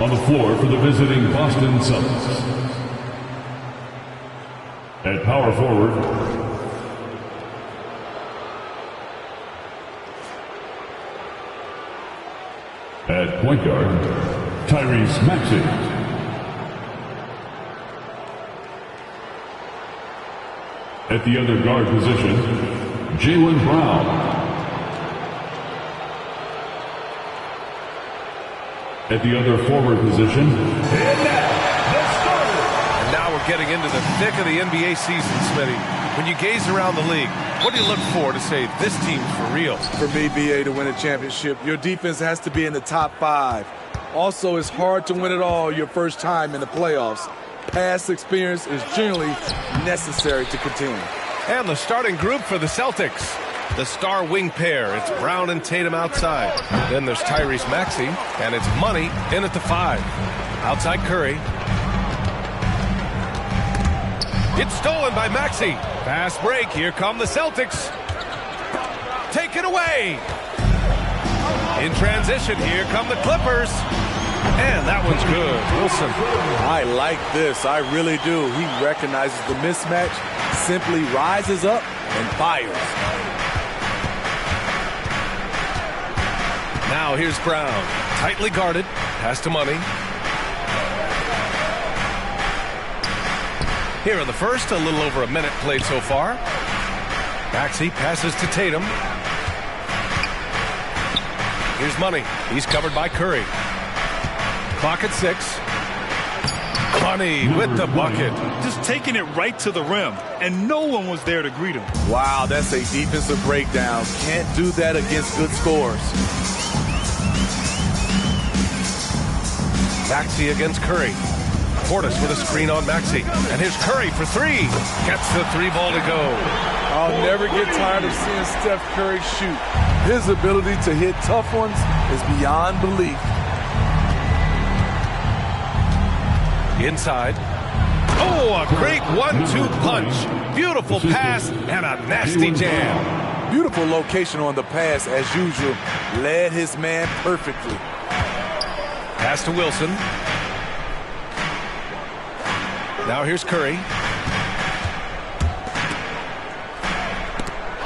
On the floor for the visiting Boston Celtics. At power forward, at point guard, Tyrese Maxey. At the other guard position, Jaylen Brown. At the other forward position, and now, the starter. And now we're getting into the thick of the NBA season, Smitty. When you gaze around the league, what do you look for to say this team's for real? For me, BA, to win a championship, your defense has to be in the top 5. Also, it's hard to win it all your first time in the playoffs. Past experience is generally necessary to continue. And the starting group for the Celtics. The star wing pair, it's Brown and Tatum outside. Then there's Tyrese Maxey, and it's Money in at the 5. Outside Curry. It's stolen by Maxey. Fast break, here come the Celtics. Take it away. In transition, here come the Clippers. And that one's good. Wilson. I like this, I really do. He recognizes the mismatch, simply rises up and fires. Now here's Brown, tightly guarded, pass to Money. Here in the first, a little over a minute played so far. Maxey passes to Tatum. Here's Money, he's covered by Curry. Clock at 6. Money with the bucket. Just taking it right to the rim, and no one was there to greet him. Wow, that's a defensive breakdown. Can't do that against good scores. Maxey against Curry. Portis with a screen on Maxey. And here's Curry for 3. Gets the 3-ball to go. I'll never get tired of seeing Steph Curry shoot. His ability to hit tough ones is beyond belief. Inside. Oh, a great 1-2 punch. Beautiful pass and a nasty jam. Beautiful location on the pass as usual. Led his man perfectly. Pass to Wilson. Now here's Curry.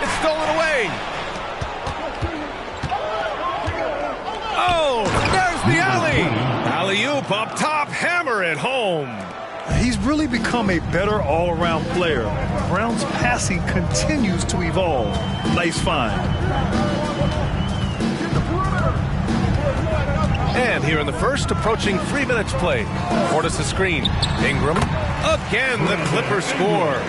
It's stolen away. Oh, there's the alley. Alley-oop up top, hammer it home. He's really become a better all-around player. Brown's passing continues to evolve. Nice find. And here in the first, approaching 3 minutes played. Portis a screen. Ingram. Again, the Clippers score.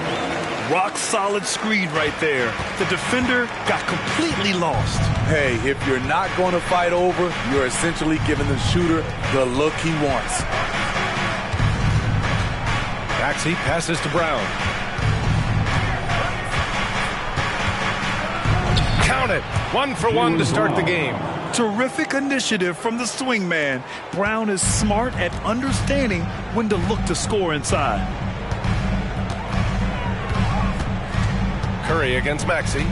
Rock-solid screen right there. The defender got completely lost. Hey, if you're not going to fight over, you're essentially giving the shooter the look he wants. Maxey passes to Brown. Count it. 1 for 1 to start the game. Terrific initiative from the swing man. Brown is smart at understanding when to look to score inside. Curry against Maxey.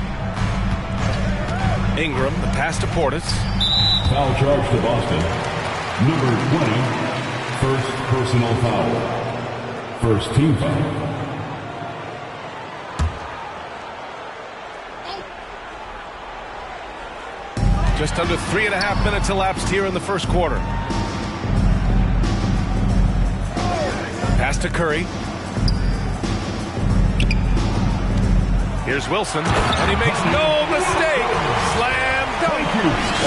Ingram, the pass to Portis. Foul charge to Boston. Number 20, first personal foul. First team foul. Just under 3.5 minutes elapsed here in the first quarter. Pass to Curry. Here's Wilson, and he makes no mistake. Slam dunk.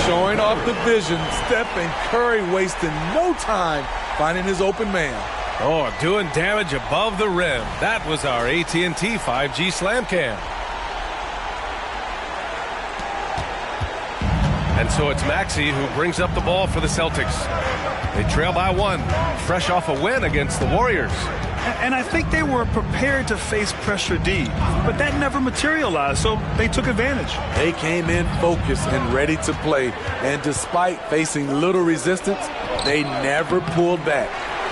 Showing off the vision, Steph and Curry wasting no time finding his open man. Oh, doing damage above the rim. That was our AT&T 5G Slam Cam. And so it's Maxey who brings up the ball for the Celtics. They trail by 1, fresh off a win against the Warriors. And I think they were prepared to face pressure D, but that never materialized, so they took advantage. They came in focused and ready to play, and despite facing little resistance, they never pulled back.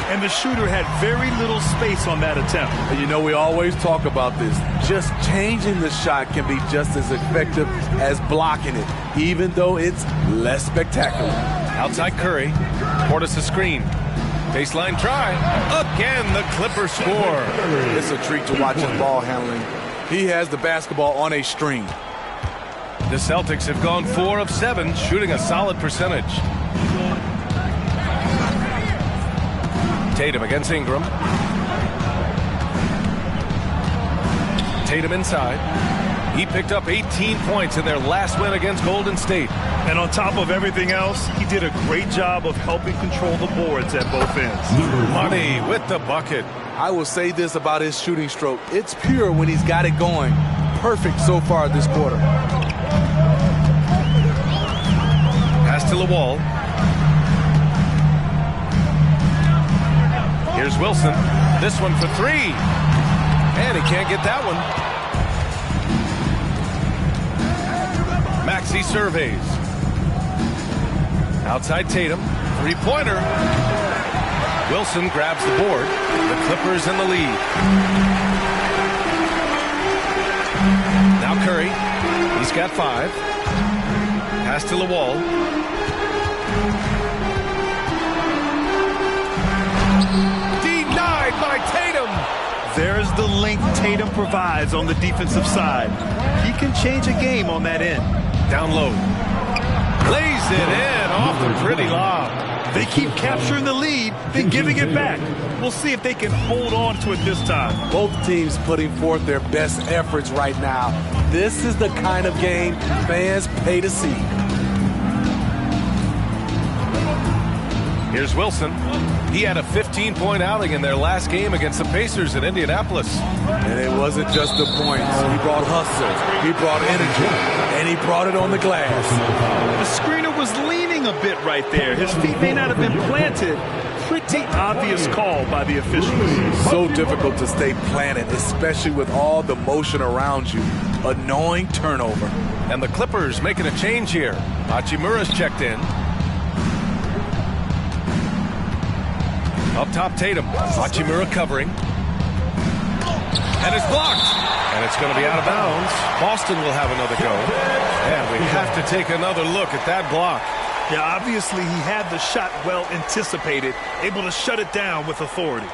And the shooter had very little space on that attempt. And you know, we always talk about this. Just changing the shot can be just as effective as blocking it, even though it's less spectacular. Outside Curry. Portis a screen. Baseline try. Again, the Clippers score. It's a treat to watch his ball handling. He has the basketball on a string. The Celtics have gone 4 of 7, shooting a solid percentage. Tatum against Ingram. Tatum inside. He picked up 18 points in their last win against Golden State. And on top of everything else, he did a great job of helping control the boards at both ends. Money with the bucket. I will say this about his shooting stroke. It's pure when he's got it going. Perfect so far this quarter. Pass to the wall. Here's Wilson. This one for 3. And he can't get that one. Maxey surveys. Outside Tatum. 3-pointer. Wilson grabs the board. The Clippers in the lead. Now Curry. He's got 5. Pass to the wall. Denied by Tatum. There's the length Tatum provides on the defensive side. He can change a game on that end. Down low. Lays it in off the pretty lob. They keep capturing the lead, then giving it back. We'll see if they can hold on to it this time. Both teams putting forth their best efforts right now. This is the kind of game fans pay to see. Here's Wilson. He had a 15-point outing in their last game against the Pacers in Indianapolis. And it wasn't just the points. He brought hustle, he brought energy, and he brought it on the glass. The screener was leaning a bit right there. His feet may not have been planted. Pretty obvious call by the officials. So difficult to stay planted, especially with all the motion around you. A knowing turnover. And the Clippers making a change here. Hachimura's checked in. Up top, Tatum. Hachimura covering. And it's blocked. And it's going to be out of bounds. Boston will have another go. And we have to take another look at that block. Yeah, obviously he had the shot well anticipated, able to shut it down with authority.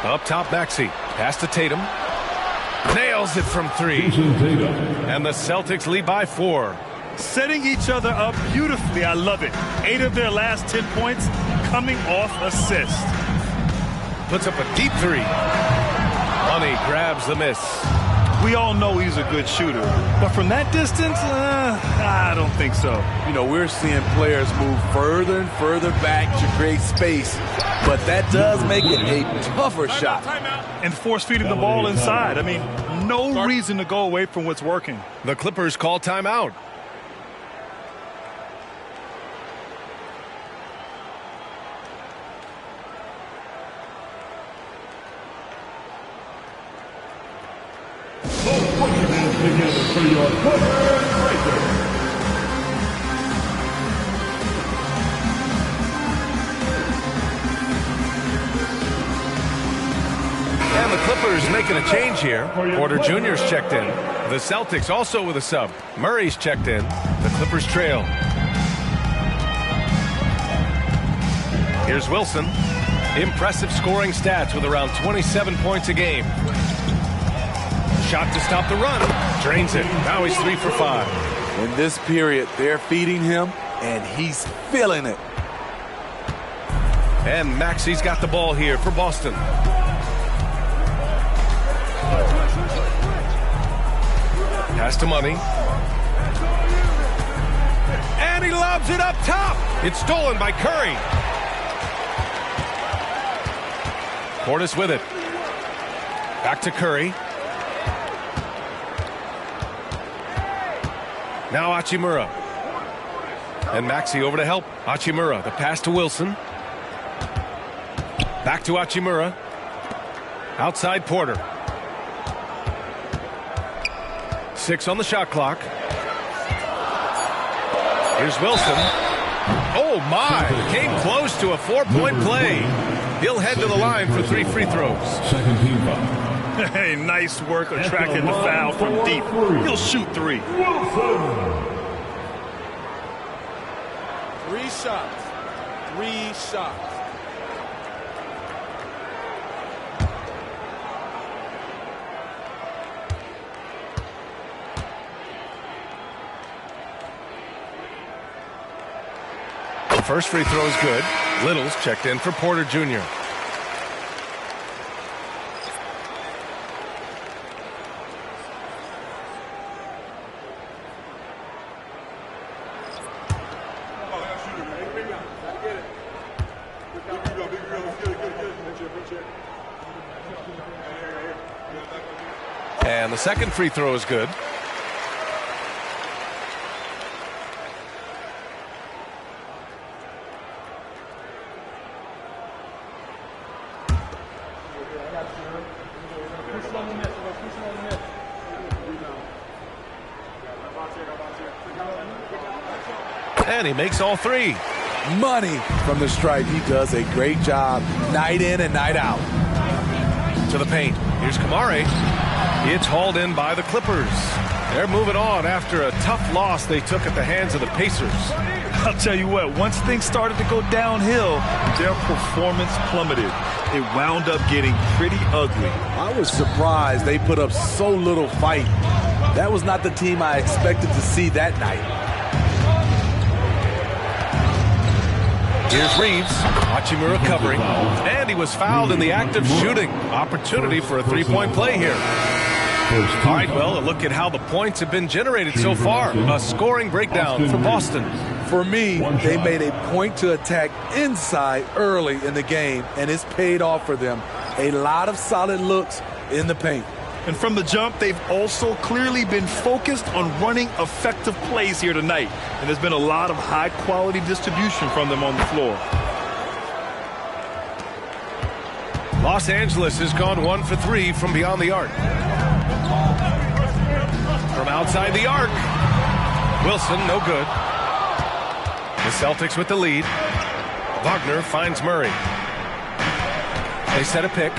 Up top, Maxey. Pass to Tatum. Nails it from 3. And the Celtics lead by 4. Setting each other up beautifully. I love it. 8 of their last 10 points coming off assist. Puts up a deep 3. Money grabs the miss. We all know he's a good shooter, but from that distance, I don't think so. You know, we're seeing players move further and further back to create space, but that does make it a tougher shot. And force feeding the ball inside. I mean, no reason to go away from what's working. The Clippers call timeout. For your and the Clippers making a change here. Porter Jr.'s checked in. The Celtics also with a sub. Murray's checked in. The Clippers trail. Here's Wilson. Impressive scoring stats with around 27 points a game. Shot to stop the run. Drains it. Now he's 3 for 5. In this period, they're feeding him, and he's feeling it. And Maxey's got the ball here for Boston. Pass to Money. And he lobs it up top. It's stolen by Curry. Portis with it. Back to Curry. Now Hachimura. And Maxey over to help. Hachimura, the pass to Wilson. Back to Hachimura. Outside Porter. 6 on the shot clock. Here's Wilson. Oh my, came close to a 4-point play. He'll head to the line for 3 free throws. Second team foul. Hey, nice work attracting the foul from deep. He'll shoot 3. 3 shots. 3 shots. The first free throw is good. Little's checked in for Porter Jr. And the second free throw is good. And he makes all 3. Money from the stripe. He does a great job night in and night out. To the paint. Here's Kamari. It's hauled in by the Clippers. They're moving on after a tough loss they took at the hands of the Pacers. I'll tell you what, once things started to go downhill, their performance plummeted. It wound up getting pretty ugly. I was surprised they put up so little fight. That was not the team I expected to see that night. Here's Reeves. Hachimura covering. And he was fouled in the act of shooting. Opportunity for a 3-point play here. All right, well, a look at how the points have been generated so far. A scoring breakdown for Boston. For me, they made a point to attack inside early in the game, and it's paid off for them. A lot of solid looks in the paint. And from the jump, they've also clearly been focused on running effective plays here tonight. And there's been a lot of high-quality distribution from them on the floor. Los Angeles has gone 1 for 3 from beyond the arc. From outside the arc. Wilson, no good. The Celtics with the lead. Wagner finds Murray. They set a pick.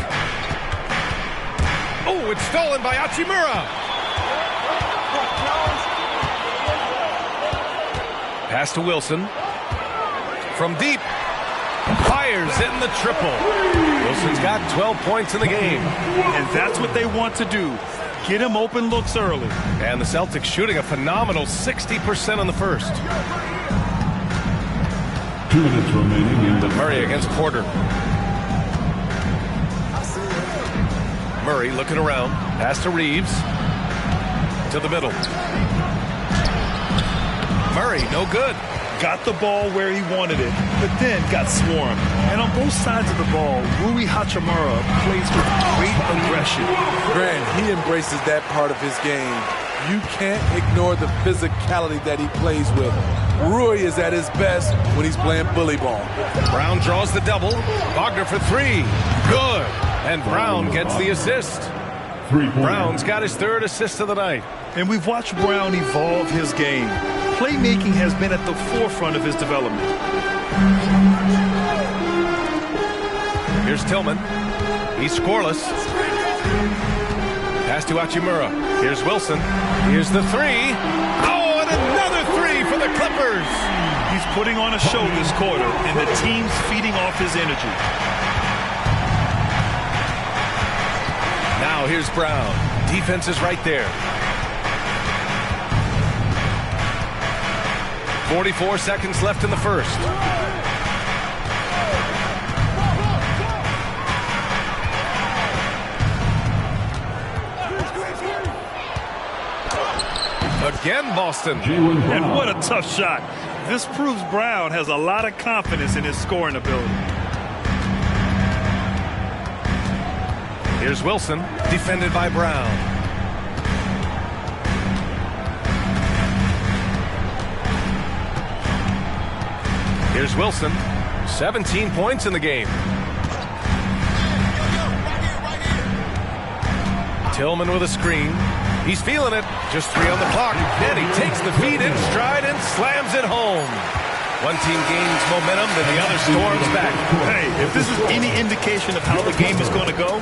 Oh, it's stolen by Hachimura. Pass to Wilson. From deep. Fires in the triple. Wilson's got 12 points in the game. And that's what they want to do. Get him open looks early. And the Celtics shooting a phenomenal 60% on the first. 2 minutes remaining in the Murray against Porter. Murray looking around. Pass to Reeves. To the middle. Murray, no good. Got the ball where he wanted it, but then got swarmed. And on both sides of the ball, Rui Hachimura plays with great aggression. Grant, he embraces that part of his game. You can't ignore the physicality that he plays with. Rui is at his best when he's playing bully ball. Brown draws the double. Wagner for 3. Good. And Brown gets the assist. 3-point. Brown's got his 3rd assist of the night. And we've watched Brown evolve his game. Playmaking has been at the forefront of his development. Here's Tillman. He's scoreless. Pass to Hachimura. Here's Wilson. Here's the 3. Oh, and another 3 for the Clippers. He's putting on a show this quarter, and the team's feeding off his energy. Now here's Brown. Defense is right there. 44 seconds left in the first. Again, Boston. And what a tough shot. This proves Brown has a lot of confidence in his scoring ability. Here's Wilson, defended by Brown. Here's Wilson, 17 points in the game. Tillman with a screen. He's feeling it. Just 3 on the clock. And he takes the feed in stride and slams it home. One team gains momentum, then the other storms back. Hey, if this is any indication of how the game is going to go,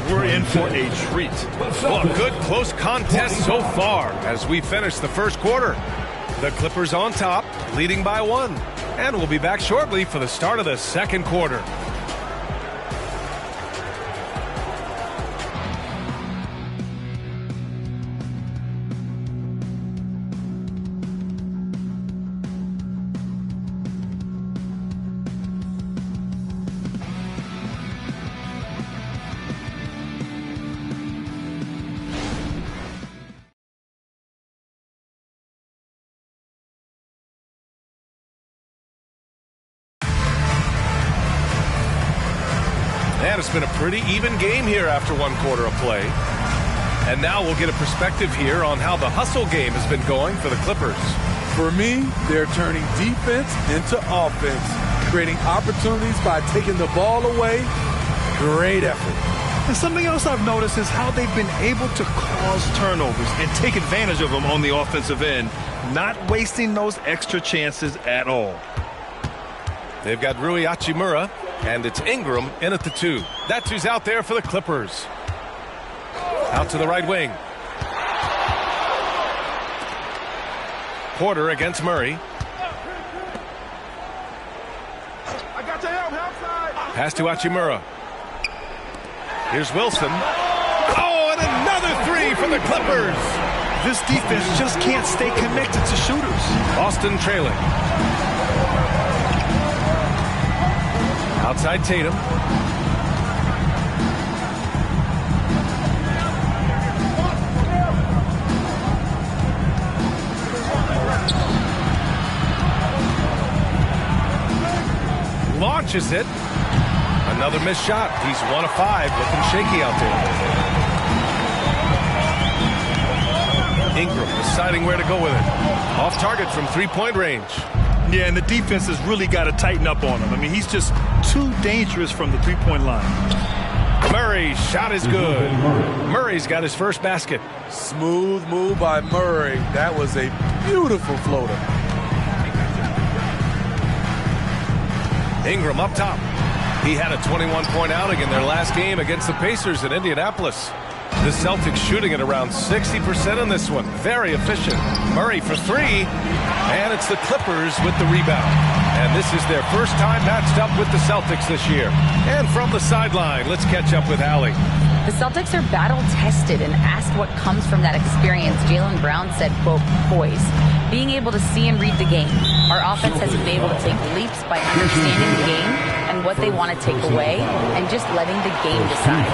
we're in for a treat. Well, a good close contest so far as we finish the first quarter. The Clippers on top, leading by 1. And we'll be back shortly for the start of the second quarter. And it's been a pretty even game here after 1 quarter of play. And now we'll get a perspective here on how the hustle game has been going for the Clippers. For me, they're turning defense into offense, creating opportunities by taking the ball away. Great effort. And something else I've noticed is how they've been able to cause turnovers and take advantage of them on the offensive end, not wasting those extra chances at all. They've got Rui Hachimura, and it's Ingram in at the 2. That 2's out there for the Clippers. Out to the right wing. Porter against Murray. Pass to Hachimura. Here's Wilson. Oh, and another 3 for the Clippers. This defense just can't stay connected to shooters. Boston trailing. Outside Tatum. Launches it. Another missed shot. He's 1 of 5, looking shaky out there. Ingram deciding where to go with it. Off target from 3-point range. Yeah, and the defense has really got to tighten up on him. I mean, he's just too dangerous from the 3-point line. Murray's shot is good. Murray's got his first basket. Smooth move by Murray. That was a beautiful floater. Ingram up top. He had a 21-point outing in their last game against the Pacers in Indianapolis. The Celtics shooting at around 60% in this one. Very efficient. Murray for 3. And it's the Clippers with the rebound. And this is their first time matched up with the Celtics this year. And from the sideline, let's catch up with Allie. The Celtics are battle-tested, and asked what comes from that experience, Jaylen Brown said, quote, poise. Being able to see and read the game. Our offense has been able to take leaps by understanding the game and what they want to take away and just letting the game decide.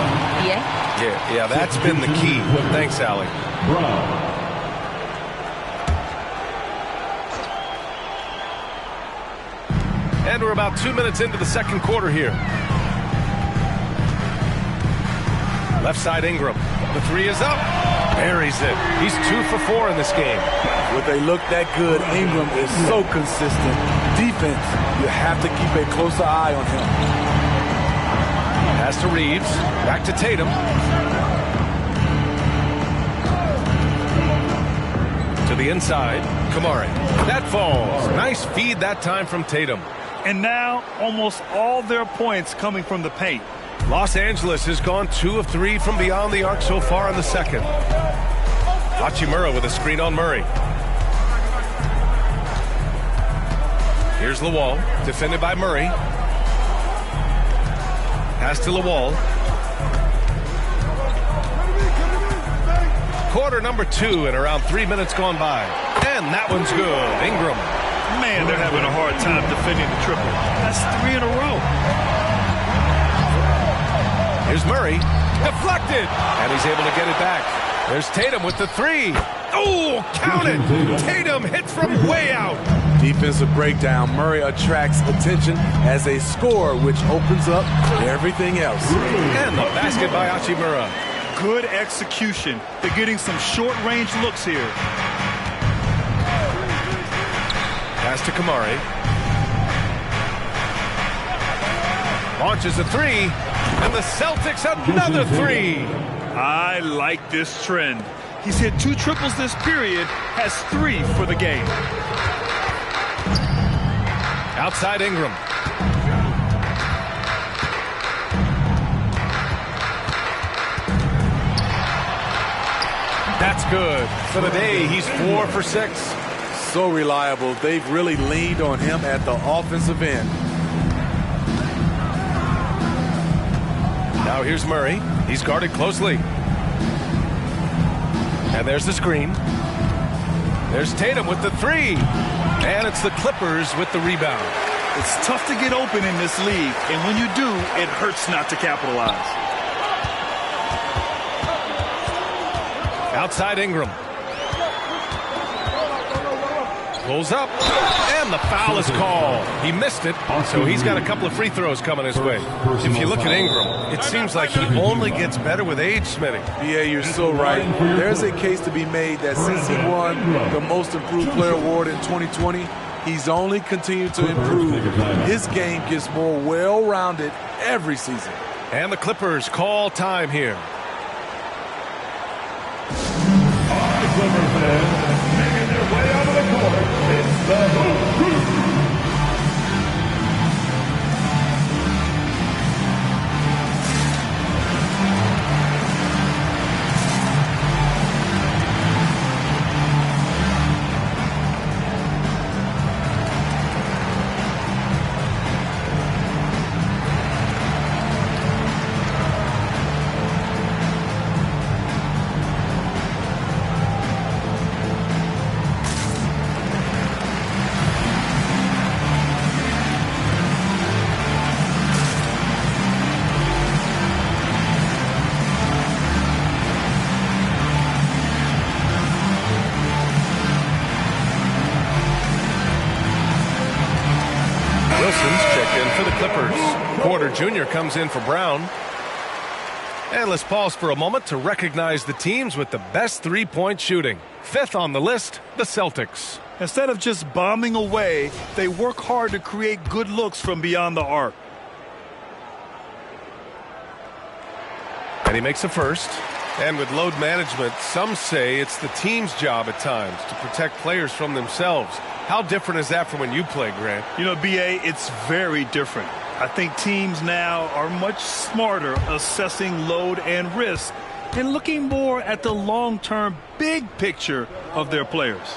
Yeah, that's been the key. Thanks, Allie. And we're about 2 minutes into the second quarter here. Left side Ingram. The 3 is up. Buries it. He's 2 for 4 in this game. When they look that good, Ingram is so consistent. Defense, you have to keep a closer eye on him. Pass to Reeves. Back to Tatum. To the inside. Kamari. That falls. Nice feed that time from Tatum. And now almost all their points coming from the paint. Los Angeles has gone 2 of 3 from beyond the arc so far in the second. Hachimura with a screen on Murray. Here's Lawal, defended by Murray. Pass to Lawal. Quarter number 2 and around 3 minutes gone by. And that one's good. Ingram. Man, they're having a hard time defending the triple. That's 3 in a row. Here's Murray. Deflected. And he's able to get it back. There's Tatum with the 3. Oh, count it. Tatum hits from way out. Defensive breakdown. Murray attracts attention as a scorer, which opens up everything else. And the basket by Hachimura. Good execution. They're getting some short-range looks here. Pass to Kamari. Launches a 3. And the Celtics another 3. I like this trend. He's hit 2 triples this period, has 3 for the game. Outside Ingram. That's good. For the day, he's 4 for 6. So reliable. They've really leaned on him at the offensive end. Now here's Murray. He's guarded closely. And there's the screen. There's Tatum with the 3. And it's the Clippers with the rebound. It's tough to get open in this league, and when you do, it hurts not to capitalize. Outside Ingram. Pulls up, and the foul is called. He missed it, so he's got a couple of free throws coming his way. If you look at Ingram, it seems like he only gets better with age, Smitty. Yeah, you're so right. There's a case to be made that since he won the Most Improved Player Award in 2020, he's only continued to improve. His game gets more well-rounded every season. And the Clippers call time here. Making their way out of the court, it's the Hoop. Jr. comes in for Brown. And let's pause for a moment to recognize the teams with the best three-point shooting. 5th on the list, the Celtics. Instead of just bombing away, they work hard to create good looks from beyond the arc. And he makes a first. And with load management, some say it's the team's job at times to protect players from themselves. How different is that from when you play, Grant? You know, B.A., it's very different. I think teams now are much smarter assessing load and risk and looking more at the long-term big picture of their players.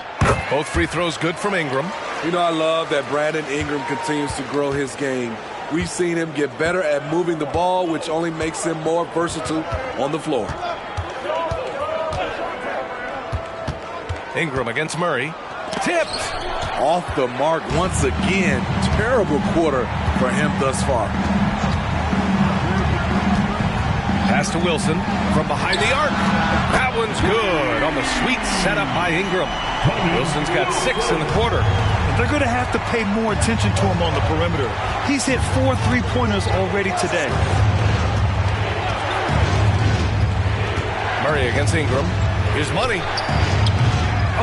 Both free throws good from Ingram. You know, I love that Brandon Ingram continues to grow his game. We've seen him get better at moving the ball, which only makes him more versatile on the floor. Ingram against Murray. Tipped. Off the mark once again. Terrible quarter for him thus far. Pass to Wilson from behind the arc. That one's good on the sweet setup by Ingram. Wilson's got 6 in the quarter. They're going to have to pay more attention to him on the perimeter. He's hit 4 3-pointers already today. Murray against Ingram. Here's Money.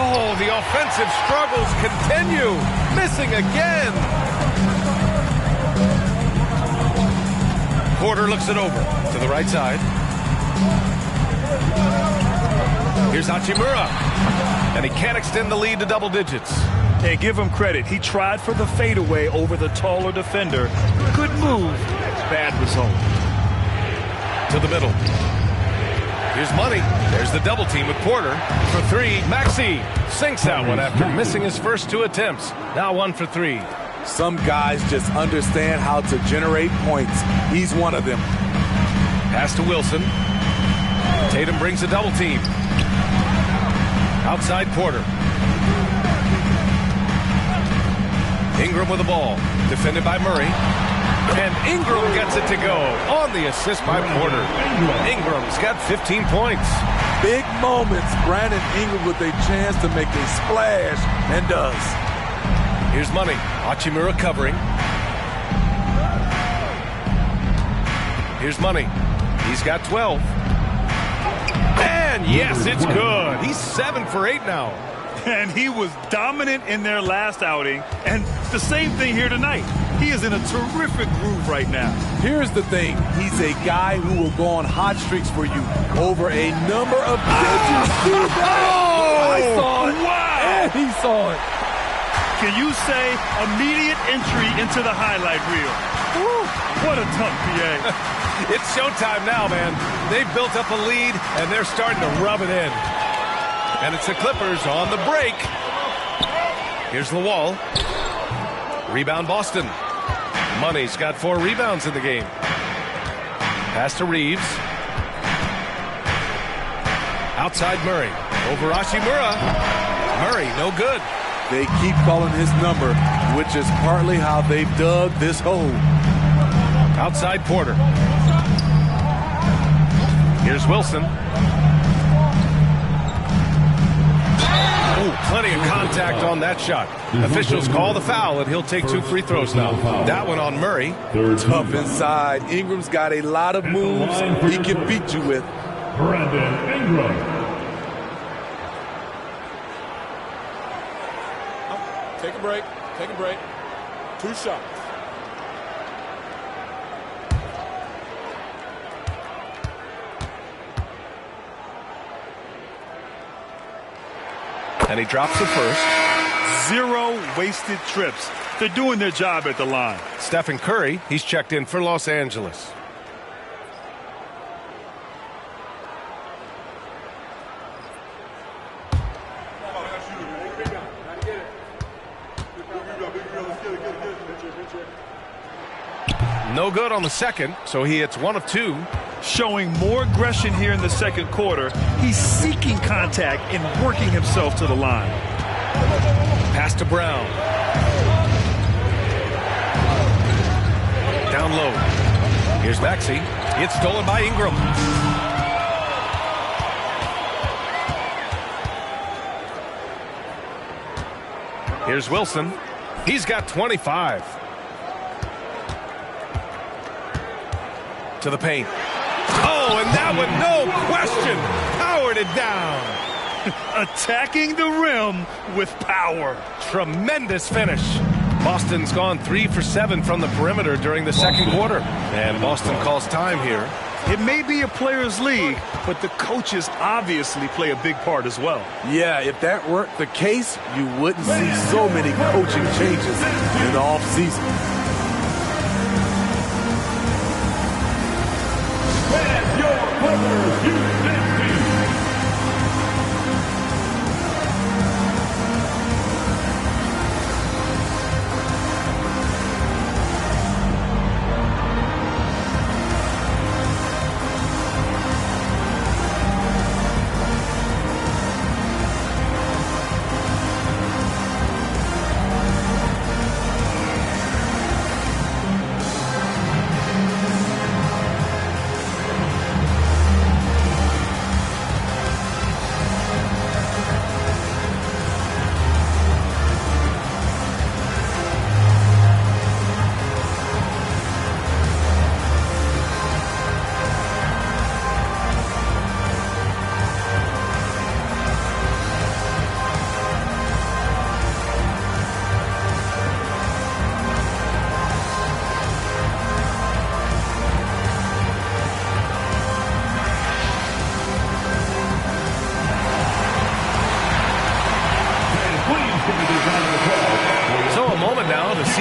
Oh, the offensive struggles continue. Missing again. Porter looks it over to the right side. Here's Hachimura. And he can't extend the lead to double digits. Hey, give him credit. He tried for the fadeaway over the taller defender. Good move. Bad result. To the middle. Here's Money. There's the double team with Porter. For 3, Maxey sinks that one after missing his first 2 attempts. Now 1 for 3. Some guys just understand how to generate points. He's one of them. Pass to Wilson. Tatum brings a double team. Outside Porter. Ingram with the ball. Defended by Murray. And Ingram gets it to go on the assist by Porter. Ingram's got 15 points. Big moments. Brandon Ingram with a chance to make a splash, and does. Here's Money. Hachimura covering. Here's Money. He's got 12. And yes, it's good. He's 7 for 8 now. And he was dominant in their last outing. And the same thing here tonight. He is in a terrific groove right now. Here's the thing. He's a guy who will go on hot streaks for you over a number of pitches. Oh! I saw it. Wow! And he saw it. Can you say immediate entry into the highlight reel? Woo, what a tough PA. It's showtime now, man. They've built up a lead, and they're starting to rub it in. And it's the Clippers on the break. Here's the wall. Rebound Boston. Money's got 4 rebounds in the game. Pass to Reeves. Outside Murray. Over Hachimura. Murray, no good. They keep calling his number, which is partly how they've dug this hole. Outside Porter. Here's Wilson. Oh, plenty of contact on that shot. Officials call the foul, and he'll take 2 free throws now. That one on Murray. Tough inside. Ingram's got a lot of moves he can beat you with. Brandon Ingram. Take a break. Take a break. 2 shots. And he drops the first. 0 wasted trips. They're doing their job at the line. Stephen Curry, he's checked in for Los Angeles. No good on the second, so he hits 1 of 2. Showing more aggression here in the second quarter. He's seeking contact and working himself to the line. Pass to Brown. Down low. Here's Maxey. It's stolen by Ingram. Here's Wilson. He's got 25. To the paint. Oh, and that one, no question, powered it down. Attacking the rim with power. Tremendous finish. Boston's gone 3 for 7 from the perimeter during the second quarter. And Boston calls time here. It may be a players' league, but the coaches obviously play a big part as well. Yeah, if that weren't the case, you wouldn't see so many coaching changes in the offseason.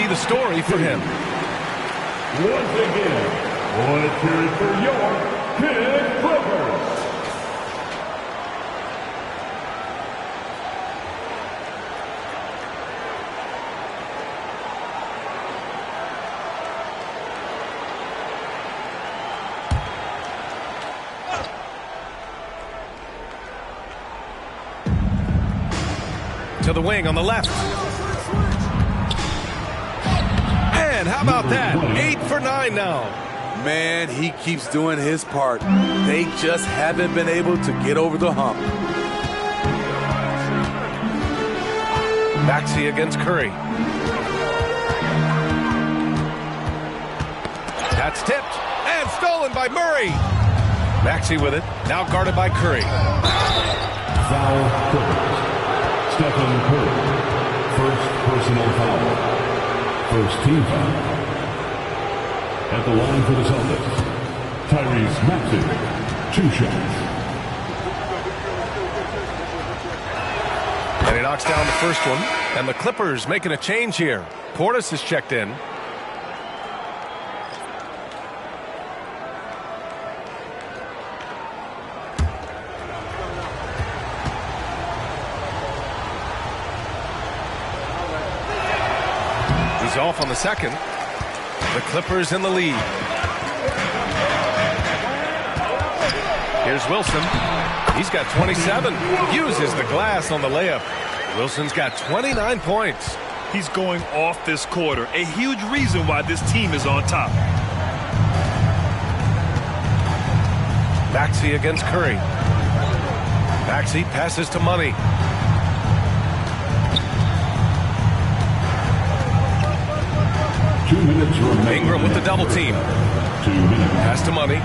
The story for him. Once again, let's hear it for your Kid Clippers. To the wing on the left. And how about that? 8 for 9 now. Man, he keeps doing his part. They just haven't been able to get over the hump. Maxey against Curry. That's tipped and stolen by Murray. Maxey with it. Now guarded by Curry. Foul Clippers. Stephen Curry. First personal foul. First team foul. At the line for the Celtics, Tyrese Maxey, 2 shots. And it knocks down the first one. And the Clippers making a change here. Portis is checked in. He's off on the second. The Clippers in the lead. Here's Wilson. He's got 27. Uses the glass on the layup. Wilson's got 29 points. He's going off this quarter. A huge reason why this team is on top. Maxey against Curry. Maxey passes to Money. Ingram with the double team. 2 minutes. Pass to Money.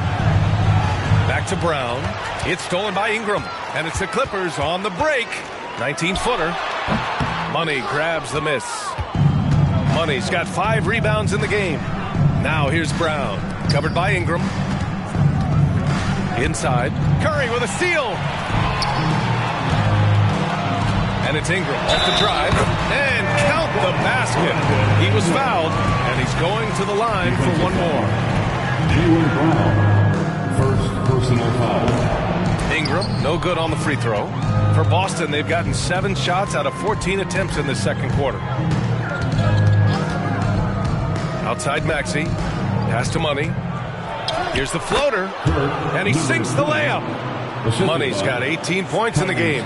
Back to Brown. It's stolen by Ingram. And it's the Clippers on the break. 19-footer. Money grabs the miss. Money's got 5 rebounds in the game. Now here's Brown. Covered by Ingram. Inside. Curry with a steal. And it's Ingram off the drive. And count the basket. He was fouled. And he's going to the line for one more. Jaylen Brown. First personal foul. Ingram, no good on the free throw. For Boston, they've gotten 7 shots out of 14 attempts in the second quarter. Outside Maxey. Pass to Money. Here's the floater. And he sinks the layup. Money's got 18 points in the game.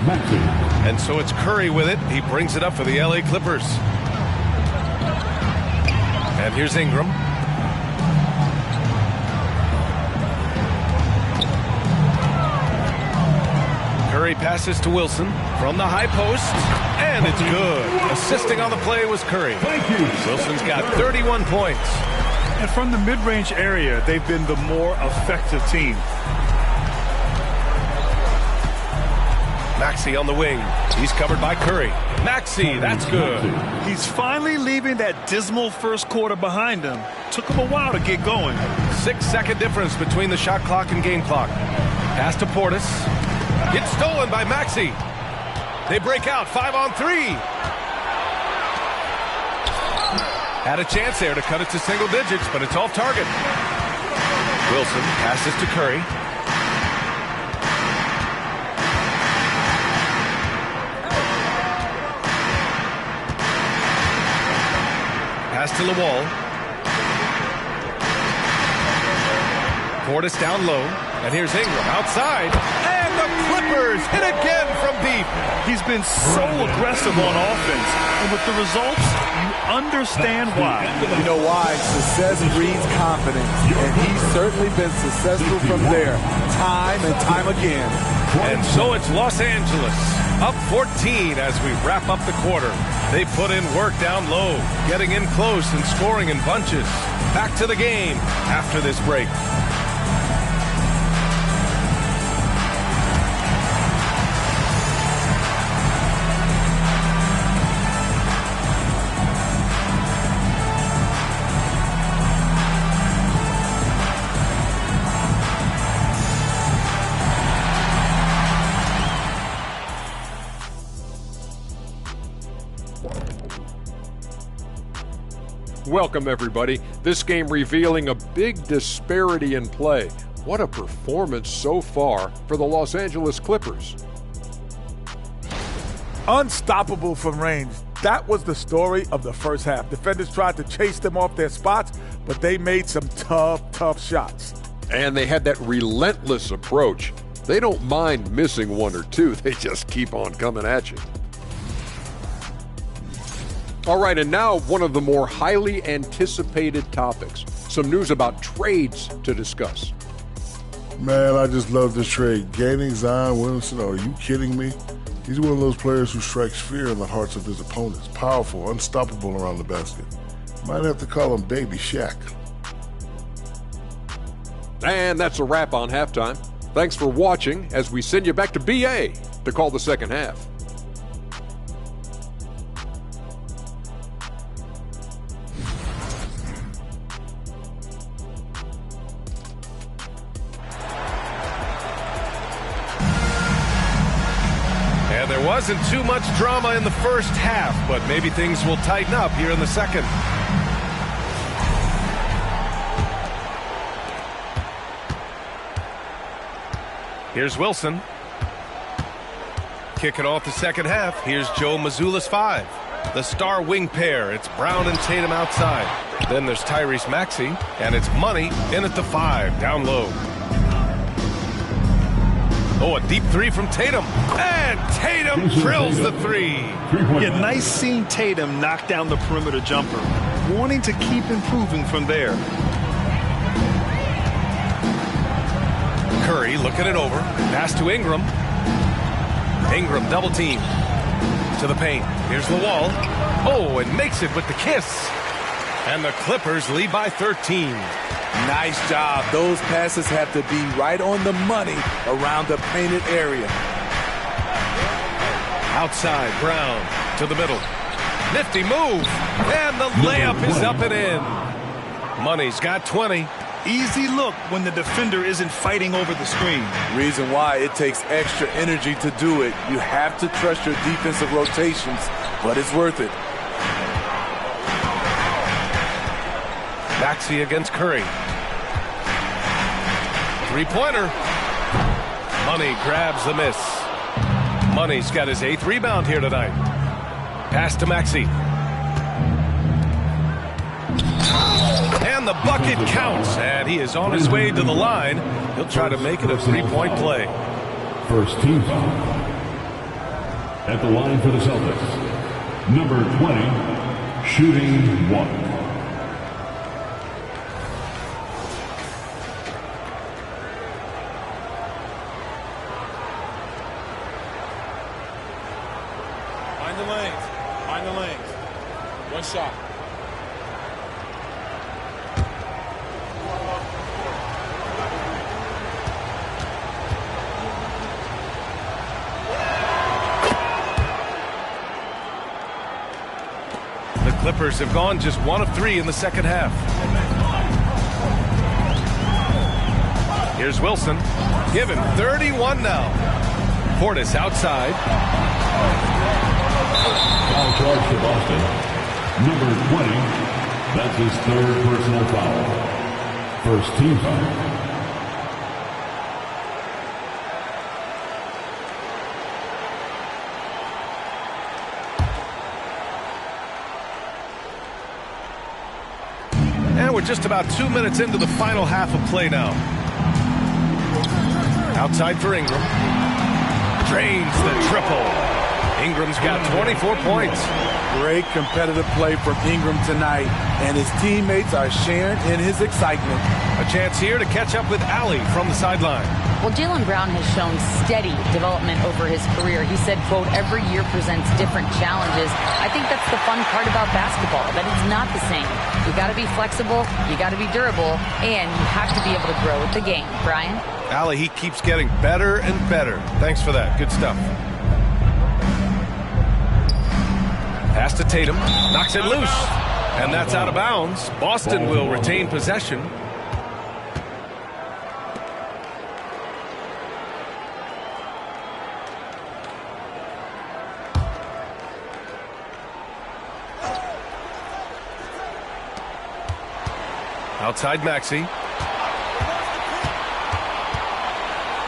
And so it's Curry with it. He brings it up for the LA Clippers. And here's Ingram. Curry passes to Wilson from the high post, and it's good. Assisting on the play was Curry. Wilson's got 31 points. And from the mid-range area, they've been the more effective team. Maxey on the wing. He's covered by Curry. Maxey, that's good. He's finally leaving that dismal first quarter behind him. Took him a while to get going. 6-second difference between the shot clock and game clock. Pass to Portis. It's stolen by Maxey. They break out 5-on-3. Had a chance there to cut it to single digits, but it's off target. Wilson passes to Curry. Pass to Lawal. Portis down low. And here's Ingram outside. And the Clippers hit again from deep. He's been so aggressive on offense. And with the results, you understand why. You know why? Success breeds confidence. And he's certainly been successful from there, time and time again. And so it's Los Angeles, up 14 as we wrap up the quarter. They put in work down low, getting in close and scoring in bunches. Back to the game after this break. Welcome, everybody. This game revealing a big disparity in play. What a performance so far for the Los Angeles Clippers. Unstoppable from range. That was the story of the first half. Defenders tried to chase them off their spots, but they made some tough shots. And they had that relentless approach. They don't mind missing one or two. They just keep on coming at you. All right, and now one of the more highly anticipated topics. Some news about trades to discuss. Man, I just love this trade. Gaining Zion Williamson, are you kidding me? He's one of those players who strikes fear in the hearts of his opponents. Powerful, unstoppable around the basket. Might have to call him Baby Shaq. And that's a wrap on halftime. Thanks for watching as we send you back to BA to call the second half. And there Wasn't too much drama in the first half, but maybe things will tighten up here in the second. Here's Wilson. Kicking off the second half. Here's Joe Mazzulla's 5. The star wing pair. It's Brown and Tatum outside. Then there's Tyrese Maxey, and it's Money in at the 5, down low. Oh, a deep 3 from Tatum. And Tatum drills the 3. Yeah, nice seeing Tatum knock down the perimeter jumper. Wanting to keep improving from there. Curry looking it over. Pass to Ingram. Ingram double team. To the paint. Here's the wall. Oh, and makes it with the kiss. And the Clippers lead by 13. Nice job. Those passes have to be right on the money around the painted area. Outside, Brown to the middle. Nifty move. And the layup is up and in. Money's got 20. Easy look when the defender isn't fighting over the screen. Reason why it takes extra energy to do it. You have to trust your defensive rotations, but it's worth it. Maxey against Curry. Three-pointer. Money grabs the miss. Money's got his 8th rebound here tonight. Pass to Maxey. And the bucket counts, and he is on his way to the line. He'll try to make it a 3-point play. First team foul. At the line for the Celtics, number 20, shooting 1. Find the lanes. Find the lanes. One shot. The Clippers have gone just 1 of 3 in the second half. Here's Wilson. Give him 31 now. Portis outside. Foul charge to Boston. Number 20. That's his 3rd personal foul. First team foul. And we're just about 2 minutes into the final half of play now. Outside for Ingram. Drains the triple. Ingram's got 24 points. Great competitive play from Ingram tonight, and his teammates are sharing in his excitement. A chance here to catch up with Allie from the sideline. Well, Jaylen Brown has shown steady development over his career. He said, quote, every year presents different challenges. I think that's the fun part about basketball, that it's not the same. You got to be flexible, you got to be durable, and you have to be able to grow with the game. Brian? Allie, he keeps getting better and better. Thanks for that. Good stuff. Pass to Tatum. Knocks it loose. And that's out of bounds. Boston will retain possession. Outside Maxey.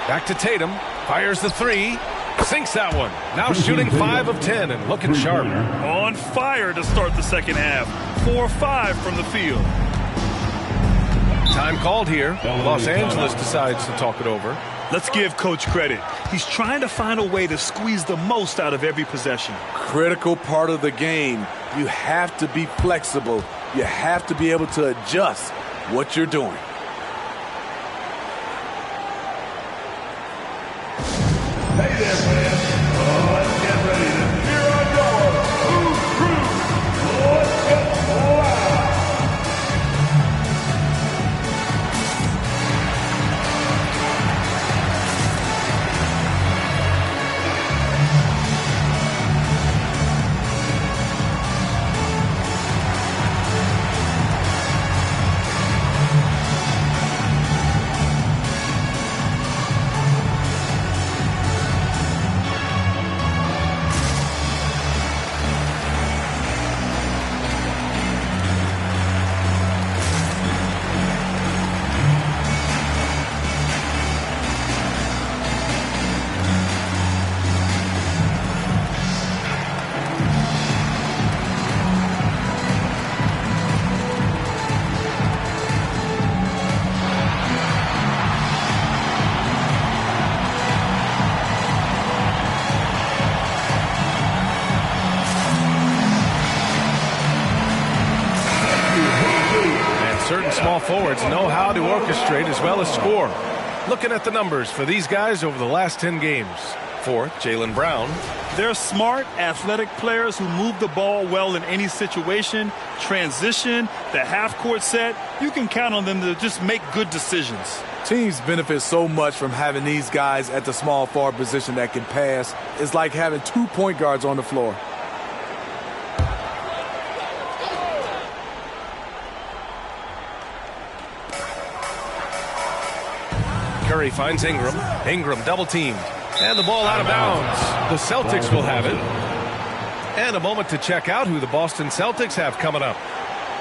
Back to Tatum. Fires the 3. Sinks that one. Now shooting 5 of 10 and looking sharp. On fire to start the second half. 4-5 from the field. Time called here. Los Angeles decides to talk it over. Let's give Coach credit. He's trying to find a way to squeeze the most out of every possession. Critical part of the game. You have to be flexible. You have to be able to adjust what you're doing. Hey there, fans. Let's get ready to cheer on your Food Crew. Let's get loud. certain small forwards know how to orchestrate as well as score. Looking at the numbers for these guys over the last 10 games. Fourth, Jaylen Brown. They're smart, athletic players who move the ball well in any situation. Transition, the half-court set, you can count on them to just make good decisions. Teams benefit so much from having these guys at the small forward position that can pass. It's like having 2 point guards on the floor. Curry finds Ingram. Ingram double-teamed. And the ball out of bounds. The Celtics will have it. And a moment to check out who the Boston Celtics have coming up.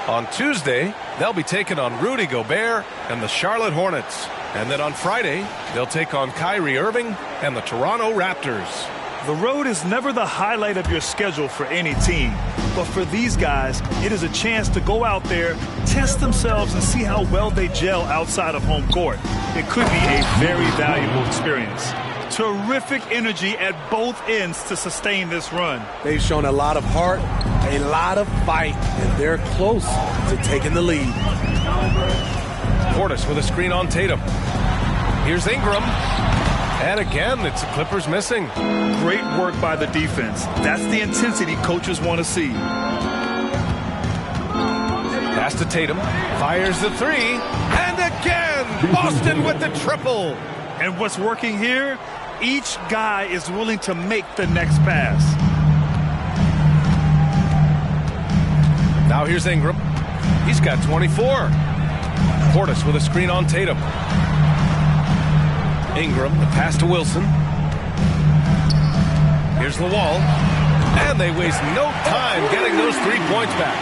On Tuesday, they'll be taking on Rudy Gobert and the Charlotte Hornets. And then on Friday, they'll take on Kyrie Irving and the Toronto Raptors. The road is never the highlight of your schedule for any team. But for these guys, it is a chance to go out there, test themselves, and see how well they gel outside of home court. It could be a very valuable experience. Terrific energy at both ends to sustain this run. They've shown a lot of heart, a lot of fight, and they're close to taking the lead. Portis with a screen on Tatum. Here's Ingram. And again, it's the Clippers missing. Great work by the defense. That's the intensity coaches want to see. Pass to Tatum. Fires the three. And again, Boston with the triple. And what's working here? Each guy is willing to make the next pass. Now here's Ingram. He's got 24. Portis with a screen on Tatum. Ingram, the pass to Wilson. Here's the wall. And they waste no time getting those 3 points back.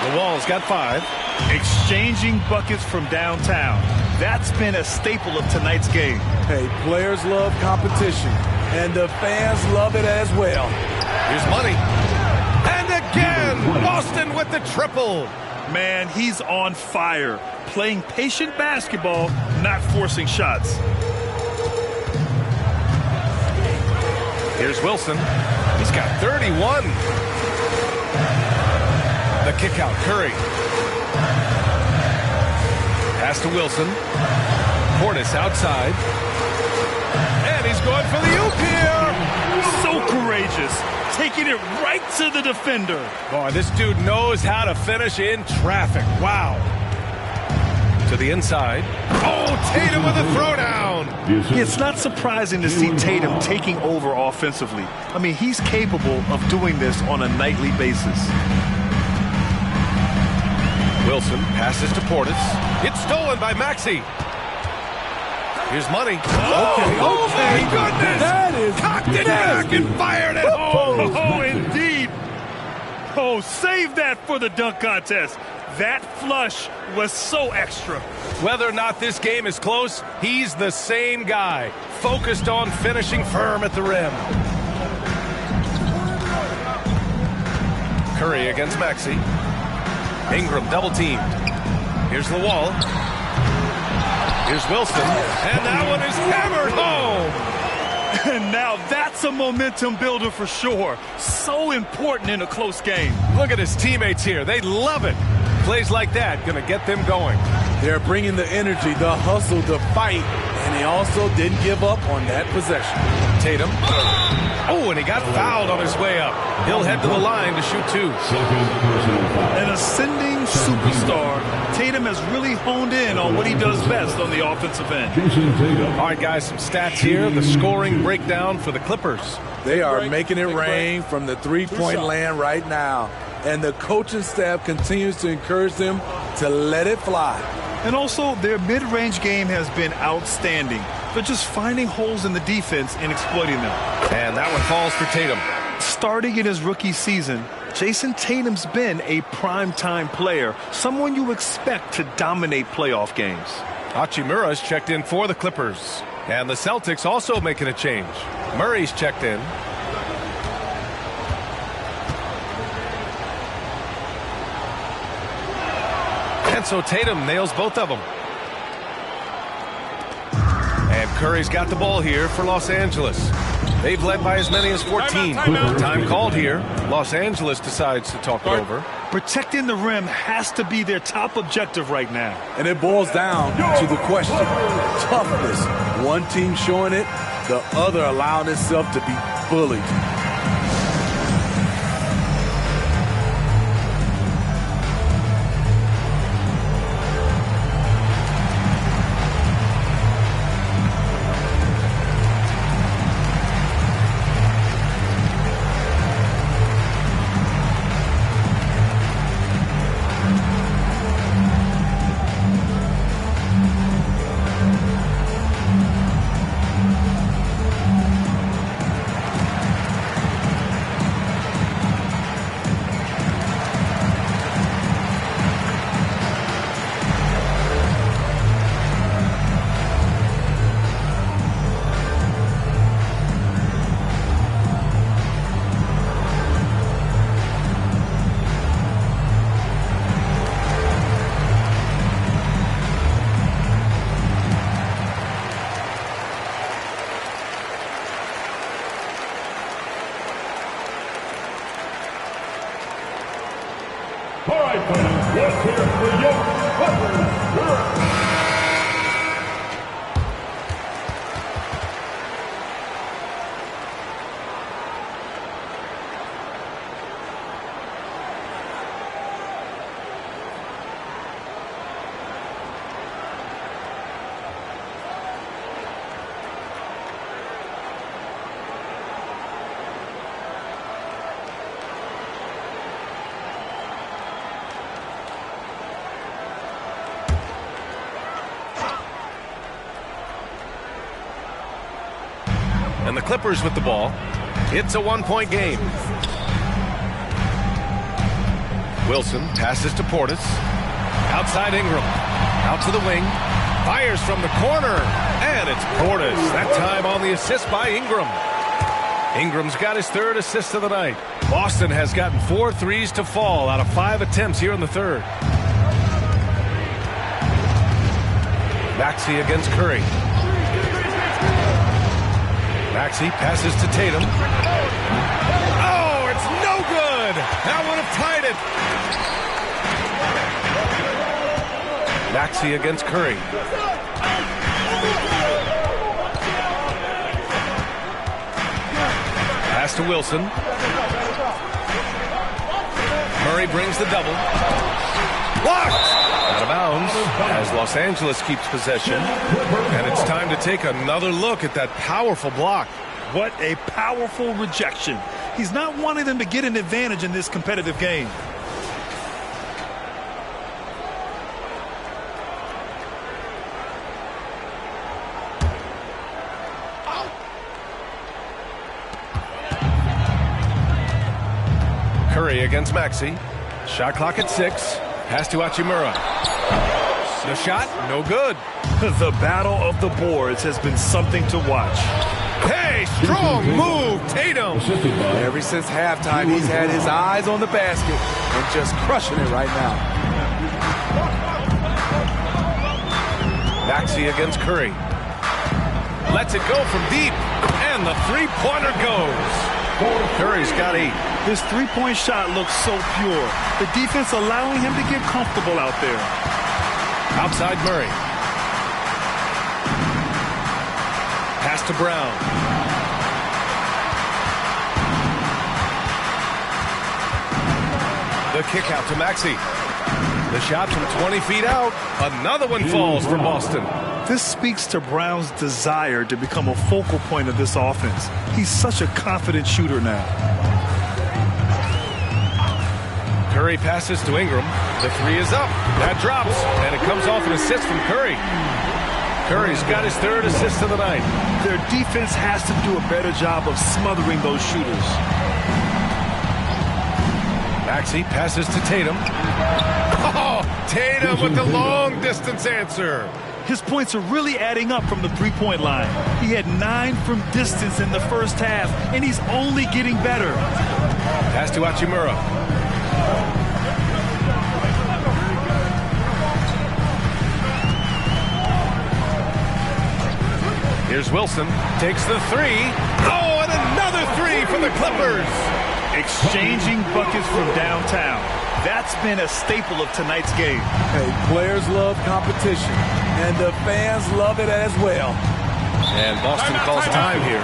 The Wall's got 5. Exchanging buckets from downtown. That's been a staple of tonight's game. Hey, players love competition, and the fans love it as well. Here's Money. And again, Boston with the triple. Man, he's on fire. Playing patient basketball, not forcing shots. Here's Wilson. He's got 31. The kick out, Curry. Pass to Wilson. Portis outside. And he's going for the oop here. So courageous. Taking it right to the defender. Boy, this dude knows how to finish in traffic. Wow. To the inside. Oh, Tatum with a throwdown. It's not surprising to see Tatum taking over offensively. I mean, he's capable of doing this on a nightly basis. Wilson passes to Portis. It's stolen by Maxey. Here's Money. Oh, my goodness! That is cocked it back and fired it home. Oh, indeed. Oh, save that for the dunk contest. That flush was so extra. Whether or not this game is close, he's the same guy, focused on finishing firm at the rim. Curry against Maxey. Ingram double-teamed. Here's the wall. Here's Wilson. And that one is hammered home. And now that's a momentum builder for sure. So important in a close game. Look at his teammates here. They love it. Plays like that going to get them going. They're bringing the energy, the hustle, the fight, and they also didn't give up on that possession. Tatum. Oh, and he got fouled on his way up. He'll head to the line to shoot 2. An ascending superstar, Tatum has really honed in on what he does best on the offensive end. All right, guys, some stats here. The scoring breakdown for the Clippers. They are making it rain from the three-point land right now. And the coaching staff continues to encourage them to let it fly. And also, their mid-range game has been outstanding. They're just finding holes in the defense and exploiting them. And that one falls for Tatum. Starting in his rookie season, Jason Tatum's been a prime-time player, someone you expect to dominate playoff games. Hachimura's checked in for the Clippers. And the Celtics also making a change. Murray's checked in. And so Tatum nails both of them. And Curry's got the ball here for Los Angeles. They've led by as many as 14. Time called here. Los Angeles decides to talk it over. Protecting the rim has to be their top objective right now. And it boils down to the question, toughness. One team showing it, the other allowing itself to be bullied. All right, fans, let's hear it for your Clippers. And the Clippers with the ball. It's a one-point game. Wilson passes to Portis. Outside Ingram. Out to the wing. Fires from the corner. And it's Portis. That time on the assist by Ingram. Ingram's got his third assist of the night. Boston has gotten 4 threes to fall out of 5 attempts here in the third. Maxey against Curry. Maxey passes to Tatum. Oh, it's no good. That would have tied it. Maxey against Curry. Pass to Wilson. Murray brings the double. Blocked. Out of bounds as Los Angeles keeps possession. And it's time to take another look at that powerful block. What a powerful rejection. He's not wanting them to get an advantage in this competitive game. Curry against Maxey. Shot clock at 6. Pass to Hachimura. The shot, no good. The battle of the boards has been something to watch. Hey, strong move, Tatum. Ever since halftime, he's had his eyes on the basket and just crushing it right now. Maxey against Curry. Lets it go from deep, and the three-pointer goes. Curry's got 8. This three-point shot looks so pure. The defense allowing him to get comfortable out there. Outside Murray. Pass to Brown. The kick out to Maxey. The shot from 20 feet out. Another one falls for Boston. This speaks to Brown's desire to become a focal point of this offense. He's such a confident shooter now. Curry passes to Ingram. The 3 is up. That drops, and it comes off an assist from Curry. Curry's got his third assist of the night. Their defense has to do a better job of smothering those shooters. Maxey passes to Tatum. Oh, Tatum with the long-distance answer. His points are really adding up from the three-point line. He had 9 from distance in the first half, and he's only getting better. Pass to Hachimura. Here's Wilson. Takes the 3. Oh, and another 3 for the Clippers. Exchanging buckets from downtown. That's been a staple of tonight's game. Hey, players love competition, and the fans love it as well. And Boston calls time here.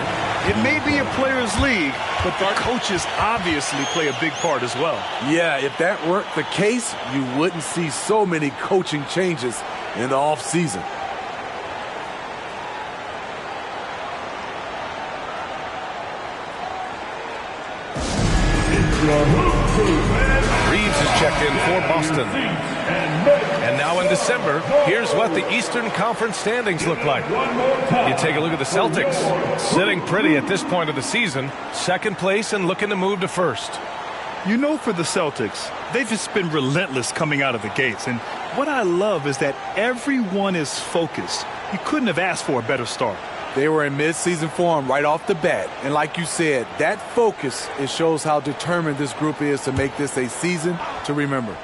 It may be a players' league, but the coaches obviously play a big part as well. Yeah, if that weren't the case, you wouldn't see so many coaching changes in the offseason. Reeves is checked in for Boston. And now in December, here's what the Eastern Conference standings look like. You take a look at the Celtics, sitting pretty at this point of the season, second place and looking to move to first. You know, for the Celtics, they've just been relentless coming out of the gates. And what I love is that everyone is focused. You couldn't have asked for a better start. They were in mid-season form right off the bat. And like you said, that focus, it shows how determined this group is to make this a season to remember.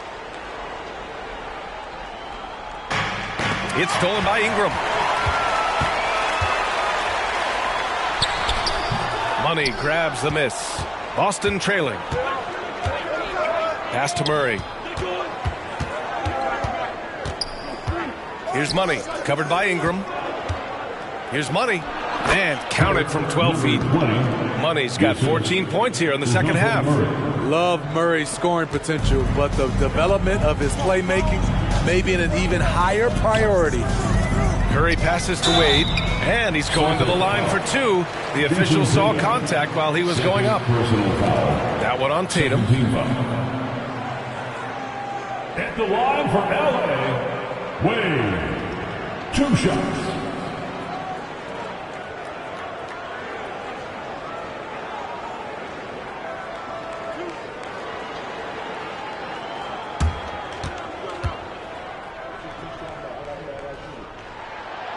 It's stolen by Ingram. Money grabs the miss. Boston trailing. Pass to Murray. Here's Money, covered by Ingram. Here's Money, and counted from 12 feet. Money's got 14 points here in the second half. Love Murray's scoring potential, but the development of his playmaking may be an even higher priority. Curry passes to Wade, and he's going to the line for two. The official saw contact while he was going up. That one on Tatum. At the line for LA, Wade. 2 shots.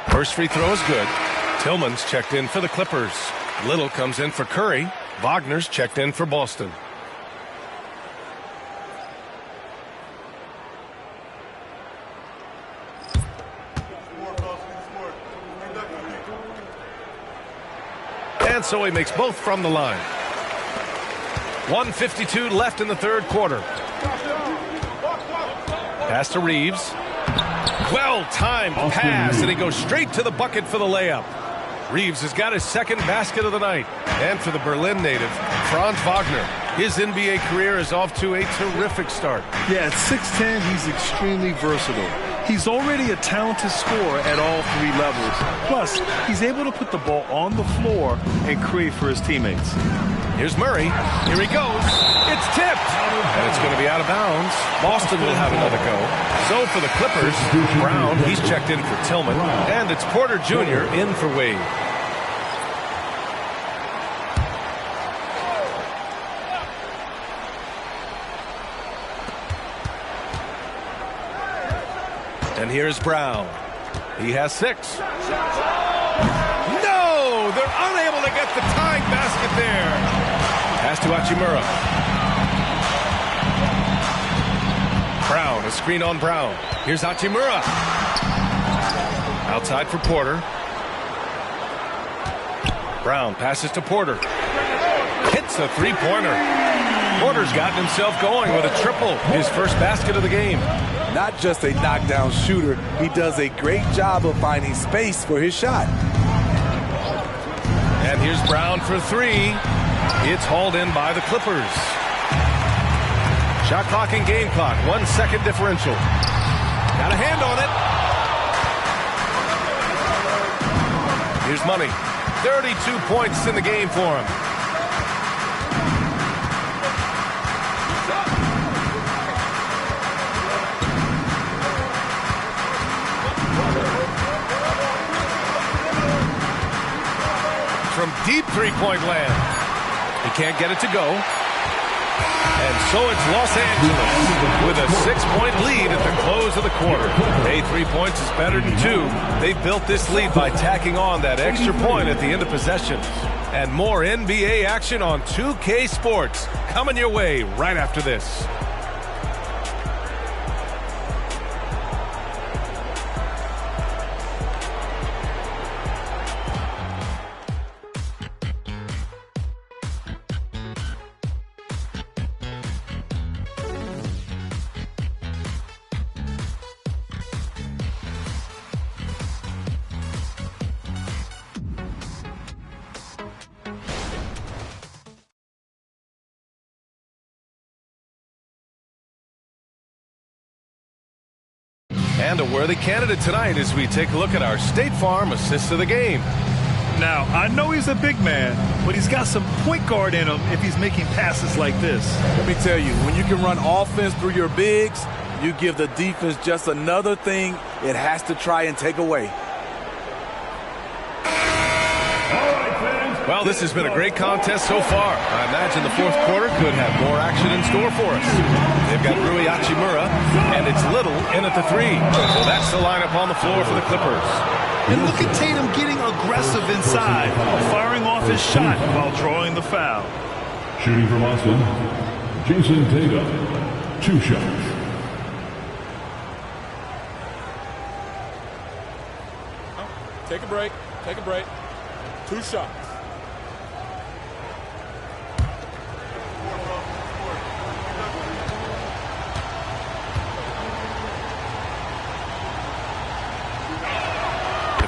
First free throw is good. Tillman's checked in for the Clippers. Little comes in for Curry. Wagner's checked in for Boston. And so he makes both from the line. 1:52 left in the third quarter. Pass to Reeves. Well-timed pass, and he goes straight to the bucket for the layup. Reeves has got his second basket of the night. And for the Berlin native, Franz Wagner, his NBA career is off to a terrific start. Yeah, at 6'10", he's extremely versatile. He's already a talented scorer at all 3 levels. Plus, he's able to put the ball on the floor and create for his teammates. Here's Murray. Here he goes. It's tipped. And it's going to be out of bounds. Boston will have another go. So for the Clippers, Brown, he's checked in for Tillman. And it's Porter Jr. in for Wade. And here's Brown. He has 6. No! They're unable to get the tying basket there. Pass to Hachimura. Brown, a screen on Brown. Here's Hachimura. Outside for Porter. Brown passes to Porter. Hits a three-pointer. Porter's gotten himself going with a triple. His first basket of the game. Not just a knockdown shooter, he does a great job of finding space for his shot. And here's Brown for 3. It's hauled in by the Clippers. Shot clock and game clock. 1 second differential. Got a hand on it. Here's Money. 32 points in the game for him. From deep three-point land. He can't get it to go. And so it's Los Angeles with a 6-point lead at the close of the quarter. Hey, 3 points is better than 2. They built this lead by tacking on that extra point at the end of possession. And more NBA action on 2K Sports coming your way right after this. And a worthy candidate tonight as we take a look at our State Farm assist of the game. Now, I know he's a big man, but he's got some point guard in him if he's making passes like this. Let me tell you, when you can run offense through your bigs, you give the defense just another thing it has to try and take away. Well, this has been a great contest so far. I imagine the fourth quarter could have more action in store for us. They've got Rui Hachimura, and it's Little in at the 3. So that's the lineup on the floor for the Clippers. And look at Tatum getting aggressive inside, firing off his shot while drawing the foul. Shooting from Austin, Jason Tatum. 2 shots. Take a break. Take a break. 2 shots.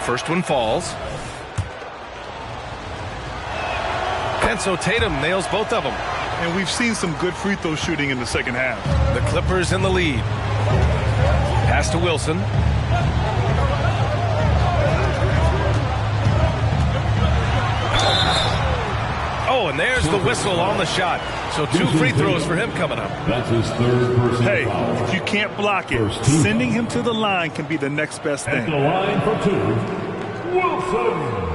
First one falls. And so Tatum nails both of them. And we've seen some good free throw shooting in the second half. The Clippers in the lead. Pass to Wilson. Oh, and there's the whistle on the shot. So 2 free throws for him coming up. That's his 3rd personal Hey, foul. if you can't block it, sending him to the line can be the next best thing. At the line for 2, Wilson.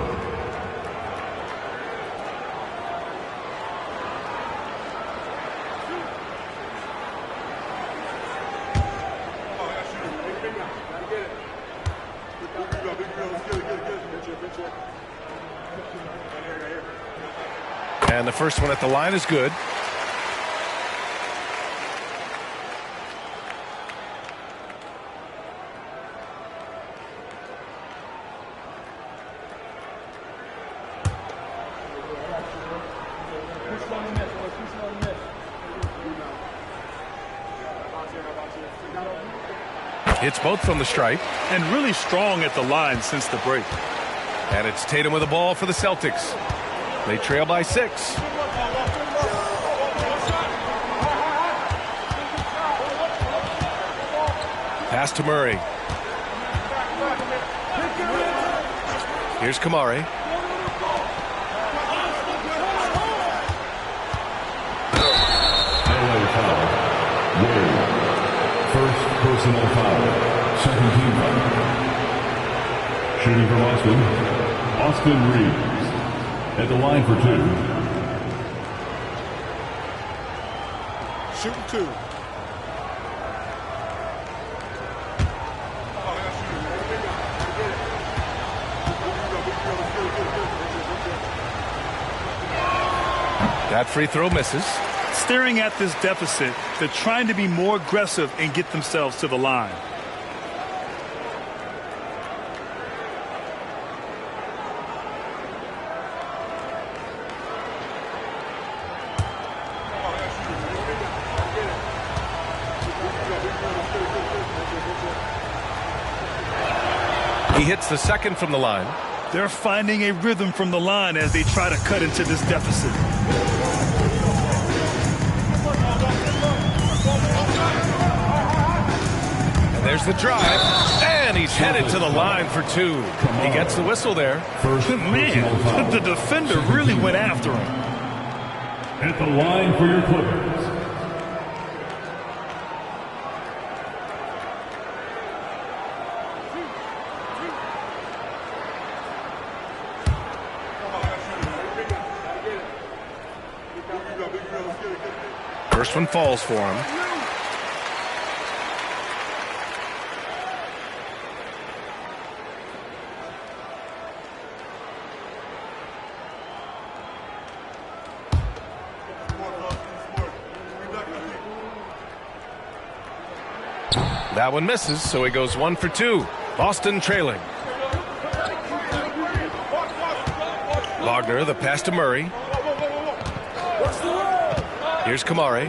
And the first one at the line is good. Hits both from the stripe. And really strong at the line since the break. And it's Tatum with the ball for the Celtics. They trail by 6. Pass to Murray. Here's Kamari. LA foul. Wade. First personal foul. Second team foul. Shooting from Austin Reeves. At the line for 2. Shooting 2. That free throw misses. Staring at this deficit, they're trying to be more aggressive and get themselves to the line. He hits the second from the line. They're finding a rhythm from the line as they try to cut into this deficit. And there's the drive. And he's headed to the line for 2. He gets the whistle there. Man, the defender really went after him. At the line for your Clippers. First one falls for him. That one misses, so he goes 1 for 2. Boston trailing. Wagner, the pass to Murray. Here's Kamari.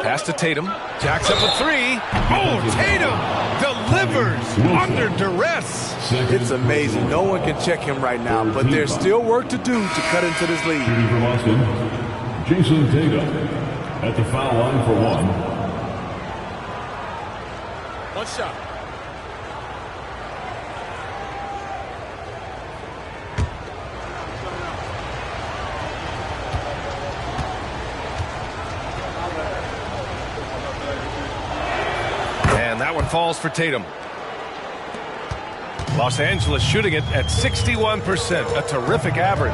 Pass to Tatum. Jacks up a 3. Oh, Tatum delivers under duress. It's amazing. No one can check him right now, but there's still work to do to cut into this lead. Shooting from Austin, Jason Tatum. At the foul line for 1. One shot. And that one falls for Tatum. Los Angeles shooting it at 61%, a terrific average.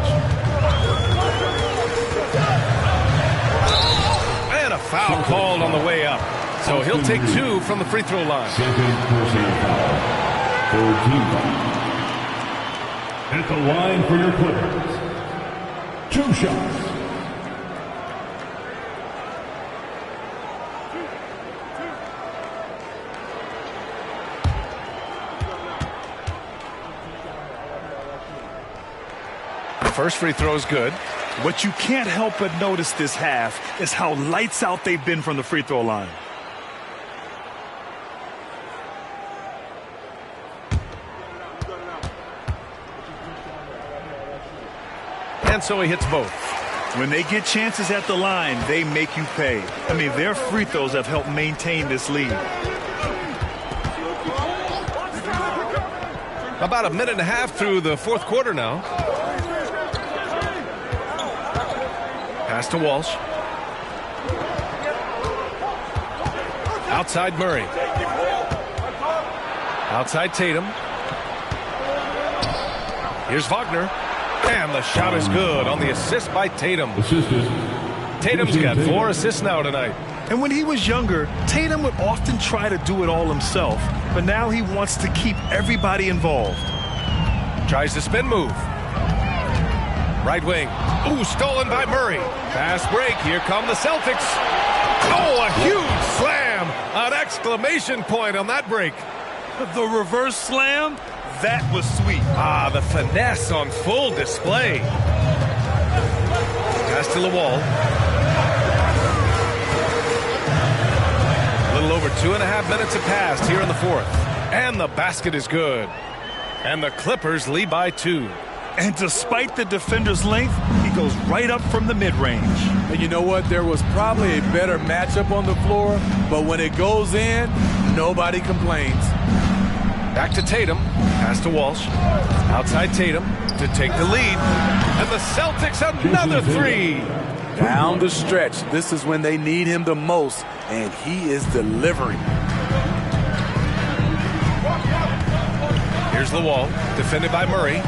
And a foul called on the way up. So he'll take 2 from the free throw line. Second personal foul. Third team foul. At the line for your Clippers. 2 shots. First free throw is good. What you can't help but notice this half is how lights out they've been from the free throw line. And so he hits both. When they get chances at the line, they make you pay. I mean, their free throws have helped maintain this lead. About a minute and a half through the fourth quarter now. Pass to Walsh. Outside Murray. Outside Tatum. Here's Wagner. And the shot is good on the assist by Tatum. Tatum's got 4 assists now tonight. And when he was younger, Tatum would often try to do it all himself. But now he wants to keep everybody involved. Tries the spin move. Right wing. Ooh, stolen by Murray. Fast break. Here come the Celtics. Oh, a huge slam. An exclamation point on that break. The reverse slam, that was sweet. Ah, the finesse on full display. Pass to the wall. A little over 2.5 minutes have passed here in the fourth. And the basket is good. And the Clippers lead by 2. And despite the defender's length, he goes right up from the mid-range. And you know what? There was probably a better matchup on the floor, but when it goes in, nobody complains. Back to Tatum. Pass to Walsh. Outside Tatum to take the lead. And the Celtics another 3. Down the stretch. This is when they need him the most, and he is delivering. Here's the wall. Defended by Murray.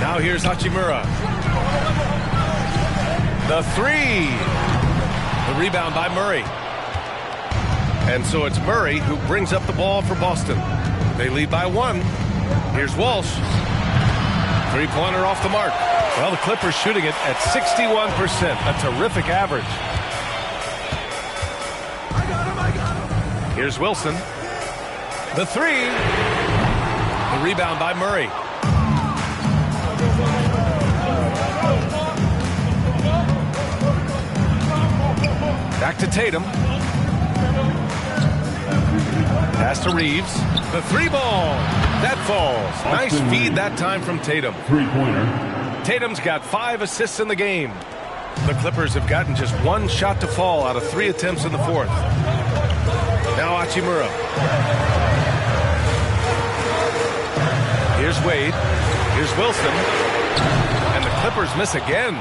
Now here's Hachimura. The 3. The rebound by Murray. And so it's Murray who brings up the ball for Boston. They lead by 1. Here's Walsh. 3-pointer off the mark. Well, the Clippers shooting it at 61%. A terrific average. Here's Wilson. The 3. The rebound by Murray. Back to Tatum. Pass to Reeves. The 3-ball. That falls. Nice feed that time from Tatum. 3-pointer. Tatum's got 5 assists in the game. The Clippers have gotten just 1 shot to fall out of 3 attempts in the fourth. Now Hachimura. Here's Wade. Here's Wilson. And the Clippers miss again.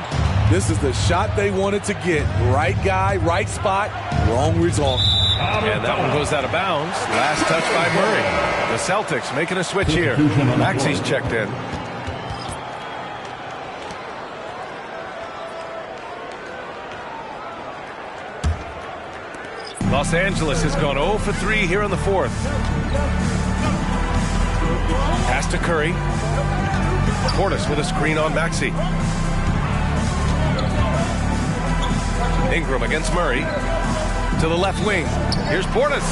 This is the shot they wanted to get. Right guy, right spot, wrong result. And that one goes out of bounds. Last touch by Murray. The Celtics making a switch here. Maxi's checked in. Los Angeles has gone 0 for 3 here in the fourth. Pass to Curry. Portis with a screen on Maxey. Ingram against Murray. To the left wing. Here's Portis.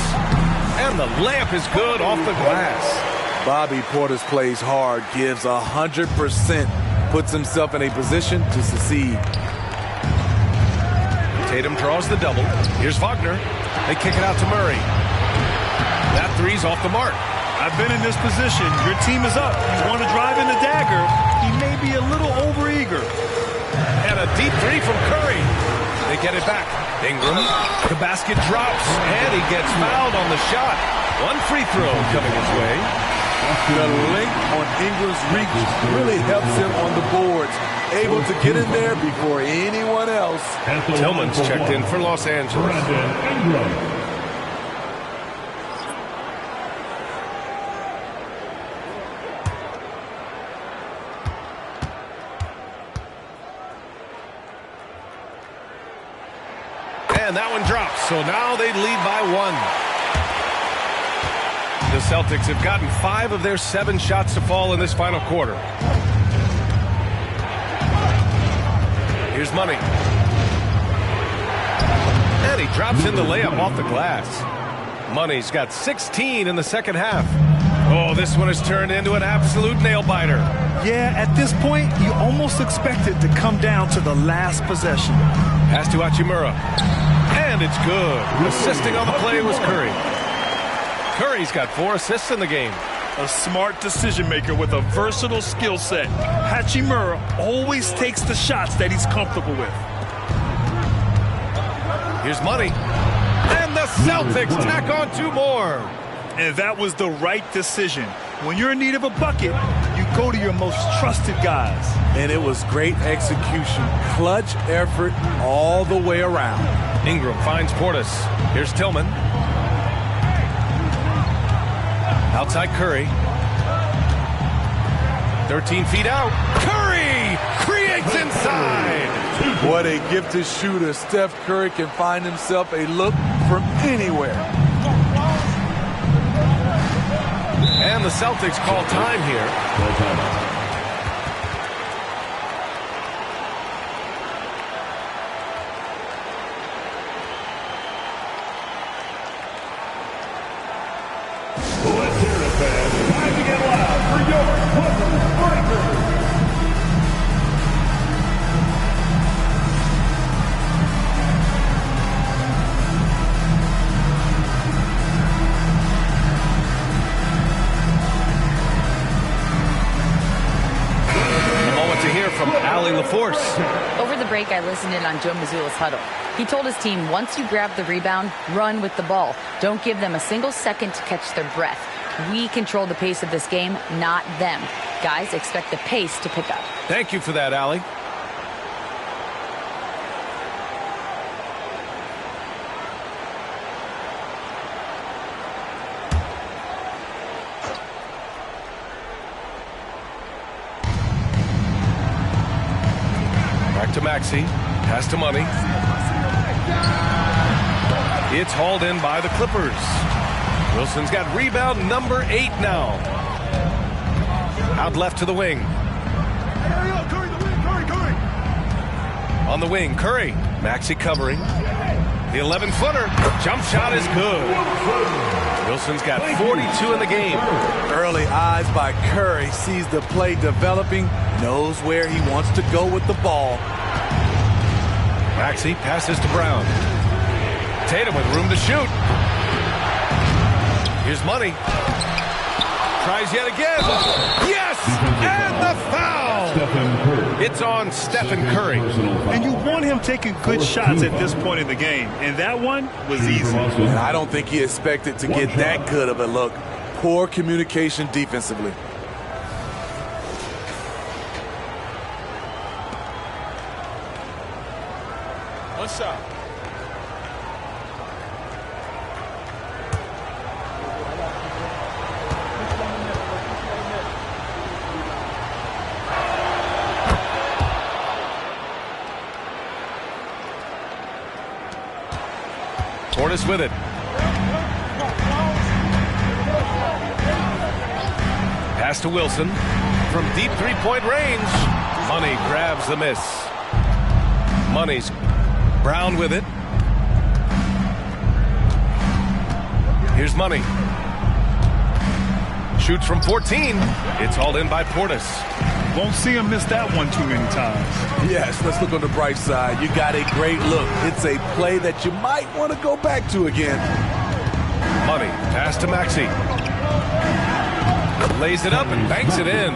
And the layup is good off the glass. Bobby Portis plays hard, gives 100%, puts himself in a position to succeed. Tatum draws the double. Here's Wagner. They kick it out to Murray. That 3's off the mark. I've been in this position. Your team is up. You want to drive in the dagger. He may be a little overeager. And a deep 3 from Curry. They get it back. Ingram, the basket drops, and he gets fouled on the shot. One free throw coming his way. The length on Ingram's reach really helps him on the boards. Able to get in there before anyone else. Tillman's checked in for Los Angeles. And that one drops, so now they lead by 1. The Celtics have gotten 5 of their 7 shots to fall in this final quarter. Here's Money. And he drops in the layup off the glass. Money's got 16 in the second half. Oh, this one has turned into an absolute nail-biter. Yeah, at this point, you almost expect it to come down to the last possession. Pass to Hachimura. And it's good. Assisting on the play was Curry. Curry's got 4 assists in the game. A smart decision maker with a versatile skill set. Hachimura always takes the shots that he's comfortable with. Here's Money. And the Celtics tack on 2 more. And that was the right decision. When you're in need of a bucket, you go to your most trusted guys. And it was great execution. Clutch effort all the way around. Ingram finds Portis. Here's Tillman. Outside Curry. 13 feet out. Curry creates inside. What a gifted shooter. Steph Curry can find himself a look from anywhere. And the Celtics call time here. Let's hear it, fans. Time to get loud for your Clippers Breakers. From Allie LaForce. Over the break, I listened in on Joe Mazzulla's huddle. He told his team, once you grab the rebound, run with the ball. Don't give them a single second to catch their breath. We control the pace of this game, not them. Guys, expect the pace to pick up. Thank you for that, Allie. To Maxey, pass to Money. It's hauled in by the Clippers. Wilson's got rebound number 8 now. Out left to the wing. On the wing, Curry. Maxey covering. The 11-footer. Jump shot is good. Wilson's got 42 in the game. Early eyes by Curry. Sees the play developing. Knows where he wants to go with the ball. Maxey passes to Brown. Tatum with room to shoot. Here's Money. Tries yet again. Yes! And the foul! It's on Stephen Curry. And you want him taking good shots at this point in the game. And that one was easy. And I don't think he expected to get that good of a look. Poor communication defensively. One shot. Portis with it. Pass to Wilson from deep three-point range. Money grabs the miss. Money's Brown with it. Here's Money. Shoots from 14. It's hauled in by Portis. Won't see him miss that one too many times. Yes, let's look on the bright side. You got a great look. It's a play that you might want to go back to again. Money. Pass to Maxey. Lays it up and banks it in.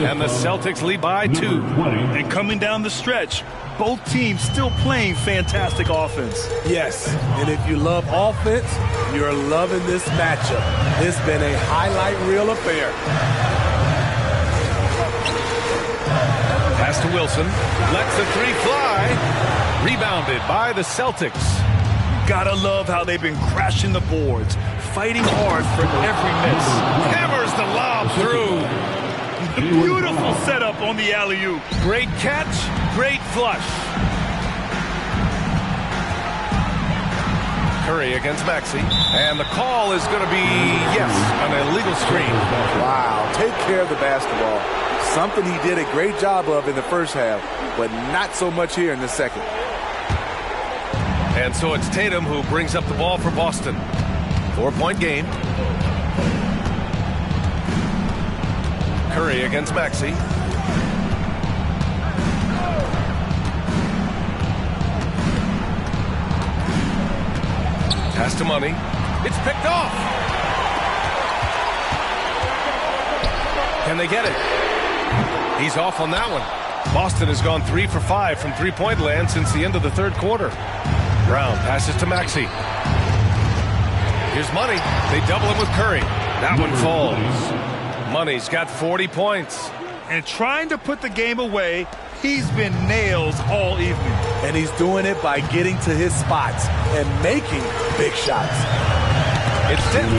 And the Celtics lead by 2. And coming down the stretch, both teams still playing fantastic offense. Yes, and if you love offense, you're loving this matchup. It's been a highlight reel affair. Pass to Wilson. Lets the three fly. Rebounded by the Celtics. Gotta love how they've been crashing the boards, fighting hard for every miss. Hammers the lob through. Beautiful setup on the alley-oop. Great catch, great flush. Curry against Maxey. And the call is going to be, yes, an illegal screen. Wow, take care of the basketball. Something he did a great job of in the first half, but not so much here in the second. And so it's Tatum who brings up the ball for Boston. 4-point game. Curry against Maxey. Pass to Money. It's picked off. Can they get it? He's off on that one. Boston has gone 3 for 5 from three-point land since the end of the third quarter. Brown passes to Maxey. Here's Money. They double him with Curry. That one falls. Money's got 40 points. And trying to put the game away, he's been nails all evening. And he's doing it by getting to his spots and making big shots. It's tipped.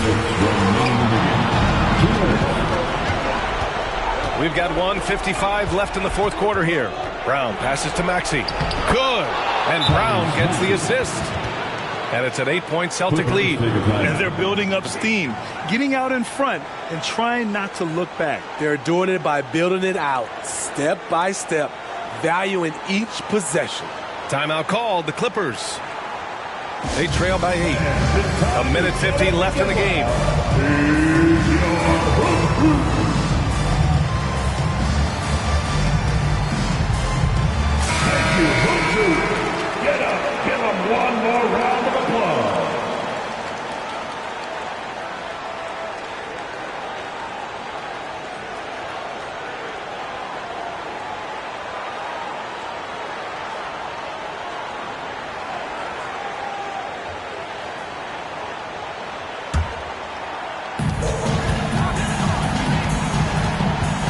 We've got 1:55 left in the fourth quarter here. Brown passes to Maxey. Good. And Brown gets the assist. And it's an 8-point Celtic lead. And they're building up steam, getting out in front and trying not to look back. They're doing it by building it out, step by step, valuing each possession. Timeout called, the Clippers. They trail by 8. 1:15 left in the game. Get up, give them one more round of applause.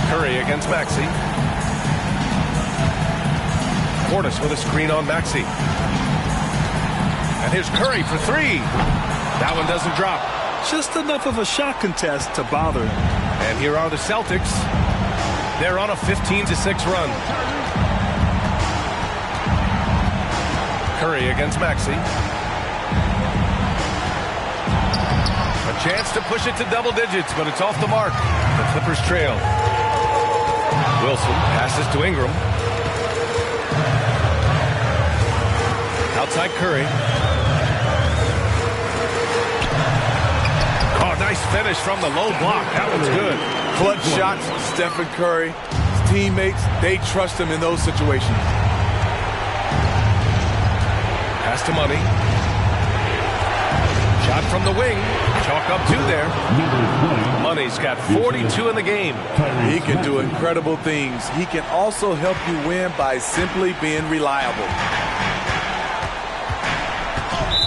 Curry against Maxey. Portis with a screen on Maxey. And here's Curry for 3. That one doesn't drop. Just enough of a shot contest to bother him. And here are the Celtics. They're on a 15-6 run. Curry against Maxey. A chance to push it to double digits, but it's off the mark. The Clippers trail. Wilson passes to Ingram. Outside Curry. Oh, nice finish from the low block. That one's good. Clutch shots, Stephen Curry. His teammates, they trust him in those situations. Pass to Money. Shot from the wing. Chalk up 2 there. Money's got 42 in the game. He can do incredible things. He can also help you win by simply being reliable.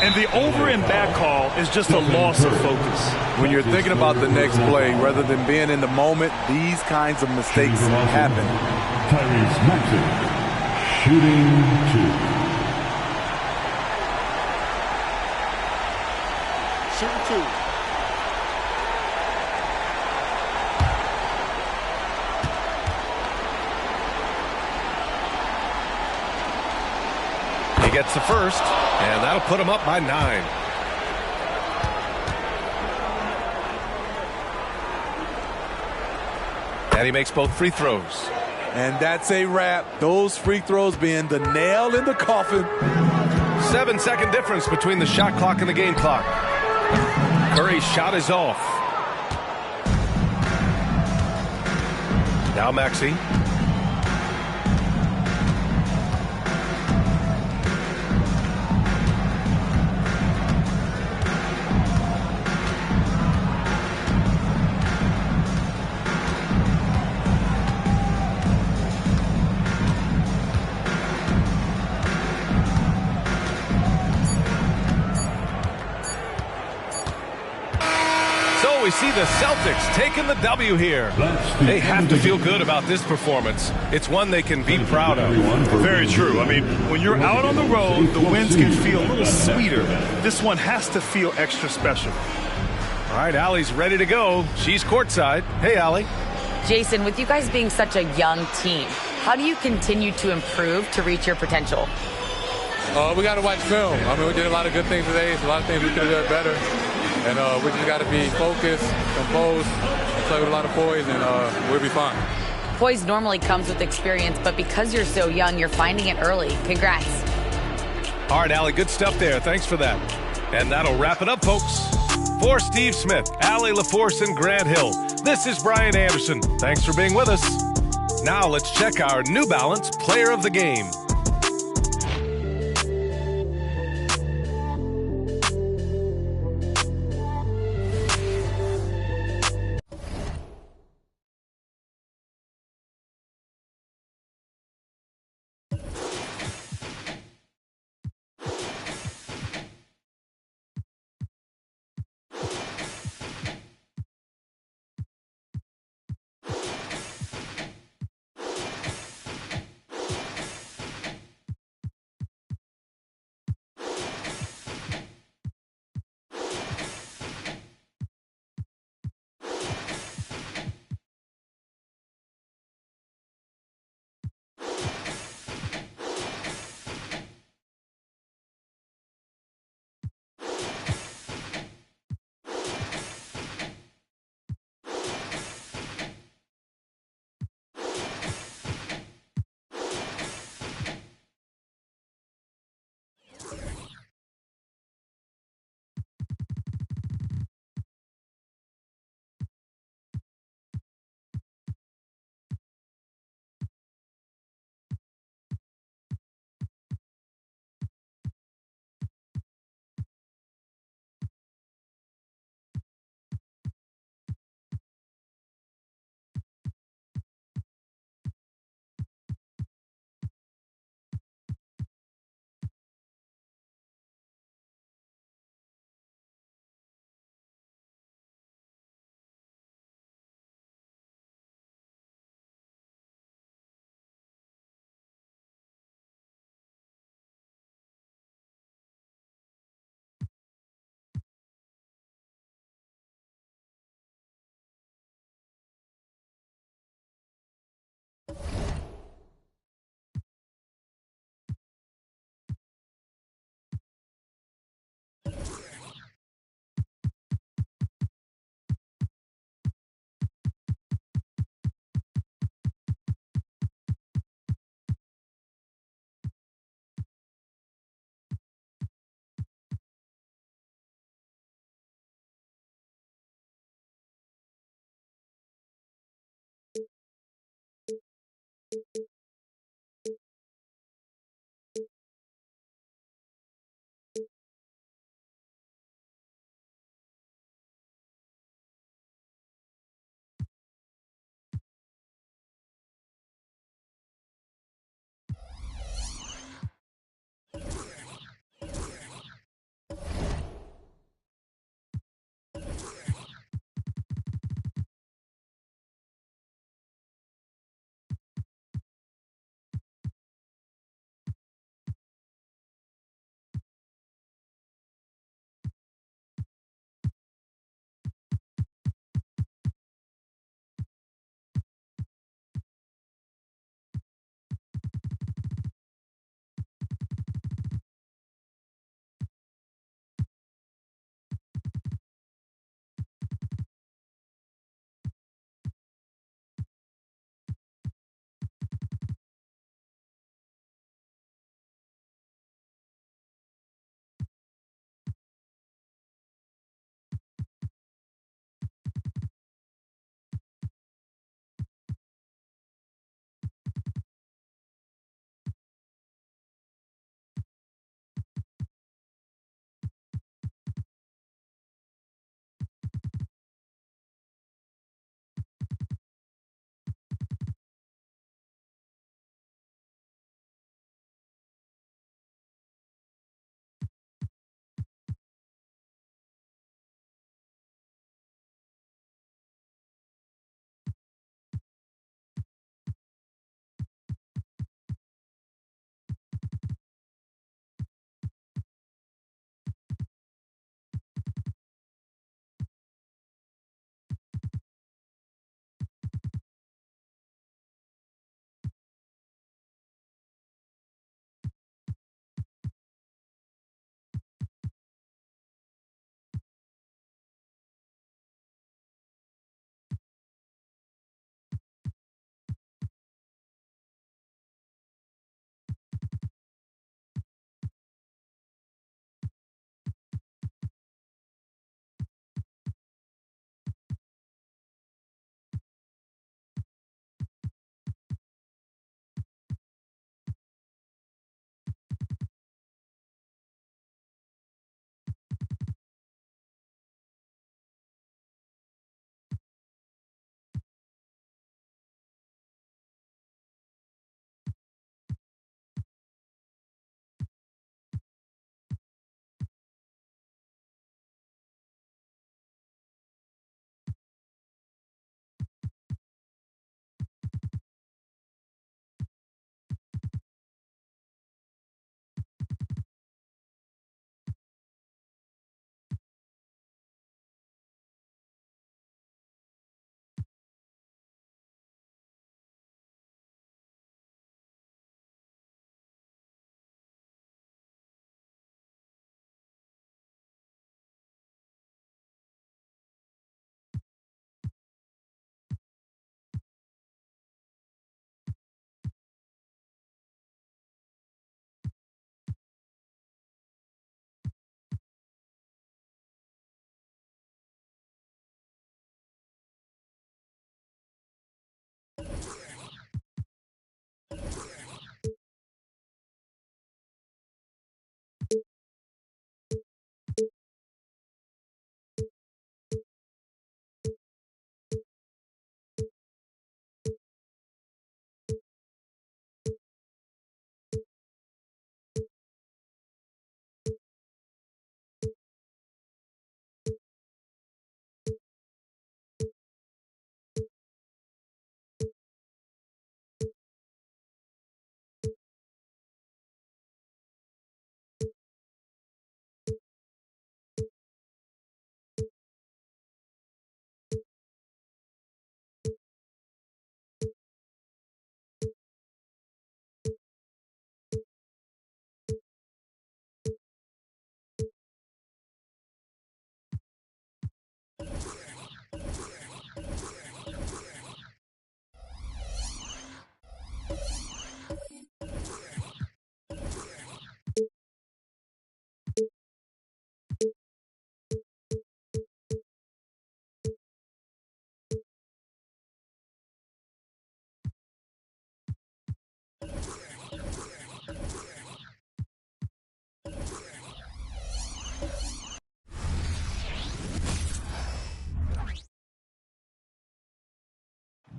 And the over and back call is just a loss of focus. When you're thinking about the next play, rather than being in the moment, these kinds of mistakes happen. Tyrese Maxey, shooting 2. Shooting 2. He gets the first, and that'll put him up by 9. And he makes both free throws. And that's a wrap. Those free throws being the nail in the coffin. 7-second difference between the shot clock and the game clock. Curry's shot is off. Now Maxey. we see the Celtics taking the W here. They have to feel good about this performance. It's one they can be proud of. Very true. I mean, when you're out on the road, the wins can feel a little sweeter. This one has to feel extra special. All right, Allie's ready to go. She's courtside. Hey, Allie. Jason, with you guys being such a young team, how do you continue to improve to reach your potential? We got to watch film. I mean, we did a lot of good things today. So a lot of things we could have done better. And we just got to be focused, composed, play with a lot of poise, and we'll be fine. Poise normally comes with experience, but because you're so young, you're finding it early. Congrats. All right, Allie, good stuff there. Thanks for that. And that'll wrap it up, folks. For Steve Smith, Allie LaForce, and Grant Hill, this is Brian Anderson. Thanks for being with us. Now let's check our New Balance Player of the Game.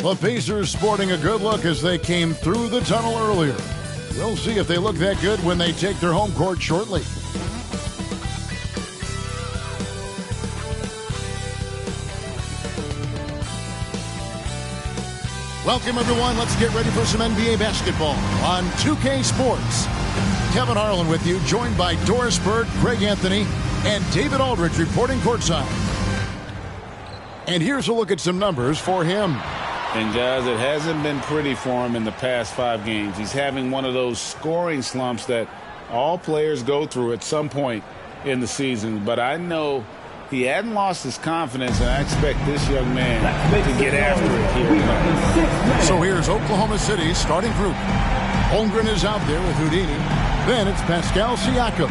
The Pacers sporting a good look as they came through the tunnel earlier. We'll see if they look that good when they take their home court shortly. Welcome, everyone. Let's get ready for some NBA basketball on 2K Sports. Kevin Harlan with you, joined by Doris Bird, Greg Anthony, and David Aldridge reporting courtside. And here's a look at some numbers for him. And, guys, it hasn't been pretty for him in the past 5 games. He's having one of those scoring slumps that all players go through at some point in the season. But I know he hadn't lost his confidence, and I expect this young man to get after it here tonight. So here's Oklahoma City's starting group. Holmgren is out there with Houdini. Then it's Pascal Siakam.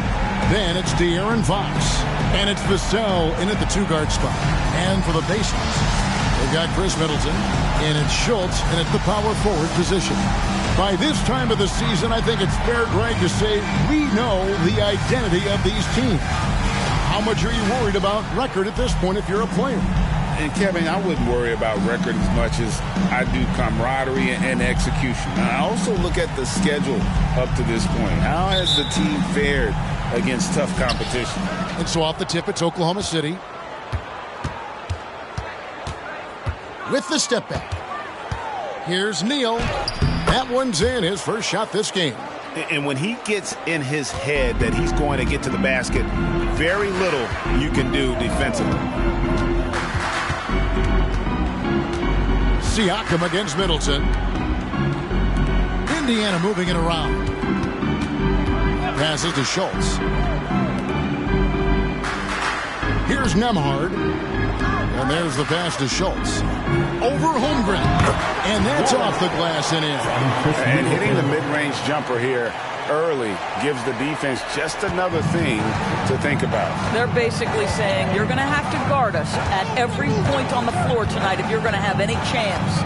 Then it's De'Aaron Fox. And it's Vassell in at the 2-guard spot. And for the Pacers, they've got Chris Middleton. And it's Schultz in at the power forward position. By this time of the season, I think it's fair, Greg, to say we know the identity of these teams. How much are you worried about record at this point if you're a player? And, Kevin, I wouldn't worry about record as much as I do camaraderie and execution. I also look at the schedule up to this point. How has the team fared against tough competition? And so off the tip, it's Oklahoma City. With the step back. Here's Neal. That one's in, his first shot this game. And when he gets in his head that he's going to get to the basket, very little you can do defensively. Siakam against Middleton. Indiana moving it around. Passes to Schultz. Here's Nembhard. And there's the pass to Schultz. Over Holmgren. And that's off the glass and in. And hitting the mid-range jumper here early gives the defense just another thing to think about. They're basically saying you're going to have to guard us at every point on the floor tonight if you're going to have any chance.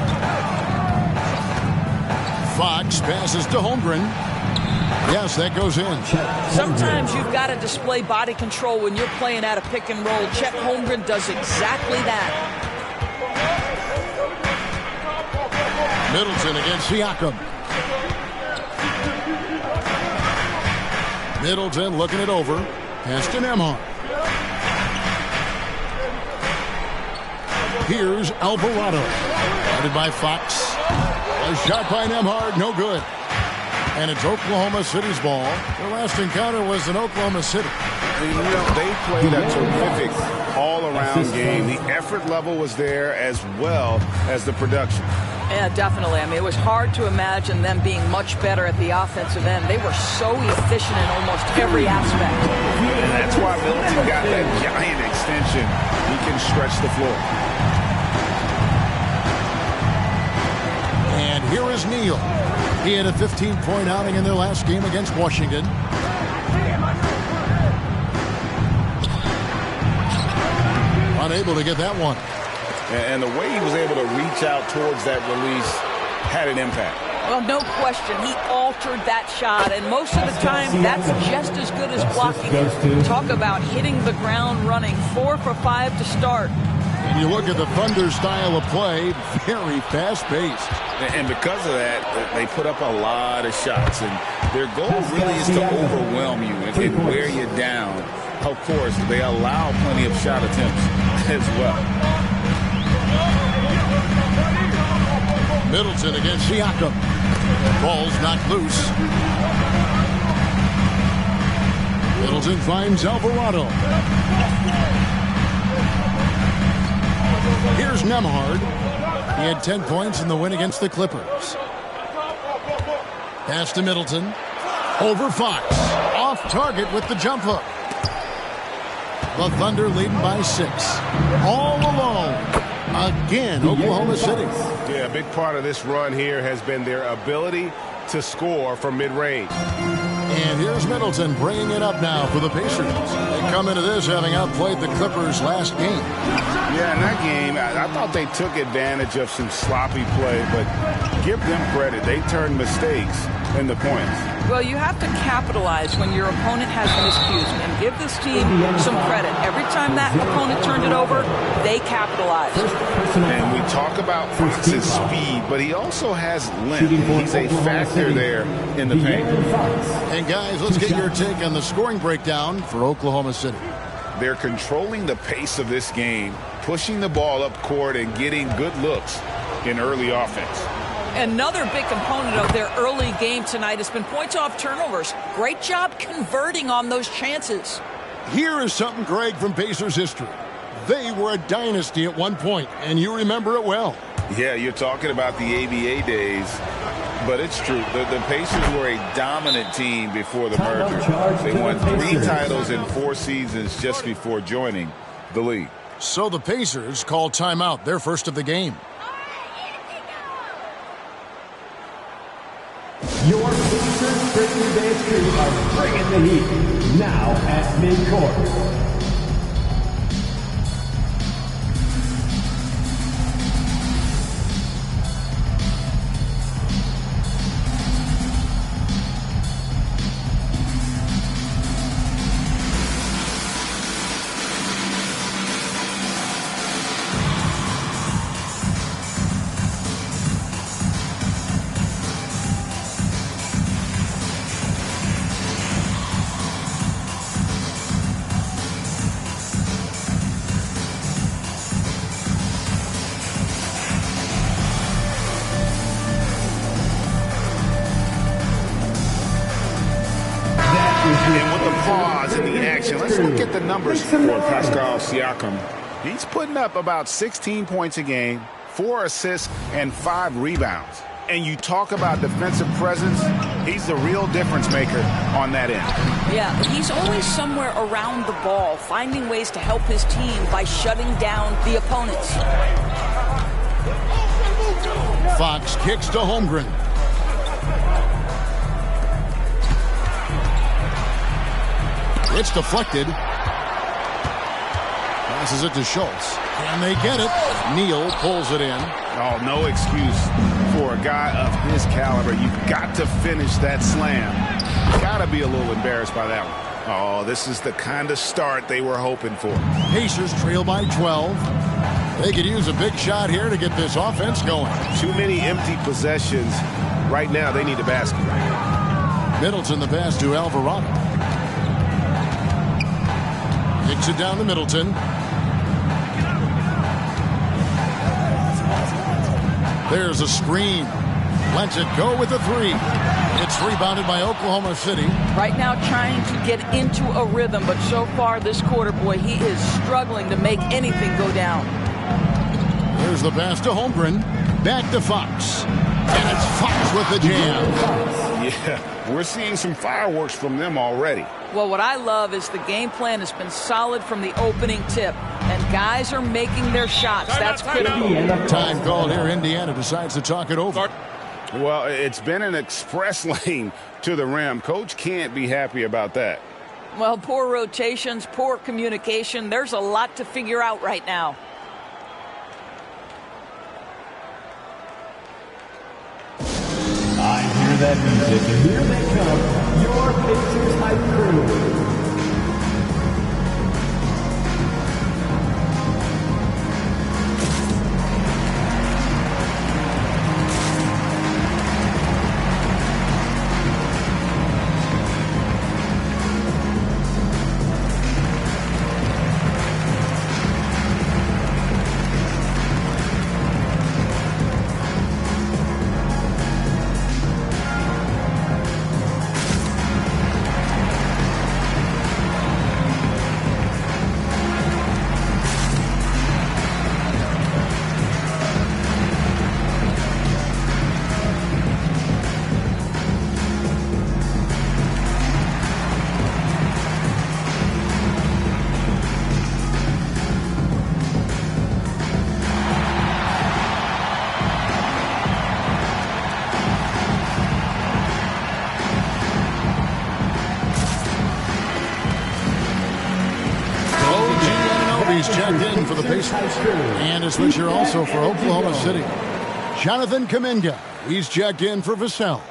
Fox passes to Holmgren. Yes, that goes in. Sometimes you've got to display body control when you're playing at a pick and roll. Chet Holmgren does exactly that. Middleton against Siakam. Middleton looking it over. Pass to Nembhard. Here's Alvarado. Guarded by Fox. A shot by Nembhard, no good. And it's Oklahoma City's ball. Their last encounter was in Oklahoma City. You know, they played a terrific all-around game. The effort level was there as well as the production. Yeah, definitely. I mean, it was hard to imagine them being much better at the offensive end. They were so efficient in almost every aspect. And that's why Middleton got that giant extension. He can stretch the floor. And here is Neal. He had a 15-point outing in their last game against Washington. Unable to get that one. And the way he was able to reach out towards that release had an impact. Well, no question. He altered that shot, and most of the time, that's just as good as blocking it. Talk about hitting the ground running. 4 for 5 to start. And you look at the Thunder style of play, very fast-paced. And because of that, they put up a lot of shots. And their goal really is to overwhelm you and wear you down. Of course, they allow plenty of shot attempts as well. Middleton against Siakam. Ball's knocked loose. Middleton finds Alvarado. Here's Nembhard. He had 10 points in the win against the Clippers. Pass to Middleton. Over Fox. Off target with the jump hook. The Thunder leading by 6. All alone. Again, Oklahoma City. Yeah, a big part of this run here has been their ability to score from mid-range. And here's Middleton bringing it up now for the Pacers. They come into this having outplayed the Clippers last game. Yeah, in that game, I thought they took advantage of some sloppy play, but give them credit. They turned mistakes in the points. Well, you have to capitalize when your opponent has miscues, and give this team some credit. Every time that opponent turned it over, they capitalized. And we talk about Fox's speed, but he also has length. He's a factor there in the paint. And guys, let's get your take on the scoring breakdown for Oklahoma City. They're controlling the pace of this game, pushing the ball up court and getting good looks in early offense. Another big component of their early game tonight has been points off turnovers. Great job converting on those chances. Here is something, Greg, from Pacers history. They were a dynasty at one point, and you remember it well. Yeah, you're talking about the ABA days, but it's true. The Pacers were a dominant team before the merger. They won 3 titles in 4 seasons just before joining the league. So the Pacers call timeout, their first of the game. Your Pacers Brittany Band crew are bringing the heat now at midcourt. And with the pause in the action, let's look at the numbers for Pascal Siakam. He's putting up about 16 points a game, 4 assists, and 5 rebounds. And you talk about defensive presence, he's the real difference maker on that end. Yeah, he's always somewhere around the ball, finding ways to help his team by shutting down the opponents. Fox kicks to Holmgren. It's deflected. Passes it to Schultz. Can they get it? Neal pulls it in. Oh, no excuse for a guy of his caliber. You've got to finish that slam. Got to be a little embarrassed by that one. Oh, this is the kind of start they were hoping for. Pacers trail by 12. They could use a big shot here to get this offense going. Too many empty possessions. Right now, they need a basket. Middleton the pass to Alvarado. Kicks it down to Middleton. There's a screen. Lets it go with a 3. It's rebounded by Oklahoma City. Right now trying to get into a rhythm, but so far this quarter, boy, he is struggling to make anything go down. There's the pass to Holmgren. Back to Fox. And it's Fox with the jam. Yeah, we're seeing some fireworks from them already. Well, what I love is the game plan has been solid from the opening tip, and guys are making their shots. That's critical. Time called here. Indiana decides to talk it over. Well, it's been an express lane to the rim. Coach can't be happy about that. Well, poor rotations, poor communication. There's a lot to figure out right now. I hear that music, and here they come, your Pacers hype crew. Checked in for the Pacers. And a switcher also for Oklahoma City. Jonathan Kuminga. He's checked in for Vassell.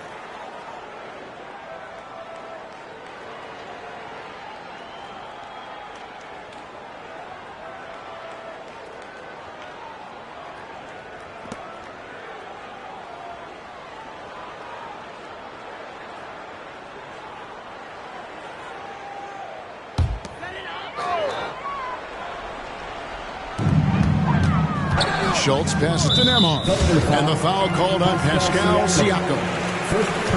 Schultz passes to Nembhard. And the foul called on Pascal Siakam.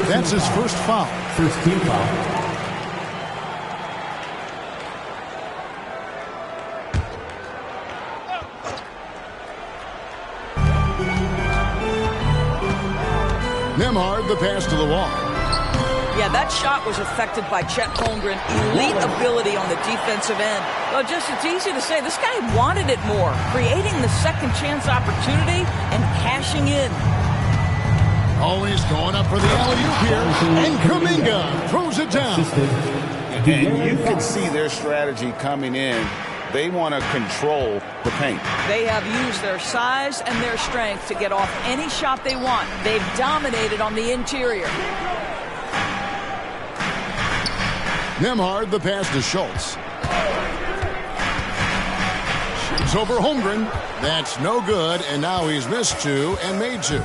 That's his first foul. First team foul. Nembhard, the pass to the wall. Yeah, that shot was affected by Chet Holmgren. Elite ability on the defensive end. Well, just it's easy to say this guy wanted it more, creating the second chance opportunity and cashing in. Always going up for the alley-oop here, and Kuminga throws it down. And you can see their strategy coming in. They want to control the paint. They have used their size and their strength to get off any shot they want. They've dominated on the interior. Nembhard, the pass to Schultz. Shoots over Holmgren. That's no good, and now he's missed two and made two.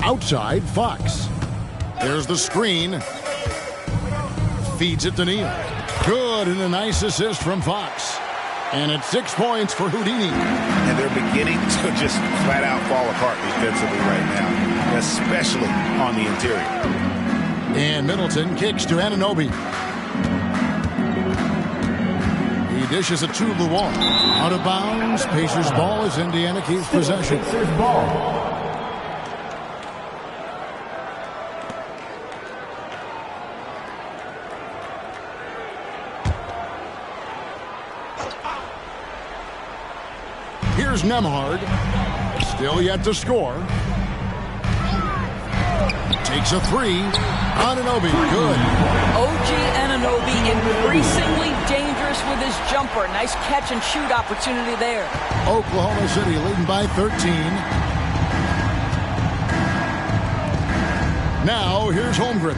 Outside, Fox. There's the screen. Feeds it to Neal. Good, and a nice assist from Fox. And it's 6 points for Houdini. And they're beginning to just flat out fall apart defensively right now, especially on the interior. And Middleton kicks to Anunoby. He dishes it to Luol. Out of bounds. Pacers ball as Indiana keeps possession. Pacers ball. Here's Nembhard. Still yet to score. Takes a three. Anunoby, good. OG Anunoby increasingly dangerous with his jumper. Nice catch and shoot opportunity there. Oklahoma City leading by 13. Now here's Holmgren.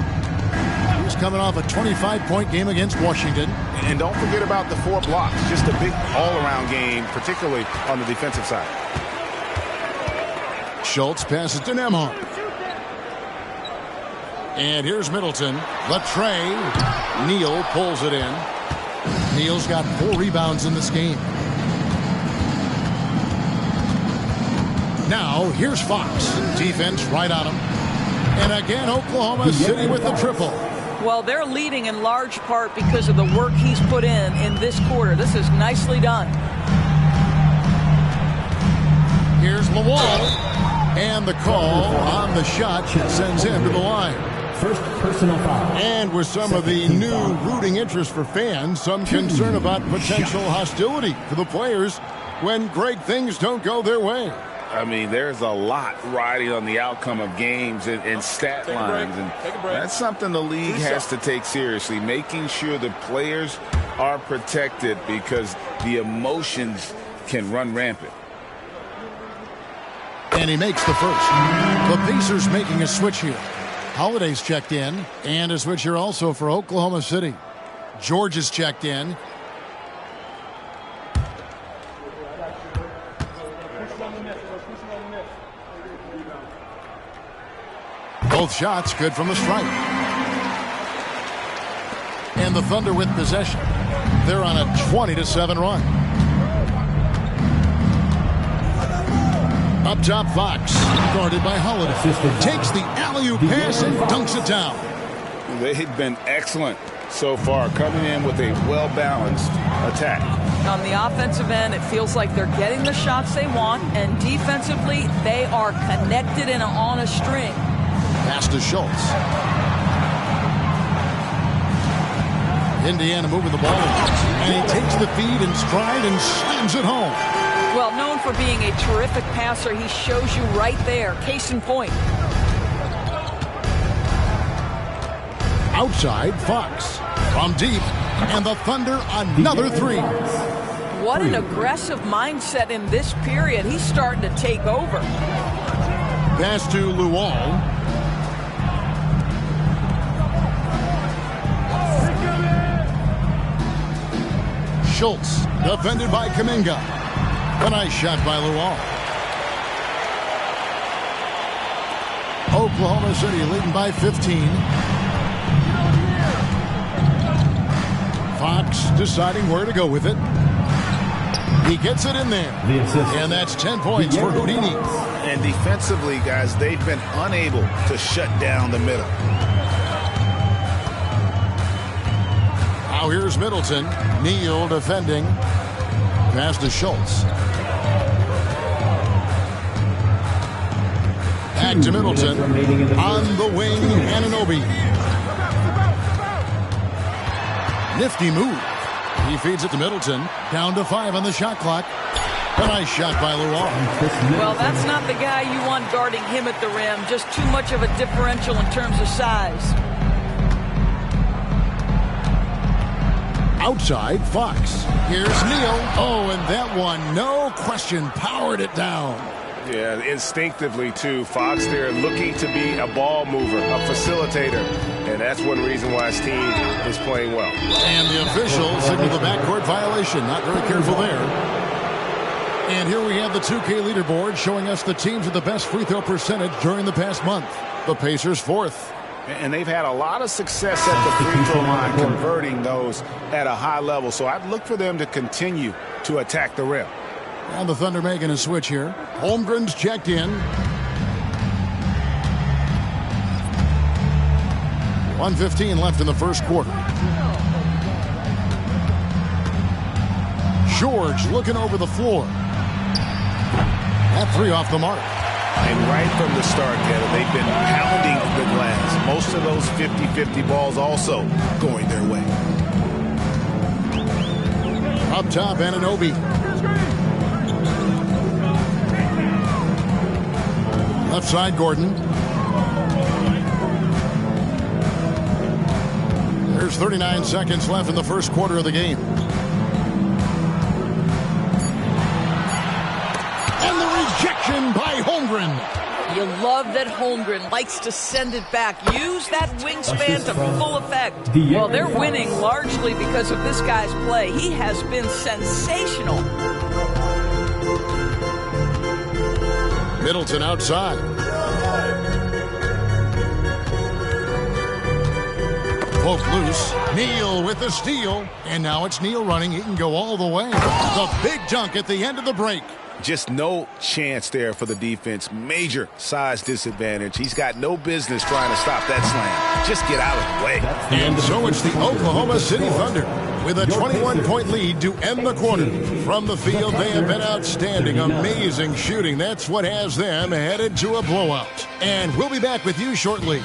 He's coming off a 25-point game against Washington. And don't forget about the 4 blocks. Just a big all-around game, particularly on the defensive side. Schultz passes to Nembhard. And here's Middleton. Latrey. Neal pulls it in. Neal's got 4 rebounds in this game. Now here's Fox. Defense right on him. And again, Oklahoma City with the triple. Well, they're leading in large part because of the work he's put in this quarter. This is nicely done. Here's Luol. And the call on the shot sends him to the line. First personal foul. And with some of the new rooting interest for fans, some concern about potential hostility for the players when great things don't go their way. I mean, there's a lot riding on the outcome of games and stat lines. And that's something the league has to take seriously, making sure the players are protected because the emotions can run rampant. And he makes the first. The Pacers making a switch here. Holiday's checked in, and a switch here also for Oklahoma City. George is checked in. Both shots good from the stripe. And the Thunder with possession. They're on a 20-7 run. Up top, Fox, guarded by Holiday. Takes the alley-oop pass and dunks it down. They've been excellent so far, coming in with a well-balanced attack. On the offensive end, it feels like they're getting the shots they want, and defensively, they are connected and on a string. Pass to Schultz. Indiana moving the ball, and he takes the feed in stride and slams it home. Well, known for being a terrific passer, he shows you right there. Case in point. Outside, Fox. From deep, and the Thunder another three. What an aggressive mindset in this period. He's starting to take over. Pass to Luol. Schultz, defended by Kuminga. A nice shot by Luol. Oklahoma City leading by 15. Fox deciding where to go with it. He gets it in there. And that's 10 points for Houdini. And defensively, guys, they've been unable to shut down the middle. Now here's Middleton. Neal defending. Pass to Schultz. Back to Middleton. On the wing, Anunoby. Nifty move. He feeds it to Middleton. Down to 5 on the shot clock. A nice shot by Luau. Well, that's not the guy you want guarding him at the rim. Just too much of a differential in terms of size. Outside, Fox. Here's Neal. Oh, and that one, no question, powered it down. Yeah, instinctively, too. Fox there looking to be a ball mover, a facilitator. And that's one reason why his team is playing well. And the official signaled the backcourt violation. Not very careful there. And here we have the 2K leaderboard showing us the teams with the best free throw percentage during the past month. The Pacers 4th. And they've had a lot of success at the free throw line converting those at a high level. So I'd look for them to continue to attack the rim. And the Thunder making a switch here. Holmgren's checked in. 1:15 left in the first quarter. George looking over the floor. That 3 off the mark. And right from the start, Kevin, they've been pounding the glass. Most of those 50-50 balls also going their way. Up top, Anunoby. Left side, Gordon. There's 39 seconds left in the first quarter of the game. And the rejection by Holmgren. You love that Holmgren likes to send it back. Use that wingspan to full effect. Well, they're winning largely because of this guy's play. He has been sensational. Middleton outside. Poke loose. Neal with the steal. And now it's Neal running. He can go all the way. The big dunk at the end of the break. Just no chance there for the defense. Major size disadvantage. He's got no business trying to stop that slam. Just get out of the way. And so it's the Oklahoma City Thunder with a 21-point lead to end the quarter. From the field, they have been outstanding. Amazing shooting. That's what has them headed to a blowout. And we'll be back with you shortly.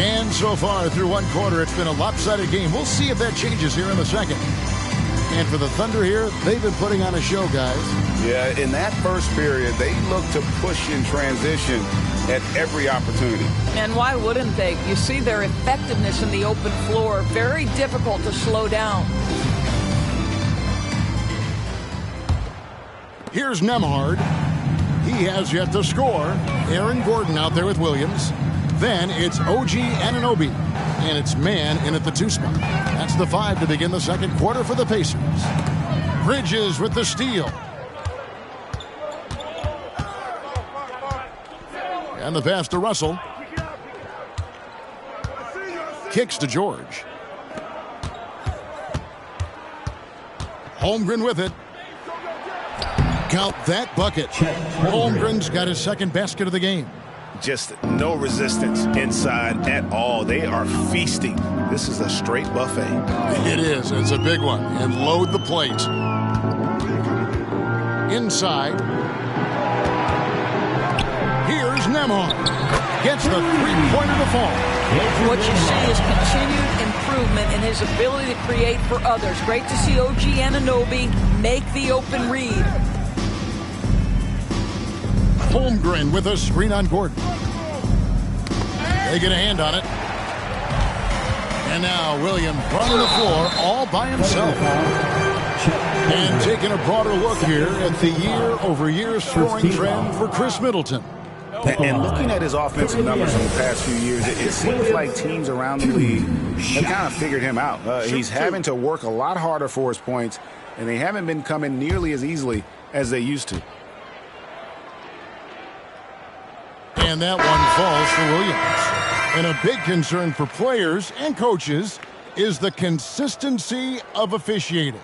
And so far through one quarter, it's been a lopsided game. We'll see if that changes here in the second. And for the Thunder here, they've been putting on a show, guys. Yeah, in that first period, they looked to push in transition at every opportunity. And why wouldn't they? You see their effectiveness in the open floor. Very difficult to slow down. Here's Nembhard. He has yet to score. Aaron Gordon out there with Williams. Then it's OG Anunoby. And it's man in at the 2 spot. That's the 5 to begin the second quarter for the Pacers. Bridges with the steal. And the pass to Russell. Kicks to George. Holmgren with it. Count that bucket. Holmgren's got his second basket of the game. Just no resistance inside at all. They are feasting. This is a straight buffet. It is. It's a big one. And load the plate. Inside. Here's Nembhard. Gets the three-pointer to fall. What you see is continued improvement in his ability to create for others. Great to see OG Anunoby make the open read. Holmgren with a screen on Gordon. They get a hand on it. And now Williams running the floor all by himself. And taking a broader look here at the year-over-year scoring trend for Chris Middleton. And looking at his offensive numbers from the past few years, it seems like teams around the league have kind of figured him out. He's having to work a lot harder for his points, and they haven't been coming nearly as easily as they used to. And that one falls for Williams. And a big concern for players and coaches is the consistency of officiating.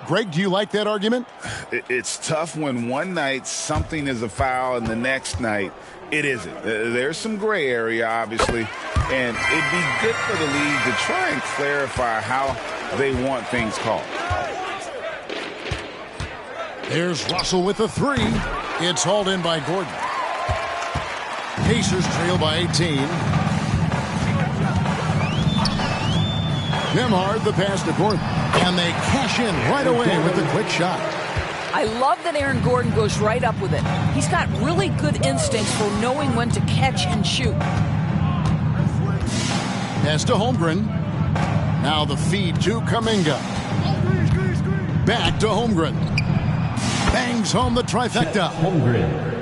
Greg, do you like that argument? It's tough when one night something is a foul and the next night it isn't. There's some gray area, obviously, and it'd be good for the league to try and clarify how they want things called. There's Russell with the three. It's hauled in by Gordon. Pacers trail by 18. Nembhard the pass to Gordon. And they cash in right away with a quick shot. I love that Aaron Gordon goes right up with it. He's got really good instincts for knowing when to catch and shoot. Pass to Holmgren. Now the feed to Kuminga. Back to Holmgren. Bangs home the trifecta.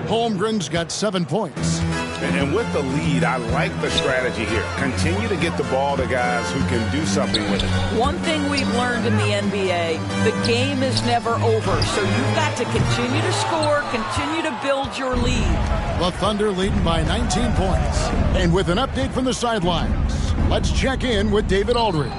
Holmgren's got 7 points. And with the lead, I like the strategy here. Continue to get the ball to guys who can do something with it. One thing we've learned in the NBA, the game is never over. So you've got to continue to score, continue to build your lead. The Thunder leading by 19 points. And with an update from the sidelines, let's check in with David Aldridge.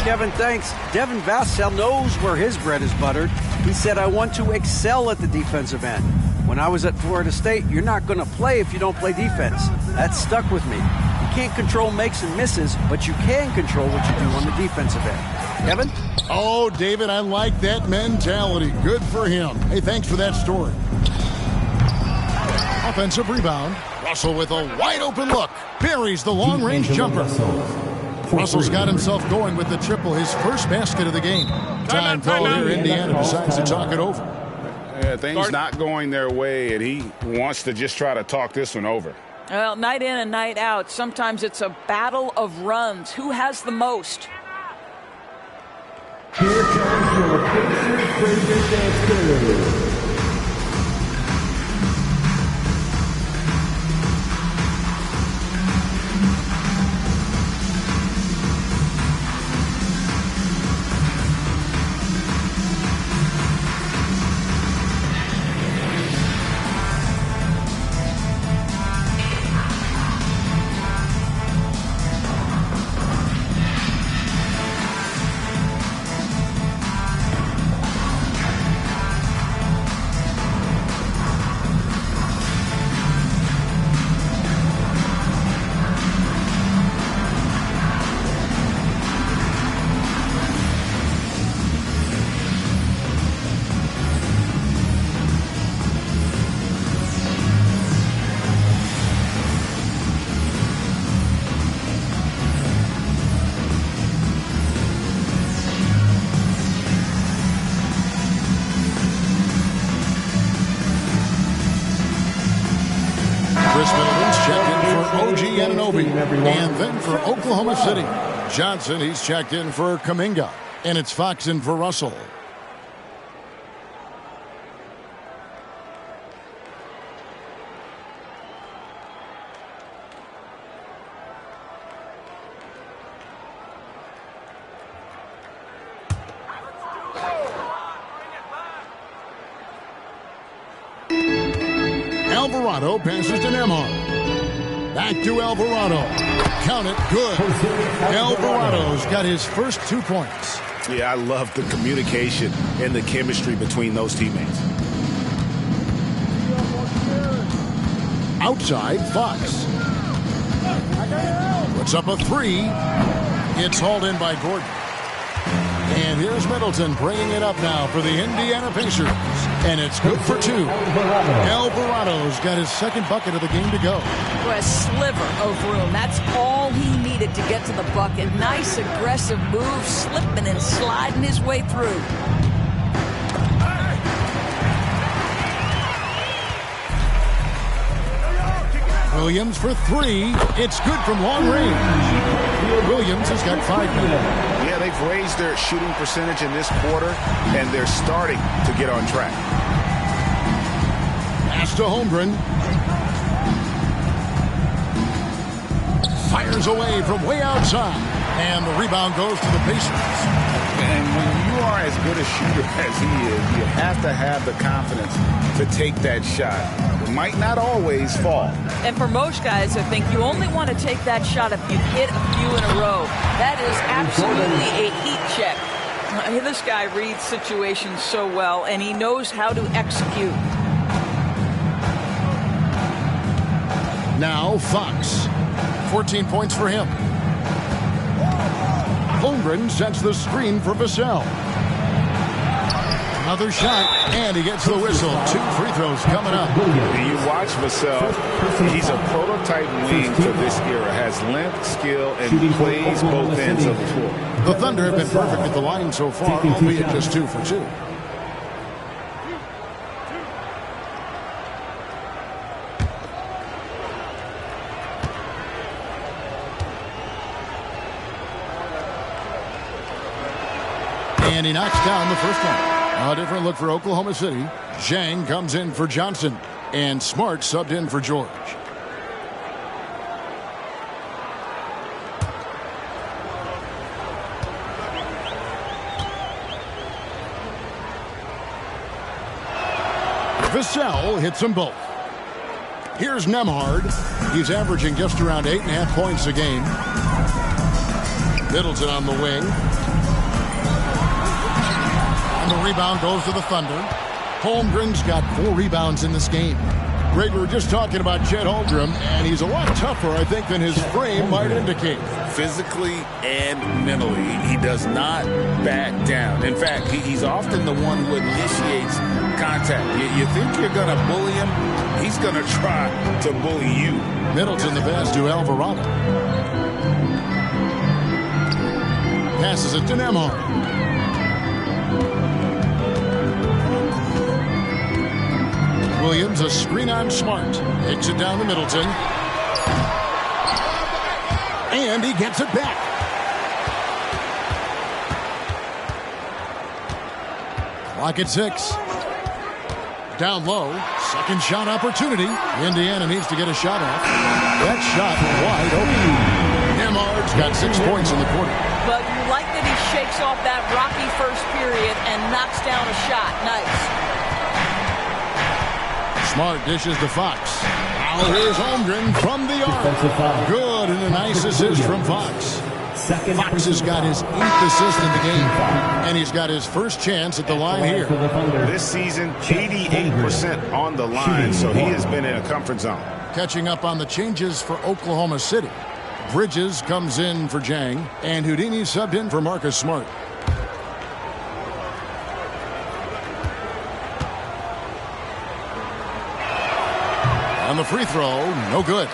Kevin, thanks. Devin Vassell knows where his bread is buttered. He said, I want to excel at the defensive end. When I was at Florida State, you're not going to play if you don't play defense. That stuck with me. You can't control makes and misses, but you can control what you do on the defensive end. Kevin? Oh, David, I like that mentality. Good for him. Hey, thanks for that story. Offensive rebound. Russell with a wide-open look. Buries the long-range jumper. Russell's got himself going with the triple, his first basket of the game. Time call here. Indiana decides to talk it over. Yeah, things not going their way, and he wants to just try to talk this one over. Well, night in and night out, sometimes it's a battle of runs. Who has the most? Here comes your Pacers Dance. And then for Oklahoma City, Johnson, he's checked in for Kuminga. And it's Fox in for Russell. Alvarado passes to Nembhard. Back to Alvarado. Count it. Good. Alvarado's got his first 2 points. Yeah, I love the communication and the chemistry between those teammates. Outside, Fox. Puts up a three. It's hauled in by Gordon. And here's Middleton bringing it up now for the Indiana Pacers. And it's good for 2. Alvarado's got his second bucket of the game to go. A sliver of room. That's all he needed to get to the bucket. Nice aggressive move, slipping and sliding his way through. Williams for three. It's good from long range. Williams has got 5 minutes. Yeah, they've raised their shooting percentage in this quarter, and they're starting to get on track. Pass to Holmgren. Fires away from way outside. And the rebound goes to the Pacers. And when you are as good a shooter as he is, you have to have the confidence to take that shot. It might not always fall. And for most guys, I think you only want to take that shot if you hit a few in a row. That is absolutely a heat check. This guy reads situations so well, and he knows how to execute. Now Fox. 14 points for him. Holmgren sets the screen for Vassell. Another shot, and he gets the whistle. 2 free throws coming up. You watch Vassell. He's a prototype wing for this era. Has length, skill, and plays both ends of the floor. The Thunder have been perfect at the line so far, albeit just 2 for 2. And he knocks down the first one. A different look for Oklahoma City. Zhang comes in for Johnson. And Smart subbed in for George. Vassell hits them both. Here's Nembhard. He's averaging just around 8.5 points a game. Middleton on the wing. And the rebound goes to the Thunder. Holmgren's got 4 rebounds in this game. Greg, we were just talking about Chet Holmgren, and he's a lot tougher, I think, than his frame might indicate. Physically and mentally, he does not back down. In fact, he's often the one who initiates contact. You think you're going to bully him? He's going to try to bully you. Middleton the pass to Alvarado. Passes it to Nembhard. Williams, a screen on Smart. Takes it down to Middleton. And he gets it back. Clock at 6. Down low. Second shot opportunity. Indiana needs to get a shot off. That shot wide open. Nembhard's got 6 points in the quarter. But you like that he shakes off that rocky first period and knocks down a shot. Nice. Smart dishes to Fox. Now here's Holmgren from the arc. Good, and a nice assist from Fox. Fox has got his 8th assist in the game, and he's got his first chance at the line here. This season, 88% on the line, so he has been in a comfort zone. Catching up on the changes for Oklahoma City. Bridges comes in for Zhang, and Houdini subbed in for Marcus Smart. On the free throw, no good.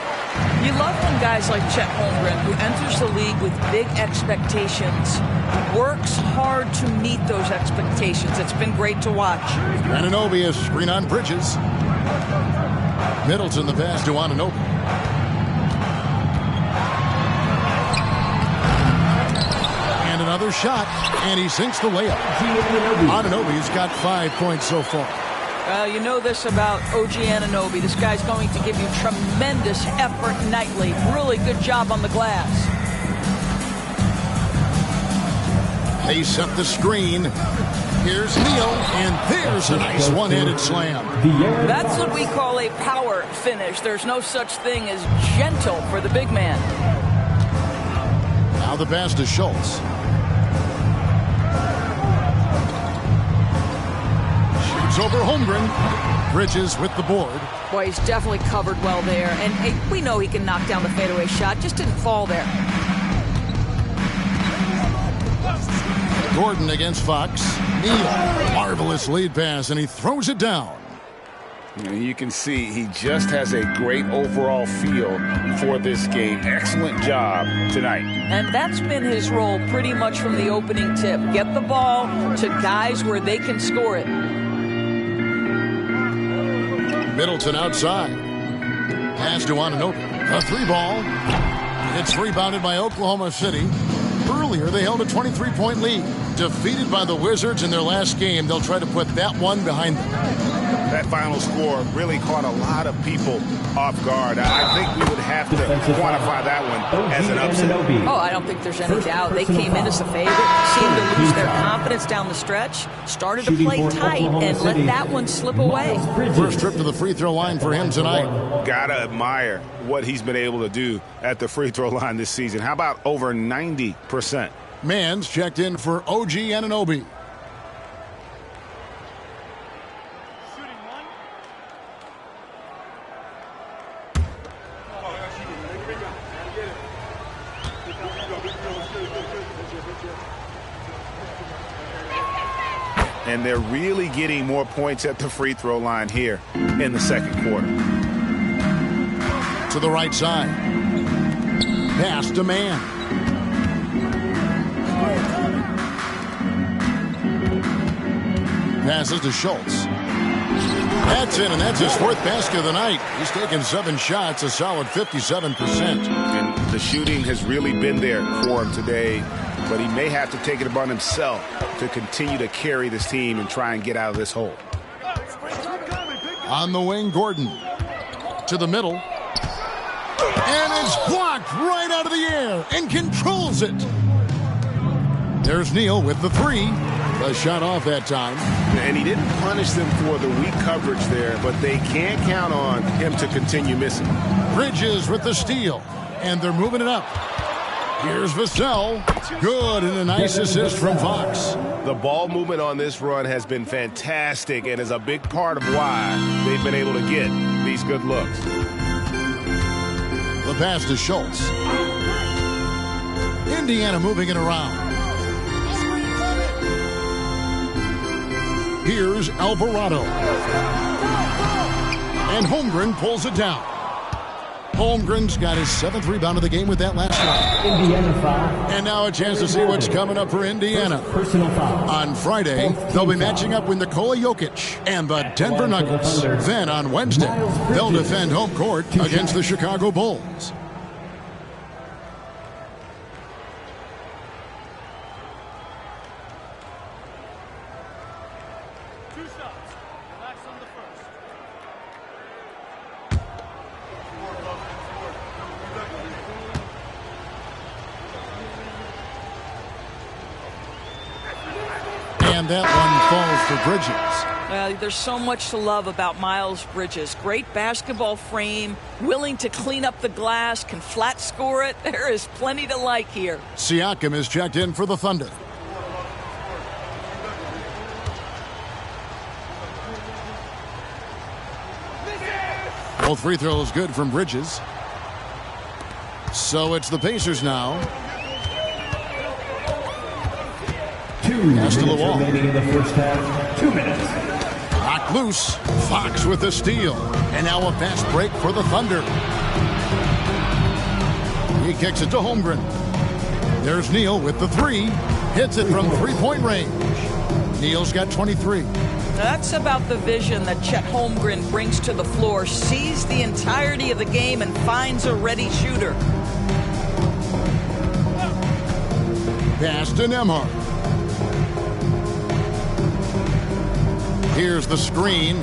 You love when guys like Chet Holmgren, who enters the league with big expectations, works hard to meet those expectations. It's been great to watch. Anunoby is screen on Bridges. Middleton the pass to Anunoby. And another shot, and he sinks the layup. Anunoby's got 5 points so far. You know this about OG Anunoby. This guy's going to give you tremendous effort nightly. Really good job on the glass. They set the screen. Here's Neal, and there's a nice one-handed slam. That's what we call a power finish. There's no such thing as gentle for the big man. Now the pass to Schultz. Over Holmgren. Bridges with the board. Boy, he's definitely covered well there. And hey, we know he can knock down the fadeaway shot. Just didn't fall there. Gordon against Fox. Neal. Marvelous lead pass, and he throws it down. You can see he just has a great overall feel for this game. Excellent job tonight. And that's been his role pretty much from the opening tip. Get the ball to guys where they can score it. Middleton outside. Pass to Anunoby. A 3-ball. It's rebounded by Oklahoma City. Earlier, they held a 23-point lead. Defeated by the Wizards in their last game, they'll try to put that one behind them. That final score really caught a lot of people off guard. I think we would have to quantify that one as an upset. Oh, I don't think there's any doubt. They came in as a favorite, seemed to lose their confidence down the stretch, started to play tight, and let that one slip away. First trip to the free throw line for him tonight. Gotta admire what he's been able to do at the free throw line this season. How about over 90%? Mans checked in for OG Anunoby. And they're really getting more points at the free throw line here in the second quarter. To the right side. Pass to Man. Passes to Schultz. That's in, and that's his fourth basket of the night. He's taken 7 shots, a solid 57%. And the shooting has really been there for him today, but he may have to take it upon himself to continue to carry this team and try and get out of this hole. On the wing, Gordon. To the middle. And it's blocked right out of the air and controls it. There's Neal with the 3. A shot off that time. And he didn't punish them for the weak coverage there, but they can't count on him to continue missing. Bridges with the steal, and they're moving it up. Here's Vassell. Good, and a nice assist from Fox. The ball movement on this run has been fantastic and is a big part of why they've been able to get these good looks. The pass to Schultz. Indiana moving it around. Here's Alvarado. And Holmgren pulls it down. Holmgren's got his 7th rebound of the game with that last one. Indiana foul. And now a chance to see what's coming up for Indiana. Personal foul. On Friday, they'll be matching up with Nikola Jokic and the Denver Nuggets. Then on Wednesday, they'll defend home court against the Chicago Bulls. And that one falls for Bridges. There's so much to love about Miles Bridges. Great basketball frame, willing to clean up the glass, can flat score it. There is plenty to like here. Siakam is checked in for the Thunder. Both free throws good from Bridges. So it's the Pacers now. 2 minutes remaining in the first half. 2 minutes. Knocked loose. Fox with the steal. And now a fast break for the Thunder. He kicks it to Holmgren. There's Neal with the 3. Hits it from 3-point range. Neal's got 23. That's about the vision that Chet Holmgren brings to the floor. Sees the entirety of the game and finds a ready shooter. Pass to Nembhard. Here's the screen.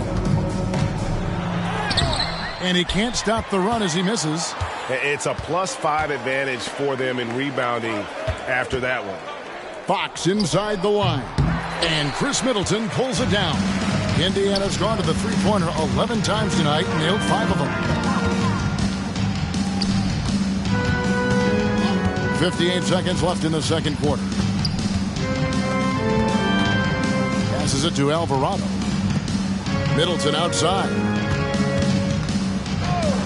And he can't stop the run as he misses. It's a +5 advantage for them in rebounding after that one. Fox inside the line. And Chris Middleton pulls it down. Indiana's gone to the three-pointer 11 times tonight and nailed 5 of them. 58 seconds left in the second quarter. Passes it to Alvarado. Middleton outside.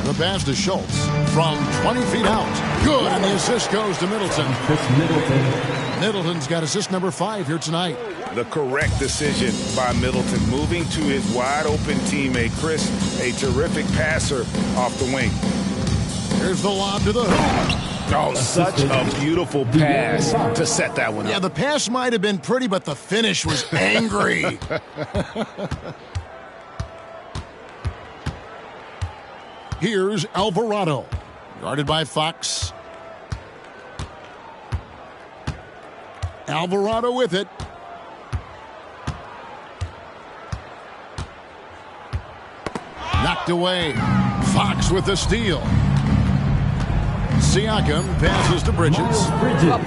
The pass to Schultz from 20 feet out. Good, and the assist goes to Middleton. Middleton's got assist number 5 here tonight. The correct decision by Middleton, moving to his wide-open teammate, Chris, a terrific passer off the wing. Here's the lob to the hoop. Oh, such a beautiful pass to set that one up. Yeah, the pass might have been pretty, but the finish was angry. Here's Alvarado. Guarded by Fox. Alvarado with it. Knocked away. Fox with the steal. Siakam passes to Bridges.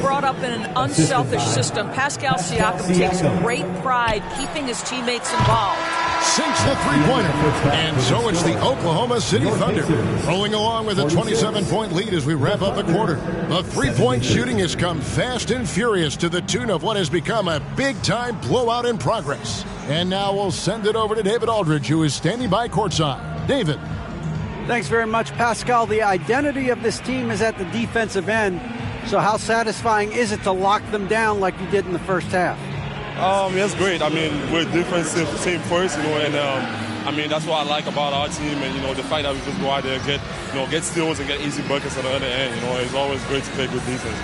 Brought up in an unselfish system, Pascal Siakam takes great pride keeping his teammates involved. Sinks the three-pointer. And so it's the Oklahoma City Thunder rolling along with a 27-point lead as we wrap up the quarter. The three-point shooting has come fast and furious to the tune of what has become a big-time blowout in progress. And now we'll send it over to David Aldridge, who is standing by courtside. David. Thanks very much, Pascal. The identity of this team is at the defensive end. So how satisfying is it to lock them down like you did in the first half? It's great. I mean, we're a defensive team first, and I mean, that's what I like about our team, and the fact that we just go out there and get steals and get easy buckets on the other end. It's always great to play good defense.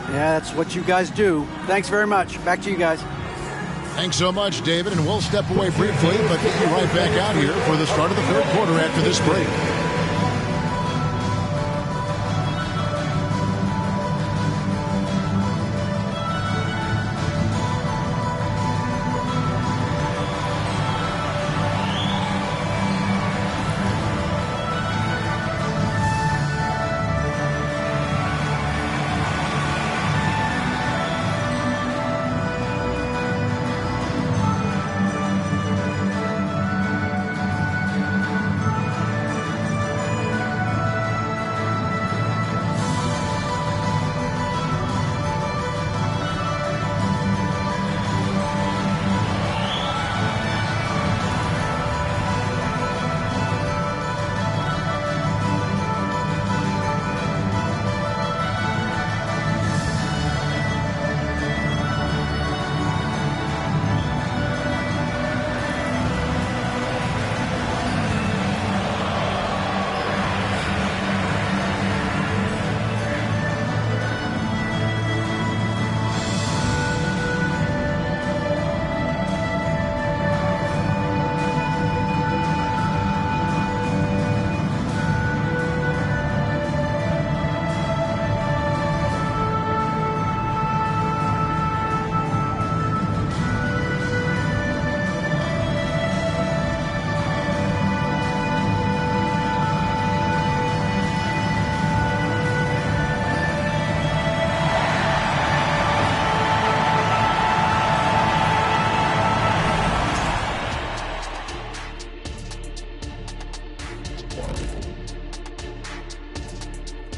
Yeah, that's what you guys do. Thanks very much. Back to you guys. Thanks so much, David, and we'll step away briefly, but get you right back out here for the start of the third quarter after this break.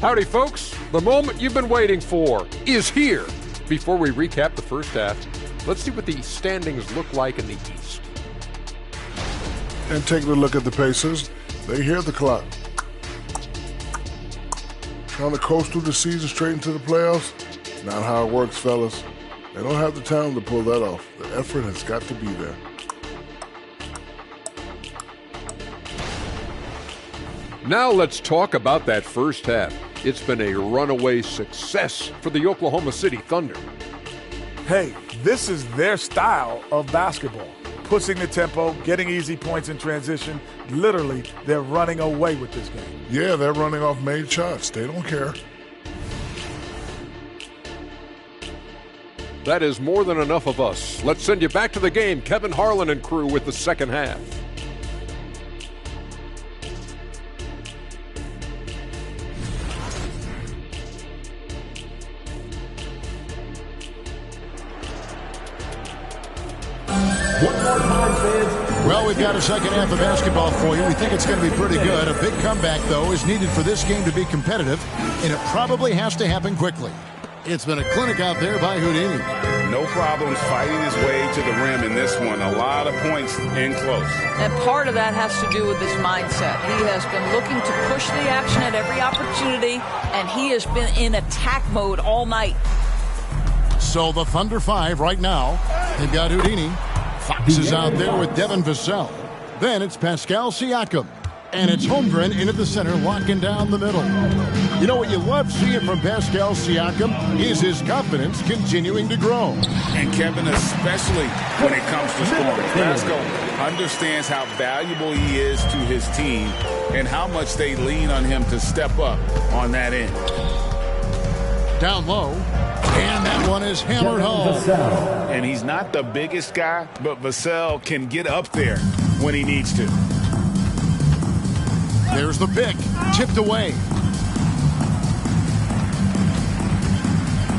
Howdy, folks. The moment you've been waiting for is here. Before we recap the first half, let's see what the standings look like in the East. And taking a look at the Pacers, they hear the clock. Trying to coast through the season straight into the playoffs? Not how it works, fellas. They don't have the talent to pull that off. The effort has got to be there. Now let's talk about that first half. It's been a runaway success for the Oklahoma City Thunder. Hey, this is their style of basketball. Pushing the tempo, getting easy points in transition. Literally, they're running away with this game. Yeah, they're running off made shots. They don't care. That is more than enough of us. Let's send you back to the game. Kevin Harlan and crew with the second half. Well, we've got a second half of basketball for you. We think it's going to be pretty good. A big comeback, though, is needed for this game to be competitive, and it probably has to happen quickly. It's been a clinic out there by Houdini. No problems fighting his way to the rim in this one. A lot of points in close. And part of that has to do with his mindset. He has been looking to push the action at every opportunity, and he has been in attack mode all night. So the Thunder 5 right now. They've got Houdini. Fox is out there with Devin Vassell. Then it's Pascal Siakam. And it's Holmgren in at the center, locking down the middle. You know what you love seeing from Pascal Siakam is his confidence continuing to grow. And Kevin, especially when it comes to scoring. Let's go. understands how valuable he is to his team and how much they lean on him to step up on that end. Down low, and that one is hammered home. And he's not the biggest guy, but Vassell can get up there when he needs to. There's the pick, tipped away.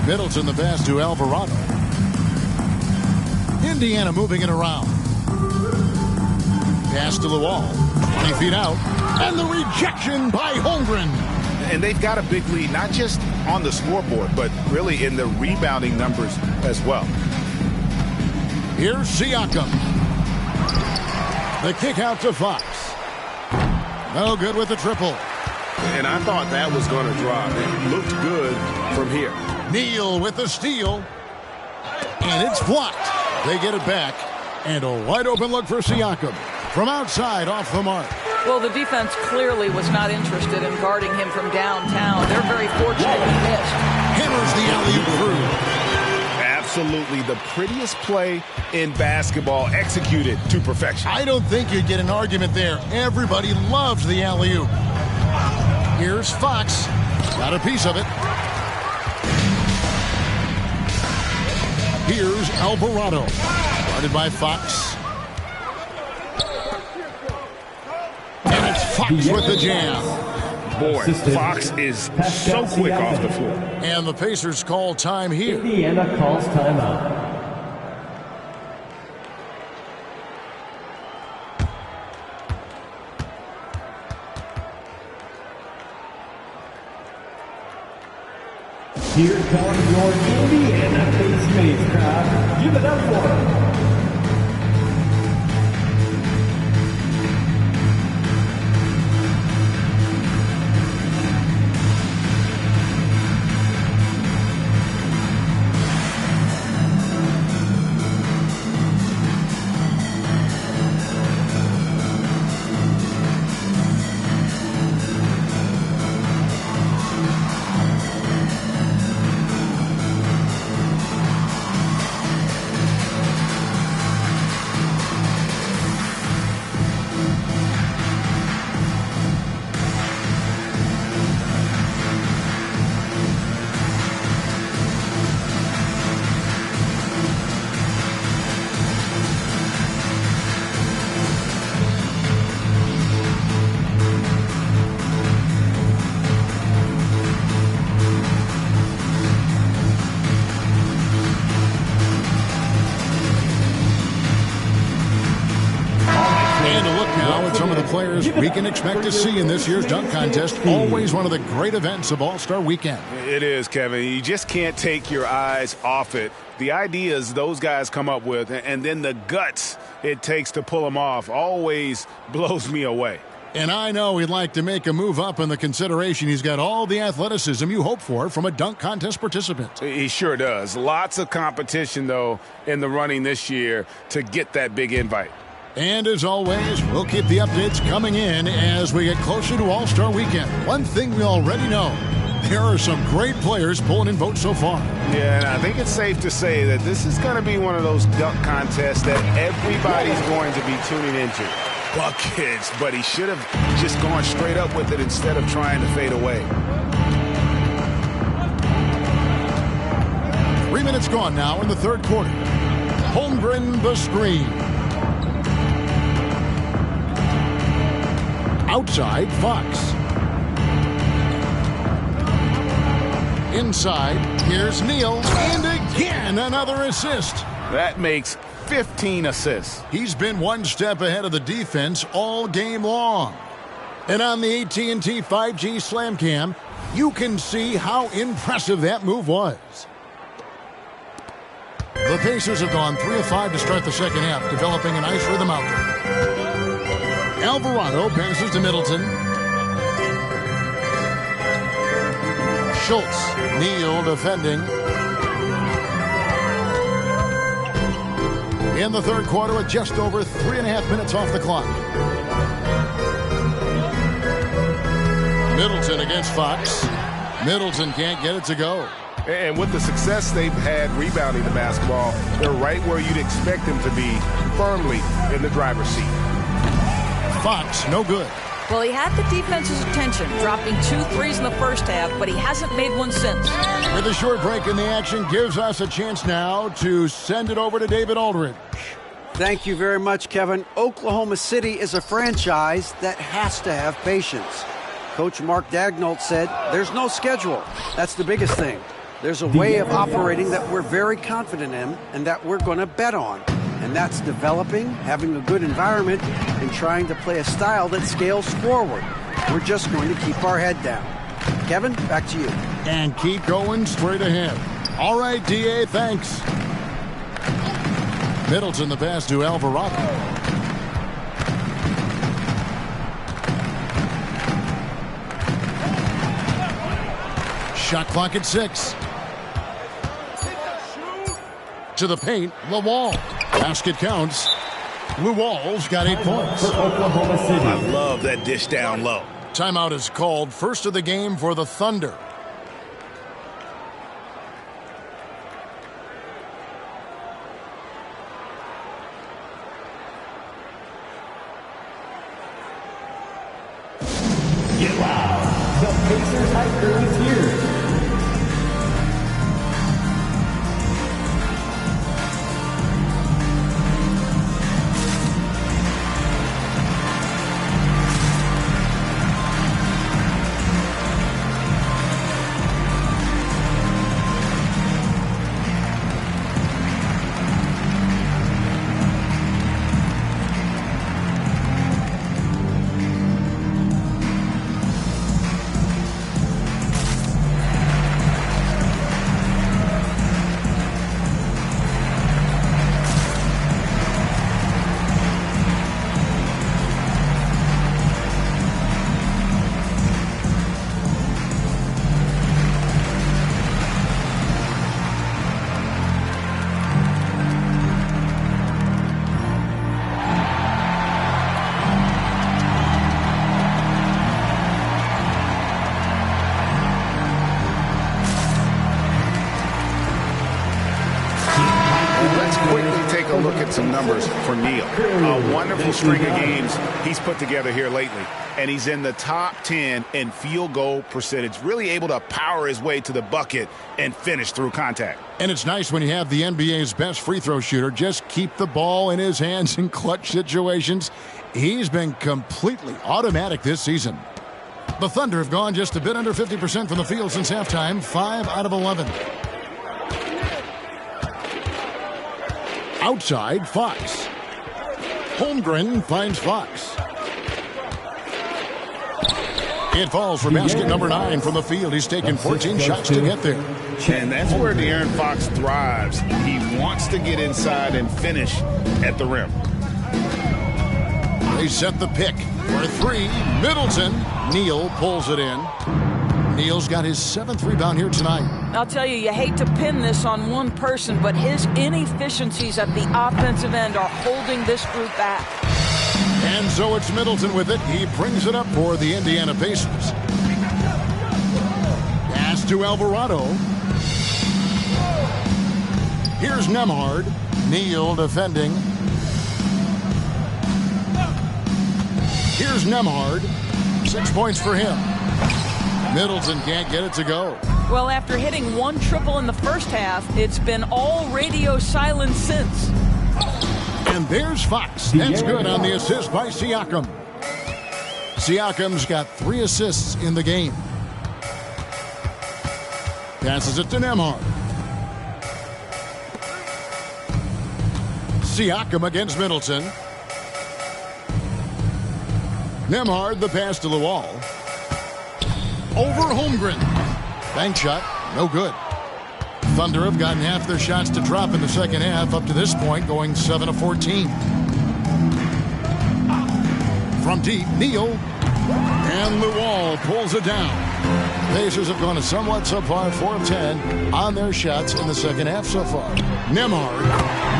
Middleton the pass to Alvarado. Indiana moving it around. Pass to the wall. 20 feet out. And the rejection by Holmgren. And they've got a big lead, not just on the scoreboard, but really in the rebounding numbers as well. Here's Siakam. The kick out to Fox. No good with the triple. And I thought that was going to drop. It looked good from here. Neal with the steal. And it's blocked. They get it back. And a wide open look for Siakam. From outside, off the mark. Well, the defense clearly was not interested in guarding him from downtown. They're very fortunate he missed. Hammers the alley-oop through. Absolutely the prettiest play in basketball, executed to perfection. I don't think you'd get an argument there. Everybody loves the alley-oop. Here's Fox. Got a piece of it. Here's Alvarado. Guarded by Fox. And it's Fox with the jam. Boy, Fox is so quick off the floor. And the Pacers call time here. Indiana calls timeout. Here comes your Indiana Pacers crowd. Give it up for them. Players we can expect to see in this year's dunk contest. Always one of the great events of All-Star Weekend. It is, Kevin. You just can't take your eyes off it. The ideas those guys come up with, and then the guts it takes to pull them off, always blows me away. And I know he'd like to make a move up in the consideration. He's got all the athleticism you hope for from a dunk contest participant. He sure does. Lots of competition, though, in the running this year to get that big invite. And as always, we'll keep the updates coming in as we get closer to All-Star Weekend. One thing we already know, there are some great players pulling in votes so far. Yeah, and I think it's safe to say that this is going to be one of those dunk contests that everybody's going to be tuning into. Buckets, but he should have just gone straight up with it instead of trying to fade away. 3 minutes gone now in the third quarter. Holmgren the screen. Outside, Fox. Inside, here's Neal. And again, another assist. That makes 15 assists. He's been one step ahead of the defense all game long. And on the AT&T 5G Slam Cam, you can see how impressive that move was. The Pacers have gone 3 of 5 to start the second half, developing a nice rhythm out there. Alvarado passes to Middleton. Schultz, Neal defending. In the third quarter with just over 3.5 minutes off the clock. Middleton against Fox. Middleton can't get it to go. And with the success they've had rebounding the basketball, they're right where you'd expect them to be firmly in the driver's seat. Fox, no good. Well, he had the defense's attention, dropping 2 threes in the first half, but he hasn't made one since. With a short break in the action, gives us a chance now to send it over to David Aldridge. Thank you very much, Kevin. Oklahoma City is a franchise that has to have patience. Coach Mark Daigneault said, there's no schedule. That's the biggest thing. There's a way of operating that we're very confident in and that we're going to bet on. And that's developing, having a good environment, and trying to play a style that scales forward. We're just going to keep our head down. Kevin, back to you. And keep going straight ahead. All right, D.A., thanks. Middleton the pass to Alvarado. Shot clock at 6. To the paint, Lawal. Basket counts. Luwal's got 8 points. Oklahoma City. I love that dish down low. Timeout is called. First of the game for the Thunder. Get loud. The Pacers high crew is here. Some numbers for Neal. A wonderful string of games he's put together here lately. And he's in the top 10 in field goal percentage. Really able to power his way to the bucket and finish through contact. And it's nice when you have the NBA's best free throw shooter just keep the ball in his hands in clutch situations. He's been completely automatic this season. The Thunder have gone just a bit under 50% from the field since halftime, 5 out of 11. Outside, Fox. Holmgren finds Fox. It falls for basket number 9 from the field. He's taken 14 shots to get there. And that's where De'Aaron Fox thrives. He wants to get inside and finish at the rim. They set the pick for 3. Middleton. Neal pulls it in. Neal's got his 7th rebound here tonight. I'll tell you, you hate to pin this on one person, but his inefficiencies at the offensive end are holding this group back. And so it's Middleton with it. He brings it up for the Indiana Pacers. Pass to Alvarado. Here's Nembhard. Neal defending. Here's Nembhard. 6 points for him. Middleton can't get it to go. Well, after hitting 1 triple in the first half, it's been all radio silence since. And there's Fox. That's good on the assist by Siakam. Siakam's got 3 assists in the game. Passes it to Nembhard. Siakam against Middleton. Nembhard, the pass to Luwal. Over Holmgren. Bank shot, no good. Thunder have gotten half their shots to drop in the second half up to this point, going 7 of 14. From deep, Neal. And Luwal pulls it down. Pacers have gone a somewhat subpar 4 of 10 on their shots in the second half so far. Nembhard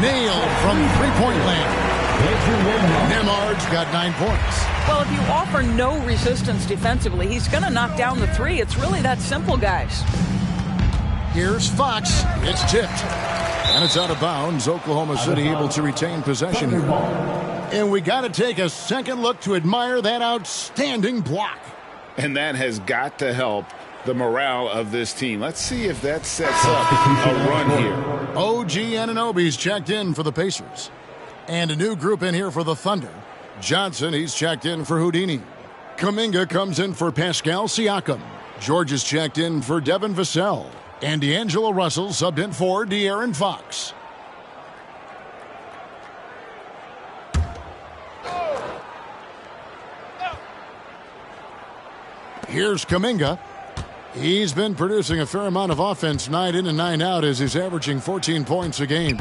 nailed from three-point land. Nembhard's got 9 points. Well, if you offer no resistance defensively, he's going to knock down the 3. It's really that simple, guys. Here's Fox. It's tipped. And it's out of bounds. Oklahoma City able to retain possession here. And we got to take a second look to admire that outstanding block. And that has got to help the morale of this team. Let's see if that sets up a run here. OG Anunoby's checked in for the Pacers. And a new group in here for the Thunder. Johnson, he's checked in for Houdini. Kuminga comes in for Pascal Siakam. George is checked in for Devin Vassell. And D'Angelo Russell subbed in for De'Aaron Fox. Here's Kuminga. He's been producing a fair amount of offense night in and night out as he's averaging 14 points a game.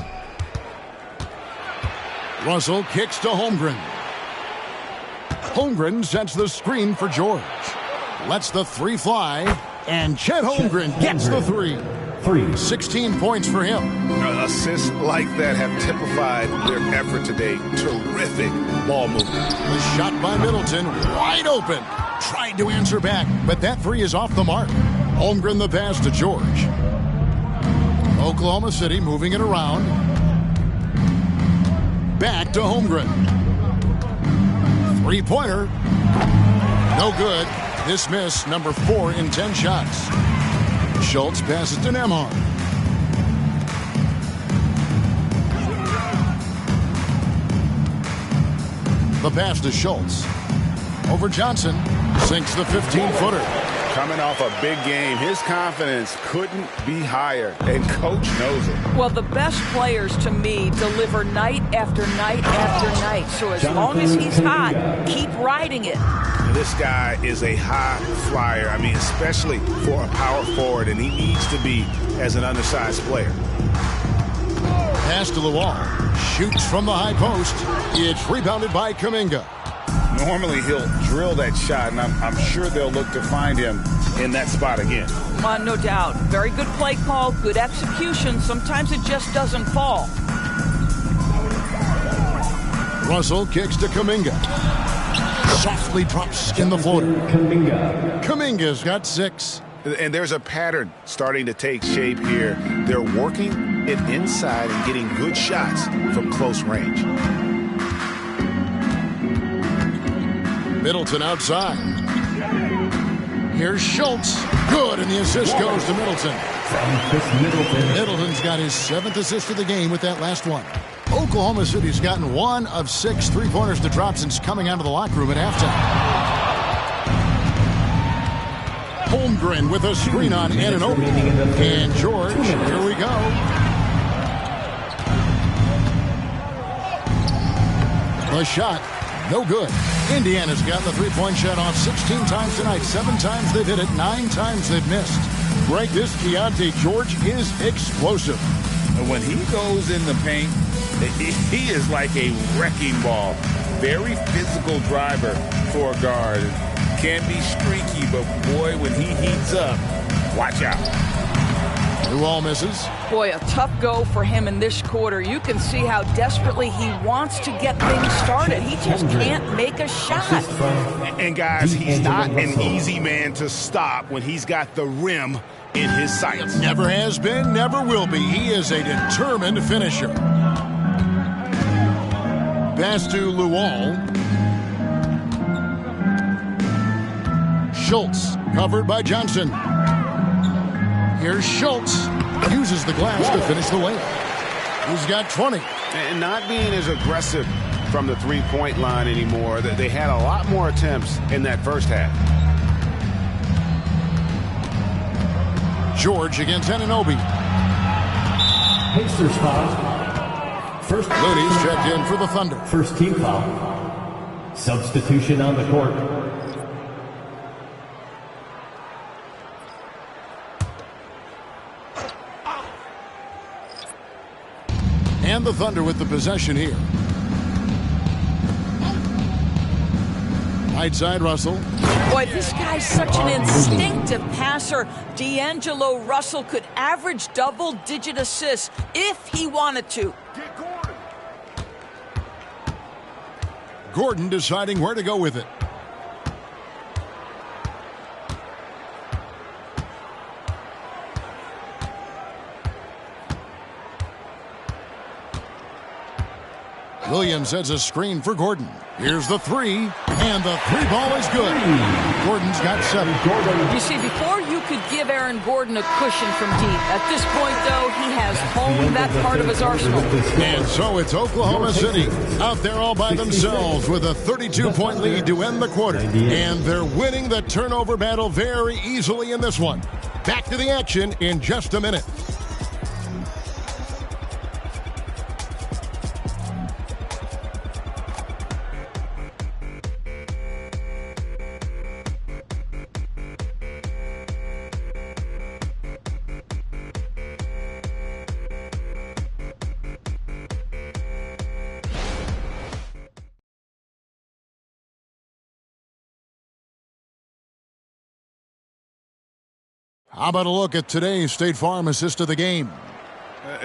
Russell kicks to Holmgren. Holmgren sets the screen for George. Lets the three fly, and Chet Holmgren gets the three. 16 points for him. Assists like that have typified their effort today. Terrific ball movement. The shot by Middleton, wide open. Tried to answer back, but that three is off the mark. Holmgren the pass to George. Oklahoma City moving it around. Back to Holmgren. Three-pointer. No good. This miss, number 4 in 10 shots. Schultz passes to Nembhard. The pass to Schultz. Over Johnson. Sinks the 15-footer. Coming off a big game, his confidence couldn't be higher, and Coach knows it. Well, the best players, to me, deliver night after night after night. So as long as he's hot, keep riding it. This guy is a high flyer. I mean, especially for a power forward, and he needs to be as an undersized player. Pass to the wall. Shoots from the high post. It's rebounded by Kuminga. Normally he'll drill that shot, and I'm sure they'll look to find him in that spot again. No doubt. Very good play call, good execution. Sometimes it just doesn't fall. Russell kicks to Kuminga. Softly drops in the floater. Kuminga's got 6. And there's a pattern starting to take shape here. They're working it inside and getting good shots from close range. Middleton outside. Here's Schultz. Good, and the assist goes to Middleton. Middleton's got his 7th assist of the game with that last one. Oklahoma City's gotten 1 of 6 three-pointers to drop since coming out of the locker room at halftime. Holmgren with a screen on Anunoby. And George, here we go. The shot. No good. Indiana's got the three-point shot off 16 times tonight. 7 times they've hit it, 9 times they've missed. Greg, this Keontae George is explosive. When he goes in the paint, he is like a wrecking ball. Very physical driver for a guard. Can be streaky, but boy, when he heats up, watch out. New all misses. Boy, a tough go for him in this quarter. You can see how desperately he wants to get things started. He just can't make a shot. And guys, he's not an easy man to stop when he's got the rim in his sights. Never has been, never will be. He is a determined finisher. Pass to Luol. Schultz, covered by Johnson. Here's Schultz. Uses the glass to finish the layup. He's got 20. And not being as aggressive from the three-point line anymore. They had a lot more attempts in that first half. George against Anunoby. Pacers foul. First. Looney's checked in for the Thunder. First team foul. Substitution on the court. And the Thunder with the possession here. Right side, Russell. Boy, this guy's such an instinctive passer. D'Angelo Russell could average double-digit assists if he wanted to. Gordon deciding where to go with it. Williams sets a screen for Gordon. Here's the three, and the three ball is good. Gordon's got 7. You see, before you could give Aaron Gordon a cushion from deep. At this point, though, he has honed that part of his arsenal. And so it's Oklahoma City out there all by themselves with a 32-point lead to end the quarter. And they're winning the turnover battle very easily in this one. Back to the action in just a minute. How about a look at today's State Farm assist of the game?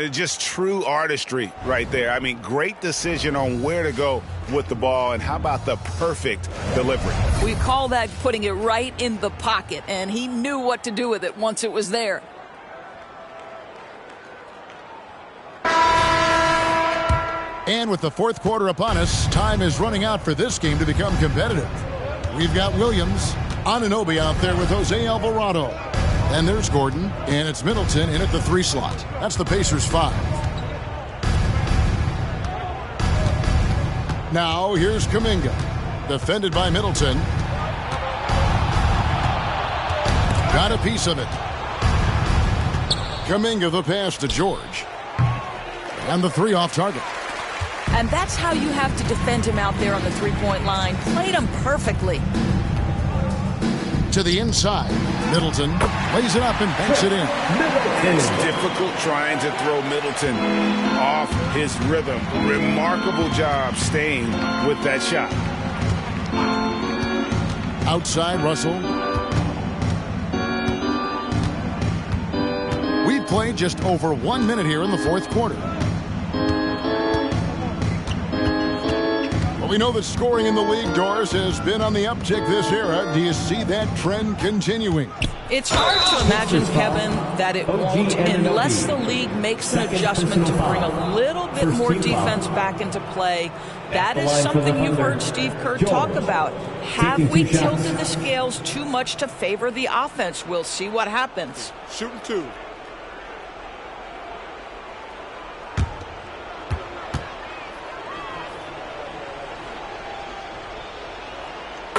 Just true artistry right there. I mean, great decision on where to go with the ball, and how about the perfect delivery? We call that putting it right in the pocket, and he knew what to do with it once it was there. And with the fourth quarter upon us, time is running out for this game to become competitive. We've got Williams, Anunoby out there with Jose Alvarado. And there's Gordon, and it's Middleton in at the 3 slot. That's the Pacers' 5. Now here's Kuminga, defended by Middleton. Got a piece of it. Kuminga the pass to George. And the 3 off target. And that's how you have to defend him out there on the three-point line. Played him perfectly. To the inside. Middleton lays it up and banks it in. It's difficult trying to throw Middleton off his rhythm. Remarkable job staying with that shot. Outside, Russell. We've played just over 1 minute here in the fourth quarter. Well, we know that scoring in the league, Doris, has been on the uptick this era. Do you see that trend continuing? It's hard to imagine, Kevin, that it won't unless the league makes an adjustment to bring a little bit more defense back into play. That is something you've heard Steve Kerr talk about. Have we tilted the scales too much to favor the offense? We'll see what happens. Shooting 2.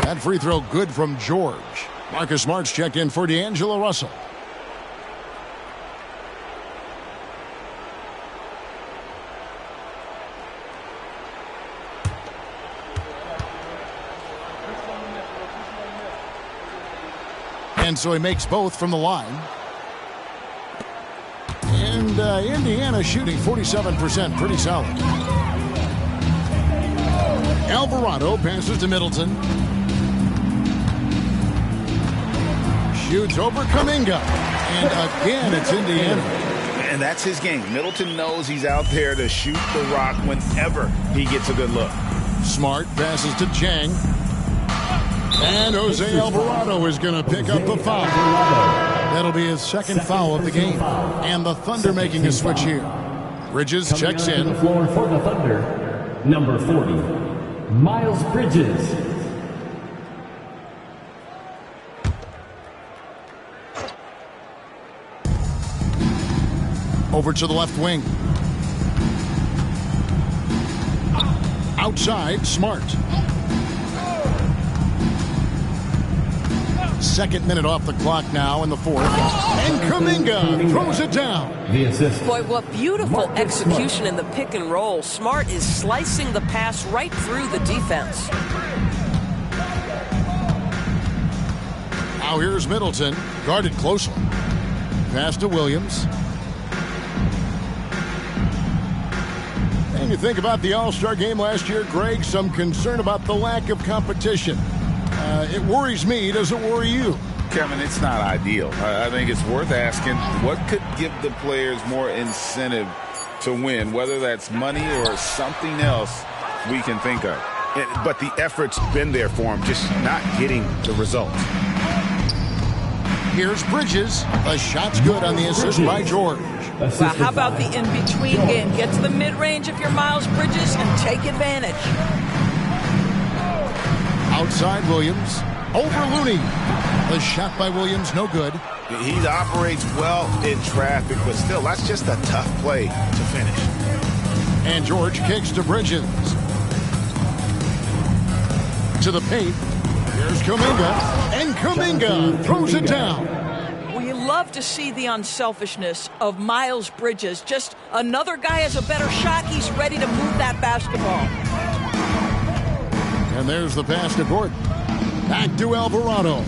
That free throw good from George. Marcus Smart's checked in for D'Angelo Russell. And so he makes both from the line. And Indiana shooting 47%, pretty solid. Alvarado passes to Middleton. Shoots over Kuminga. And again, it's Indiana. And that's his game. Middleton knows he's out there to shoot the rock whenever he gets a good look. Smart passes to Chang. And Jose Alvarado is going to pick up the foul. That'll be his second foul of the game. And the Thunder making a switch here. Bridges checks in. The floor for the Thunder, number 40, Miles Bridges. Over to the left wing. Outside, Smart. Second minute off the clock now in the fourth. And Kuminga throws it down. Boy, what beautiful execution in the pick and roll. Smart is slicing the pass right through the defense. Now here's Middleton, guarded closely. Pass to Williams. And you think about the All-Star game last year, Greg, some concern about the lack of competition. It worries me. Does it worry you? Kevin, it's not ideal. I think it's worth asking what could give the players more incentive to win, whether that's money or something else we can think of. But the effort's been there for them, just not getting the results. Here's Bridges. The shot's good on the assist by George. Well, how about the in-between game? Get to the mid-range if you're Miles Bridges and take advantage. Outside Williams. Over Looney. The shot by Williams, no good. He operates well in traffic, but still, that's just a tough play to finish. And George kicks to Bridges. To the paint. Here's Kuminga. And Kuminga throws it down. Well, you love to see the unselfishness of Miles Bridges. Just another guy has a better shot. He's ready to move that basketball. And there's the pass to Gordon. Back to Alvarado.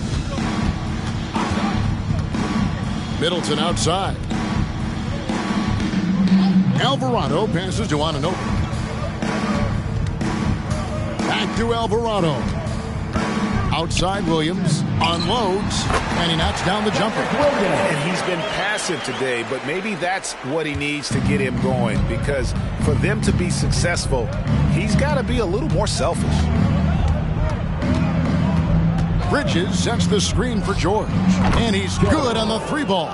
Middleton outside. Alvarado passes to Anunoby. Back to Alvarado. Outside Williams. Unloads. And he knocks down the jumper. And he's been passive today, but maybe that's what he needs to get him going, because for them to be successful, he's got to be a little more selfish. Bridges sets the screen for George. And he's good on the three ball.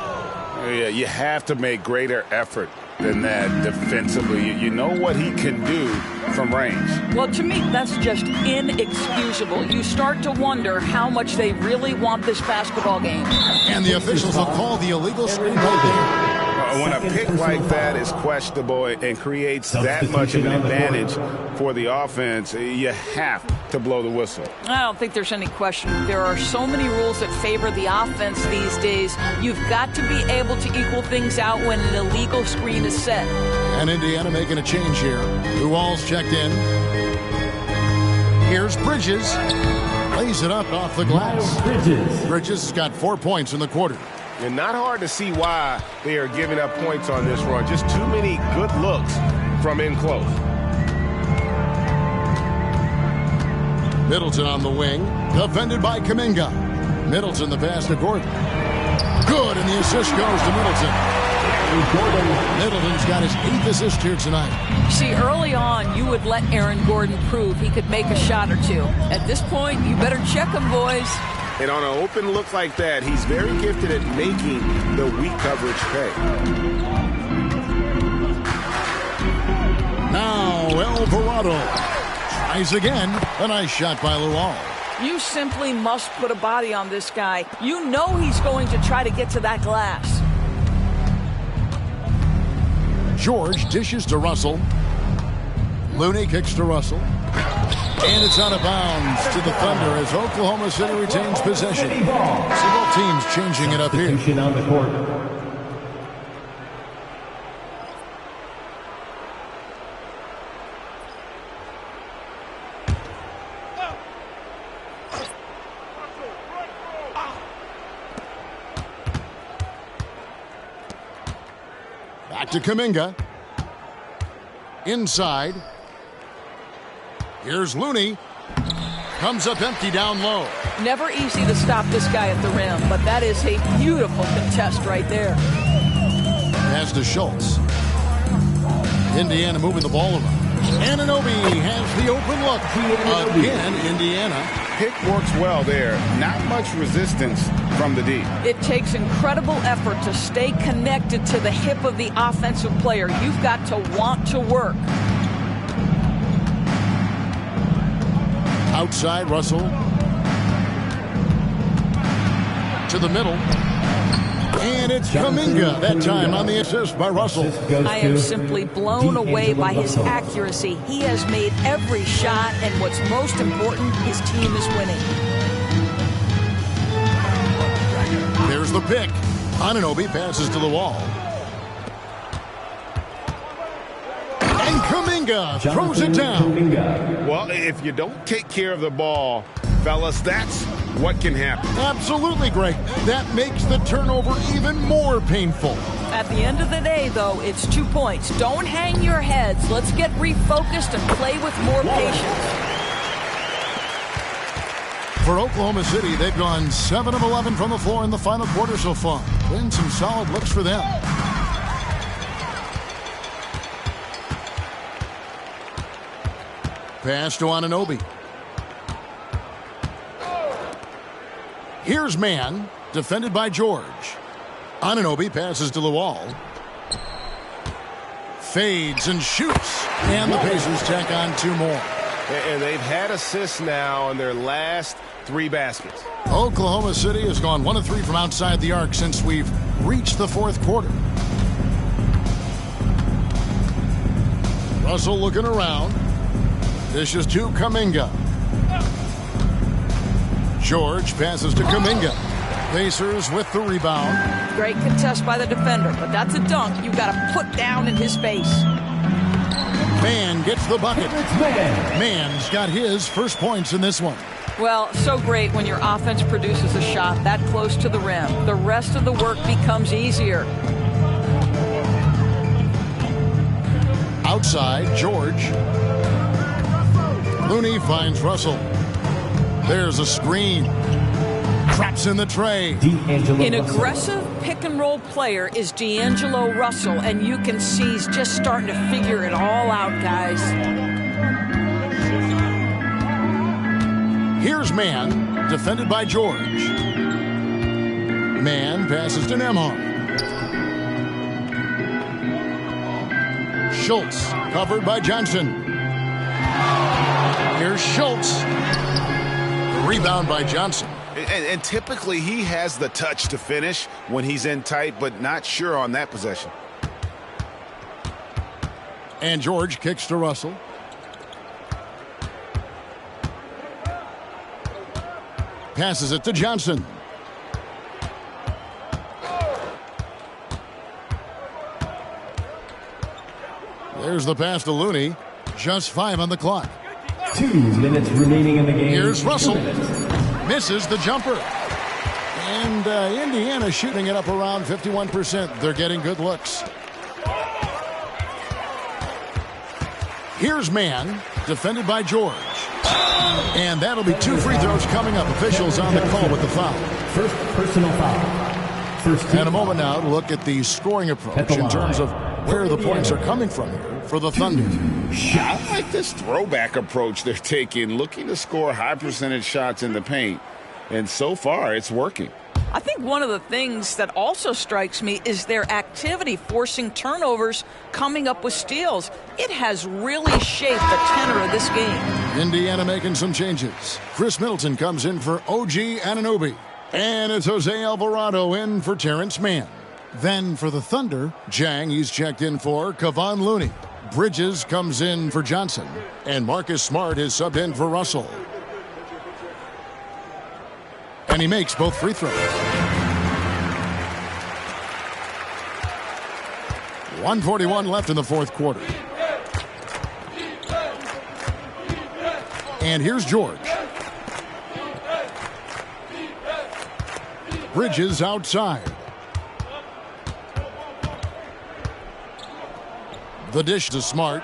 Yeah, you have to make greater effort than that defensively. You know what he can do from range. Well, to me, that's just inexcusable. You start to wonder how much they really want this basketball game. And the officials have called the illegal screen right there. When a pick like that is questionable and creates that much of an advantage for the offense, you have to blow the whistle. I don't think there's any question. There are so many rules that favor the offense these days. You've got to be able to equal things out when an illegal screen is set. And Indiana making a change here. Luol's checked in. Here's Bridges. Lays it up off the glass. Bridges has got 4 points in the quarter. And not hard to see why they are giving up points on this run. Just too many good looks from in close. Middleton on the wing. Defended by Kuminga. Middleton the pass to Gordon. Good, and the assist goes to Middleton. Middleton's got his 8th assist here tonight. See, early on, you would let Aaron Gordon prove he could make a shot or two. At this point, you better check him, boys. And on an open look like that, he's very gifted at making the weak coverage pay. Now Alvarado tries again. A nice shot by Luol. You simply must put a body on this guy. You know he's going to try to get to that glass. George dishes to Russell. Looney kicks to Russell. And it's out of bounds to the Thunder as Oklahoma City retains possession. So both teams changing it up here. On the court. Back to Kuminga. Inside. Here's Looney. Comes up empty down low. Never easy to stop this guy at the rim, but that is a beautiful contest right there. Pass to Schultz. Indiana moving the ball around. Anunoby has the open look. Again, Indiana. Pick works well there. Not much resistance from the D. It takes incredible effort to stay connected to the hip of the offensive player. You've got to want to work. Outside, Russell. To the middle. And it's Kuminga that time on the assist by Russell. I am simply blown away by his accuracy. He has made every shot, and what's most important, his team is winning. There's the pick. Anunoby passes to the wall. And Kuminga throws it down. Well, if you don't take care of the ball, fellas, that's what can happen. Absolutely, Greg. That makes the turnover even more painful. At the end of the day, though, it's 2 points. Don't hang your heads. Let's get refocused and play with more patience. For Oklahoma City, they've gone 7 of 11 from the floor in the final quarter so far. Been some solid looks for them. Pass to Anunoby. Here's man, defended by George. Anunoby passes to Luol. fades and shoots. And the Pacers tack on 2 more. And they've had assists now in their last 3 baskets. Oklahoma City has gone 1 of 3 from outside the arc since we've reached the 4th quarter. Russell looking around. Dishes to Kuminga. George passes to Kuminga. Pacers with the rebound. Great contest by the defender, but that's a dunk you've got to put down in his face. Mann gets the bucket. Mann's got his first points in this one. Well, so great when your offense produces a shot that close to the rim. The rest of the work becomes easier. Outside, George. Looney finds Russell. There's a screen. Traps in the tray. An aggressive pick-and-roll player is D'Angelo Russell, and you can see he's just starting to figure it all out, guys. Here's Mann, defended by George. Mann passes to Nembhard. Schultz, covered by Johnson. Here's Schultz. Rebound by Johnson. And typically he has the touch to finish when he's in tight, but not sure on that possession. And George kicks to Russell. Passes it to Johnson. There's the pass to Looney. Just 5 on the clock. 2 minutes remaining in the game. Here's Russell. Misses the jumper. And Indiana shooting it up around 51%. They're getting good looks. Here's Mann, defended by George. And that'll be 2 free throws coming up. Officials on the call with the foul. First personal foul. First team. And a moment now to look at the scoring approach in terms of where the points are coming from here for the Thunder. I like this throwback approach they're taking, looking to score high percentage shots in the paint. And so far, it's working. I think one of the things that also strikes me is their activity forcing turnovers, coming up with steals. It has really shaped the tenor of this game. Indiana making some changes. Chris Middleton comes in for OG Anunoby. And it's Jose Alvarado in for Terrence Mann. Then for the Thunder, Jang, he's checked in for Kevon Looney. Bridges comes in for Johnson. And Marcus Smart is subbed in for Russell. And he makes both free throws. 1:41 left in the 4th quarter. And here's George. Bridges outside. The dish to Smart.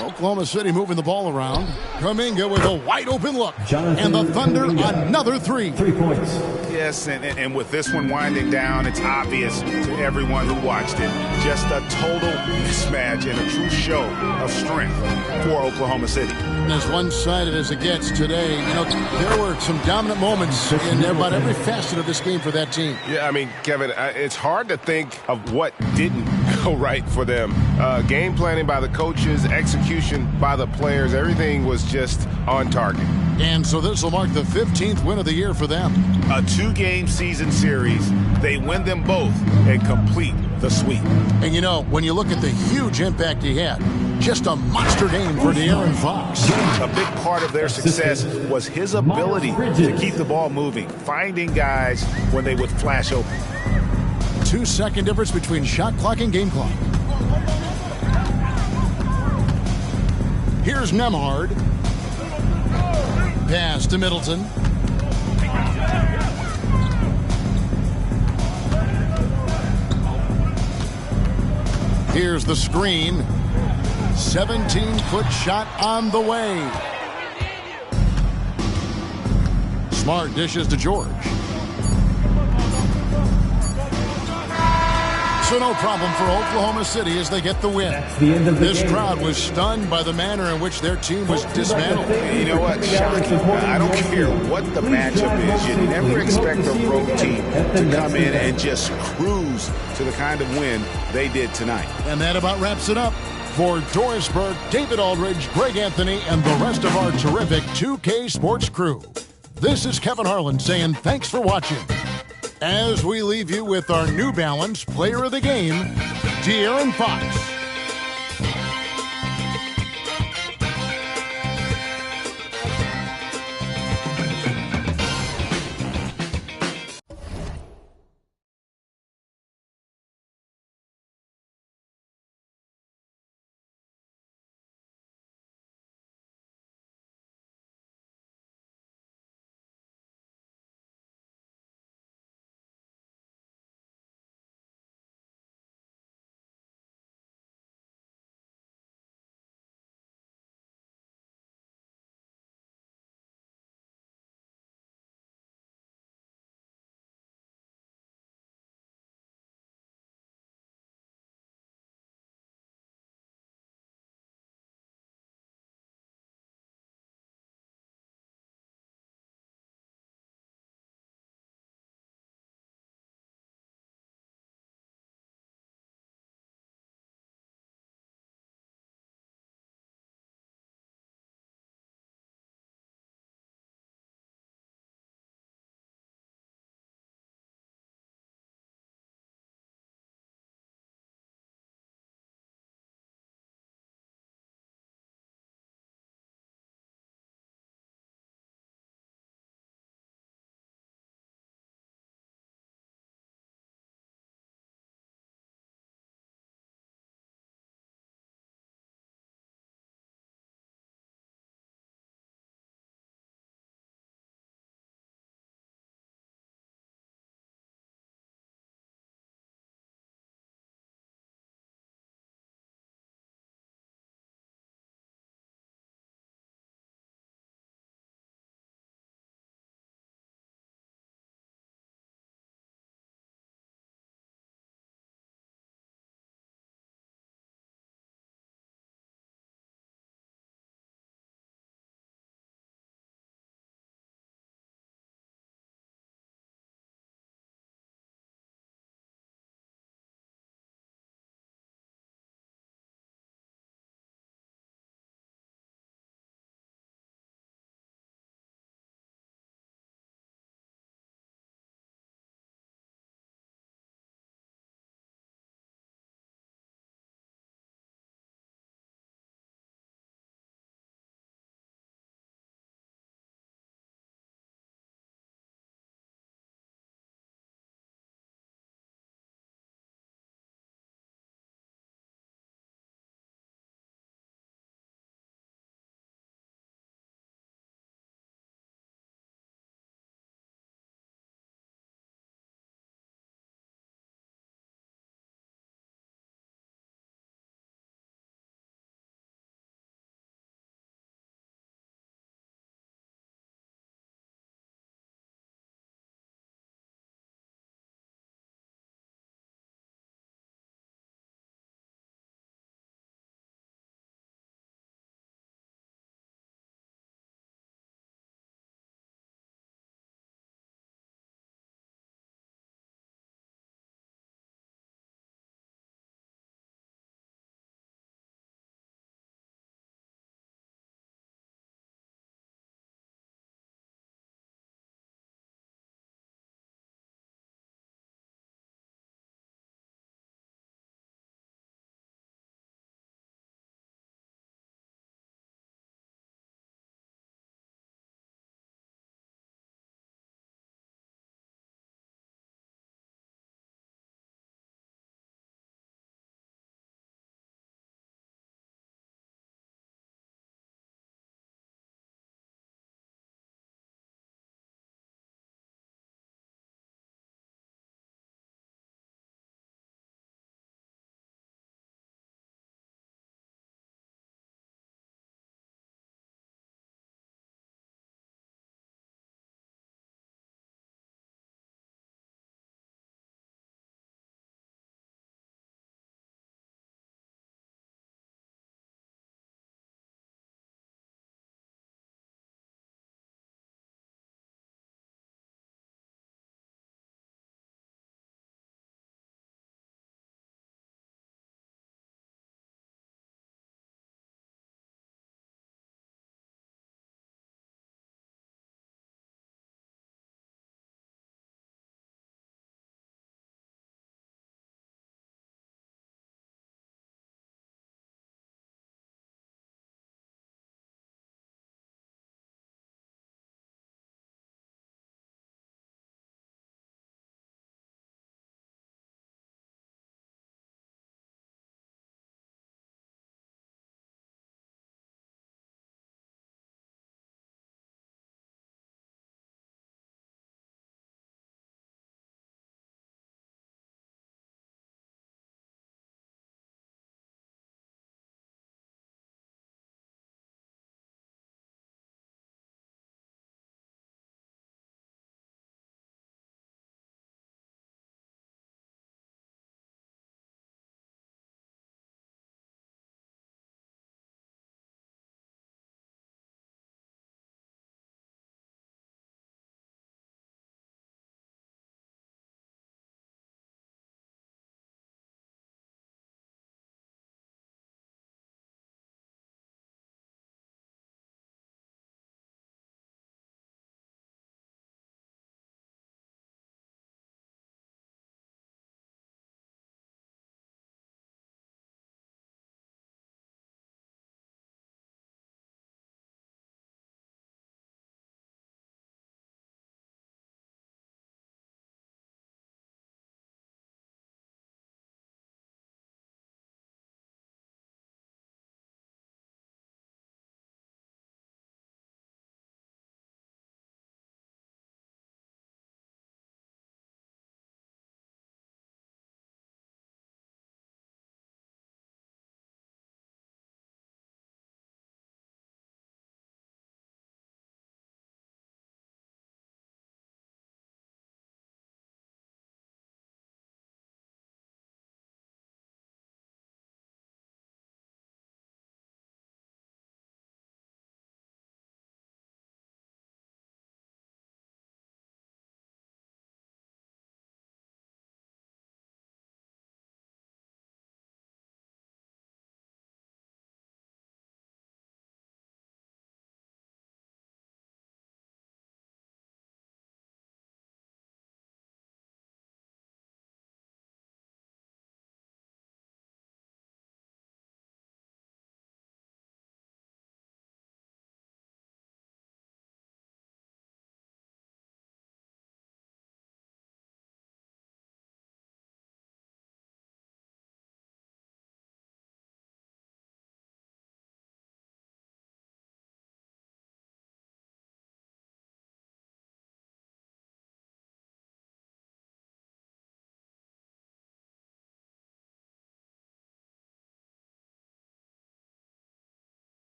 Oklahoma City moving the ball around. Kuminga with a wide open look. And the Thunder another 3. 3 points. Yes, and with this one winding down, it's obvious to everyone who watched it. Just a total mismatch and a true show of strength for Oklahoma City. And as one-sided as it gets today, you know, there were some dominant moments in about every facet of this game for that team. Yeah, I mean, Kevin, it's hard to think of what didn't go right for them. Game planning by the coaches, execution by the players, everything was just on target. And so this will mark the 15th win of the year for them. A 2-game season series. They win them both and complete the sweep. And you know, when you look at the huge impact he had, just a monster game for De'Aaron Fox. A big part of their success was his ability to keep the ball moving, finding guys when they would flash open. 2-second difference between shot clock and game clock. Here's Nembhard. Pass to Middleton. Here's the screen. 17-foot shot on the way. Smart dishes to George. So no problem for Oklahoma City as they get the win. the end of the This game. crowd was stunned by the manner in which their team was dismantled. You know what? Shocking. I don't care what the matchup is. You never expect a road team to come in and just cruise to the kind of win they did tonight. And that about wraps it up. For Doris Burke, David Aldridge, Greg Anthony, and the rest of our terrific 2K Sports crew, this is Kevin Harlan saying thanks for watching. As we leave you with our New Balance Player of the Game, De'Aaron Fox.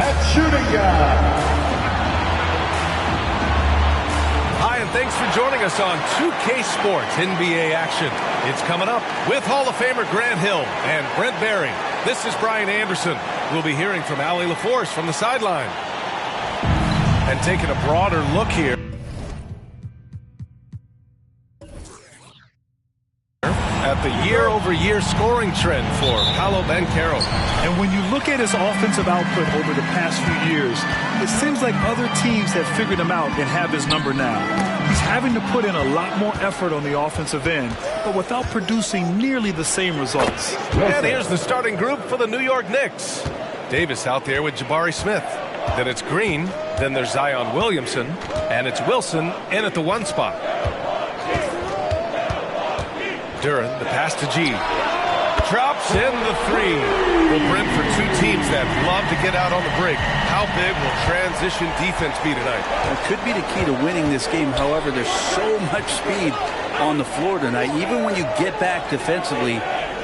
at shooting guard. Hi, and thanks for joining us on 2K Sports NBA action. It's coming up with Hall of Famer Grant Hill and Brent Barry. This is Brian Anderson. We'll be hearing from Allie LaForce from the sideline. And taking a broader look here at the year-over-year scoring trend for Paolo Banchero. And when you look at his offensive output over the past few years, it seems like other teams have figured him out and have his number now. He's having to put in a lot more effort on the offensive end, but without producing nearly the same results. And here's the starting group for the New York Knicks. Davis out there with Jabari Smith. Then it's Green. Then there's Zion Williamson. And it's Wilson in at the 1 spot. Duren, the pass to G. Drops in the 3. Well, Brent, for two teams that love to get out on the break, how big will transition defense be tonight? It could be the key to winning this game. However, there's so much speed on the floor tonight. Even when you get back defensively,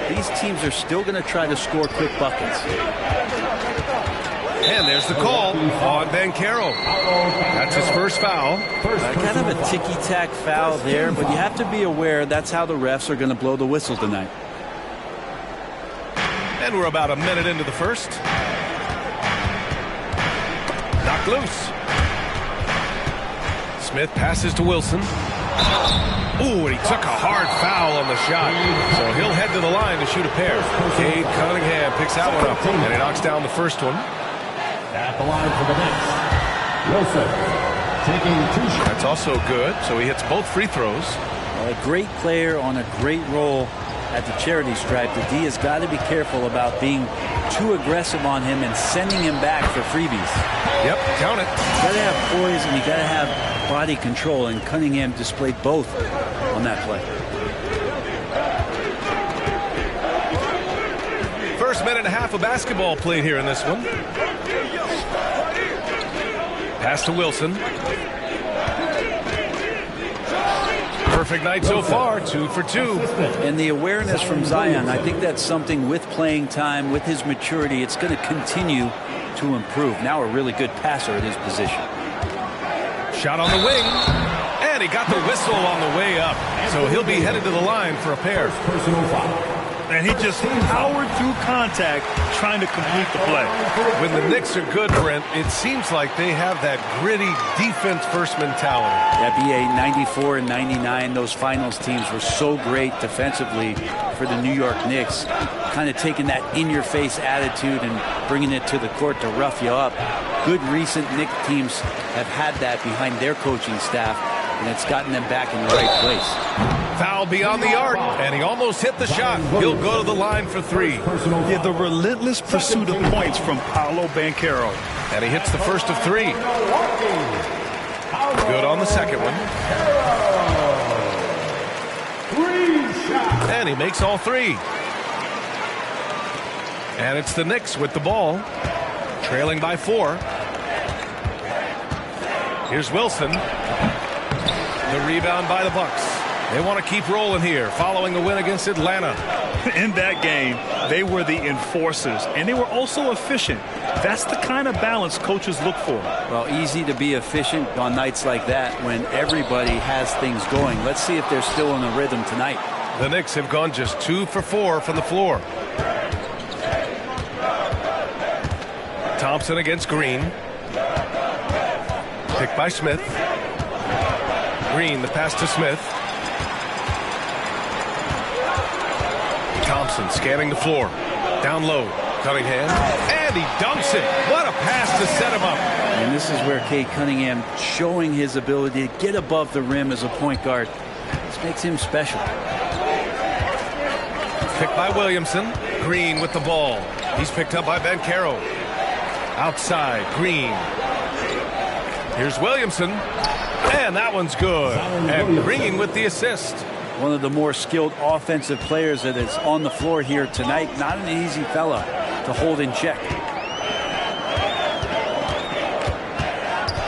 these teams are still going to try to score quick buckets. And there's the call on Banchero. That's his first foul. Kind of a ticky-tack foul there, but you have to be aware that's how the refs are going to blow the whistle tonight. And we're about a minute into the first. Knocked loose. Smith passes to Wilson. Ooh, and he took a hard foul on the shot. So he'll head to the line to shoot a pair. Cade Cunningham picks that one up, and he knocks down the first one. At the line for the Knicks, Wilson taking 2 shots. That's also good, so he hits both free throws. Well, a great player on a great role at the charity stripe. The D has got to be careful about being too aggressive on him and sending him back for freebies. Yep, count it. You got to have poise and you got to have body control, and Cunningham displayed both on that play. First minute and a half of basketball played here in this one. Pass to Wilson. Perfect night so far, 2 for 2. And the awareness from Zion, I think that's something with playing time, with his maturity, it's going to continue to improve. Now a really good passer at his position. Shot on the wing. And he got the whistle on the way up. So he'll be headed to the line for a pair. Personal foul. And he just powered through contact trying to complete the play. When the Knicks are good, Brent, it seems like they have that gritty defense-first mentality. Yeah, BA 94 and 99, those finals teams were so great defensively for the New York Knicks. Kind of taking that in-your-face attitude and bringing it to the court to rough you up. Good recent Knicks teams have had that behind their coaching staff, and it's gotten them back in the right place. Foul beyond the arc, and he almost hit the shot. He'll go to the line for 3. Yeah, the relentless pursuit of points from Paolo Banchero. And he hits the first of 3. Good on the second one. And he makes all 3. And it's the Knicks with the ball, trailing by 4. Here's Wilson. The rebound by the Bucks. They want to keep rolling here, following the win against Atlanta. In that game, they were the enforcers, and they were also efficient. That's the kind of balance coaches look for. Well, easy to be efficient on nights like that when everybody has things going. Let's see if they're still in a rhythm tonight. The Knicks have gone just 2 for 4 from the floor. Thompson against Green. Picked by Smith. Green, the pass to Smith. Thompson scanning the floor. Down low. Cunningham. And he dunks it. What a pass to set him up. And this is where Cade Cunningham showing his ability to get above the rim as a point guard. This makes him special. Picked by Williamson. Green with the ball. He's picked up by Banchero. Outside. Green. Here's Williamson. And that one's good. And Green with the assist. One of the more skilled offensive players that is on the floor here tonight. Not an easy fella to hold in check.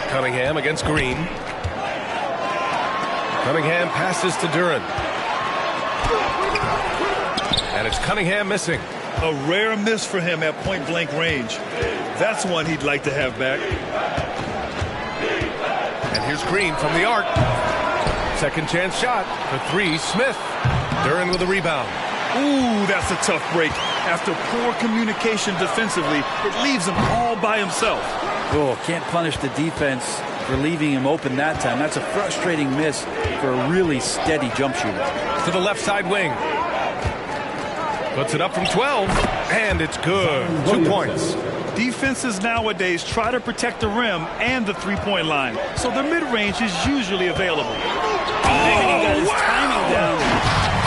Cunningham against Green. Cunningham passes to Duren. And it's Cunningham missing. A rare miss for him at point-blank range. That's one he'd like to have back. And here's Green from the arc. Second chance shot for three. Smith. Duren with a rebound. Ooh, that's a tough break. After poor communication defensively, it leaves him all by himself. Oh, can't punish the defense for leaving him open that time. That's a frustrating miss for a really steady jump shooter. To the left side wing. Puts it up from 12, and it's good. 2 points. Defenses nowadays try to protect the rim and the three-point line, so the mid-range is usually available. Oh, got his timing down.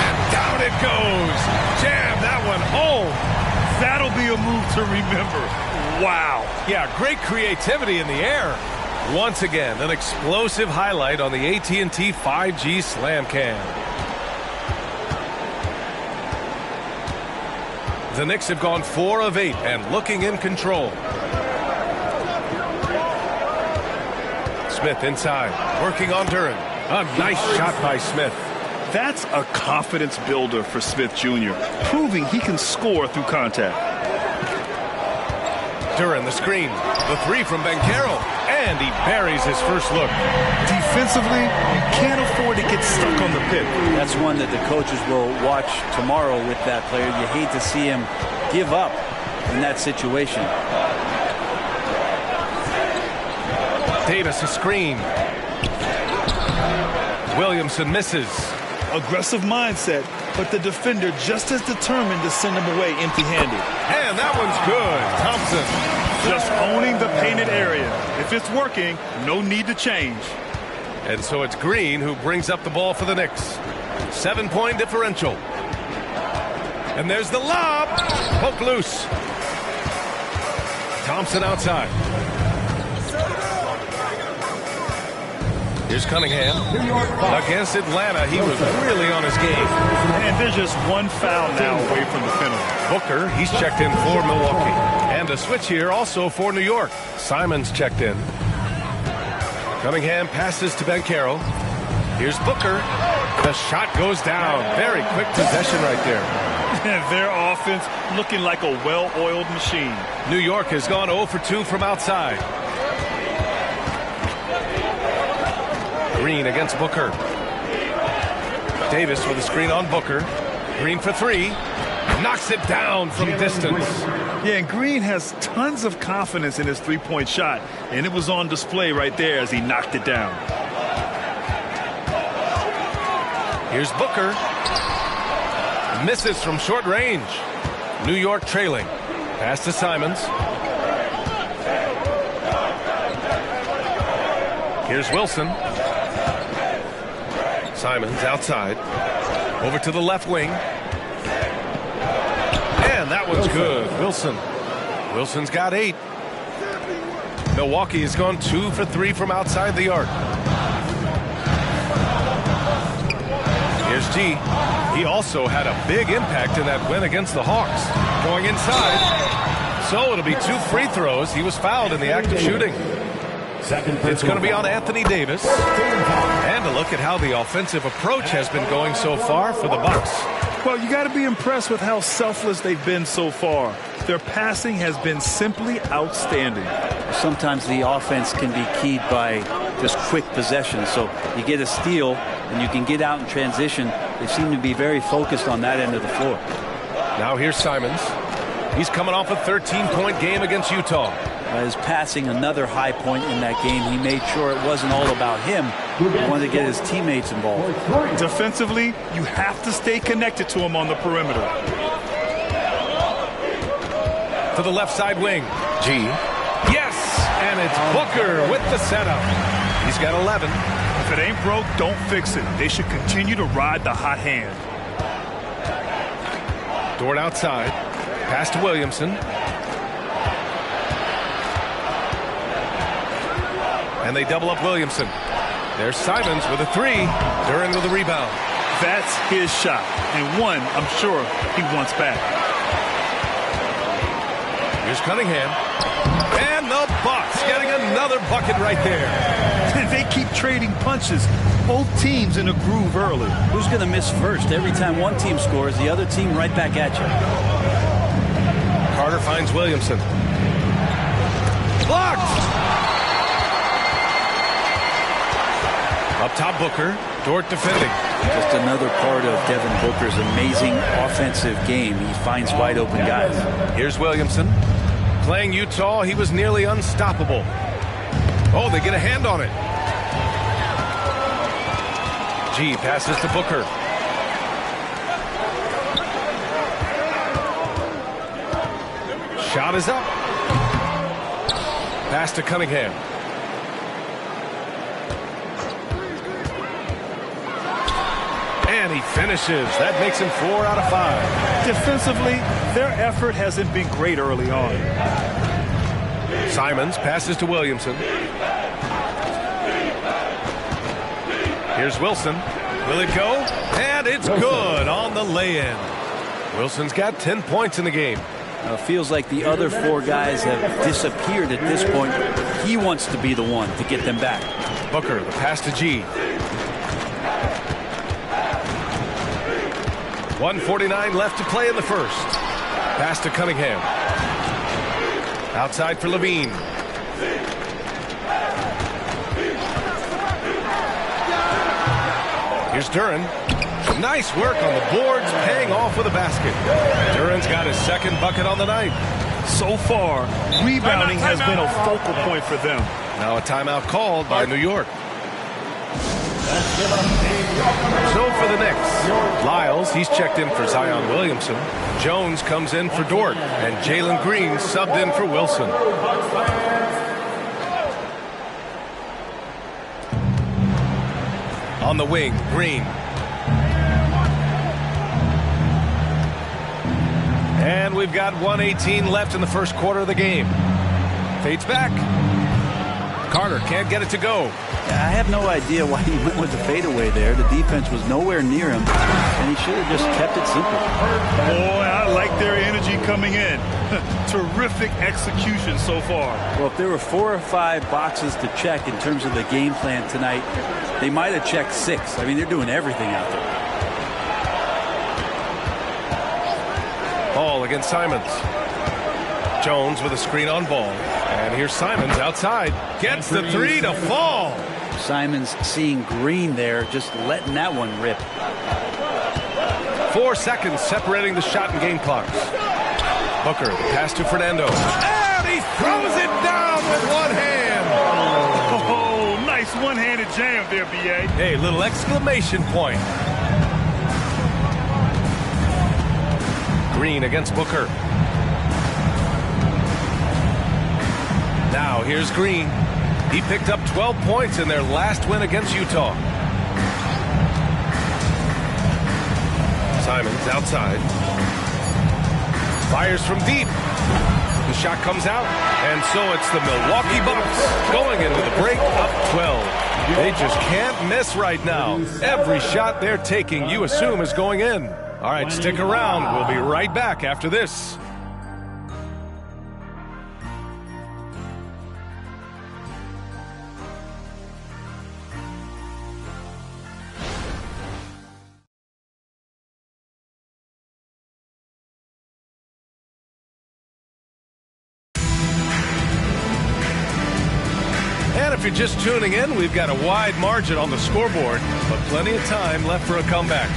And down it goes. Jam that one home. That'll be a move to remember. Wow. Yeah, great creativity in the air. Once again, an explosive highlight on the AT&T 5G Slam Cam. The Knicks have gone 4 of 8 and looking in control. Smith inside, working on Duren. A nice shot by Smith. That's a confidence builder for Smith Jr., proving he can score through contact. Duren the screen, the three from Banchero, and he buries his first look. Defensively, you can't afford to get stuck on the pick. That's one that the coaches will watch tomorrow with that player. You hate to see him give up in that situation. Davis a screen. Williamson misses. Aggressive mindset, but the defender just as determined to send him away empty-handed. And that one's good. Thompson. Just owning the painted area. If it's working, no need to change. And so it's Green who brings up the ball for the Knicks. 7-point differential. And there's the lob. Poke loose. Thompson outside. Here's Cunningham. Against Atlanta, he was really on his game. And there's just one foul now away from the penalty. Booker, he's checked in for Milwaukee. And a switch here also for New York. Simons checked in. Cunningham passes to Banchero. Here's Booker. The shot goes down. Very quick possession right there. Their offense looking like a well-oiled machine. New York has gone 0 for 2 from outside. Green against Booker. Davis with a screen on Booker. Green for three. Knocks it down from distance. Yeah, and Green has tons of confidence in his three-point shot, and it was on display right there as he knocked it down. Here's Booker. Misses from short range. New York trailing. Pass to Simons. Here's Wilson. Simons outside. Over to the left wing. And that one's good. Wilson's got 8. Milwaukee has gone 2 for 3 from outside the arc. Here's G. He also had a big impact in that win against the Hawks. Going inside. So it'll be 2 free throws. He was fouled in the act of shooting. It's going to be on Anthony Davis. And a look at how the offensive approach has been going so far for the Bucks. Well, you got to be impressed with how selfless they've been so far. Their passing has been simply outstanding. Sometimes the offense can be keyed by just quick possession. So you get a steal and you can get out in transition. They seem to be very focused on that end of the floor. Now here's Simons. He's coming off a 13-point game against Utah. His passing another high point in that game. He made sure it wasn't all about him. He wanted to get his teammates involved. Defensively, you have to stay connected to him on the perimeter. To the left side wing. G. Yes! And it's Booker with the setup. He's got 11. If it ain't broke, don't fix it. They should continue to ride the hot hand. Dort outside. Pass to Williamson. And they double up Williamson. There's Simons with a 3. Duren with a rebound. That's his shot. And one I'm sure he wants back. Here's Cunningham. And the Bucks getting another bucket right there. They keep trading punches. Both teams in a groove early. Who's going to miss first? Every time one team scores, the other team right back at you. Carter finds Williamson. Blocked! Up top, Booker. Dort defending. Just another part of Devin Booker's amazing offensive game. He finds wide open guys. Here's Williamson. Playing Utah, he was nearly unstoppable. Oh, they get a hand on it. G passes to Booker. Shot is up. Pass to Cunningham. And he finishes. That makes him 4 out of 5. Defensively, their effort hasn't been great early on. Simons passes to Williamson. Here's Wilson. Will it go? And it's good on the lay-in. Wilson's got 10 points in the game. Feels like the other 4 guys have disappeared at this point. He wants to be the one to get them back. Booker, the pass to G. 1:49 left to play in the first. Pass to Cunningham. Outside for Levine. Here's Duren. Nice work on the boards, paying off with a basket. Duren's got his second bucket on the night. So far, rebounding has been a focal point for them. Now a timeout called by New York. So for the Knicks, Lyles, he's checked in for Zion Williamson. Jones comes in for Dort, and Jalen Green subbed in for Wilson. On the wing, Green. And we've got 1:18 left in the first quarter of the game. Fades back. Carter can't get it to go. I have no idea why he went with the fadeaway there. The defense was nowhere near him, and he should have just kept it simple. Boy, I like their energy coming in. Terrific execution so far. Well, if there were 4 or 5 boxes to check in terms of the game plan tonight, they might have checked 6. I mean, they're doing everything out there. Ball against Simons. Jones with a screen on Ball. And here's Simons outside. Gets the 3 to fall. Simons seeing Green there, just letting that one rip. 4 seconds separating the shot and game clocks. Booker, the pass to Fernando. And he throws it down with one hand. Oh, nice one-handed jam there, B.A. Hey, little exclamation point. Green against Booker. Now here's Green. He picked up 12 points in their last win against Utah. Simons outside. Fires from deep. The shot comes out, and so it's the Milwaukee Bucks going into the break up 12. They just can't miss right now. Every shot they're taking, you assume, is going in. All right, stick around. We'll be right back after this. If you're just tuning in, we've got a wide margin on the scoreboard, but plenty of time left for a comeback.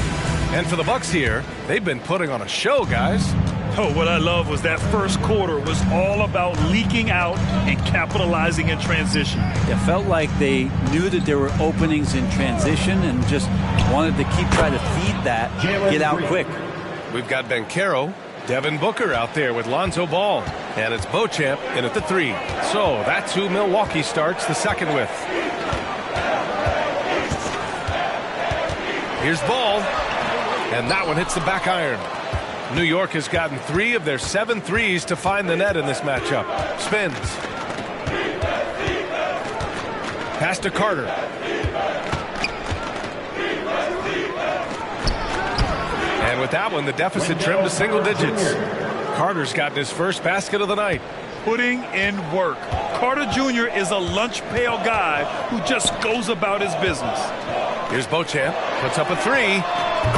And for the Bucks here, they've been putting on a show, guys. Oh, what I love was that first quarter was all about leaking out and capitalizing in transition. It felt like they knew that there were openings in transition and just wanted to keep trying to feed that, get out quick. We've got Banchero, Devin Booker out there with Lonzo Ball. And it's Beauchamp in at the 3. So that's who Milwaukee starts the second with. Here's Ball. And that one hits the back iron. New York has gotten 3 of their 7 threes to find the net in this matchup. Spins. Pass to Carter. And with that one, the deficit trimmed to single digits. Carter's gotten his first basket of the night. Putting in work. Carter Jr. is a lunch pail guy who just goes about his business. Here's Beauchamp. Puts up a 3.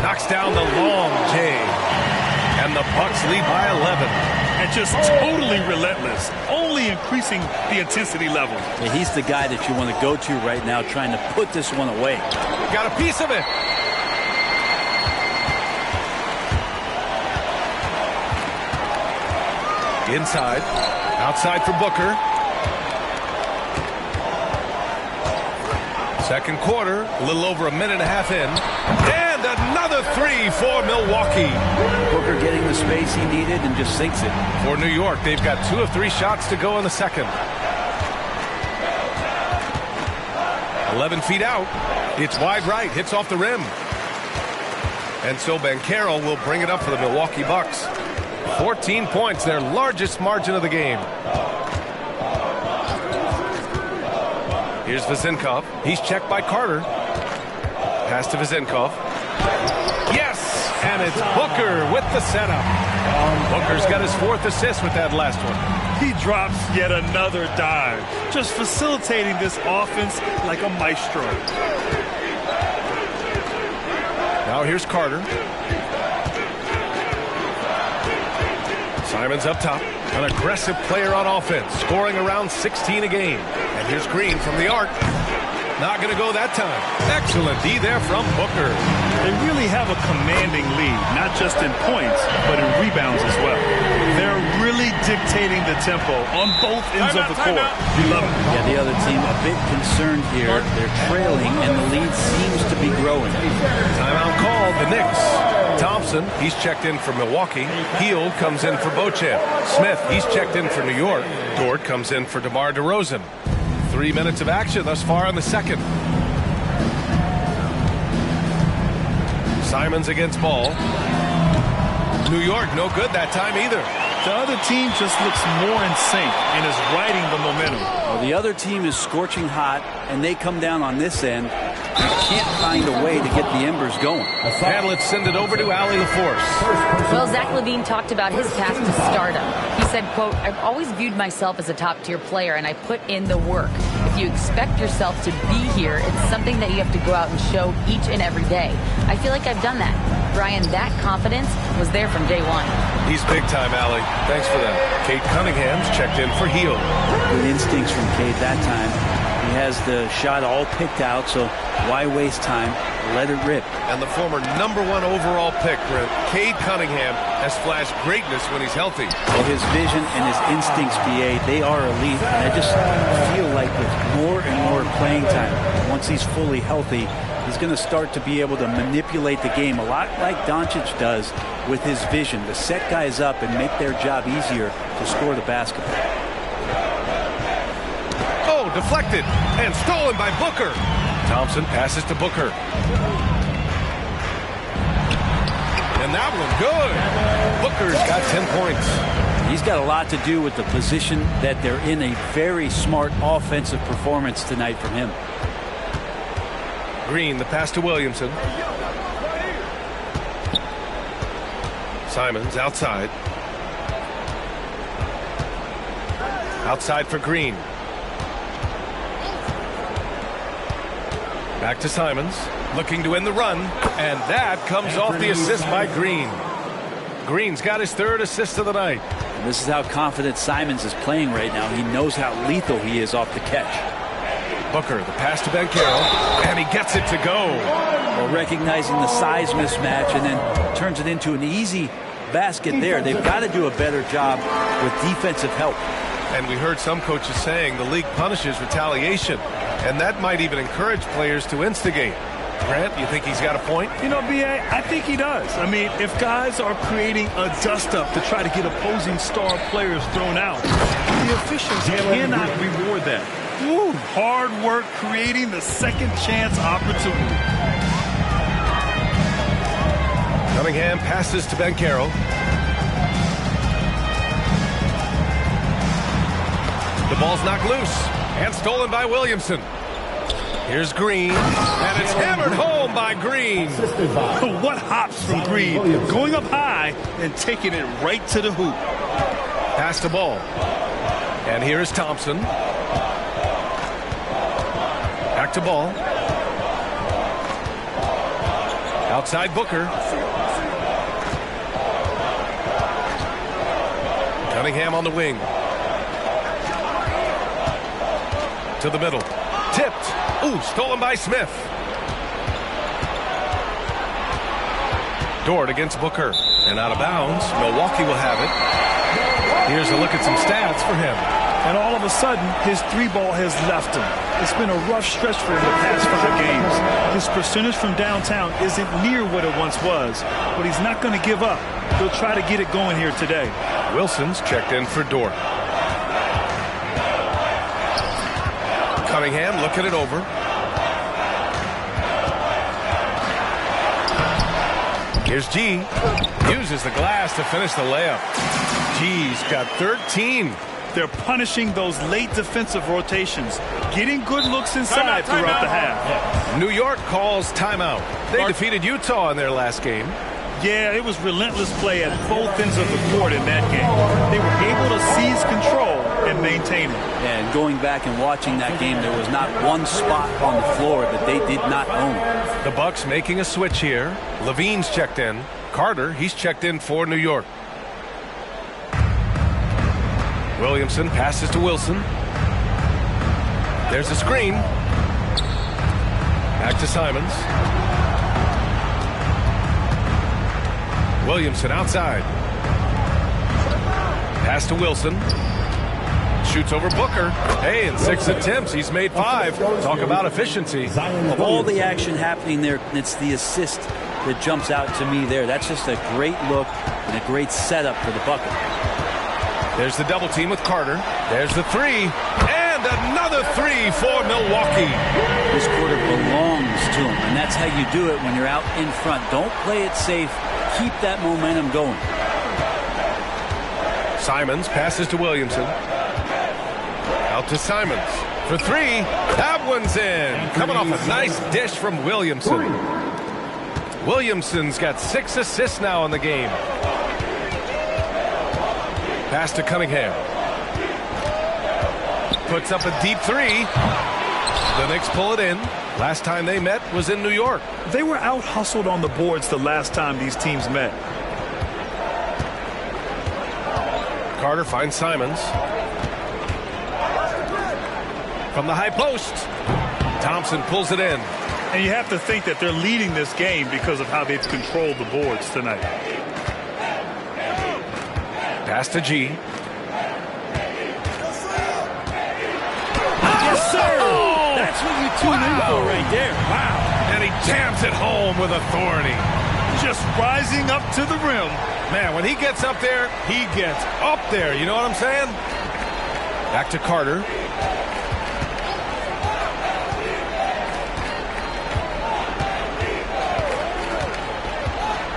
Knocks down the long J. And the Bucks lead by 11. and just totally relentless, only increasing the intensity level. Yeah, he's the guy that you want to go to right now, trying to put this one away. Got a piece of it. Inside. Outside for Booker. Second quarter, a little over a minute and a half in. And another three for Milwaukee. Booker getting the space he needed and just sinks it. For New York, they've got 2 of 3 shots to go in the second. 11 feet out. It's wide right, hits off the rim. And so Banchero will bring it up for the Milwaukee Bucks. 14 points, their largest margin of the game. Here's Vezenkov. He's checked by Carter. Pass to Vezenkov. Yes! And it's Booker with the setup. Booker's got his 4th assist with that last one. He drops yet another dime, just facilitating this offense like a maestro. Now here's Carter. Simons up top. An aggressive player on offense, scoring around 16 a game. And here's Green from the arc. Not going to go that time. Excellent D there from Booker. They really have a commanding lead, not just in points, but in rebounds as well. They're really dictating the tempo on both ends of the court. You love it. Yeah, the other team a bit concerned here. They're trailing, and the lead seems to be growing. Timeout called, the Knicks. Thompson, he's checked in for Milwaukee. Hield comes in for Beauchamp. Smith, he's checked in for New York. Dort comes in for DeMar DeRozan. 3 minutes of action thus far in the second. Simons against Ball. New York, no good that time either. The other team just looks more in sync and is riding the momentum. Well, the other team is scorching hot, and they come down on this end. You can't find a way to get the embers going. And let's send it over to Allie LaForce. Well, Zach LaVine talked about his path to stardom. He said, quote, "I've always viewed myself as a top-tier player, and I put in the work. If you expect yourself to be here, it's something that you have to go out and show each and every day. I feel like I've done that." Brian, that confidence was there from day one. He's big time, Allie. Thanks for that. Kate Cunningham's checked in for Hield. Good instincts from Cade that time. He has the shot all picked out, so why waste time? Let it rip. And the former #1 overall pick, Brent, Cade Cunningham, has flashed greatness when he's healthy. Well, his vision and his instincts, BA, they are elite. And I just feel like with more and more playing time, once he's fully healthy, he's going to start to be able to manipulate the game a lot like Doncic does with his vision, to set guys up and make their job easier to score the basketball. Oh, deflected and stolen by Booker. Thompson passes to Booker. And that one good. Booker's got 10 points. He's got a lot to do with the position that they're in. A very smart offensive performance tonight from him. Green, the pass to Williamson. Simons outside. Outside for Green. Back to Simons, looking to end the run, and that comes off the assist by Green. Green's got his 3rd assist of the night. And this is how confident Simons is playing right now. He knows how lethal he is off the catch. Booker, the pass to Banchero, and he gets it to go. Well, recognizing the size mismatch and then turns it into an easy basket there. They've got to do a better job with defensive help. And we heard some coaches saying the league punishes retaliation, and that might even encourage players to instigate. Grant, you think he's got a point? You know, B.A., I think he does. I mean, if guys are creating a dust-up to try to get opposing star players thrown out, the officials cannot reward that. Ooh, hard work creating the second chance opportunity. Cunningham passes to Banchero. The ball's knocked loose and stolen by Williamson. Here's Green, and it's hammered home by Green. What hops from Green, going up high and taking it right to the hoop. Pass the ball. And here is Thompson. Back to Ball. Outside Booker. Cunningham on the wing. To the middle. Tipped. Ooh, stolen by Smith. Dort against Booker. And out of bounds. Milwaukee will have it. Here's a look at some stats for him. And all of a sudden, his three ball has left him. It's been a rough stretch for him the past 5 games. His percentage from downtown isn't near what it once was, but he's not going to give up. He'll try to get it going here today. Wilson's checked in for Dort. Cunningham looking it over. Here's G. Uses the glass to finish the layup. G's got 13. They're punishing those late defensive rotations, getting good looks inside throughout the half. New York calls timeout. They defeated Utah in their last game. Yeah, it was relentless play at both ends of the court in that game. They were able to seize control and maintain it. And going back and watching that game, there was not one spot on the floor that they did not own. The Bucks making a switch here. Levine's checked in. Carter, he's checked in for New York. Williamson passes to Wilson. There's a screen. Back to Simons. Williamson outside. Pass to Wilson. Shoots over Booker. Hey, in 6 attempts, he's made 5. Talk about efficiency. Of all the action happening there, it's the assist that jumps out to me there. That's just a great look and a great setup for the bucket. There's the double team with Carter. There's the 3. And another 3 for Milwaukee. This quarter belongs to him, and that's how you do it when you're out in front. Don't play it safe. Keep that momentum going. Simons passes to Williamson. Out to Simons for 3. That one's in. Coming off a nice dish from Williamson. Williamson's got 6 assists now in the game. Pass to Cunningham. Puts up a deep 3. The Knicks pull it in. Last time they met was in New York. They were out-hustled on the boards the last time these teams met. Carter finds Simons. From the high post. Thompson pulls it in. And you have to think that they're leading this game because of how they've controlled the boards tonight. Pass to G. Yes, sir! That's what you tune in for right there. Wow. And he jams it home with authority. Just rising up to the rim. Man, when he gets up there, he gets up there. You know what I'm saying? Back to Carter.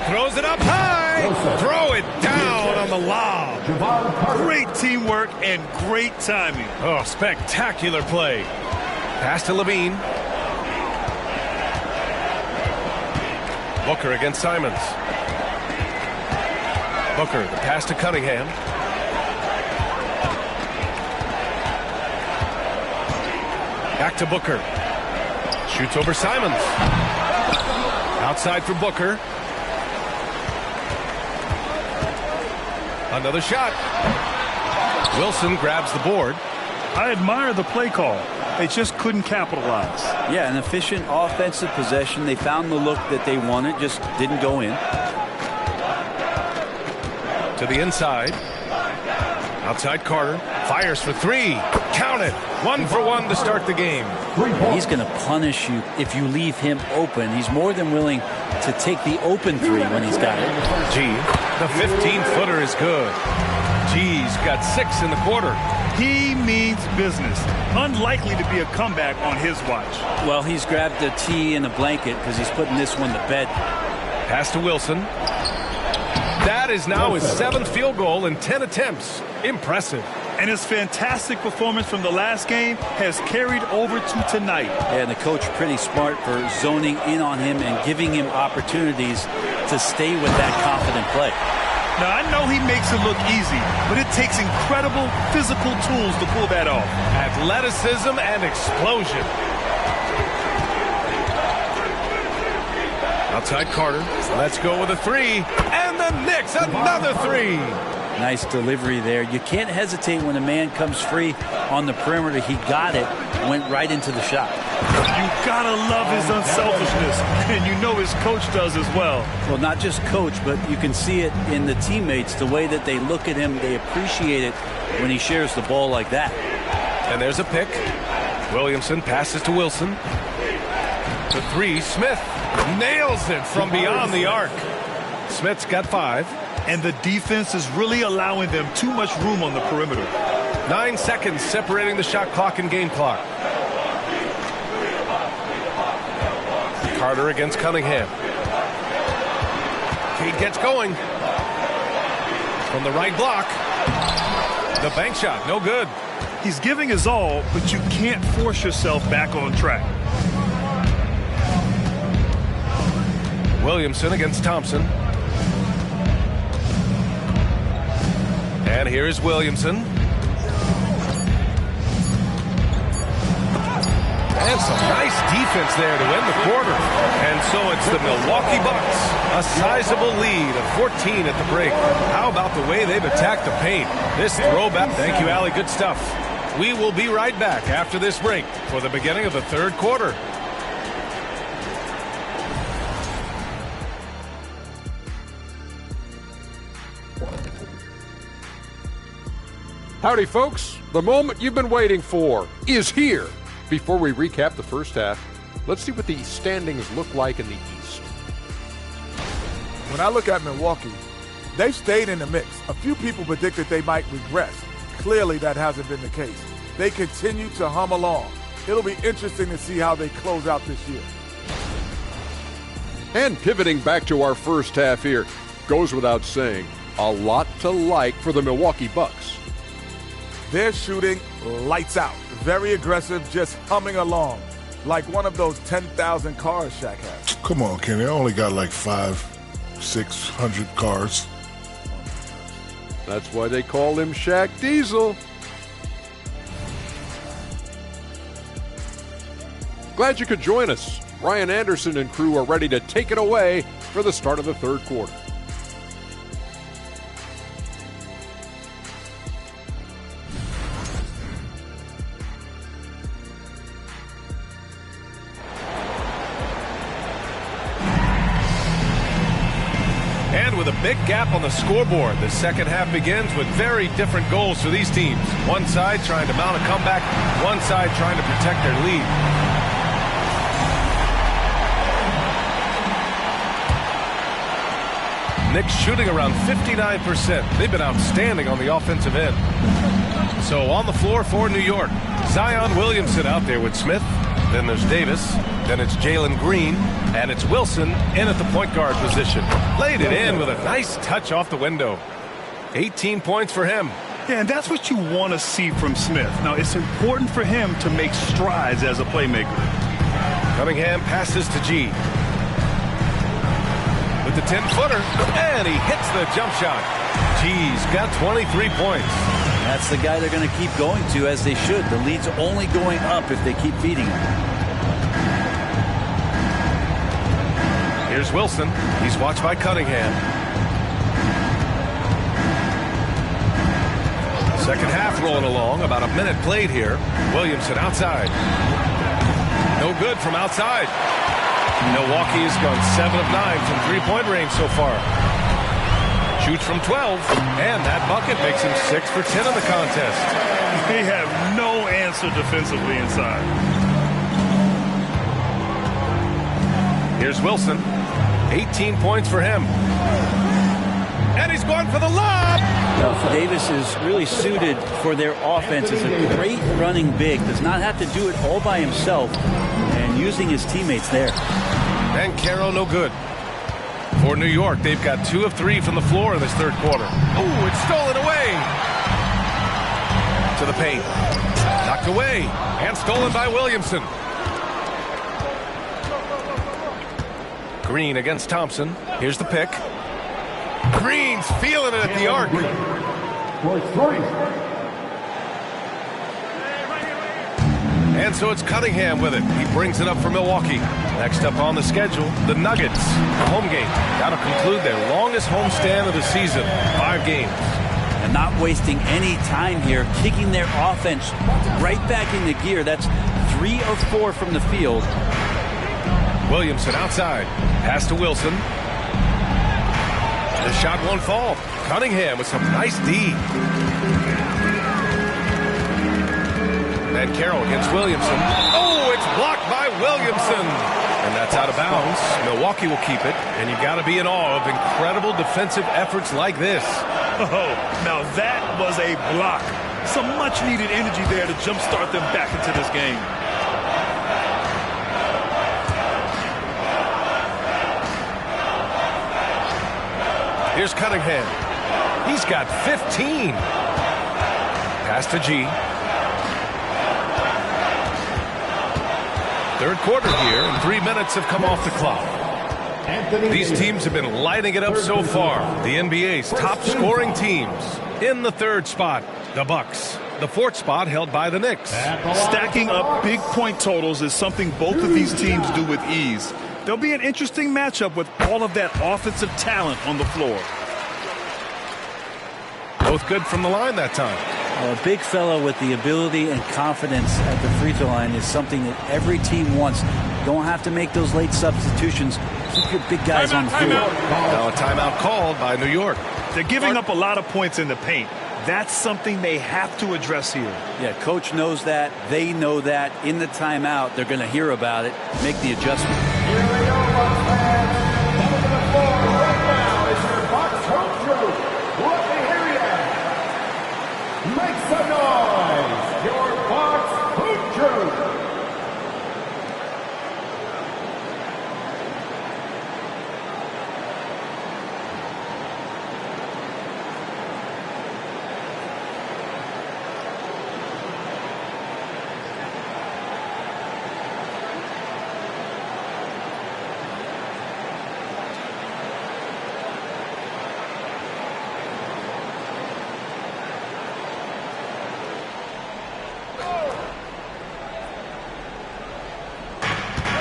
Throws it up high. Throw it down on the lob. Great teamwork and great timing. Oh, spectacular play. Pass to Levine. Booker against Simons. Booker, the pass to Cunningham. Back to Booker. Shoots over Simons. Outside for Booker. Another shot. Wilson grabs the board. I admire the play call. They just couldn't capitalize. Yeah, an efficient offensive possession. They found the look that they wanted, just didn't go in. To the inside. Outside Carter. Fires for 3. Count it. 1 for 1 to start the game. He's going to punish you if you leave him open. He's more than willing to take the open 3 when he's got it. G, the 15-footer is good. G's got 6 in the quarter. He means business. Unlikely to be a comeback on his watch. Well, he's grabbed a tee and a blanket because he's putting this one to bed. Pass to Wilson. That is now his 7th field goal in 10 attempts. Impressive. And his fantastic performance from the last game has carried over to tonight. Yeah, and the coach pretty smart for zoning in on him and giving him opportunities to stay with that confident play. Now, I know he makes it look easy, but it takes incredible physical tools to pull that off. Athleticism and explosion. Outside Carter. Let's go with a 3. And the Knicks, another 3. Nice delivery there. You can't hesitate when a man comes free on the perimeter. He got it, went right into the shot. You gotta love his unselfishness, and you know his coach does as well. Well, not just coach, but you can see it in the teammates, the way that they look at him. They appreciate it when he shares the ball like that. And there's a pick. Williamson passes to Wilson. The three, Smith nails it from beyond the arc. Smith's got 5. And the defense is really allowing them too much room on the perimeter. 9 seconds separating the shot clock and game clock. Carter against Cunningham. Cade gets going. From the right block. The bank shot, no good. He's giving his all, but you can't force yourself back on track. Williamson against Thompson. And here is Williamson. And some nice defense there to end the quarter. And so it's the Milwaukee Bucks. A sizable lead of 14 at the break. How about the way they've attacked the paint? This throwback. Thank you, Allie. Good stuff. We will be right back after this break for the beginning of the third quarter. Howdy, folks. The moment you've been waiting for is here. Before we recap the first half, let's see what the standings look like in the East. When I look at Milwaukee, they've stayed in the mix. A few people predicted they might regress. Clearly, that hasn't been the case. They continue to hum along. It'll be interesting to see how they close out this year. And pivoting back to our first half here, goes without saying, a lot to like for the Milwaukee Bucks. They're shooting lights out. Very aggressive, just humming along. Like one of those 10,000 cars Shaq has. Come on, Kenny. I only got like 500-600 cars. That's why they call him Shaq Diesel. Glad you could join us. Ryan Anderson and crew are ready to take it away for the start of the third quarter. With a big gap on the scoreboard, the second half begins with very different goals for these teams. One side trying to mount a comeback, one side trying to protect their lead. Knicks shooting around 59%. They've been outstanding on the offensive end. So on the floor for New York, Zion Williamson out there with Smith. Then there's Davis. Then it's Jalen Green. And it's Wilson in at the point guard position. Laid it in with a nice touch off the window. 18 points for him. Yeah, and that's what you want to see from Smith. Now, it's important for him to make strides as a playmaker. Cunningham passes to G. With the 10-footer, and he hits the jump shot. G's got 23 points. That's the guy they're going to keep going to, as they should. The lead's only going up if they keep feeding him. Here's Wilson. He's watched by Cunningham. Second half rolling along. About a minute played here. Williamson outside. No good from outside. Milwaukee has gone 7 of 9 from three-point range so far. Shoots from 12. And that bucket makes him 6 for 10 in the contest. They have no answer defensively inside. Here's Wilson. 18 points for him. And he's going for the lob. Davis is really suited for their offense. Is a great running big. Does not have to do it all by himself. And using his teammates there. And Caro no good. For New York, they've got 2 of 3 from the floor in this third quarter. Oh, it's stolen away. To the paint. Knocked away. And stolen by Williamson. Green against Thompson. Here's the pick. Green's feeling it at the arc. And so it's Cunningham with it. He brings it up for Milwaukee. Next up on the schedule, the Nuggets. The home game. That'll conclude their longest homestand of the season. 5 games. not wasting any time here, kicking their offense right back into gear. That's 3 of 4 from the field. Williamson outside. Pass to Wilson. The shot won't fall. Cunningham with some nice D. And Carroll against Williamson. Oh, it's blocked by Williamson. And that's out of bounds. Milwaukee will keep it. And you've got to be in awe of incredible defensive efforts like this. Oh, now that was a block. Some much-needed energy there to jumpstart them back into this game. Here's Cunningham. He's got 15. Pass to G. Third quarter here, and 3 minutes have come off the clock. These teams have been lighting it up so far. The NBA's top scoring teams. In the third spot, the Bucks. The fourth spot held by the Knicks. Stacking up big point totals is something both of these teams do with ease. There'll be an interesting matchup with all of that offensive talent on the floor. Both good from the line that time. A big fellow with the ability and confidence at the free throw line is something that every team wants. Don't have to make those late substitutions. Keep your big guys on the field. Now a timeout called by New York. They're giving up a lot of points in the paint. That's something they have to address here. Yeah, coach knows that. They know that. In the timeout, they're going to hear about it, make the adjustment. Here we go, Bucks fans. Coming to the floor right now is your Bucks home crew. Let me hear you. Make some noise. Your Bucks home crew.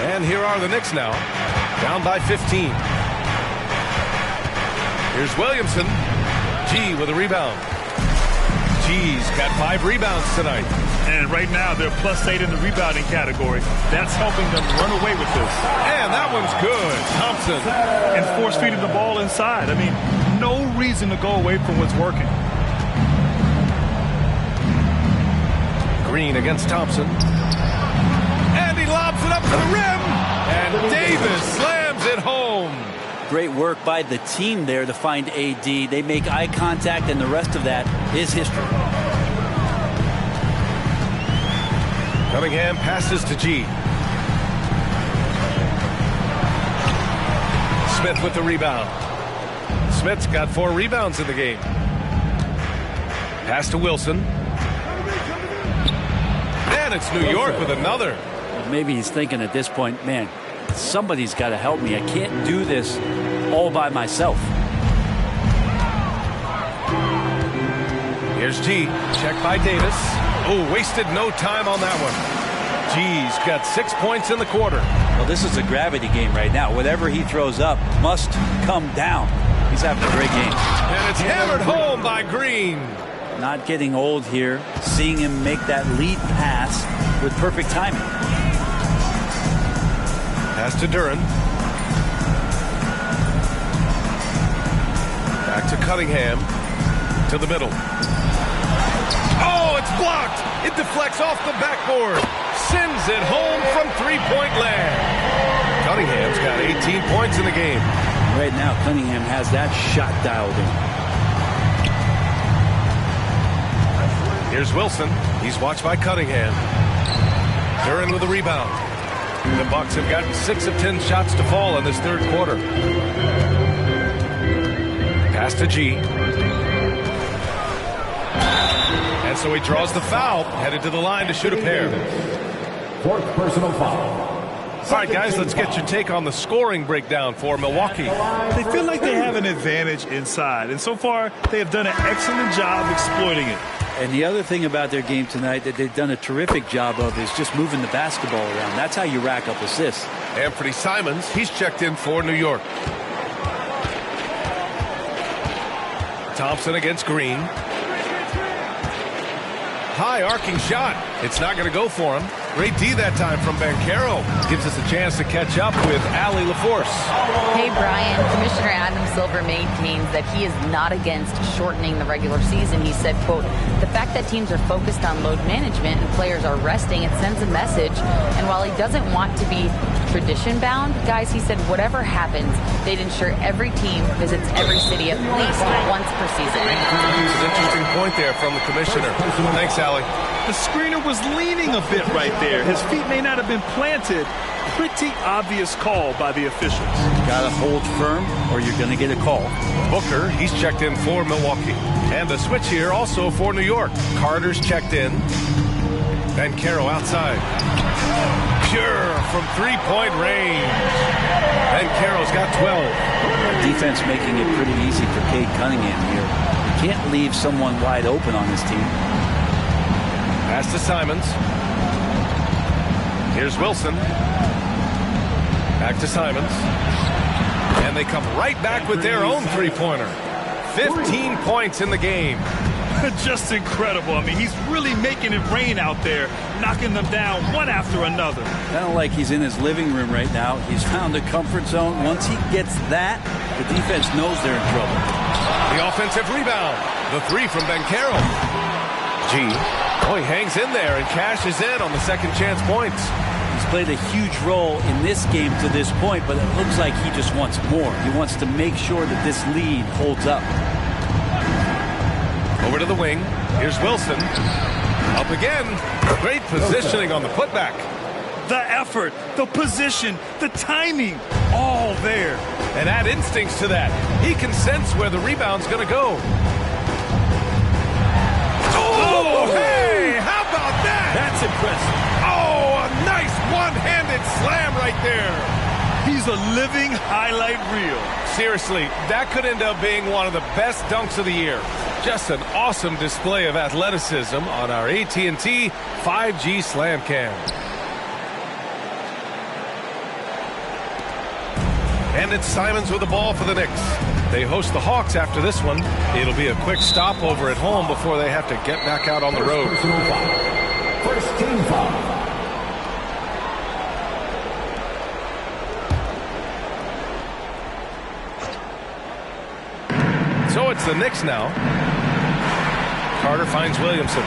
And here are the Knicks now, down by 15. Here's Williamson. G with a rebound. G's got 5 rebounds tonight. And right now they're +8 in the rebounding category. That's helping them run away with this. And that one's good. Thompson. And force-feeding the ball inside. I mean, no reason to go away from what's working. Green against Thompson. And he lobs it up to the rim. And Davis slams it home. Great work by the team there to find AD. They make eye contact, and the rest of that is history. Cunningham passes to G. Smith with the rebound. Smith's got 4 rebounds in the game. Pass to Wilson. And it's New York with another. Maybe he's thinking at this point, man, somebody's got to help me. I can't do this all by myself. Here's G. Check by Davis. Oh, wasted no time on that one. G's got 6 points in the quarter. Well, this is a gravity game right now. Whatever he throws up must come down. He's having a great game. And it's hammered home by Green. Not getting old here. Seeing him make that lead pass with perfect timing. Pass to Duran. Back to Cunningham. To the middle. Oh, it's blocked. It deflects off the backboard. Sends it home from three-point land. Cunningham's got 18 points in the game. Right now, Cunningham has that shot dialed in. Here's Wilson. He's watched by Cunningham. Duran with the rebound. The Bucks have gotten 6 of 10 shots to fall in this third quarter. Pass to G. And so he draws the foul, headed to the line to shoot a pair. 4th personal foul. All right, guys, let's get your take on the scoring breakdown for Milwaukee. They feel like they have an advantage inside, and so far they have done an excellent job exploiting it. And the other thing about their game tonight that they've done a terrific job of is just moving the basketball around. That's how you rack up assists. Anthony Simons, he's checked in for New York. Thompson against Green. high arcing shot. It's not going to go for him. Great D that time from Banchero. Gives us a chance to catch up with Allie LaForce. Hey, Brian. Commissioner Adam Silver maintains that he is not against shortening the regular season. He said, quote, the fact that teams are focused on load management and players are resting, it sends a message. And while he doesn't want to be tradition-bound, guys, he said whatever happens, they'd ensure every team visits every city at least once per season. It's an interesting point there from the commissioner. Thanks, Allie. The screener was leaning a bit right there. His feet may not have been planted. Pretty obvious call by the officials. Gotta hold firm or you're gonna get a call. Booker, he's checked in for Milwaukee. And the switch here also for New York. Carter's checked in. Banchero outside. Pure from three-point range. Banchero's got 12. Defense making it pretty easy for Cade Cunningham here. You can't leave someone wide open on this team. Pass to Simons. Here's Wilson. Back to Simons. And they come right back with their own three-pointer. 15 points in the game. Just incredible. I mean, he's really making it rain out there, knocking them down one after another. Kind of like he's in his living room right now. He's found a comfort zone. Once he gets that, the defense knows they're in trouble. The offensive rebound. The three from Banchero. G. Oh, he hangs in there and cashes in on the second chance points. He's played a huge role in this game to this point, but it looks like he just wants more. He wants to make sure that this lead holds up. Over to the wing. Here's Wilson. Up again. Great positioning on the putback. The effort, the position, the timing, all there. And add instincts to that. He can sense where the rebound's going to go. Oh, hey! How about that? That's impressive. Oh, a nice one-handed slam right there. He's a living highlight reel. Seriously, that could end up being one of the best dunks of the year. Just an awesome display of athleticism on our AT&T 5G Slam Cam. And it's Simons with the ball for the Knicks. They host the Hawks after this one. It'll be a quick stopover at home before they have to get back out on the road. First team foul. So it's the Knicks now. Carter finds Williamson.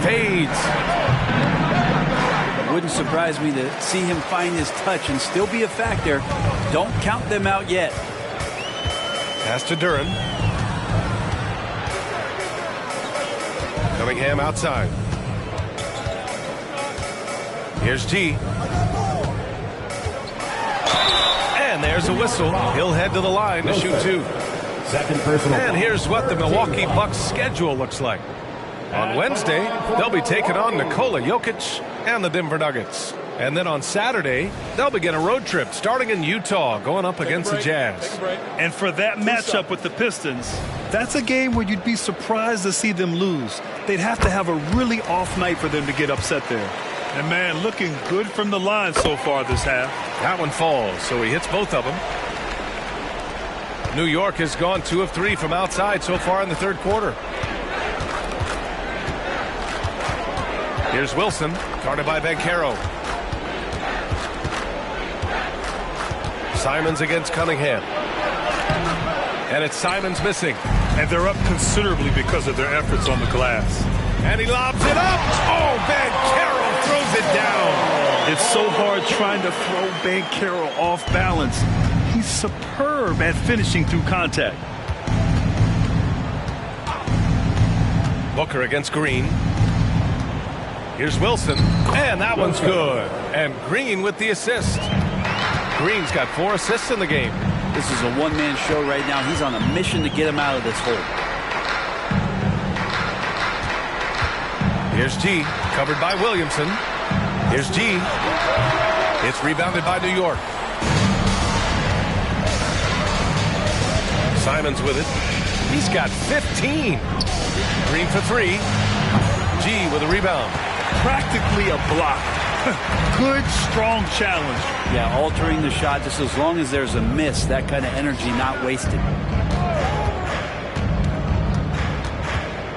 Fades. It wouldn't surprise me to see him find his touch and still be a factor. Don't count them out yet. Pass to Duran. Cunningham outside. Here's G. And there's a whistle. He'll head to the line to shoot two. Second personal. And here's what the Milwaukee Bucks schedule looks like. On Wednesday, they'll be taking on Nikola Jokic and the Denver Nuggets. And then on Saturday, they'll begin a road trip starting in Utah, going up against the Jazz. And for that matchup with the Pistons, that's a game where you'd be surprised to see them lose. They'd have to have a really off night for them to get upset there. And, man, looking good from the line so far this half. That one falls, so he hits both of them. New York has gone 2 of 3 from outside so far in the third quarter. Here's Wilson, guarded by Banchero. Simons against Cunningham. And it's Simons missing. And they're up considerably because of their efforts on the glass. And he lobs it up. Oh, Banchero throws it down. It's so hard trying to throw Banchero off balance. He's superb at finishing through contact. Booker against Green. Here's Wilson. And that one's good. And Green with the assist. Green's got 4 assists in the game. This is a one-man show right now. He's on a mission to get him out of this hole. Here's G, covered by Williamson. Here's G. It's rebounded by New York. Simons with it. He's got 15. Green for 3. G with a rebound. Practically a block. Good, strong challenge. Yeah, altering the shot just as long as there's a miss. That kind of energy not wasted.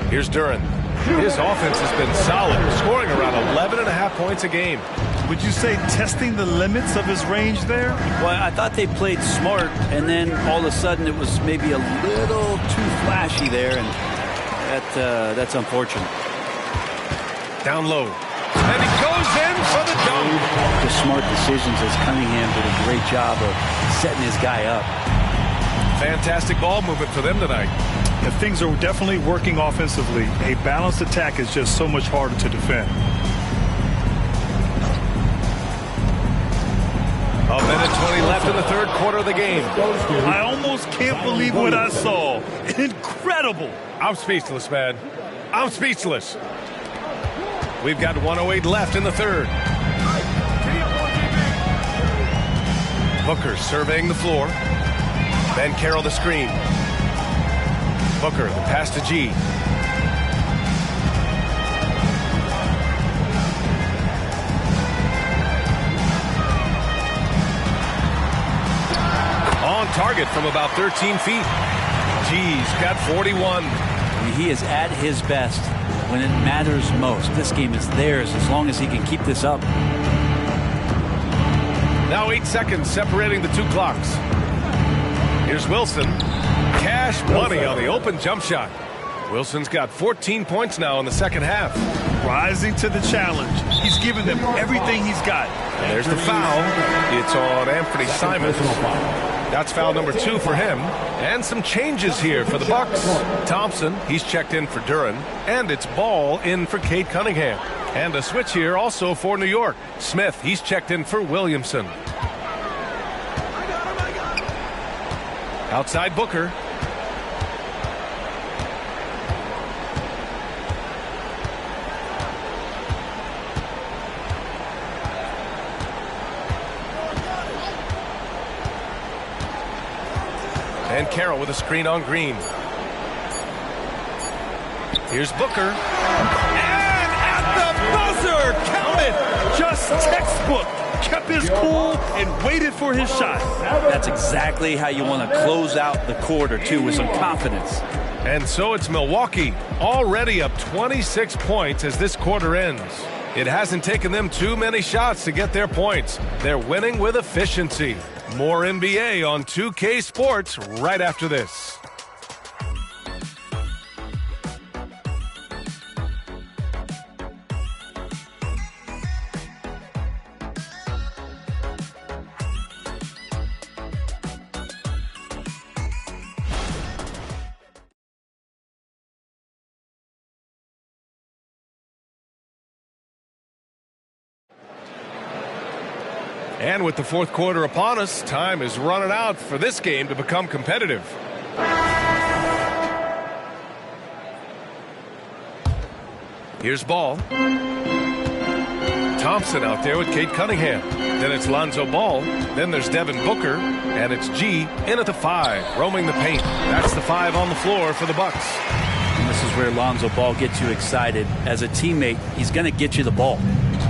Here's Duren. His offense has been solid, scoring around 11.5 points a game. Would you say testing the limits of his range there? Well, I thought they played smart, and then all of a sudden it was maybe a little too flashy there, and that's unfortunate. Down low. And he goes in for the dunk. The smart decisions as Cunningham did a great job of setting his guy up. Fantastic ball movement for them tonight. Yeah, things are definitely working offensively. A balanced attack is just so much harder to defend. A minute 20 left in the third quarter of the game. I almost can't believe what I saw. Incredible. I'm speechless, man. I'm speechless. We've got 1:08 left in the third. Booker surveying the floor. Ben Carroll the screen. Booker, the pass to G. On target from about 13 feet. G's got 41. I mean, he is at his best when it matters most. This game is theirs as long as he can keep this up. Now 8 seconds separating the two clocks. Here's Wilson. Cash money on the open jump shot. Wilson's got 14 points now in the second half. Rising to the challenge. He's given them everything he's got. And there's the foul. It's on Anthony Simons. That's foul number 2 for him. And some changes here for the Bucks. Thompson, he's checked in for Duren. And it's Ball in for Cade Cunningham. And a switch here also for New York. Smith, he's checked in for Williamson. Outside Booker. And Carroll with a screen on Green. Here's Booker. And at the buzzer, count it. Just textbook. Kept his cool and waited for his shot. That's exactly how you want to close out the quarter, too, with some confidence. And so it's Milwaukee, already up 26 points as this quarter ends. It hasn't taken them too many shots to get their points. They're winning with efficiency. More NBA on 2K Sports right after this. And with the fourth quarter upon us, time is running out for this game to become competitive. Here's Ball. Thompson out there with Cade Cunningham. Then it's Lonzo Ball. Then there's Devin Booker. And it's G in at the 5, roaming the paint. That's the 5 on the floor for the Bucks. And this is where Lonzo Ball gets you excited. As a teammate, he's going to get you the ball.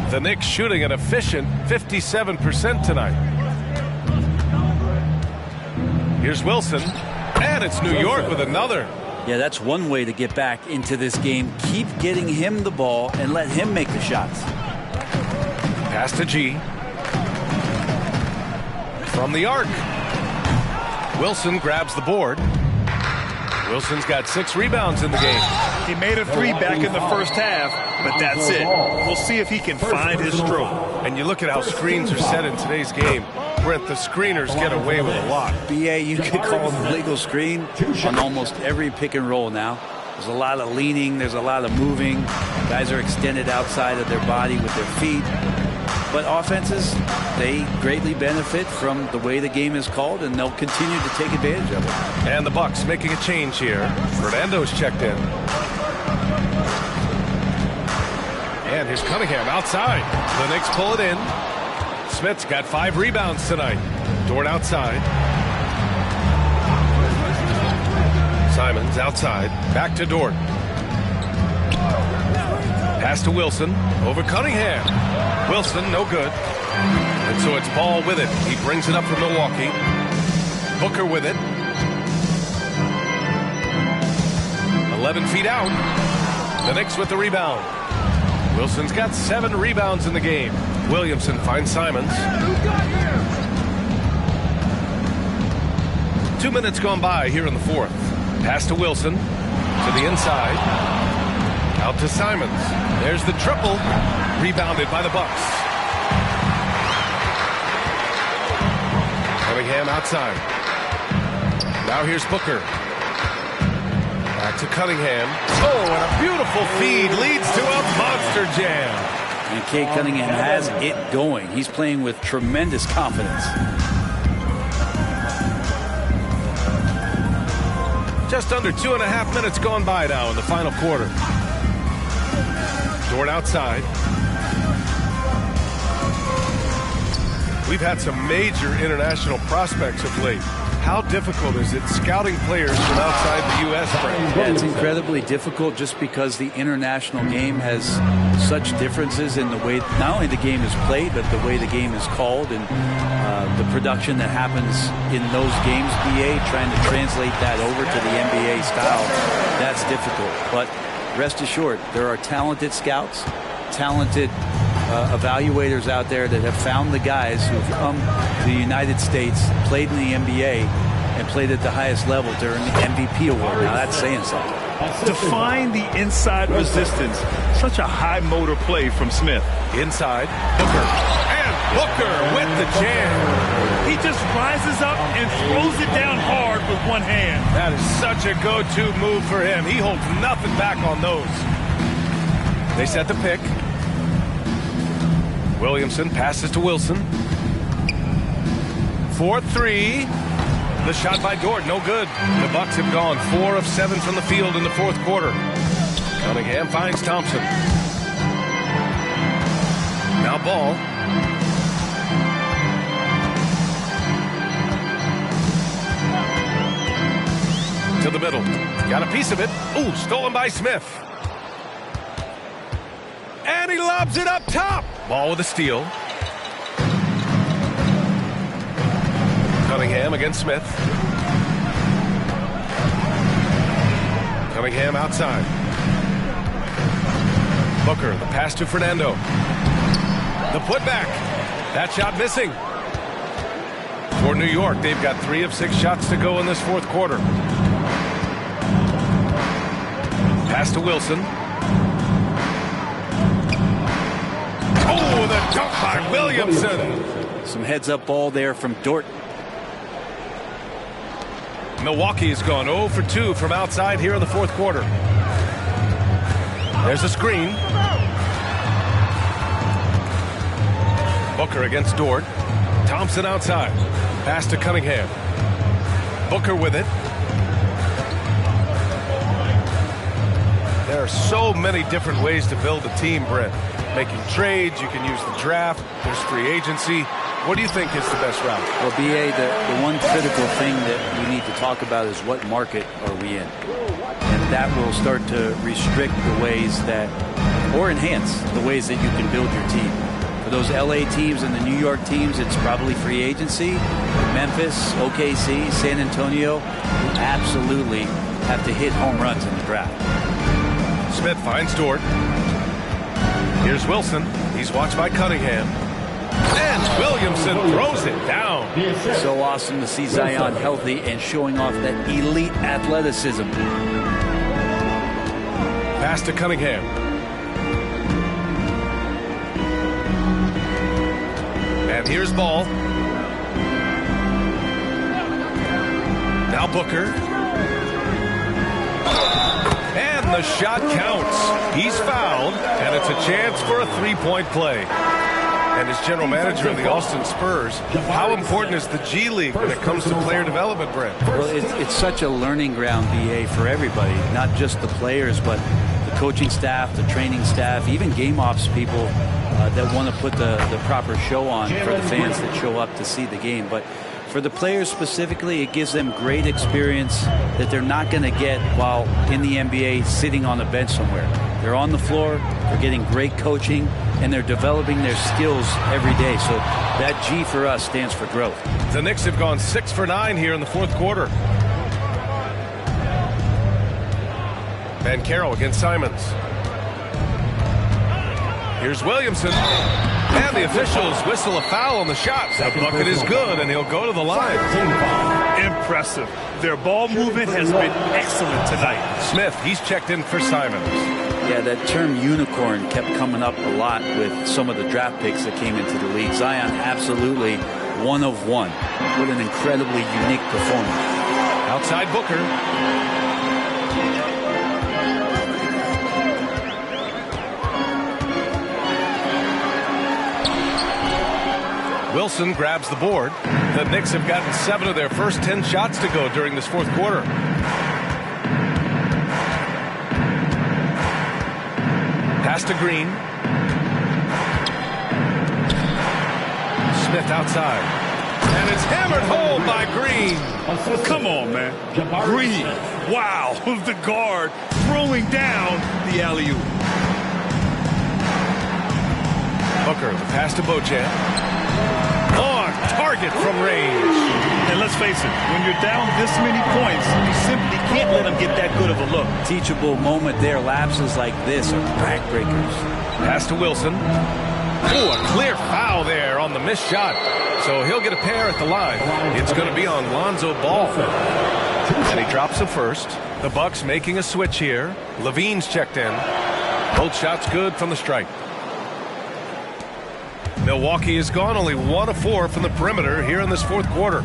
The Knicks shooting an efficient 57% tonight. Here's Wilson. And it's New York with another. Yeah, that's one way to get back into this game. Keep getting him the ball and let him make the shots. Pass to G. From the arc. Wilson grabs the board. Wilson's got 6 rebounds in the game. He made a 3 back in the first half, but that's it. We'll see if he can find his stroke. And you look at how screens are set in today's game. Brent, the screeners get away with a lot. BA, you could call them legal screen on almost every pick and roll now. There's a lot of leaning. There's a lot of moving. Guys are extended outside of their body with their feet. But offenses, they greatly benefit from the way the game is called, and they'll continue to take advantage of it. And the Bucks making a change here. Fernando's checked in. And here's Cunningham outside. The Knicks pull it in. Smith's got 5 rebounds tonight. Dort outside. Simons outside. Back to Dort. Pass to Wilson. Over Cunningham. Wilson, no good. And so it's Ball with it. He brings it up for Milwaukee. Booker with it. 11 feet out. The Knicks with the rebound. Wilson's got 7 rebounds in the game. Williamson finds Simons. 2 minutes gone by here in the fourth. Pass to Wilson. To the inside. Out to Simons. There's the triple. Rebounded by the Bucks. Cunningham outside. Now here's Booker. Back to Cunningham. Oh, and a beautiful feed leads to a monster jam. And Cade Cunningham has it going. He's playing with tremendous confidence. Just under 2.5 minutes gone by now in the final quarter. Dort outside. We've had some major international prospects of late. How difficult is it scouting players from outside the U.S.? Yeah, it's incredibly difficult just because the international game has such differences in the way not only the game is played, but the way the game is called and the production that happens in those games, BA, trying to translate that over to the NBA style, that's difficult. But rest assured, there are talented scouts, talented evaluators out there that have found the guys who have come to the United States, played in the NBA, and played at the highest level during the MVP award. Now that's saying something. Define the inside resistance. Such a high motor play from Smith. Inside, Booker. And Booker with the jam. He just rises up and throws it down hard with one hand. That is such a go-to move for him. He holds nothing back on those. They set the pick. Williamson passes to Wilson. 4-3. The shot by Dort, no good. The Bucks have gone 4 of 7 from the field in the fourth quarter. Cunningham finds Thompson. Now Ball. To the middle. Got a piece of it. Ooh, stolen by Smith. And he lobs it up top. Ball with a steal. Cunningham against Smith. Cunningham outside. Booker, the pass to Fernando. The putback. That shot missing. For New York, they've got 3 of 6 shots to go in this fourth quarter. Pass to Wilson. Oh, the dunk by Williamson. Some heads-up ball there from Dort. Milwaukee's gone 0 for 2 from outside here in the fourth quarter. There's a screen. Booker against Dort. Thompson outside. Pass to Cunningham. Booker with it. There are so many different ways to build a team, Brent. Making trades, you can use the draft, there's free agency. What do you think is the best route? Well, BA, the one critical thing that we need to talk about is what market are we in? And that will start to restrict the ways that, or enhance the ways that you can build your team. For those LA teams and the New York teams, it's probably free agency. Memphis, OKC, San Antonio, you absolutely have to hit home runs in the draft. Smith finds Dort. Here's Wilson. He's watched by Cunningham. And Williamson throws it down. So awesome to see Zion healthy and showing off that elite athleticism. Pass to Cunningham. And here's Ball. Now Booker. And the shot counts. He's fouled, and it's a chance for a three-point play. And as general manager of the Austin Spurs, how important is the G League when it comes to player development, Brent? Well, it's such a learning ground, BA, for everybody, not just the players, but the coaching staff, the training staff, even game ops people that want to put the proper show on for the fans that show up to see the game. But for the players specifically, it gives them great experience that they're not going to get while in the NBA sitting on a bench somewhere. They're on the floor, they're getting great coaching, and they're developing their skills every day. So that G for us stands for growth. The Knicks have gone 6 for 9 here in the fourth quarter. Banchero against Simons. Here's Williamson. And the officials whistle a foul on the shot. The bucket is good, and he'll go to the line. Impressive. Their ball movement has been excellent tonight. Smith, he's checked in for Simons. Yeah, that term unicorn kept coming up a lot with some of the draft picks that came into the league. Zion, absolutely one of one. What an incredibly unique performance. Outside Booker. Wilson grabs the board. The Knicks have gotten 7 of their first 10 shots to go during this fourth quarter. Pass to Green. Smith outside. And it's hammered home by Green. Come on, man. Green. Wow. The guard throwing down the alley-oop. Booker, the pass to Beauchamp. On target from range. And let's face it, when you're down this many points, you simply can't let them get that good of a look. Teachable moment there. Lapses like this are backbreakers. Pass to Wilson. Oh, a clear foul there on the missed shot. So he'll get a pair at the line. It's going to be on Lonzo Ball. And he drops the first. The Bucks making a switch here. Levine's checked in. Both shots good from the stripe. Milwaukee has gone only 1 of 4 from the perimeter here in this fourth quarter.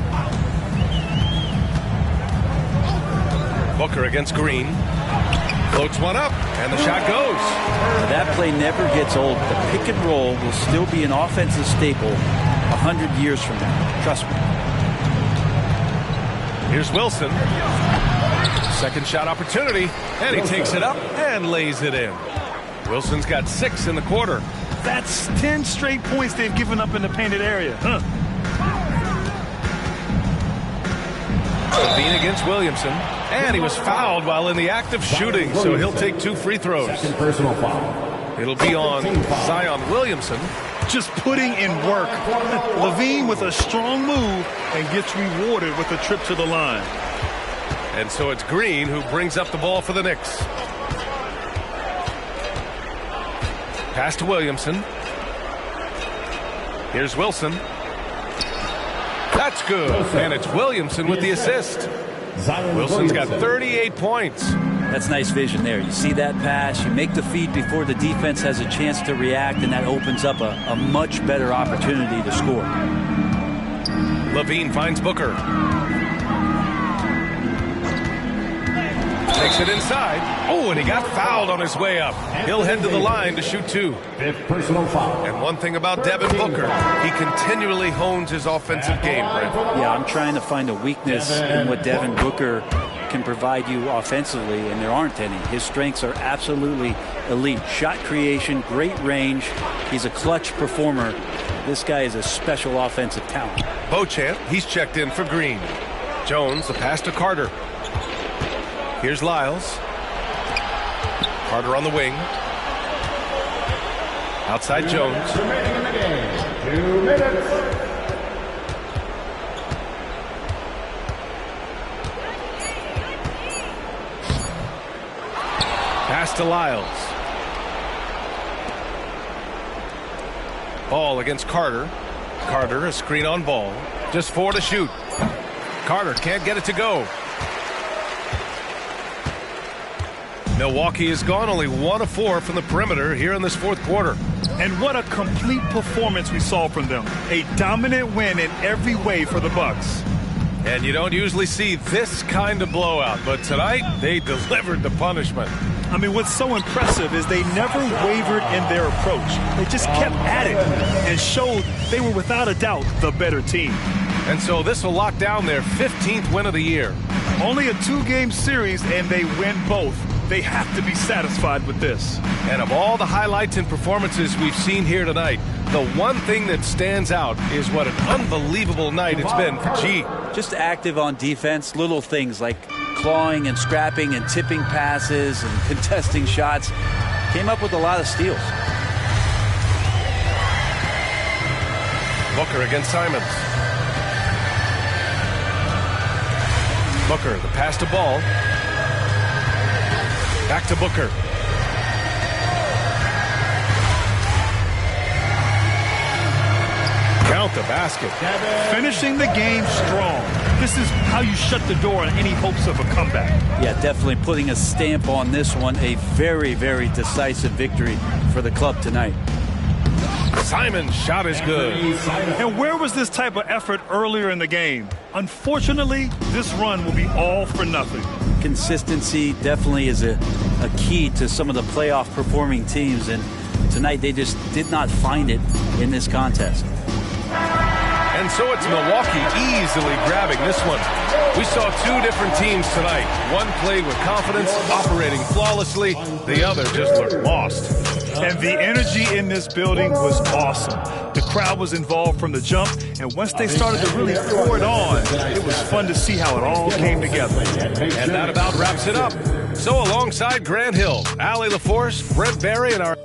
Booker against Green. Floats one up, and the shot goes. Now that play never gets old. The pick and roll will still be an offensive staple 100 years from now. Trust me. Here's Wilson. Second shot opportunity, and he takes it up and lays it in. Wilson's got 6 in the quarter. That's 10 straight points they've given up in the painted area. Levine against Williamson. And he was fouled while in the act of shooting, so he'll take 2 free throws. Personal foul. It'll be on Zion Williamson. Just putting in work. Levine with a strong move and gets rewarded with a trip to the line. And so it's Green who brings up the ball for the Knicks. Pass to Williamson. Here's Wilson. That's good. And it's Williamson with the assist. Wilson's got 38 points. That's nice vision there. You see that pass, you make the feed before the defense has a chance to react, and that opens up a much better opportunity to score. Levine finds Booker. Takes it inside. Oh, and he got fouled on his way up. He'll head to the line to shoot 2. 5th personal foul. And one thing about Devin Booker, he continually hones his offensive game, Brent. Yeah, I'm trying to find a weakness in what Devin Booker can provide you offensively, and there aren't any. His strengths are absolutely elite. Shot creation, great range. He's a clutch performer. This guy is a special offensive talent. Beauchamp, he's checked in for Green. Jones, the pass to Carter. Here's Lyles. Carter on the wing. Outside Jones. Remaining in the game. 2 minutes. Pass to Lyles. Ball against Carter. Carter, a screen on Ball. Just 4 to shoot. Carter can't get it to go. Milwaukee has gone only 1 of 4 from the perimeter here in this fourth quarter. And what a complete performance we saw from them. A dominant win in every way for the Bucks. And you don't usually see this kind of blowout, but tonight they delivered the punishment. I mean, what's so impressive is they never wavered in their approach. They just kept at it and showed they were without a doubt the better team. And so this will lock down their 15th win of the year. Only a 2-game series, and they win both. They have to be satisfied with this. And of all the highlights and performances we've seen here tonight, the one thing that stands out is what an unbelievable night it's been for G. Just active on defense, little things like clawing and scrapping and tipping passes and contesting shots. Came up with a lot of steals. Booker against Simons. Booker, the pass to Ball. Back to Booker. basket. Finishing the game strong. This is how you shut the door on any hopes of a comeback. Yeah, definitely putting a stamp on this one. A very, very decisive victory for the club tonight. Simon's shot is good. And where was this type of effort earlier in the game? Unfortunately, this run will be all for nothing. Consistency definitely is a key to some of the playoff performing teams, and tonight they just did not find it in this contest. And so it's Milwaukee easily grabbing this one. We saw two different teams tonight. One played with confidence, operating flawlessly. The other just looked lost. And the energy in this building was awesome. The crowd was involved from the jump, and once they started to really pour it on, it was fun to see how it all came together. And that about wraps it up. So alongside Grant Hill, Allie LaForce, Brent Barry, and our...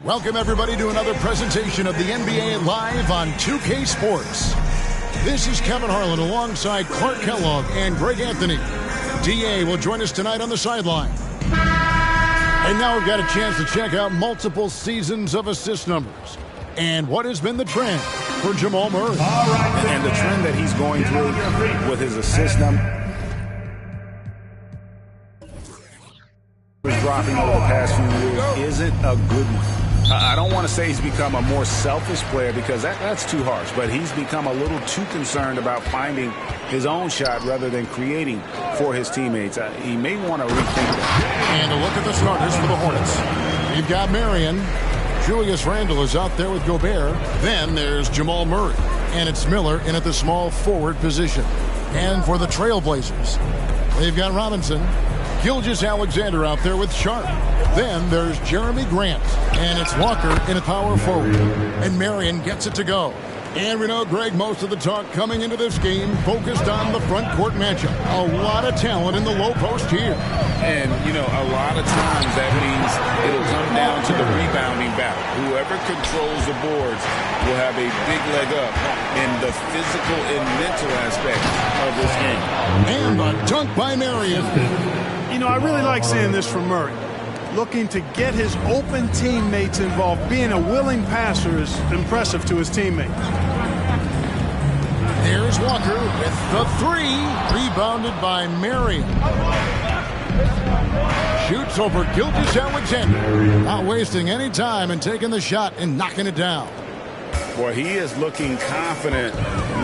Welcome, everybody, to another presentation of the NBA Live on 2K Sports. This is Kevin Harlan alongside Clark Kellogg and Greg Anthony. DA will join us tonight on the sideline. And now we've got a chance to check out multiple seasons of assist numbers. And what has been the trend for Jamal Murray? And the trend that he's going through with his assist number dropping over the past few years isn't a good one. I don't want to say he's become a more selfish player because that's too harsh, but he's become a little too concerned about finding his own shot rather than creating for his teammates. He may want to rethink that. And a look at the starters for the Hornets. We've got Marion. Julius Randle is out there with Gobert. Then there's Jamal Murray. And it's Miller in at the small forward position. And for the Trailblazers, they've got Robinson. Gilgeous-Alexander out there with Sharp. Then there's Jeremy Grant. And it's Walker in a power forward. And Marion gets it to go. And we know, Greg, most of the talk coming into this game focused on the front court matchup. A lot of talent in the low post here. And, you know, a lot of times that means it'll come down to the rebounding battle. Whoever controls the boards will have a big leg up in the physical and mental aspect of this game. And a dunk by Marion. You know, I really like seeing this from Murray. Looking to get his open teammates involved. Being a willing passer is impressive to his teammates. There's Walker with the three. Rebounded by Marion. Shoots over Gilgeous-Alexander. Not wasting any time and taking the shot and knocking it down. Boy, he is looking confident.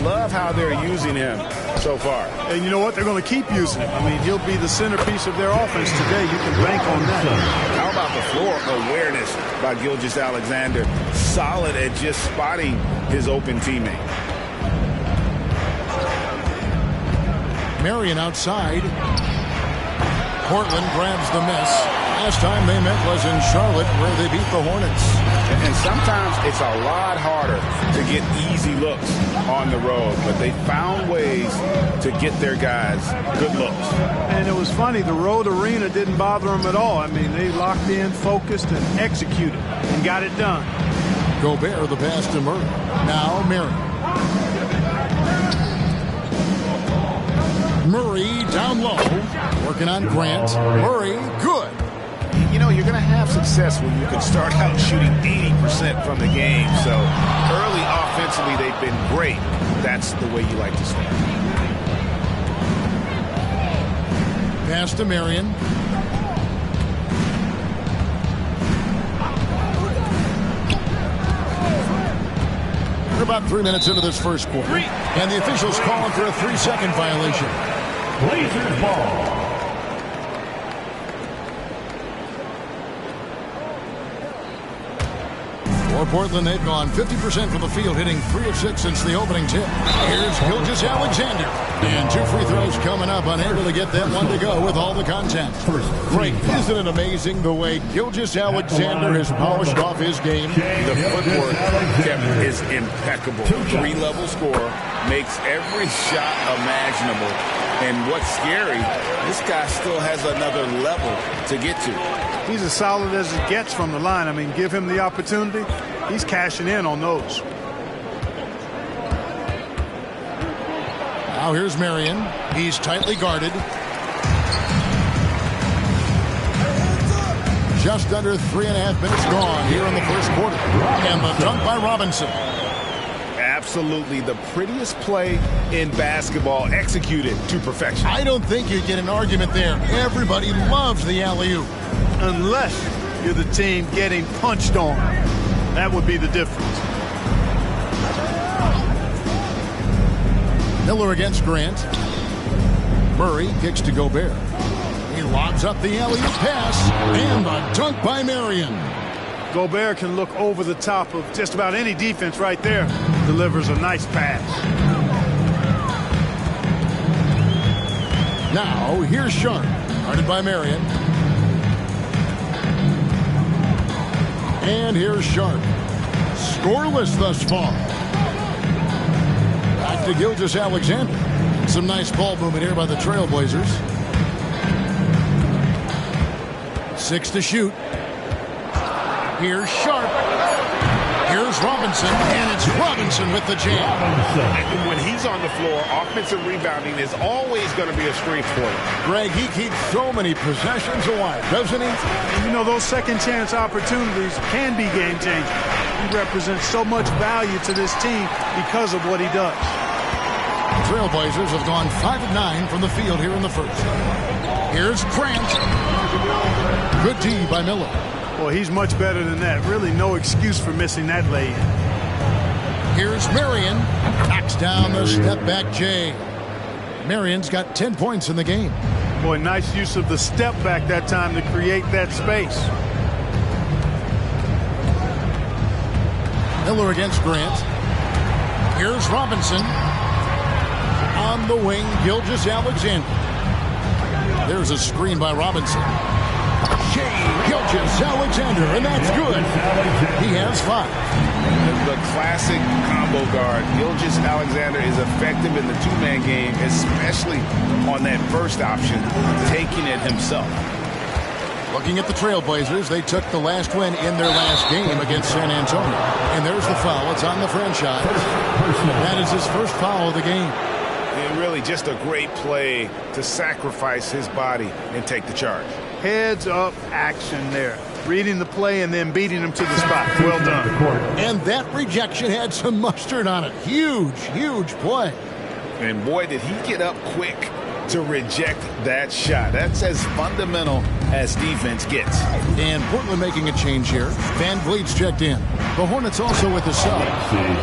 Love how they're using him so far. And you know what? They're going to keep using him. I mean, he'll be the centerpiece of their offense today. You can bank on that. How about the floor awareness by Gilgeous-Alexander? Solid at just spotting his open teammate. Marion outside. Portland grabs the miss. Last time they met was in Charlotte, where they beat the Hornets. And sometimes it's a lot harder to get easy looks on the road, but they found ways to get their guys good looks. And it was funny, the road arena didn't bother them at all. I mean, they locked in, focused, and executed, and got it done. Gobert the pass to Murray. Now Marion. Murray down low, working on Grant. Murray, good. You know, you're going to have success when you can start out shooting 80% from the game. So early offensively, they've been great. That's the way you like to start. Pass to Marion. We're about 3 minutes into this first quarter. And the officials calling for a 3-second violation. Blazers ball. For Portland, they've gone 50% from the field, hitting 3 of 6 since the opening tip. Here's Gilgeous-Alexander. And 2 free throws coming up, unable to get that one to go with all the contact. Great. Isn't it amazing the way Gilgeous-Alexander has polished off his game? The footwork, Kevin, is impeccable. 3-level scorer, makes every shot imaginable. And what's scary, this guy still has another level to get to. He's as solid as it gets from the line. I mean, give him the opportunity. He's cashing in on those. Now here's Marion. He's tightly guarded. Just under 3.5 minutes gone here in the first quarter. And the dunk by Robinson. Absolutely the prettiest play in basketball, executed to perfection. I don't think you get an argument there. Everybody loves the alley-oop. Unless you're the team getting punched on. That would be the difference. Miller against Grant. Murray kicks to Gobert. He lobs up the alley-oop pass. And the dunk by Marion. Gobert can look over the top of just about any defense right there. Delivers a nice pass. Now, here's Sharp. Guarded by Marion. And here's Sharp. Scoreless thus far. Back to Gilgeous-Alexander. Some nice ball movement here by the Trailblazers. 6 to shoot. Here's Sharp. Here's Robinson, and it's Robinson with the jam. When he's on the floor, offensive rebounding is always going to be a strength for him. Greg, he keeps so many possessions alive, doesn't he? And you know, those second chance opportunities can be game changing. He represents so much value to this team because of what he does. The Trailblazers have gone 5 of 9 from the field here in the first. Here's Grant. Good D by Miller. Well, he's much better than that. Really no excuse for missing that lay-in. Here's Marion. Knocks down the step-back J. Marion's got 10 points in the game. Boy, nice use of the step back that time to create that space. Miller against Grant. Here's Robinson. On the wing, Gilgeous-Alexander. There's a screen by Robinson. Gilgeous-Alexander, and that's good. He has 5. The classic combo guard. Gilgeous-Alexander is effective in the two-man game, especially on that first option, taking it himself. Looking at the Trailblazers, they took the last win in their last game against San Antonio. And there's the foul. It's on the franchise. That is his first foul of the game. And really just a great play to sacrifice his body and take the charge. Heads up action there. Reading the play and then beating him to the spot. Well done. And that rejection had some mustard on it. Huge, huge play. And boy, did he get up quick to reject that shot. That's as fundamental as defense gets. And Portland making a change here. Van Vliet's checked in. The Hornets also with the sub.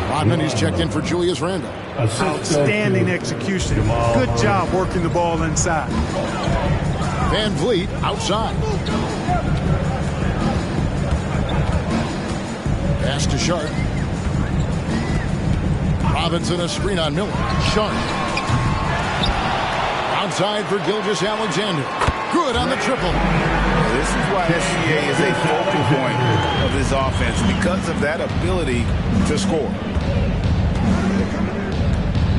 Rodman, he's checked in for Julius Randle. Outstanding execution. Good job working the ball inside. Van Vliet outside. Pass to Sharp. Robinson a screen on Miller. Sharp. Outside for Gilgeous-Alexander. Good on the triple. This is why SGA is a focal point of this offense, because of that ability to score.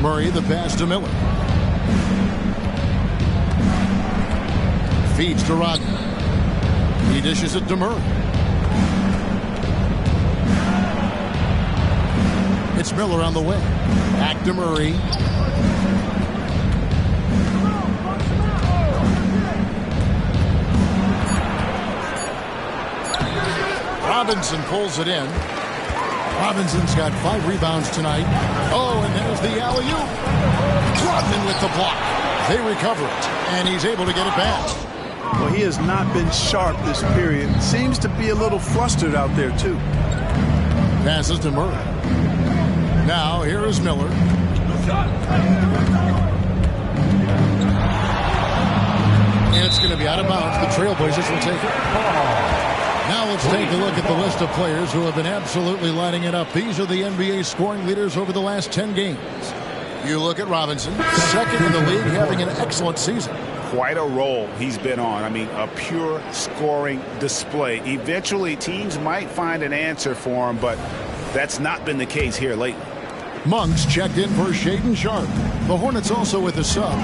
Murray the pass to Miller. Feeds to Rodman. He dishes it to Murray. It's Miller on the wing. Back to Murray. Robinson pulls it in. Robinson's got 5 rebounds tonight. Oh, and there's the alley-oop. Rodman with the block. They recover it, and he's able to get it back. Well, he has not been sharp this period. Seems to be a little flustered out there, too. Passes to Murray. Now, here is Miller. And it's going to be out of bounds. The Trailblazers will take it. Now let's take a look at the list of players who have been absolutely lighting it up. These are the NBA scoring leaders over the last 10 games. You look at Robinson, second in the league, having an excellent season. Quite a role he's been on. I mean, a pure scoring display. Eventually, teams might find an answer for him, but that's not been the case here lately. Monk's checked in for Shaedon Sharpe. The Hornets also with a sub.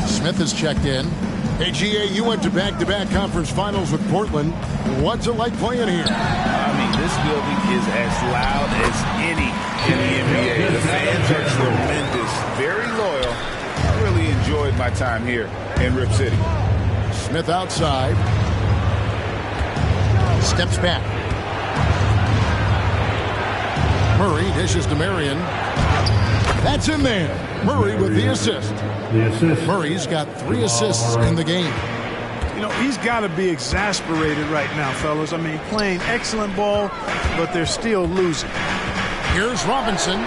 Smith has checked in. Hey, GA, you went to back-to-back conference finals with Portland. What's it like playing here? I mean, this building is as loud as any in the NBA. The fans are tremendous, very loyal. I really enjoyed my time here in Rip City. Smith outside. Steps back. Murray dishes to Marion. That's in there. Murray with the assist. Murray's got 3 assists in the game. You know, he's got to be exasperated right now, fellas. I mean, playing excellent ball, but they're still losing. Here's Robinson.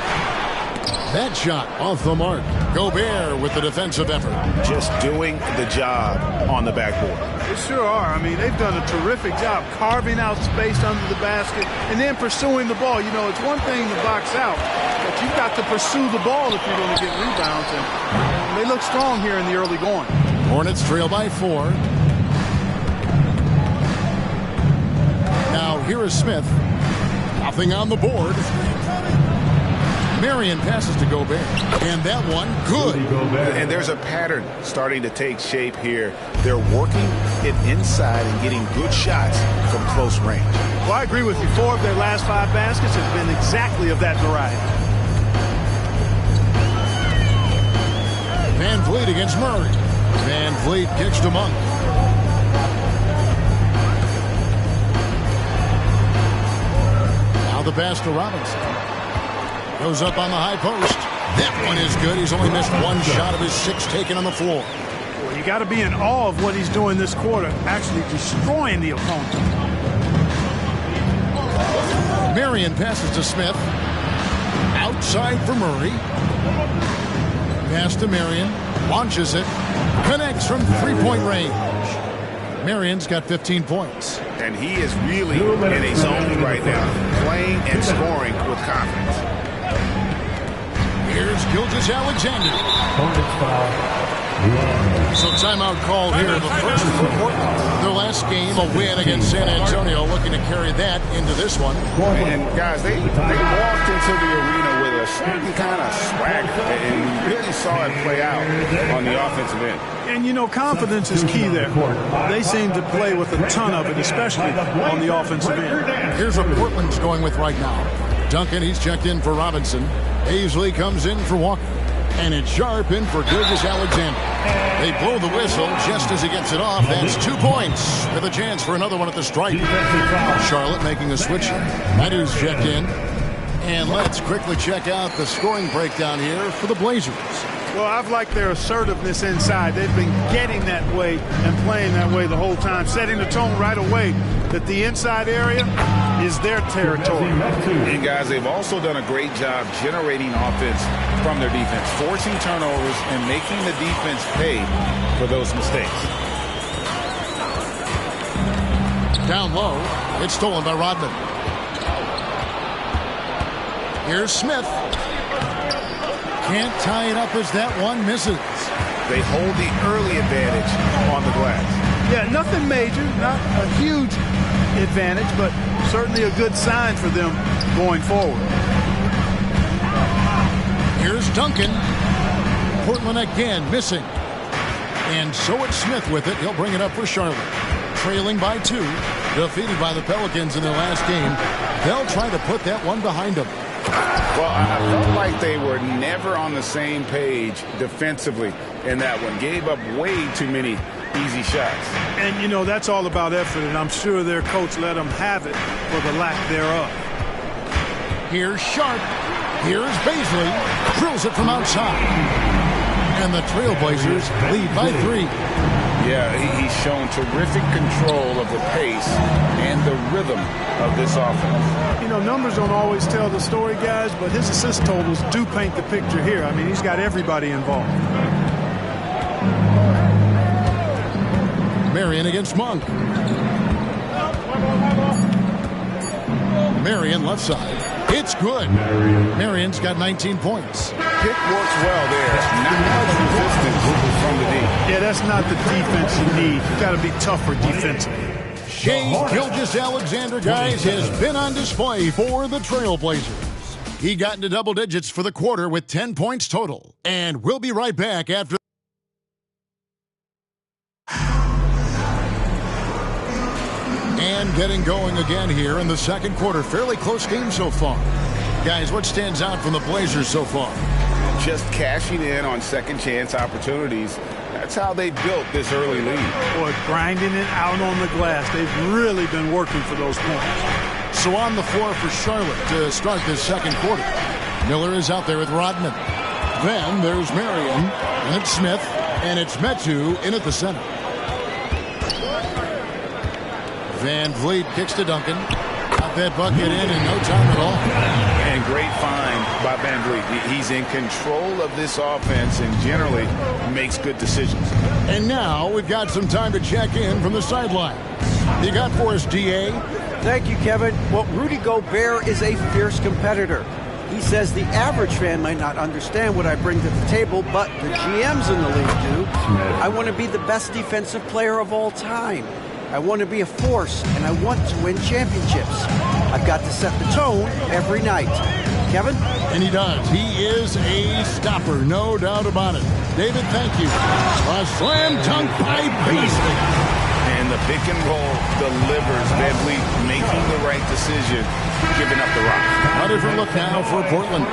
That shot off the mark. Gobert with the defensive effort. Just doing the job on the backboard. They sure are. I mean, they've done a terrific job carving out space under the basket and then pursuing the ball. You know, it's one thing to box out, but you've got to pursue the ball if you're going to get rebounds. And they look strong here in the early going. Hornets trail by 4. Now, here is Smith. Nothing on the board. Marion passes to Gobert. And that one, good. And there's a pattern starting to take shape here. They're working it inside and getting good shots from close range. Well, I agree with you. 4 of their last 5 baskets have been exactly of that variety. Van Vliet against Murray. Van Vliet kicks to Monk. Now the pass to Robinson. Goes up on the high post. That one is good. He's only missed 1 shot of his 6 taken on the floor. Well, you got to be in awe of what he's doing this quarter, actually destroying the opponent. Marion passes to Smith. Outside for Murray. Pass to Marion. Launches it. Connects from 3-point range. Marion's got 15 points. And he is really in a zone right now, playing and scoring with confidence. Here's Gilgeous-Alexander. So timeout called here. The first for Portland. Their last game, a win against San Antonio, looking to carry that into this one. And guys, they walked into the arena with a certain kind of swag, and we really saw it play out on the offensive end. And, you know, confidence is key there. They seem to play with a ton of it, especially on the offensive end. Here's what Portland's going with right now. Duncan, he's checked in for Robinson. Hazley comes in for Walker. And it's Sharpe in for Gilgeous-Alexander. They blow the whistle just as he gets it off. That's 2 points with a chance for another one at the stripe. Charlotte making a switch. Matthews checked in. And let's quickly check out the scoring breakdown here for the Blazers. Well, I've liked their assertiveness inside. They've been getting that way and playing that way the whole time, setting the tone right away that the inside area is their territory. And guys, they've also done a great job generating offense from their defense, forcing turnovers and making the defense pay for those mistakes. Down low, it's stolen by Rodman. Here's Smith. Can't tie it up as that one misses. They hold the early advantage on the glass. Yeah, nothing major, not a huge advantage, but certainly a good sign for them going forward. Here's Duncan. Portland again missing. And so it's Smith with it. He'll bring it up for Charlotte. Trailing by 2. Defeated by the Pelicans in their last game. They'll try to put that one behind them. Well, I felt like they were never on the same page defensively in that one. Gave up way too many easy shots. And, you know, that's all about effort, and I'm sure their coach let them have it for the lack thereof. Here's Sharp. Here's Baisley. Drills it from outside. And the Trailblazers lead by 3. Yeah, he's shown terrific control of the pace and the rhythm of this offense. You know, numbers don't always tell the story, guys, but his assist totals do paint the picture here. I mean, he's got everybody involved. Marion against Monk. Marion left side. It's good. Marion's got 19 points. Pick works well there. Not much resistance from the D. Yeah, that's not the defense you need. You got to be tougher defensively. Shea Gilgeous-Alexander, guys, has been on display for the Trailblazers. He got into double digits for the quarter with 10 points total. And we'll be right back after. And getting going again here in the second quarter. Fairly close game so far. Guys, what stands out from the Blazers so far? Just cashing in on second chance opportunities. That's how they built this early lead. Boy, grinding it out on the glass. They've really been working for those points. So on the floor for Charlotte to start this second quarter. Miller is out there with Rodman. Then there's Marion, and it's Smith, and it's Metu in at the center. Van Vliet kicks to Duncan. Got that bucket in no time at all. And great find by Van Vliet. He's in control of this offense and generally makes good decisions. And now we've got some time to check in from the sideline. You got for us, DA? Thank you, Kevin. Well, Rudy Gobert is a fierce competitor. He says the average fan might not understand what I bring to the table, but the GMs in the league do. I want to be the best defensive player of all time. I want to be a force, and I want to win championships. I've got to set the tone every night. Kevin? And he does. He is a stopper, no doubt about it. David, thank you. A slam dunk by Beasley. And the pick and roll delivers. Van Vliet making the right decision, giving up the rock. A different look now for Portland.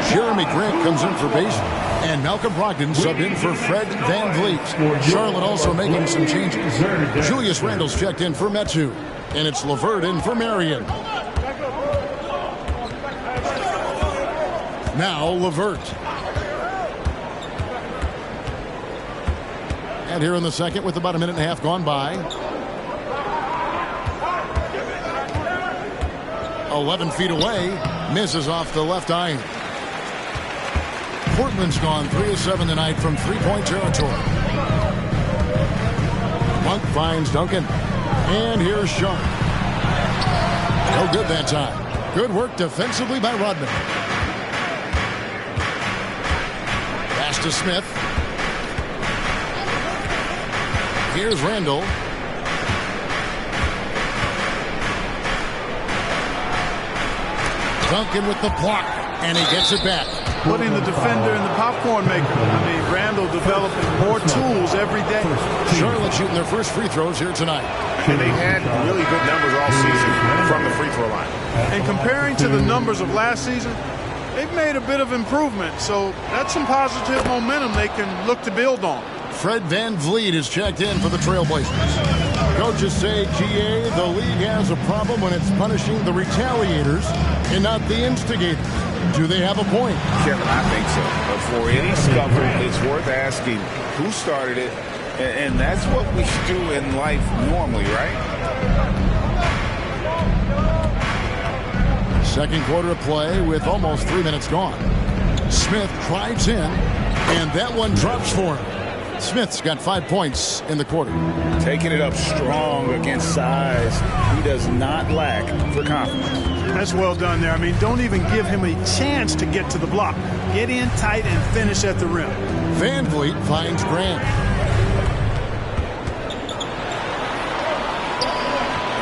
Jeremy Grant comes in for Beasley. And Malcolm Brogdon subbed in for Fred Van Vliet. Charlotte also making some changes. Julius Randle's checked in for Metu. And it's LeVert in for Marion. Now LeVert. And here in the second with about a minute and a half gone by. 11 feet away. Misses off the left iron. Portland's gone 3 of 7 tonight from three-point territory. Monk finds Duncan. And here's Sharp. No good that time. Good work defensively by Rodman. Pass to Smith. Here's Randle. Duncan with the block. And he gets it back. Putting the defender in the popcorn maker. I mean, Randle developing more tools every day. Charlotte shooting their first free throws here tonight. And they had really good numbers all season from the free throw line. And comparing to the numbers of last season, they've made a bit of improvement. So that's some positive momentum they can look to build on. Fred Van Vliet is checked in for the Trailblazers. Coaches say, GA, the league has a problem when it's punishing the retaliators and not the instigators. Do they have a point? Kevin, I think so. But for any scuffle, it's worth asking who started it, and that's what we should do in life normally, right? Second quarter of play with almost 3 minutes gone. Smith drives in, and that one drops for him. Smith's got 5 points in the quarter. Taking it up strong against size. He does not lack for confidence. That's well done there. I mean, don't even give him a chance to get to the block. Get in tight and finish at the rim. Van Vliet finds Grant.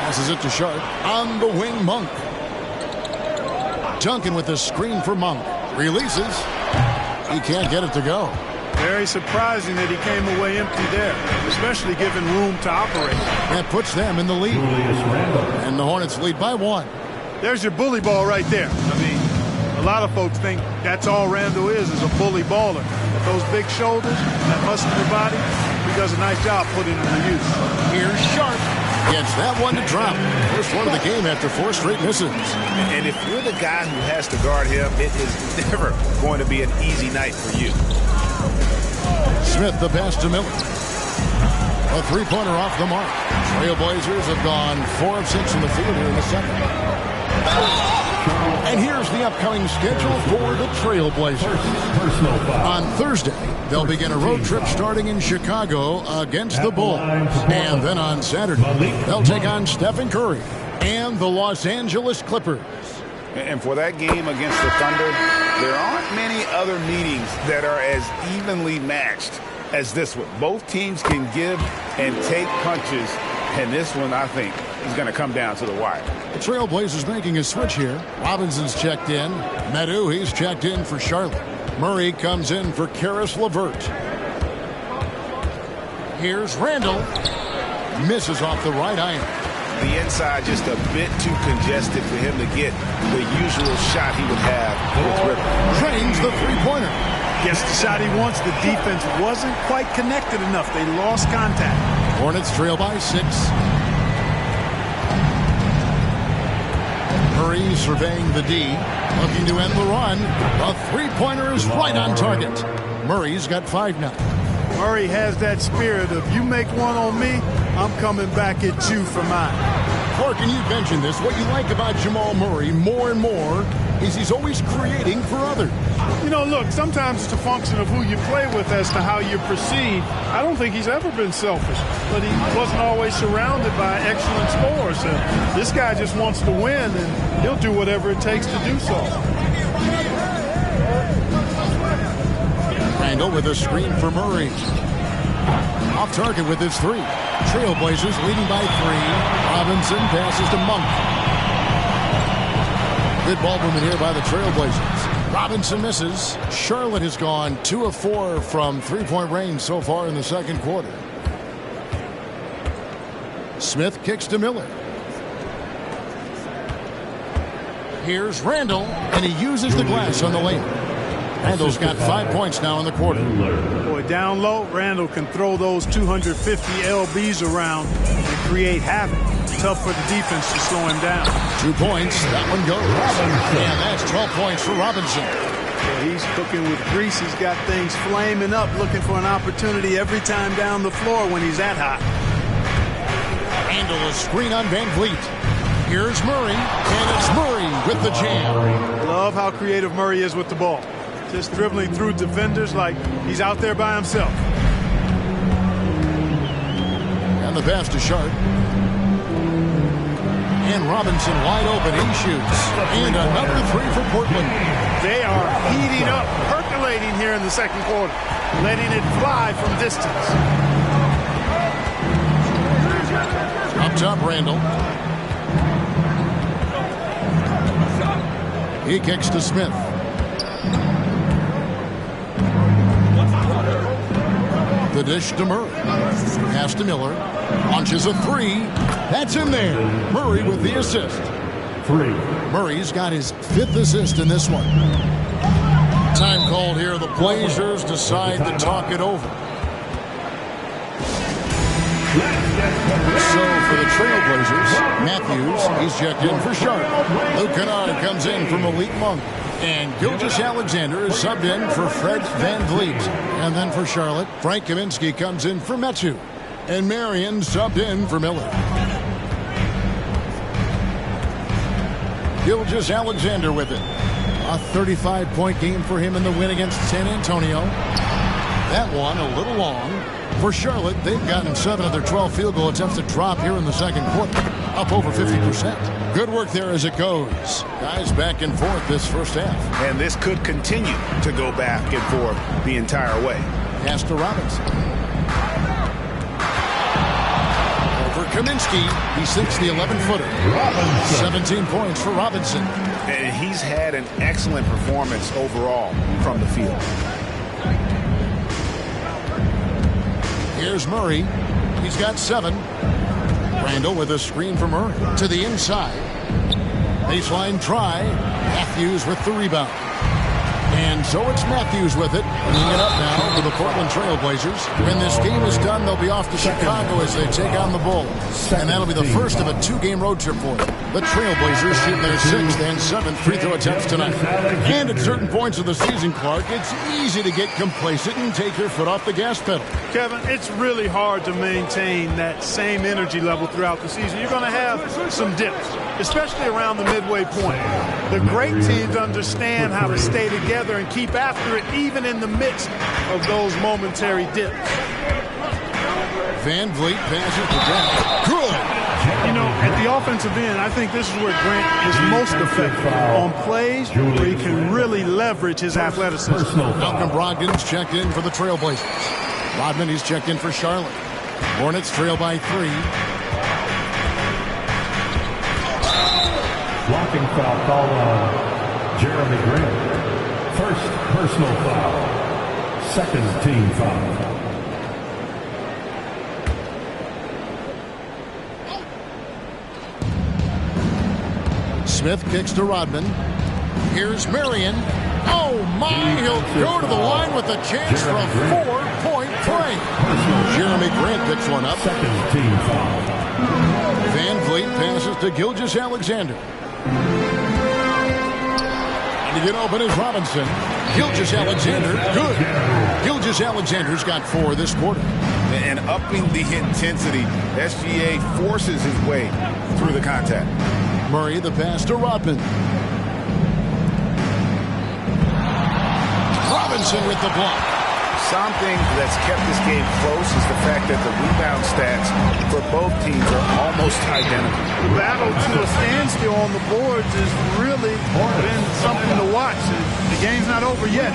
Passes it to Sharp. On the wing, Monk. Duncan with the screen for Monk. Releases. He can't get it to go. Very surprising that he came away empty there, especially given room to operate. That puts them in the lead. And the Hornets lead by 1. There's your bully ball right there. I mean, a lot of folks think that's all Randle is a bully baller. With those big shoulders, that muscular body, we does a nice job putting them to use. Here's Sharp. Gets that one to drop. First one of the game after 4 straight misses. And if you're the guy who has to guard him, it is never going to be an easy night for you. Smith the pass to Miller. A three-pointer off the mark. Trailblazers have gone 4 of 6 in the field here in the second. And here's the upcoming schedule for the Trailblazers. On Thursday, they'll begin a road trip starting in Chicago against the Bulls. And then on Saturday, they'll take on Stephen Curry and the Los Angeles Clippers. And for that game against the Thunder, there aren't many other meetings that are as evenly matched as this one. Both teams can give and take punches, and this one, I think, is going to come down to the wire. The Trailblazers making a switch here. Robinson's checked in. Medu, he's checked in for Charlotte. Murray comes in for Karis LeVert. Here's Randall. Misses off the right iron. The inside just a bit too congested for him to get the usual shot he would have with Ripper. Drains the three-pointer. Gets the shot he wants. The defense wasn't quite connected enough. They lost contact. Hornets trail by 6. Murray surveying the D. Looking to end the run. A three-pointer is right on target. Murray's got 5 now. Murray has that spirit of, you make one on me, I'm coming back at you for mine. Clark, and you mentioned this, what you like about Jamal Murray more and more is he's always creating for others. You know, look, sometimes it's a function of who you play with as to how you're perceived. I don't think he's ever been selfish, but he wasn't always surrounded by excellent scorers. And this guy just wants to win, and he'll do whatever it takes to do so. Randall with a screen for Murray. Off target with his 3. Trailblazers leading by 3. Robinson passes to Monk. Good ball movement here by the Trailblazers. Robinson misses. Charlotte has gone 2 of 4 from three-point range so far in the second quarter. Smith kicks to Miller. Here's Randall, and he uses the glass on the lane. Randall's got 5 points now in the quarter. Boy, down low, Randall can throw those 250 LBs around and create havoc. Tough for the defense to slow him down. 2 points. That one goes. And that's 12 points for Robinson. Yeah, he's cooking with grease. He's got things flaming up, looking for an opportunity every time down the floor when he's that hot. Randall, a screen on Van Vliet. Here's Murray, and it's Murray with the jam. Love how creative Murray is with the ball. Just dribbling through defenders like he's out there by himself. And the pass to Sharp. And Robinson wide open. He shoots. And another 3 for Portland. They are heating up, percolating here in the second quarter, letting it fly from distance. Up top, Randall. He kicks to Smith. The dish to Murray. Pass to Miller. Launches a 3. That's in there. Murray with the assist. 3. Murray's got his 5th assist in this one. Time called here. The Blazers decide to talk it over. So for the Trailblazers, Matthews, he's checked in for Sharp. Luke Kennard comes in for Malik Monk. And Gilgeous-Alexander is subbed in for Fred Van Vliet. And then for Charlotte, Frank Kaminsky comes in for Metu. And Marion subbed in for Miller. Gilgeous-Alexander with it. A 35-point game for him in the win against San Antonio. That one a little long. For Charlotte, they've gotten 7 of their 12 field goal attempts to drop here in the second quarter. Up over 50%. Good work there as it goes. Guys back and forth this first half. And this could continue to go back and forth the entire way. Pass to Robinson. Over Kaminsky. He sinks the 11-footer. 17 points for Robinson. And he's had an excellent performance overall from the field. Here's Murray. He's got 7. Randall with a screen for Murray. To the inside. Baseline try. Matthews with the rebound. And so it's Matthews with it, bringing it up now for the Portland Trail Blazers. When this game is done, they'll be off to Chicago as they take on the Bulls. And that'll be the first of a 2-game road trip for them. The Trail Blazers shooting their 6th and 7th free throw attempts tonight. And at certain points of the season, Clark, it's easy to get complacent and take your foot off the gas pedal. Kevin, it's really hard to maintain that same energy level throughout the season. You're going to have some dips, especially around the midway point. The great teams understand how to stay together and keep after it, even in the midst of those momentary dips. Van Vliet passes to Grant. Good. You know, at the offensive end, I think this is where Grant is most effective on plays where he can really leverage his athleticism. Malcolm Brogdon's checked in for the Trailblazers. Rodman, he's checked in for Charlotte. Hornets trail by 3. Blocking foul called on Jeremy Grant. First personal foul. Second team foul. Smith kicks to Rodman. Here's Marion. Oh, my. He'll go to the line with a chance for a 4-point play. Jeremy Grant picks one up. Second team foul. Van Vliet passes to Gilgeous-Alexander. And to get open is Robinson. Gilgeous-Alexander, good. Gilgeous-Alexander's got 4 this quarter. And upping the intensity, SGA forces his way through the contact. Murray, the pass to Rodman. Robinson with the block. Something that's kept this game close is the fact that the rebound stats for both teams are almost identical. The battle to a standstill on the boards has really been something to watch. The game's not over yet.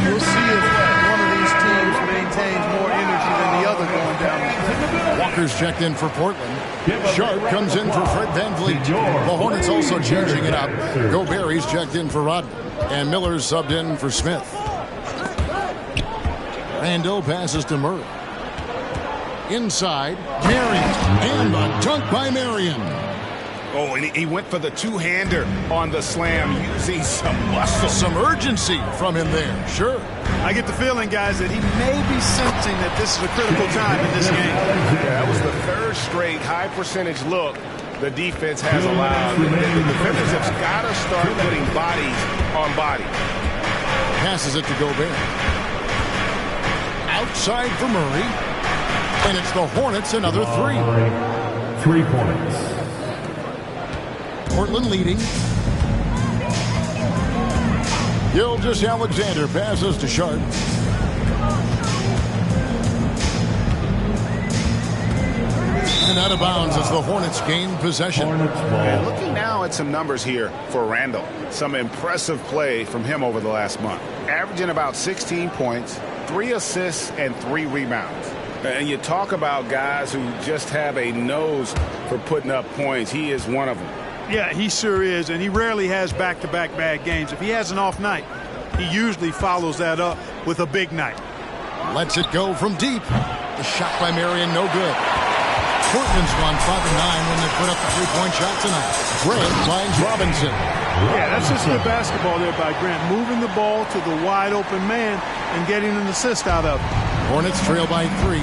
We'll see if one of these teams maintains more energy than the other going down the stretch. Walker's checked in for Portland. Sharp comes in for Fred Van Vliet. The Hornets also changing it up. Gobert's checked in for Rodman. And Miller's subbed in for Smith. Randall passes to Murray. Inside, Marion. And a dunk by Marion. Oh, and he went for the two-hander on the slam, using some muscle. Some urgency from him there, sure. I get the feeling, guys, that he may be sensing that this is a critical time in this game. Yeah, that was the 3rd straight high-percentage look the defense has allowed. The defenders have got to start putting bodies on body. Passes it to Gobert. Outside for Murray. And it's the Hornets, another 3. 3 points. Portland leading. Gilgeous-Alexander passes to Sharp. And out of bounds as the Hornets gain possession. And looking now at some numbers here for Randall. Some impressive play from him over the last month. Averaging about 16 points, 3 assists, and 3 rebounds. And you talk about guys who just have a nose for putting up points. He is one of them. Yeah, he sure is, and he rarely has back-to-back bad games. If he has an off night, he usually follows that up with a big night. Lets it go from deep. The shot by Marion, no good. Portland's gone 5-9 when they put up the 3-point shot tonight. Grant finds Robinson. Yeah, that's just good basketball there by Grant. Moving the ball to the wide-open man and getting an assist out of it. Hornets trail by 3.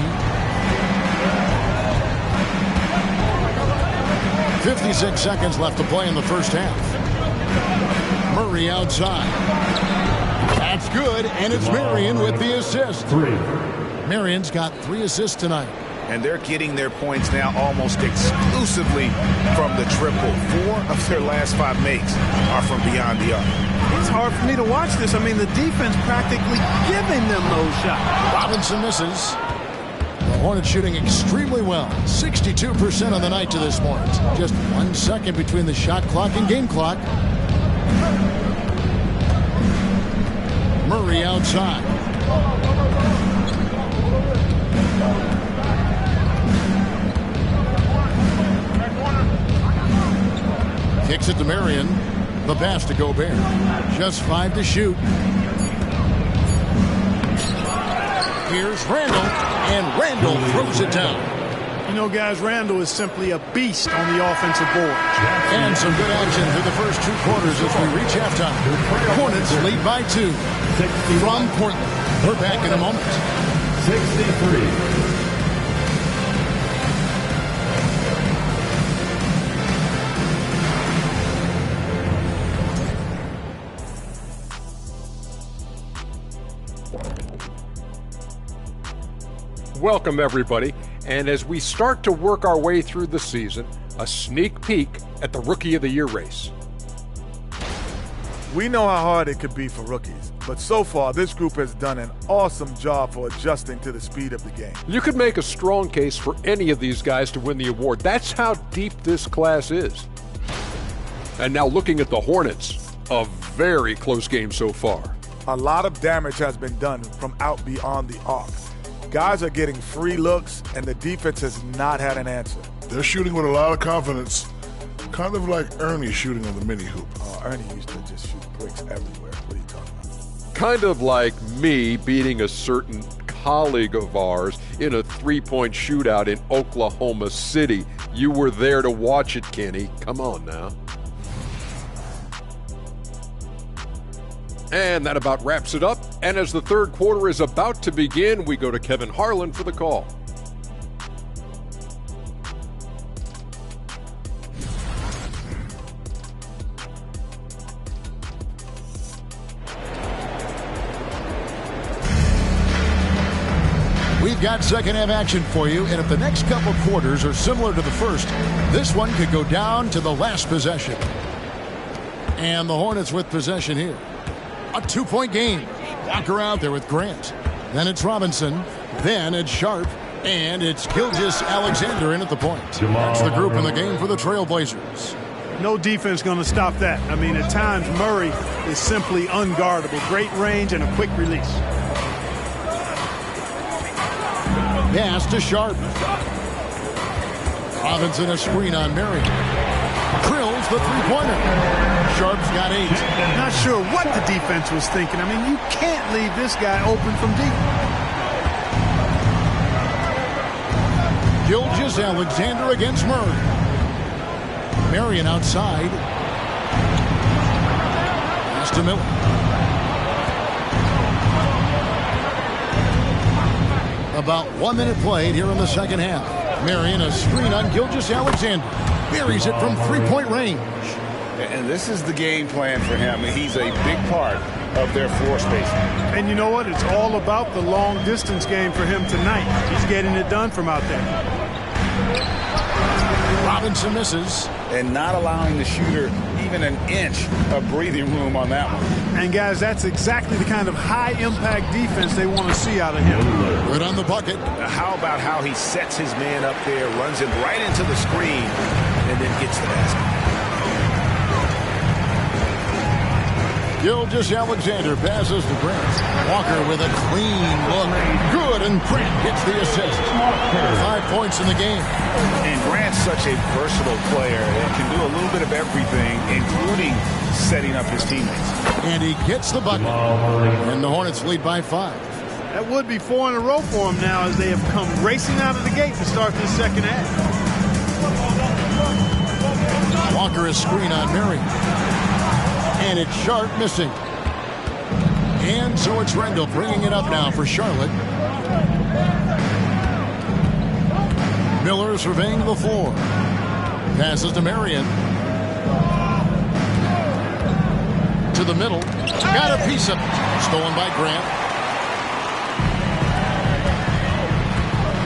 56 seconds left to play in the first half. Murray outside. That's good, and it's Marion with the assist. 3. Marion's got 3 assists tonight. And they're getting their points now almost exclusively from the triple. 4 of their last 5 makes are from beyond the arc. It's hard for me to watch this. I mean, the defense practically giving them those shots. Robinson misses. The Hornets shooting extremely well. 62% on the night to this point. Just 1 second between the shot clock and game clock. Murray outside. Kicks it to Marion. The pass to Gobert. Just 5 to shoot. Here's Randall. And Randall throws it down. You know, guys, Randall is simply a beast on the offensive board. And some good action through the first 2 quarters as we reach halftime. Hornets lead by 2 from Portland. We're back in a moment. 63. Welcome, everybody. And as we start to work our way through the season, a sneak peek at the Rookie of the Year race. We know how hard it could be for rookies, but so far this group has done an awesome job for adjusting to the speed of the game. You could make a strong case for any of these guys to win the award. That's how deep this class is. And now looking at the Hornets, a very close game so far. A lot of damage has been done from out beyond the arc. Guys are getting free looks, and the defense has not had an answer. They're shooting with a lot of confidence, kind of like Ernie shooting on the mini hoop. Ernie used to just shoot bricks everywhere. What are you talking about? Kind of like me beating a certain colleague of ours in a three-point shootout in Oklahoma City. You were there to watch it, Kenny. Come on now. And that about wraps it up. And as the third quarter is about to begin, we go to Kevin Harlan for the call. We've got second half action for you, and if the next couple quarters are similar to the first, this one could go down to the last possession. And the Hornets with possession here. A 2-point game. Walker out there with Grant. Then it's Robinson. Then it's Sharp. And it's Gilgeous-Alexander in at the point. That's the group in the game for the Trailblazers. No defense going to stop that. I mean, at times, Murray is simply unguardable. Great range and a quick release. Pass to Sharp. Robinson a screen on Marion. Drills the three-pointer. Sharp's got 8. Not sure what the defense was thinking. I mean, you can't leave this guy open from deep. Gilgeous-Alexander against Murray. Marion outside. Pass to Miller. About 1 minute played here in the second half. Marion a screen on Gilgeous-Alexander. Buries it from three-point range. And this is the game plan for him. He's a big part of their floor spacing. And you know what? It's all about the long-distance game for him tonight. He's getting it done from out there. Robinson misses. And not allowing the shooter even an inch of breathing room on that one. And, guys, that's exactly the kind of high-impact defense they want to see out of him. Good on the bucket. How about how he sets his man up there, runs him right into the screen, and then gets the basket. Gilgeous-Alexander passes to Grant. Walker with a clean look. Good, and Grant gets the assist. 5 points in the game. And Grant's such a versatile player and can do a little bit of everything, including setting up his teammates. And he gets the bucket. And the Hornets lead by 5. That would be 4 in a row for him now as they have come racing out of the gate to start this second half. Walker is screen on Marion. And it's Sharp missing. And so it's Rendell bringing it up now for Charlotte. Miller surveying the floor. Passes to Marion. To the middle. Got a piece of it. Stolen by Grant.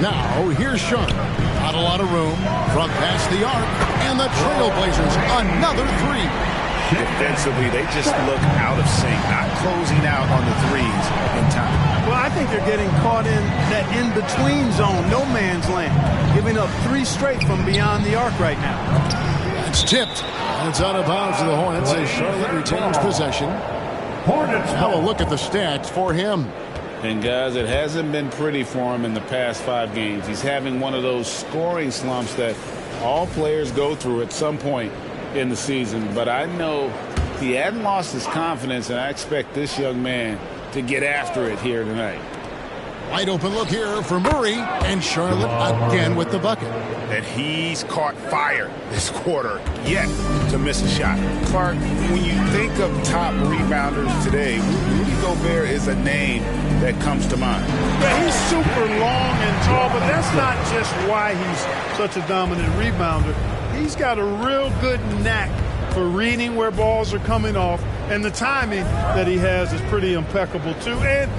Now here's Sharp. Not a lot of room. From past the arc. And the Trailblazers another 3. Defensively, they just look out of sync, not closing out on the threes in time. Well, I think they're getting caught in that in-between zone, no man's land, giving up 3 straight from beyond the arc right now. It's tipped. And it's out of bounds to the Hornets as Charlotte retains possession. Now a look at the stats for him. And, guys, it hasn't been pretty for him in the past 5 games. He's having one of those scoring slumps that all players go through at some point in the season, but I know he hadn't lost his confidence, and I expect this young man to get after it here tonight. Wide open look here for Murray, and Charlotte again with the bucket. That he's caught fire this quarter, yet to miss a shot. Clark, when you think of top rebounders today, Rudy Gobert is a name that comes to mind. Yeah, he's super long and tall, but that's not just why he's such a dominant rebounder. He's got a real good knack for reading where balls are coming off, and the timing that he has is pretty impeccable too. And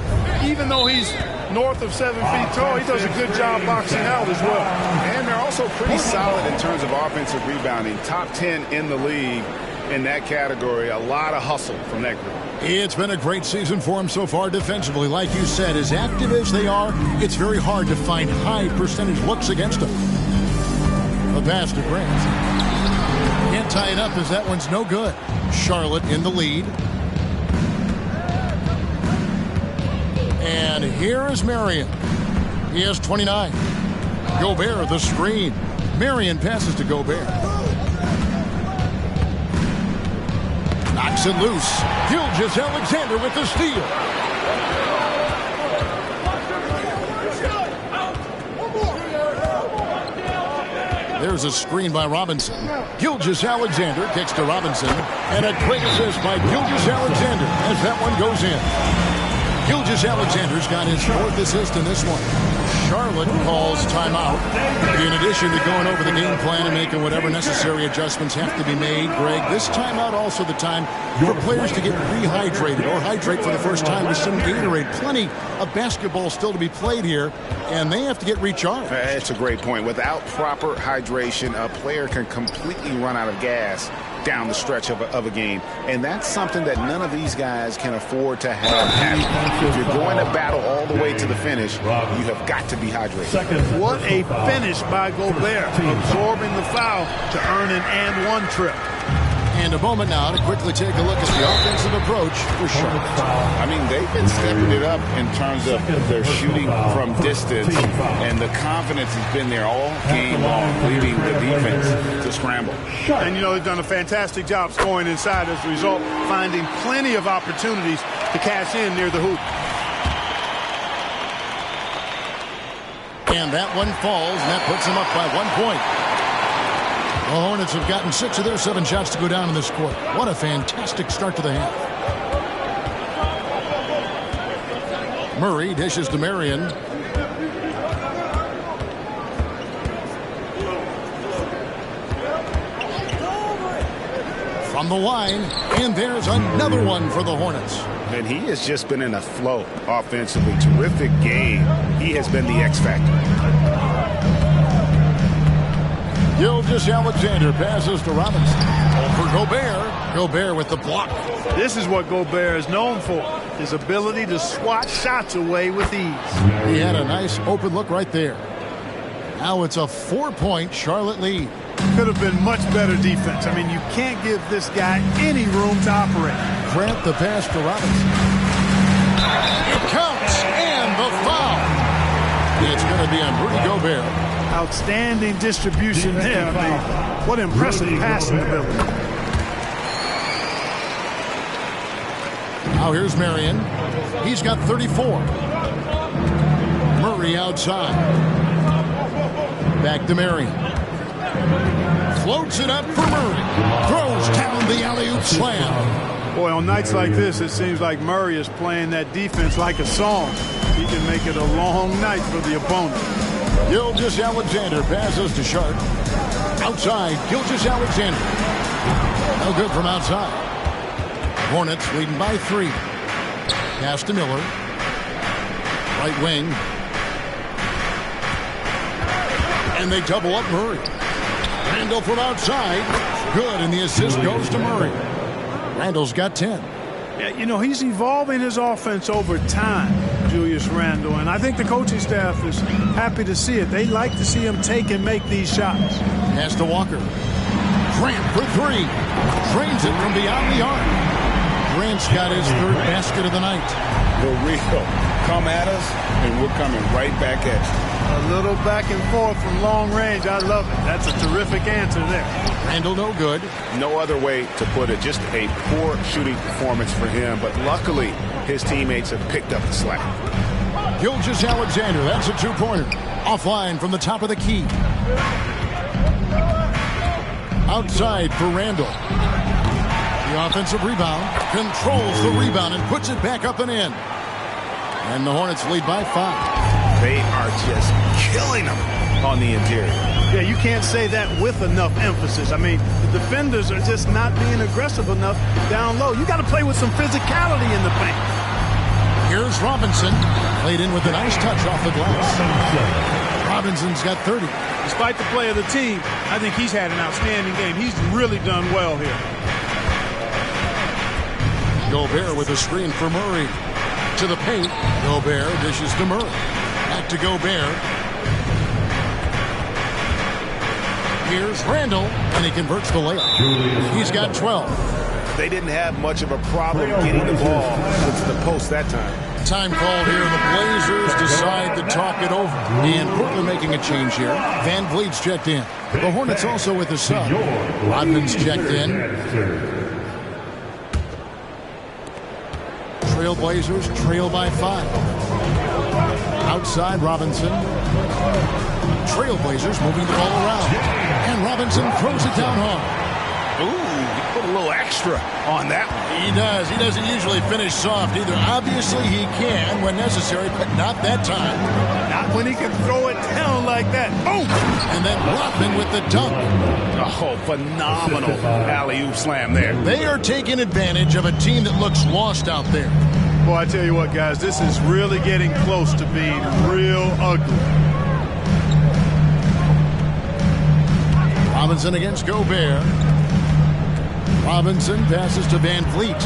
even though he's north of 7 feet tall, he does a good job boxing out as well. And they're also pretty solid in terms of offensive rebounding. Top 10 in the league in that category. A lot of hustle from that group. It's been a great season for him so far defensively. Like you said, as active as they are, it's very hard to find high percentage looks against them. The pass to Grant. Can't tie it up as that one's no good. Charlotte in the lead. And here is Marion. He has 29. Gobert the screen. Marion passes to Gobert. Knocks it loose. Gilgeous-Alexander with the steal. There's a screen by Robinson. Gilgeous-Alexander kicks to Robinson. And a great assist by Gilgeous-Alexander as that one goes in. Gilgeous-Alexander's got his 4th assist in this one. Charlotte calls timeout. In addition to going over the game plan and making whatever necessary adjustments have to be made, Greg, this timeout also the time for players to get rehydrated or hydrate for the first time with some Gatorade. Plenty of basketball still to be played here, and they have to get recharged. That's a great point. Without proper hydration, a player can completely run out of gas down the stretch of a game. And that's something that none of these guys can afford to have happen. If you're going to battle all the way to the finish, you have got to be hydrated. What a finish by Gobert, absorbing the foul to earn an and-one trip. And a moment now to quickly take a look at the offensive approach for Charlotte. I mean, they've been stepping it up in terms of their shooting from distance, and the confidence has been there all game long, leading the defense to scramble. And, you know, they've done a fantastic job scoring inside as a result, finding plenty of opportunities to cash in near the hoop. And that one falls, and that puts them up by 1 point. The Hornets have gotten 6 of their 7 shots to go down in this quarter. What a fantastic start to the half. Murray dishes to Marion. From the line, and there's another one for the Hornets. And he has just been in a flow offensively. Terrific game. He has been the X factor. Gilgeous-Alexander passes to Robinson. For Gobert. Gobert with the block. This is what Gobert is known for, his ability to swat shots away with ease. He had a nice open look right there. Now it's a 4-point Charlotte lead. Could have been much better defense. I mean, you can't give this guy any room to operate. Grant the pass to Robinson. It counts, and the foul. It's going to be on Rudy Gobert. Outstanding distribution there. What impressive passing ability. Now here's Marion. He's got 34. Murray outside. Back to Marion. Floats it up for Murray. Throws down the alley-oop slam. Boy, on nights like this, it seems like Murray is playing that defense like a song. He can make it a long night for the opponent. Gilgeous-Alexander passes to Sharp. Outside, Gilgeous-Alexander. No good from outside. Hornets leading by 3. Pass to Miller. Right wing. And they double up Murray. Randall from outside. Good, and the assist goes to Murray. Randall's got 10. Yeah, you know, he's evolving his offense over time, Julius Randle, and I think the coaching staff is happy to see it. They like to see him take and make these shots. Pass to Walker. Grant for 3. Drains it from beyond the arc. Grant's got his 3rd basket of the night. For real. Come at us, and we're coming right back at you. A little back and forth from long range. I love it. That's a terrific answer there. Randall no good. No other way to put it. Just a poor shooting performance for him. But luckily, his teammates have picked up the slack. Gilgeous-Alexander, that's a two-pointer. Offline from the top of the key. Outside for Randall. The offensive rebound, controls the rebound and puts it back up and in. And the Hornets lead by 5. They are just killing them on the interior. Yeah, you can't say that with enough emphasis. I mean, the defenders are just not being aggressive enough down low. You got to play with some physicality in the paint. Here's Robinson, played in with a nice touch off the glass. Robinson's got 30. Despite the play of the team, I think he's had an outstanding game. He's really done well here. Gobert with a screen for Murray. To the paint. Gobert dishes to Murray. Back to Gobert. Here's Randall, and he converts the layup. He's got 12. They didn't have much of a problem getting the ball to the post that time. Time called here. The Blazers decide to talk it over. And Portland making a change here. Van Vliet's checked in. The Hornets also with a sub. Rodman's checked in. Trailblazers trail by 5. Outside Robinson. Trailblazers moving the ball around. And Robinson throws it down hard. Ooh, he put a little extra on that one. He does. He doesn't usually finish soft either. Obviously he can when necessary, but not that time. Not when he can throw it down like that. Boom! And then Rodman with the dunk. Oh, phenomenal alley-oop slam there. They are taking advantage of a team that looks lost out there. Boy, I tell you what, guys, this is really getting close to being real ugly. Robinson against Gobert. Robinson passes to Van Vliet.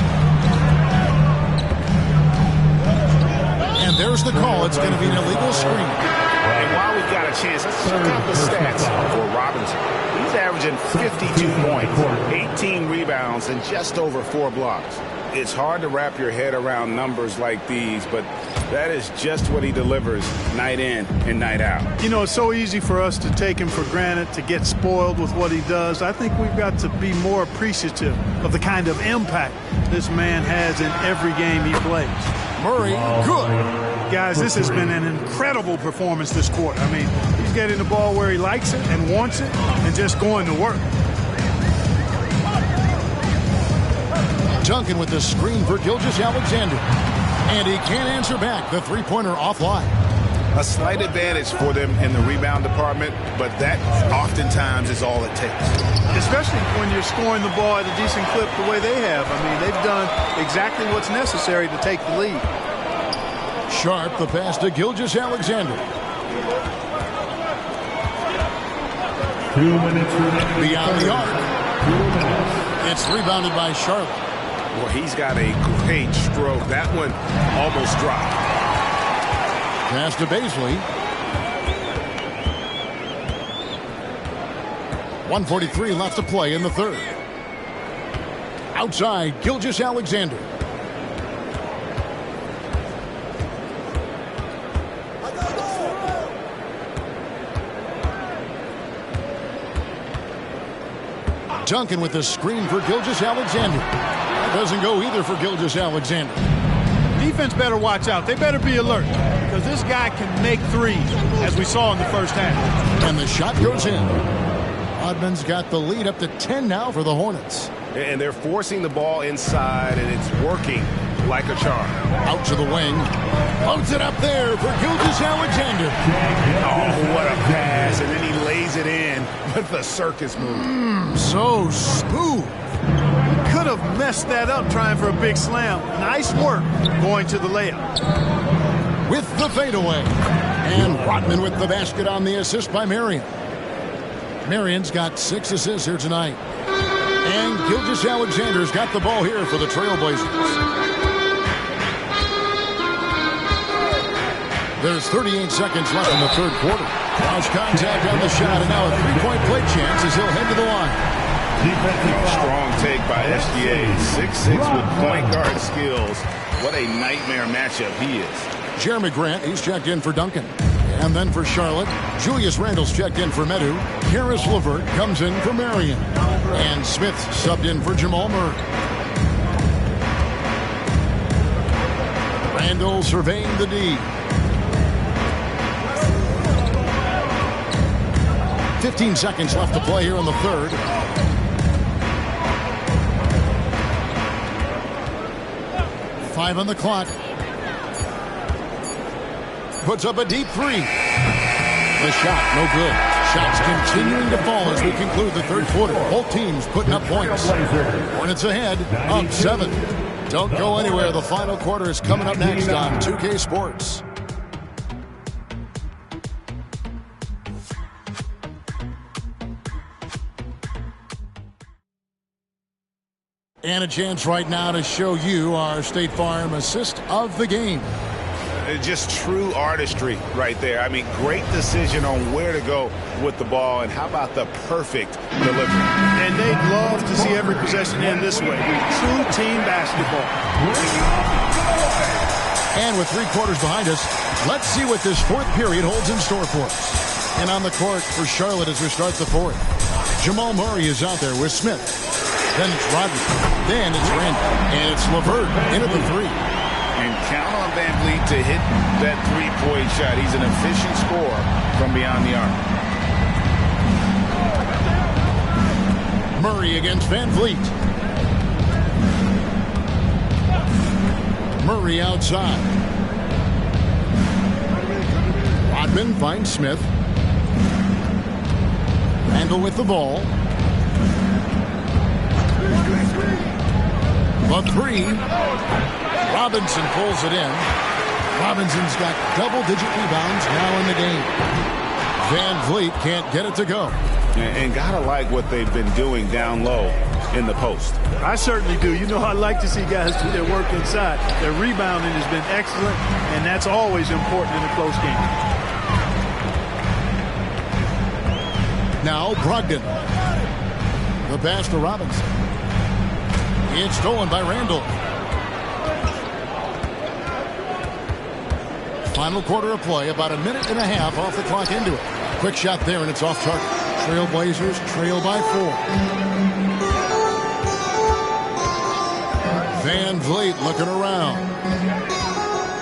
And there's the call. It's going to be an illegal screen. And while we've got a chance, let's check out the stats for Robinson. He's averaging 52 points, 18 rebounds, and just over 4 blocks. It's hard to wrap your head around numbers like these, but that is just what he delivers night in and night out. You know, it's so easy for us to take him for granted, to get spoiled with what he does. I think we've got to be more appreciative of the kind of impact this man has in every game he plays. Murray, good. Guys, this has been an incredible performance this quarter. I mean, he's getting the ball where he likes it and wants it and just going to work. Duncan with the screen for Gilgeous-Alexander. And he can't answer back. The three-pointer offline. A slight advantage for them in the rebound department, but that oftentimes is all it takes. Especially when you're scoring the ball at a decent clip the way they have. I mean, they've done exactly what's necessary to take the lead. Sharp, the pass to Gilgeous-Alexander. 2 minutes remaining. Beyond the arc. 2 minutes. It's rebounded by Charlotte. Well, he's got a great stroke. That one almost dropped. Pass to Baisley. 1:43 left to play in the third. Outside, Gilgeous-Alexander. Duncan with the screen for Gilgeous-Alexander. That doesn't go either for Gilgeous-Alexander. Defense better watch out. They better be alert because this guy can make threes, as we saw in the first half. And the shot goes in. Rodman's got the lead up to 10 now for the Hornets. And they're forcing the ball inside, and it's working like a charm. Out to the wing. Floats it up there for Gilgeous-Alexander. Oh, what a pass. And then he lays it in with the circus move. So smooth. Could have messed that up trying for a big slam. Nice work going to the layup. With the fadeaway. And Rodman with the basket on the assist by Marion. Marion's got 6 assists here tonight. And Gilgeous-Alexander's got the ball here for the Trailblazers. There's 38 seconds left in the third quarter. Cross contact on the shot, and now a three-point play chance as he'll head to the line. Strong take by SGA. 6'6" with point guard skills. What a nightmare matchup he is. Jeremy Grant, he's checked in for Duncan. And then for Charlotte, Julius Randle's checked in for Medu. Karis LeVert comes in for Marion. And Smith subbed in for Jamal Murray. Randle surveying the D. 15 seconds left to play here in the third. Five on the clock. Puts up a deep three. The shot, no good. Shots continuing to fall as we conclude the third quarter. Both teams putting up points. Hornets ahead, up 7. Don't go anywhere. The final quarter is coming up next on 2K Sports. And a chance right now to show you our State Farm assist of the game. Just true artistry right there. I mean, great decision on where to go with the ball, and how about the perfect delivery? And they'd love to see every possession end this way. True team basketball. And with 3 quarters behind us, let's see what this fourth period holds in store for us. And on the court for Charlotte as we start the fourth, Jamal Murray is out there with Smith. Then it's Rodney. Then it's Randall. And it's LeVert into the 3. And count on Van Vliet to hit that three-point shot. He's an efficient scorer from beyond the arc. Murray against Van Vliet. Murray outside. Rodman finds Smith. Randall with the ball. The 3. Robinson pulls it in. Robinson's got double-digit rebounds now in the game. Van Vliet can't get it to go. And gotta like what they've been doing down low in the post. I certainly do. You know, I like to see guys do their work inside. Their rebounding has been excellent, and that's always important in a close game. Now Brogdon. The pass to Robinson. It's stolen by Randall. Final quarter of play, about a minute and a half off the clock into it. Quick shot there, and it's off target. Trailblazers trail by 4. Van Vliet looking around.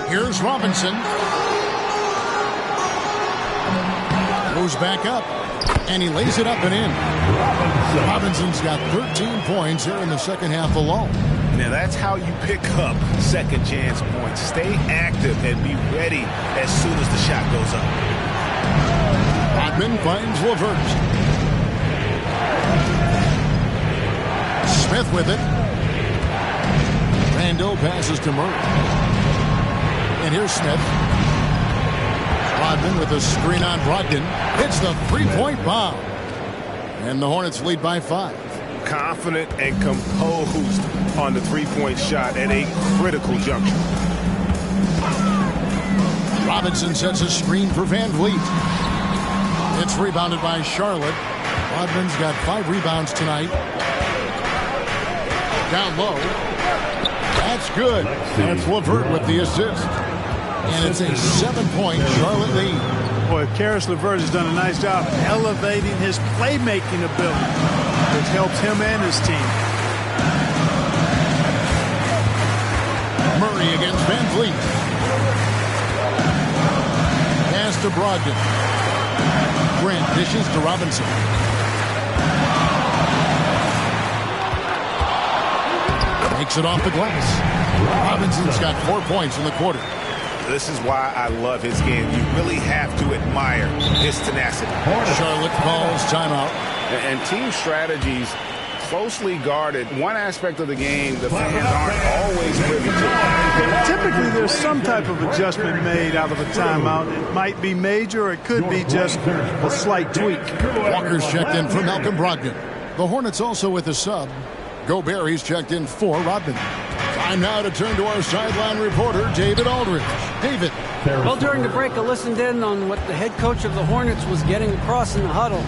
Here's Robinson. Goes back up, and he lays it up and in. Robinson's got 13 points here in the second half alone. Now that's how you pick up second chance points. Stay active and be ready as soon as the shot goes up. Rodman finds LeVert. Smith with it. Randall passes to Murray. And here's Smith. Rodman with a screen on Brogdon. Hits the three-point bomb. And the Hornets lead by 5. Confident and composed on the three-point shot at a critical juncture. Robinson sets a screen for Van Vliet. It's rebounded by Charlotte. Rodman's got 5 rebounds tonight. Down low. That's good. And it's LeVert with the assist. And it's a 7-point Charlotte lead. Boy, Karis LeVert has done a nice job elevating his playmaking ability, which helps him and his team. Murray against Van Vliet. Pass to Brogdon. Grant dishes to Robinson. Makes it off the glass. Robinson's got 4 points in the quarter. This is why I love his game. You really have to admire his tenacity. Charlotte calls timeout. And team strategies closely guarded. One aspect of the game the fans aren't always privy to. Typically, there's some type of adjustment made out of a timeout. It might be major, or it could be just a slight tweak. Walker's checked in for Malcolm Brogdon. The Hornets also with a sub. Gobert, he's checked in for Rodman. Time now to turn to our sideline reporter, David Aldridge. David. Well, during the break, I listened in on what the head coach of the Hornets was getting across in the huddle.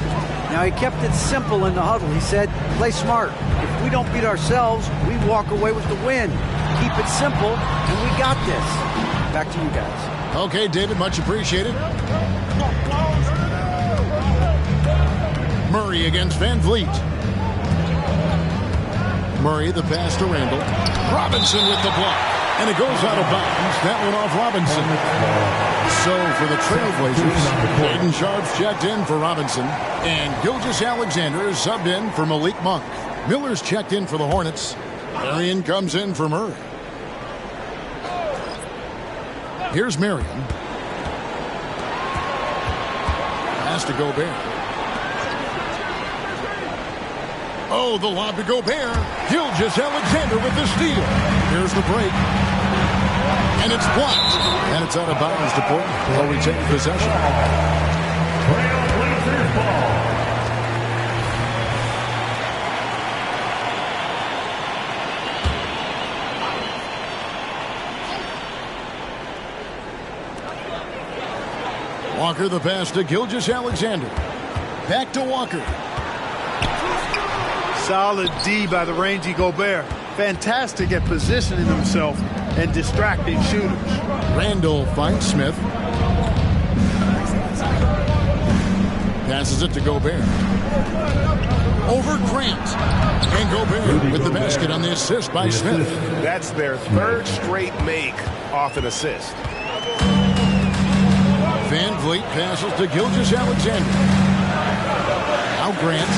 Now, he kept it simple in the huddle. He said, play smart. If we don't beat ourselves, we walk away with the win. Keep it simple, and we got this. Back to you guys. Okay, David, much appreciated. Murray against Van Vliet. Murray, the pass to Randall. Robinson with the block. And it goes out of bounds. That one off Robinson. So for the Trailblazers, Aiden Sharp's checked in for Robinson. And Gilgeous-Alexander is subbed in for Malik Monk. Miller's checked in for the Hornets. Marion comes in for Murray. Here's Marion. Pass to Gobert. Oh, the lob to Gobert. Gilgeous-Alexander with the steal. Here's the break. And it's blocked. And it's out of bounds to Portland. They'll retain possession. Trailblazers ball. Walker the pass to Gilgeous-Alexander. Back to Walker. Solid D by the rangy Gobert. Fantastic at positioning himself and distracting shooters. Randall finds Smith. Passes it to Gobert. Over Grant. And Gobert with the basket on the assist by Smith. That's their third straight make off an assist. Van Vliet passes to Gilgeous-Alexander. Now Grant.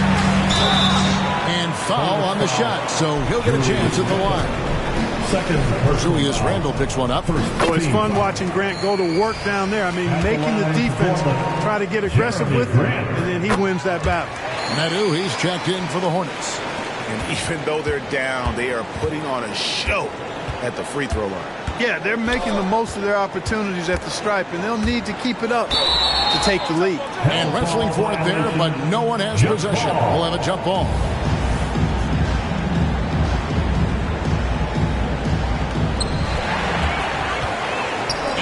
And foul on the shot, so he'll get a chance at the line. Julius Randle picks one up. Well, it's fun watching Grant go to work down there. I mean, making the defense try to get aggressive with him, and then he wins that battle. Maddu, he's checked in for the Hornets. And even though they're down, they are putting on a show at the free throw line. Yeah, they're making the most of their opportunities at the stripe, and they'll need to keep it up to take the lead. And wrestling for it there, but no one has possession. We'll have a jump ball.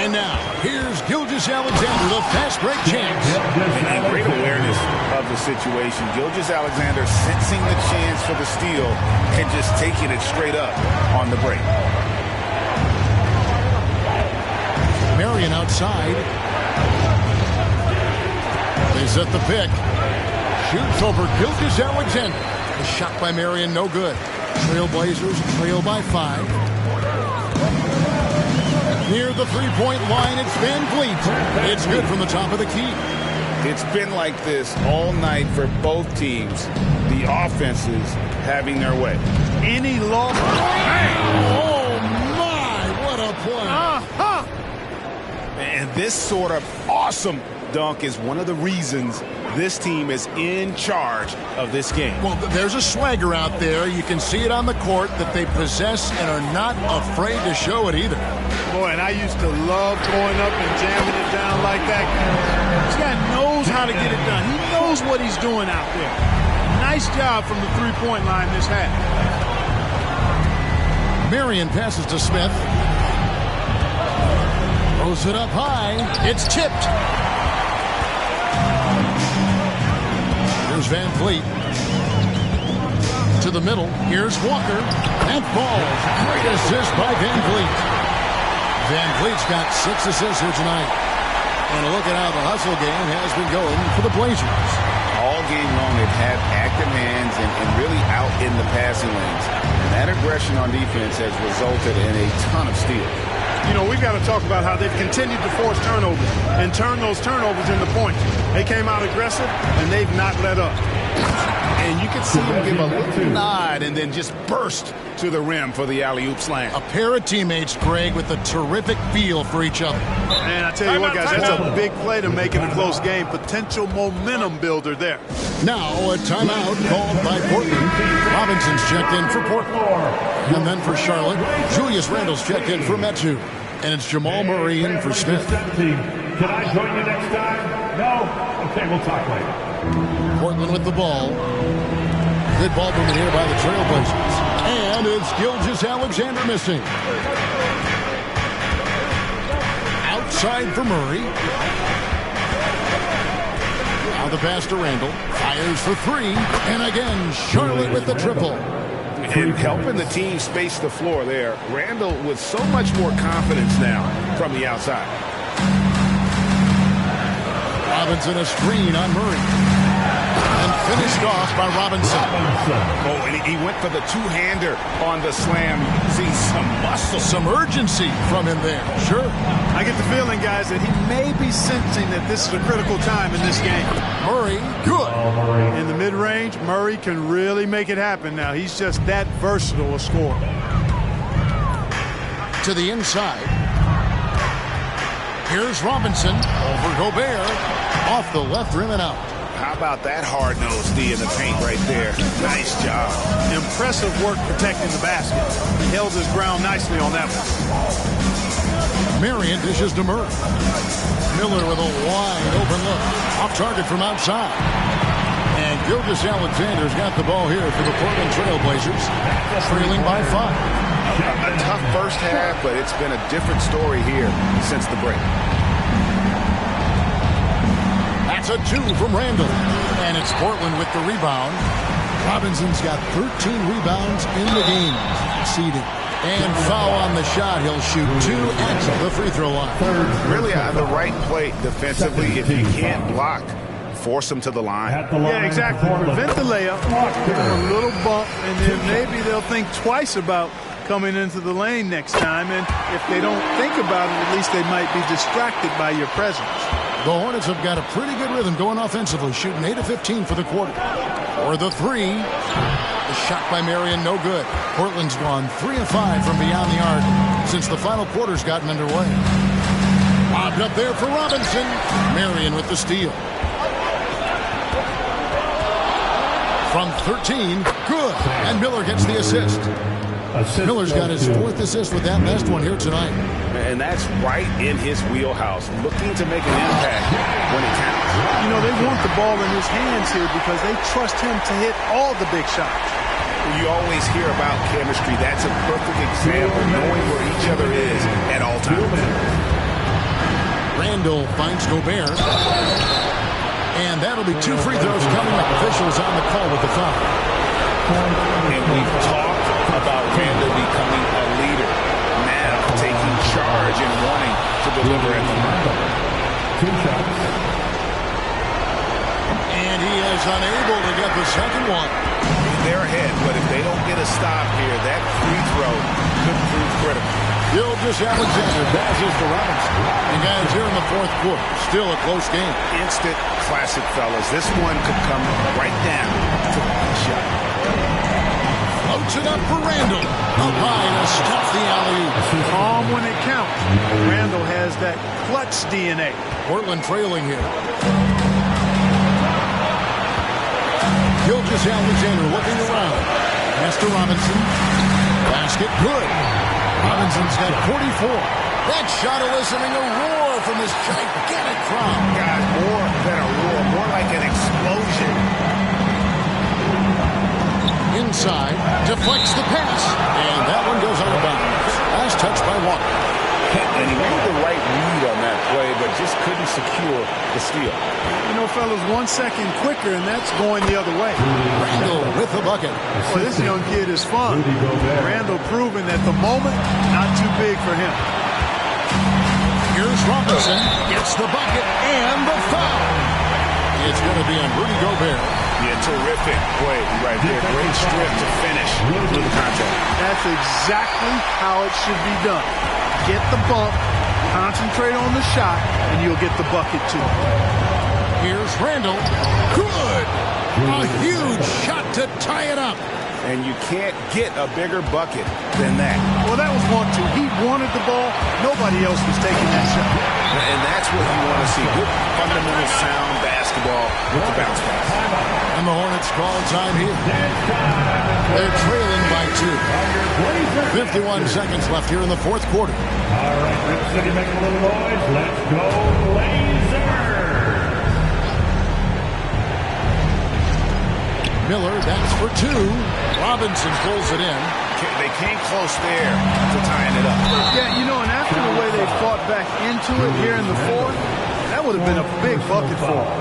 And now, here's Gilgeous-Alexander, the fast break chance. And great awareness of the situation. Gilgeous-Alexander sensing the chance for the steal and just taking it straight up on the break. Marion outside. They set the pick. Shoots over Gilgeous-Alexander. The shot by Marion, no good. Trailblazers trail by 5. Near the three-point line, it's Van Vliet. It's good from the top of the key. It's been like this all night for both teams. The offenses having their way. Any long... Oh, my, what a play. And this sort of awesome dunk is one of the reasons this team is in charge of this game. Well, there's a swagger out there. You can see it on the court that they possess and are not afraid to show it either. Boy, and I used to love going up and jamming it down like that. This guy knows how to get it done. He knows what he's doing out there. Nice job from the three-point line this half. Marion passes to Smith. Throws it up high. It's tipped. Here's Van Vliet. To the middle. Here's Walker. And falls. Great assist by Van Vliet. Van Vliet's got 6 assists here tonight. And look at how the hustle game has been going for the Blazers. All game long, they've had active hands and really out in the passing lanes. And that aggression on defense has resulted in a ton of steals. You know, we've got to talk about how they've continued to force turnovers and turn those turnovers into points. They came out aggressive, and they've not let up. And you can see them give a little nod and then just burst to the rim for the alley-oop slam. A pair of teammates, Greg, with a terrific feel for each other. And I tell you what, guys, that's a big play to make in a close game. Potential momentum builder there. Now a timeout called by Portland. Robinson's checked in for Portland. And then for Charlotte, Julius Randle's checked in for Metu. And it's Jamal Murray in for Smith. Can I join you next time? No? Okay, we'll talk later. Portland with the ball. Good ball movement here by the Trailblazers. And it's Gilgeous-Alexander missing. Outside for Murray. Now the pass to Randle. Fires for 3. And again, Charlotte with the triple. And helping the team space the floor there. Randle with so much more confidence now from the outside. Robinson a screen on Murray. And Finished off by Robinson. Oh, and he went for the two-hander on the slam. See some muscle. Some urgency from him there. Sure. I get the feeling, guys, that he may be sensing that this is a critical time in this game. Murray, good. In the mid-range, Murray can really make it happen now. He's just that versatile a scorer. To the inside. Here's Robinson over Gobert. Off the left rim and out. How about that hard-nosed D in the paint right there? Nice job. Impressive work protecting the basket. He held his ground nicely on that one. Marion dishes to Murray. Miller with a wide open look. Off target from outside. And Gilgeous-Alexander's got the ball here for the Portland Trail Blazers. Trailing by 5. A tough first half, but it's been a different story here since the break. That's a 2 from Randall. And it's Portland with the rebound. Robinson's got 13 rebounds in the game. Exceeding. And foul on the shot. He'll shoot 2 at the free throw line. Really on the right plate defensively. If you can't block, force him to the line. Yeah, exactly. Prevent the layup. Give him a little bump, and then maybe they'll think twice about coming into the lane next time. And if they don't think about it, at least they might be distracted by your presence. The Hornets have got a pretty good rhythm going offensively, shooting 8 of 15 for the quarter. For the 3, the shot by Marion, no good. Portland's gone 3 of 5 from beyond the arc since the final quarter's gotten underway. Lobbed up there for Robinson. Marion with the steal. From 13, good. And Miller gets the assist. Miller's got his 4th assist with that last one here tonight. And that's right in his wheelhouse, looking to make an impact when it counts. You know, they want the ball in his hands here because they trust him to hit all the big shots. You always hear about chemistry. That's a perfect example, knowing where each other is at all times. Randall finds Gobert. And that'll be 2 free throws coming up. Officials on the call with the foul. And we've talked about Randall becoming a leader. Now taking charge and wanting to deliver at the line. 2 shots. And he is unable to get the second one. They're ahead, but if they don't get a stop here, that free throw could prove critical. Gilgeous-Alexander passes to Robinson. And guys, here in the 4th quarter, still a close game. Instant classic, fellas. This one could come right down to the shot. Floats it up for Randall. Up high to stuff the alley-oop. Calm when it counts. Randall has that clutch DNA. Portland trailing here. Gilgeous-Alexander looking around. Pass to Robinson. Basket good. Robinson's got 44. That shot eliciting a roar from this gigantic crowd. God, more than a roar, more like an explosion. Inside, deflects the pass, and that one goes out of bounds. Last touch by Walker. And he made the right read on that play, but just couldn't secure the steal. You know, fellas, 1 second quicker, and that's going the other way. Randall with the bucket. Boy, this young kid is fun. Randall proving that the moment, not too big for him. Here's Robinson, gets the bucket, and the foul. It's going to be on Rudy Gobert. Yeah, terrific play right there. Great strip to finish through the contact. That's exactly how it should be done. Get the bump, concentrate on the shot, and you'll get the bucket too. Here's Randall. Good! A huge shot to tie it up. And you can't get a bigger bucket than that. Well, that was 1-2. He wanted the ball. Nobody else was taking that shot. And that's what you want to see. Good, fundamental, sound basketball with the bounce pass. And the Hornets call time here. They're trailing by 2. 51 seconds left here in the 4th quarter. All right, Rip City, make a little noise. Let's go, Blazers! Miller, that's for 2. Robinson pulls it in. They came close there to tying it up. Yeah, you know, and after the way they fought back into it here in the 4th, that would have been a big bucket for them.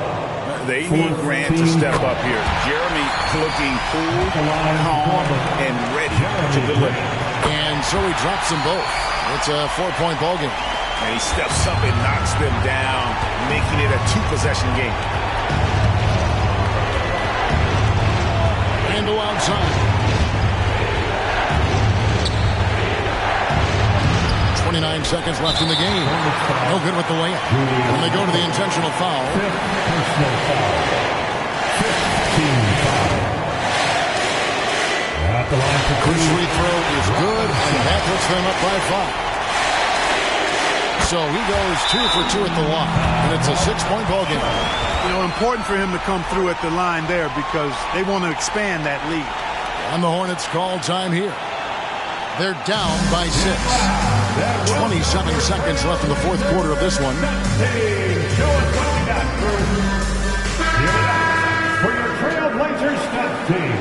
They need Grant to step up here. Jeremy looking cool, calm, and ready to deliver. And so he drops them both. It's a 4-point ball game. And he steps up and knocks them down, making it a 2-possession game. to outside. 29 seconds left in the game. No good with the layup. And they go to the intentional foul. Personal foul. 15 foul. At the line for First free throw is good, and that puts them up by 5. So he goes 2 for 2 at the line, and it's a 6-point ball game. You know, important for him to come through at the line there because they want to expand that lead. And the Hornets call time here. They're down by 6. 27 seconds left in the fourth quarter of this one. Show us what you got, Bruce. Give it up for your Trailblazers stat team.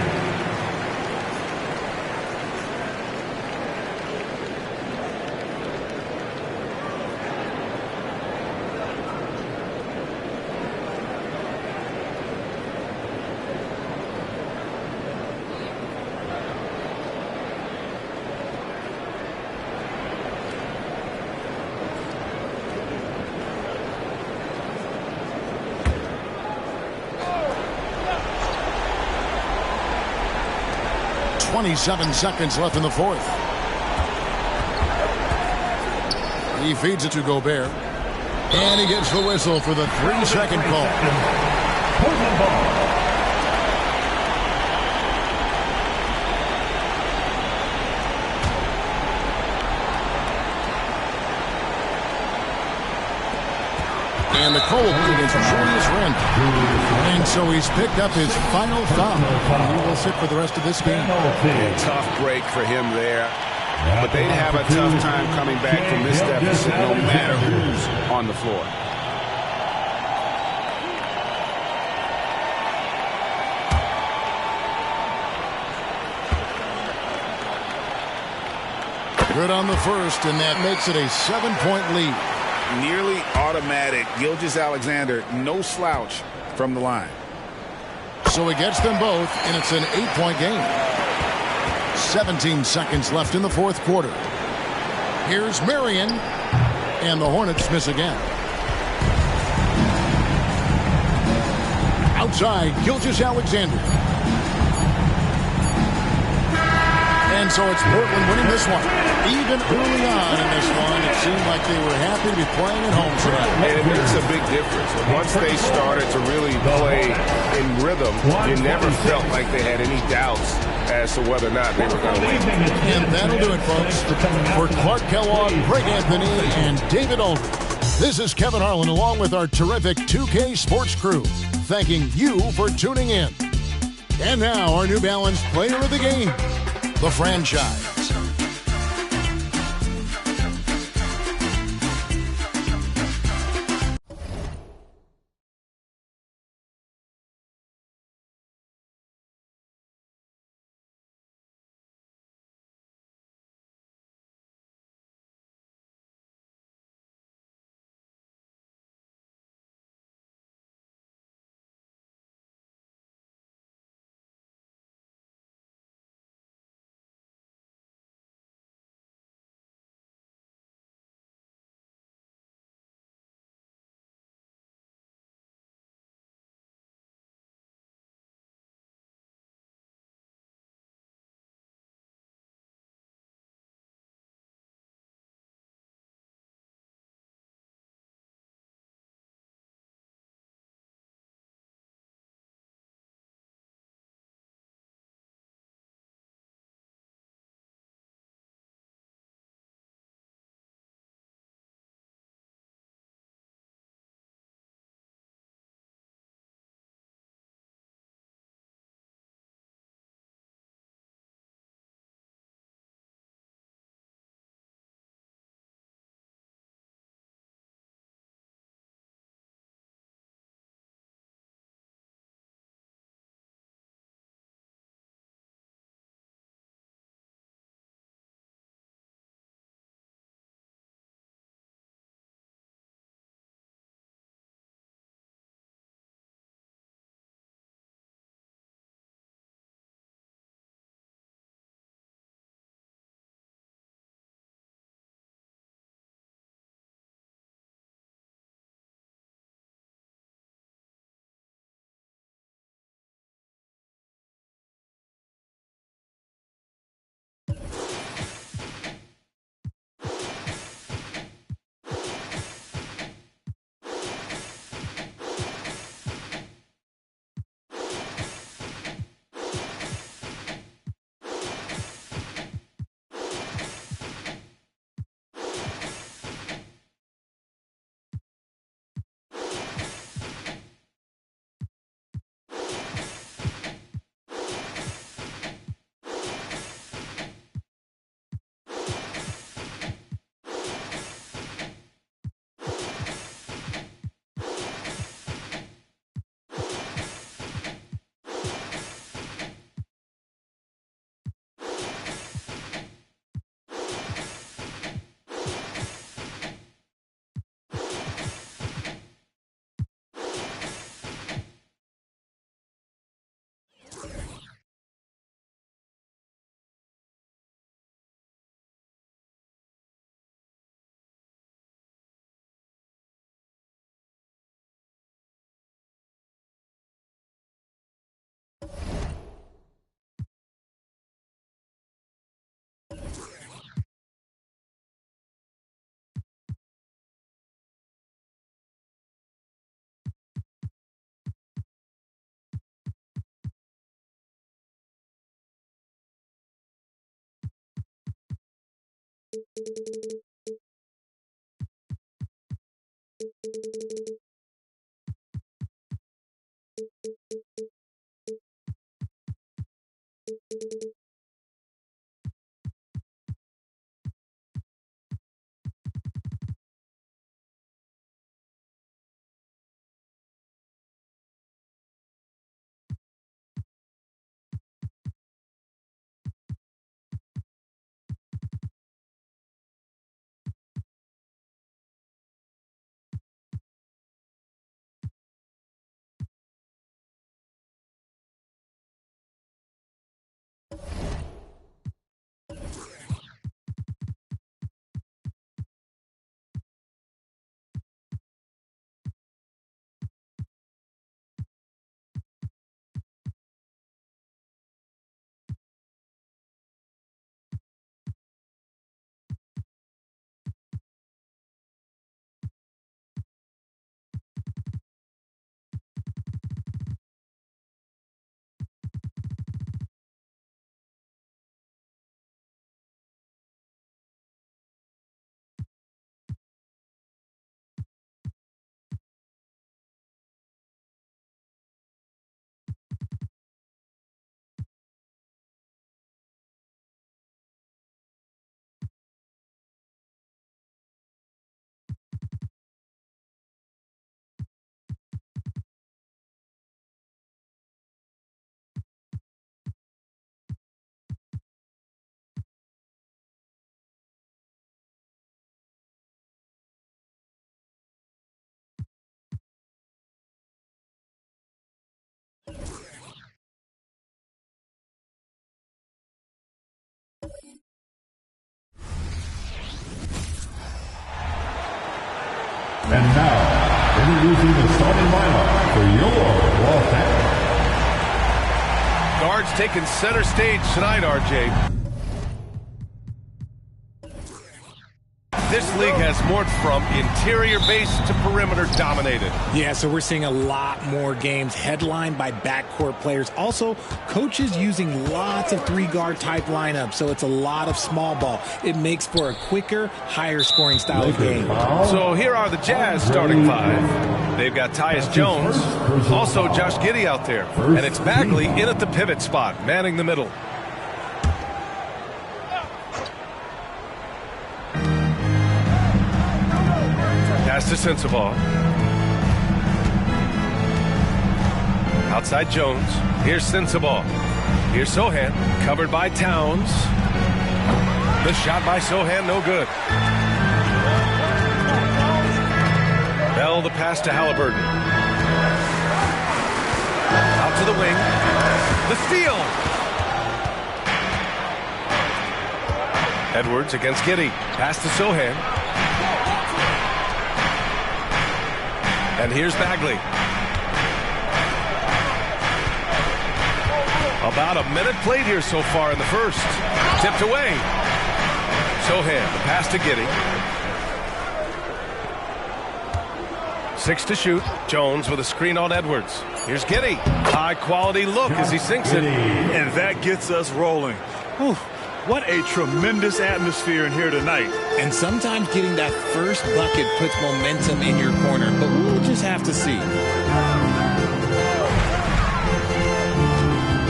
Twenty-seven seconds left in the fourth. He feeds it to Gobert. And he gets the whistle for the 3-second call. And the call against Julius Randle. And so he's picked up his final foul. He will sit for the rest of this game. Tough break for him there. But they'd have a tough time coming back from this deficit no matter who's on the floor. Good on the first, and that makes it a 7-point lead. Nearly automatic. Gilgeous-Alexander, no slouch from the line. So he gets them both, and it's an 8-point game. 17 seconds left in the fourth quarter. Here's Marion, and the Hornets miss again. Outside, Gilgeous-Alexander. And so it's Portland winning this one. Even early on in this one, it seemed like they were happy to be playing at home tonight. And it makes a big difference. Once they started to really play in rhythm, you never felt like they had any doubts as to whether or not they were going to win. And that'll do it, folks. For Clark Kellogg, Greg Anthony, and David Aldridge, this is Kevin Harlan along with our terrific 2K Sports crew, thanking you for tuning in. And now, our New Balance Player of the Game, the franchise. And now, introducing the starting lineup for your Los Angeles. Guards taking center stage tonight, RJ. This league has morphed from interior base to perimeter dominated. Yeah, so we're seeing a lot more games headlined by backcourt players. Also, coaches using lots of three-guard type lineups, so it's a lot of small ball. It makes for a quicker, higher-scoring style of game. So here are the Jazz starting five. They've got Tyus Jones, also Josh Giddey out there, and it's Bagley in at the pivot spot, manning the middle. Pass to Sensabaugh. Outside Jones. Here's Sensabaugh. Here's Sohan. Covered by Towns. The shot by Sohan, no good. Bell the pass to Halliburton. Out to the wing. The steal. Edwards against Giddey. Pass to Sohan. And here's Bagley. About a minute played here so far in the first. Tipped away. Sohan, the pass to Giddey. 6 to shoot. Jones with a screen on Edwards. Here's Giddey. High quality look as he sinks it. And that gets us rolling. Whew. What a tremendous atmosphere in here tonight. And sometimes getting that first bucket puts momentum in your corner, but we'll just have to see.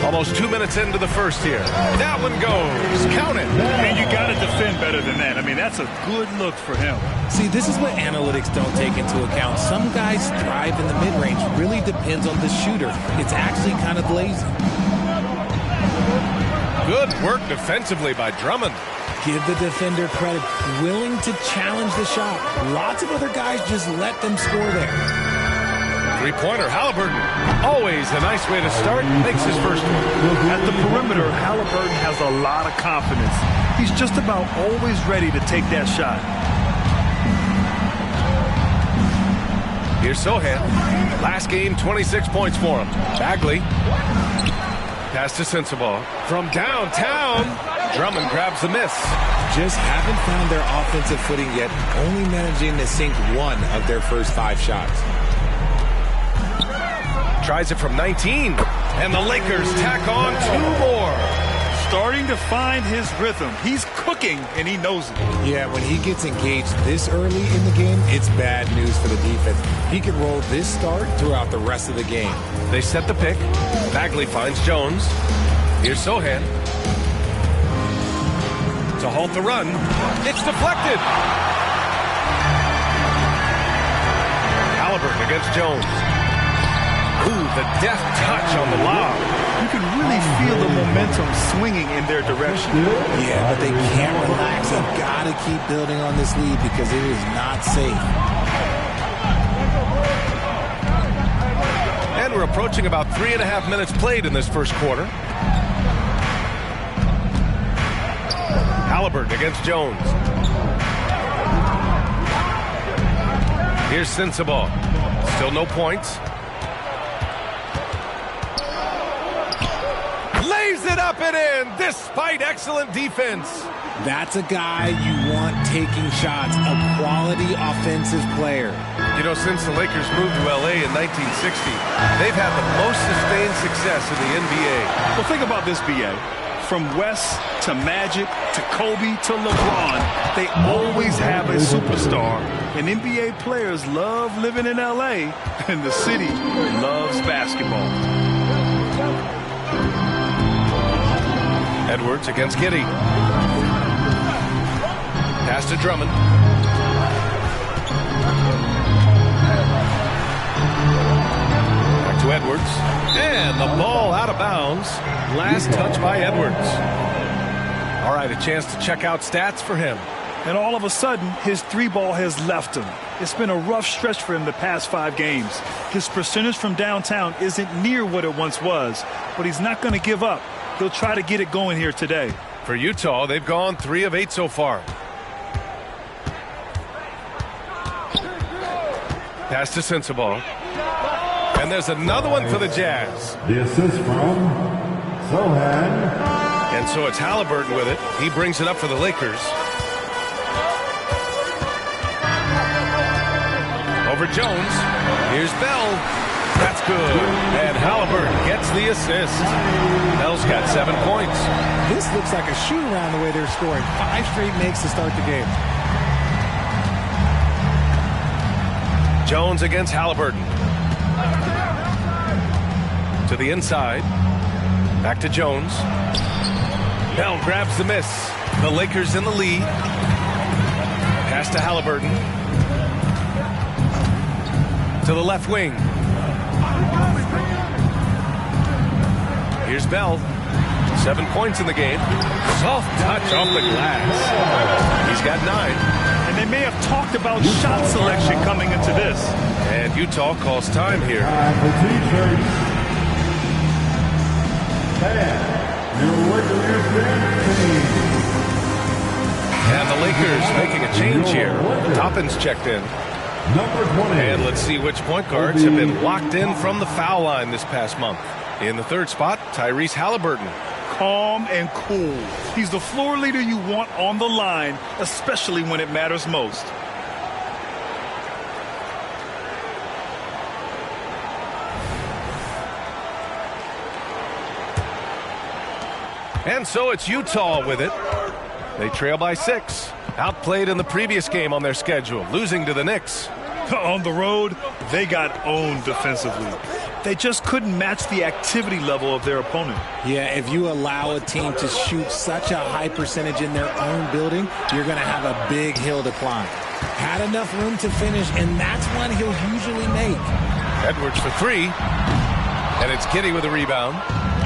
Almost 2 minutes into the first here. That one goes. Count it. And you got to defend better than that. I mean, that's a good look for him. See, this is what analytics don't take into account. Some guys thrive in the mid-range. Really depends on the shooter. It's actually kind of lazy. Good work defensively by Drummond. Give the defender credit. Willing to challenge the shot. Lots of other guys just let them score there. Three-pointer, Halliburton. Always a nice way to start. Makes his first one. At the perimeter, Halliburton has a lot of confidence. He's just about always ready to take that shot. Here's Sohan. Last game, 26 points for him. Bagley. Pass to Sensabaugh. From downtown, Drummond grabs the miss. Just haven't found their offensive footing yet, only managing to sink one of their first 5 shots. Tries it from 19, and the Lakers tack on 2 more. starting to find his rhythm. He's cooking, and he knows it. Yeah, when he gets engaged this early in the game, it's bad news for the defense. He can roll this start throughout the rest of the game. They set the pick. Bagley finds Jones. Here's Sohan. To halt the run. It's deflected. Halliburton against Jones. Ooh, the deft touch on the lob. You can really feel the momentum swinging in their direction. Yeah, but they can't relax. They've got to keep building on this lead because it is not safe. And we're approaching about 3.5 minutes played in this first quarter. Halliburton against Jones. Here's Sensabaugh. Still no points. Lays it up and in despite excellent defense. That's a guy you want taking shots, a quality offensive player. You know, since the Lakers moved to L.A. in 1960, they've had the most sustained success in the NBA. Well, think about this, B.A. From West to Magic to Kobe to LeBron, they always have a superstar. And NBA players love living in L.A., and the city loves basketball. Edwards against Giddey. Pass to Drummond. Back to Edwards. And the ball out of bounds. Last touch by Edwards. All right, a chance to check out stats for him. And all of a sudden, his three ball has left him. It's been a rough stretch for him the past 5 games. His percentage from downtown isn't near what it once was, but he's not going to give up. He'll try to get it going here today. For Utah, they've gone 3 of 8 so far. Pass to Sensabaugh. And there's another one for the Jazz. The assist from Sohan. And so it's Halliburton with it. He brings it up for the Lakers. Over Jones. Here's Bell. That's good. And Halliburton gets the assist. Bell's got 7 points. This looks like a shoot around the way they're scoring. 5 straight makes to start the game. Jones against Halliburton. To the inside. Back to Jones. Bell grabs the miss. The Lakers in the lead. Pass to Halliburton. To the left wing. Here's Bell. 7 points in the game. Soft touch off the glass. He's got 9. And they may have talked about shot selection coming into this. And Utah calls time here. And the Lakers making a change here. Toppin's checked in. Number 20. And let's see which point guards have been locked in from the foul line this past month. In the third spot, Tyrese Halliburton. Calm and cool. He's the floor leader you want on the line, especially when it matters most. And so it's Utah with it. They trail by 6. Outplayed in the previous game on their schedule, losing to the Knicks. On the road, they got owned defensively. They just couldn't match the activity level of their opponent. Yeah, if you allow a team to shoot such a high percentage in their own building, you're going to have a big hill to climb. Had enough room to finish, and that's one he'll usually make. Edwards for 3. And it's Giddey with a rebound.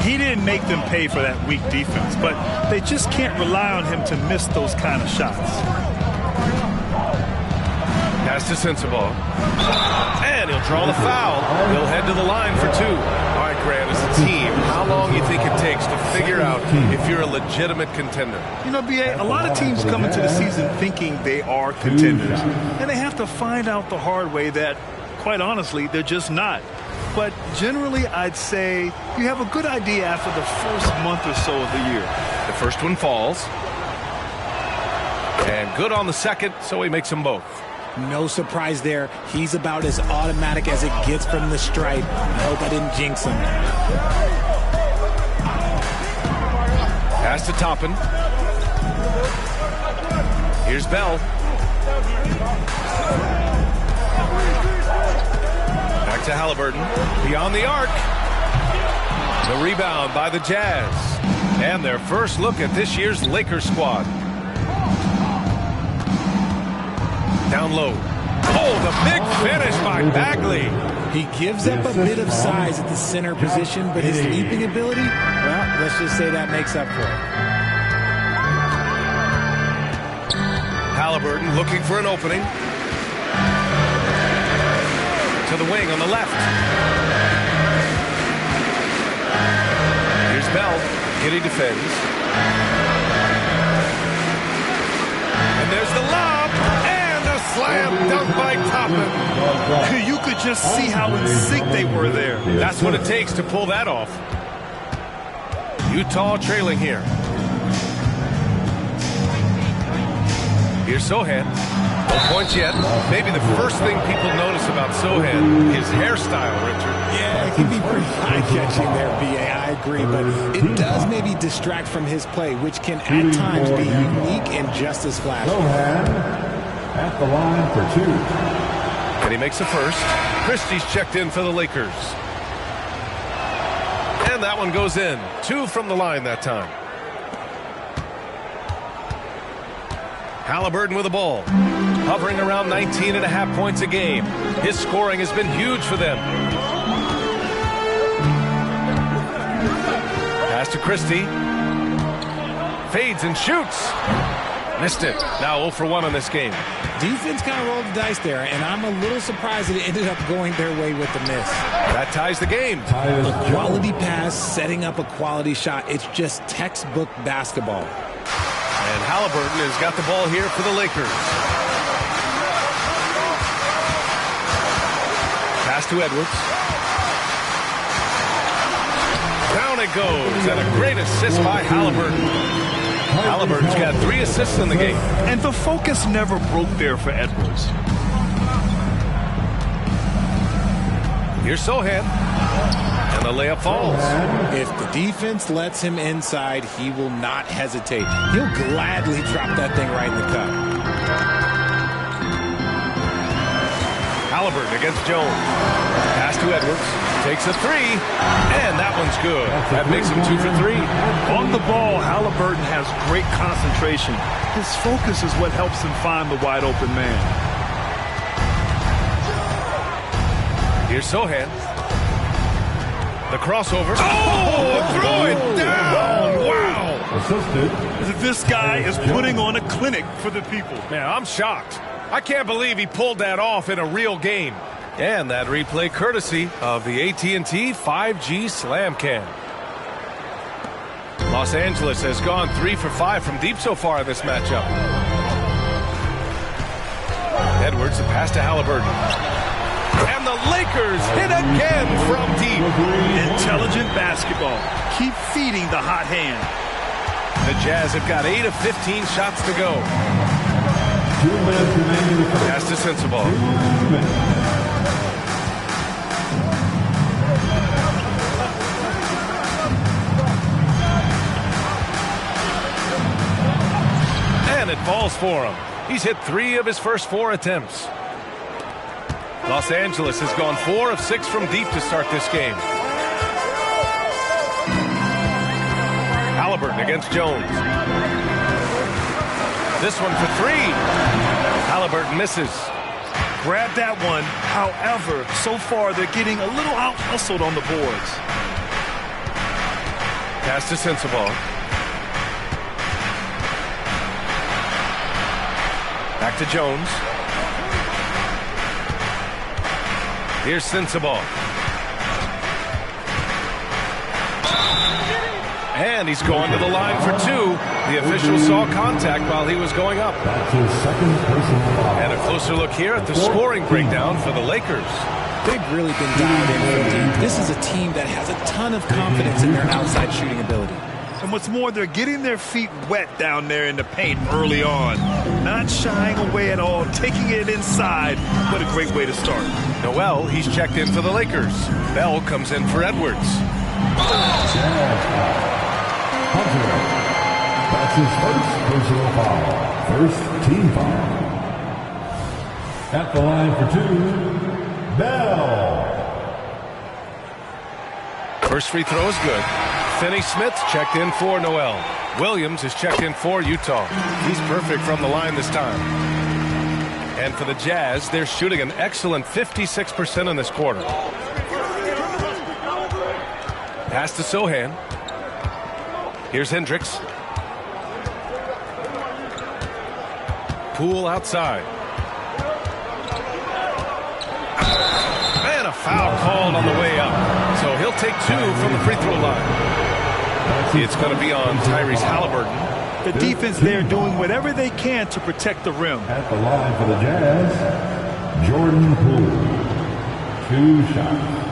He didn't make them pay for that weak defense, but they just can't rely on him to miss those kind of shots. Pass to Sensabaugh. And he'll draw the foul. He'll head to the line for 2. All right, Grant, as a team, how long do you think it takes to figure out if you're a legitimate contender? You know, B.A., a lot of teams come into the season thinking they are contenders, and they have to find out the hard way that, quite honestly, they're just not. But generally, I'd say you have a good idea after the first month or so of the year. The first one falls. And good on the second, so he makes them both. No surprise there. He's about as automatic as it gets from the stripe. I hope I didn't jinx him. Pass to Toppin. Here's Bell. Back to Halliburton. Beyond the arc. The rebound by the Jazz. And their first look at this year's Lakers squad. Down low. Oh, the big finish by Bagley. He gives up a bit of size at the center position, but his leaping ability, well, let's just say that makes up for it. Halliburton looking for an opening. To the wing on the left. Here's Bell. Giddy defends. And there's the lob. And a slam dunk by Toppin. You could just see how in sync they were there. That's what it takes to pull that off. Utah trailing here. Here's Sohan. No points yet. Maybe the first thing people notice about Sohan, his hairstyle, Richard. Yeah, it can be pretty eye-catching there, B.A. I agree, but it does maybe distract from his play, which can at times be unique and just as flashy. Sohan at the line for 2. And he makes the first. Christie's checked in for the Lakers. And that one goes in. 2 from the line that time. Halliburton with the ball. Hovering around 19.5 points a game. His scoring has been huge for them. Pass to Christie. Fades and shoots. Missed it. Now 0 for 1 on this game. Defense kind of rolled the dice there, and I'm a little surprised that it ended up going their way with the miss. That ties the game. A quality pass, setting up a quality shot. It's just textbook basketball. And Halliburton has got the ball here for the Lakers. Pass to Edwards. Down it goes, and a great assist by Halliburton. Halliburton's got 3 assists in the game. And the focus never broke there for Edwards. Here's Sohan. And the layup falls. If the defense lets him inside, he will not hesitate. He'll gladly drop that thing right in the cup. Halliburton against Jones. Pass to Edwards. Takes a 3. And that one's good. That makes him 2 for 3. On the ball, Halliburton has great concentration. His focus is what helps him find the wide open man. Here's Sohan. The crossover. Oh, throw it down. Wow. Assisted. This guy is putting on a clinic for the people. Man, I'm shocked. I can't believe he pulled that off in a real game. And that replay courtesy of the AT&T 5G Slam Cam. Los Angeles has gone 3 for 5 from deep so far in this matchup. Edwards, a pass to Halliburton. And the Lakers hit again from deep. Intelligent basketball. Keep feeding the hot hand. The Jazz have got 8 of 15 shots to go. 2 minutes remaining. Pass to Sensabaugh. 2 minutes. And it falls for him. He's hit 3 of his first 4 attempts. Los Angeles has gone 4 of 6 from deep to start this game. Halliburton against Jones. This one for 3. Halliburton misses. Grab that one. However, so far they're getting a little out-hustled on the boards. Pass to Sensabaugh. Back to Jones. Here's Sensabaugh. And he's going to the line for 2. The official saw contact while he was going up. That's his second personal foul. And a closer look here at the scoring breakdown for the Lakers. They've really been dialed in from deep. This is a team that has a ton of confidence in their outside shooting ability. And what's more, they're getting their feet wet down there in the paint early on. Not shying away at all, taking it inside. What a great way to start. Noel, he's checked in for the Lakers. Bell comes in for Edwards. That's his first personal foul. First team foul. At the line for 2, Bell. First free throw is good. Finney Smith checked in for Noel. Williams is checked in for Utah. He's perfect from the line this time. And for the Jazz, they're shooting an excellent 56% in this quarter. Pass to Sohan. Here's Hendricks. Poole outside. And a foul called on the way up. So he'll take 2 from the free throw line. It's going to be on Tyrese Halliburton. The defense there doing whatever they can to protect the rim. At the line for the Jazz, Jordan Poole. 2 shots.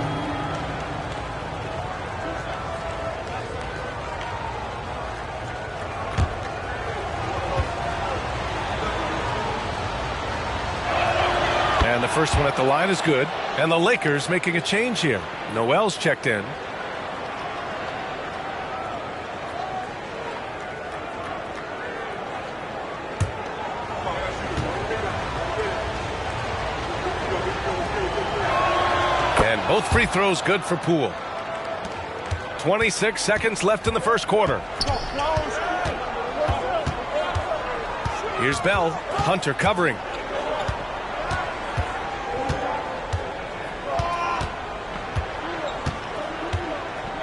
And the first one at the line is good. And the Lakers making a change here. Noel's checked in. And both free throws good for Poole. 26 seconds left in the first quarter. Here's Bell. Hunter covering.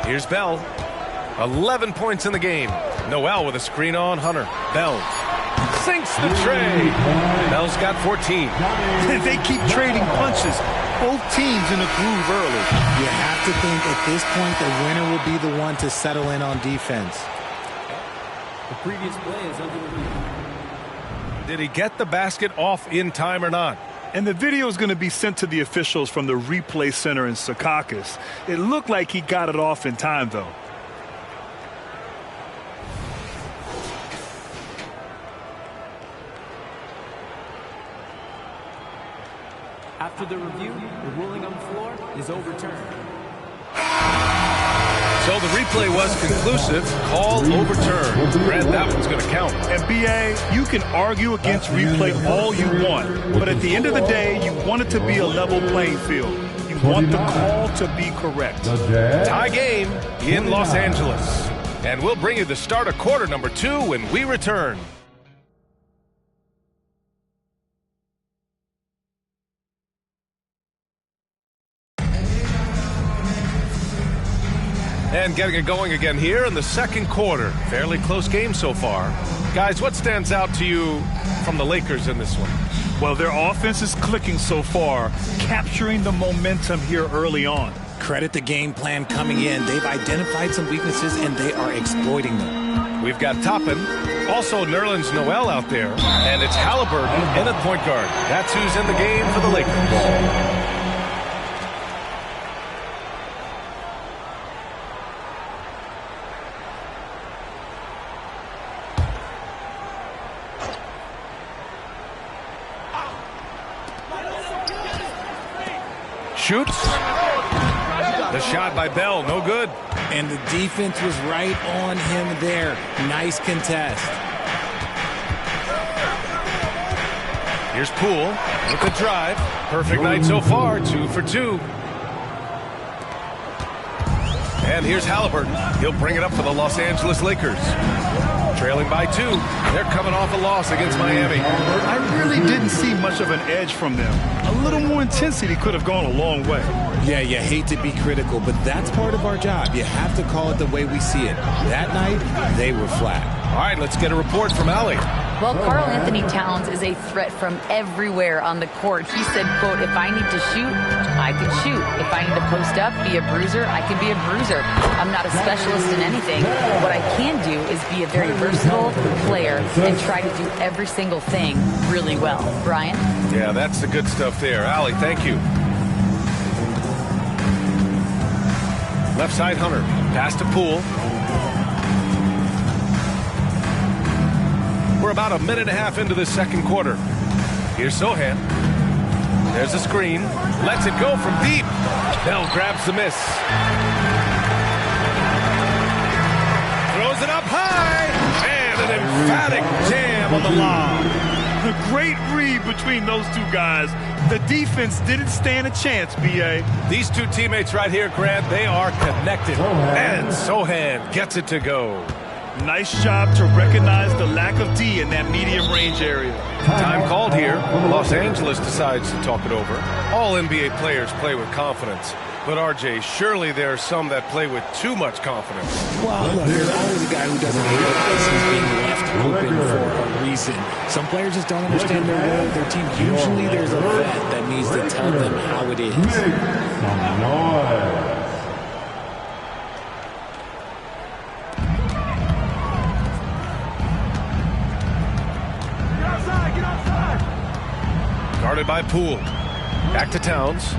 Here's Bell. 11 points in the game. Noel with a screen on Hunter. Bell sinks the tray. Bell's got 14. They keep trading punches. Both teams in a groove early. You have to think at this point the winner will be the one to settle in on defense. The previous play is under review. Did he get the basket off in time or not? And the video is going to be sent to the officials from the replay center in Secaucus. It looked like he got it off in time, though. After the review, the ruling on the floor is overturned. So the replay was conclusive. Call overturned. Grant, that one's going to count. And BA, you can argue against replay all you want, but at the end of the day, you want it to be a level playing field. You want the call to be correct. Tie game in Los Angeles. And we'll bring you the start of quarter number 2 when we return. And getting it going again here in the second quarter. Fairly close game so far. Guys, what stands out to you from the Lakers in this one? Well, their offense is clicking so far, capturing the momentum here early on. Credit the game plan coming in. They've identified some weaknesses, and they are exploiting them. We've got Toppin, also Nerlens Noel out there, and it's Halliburton in at point guard. That's who's in the game for the Lakers. Shoots. The shot by Bell, no good. And the defense was right on him there. Nice contest. Here's Poole with the drive. Perfect night so far, 2 for 2. And here's Halliburton. He'll bring it up for the Los Angeles Lakers. Trailing by 2. They're coming off a loss against Miami. I really didn't see much of an edge from them. A little more intensity could have gone a long way. Yeah, you hate to be critical, but that's part of our job. You have to call it the way we see it. That night, they were flat. All right, let's get a report from Allie. Well, Karl Anthony Towns is a threat from everywhere on the court. He said, quote, if I need to shoot, I can shoot. If I need to post up, be a bruiser, I can be a bruiser. I'm not a specialist in anything. What I can do is be a very versatile player and try to do every single thing really well. Brian? Yeah, that's the good stuff there. Allie, thank you. Left side, Hunter. Pass to Poole. We're about a minute and a half into the second quarter. Here's Sohan. There's a screen. Lets it go from deep. Bell grabs the miss. Throws it up high. And An emphatic jam on the lob. The great read between those two guys. The defense didn't stand a chance, B.A. These two teammates right here, Grant, they are connected. And Sohan gets it to go. Nice job to recognize the lack of D in that medium range area. Time called here. Los Angeles decides to talk it over. All NBA players play with confidence. But, RJ, surely there are some that play with too much confidence. Well, look, there's always a guy who doesn't realize he's being left open for a reason. Some players just don't understand their role of their team. Usually there's a vet that needs to tell them how it is. Get outside! Guarded by Poole. Back to Towns.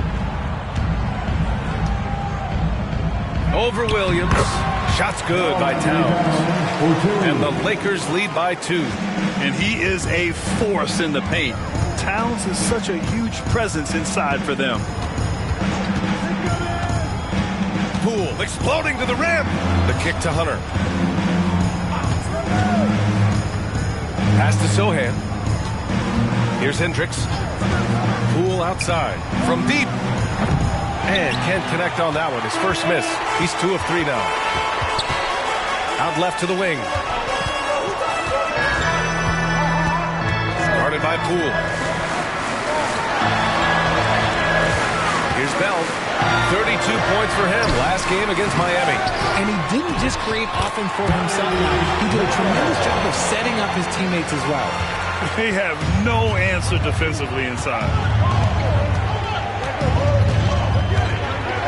Over Williams. Shot's good by Towns. And the Lakers lead by 2. And he is a force in the paint. Towns is such a huge presence inside for them. Poole exploding to the rim. The kick to Hunter. Pass to Sohan. Here's Hendricks. Poole outside. From deep. And can't connect on that one. His first miss. He's 2 of 3 now. Out left to the wing. Guarded by Poole. Here's Bell. 32 points for him last game against Miami. And he didn't just create offense for himself now. He did a tremendous job of setting up his teammates as well. They have no answer defensively inside.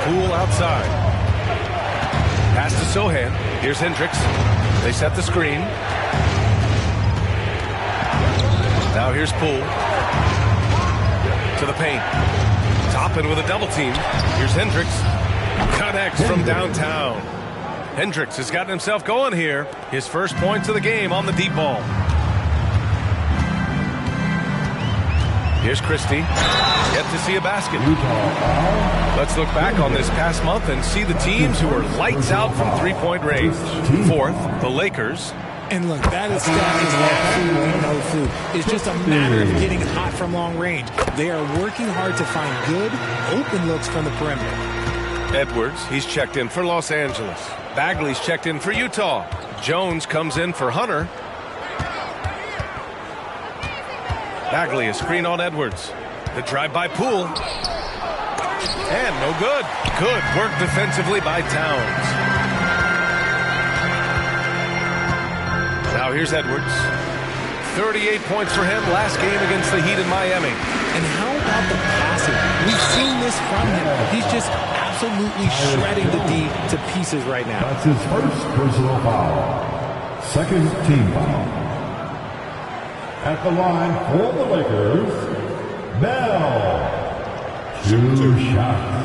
Poole outside. Pass to Sohan. Here's Hendricks. They set the screen. Now here's Poole. To the paint. Toppin with a double team. Here's Hendricks. Connects from downtown. Hendricks has gotten himself going here. His first points of the game on the deep ball. Here's Christie. Yet to see a basket. Let's look back on this past month and see the teams who are lights out from three-point range. Fourth, the Lakers. And look, that is stuff is absolutely no food. It's just a matter of getting hot from long range. They are working hard to find good, open looks from the perimeter. Edwards, he's checked in for Los Angeles. Bagley's checked in for Utah. Jones comes in for Hunter. Bagley, a screen on Edwards. The drive by Poole. And no good. Good work defensively by Towns. Now here's Edwards. 38 points for him last game against the Heat in Miami. And how about the passing? We've seen this from him. He's just absolutely shredding the D to pieces right now. That's his first personal foul. Second team foul. At the line for the Lakers, Bell. 2 shots.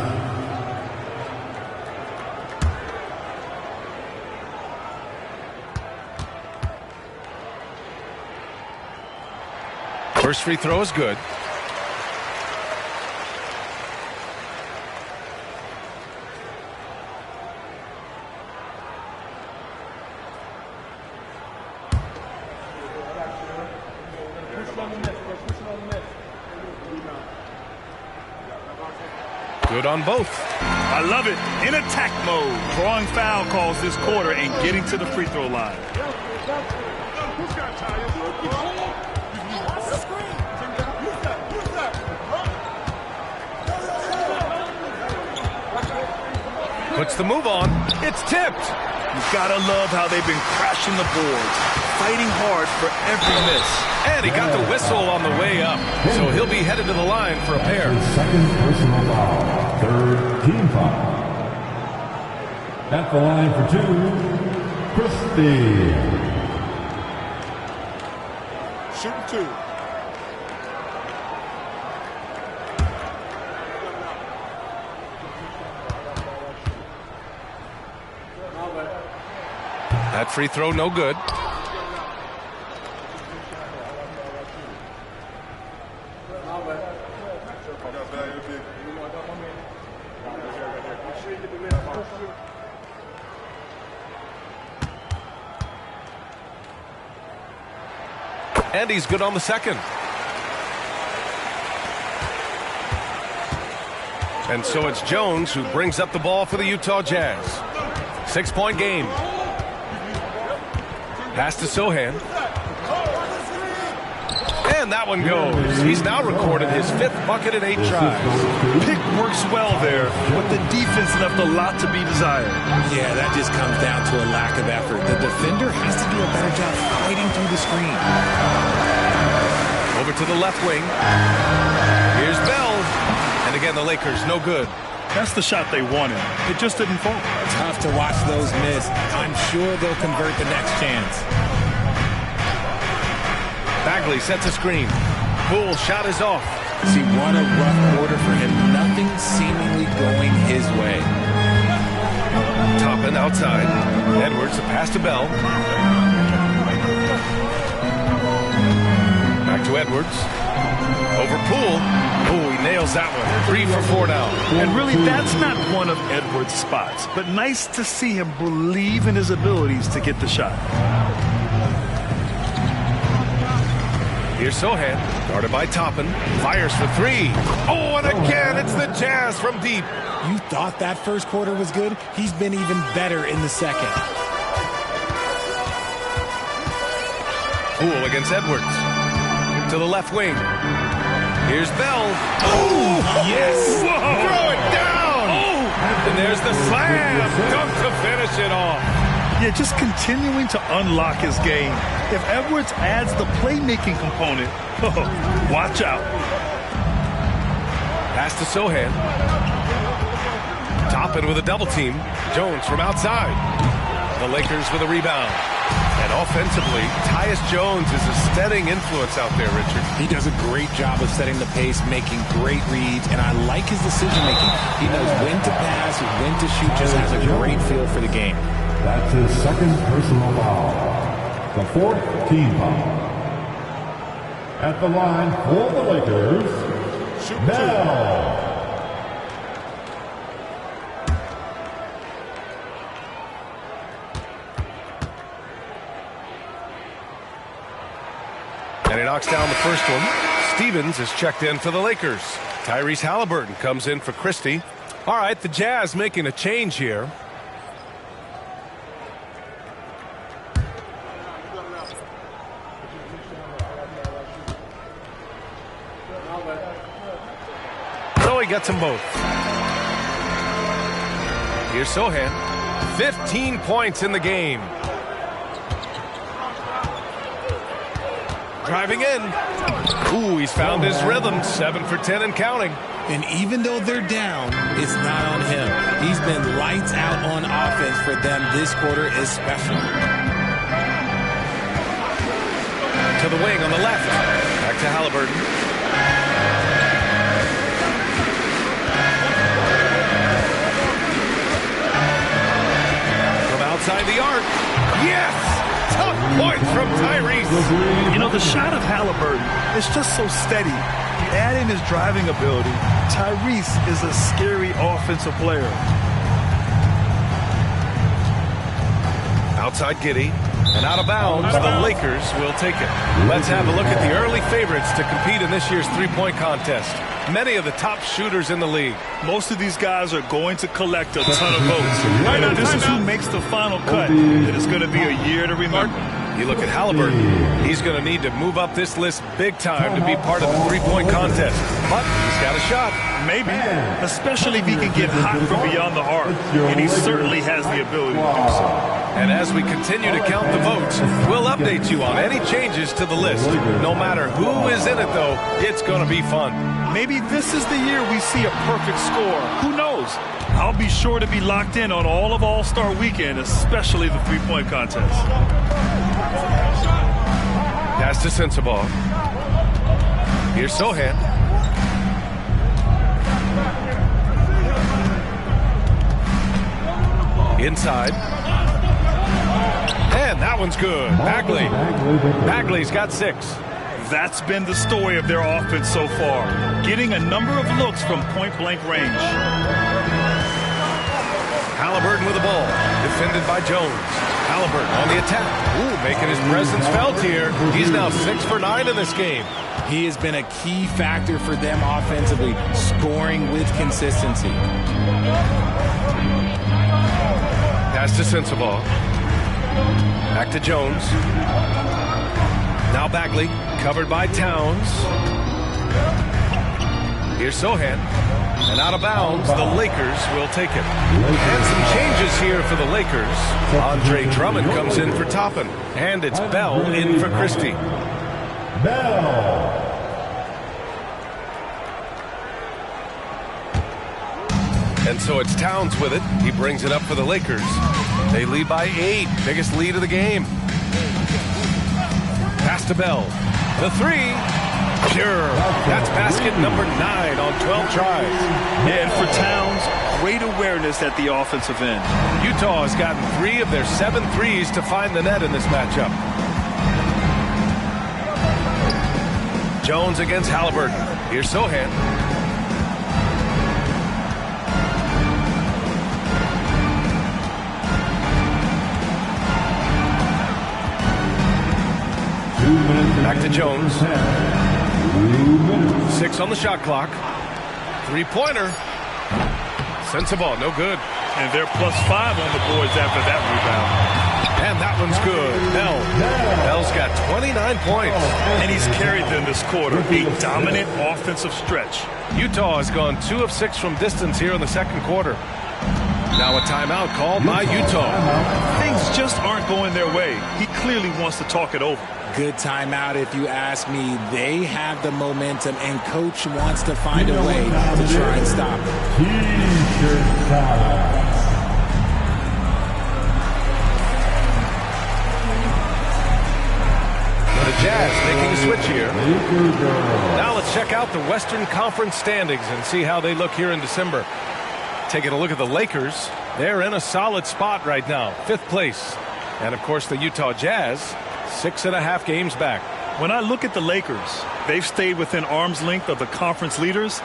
First free throw is good. Good on both. I love it. In attack mode. Drawing foul calls this quarter and getting to the free throw line. Puts the move on. It's tipped. You've got to love how they've been crashing the boards, fighting hard for every miss. And he got the whistle on the way up. So he'll be headed to the line for a pair. Second personal foul. Third team foul. At the line for 2, Christie. Shooting 2. That free throw, no good. And he's good on the second. And so it's Jones who brings up the ball for the Utah Jazz. 6-point game. Pass to Sohan. And that one goes. He's now recorded his 5th bucket in 8 tries. Pick works well there, but the defense left a lot to be desired. Yeah, that just comes down to a lack of effort. The defender has to do a better job fighting through the screen. Over to the left wing. Here's Bell. And again, the Lakers, no good. That's the shot they wanted. It just didn't fall. Tough to watch those miss. I'm sure they'll convert the next chance. Bagley sets a screen. Poole shot is off. See, what a rough quarter for him. Nothing seemingly going his way. Toppin outside. Edwards, a pass to Bell. Back to Edwards. Over Poole. Oh, he nails that one. 3 for 4 now. And really, that's not one of Edwards' spots. But nice to see him believe in his abilities to get the shot. Here's Sohan, guarded by Toppin. Fires for 3. Oh, and again, it's the Jazz from deep. You thought that first quarter was good? He's been even better in the second. Poole against Edwards. To the left wing. Here's Bell. Oh, yes. Whoa. Throw it down. Oh. And there's the slam. Dunk to finish it off. Yeah, just continuing to unlock his game. If Edwards adds the playmaking component, watch out. Pass to Sohan. Toppin with a double team. Jones from outside. The Lakers with a rebound. And offensively, Tyus Jones is a steadying influence out there, Richard. He does a great job of setting the pace, making great reads, and I like his decision-making. He knows when to pass, when to shoot, just has a great feel for the game. That's his 2nd personal foul. The 4th team foul. At the line for the Lakers, Bell. And he knocks down the first one. Stevens is checked in for the Lakers. Tyrese Halliburton comes in for Christie. All right, the Jazz making a change here. So he gets them both. Here's Sohan. 15 points in the game. Driving in. Ooh, he's found his rhythm. 7 for 10 and counting. And even though they're down, it's not on him. He's been lights out on offense for them this quarter especially. To the wing on the left. Back to Halliburton. From outside the arc. Yes! Tough points from Tyrese. You know, the shot of Halliburton is just so steady. You add in his driving ability. Tyrese is a scary offensive player. Outside Giddey. And out of bounds, the Lakers will take it. Let's have a look at the early favorites to compete in this year's three-point contest. Many of the top shooters in the league. Most of these guys are going to collect a ton of votes. And this is who makes the final cut. It is going to be a year to remember. You look at Halliburton. He's going to need to move up this list big time to be part of the three-point contest. But he's got a shot. Maybe, especially if he can get hot from beyond the arc. And he certainly has the ability to do so. And as we continue to count the votes, we'll update you on any changes to the list. No matter who is in it, though, it's going to be fun. Maybe this is the year we see a perfect score. Who knows? I'll be sure to be locked in on all of All-Star Weekend, especially the three-point contest. Pass to Sensabaugh. Here's Sohan. Inside. And that one's good. Bagley's got 6. That's been the story of their offense so far, getting a number of looks from point-blank range. Halliburton with the ball. Defended by Jones. Halliburton on the attack. Ooh, making his presence felt here. He's now 6 for 9 in this game. He has been a key factor for them offensively, scoring with consistency. Pass to Sensabaugh. Back to Jones. Now Bagley, covered by Towns. Here's Sohan. And out of bounds, the Lakers will take it. And some changes here for the Lakers. Andre Drummond comes in for Toppin. And it's Bell in for Christie. Bell. And so it's Towns with it. He brings it up for the Lakers. They lead by 8. Biggest lead of the game. Pass to Bell. The 3. Pure. That's basket number 9 on 12 tries. And for Towns, great awareness at the offensive end. Utah has gotten 3 of their 7 threes to find the net in this matchup. Jones against Halliburton. Here's Sohan. Back to Jones. 6 on the shot clock. 3-pointer. Sensabaugh, no good. And they're +5 on the boards after that rebound. And that one's good. Bell's got 29 points. And he's carried them this quarter. A dominant offensive stretch. Utah has gone 2 of 6 from distance here in the second quarter. Now a timeout called by Utah. Things just aren't going their way. He clearly wants to talk it over. Good timeout if you ask me. They have the momentum, and Coach wants to find a way to try and stop it. The Jazz making a switch here. Now let's check out the Western Conference standings and see how they look here in December. Taking a look at the Lakers, they're in a solid spot right now, 5th place. And of course the Utah Jazz, 6.5 games back. When I look at the Lakers, they've stayed within arm's length of the conference leaders.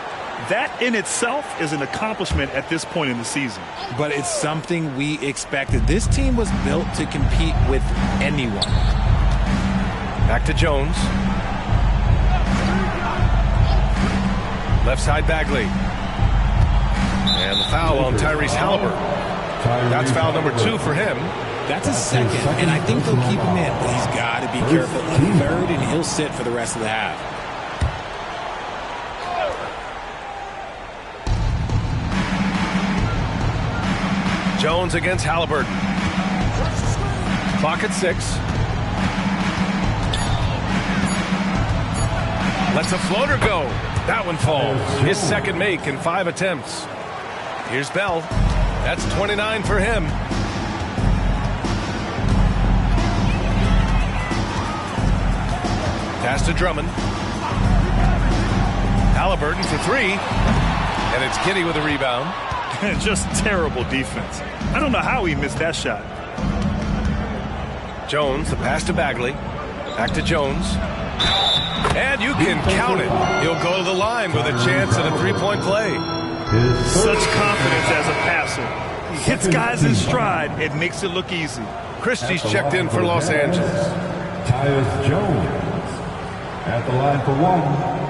That in itself is an accomplishment at this point in the season. But it's something we expected. This team was built to compete with anyone. Back to Jones. Left side Bagley. And the foul on Tyrese Halliburton. That's foul number 2 for him. That's a second, and I think they'll keep him in, but he's got to be careful. A 3rd, and he'll sit for the rest of the half. Jones against Halliburton. Clock at 6. Lets a floater go. That one falls. His second make in 5 attempts. Here's Bell. That's 29 for him. Pass to Drummond. Halliburton for 3. And it's Giddey with a rebound. Just terrible defense. I don't know how he missed that shot. Jones, the pass to Bagley. Back to Jones. And you can count it. He'll go to the line with a chance at a 3-point play. Such confidence as a passer. He hits guys in stride. It makes it look easy. Christie's checked in for Los Angeles. Tyus Jones at the line for 1.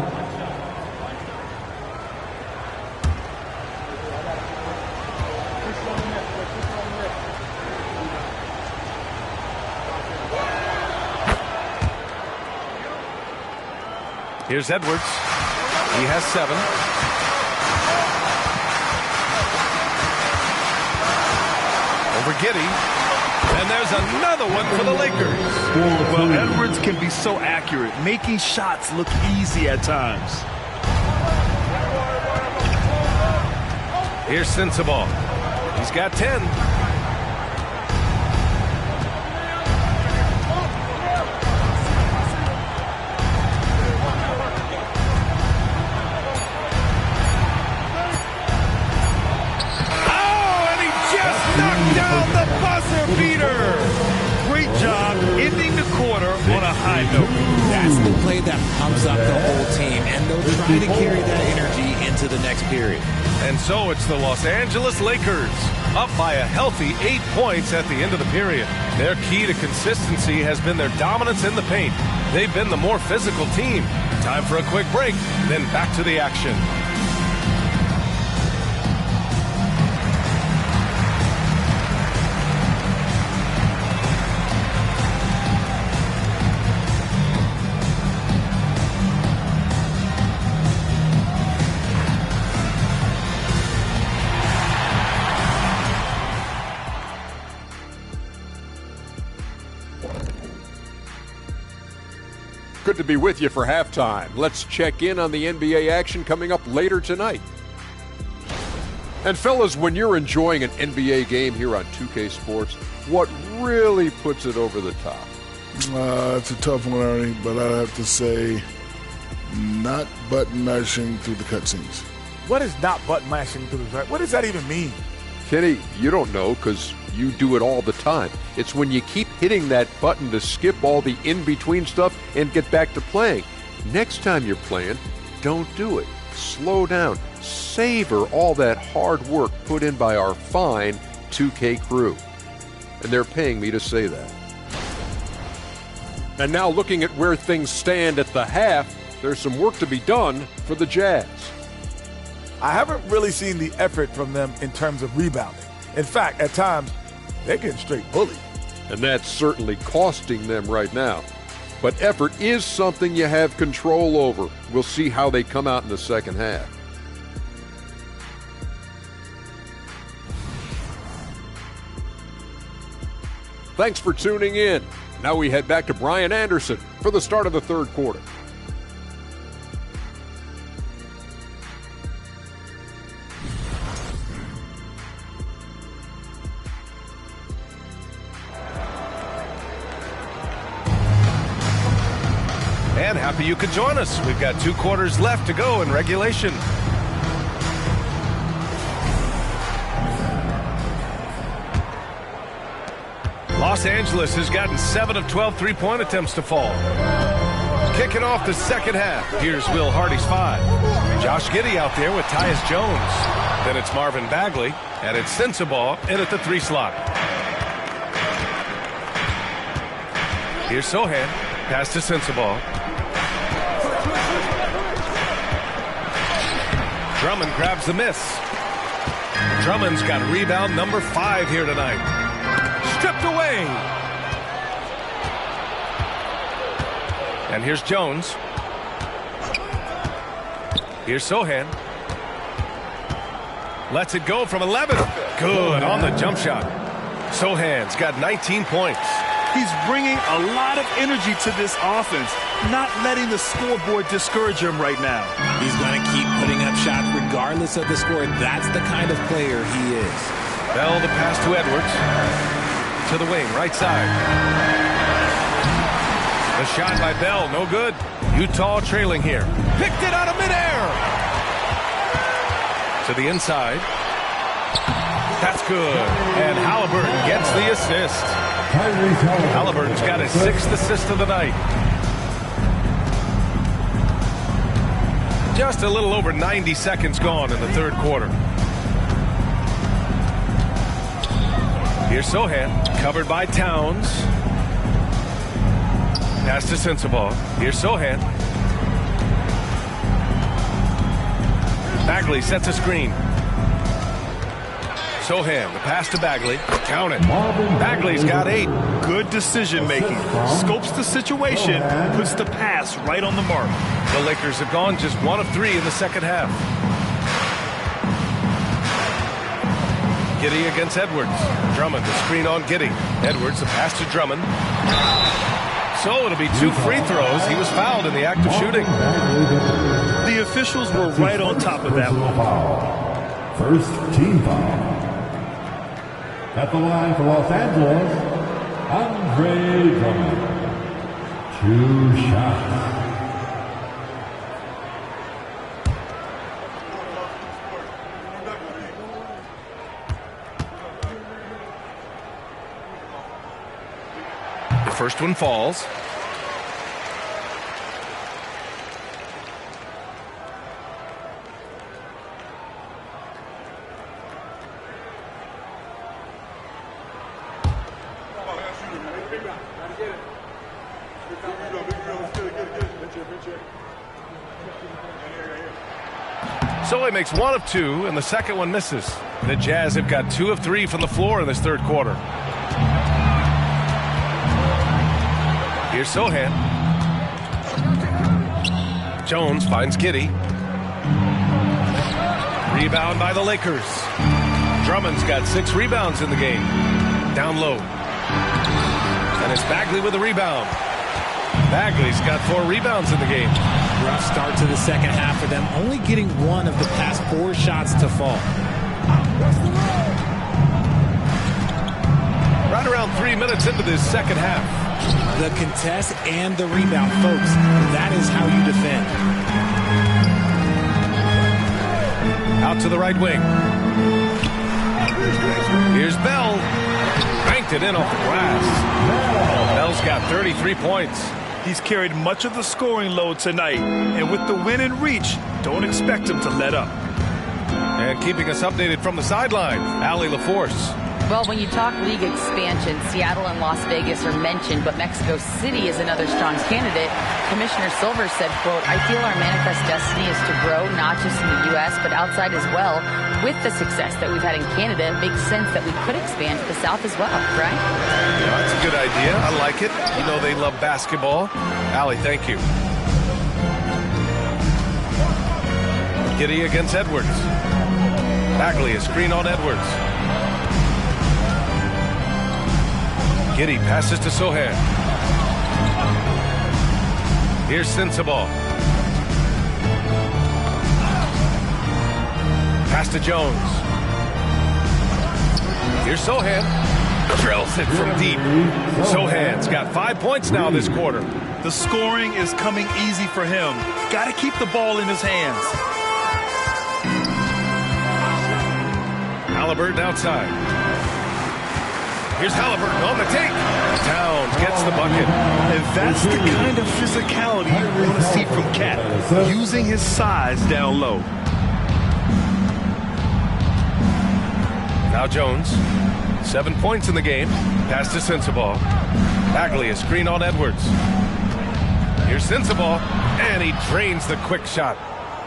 Here's Edwards. He has 7. Over Giddey. And there's another one for the Lakers. Well, Edwards can be so accurate, making shots look easy at times. Here's Sensabaugh. He's got 10. Great job ending the quarter on a high note. That's the play that pumps up the whole team, and they'll try to carry that energy into into the next period. And so it's the Los Angeles Lakers, up by a healthy 8 points at the end of the period. Their key to consistency has been their dominance in the paint. They've been the more physical team. Time for a quick break, then back to the action. Good to be with you for halftime. Let's check in on the NBA action coming up later tonight. And fellas, when you're enjoying an NBA game here on 2K Sports, what really puts it over the top? It's a tough one, Ernie, but I have to say not button mashing through the cutscenes. What is not button mashing through the? What does that even mean? Kenny, you don't know because you do it all the time. It's when you keep hitting that button to skip all the in-between stuff and get back to playing. Next time you're playing, don't do it. Slow down. Savor all that hard work put in by our fine 2K crew. And they're paying me to say that. And now looking at where things stand at the half, there's some work to be done for the Jazz. I haven't really seen the effort from them in terms of rebounding. In fact, at times, they're getting straight bullied. And that's certainly costing them right now. But effort is something you have control over. We'll see how they come out in the second half. Thanks for tuning in. Now we head back to Brian Anderson for the start of the third quarter. And happy you could join us. We've got 2 quarters left to go in regulation. Los Angeles has gotten 7 of 12 three-point attempts to fall. Kicking off the second half, here's Will Hardy's 5. Josh Giddey out there with Tyus Jones. Then it's Marvin Bagley, and it's Sensabaugh in at the 3 slot. Here's Sohan, pass to Sensabaugh. Drummond grabs the miss. Drummond's got rebound number 5 here tonight. Stripped away. And here's Jones. Here's Sohan. Lets it go from 11. Good on the jump shot. Sohan's got 19 points. He's bringing a lot of energy to this offense, not letting the scoreboard discourage him right now. He's going to keep putting up shots regardless of the score. That's the kind of player he is. Bell the pass to Edwards. To the wing, right side. The shot by Bell, no good. Utah trailing here. Picked it out of midair. To the inside. That's good. And Halliburton gets the assist. Halliburton's got his 6th assist of the night. Just a little over 90 seconds gone in the third quarter. Here's Sohan, covered by Towns. Pass to Sensabaugh. Here's Sohan. Bagley sets a screen. Sohan, the pass to Bagley. Count it. Bagley's got 8. Good decision making. Scopes the situation, puts the pass right on the mark. The Lakers have gone just 1 of 3 in the second half. Giddey against Edwards. Drummond, the screen on Giddey. Edwards, the pass to Drummond. So it'll be 2 free throws. He was fouled in the act of shooting. The officials were right on top of that one. First team foul. At the line for Los Angeles, Andre Drummond. 2 shots. The first one falls. So he makes 1 of 2, and the second one misses. The Jazz have got 2 of 3 from the floor in this third quarter. Here's Sohan. Jones finds Giddey. Rebound by the Lakers. Drummond's got 6 rebounds in the game. Down low. And it's Bagley with a rebound. Bagley's got 4 rebounds in the game. Rough start to the second half for them, only getting 1 of the past 4 shots to fall. Right around 3 minutes into this second half. The contest and the rebound, folks. That is how you defend. Out to the right wing. Here's Bell. Banked it in off the glass. Bell's got 33 points. He's carried much of the scoring load tonight, and with the win in reach, don't expect him to let up. And keeping us updated from the sideline, Allie LaForce. Well, when you talk league expansion, Seattle and Las Vegas are mentioned, but Mexico City is another strong candidate. Commissioner Silver said, quote, "I feel our manifest destiny is to grow not just in the U.S., but outside as well. With the success that we've had in Canada, it makes sense that we could expand to the South as well," right? Yeah, that's a good idea. I like it. You know they love basketball. Allie, thank you. Giddey against Edwards. Bagley, a screen on Edwards. Giddey passes to Sohan. Here's Sensabaugh. Pass to Jones. Here's Sohan. Drills it from deep. Sohan's got 5 points now this quarter. The scoring is coming easy for him. Got to keep the ball in his hands. Halliburton outside. Here's Halliburton on the take. Towns gets the bucket. And that's the kind of physicality you want to see from Cat, using his size down low. Now Jones. 7 points in the game. Pass to Sensabaugh. Bagley, a screen on Edwards. Here's Sensabaugh. And he drains the quick shot.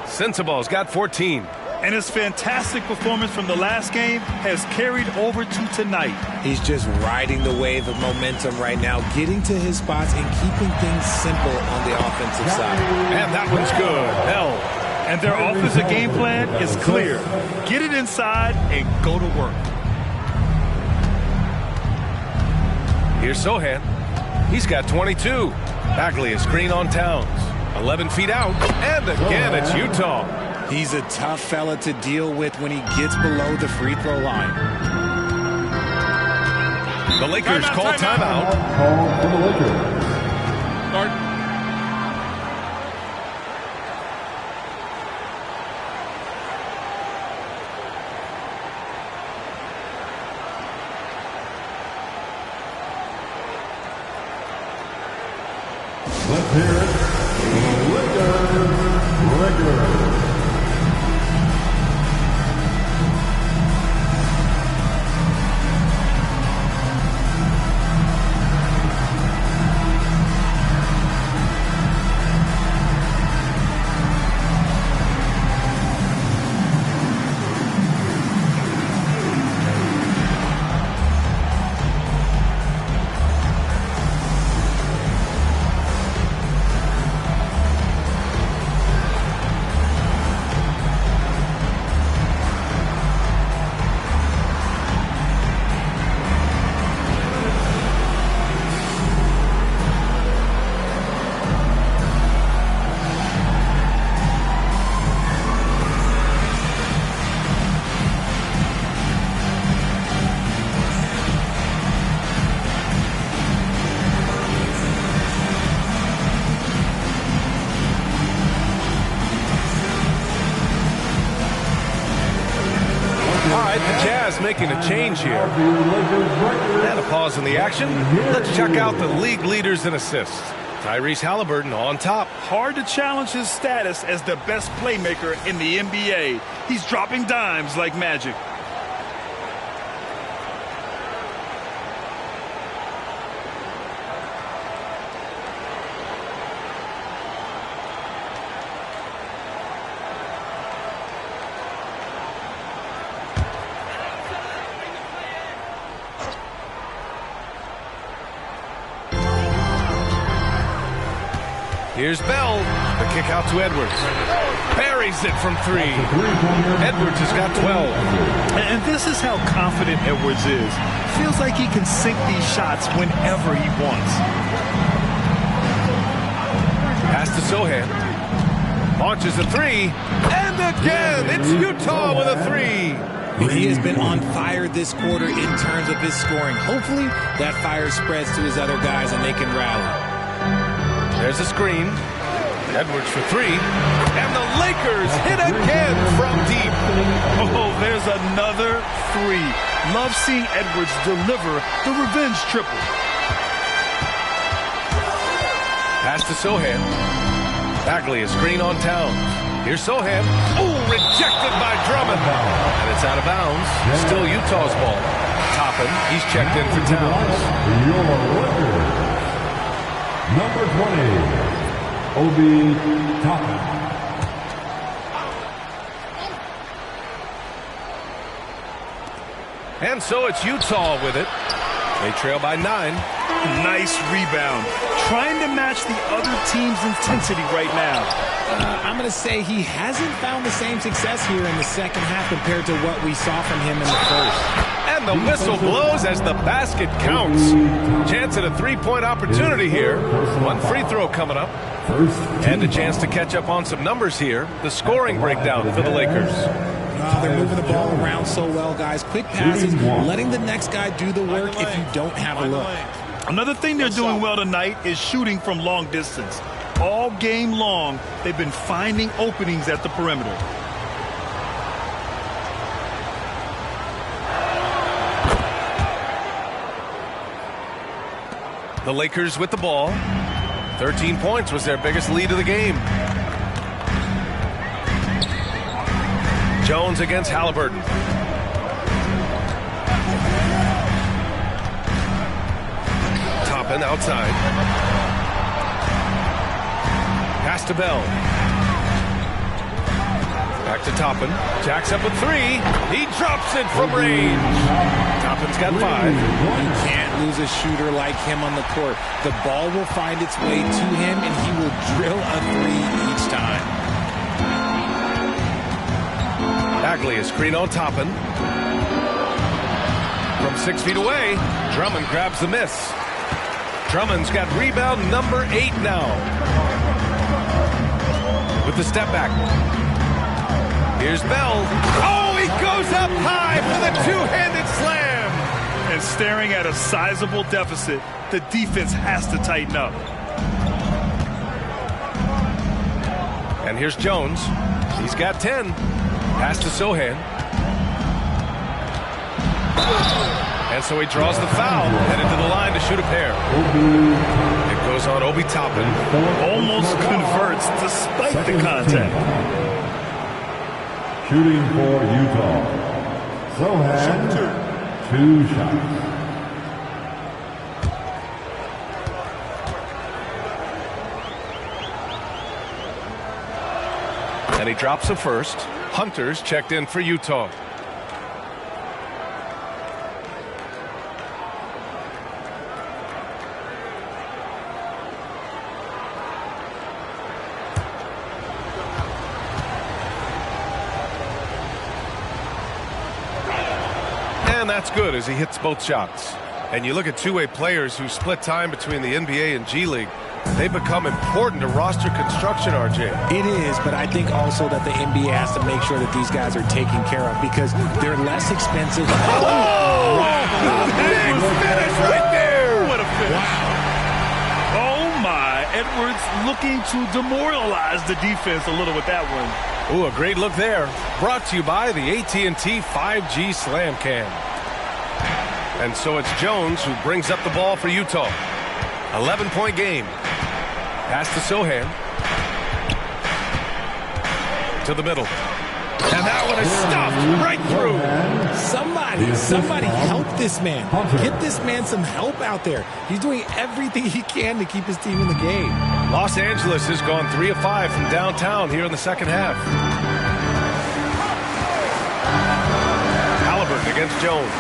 Sensabaugh's got 14. And his fantastic performance from the last game has carried over to tonight. He's just riding the wave of momentum right now, getting to his spots and keeping things simple on the offensive side. And that one's good. Bell. And their offensive game plan is clear. Get it inside and go to work. Here's Sohan. He's got 22. Bagley, a screen on Towns. 11 feet out. And again, it's Utah. He's a tough fella to deal with when he gets below the free throw line. The Lakers call timeout. Call for the Lakers. Start. Let's hear it. Lakers. Making a change here. And a pause in the action. Let's check out the league leaders in assists. Tyrese Halliburton on top. Hard to challenge his status as the best playmaker in the NBA. He's dropping dimes like magic. Here's Bell. The kick out to Edwards. Buries it from 3. Edwards has got 12. And this is how confident Edwards is. Feels like he can sink these shots whenever he wants. Pass to Sohan. Launches a 3. And again, it's Utah with a 3. He has been on fire this quarter in terms of his scoring. Hopefully, that fire spreads to his other guys and they can rally. There's a screen. Edwards for 3. And the Lakers hit again from deep. Oh, there's another 3. Love seeing Edwards deliver the revenge triple. Pass to Sohan. Bagley, a screen on Towns. Here's Sohan. Oh, rejected by Drummond. And it's out of bounds. Still Utah's ball. Toppin, he's checked in for Towns. Your record. Number 20, Obi Toppin. And so it's Utah with it. They trail by 9. Nice rebound. Trying to match the other team's intensity right now. I'm going to say he hasn't found the same success here in the second half compared to what we saw from him in the first. And the whistle blows as the basket counts. Chance at a 3-point opportunity here. One free throw coming up. And a chance to catch up on some numbers here. The scoring breakdown for the Lakers. They're moving the ball around so well, guys. Quick passes, letting the next guy do the work if you don't have a look. Another thing they're doing well tonight is shooting from long distance. All game long, they've been finding openings at the perimeter. The Lakers with the ball. 13 points was their biggest lead of the game. Jones against Halliburton. Toppin outside. Pass to Bell. Back to Toppin. Jacks up a 3. He drops it from range. Toppin's got 5. You can't lose a shooter like him on the court. The ball will find its way to him, and he will drill a 3 each time. Bagley, a screen on Toppin. From 6 feet away, Drummond grabs the miss. Drummond's got rebound number 8 now. With the step back. Here's Bell. Oh, he goes up high for the two-handed slam. And staring at a sizable deficit, the defense has to tighten up. And here's Jones. He's got 10. Pass to Sohan. And so he draws the foul, headed to the line to shoot a pair. It goes on Obi Toppin. Almost converts despite the contact. Shooting for Utah. Sohan, 2 shots. And he drops the first. Hunter's checked in for Utah. And that's good as he hits both shots. And you look at two-way players who split time between the NBA and G League. They become important to roster construction, RJ. It is, but I think also that the NBA has to make sure that these guys are taken care of because they're less expensive. Oh! Wow. Big finish right there! What a finish. Wow. Oh, my. Edwards looking to demoralize the defense a little with that one. Ooh, a great look there. Brought to you by the AT&T 5G Slam Cam. And so it's Jones who brings up the ball for Utah. 11-point game. Pass to Sohan. To the middle. And that one is stuffed right through. Somebody help this man. Get this man some help out there. He's doing everything he can to keep his team in the game. Los Angeles has gone 3 of 5 from downtown here in the second half. Halliburton against Jones.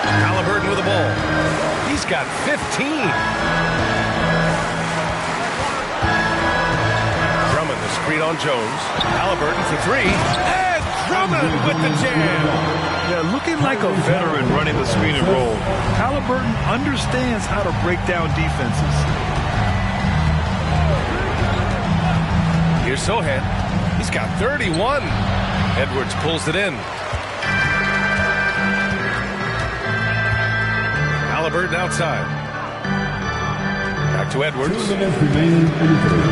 Halliburton with the ball. He's got 15. Drummond the screen on Jones. Halliburton for three. And Drummond with the jam. Yeah, looking like a veteran running the screen and roll. Halliburton understands how to break down defenses. Here's Sohan. He's got 31. Edwards pulls it in. Halliburton outside. Back to Edwards. 2 minutes remaining in the third.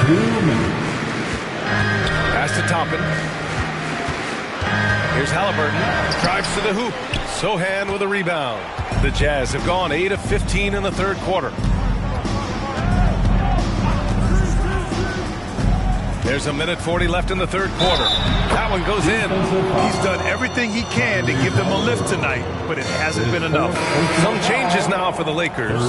2 minutes. Pass to Toppin. Here's Halliburton. Drives to the hoop. Sohan with a rebound. The Jazz have gone 8 of 15 in the third quarter. There's a minute 40 left in the third quarter. That one goes in. He's done everything he can to give them a lift tonight, but it hasn't been enough. Some changes now for the Lakers.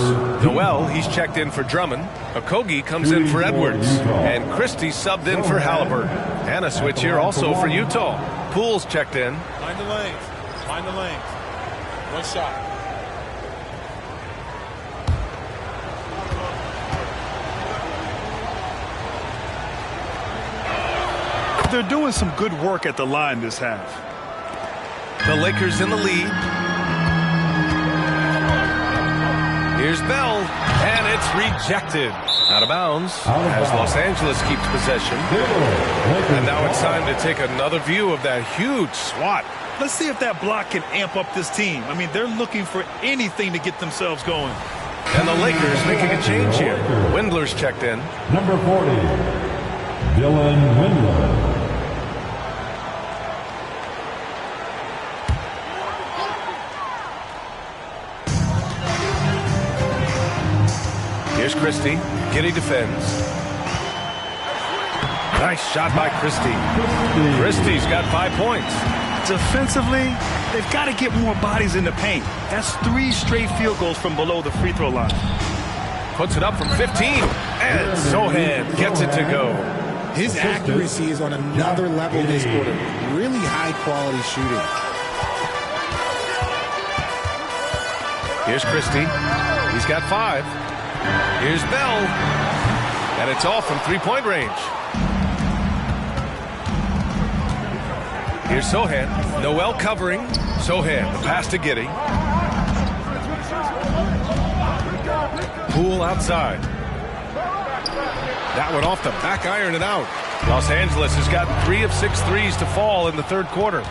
Noel, he's checked in for Drummond. Okogie comes in for Edwards. And Christie subbed in for Halliburton. And a switch here also for Utah. Poole's checked in. Find the lanes. Find the lanes. One shot. They're doing some good work at the line this half. The Lakers in the lead. Here's Bell, and it's rejected. Out of bounds as Los Angeles keeps possession. And now it's time to take another view of that huge swat. Let's see if that block can amp up this team. I mean, they're looking for anything to get themselves going. And the Lakers making a change here. Windler's checked in. Number 40, Dylan Windler. Here's Christie. Giddey defends. Nice shot by Christie. Christie's got 5 points. Defensively, they've got to get more bodies in the paint. That's 3 straight field goals from below the free throw line. Puts it up from 15. And Sohan gets it to go. His accuracy is on another level this quarter. Really high quality shooting. Here's Christie. He's got 5. Here's Bell. And it's all from three-point range. Here's Sohan. Noel covering. Sohan, the pass to Giddey. Poole outside. That one off the back iron and out. Los Angeles has got 3 of 6 threes to fall in the third quarter.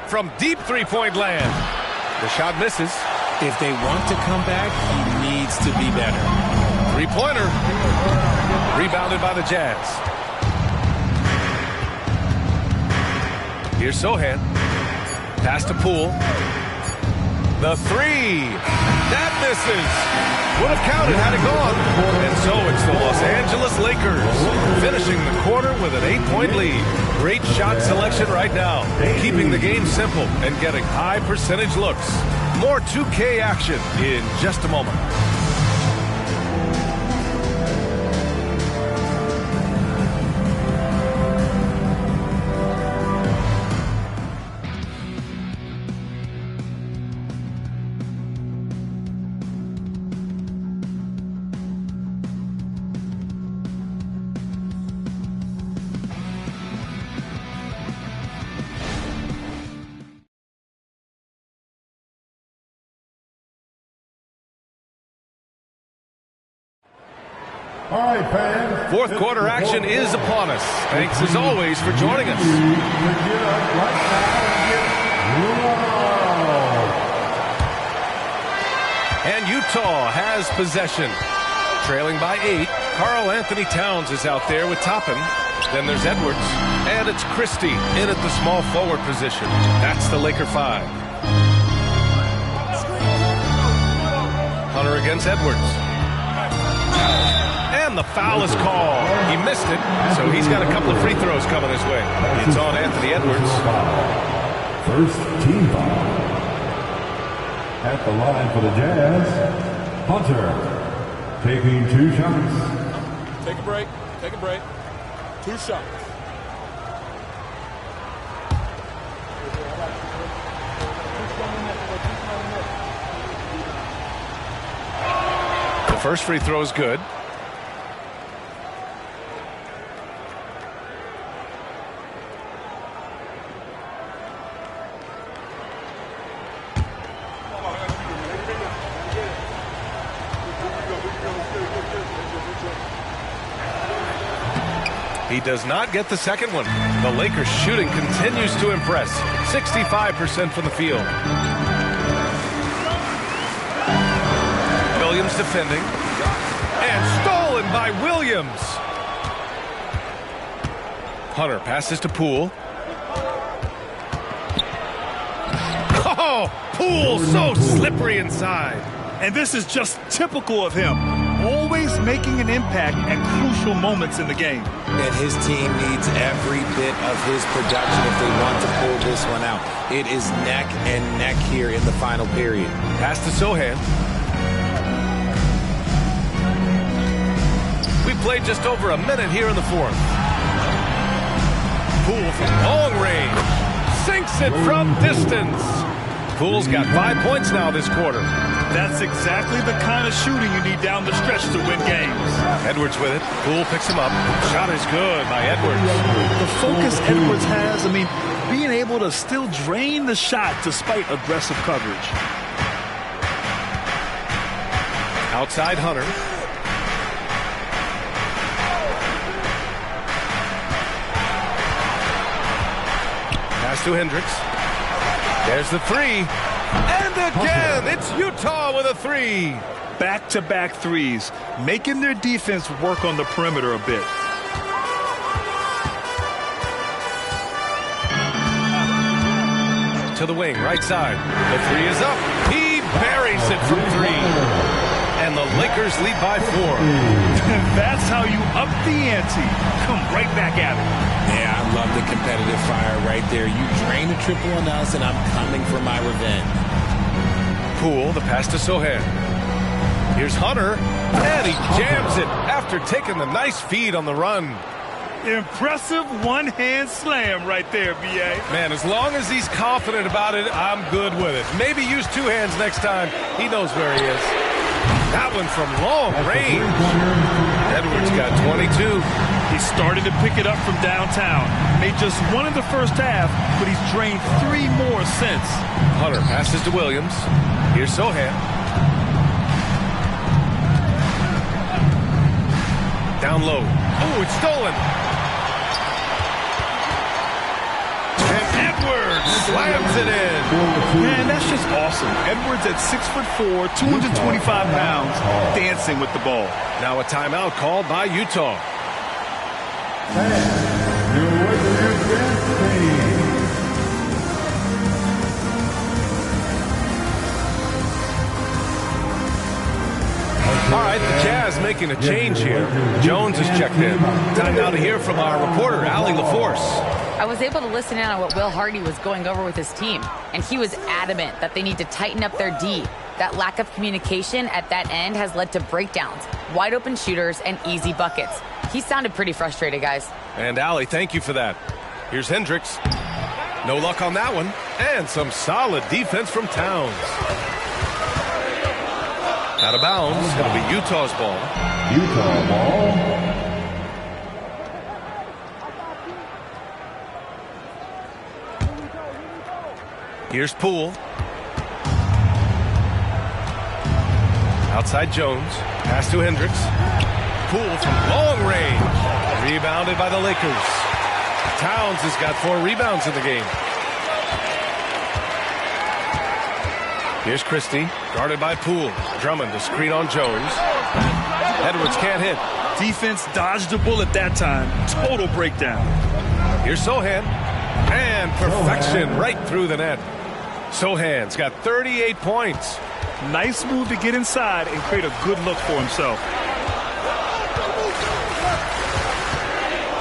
From deep three-point land. The shot misses. If they want to come back, he needs to be better. Three-pointer. Rebounded by the Jazz. Here's Sohan. Pass to Poole. The three. That misses. Would have counted had it gone. And so it's the Los Angeles Lakers finishing the quarter with an 8-point lead. Great shot selection right now. Keeping the game simple and getting high percentage looks. More 2K action in just a moment. All right, fans. Fourth quarter action is upon us. Thanks as always for joining us. And Utah has possession. Trailing by 8. Karl Anthony Towns is out there with Toppin. Then there's Edwards. And it's Christie in at the small forward position. That's the Laker 5. Hunter against Edwards. And the foul is called. He missed it, so he's got a couple of free throws coming his way. It's on Anthony Edwards. First team foul. At the line for the Jazz, Hunter taking 2 shots. Take a break. Take a break. 2 shots. First free throw is good. He does not get the second one. The Lakers shooting continues to impress. 65% from the field. Williams defending. And stolen by Williams. Hunter passes to Poole. Oh, Poole so slippery inside. And this is just typical of him. Always making an impact at crucial moments in the game. And his team needs every bit of his production if they want to pull this one out. It is neck and neck here in the final period. Pass to Sohan. We played just over a minute here in the fourth. Poole from long range. Sinks it from distance. Poole's got 5 points now this quarter. That's exactly the kind of shooting you need down the stretch to win games. Edwards with it. Poole picks him up. Shot is good by Edwards. The focus Edwards has, being able to still drain the shot despite aggressive coverage. Outside Hunter. Pass to Hendricks. There's the three. And again, it's Utah with a three. Back-to-back threes, making their defense work on the perimeter a bit. To the wing, right side. The three is up. He buries it from three. And the Lakers lead by 4. That's how you up the ante. Come right back at it. Yeah, I love the competitive fire right there. You drain a triple on us, and I'm coming for my revenge. Poole, the pass to Sohan. Here's Hunter, and he jams it after taking the nice feed on the run. Impressive one-hand slam right there, B.A. Man, as long as he's confident about it, I'm good with it. Maybe use 2 hands next time. He knows where he is. That one from long range. Edwards got 22. He started to pick it up from downtown. Made just one in the first half, but he's drained 3 more since. Hunter passes to Williams. Here's Sohan. Down low. Oh, it's stolen. And Edwards slams it in. Man, that's just awesome. Edwards at 6'4", 225 pounds, dancing with the ball. Now a timeout called by Utah. All right, the Jazz making a change here. Jones has checked in. Time now to hear from our reporter, Allie LaForce. I was able to listen in on what Will Hardy was going over with his team, and he was adamant that they need to tighten up their D. That lack of communication at that end has led to breakdowns, wide open shooters, and easy buckets. He sounded pretty frustrated, guys. And Allie, thank you for that. Here's Hendricks. No luck on that one. And some solid defense from Towns. Out of bounds. It'll be Utah's ball. Utah ball. Here's Poole. Outside Jones. Pass to Hendricks. Poole from long range. Rebounded by the Lakers. Towns has got 4 rebounds in the game. Here's Christie, guarded by Poole. Drummond to screen on Jones. Edwards can't hit. Defense dodged a bullet that time. Total breakdown. Here's Sohan. And perfection right through the net. Sohan's got 38 points. Nice move to get inside and create a good look for himself.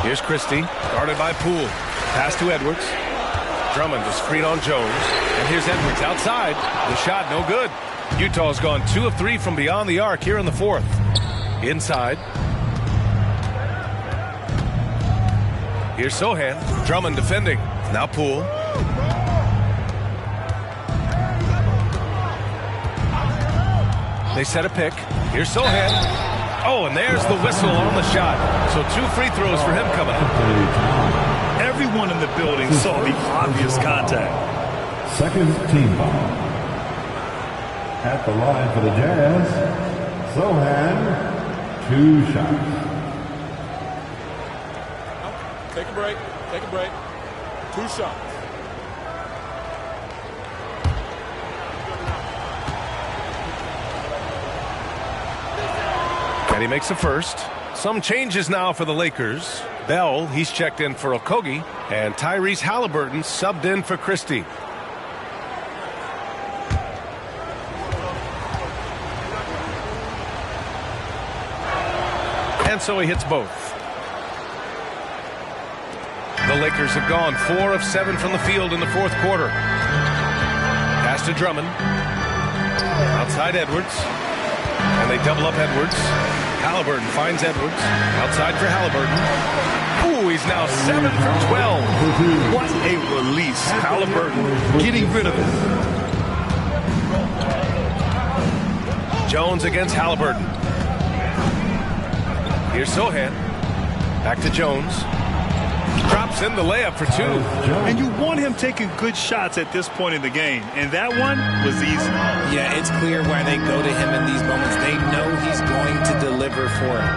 Here's Christie, guarded by Poole. Pass to Edwards. Drummond to screen on Jones. And here's Edwards outside. The shot no good. Utah's gone 2 of 3 from beyond the arc here in the fourth. Inside. Here's Sohan. Drummond defending. Now Poole. They set a pick. Here's Sohan. Oh, and there's the whistle on the shot. So 2 free throws for him coming up. Everyone in the building saw the obvious contact. Second team foul. At the line for the Jazz, Sohan, 2 shots. Take a break. Take a break. 2 shots. And he makes the first. Some changes now for the Lakers. Bell, he's checked in for Okogie. And Tyrese Halliburton subbed in for Christie. And so he hits both. The Lakers have gone 4 of 7 from the field in the 4th quarter. Pass to Drummond. Outside Edwards. And they double up Edwards. Halliburton finds Edwards. Outside for Halliburton. Ooh, he's now 7 for 12. What a release. Halliburton getting rid of it. Jones against Halliburton. Here's Sohan. Back to Jones. Drops in the layup for 2. And you want him taking good shots at this point in the game. And that one was easy. Yeah, it's clear why they go to him in these moments. They know he's going to deliver for him.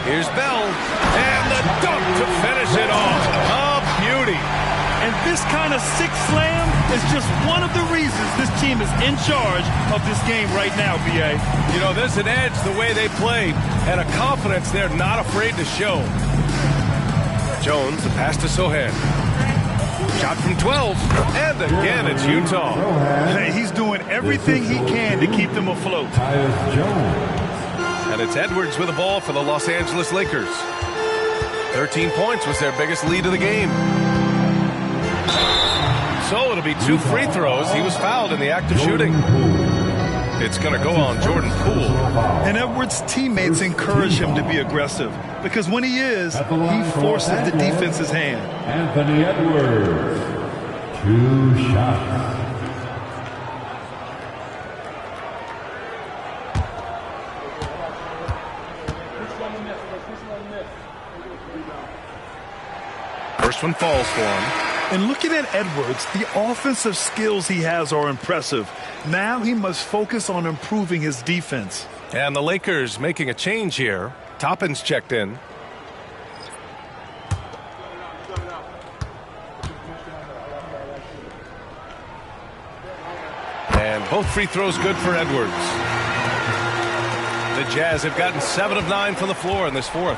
Here's Bell. And the dunk to finish it off. A beauty. And this kind of sick slam is just one of the reasons this team is in charge of this game right now, B.A. You know, there's an edge the way they play and a confidence they're not afraid to show. Jones, the pass to Sohan. Shot from 12. And again, it's Utah. Hey, he's doing everything he can to keep them afloat. And it's Edwards with the ball for the Los Angeles Lakers. 13 points was their biggest lead of the game. So it'll be 2 free throws. He was fouled in the act of shooting. It's going to go on Jordan Poole. And Edwards' teammates encourage him to be aggressive because when he is, he forces the defense's hand. Anthony Edwards, 2 shots. First one falls for him. And looking at Edwards, the offensive skills he has are impressive. Now he must focus on improving his defense. And the Lakers making a change here. Toppin's checked in. And both free throws good for Edwards. The Jazz have gotten 7 of 9 from the floor in this 4th.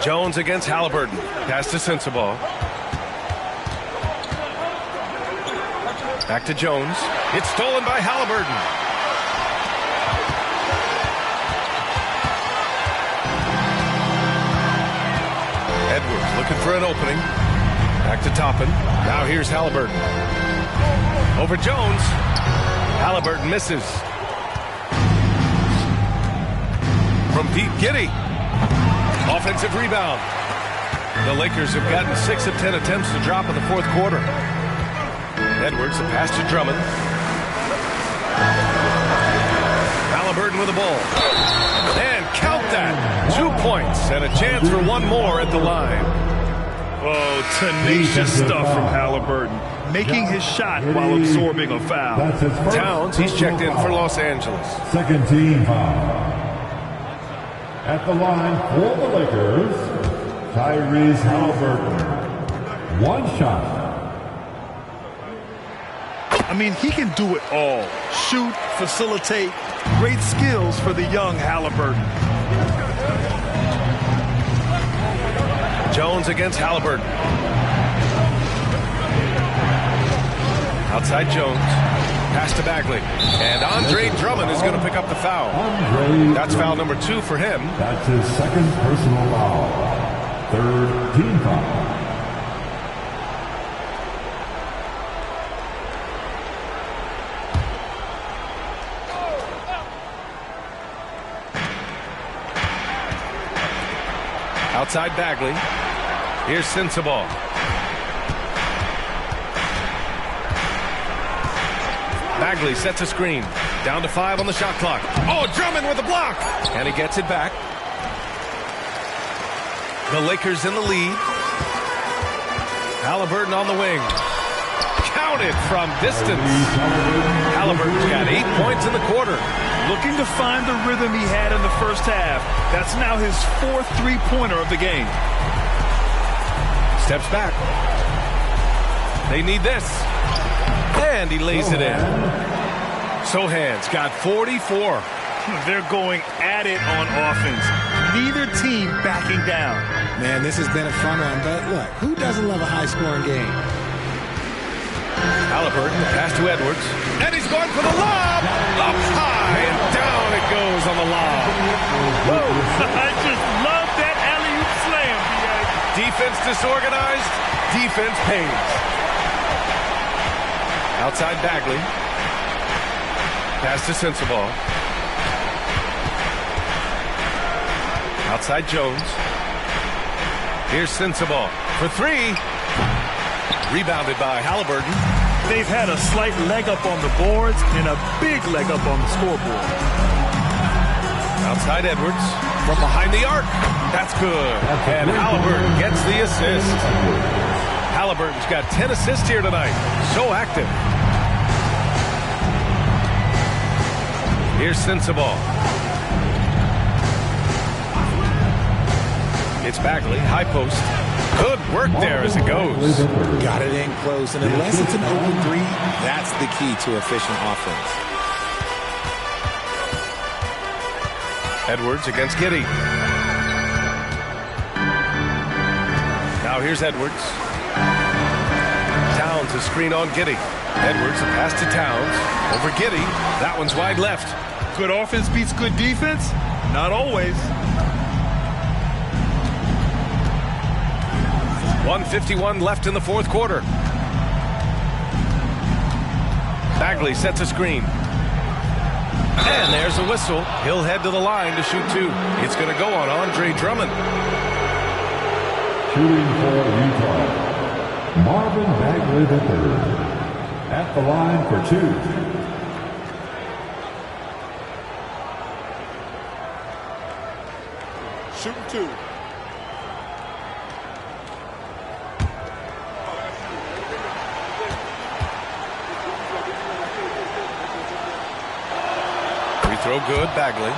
Jones against Halliburton. Pass to Sensabaugh. Back to Jones. It's stolen by Halliburton. Edwards looking for an opening. Back to Toppin. Now here's Halliburton. Over Jones. Halliburton misses. From deep, Giddey. Offensive rebound. The Lakers have gotten 6 of 10 attempts to drop in the 4th quarter. Edwards, the pass to Drummond. Halliburton with the ball. And count that. 2 points and a chance for 1 more at the line. Oh, tenacious stuff from Halliburton. Making his shot while absorbing a foul. Towns, he's checked in for Los Angeles. Second team foul. At the line for the Lakers, Tyrese Halliburton. 1 shot. I mean, he can do it all. Shoot, facilitate. Great skills for the young Halliburton. Jones against Halliburton. Outside Jones. Pass to Bagley. And Andre Drummond is going to pick up the foul. That's foul number 2 for him. That's his 2nd personal foul. 3rd team foul. Outside Bagley. Here's Sensabaugh. Bagley sets a screen. Down to 5 on the shot clock. Oh, Drummond with a block. And he gets it back. The Lakers in the lead. Halliburton on the wing. Counted from distance. Halliburton's got 8 points in the quarter. Looking to find the rhythm he had in the first half. That's now his 4th three-pointer of the game. Steps back. They need this. And he lays it in. Sohan's got 44. They're going at it on offense. Neither team backing down. Man, this has been a fun one, but look, who doesn't love a high-scoring game? Halliburton, pass to Edwards. And he's going for the lob. Up high, and down it goes on the lob. I just love that alley-oop slam, B.A. Defense disorganized. Defense pays. Outside Bagley. Pass to Sensabaugh. Outside Jones. Here's Sensabaugh for 3. Rebounded by Halliburton. They've had a slight leg up on the boards and a big leg up on the scoreboard. Outside Edwards from behind the arc. That's good. And Halliburton gets the assist. Halliburton's got 10 assists here tonight. So active. Here's Sensabaugh. It's Bagley, high post. Good work there as it goes. Got it in close, and unless it's an open 3, that's the key to efficient offense. Edwards against Giddey. Now here's Edwards. Towns a screen on Giddey. Edwards a pass to Towns. Over Giddey. That one's wide left. Good offense beats good defense? Not always. 1:51 left in the fourth quarter. Bagley sets a screen. And there's a whistle. He'll head to the line to shoot 2. It's going to go on Andre Drummond. Shooting for Utah, Marvin Bagley III. At the line for 2. Shooting 2. Throw good, Bagley.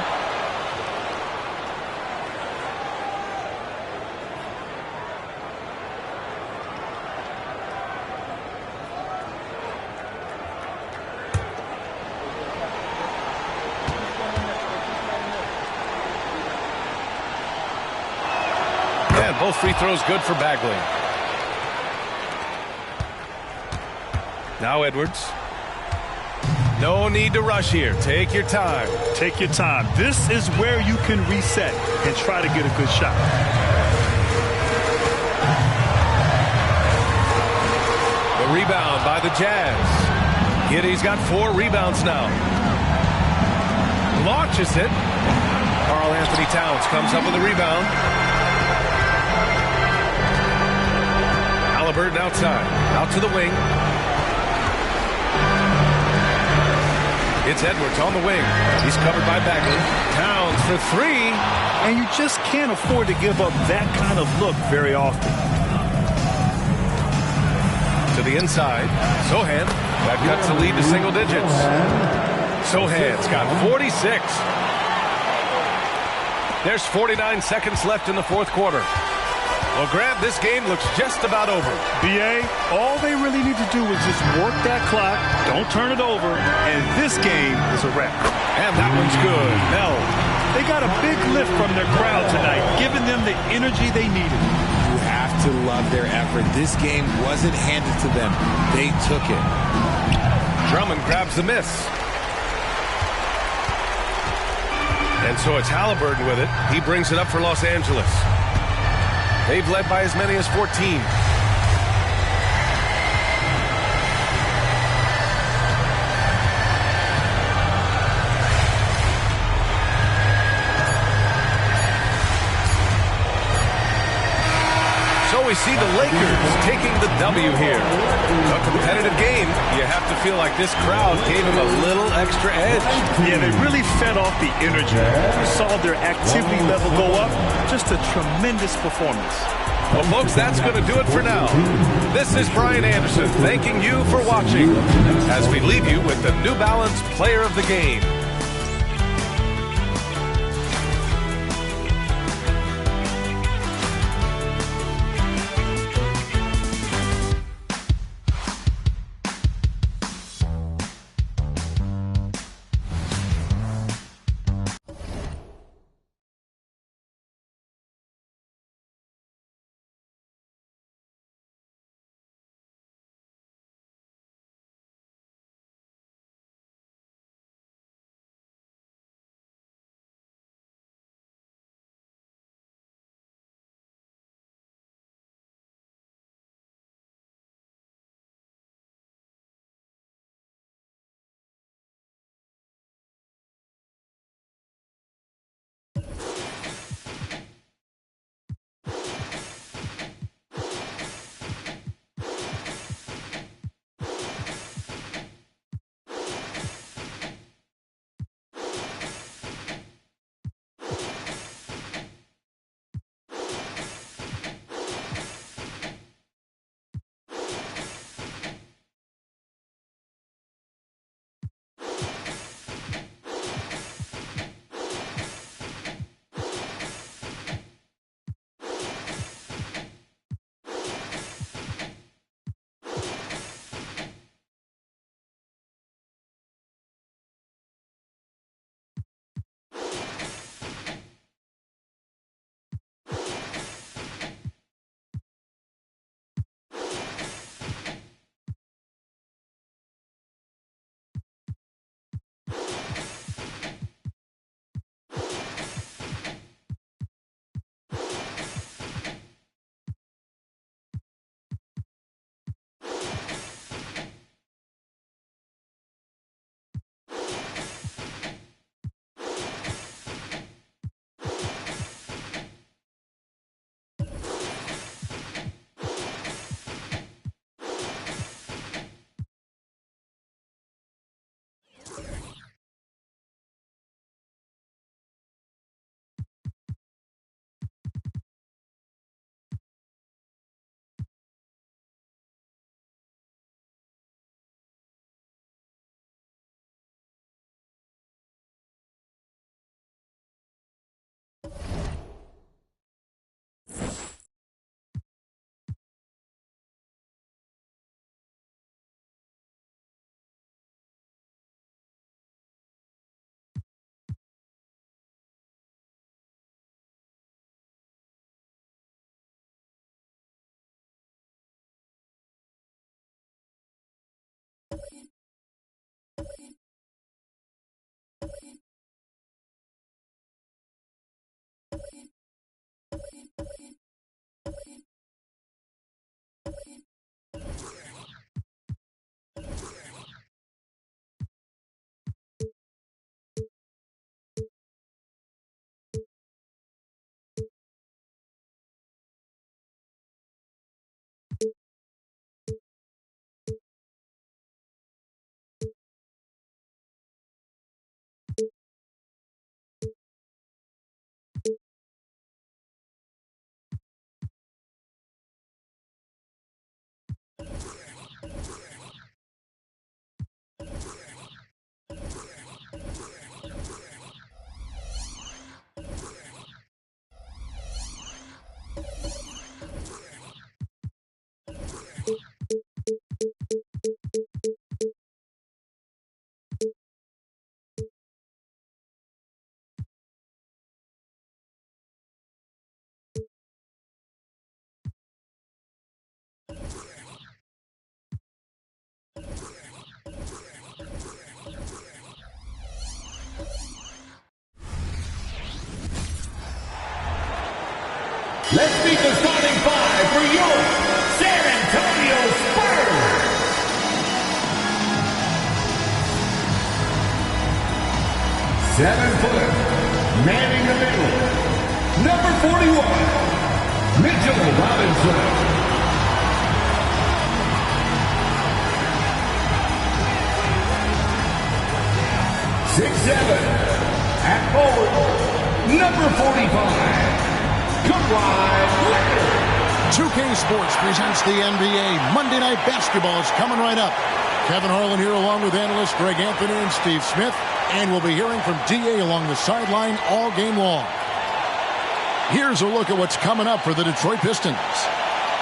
And both free throws good for Bagley. Now Edwards. No need to rush here. Take your time. Take your time. This is where you can reset and try to get a good shot. The rebound by the Jazz. Giddey's got 4 rebounds now. Launches it. Karl Anthony Towns comes up with the rebound. Halliburton outside. Out to the wing. It's Edwards on the wing. He's covered by Bagley. Towns for 3. And you just can't afford to give up that kind of look very often. To the inside. Sohan. That cuts the lead to single digits. Sohan's got 46. There's 49 seconds left in the fourth quarter. Well, Grant, this game looks just about over. B.A., all they really need to do is just work that clock, don't turn it over, and this game is a wrap. And that one's good. Mel. They got a big lift from their crowd tonight, giving them the energy they needed. You have to love their effort. This game wasn't handed to them. They took it. Drummond grabs the miss. And so it's Halliburton with it. He brings it up for Los Angeles. They've led by as many as 14. So we see the Lakers taking the W here. A competitive game. You have to feel like this crowd gave them a little extra edge. Yeah, they really fed off the energy. You saw their activity level go up. Just a tremendous performance. Well, folks, that's going to do it for now. This is Brian Anderson thanking you for watching as we leave you with the New Balance Player of the Game. Let's meet the starting five for your San Antonio Spurs. 7 foot, manning the middle, number 41, Mitchell Robinson. 6'7", at forward, number 45, Kawhi Leonard. 2K Sports presents the NBA. Monday Night Basketball is coming right up. Kevin Harlan here along with analysts Greg Anthony and Steve Smith. And we'll be hearing from DA along the sideline all game long. Here's a look at what's coming up for the Detroit Pistons.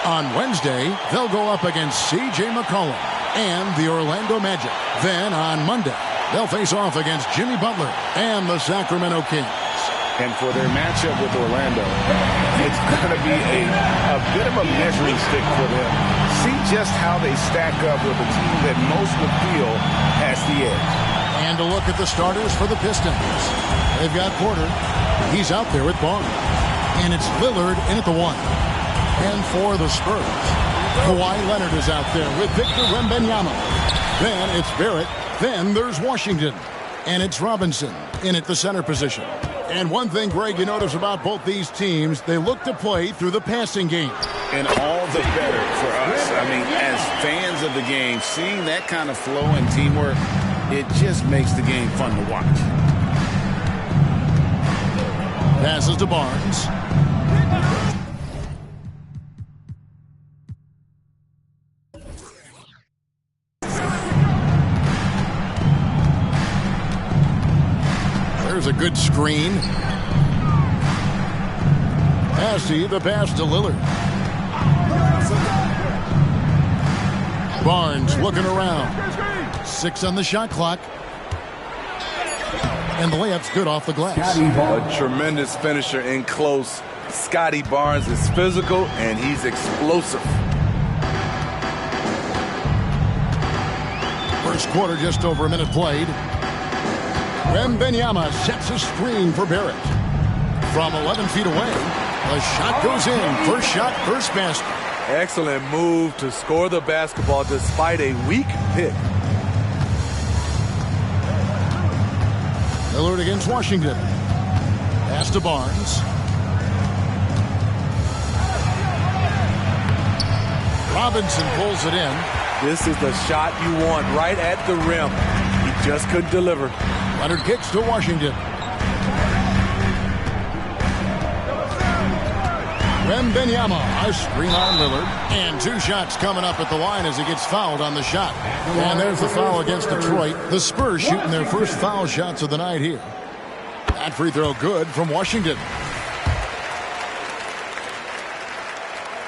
On Wednesday, they'll go up against C.J. McCollum and the Orlando Magic. Then on Monday, they'll face off against Jimmy Butler and the Sacramento Kings. And for their matchup with Orlando, it's going to be a bit of a measuring stick for them. See just how they stack up with a team that most would feel has the edge. And a look at the starters for the Pistons. They've got Porter. He's out there with Barnes. And it's Lillard in at the 1. And for the Spurs, Kawhi Leonard is out there with Victor Wembanyama. Then it's Barrett. Then there's Washington. And it's Robinson in at the center position. And one thing, Greg, you notice about both these teams, they look to play through the passing game. And all the better for us. I mean, as fans of the game, seeing that kind of flow and teamwork, it just makes the game fun to watch. Passes to Barnes. There's a good screen. Passy, the pass to Lillard. Barnes looking around. 6 on the shot clock. And the layup's good off the glass. A tremendous finisher in close. Scotty Barnes is physical and he's explosive. First quarter, just over a minute played. Wembanyama sets a screen for Barrett. From 11 feet away, the shot goes in. First shot, first basket. Excellent move to score the basketball despite a weak pick. Lillard against Washington. Pass to Barnes. Robinson pulls it in. This is the shot you want right at the rim. He just couldn't deliver. Leonard kicks to Washington. Wembanyama, a screen on Lillard. And 2 shots coming up at the line as he gets fouled on the shot. And there's the foul against Detroit. The Spurs shooting their first foul shots of the night here. That free throw good from Washington.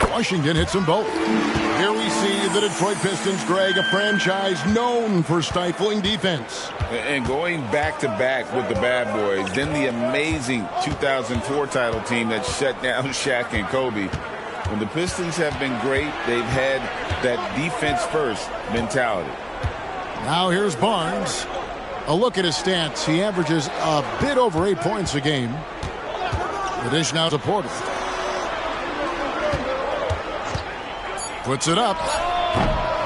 Washington hits them both. Here we see the Detroit Pistons, Greg, a franchise known for stifling defense. And going back-to-back with the bad boys, then the amazing 2004 title team that shut down Shaq and Kobe. When the Pistons have been great, they've had that defense-first mentality. Now here's Barnes. A look at his stats. He averages a bit over 8 points a game. The dish now to Porter. Puts it up.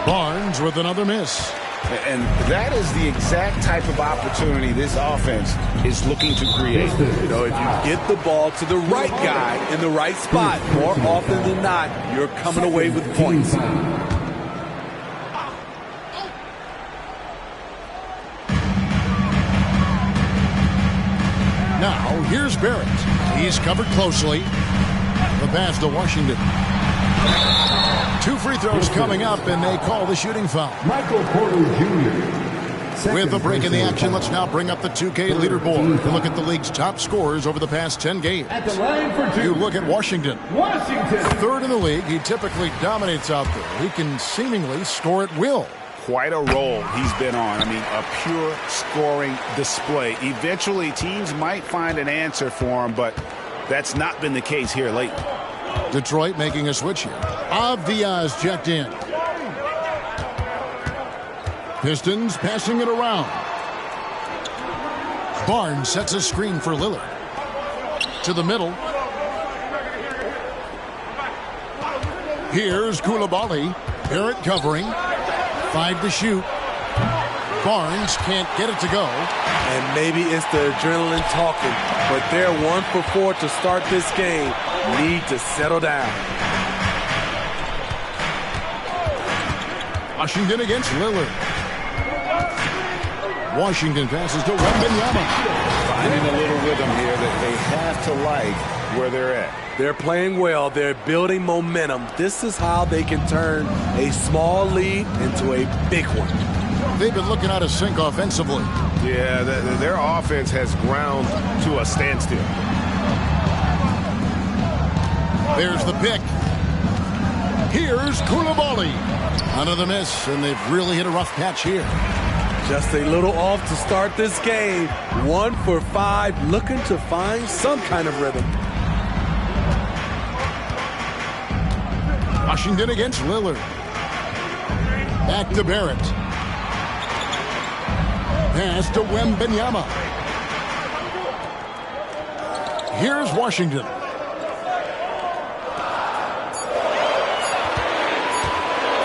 Barnes with another miss. And that is the exact type of opportunity this offense is looking to create. You know, if you get the ball to the right guy in the right spot, more often than not, you're coming away with points. Now, here's Barrett. He's covered closely. The pass to Washington. 2 free throws coming up, and they call the shooting foul. Michael Porter Jr. With a break in the action, let's now bring up the 2K leaderboard to look at the league's top scorers over the past 10 games. At the line for 2. You look at Washington. Washington. 3rd in the league. He typically dominates out there. He can seemingly score at will. Quite a role he's been on. I mean, a pure scoring display. Eventually, teams might find an answer for him, but that's not been the case here lately. Detroit making a switch here. Avdia's checked in. Pistons passing it around. Barnes sets a screen for Lillard. To the middle. Here's Koulibaly. Barrett covering. 5 to shoot. Barnes can't get it to go. And maybe it's the adrenaline talking, but they're 1 for 4 to start this game. need to settle down. Washington against Lillard. Washington passes to Wembanyama. Finding a little rhythm here that they have to like where they're at. They're playing well. They're building momentum. This is how they can turn a small lead into a big one. They've been looking out of sync offensively. Yeah, their offense has ground to a standstill. There's the pick. Here's Koulibaly. Another miss, and they've really hit a rough patch here. Just a little off to start this game. 1 for 5, looking to find some kind of rhythm. Washington against Lillard. Back to Barrett. Pass to Wembanyama. Here's Washington.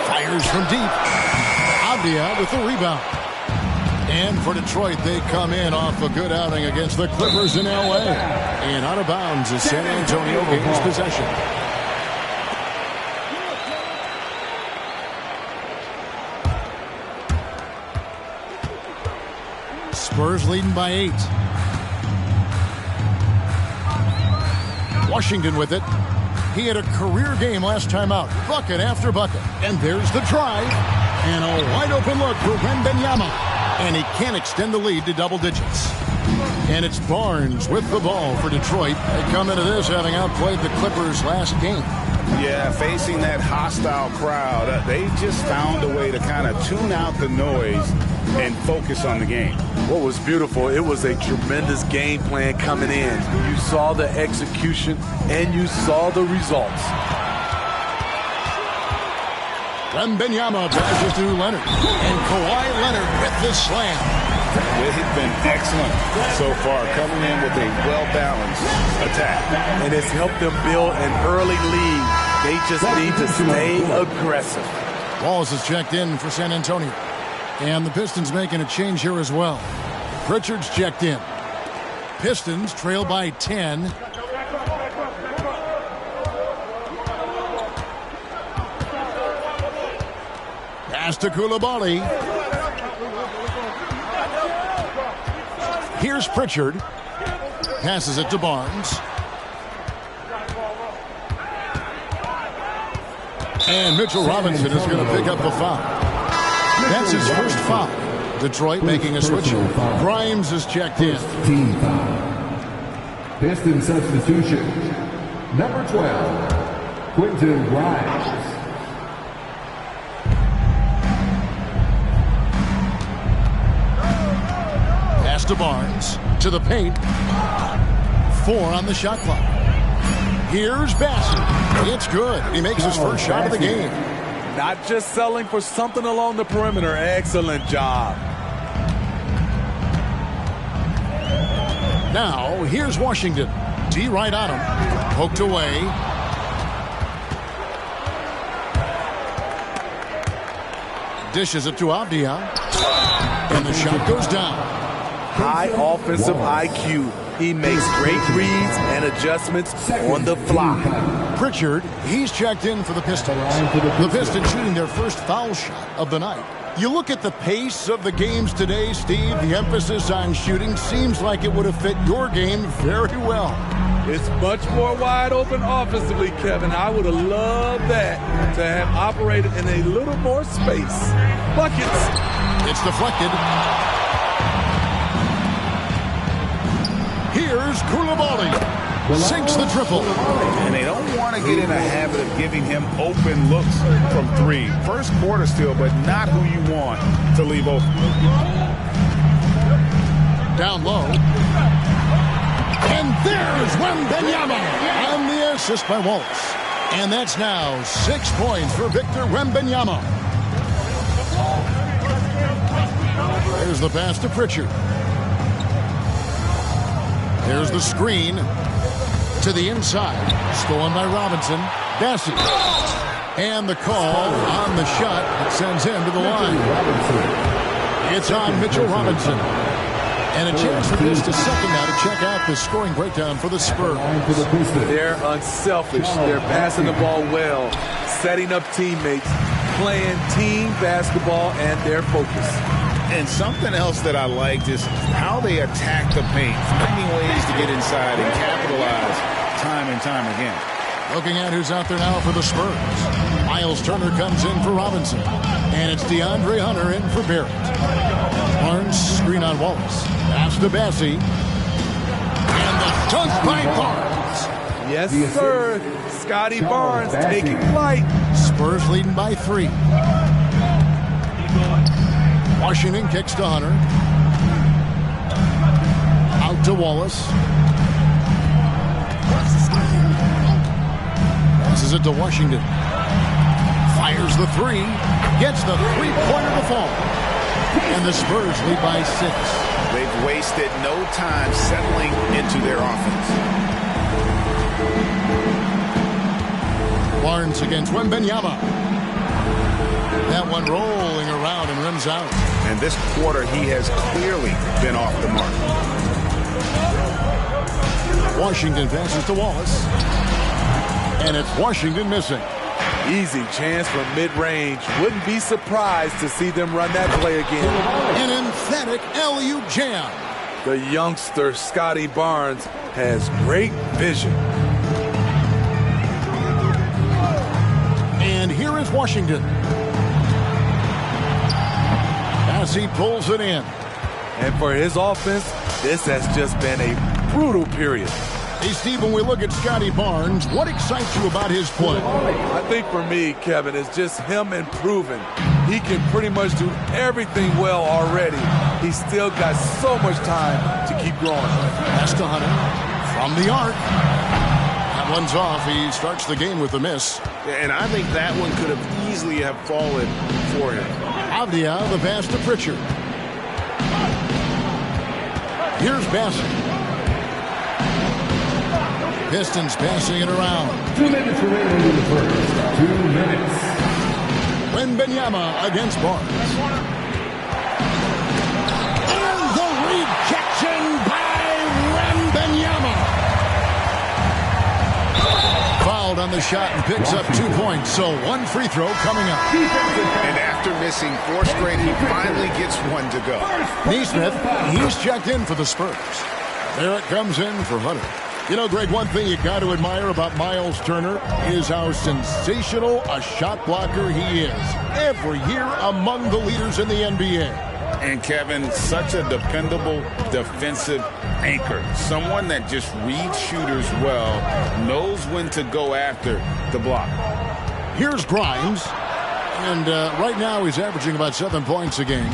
Fires from deep. Avdia with the rebound. And for Detroit, they come in off a good outing against the Clippers in L.A. And out of bounds as San Antonio gains possession. Spurs leading by 8. Washington with it. He had a career game last time out. Bucket after bucket. And there's the drive. And a wide open look for Wembanyama. And he can't extend the lead to double digits. And it's Barnes with the ball for Detroit. They come into this having outplayed the Clippers last game. Yeah, facing that hostile crowd, they just found a way to kind of tune out the noise and focus on the game. What was beautiful, it was a tremendous game plan coming in. You saw the execution and you saw the results. Wembanyama passes to Leonard. And Kawhi Leonard with the slam. They've been excellent so far, coming in with a well-balanced attack. And it's helped them build an early lead. They just need to stay aggressive. Wallace is checked in for San Antonio. And the Pistons making a change here as well. Pritchard's checked in. Pistons trail by 10. Pass to Koulibaly. Here's Pritchard. Passes it to Barnes. And Mitchell Robinson is going to pick up the foul. That's his first foul. Detroit making a switch. Grimes is checked in. Team foul. Piston substitution. Number 12, Quentin Grimes. Pass to Barnes. To the paint. 4 on the shot clock. Here's Bassett. It's good. He makes his first shot of the game. Not just selling for something along the perimeter. Excellent job. Now, here's Washington. D right on him. Poked away. Dishes it to Avdia. And the shot goes down. High offensive IQ. He makes great reads and adjustments on the fly. Pritchard, he's checked in for the Pistons. The Pistons shooting their first foul shot of the night. You look at the pace of the games today, Steve, the emphasis on shooting seems like it would have fit your game very well. It's much more wide open offensively, Kevin. I would have loved that to have operated in a little more space. Buckets. It's deflected. Here's Koulibaly. Sinks the triple. And they don't want to get in a habit of giving him open looks from 3. First quarter still, but not who you want to leave open. Down low. And there's Wembanyama. And the assist by Wallace. And that's now 6 points for Victor Wembanyama. There's the pass to Pritchard. There's the screen to the inside. Stolen by Robinson. Bassett. And the call on the shot that sends him to the line. It's on Mitchell Robinson. And a chance for just a second now to check out the scoring breakdown for the Spurs. They're unselfish. They're passing the ball well, setting up teammates, playing team basketball, and they're focused. And something else that I liked is how they attack the paint, finding ways to get inside and capitalize time and time again. Looking at who's out there now for the Spurs. Miles Turner comes in for Robinson. And it's DeAndre Hunter in for Barrett. Barnes, screen on Wallace. Pass to Bassey. And the dunk by Barnes. Yes, sir. Scotty Barnes taking flight. Spurs leading by 3. Washington kicks to Hunter. Out to Wallace. Passes it to Washington. Fires the 3. Gets the three-pointer to fall. And the Spurs lead by 6. They've wasted no time settling into their offense. Barnes against Wembanyama. That one rolling around and rims out. And this quarter, he has clearly been off the mark. Washington passes to Wallace. And it's Washington missing. Easy chance from mid-range. Wouldn't be surprised to see them run that play again. An emphatic alley-oop jam. The youngster, Scotty Barnes, has great vision. And here is Washington. As he pulls it in. And for his offense, this has just been a brutal period. Hey, Steve, when we look at Scotty Barnes, what excites you about his play? I think for me, Kevin, it's just him improving. He can pretty much do everything well already. He's still got so much time to keep growing. Pass to Hunter from the arc. That one's off. He starts the game with a miss. And I think that one could have easily have fallen for him. Avdia, the pass to Pritchard. Here's Bassett. Pistons passing it around. 2 minutes remaining in the first. 2 minutes. Wembanyama against Barnes. And the rejection by Wembanyama. Fouled on the shot and picks up 2 points. So 1 free throw coming up. And after missing 4 straight, he finally gets 1 to go. Neesmith, he's checked in for the Spurs. There it comes in for Hunter. You know, Greg, one thing you got to admire about Miles Turner is how sensational a shot blocker he is. Every year among the leaders in the NBA. And Kevin, such a dependable defensive anchor. Someone that just reads shooters well, knows when to go after the block. Here's Grimes. And right now he's averaging about 7 points a game.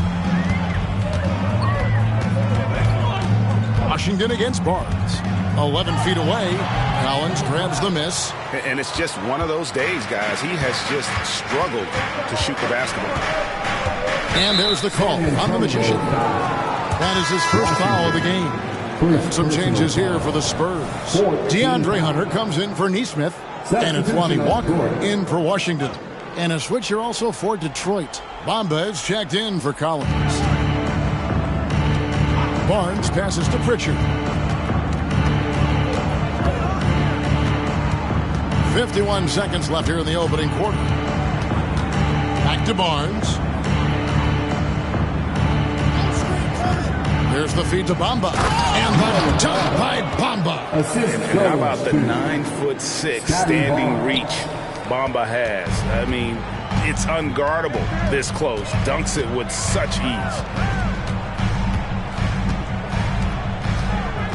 Washington against Barnes. 11 feet away. Collins grabs the miss. And it's just one of those days, guys. He has just struggled to shoot the basketball. And there's the call on the Magician. That is his first foul of the game. And some changes here for the Spurs. DeAndre Hunter comes in for Neesmith. And it's Lonnie Walker in for Washington. And a switcher also for Detroit. Bamba is checked in for Collins. Barnes passes to Pritchard. 51 seconds left here in the opening quarter. Back to Barnes. There's the feed to Bamba. And the dunk by Bamba. And how about the 9'6" standing reach Bamba has? I mean, it's unguardable this close. Dunks it with such ease.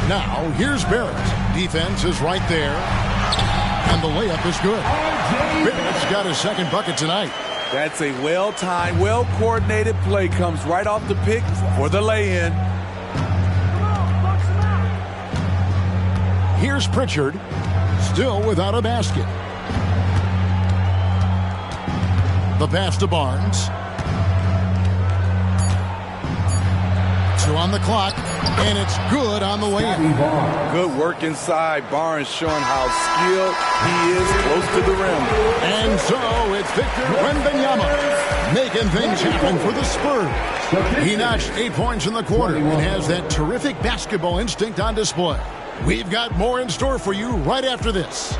Now, here's Barrett. Defense is right there. And the layup is good. Barrett's got his second bucket tonight. That's a well-timed, well-coordinated play. Comes right off the pick for the lay-in. Here's Pritchard, still without a basket. The pass to Barnes. 2 on the clock, and it's good on the way in. Good work inside. Barnes showing how skilled he is close to the rim. And so it's Victor Wembanyama. making things happen for the Spurs. He notched 8 points in the quarter and has that terrific basketball instinct on display. We've got more in store for you right after this.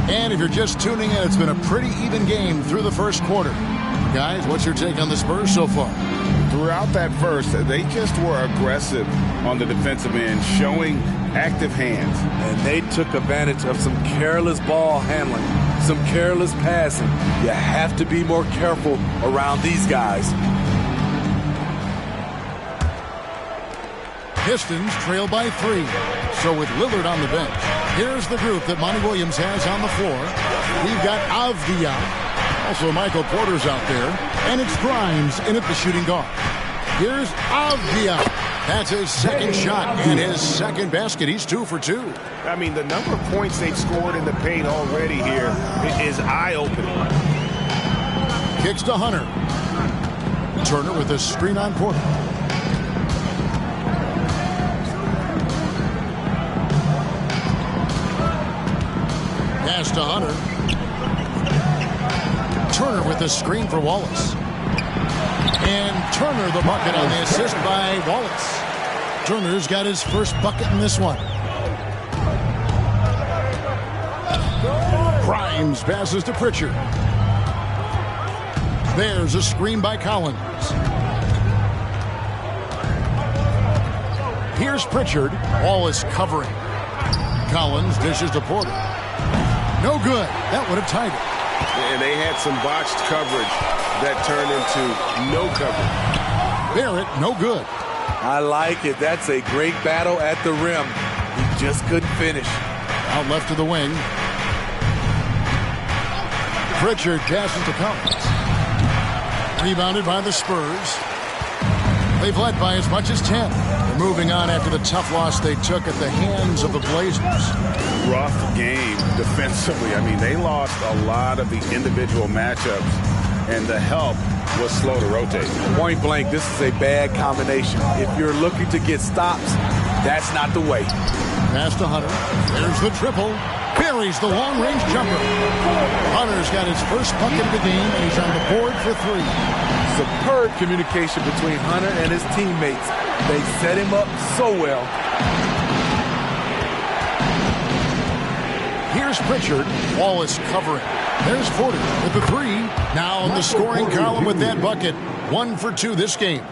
And if you're just tuning in, it's been a pretty even game through the first quarter. Guys, what's your take on the Spurs so far? Throughout that first, they just were aggressive on the defensive end, showing active hands. And they took advantage of some careless ball handling, some careless passing. You have to be more careful around these guys. Pistons trail by 3. So with Lillard on the bench, here's the group that Monty Williams has on the floor. We've got Avdija. Also Michael Porter's out there. And it's Grimes in at the shooting guard. Here's Avdija. That's his second shot and his second basket. He's 2 for 2. I mean, the number of points they've scored in the paint already here is eye-opening. Kicks to Hunter. Turner with a screen on Porter. Pass to Hunter. Turner with a screen for Wallace. And Turner the bucket on the assist by Wallace. Turner's got his first bucket in this one. Grimes passes to Pritchard. There's a screen by Collins. Here's Pritchard. Wallace covering. Collins dishes to Porter. No good. That would have tied it. And they had some botched coverage that turned into no coverage. Barrett, no good. I like it. That's a great battle at the rim. He just couldn't finish. Out left to the wing. Pritchard passes to Collins. Rebounded by the Spurs. They've led by as much as 10. They're moving on after the tough loss they took at the hands of the Blazers. Rough game defensively. I mean, they lost a lot of the individual matchups, and the help was slow to rotate. Point blank, this is a bad combination. If you're looking to get stops, that's not the way. Pass to Hunter. There's the triple. Buries the long-range jumper. Hunter's got his first bucket of the game, and he's on the board for 3. Superb communication between Hunter and his teammates. They set him up so well. Here's Pritchard. Wallace covering. There's Porter with the 3. Now on the scoring column with that bucket. 1 for 2 this game.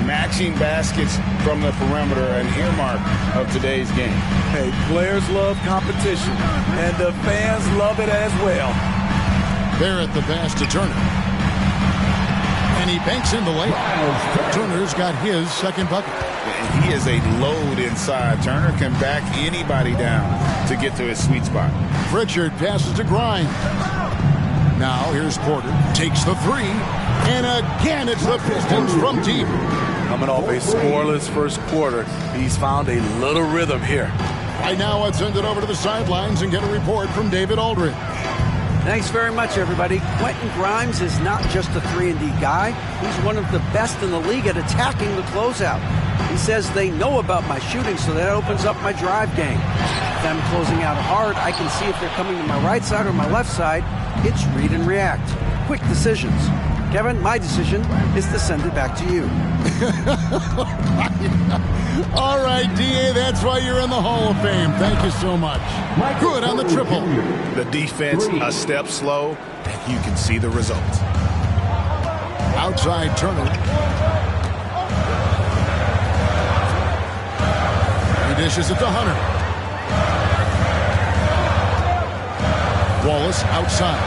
Matching baskets from the perimeter, an earmark of today's game. Hey, players love competition, and the fans love it as well. Barrett the pass to Turner. And he banks in the layup. Turner's got his second bucket. And he is a load inside. Turner can back anybody down to get to his sweet spot. Pritchard passes to Grimes. Now here's Porter. Takes the 3. And again, it's the Pistons from deep. Coming off a scoreless first quarter, he's found a little rhythm here. Right now, let's send it over to the sidelines and get a report from David Aldridge. Thanks very much, everybody. Quentin Grimes is not just a 3-and-D guy. He's one of the best in the league at attacking the closeout. He says they know about my shooting, so that opens up my drive game. If I'm closing out hard, I can see if they're coming to my right side or my left side. It's read and react. Quick decisions. Kevin, my decision is to send it back to you. All right, D.A., that's why you're in the Hall of Fame. Thank you so much. Good on the triple. The defense a step slow, and you can see the results. Outside Turner. He dishes it to Hunter. Wallace outside.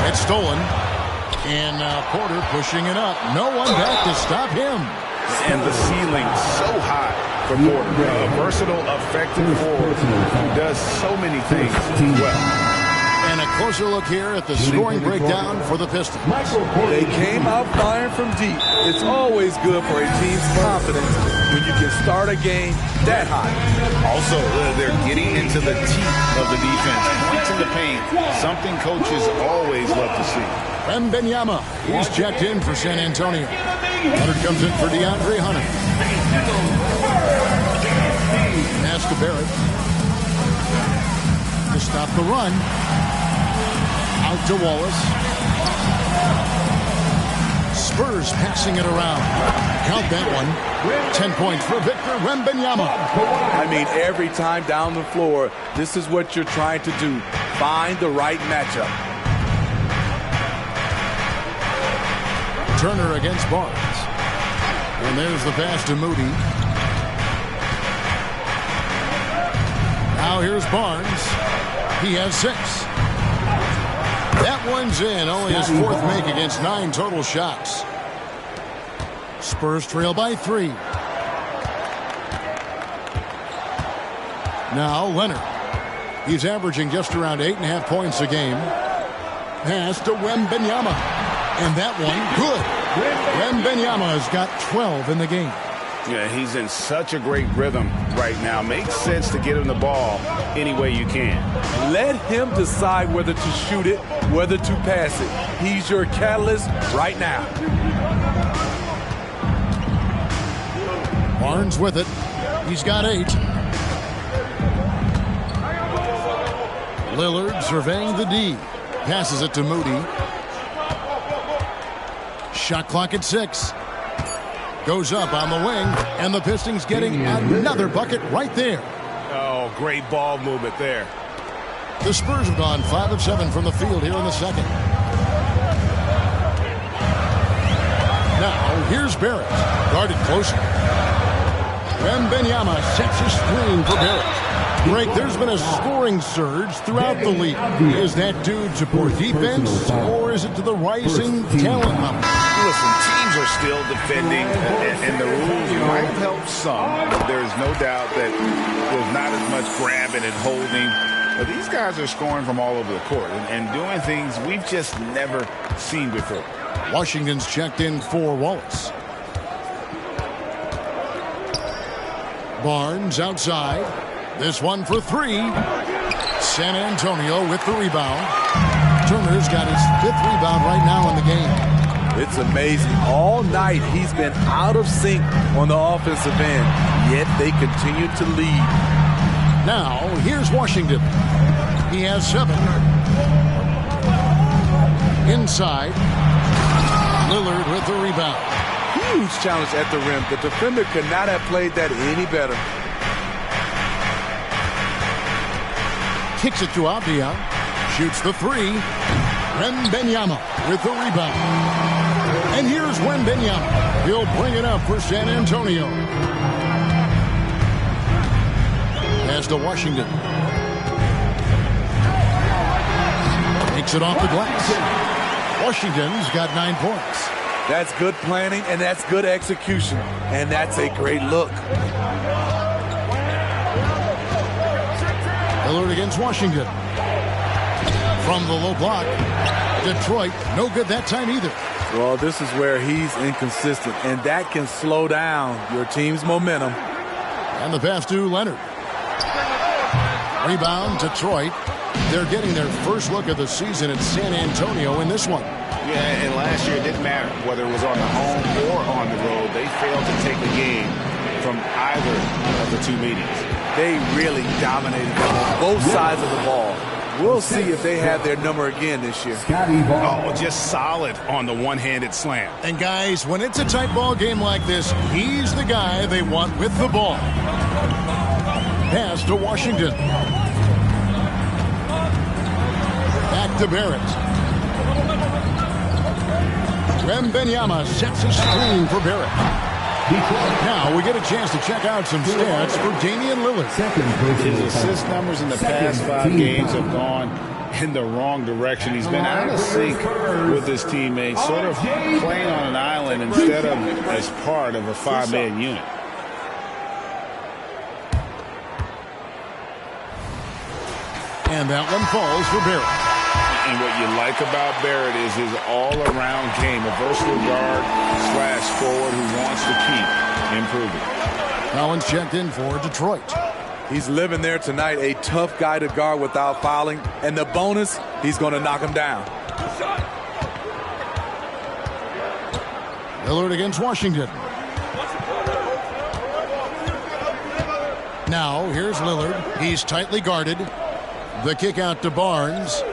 It's stolen. And Porter pushing it up. No one back to stop him. And the ceiling so high for Porter. A versatile, effective forward who does so many things well. And a closer look here at the scoring breakdown for the Pistons. They came out firing from deep. It's always good for a team's confidence when you can start a game that high. Also, they're getting into the teeth of the defense. Points in the paint, something coaches always love to see. Wembanyama, he's checked in for San Antonio. Leonard comes in for DeAndre Hunter. Pass to Barrett. To stop the run. Out to Wallace. Spurs passing it around. Count that one. 10 points for Victor Wembanyama. I mean, every time down the floor, this is what you're trying to do. Find the right matchup. Turner against Barnes. And there's the pass to Moody. Now here's Barnes. He has 6. That one's in. Only his 4th make against 9 total shots. Spurs trail by 3. Now Leonard. He's averaging just around 8.5 points a game. Pass to Wembanyama. And that one, good. Wembanyama has got 12 in the game. Yeah, he's in such a great rhythm right now. Makes sense to get him the ball any way you can. Let him decide whether to shoot it, whether to pass it. He's your catalyst right now. Barnes with it. He's got 8. Lillard surveying the D. Passes it to Moody. Shot clock at 6. Goes up on the wing, and the Pistons getting another bucket right there. Oh, great ball movement there. The Spurs have gone 5 of 7 from the field here in the second. Now, here's Barrett. Guarded closer. Wembanyama sets a screen for Barrett. Greg, there's been a scoring surge throughout the league. Is that due to poor defense, or is it to the rising talent level? Listen, teams are still defending, and the rules might have helped some. But there's no doubt that there's not as much grabbing and holding. But these guys are scoring from all over the court and doing things we've just never seen before. Washington's checked in for Wallace. Barnes outside. This one for 3. San Antonio with the rebound. Turner's got his 5th rebound right now in the game. It's amazing. All night he's been out of sync on the offensive end, yet they continue to lead. Now, here's Washington. He has 7. Inside. Lillard with the rebound. Huge challenge at the rim. The defender could not have played that any better. Kicks it to Avdia. Shoots the 3. Wembanyama with the rebound. And here's Wembanyama. He'll bring it up for San Antonio. Pass to Washington. Takes it off the glass. Washington's got 9 points. That's good planning, and that's good execution. And that's a great look. Lillard against Washington. From the low block. Detroit, no good that time either. Well, this is where he's inconsistent, and that can slow down your team's momentum. And the pass to Leonard. Rebound, Detroit. They're getting their first look of the season at San Antonio in this one. Yeah, and last year it didn't matter whether it was on the home or on the road. They failed to take a game from either of the 2 meetings. They really dominated them on both sides of the ball. We'll see if they have their number again this year. Oh, just solid on the one-handed slam. And guys, when it's a tight ball game like this, he's the guy they want with the ball. Pass to Washington. Back to Barrett. Wembanyama sets a screen for Barrett. Now we get a chance to check out some stats for Damian Lillard. His assist numbers in the past 5 games have gone in the wrong direction. He's been out of sync with his teammates, sort of playing on an island instead of as part of a 5-man unit. And that one falls for Barrett. And what you like about Barrett is his all-around game, a versatile guard / forward who wants to keep improving. Collins checked in for Detroit. He's living there tonight, a tough guy to guard without fouling. And the bonus, he's going to knock him down. Lillard against Washington. Now, here's Lillard. He's tightly guarded. The kick out to Barnes.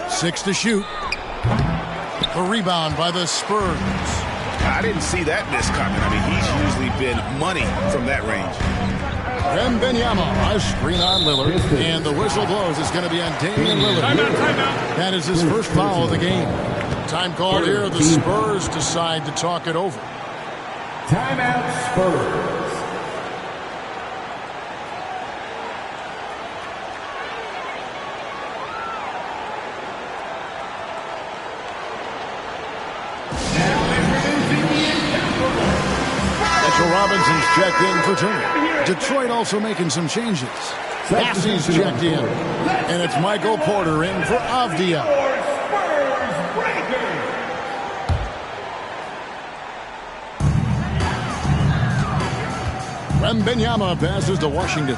6 to shoot. A rebound by the Spurs. I didn't see that miss coming. I mean, he's usually been money from that range. Wembanyama, a screen on Lillard, and the whistle blows. It's going to be on Damian Lillard. That is his first foul of the game. Time called here. The Spurs decide to talk it over. Timeout Spurs. Robinson's checked in for Turner. Detroit also making some changes. Bassey's checked in. And it's Michael Porter in for Avdia. Wembanyama passes to Washington.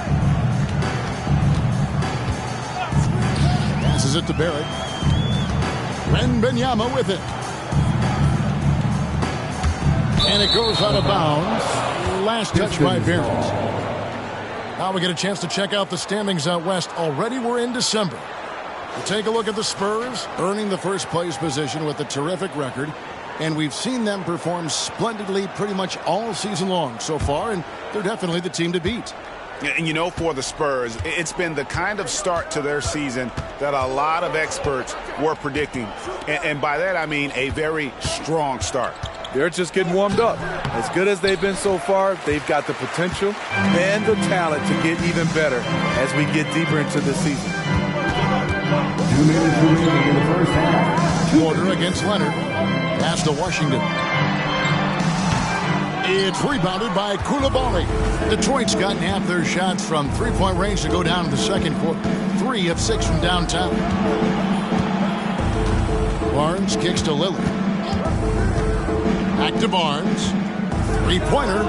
Passes it to Barrett. Wembanyama with it. And it goes out of bounds. Last touch by Barrett. Now we get a chance to check out the standings out west. Already we're in December. We'll take a look at the Spurs, earning the first place position with a terrific record. And we've seen them perform splendidly pretty much all season long so far, and they're definitely the team to beat. And you know, for the Spurs, it's been the kind of start to their season that a lot of experts were predicting. And by that I mean a very strong start. They're just getting warmed up. As good as they've been so far, they've got the potential and the talent to get even better as we get deeper into the season. 2 minutes remaining in the first half. Porter against Leonard. Pass to Washington. It's rebounded by Coulibaly. Detroit's gotten half their shots from three-point range to go down in the second quarter. 3 of 6 from downtown. Barnes kicks to Lillard. Back to Barnes. Three-pointer.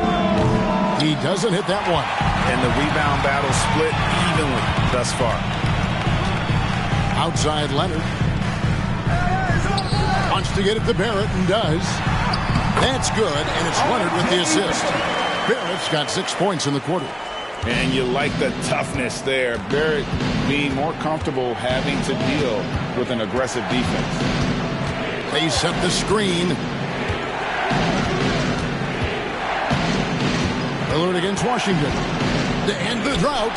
He doesn't hit that one. And the rebound battle split evenly thus far. Outside Leonard. Wants to get it to Barrett and does. That's good, and it's Leonard with the assist. Barrett's got 6 points in the quarter. And you like the toughness there. Barrett being more comfortable having to deal with an aggressive defense. They set the screen. Lillard against Washington. To end the drought.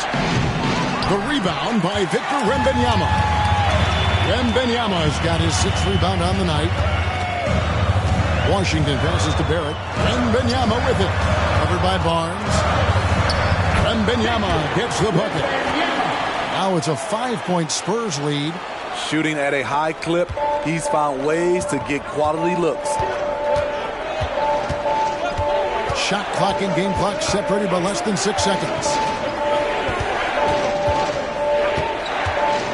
The rebound by Victor Wembanyama. Wembanyama's got his 6th rebound on the night. Washington passes to Barrett. Wembanyama with it. Covered by Barnes. Wembanyama gets the bucket. Now it's a 5-point Spurs lead. Shooting at a high clip, he's found ways to get quality looks. Shot clock and game clock separated by less than 6 seconds.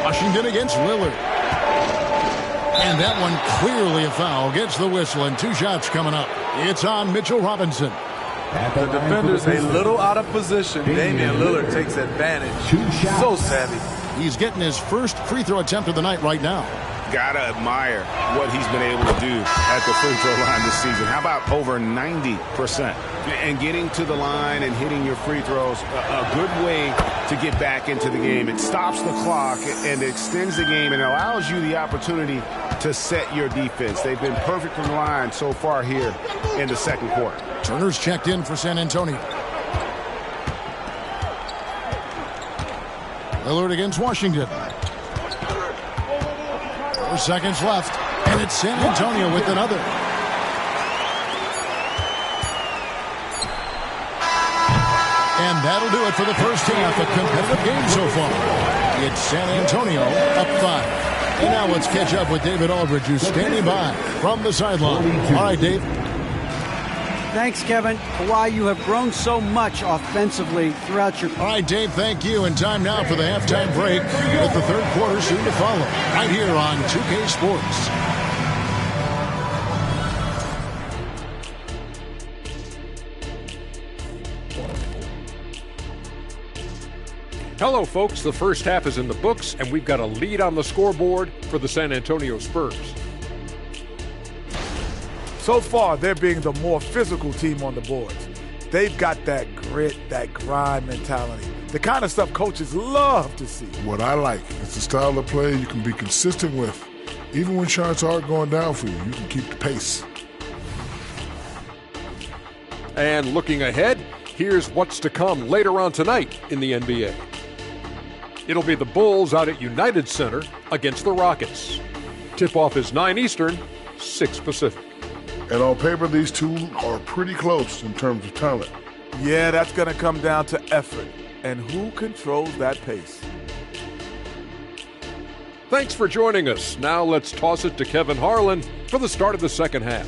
Washington against Lillard. And that one clearly a foul. Gets the whistle and 2 shots coming up. It's on Mitchell Robinson. The defender's a little out of position. Damian Lillard takes advantage. So savvy. He's getting his first free throw attempt of the night right now. Gotta admire what he's been able to do at the free throw line this season. How about over 90%? And getting to the line and hitting your free throws, a good way to get back into the game. It stops the clock and extends the game and allows you the opportunity to set your defense. They've been perfect from the line so far here in the second quarter. Turner's checked in for San Antonio. Lillard against Washington. 4 seconds left, and it's San Antonio with another. And that'll do it for the first half. A competitive game so far. It's San Antonio up 5. And now let's catch up with David Aldridge, who's standing by from the sideline. All right, Dave. Thanks, Kevin. Kawhi, you have grown so much offensively throughout your... All right, Dave, thank you. And time now for the halftime break with the third quarter soon to follow. Right here on 2K Sports. Hello, folks. The first half is in the books, and we've got a lead on the scoreboard for the San Antonio Spurs. So far, they're being the more physical team on the boards. They've got that grit, that grind mentality, the kind of stuff coaches love to see. What I like is the style of play you can be consistent with. Even when shots aren't going down for you, you can keep the pace. And looking ahead, here's what's to come later on tonight in the NBA. It'll be the Bulls out at United Center against the Rockets. Tip-off is 9 Eastern, 6 Pacific. And on paper, these two are pretty close in terms of talent. Yeah, that's going to come down to effort and who controls that pace. Thanks for joining us. Now let's toss it to Kevin Harlan for the start of the second half.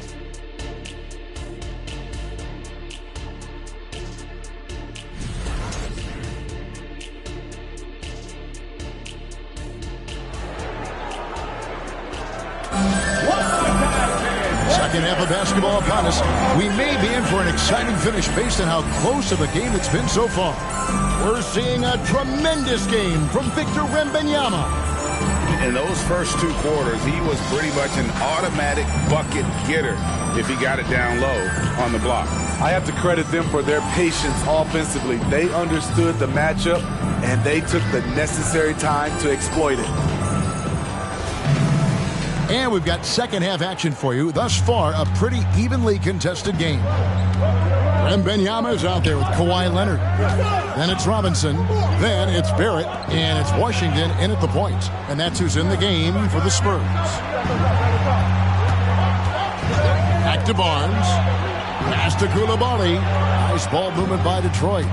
Second half of basketball upon us. We may be in for an exciting finish based on how close of a game it's been so far. We're seeing a tremendous game from Victor Wembanyama. In those first 2 quarters, he was pretty much an automatic bucket getter if he got it down low on the block. I have to credit them for their patience offensively. They understood the matchup, and they took the necessary time to exploit it. And we've got second half action for you. Thus far, a pretty evenly contested game. Wembanyama is out there with Kawhi Leonard. Then it's Robinson. Then it's Barrett. And it's Washington in at the point. And that's who's in the game for the Spurs. Back to Barnes. Pass to Coulibaly. Nice ball movement by Detroit.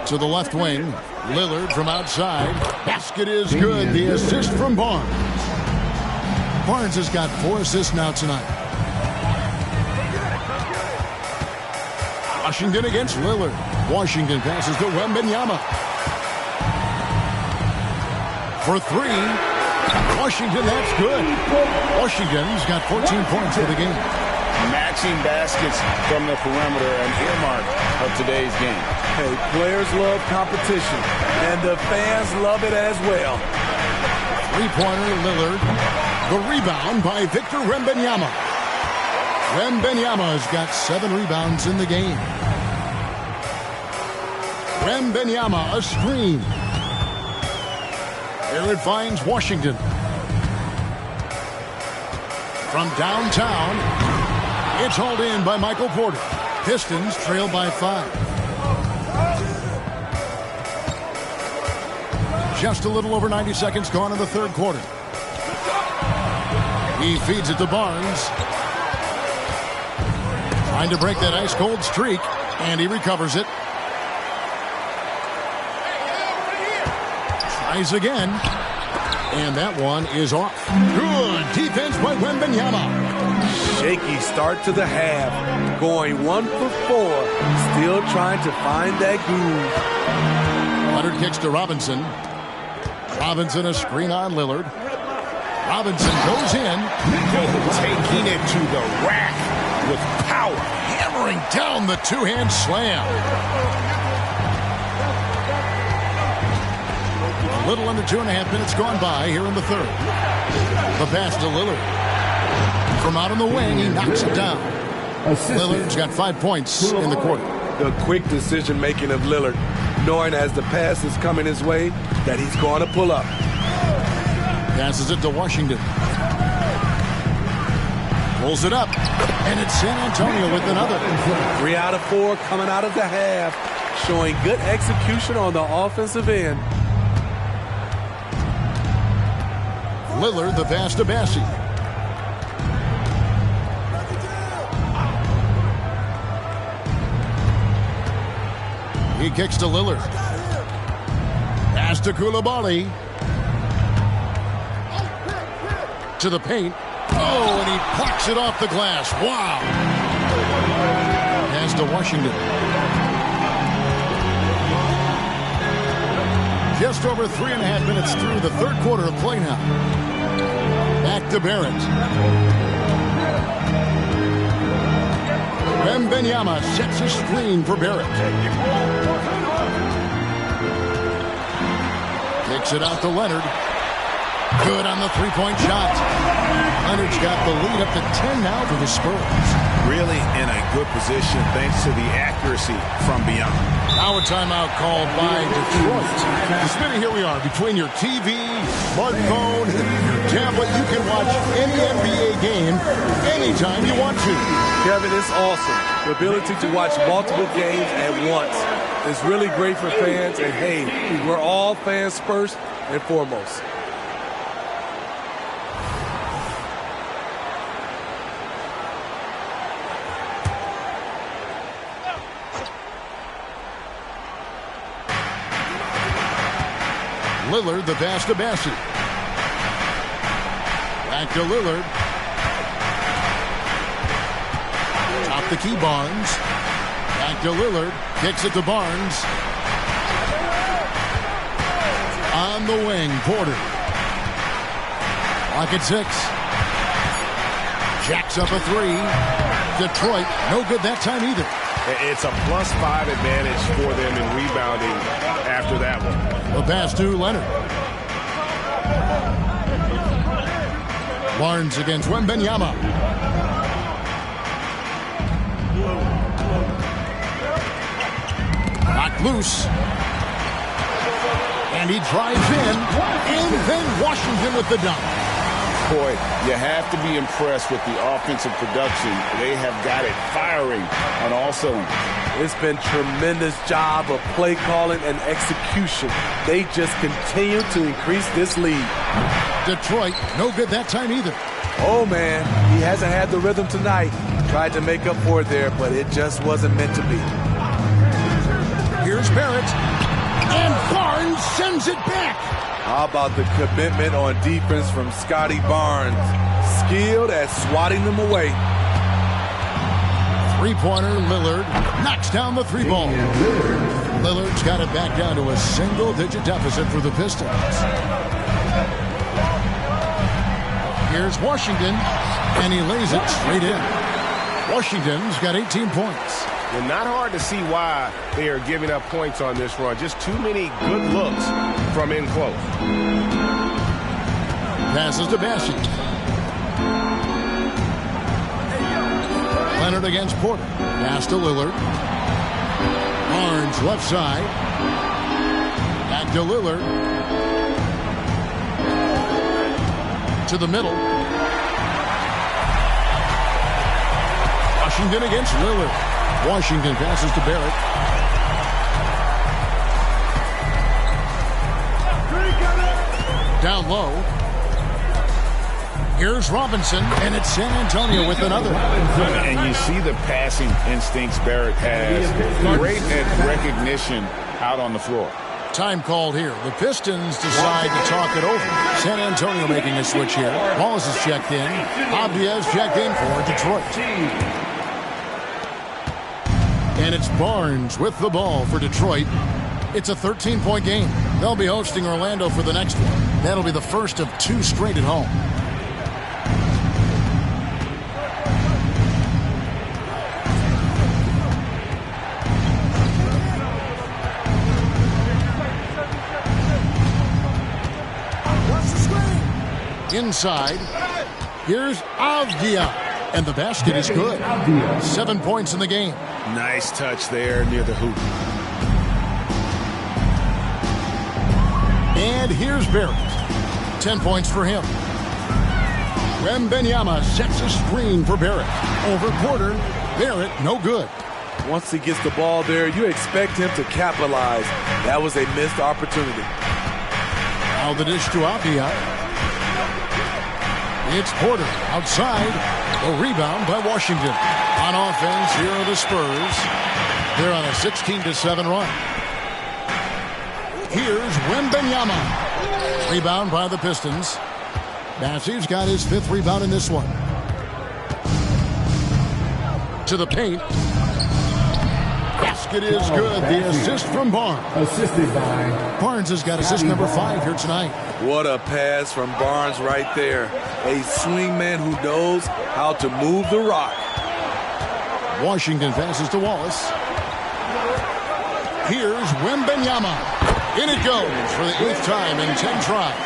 To the left wing. Lillard from outside. Basket is good. The assist from Barnes. Barnes has got 4 assists now tonight. Washington against Lillard. Washington passes to Wembanyama. For 3. Washington, that's good. Washington's got 14 points for the game. Matching baskets from the perimeter, an earmark of today's game. Hey, players love competition, and the fans love it as well. Three-pointer, Lillard. The rebound by Victor Wembanyama. Wembanyama's got 7 rebounds in the game. Wembanyama, a screen. There it finds Washington. From downtown, it's hauled in by Michael Porter. Pistons trail by 5. Just a little over 90 seconds gone in the third quarter. He feeds it to Barnes. Trying to break that ice-cold streak, and he recovers it. Tries again, and that one is off. Good defense by Wembanyama. Shaky start to the half, going 1 for 4, still trying to find that groove. Leonard kicks to Robinson. Robinson a screen on Lillard. Robinson goes in. Taking it to the rack with power. Hammering down the two-hand slam. A little under 2.5 minutes gone by here in the third. The pass to Lillard. From out on the wing, he knocks it down. Lillard's got 5 points in the quarter. The quick decision-making of Lillard, knowing as the pass is coming his way that he's going to pull up. Passes it to Washington. Pulls it up. And it's San Antonio with another. 3 out of 4 coming out of the half, showing good execution on the offensive end. Lillard, the pass to Bassi. He kicks to Lillard. Pass to Koulibaly. To the paint. Oh, and he plucks it off the glass. Wow. Pass to Washington. Just over 3.5 minutes through the third quarter of play now. Back to Barrett. Wembanyama sets a screen for Barrett. Kicks it out to Leonard. Good on the three-point shot. Leonard's got the lead up to 10 now for the Spurs. Really in a good position thanks to the accuracy from beyond. Now a timeout called by Detroit. Smitty, here we are between your TV, smartphone, your tablet. You can watch any NBA game anytime you want to. Kevin, it's awesome. The ability to watch multiple games at once is really great for fans. And hey, we're all fans first and foremost. Lillard, the pass to Bassett. Back to Lillard. Top the key, Barnes. Back to Lillard. Kicks it to Barnes. On the wing, Porter. Clock at 6. Jacks up a 3. Detroit, no good that time either. It's a +5 advantage for them in rebounding after that one. The pass to Leonard. Barnes against Wembanyama. Knocked loose. And he drives in. And then Washington with the dunk. Boy, you have to be impressed with the offensive production. They have got it firing on all cylinders. It's been tremendous job of play calling and execution. They just continue to increase this lead. Detroit, no good that time either. Oh, man, he hasn't had the rhythm tonight. Tried to make up for it there, but it just wasn't meant to be. Here's Barrett. And Barnes sends it back. How about the commitment on defense from Scotty Barnes? Skilled at swatting them away. Three-pointer, Lillard knocks down the three ball. Lillard's got it back down to a single-digit deficit for the Pistons. Here's Washington, and he lays it straight in. Washington's got 18 points. And not hard to see why they are giving up points on this run. Just too many good looks from in close. Passes to Bassett. Leonard against Porter. Pass to Lillard. Barnes left side. Back to Lillard. To the middle. Washington against Lillard. Washington passes to Barrett. Down low. Here's Robinson, and it's San Antonio with another. And you see the passing instincts Barrett has. Great at recognition out on the floor. Time called here. The Pistons decide to talk it over. San Antonio making a switch here. Wallace is checked in. Abdia's checked in for Detroit. And it's Barnes with the ball for Detroit. It's a 13-point game. They'll be hosting Orlando for the next one. That'll be the first of 2 straight at home. Inside, here's Avdia, and the basket is good. 7 points in the game. Nice touch there near the hoop. And here's Barrett. 10 points for him. Wembanyama sets a screen for Barrett. Over Porter. Barrett, no good. Once he gets the ball there, you expect him to capitalize. That was a missed opportunity. Now the dish to Avdia. It's Porter outside. A rebound by Washington. On offense, here are the Spurs. They're on a 16-7 run. Here's Wembanyama. Rebound by the Pistons. Bassey's got his 5th rebound in this one. To the paint. Basket is good. The assist from Barnes. Assisted by Barnes has got assist number 5 here tonight. What a pass from Barnes right there. A swingman who knows how to move the rock. Washington passes to Wallace. Here's Wembanyama. In it goes for the 8th time in 10 tries.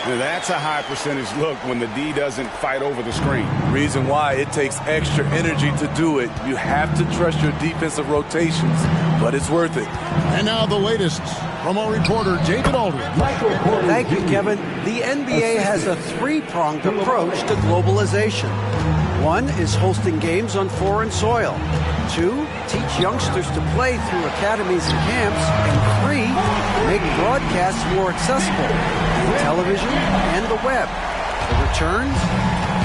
Now that's a high percentage look when the D doesn't fight over the screen. Reason why, it takes extra energy to do it. You have to trust your defensive rotations, but it's worth it. And now the latest from our reporter, David Aldridge. Thank you, Kevin. The NBA has a 3-pronged approach to globalization. 1 is hosting games on foreign soil. 2, teach youngsters to play through academies and camps. And 3, make broadcasts more accessible through television and the web. The returns?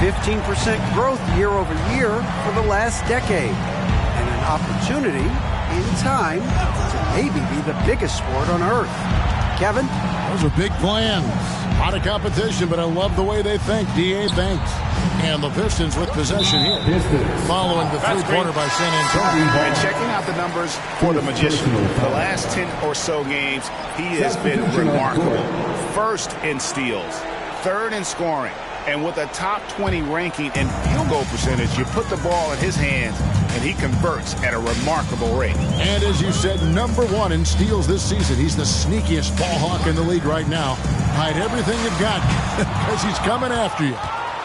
15% growth year over year for the last decade. And an opportunity, in time, to maybe be the biggest sport on earth. Kevin? Those are big plans. A lot of competition, but I love the way they think. D.A. Banks. And the Pistons with possession here. Following the 3-pointer by San Antonio. And checking out the numbers for the Magician. The last 10 or so games, he has been remarkable. 1st in steals, 3rd in scoring. And with a top 20 ranking in field goal percentage, you put the ball in his hands, and he converts at a remarkable rate. And as you said, number 1 in steals this season. He's the sneakiest ball hawk in the league right now. Hide everything you've got because he's coming after you.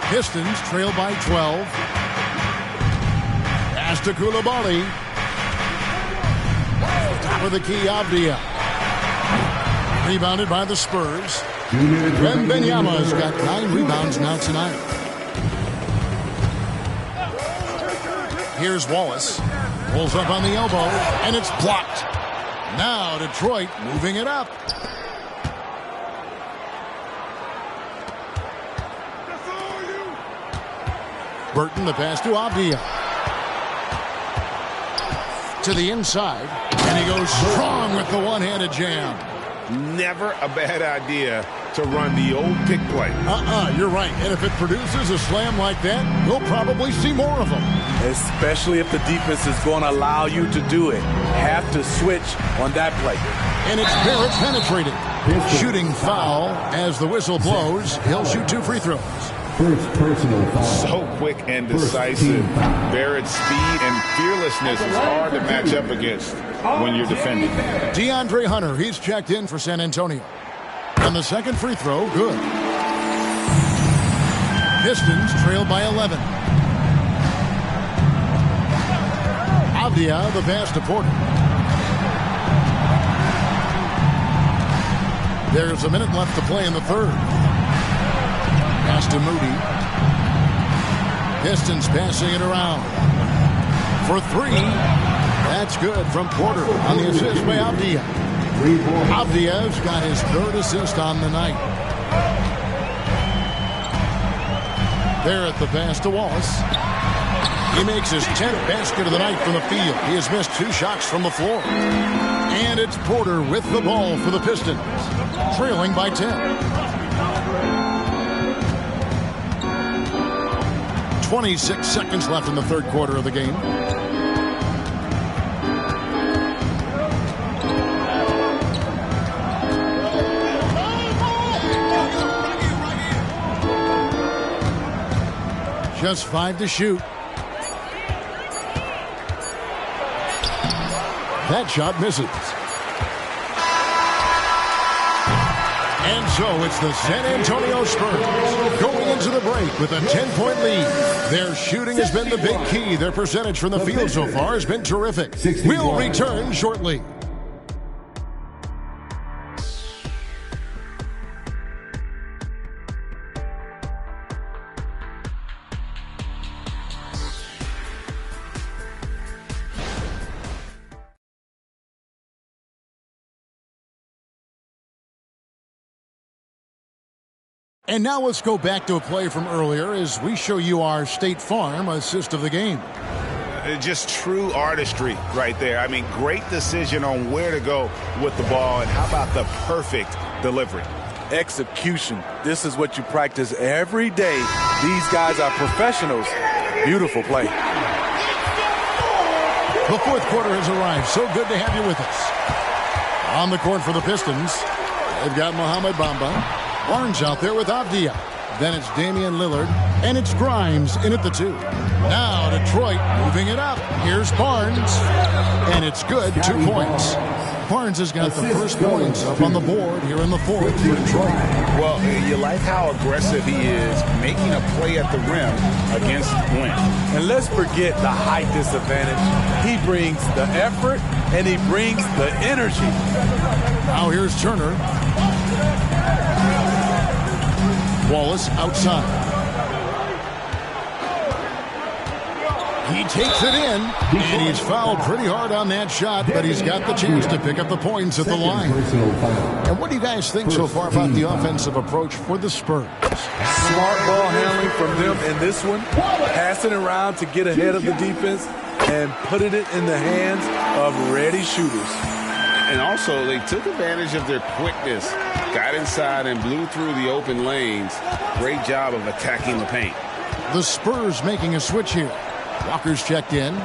Pistons trail by 12. Pass to Coulibaly. Top of the key, Avdia. Rebounded by the Spurs. Wembanyama's got 9 rebounds now tonight. Here's Wallace. Pulls up on the elbow, and it's blocked. Now Detroit moving it up. Burton, the pass to Avdia. To the inside, and he goes strong with the one-handed jam. Never a bad idea to run the old pick play. You're right. And if it produces a slam like that, we'll probably see more of them. Especially if the defense is going to allow you to do it. Have to switch on that play. And it's Barrett penetrating. Shooting foul as the whistle blows. He'll shoot 2 free throws. First personal foul. So quick and decisive. Barrett's speed and fearlessness is hard to match up against when you're defending. DeAndre Hunter, he's checked in for San Antonio. And the second free throw, good. Pistons trail by 11. Avdia, the pass to Porter. There's a minute left to play in the 3rd. Pass to Moody. Pistons passing it around. For 3. That's good from Porter on the assist by Avdia. Avdia's got his 3rd assist on the night. Barrett the pass to Wallace. He makes his 10th basket of the night from the field. He has missed 2 shots from the floor. And it's Porter with the ball for the Pistons, trailing by 10. 26 seconds left in the 3rd quarter of the game. Just 5 to shoot. That shot misses. And so it's the San Antonio Spurs going into the break with a 10-point lead. Their shooting has been the big key. Their percentage from the field so far has been terrific. We'll return shortly. And now let's go back to a play from earlier as we show you our State Farm assist of the game. Just true artistry right there. I mean, great decision on where to go with the ball, and how about the perfect delivery? Execution. This is what you practice every day. These guys are professionals. Beautiful play. The fourth quarter has arrived. So good to have you with us. On the court for the Pistons, they've got Mohamed Bamba. Barnes out there with Avdia. Then it's Damian Lillard, and it's Grimes in at the 2. Now Detroit moving it up. Here's Barnes, and it's good. 2 points. Barnes has got the first points up on the board here in the fourth for Detroit. Well, you like how aggressive he is, making a play at the rim against Wynn. And let's forget the height disadvantage. He brings the effort, and he brings the energy. Now here's Turner. Wallace outside. He takes it in, and he's fouled pretty hard on that shot, but he's got the chance to pick up the points at the line. And what do you guys think so far about the offensive approach for the Spurs? Smart ball handling from them in this one, passing around to get ahead of the defense and putting it in the hands of ready shooters. And also, they took advantage of their quickness, got inside and blew through the open lanes. Great job of attacking the paint. The Spurs making a switch here. Walker's checked in.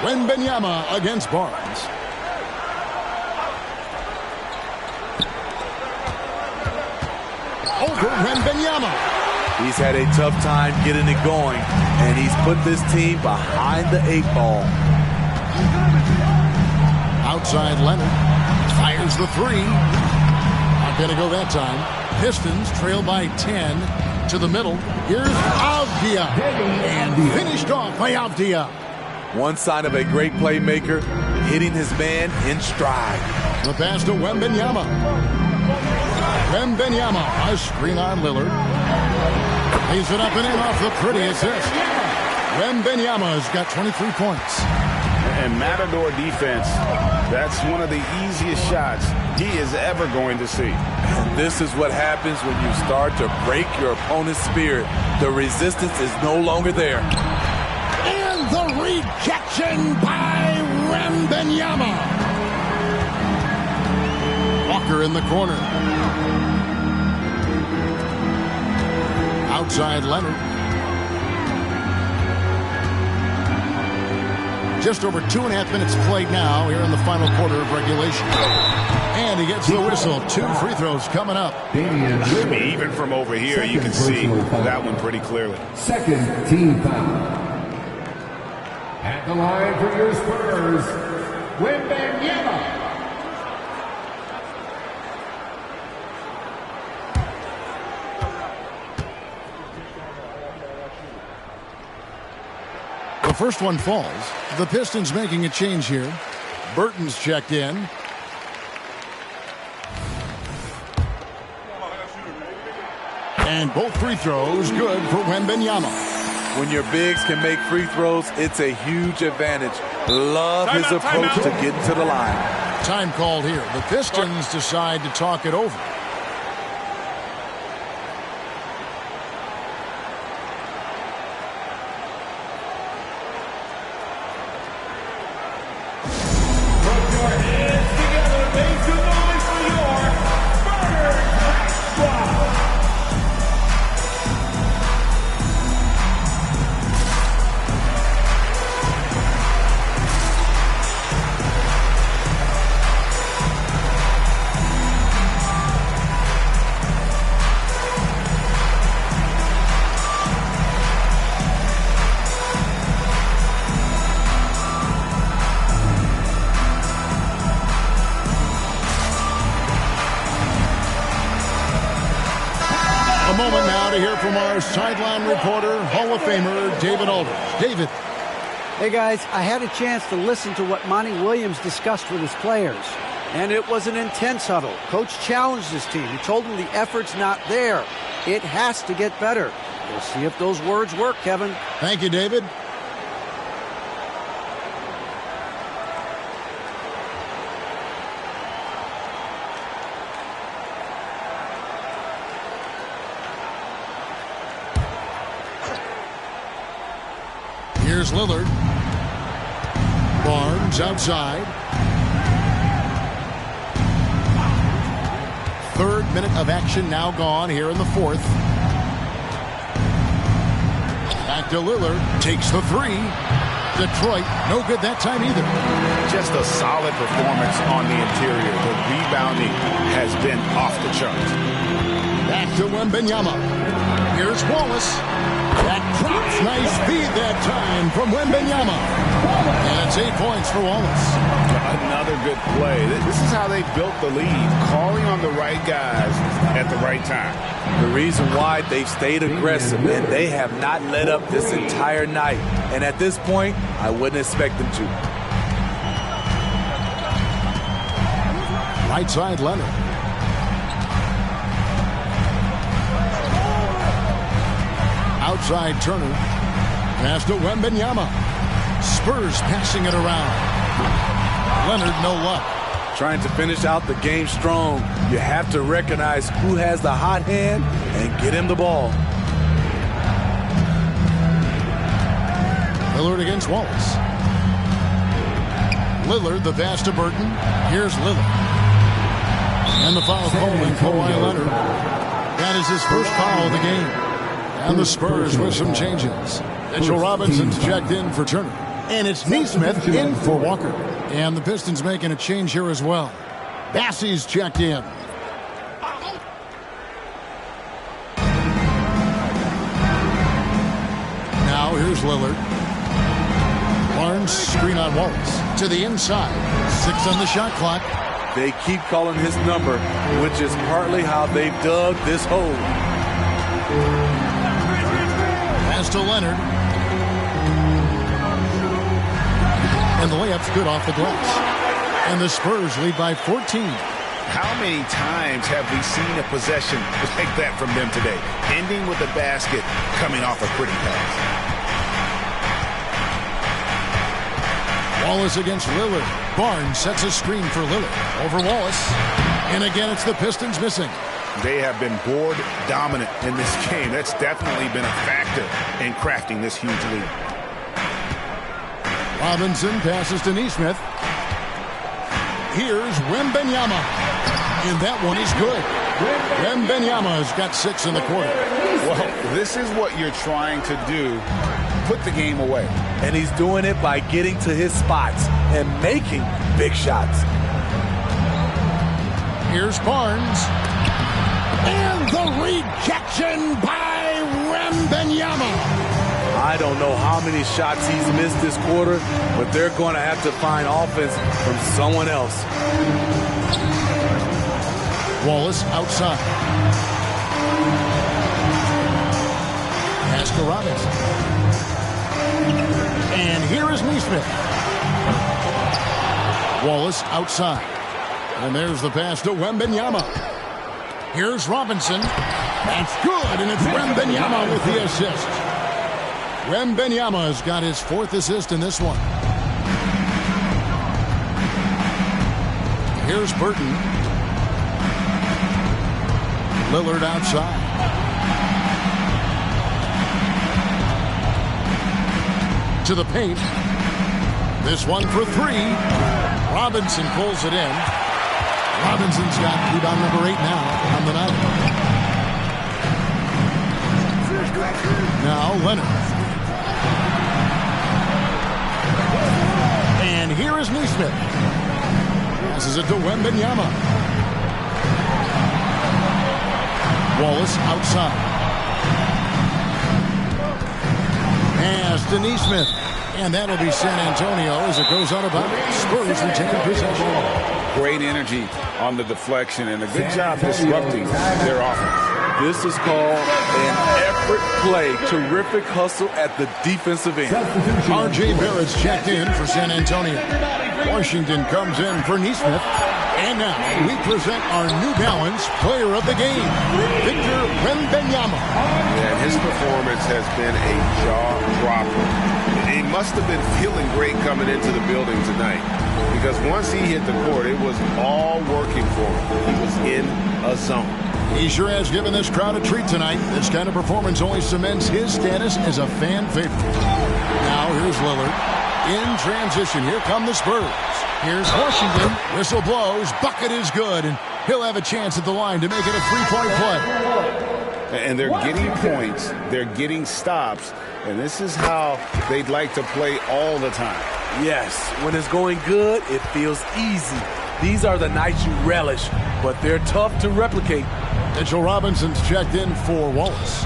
Wembanyama against Barnes. Over Wembanyama. He's had a tough time getting it going, and he's put this team behind the 8 ball. Outside Leonard. Fires the 3. Not going to go that time. Pistons trail by 10. To the middle. Here's Avdia. And finished off by Avdia. One sign of a great playmaker, hitting his man in stride. The pass to Wembanyama. Wembanyama. A screen on Lillard. Lays it up and in off the pretty assist. Wembanyama's got 23 points. And Matador defense, that's one of the easiest shots he is ever going to see. And this is what happens when you start to break your opponent's spirit. The resistance is no longer there. And the rejection by Wembanyama. Walker in the corner. Outside Leonard. Just over 2.5 minutes played now here in the final quarter of regulation. And he gets the whistle. 2 free throws coming up. Even from over here, you can see that one pretty clearly. Second team foul. At the line for your Spurs, Wembanyama. The first one falls. The Pistons making a change here. Burton's checked in. And both free throws good for Wembanyama. When your bigs can make free throws, it's a huge advantage. Love his approach to getting to the line. Time called here. The Pistons decide to talk it over. A moment now to hear from our sideline reporter, Hall of Famer David Aldridge. David. Hey, guys, I had a chance to listen to what Monty Williams discussed with his players, and it was an intense huddle. Coach challenged his team. He told them the effort's not there. It has to get better. We'll see if those words work, Kevin. Thank you, David. Here's Lillard. Barnes outside. Third minute of action now gone here in the fourth. Back to Lillard. Takes the three. Detroit, no good that time either. Just a solid performance on the interior. The rebounding has been off the charts. Back to Wembanyama. Here's Wallace. That drops. Nice feed that time from Wembanyama. And it's 8 points for Wallace. Another good play. This is how they built the lead, calling on the right guys at the right time. The reason why they've stayed aggressive, and they have not let up this entire night. And at this point, I wouldn't expect them to. Right side, Leonard. Outside, Turner. Pass to Wembanyama. Spurs passing it around. Leonard, no luck. Trying to finish out the game strong, you have to recognize who has the hot hand and get him the ball. Lillard against Wallace. Lillard, the pass to Burton. Here's Lillard. And the foul called in Kawhi Leonard. That is his first foul of the game. And the Spurs with some changes. Mitchell Robinson's checked in for Turner. And it's Nesmith in for Walker. And the Pistons making a change here as well. Bassey's checked in. Now here's Lillard. Barnes screen on Wallace. To the inside. 6 on the shot clock. They keep calling his number, which is partly how they've dug this hole. Pass to Leonard. And the layup's good off the glass. And the Spurs lead by 14. How many times have we seen a possession like that from them today? Ending with a basket, coming off a pretty pass. Wallace against Lillard. Barnes sets a screen for Lillard. Over Wallace. And again, it's the Pistons missing. They have been board dominant in this game. That's definitely been a factor in crafting this huge lead. Robinson passes to Nesmith. Here's Wembanyama. And that one is good. Wembanyama has got 6 in the quarter. Well, this is what you're trying to do. Put the game away. And he's doing it by getting to his spots and making big shots. Here's Barnes. And the rejection by Wembanyama. I don't know how many shots he's missed this quarter, but they're going to have to find offense from someone else. Wallace outside. Pass to Robinson. And here is Nesmith. Wallace outside. And there's the pass to Wembanyama. Here's Robinson. That's good, and it's Wembanyama with the assist. Wembanyama has got his 4th assist in this one. Here's Burton. Lillard outside. To the paint. This one for 3. Robinson pulls it in. Robinson's got rebound number 8 now on the night. Now Leonard. And here is Nesmith. Passes it to Wembanyama. Wallace outside. Pass to Nesmith. And that'll be San Antonio as it goes out of bounds. Spurs retain possession. Great energy on the deflection and a good job disrupting their offense. This is called an effort play. Terrific hustle at the defensive end. R.J. Barrett's checked in for San Antonio. Washington comes in for Nesmith. And now we present our New Balance Player of the Game, Victor Wembanyama. Yeah, his performance has been a jaw-dropper. He must have been feeling great coming into the building tonight, because once he hit the court, it was all working for him. He was in a zone. He sure has given this crowd a treat tonight. This kind of performance only cements his status as a fan favorite. Now here's Lillard. In transition, here come the Spurs. Here's Washington. Whistle blows. Bucket is good, and he'll have a chance at the line to make it a three-point play. And they're getting points. They're getting stops. And this is how they'd like to play all the time. Yes, when it's going good, it feels easy. These are the nights you relish, but they're tough to replicate. Mitchell Robinson's checked in for Wallace.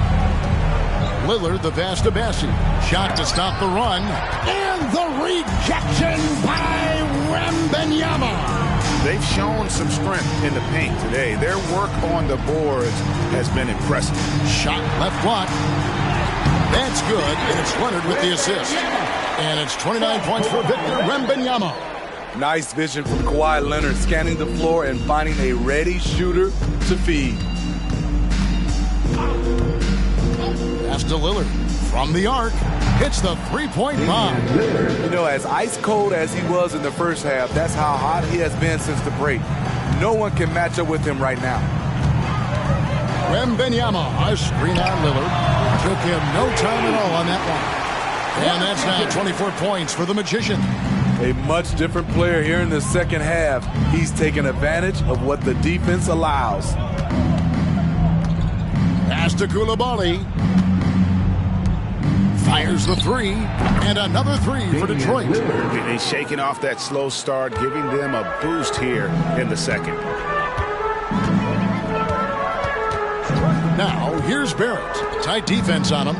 Lillard, the pass to Bessie. Shot to stop the run. And the rejection by Wembanyama. They've shown some strength in the paint today. Their work on the boards has been impressive. Shot left block. That's good, and it's Leonard with the assist. And it's 29 points for Victor Wembanyama. Nice vision from Kawhi Leonard, scanning the floor and finding a ready shooter to feed. Pass to Lillard from the arc. Hits the three-point bomb. You know, as ice cold as he was in the first half, that's how hot he has been since the break. No one can match up with him right now. Wembanyama, a screen on Lillard. Took him no time at all on that one. And that's now 24 points for the Magician. A much different player here in the second half. He's taking advantage of what the defense allows. Pass to Coulibaly. Fires the three. And another three for Detroit. He's shaking off that slow start, giving them a boost here in the second. Now, here's Barrett. Tight defense on him.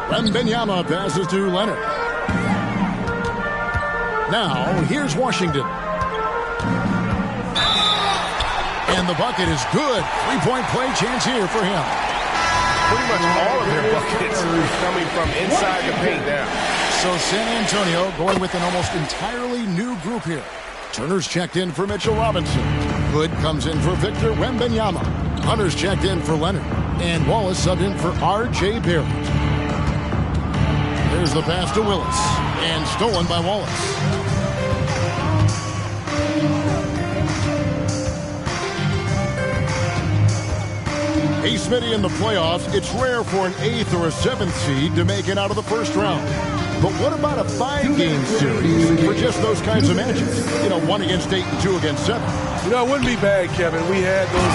Wembanyama passes to Leonard. Now, here's Washington. And the bucket is good. Three-point play chance here for him. Pretty much all of their buckets coming from inside the paint now. So San Antonio going with an almost entirely new group here. Turner's checked in for Mitchell Robinson. Hood comes in for Victor Wembanyama. Hunter's checked in for Leonard. And Wallace subbed in for R.J. Barrett. There's the pass to Willis. And stolen by Wallace. Hey, Smitty, in the playoffs, it's rare for an 8th or a 7th seed to make it out of the first round. But what about a 5-game series for just those kinds of matches? You know, 1 against 8 and 2 against 7. You know, it wouldn't be bad, Kevin. We had those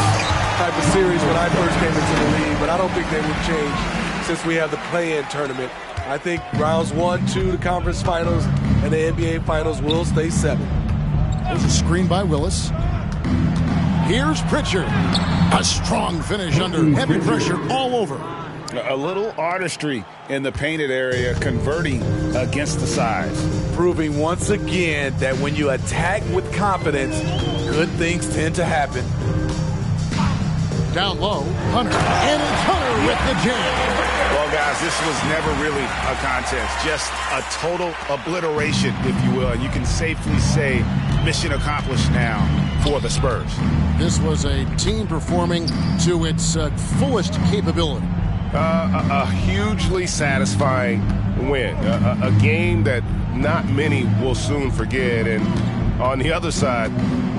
type of series when I first came into the league, but I don't think they would change since we have the play-in tournament. I think rounds 1, 2, the conference finals, and the NBA finals will stay 7. There's a screen by Willis. Here's Pritchard. A strong finish under heavy pressure all over. A little artistry in the painted area, converting against the size. Proving once again that when you attack with confidence, good things tend to happen. Down low, Hunter. And it's Hunter with the jam. Well, guys, this was never really a contest. Just a total obliteration, if you will. And you can safely say mission accomplished now for the Spurs. This was a team performing to its fullest capability. A hugely satisfying win. A game that not many will soon forget. And on the other side,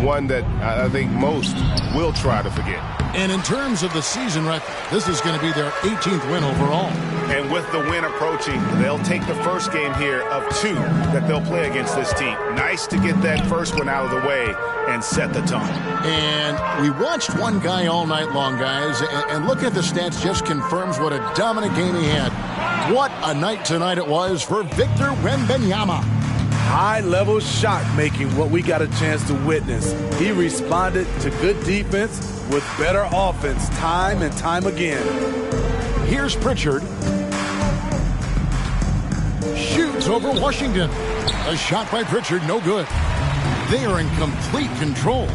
one that I think most will try to forget. And in terms of the season record, this is going to be their 18th win overall. And with the win approaching, they'll take the first game here of 2 that they'll play against this team. Nice to get that first one out of the way and set the tone. And we watched one guy all night long, guys, and looking at the stats just confirms what a dominant game he had. What a night tonight it was for Victor Wembanyama. High-level shot making, what we got a chance to witness. He responded to good defense with better offense time and time again. Here's Pritchard. Shoots over Washington. A shot by Pritchard, no good. They are in complete control.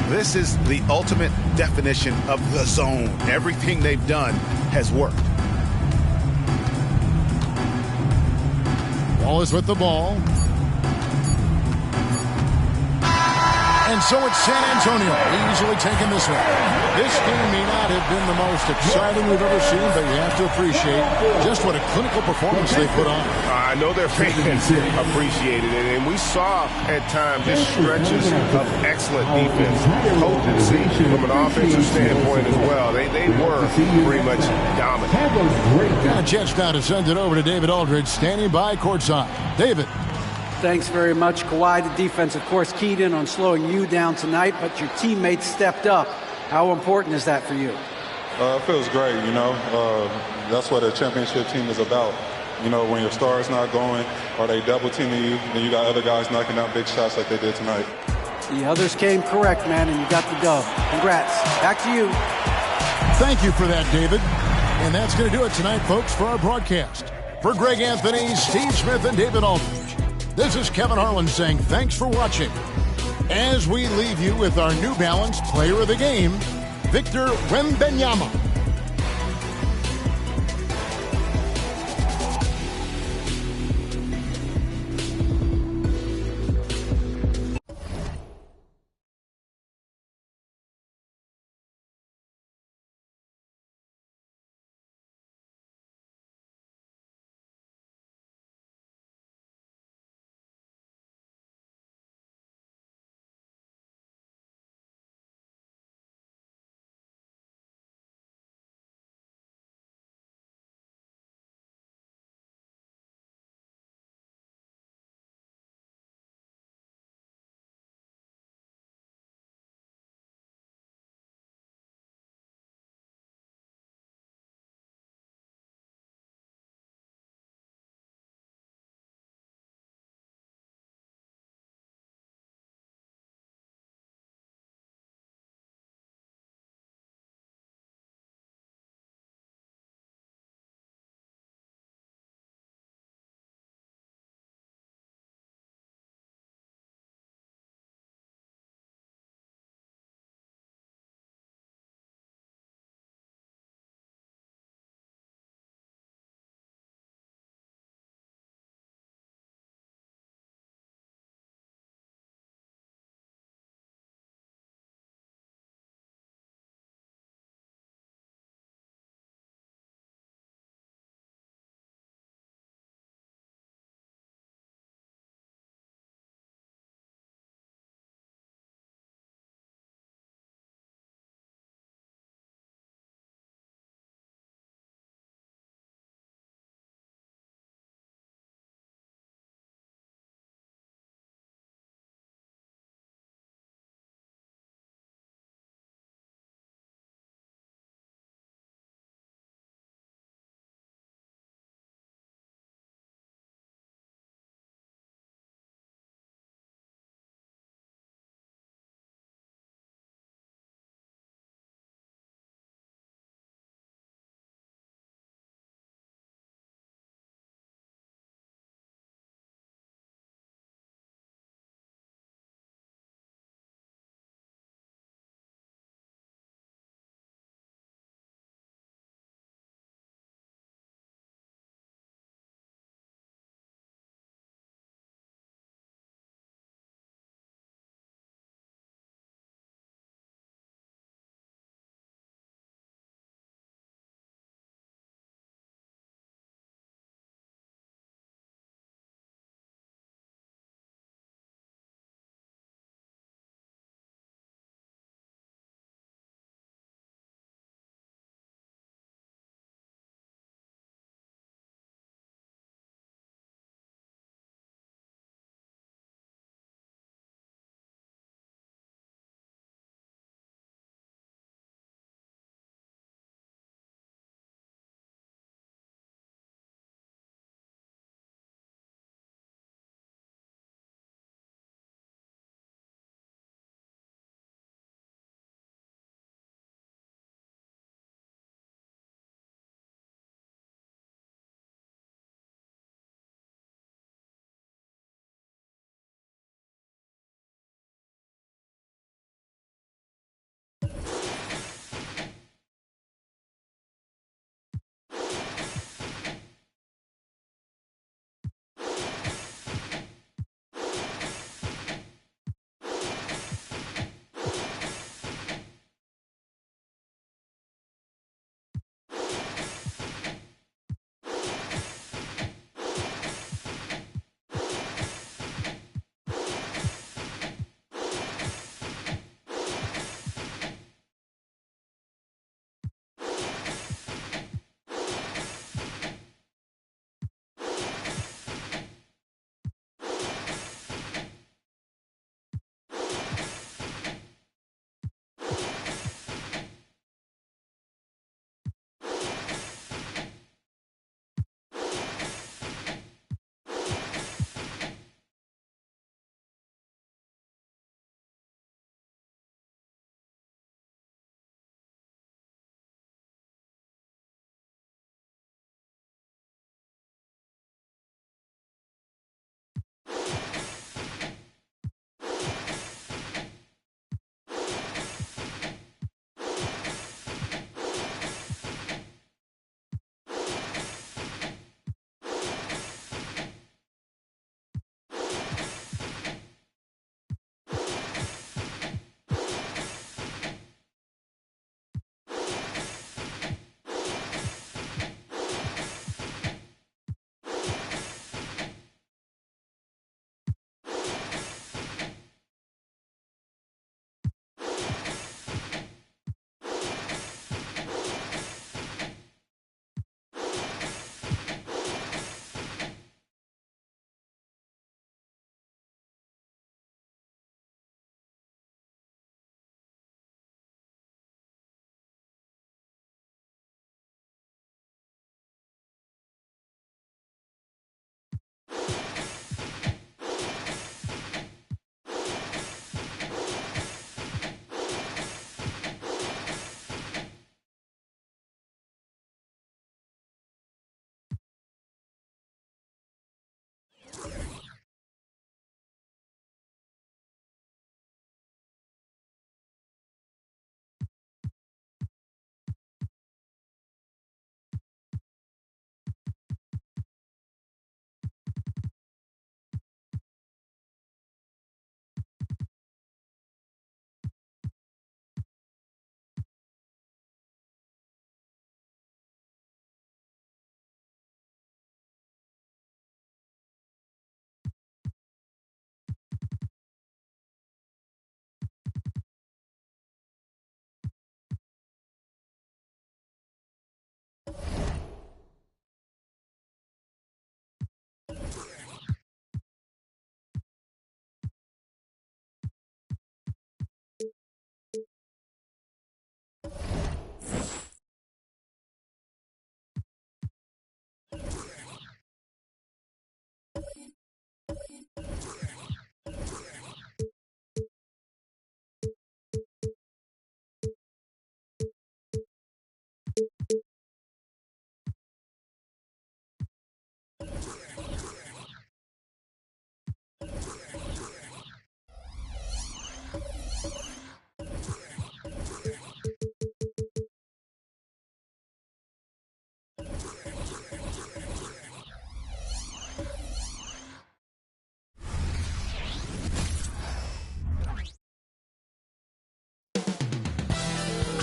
This is the ultimate definition of the zone. Everything they've done has worked. Wallace with the ball. And so it's San Antonio easily taking this one. This game may not have been the most exciting we've ever seen, but you have to appreciate just what a clinical performance they put on. I know their fans appreciated it, and we saw at times just stretches of excellent defense, potency from an offensive standpoint as well. They were pretty much dominant. Now Jets now to send it over to David Aldridge, standing by courtside. David. Thanks very much, Kawhi. The defense, of course, keyed in on slowing you down tonight, but your teammates stepped up. How important is that for you? It feels great, you know. That's what a championship team is about. You know, when your star's not going or they double teaming you, then you got other guys knocking out big shots like they did tonight. The others came correct, man, and you got the dub. Congrats. Back to you. Thank you for that, David. And that's going to do it tonight, folks, for our broadcast. For Greg Anthony, Steve Smith, and David Aldridge, this is Kevin Harlan saying thanks for watching. As we leave you with our New Balance Player of the Game, Victor Wembanyama.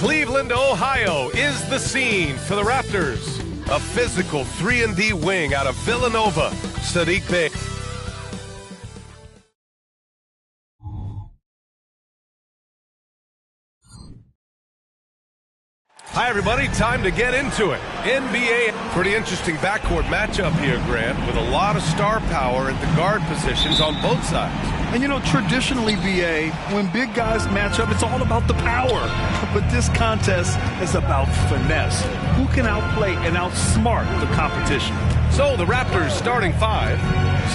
Cleveland, Ohio is the scene for the Raptors. A physical 3-and-D wing out of Villanova, Saddiq Bey. Hi, everybody. Time to get into it. NBA. Pretty interesting backcourt matchup here, Grant, with a lot of star power at the guard positions on both sides. And, you know, traditionally, BA, when big guys match up, it's all about the power. But this contest is about finesse. Who can outplay and outsmart the competition? So the Raptors starting five.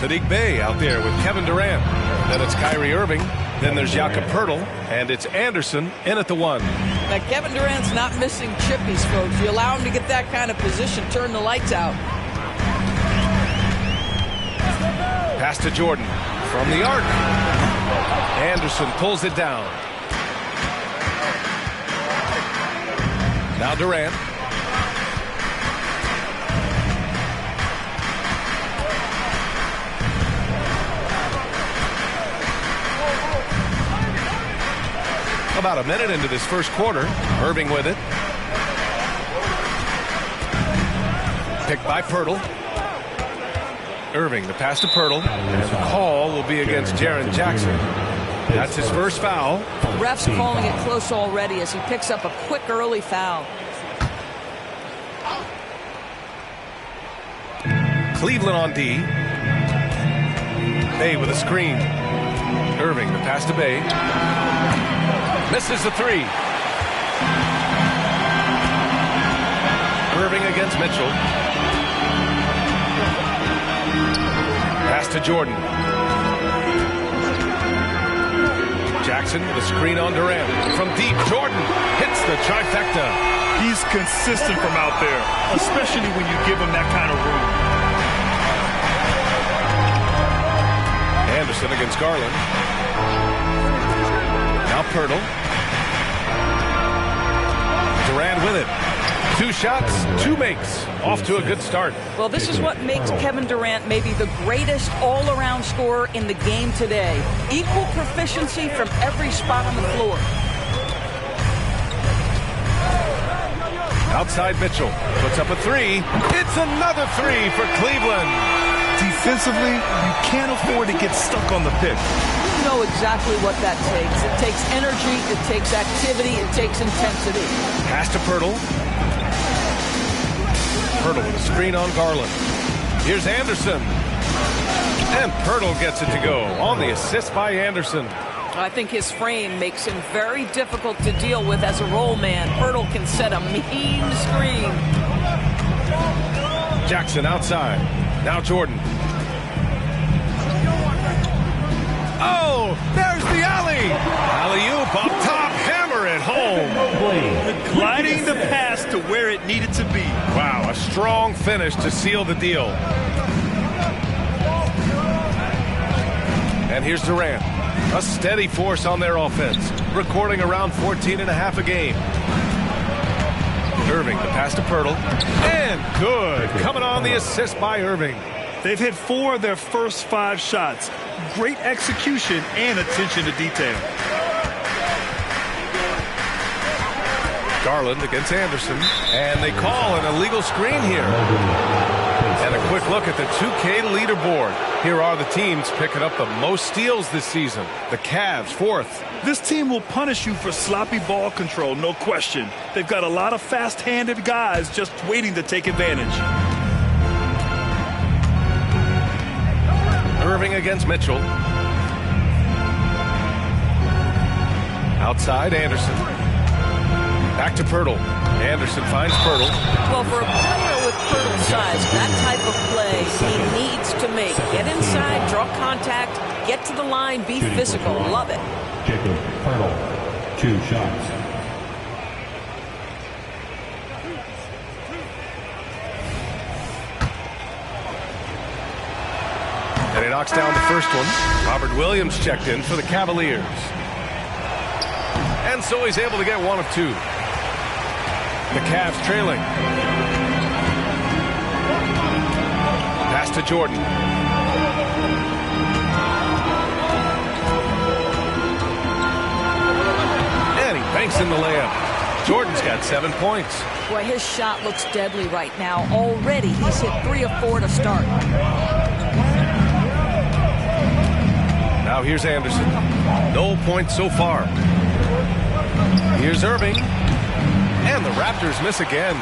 Saddiq Bey out there with Kevin Durant. Then it's Kyrie Irving. Then there's Jakob Poeltl. And it's Anderson in at the one. Now, Kevin Durant's not missing chippies, folks. You allow him to get that kind of position, turn the lights out. Pass to Jordan from the arc. Anderson pulls it down. Now Durant. About a minute into this first quarter. Irving with it. Picked by Poeltl. Irving, the pass to Poeltl. And the call will be against Jaren Jackson. That's his first foul. Ref's calling it close already as he picks up a quick early foul. Cleveland on D. Bey with a screen. Irving, the pass to Bey. Misses the three. Irving against Mitchell. Pass to Jordan. Jackson with a screen on Durant. From deep, Jordan hits the trifecta. He's consistent from out there, especially when you give him that kind of room. Anderson against Garland. Now Poeltl. Durant with it. 2 shots, 2 makes. Off to a good start. Well, this is what makes Kevin Durant maybe the greatest all-around scorer in the game today. Equal proficiency from every spot on the floor. Outside Mitchell. Puts up a 3. It's another 3 for Cleveland. Defensively, you can't afford to get stuck on the pick. You know exactly what that takes. It takes energy, it takes activity, it takes intensity. Pass to Poeltl. Poeltl with a screen on Garland. Here's Anderson. And Poeltl gets it to go on the assist by Anderson. I think his frame makes him very difficult to deal with as a roll man. Poeltl can set a mean screen. Jackson outside. Now Jordan. Oh, there's the alley. Alley-oop up top, hammer it home. Gliding the pass to where it needed to be. Wow, a strong finish to seal the deal. And here's Durant. A steady force on their offense, recording around 14.5 a game. Irving, the pass to Poeltl. And good. Coming on the assist by Irving. They've hit 4 of their first 5 shots. Great execution and attention to detail. Garland against Anderson. And they call an illegal screen here. And a quick look at the 2K leaderboard. Here are the teams picking up the most steals this season. The Cavs, 4th. This team will punish you for sloppy ball control, no question. They've got a lot of fast-handed guys just waiting to take advantage. Irving against Mitchell. Outside, Anderson. Back to Poeltl. Anderson finds Poeltl. Well, for a player with Poeltl's size, that type of play he needs to make. Get inside, draw contact, get to the line, be physical. Love it. Jakob Poeltl, 2 shots. And he knocks down the first one. Robert Williams checked in for the Cavaliers. And so he's able to get 1 of 2. The Cavs trailing. Pass to Jordan. And he banks in the layup. Jordan's got 7 points. Boy, his shot looks deadly right now. Already, he's hit 3 of 4 to start. Now here's Anderson. No points so far. Here's Irving. And the Raptors miss again.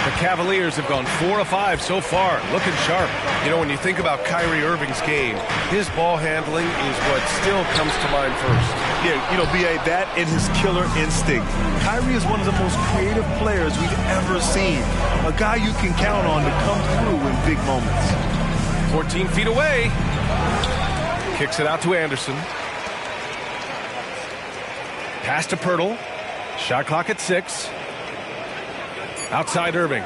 The Cavaliers have gone 4 of 5 so far, looking sharp. You know, when you think about Kyrie Irving's game, his ball handling is what still comes to mind first. Yeah, you know, B.A., that and his killer instinct. Kyrie is one of the most creative players we've ever seen. A guy you can count on to come through in big moments. 14 feet away. Kicks it out to Anderson. Pass to Pirtle. Shot clock at 6. Outside Irving.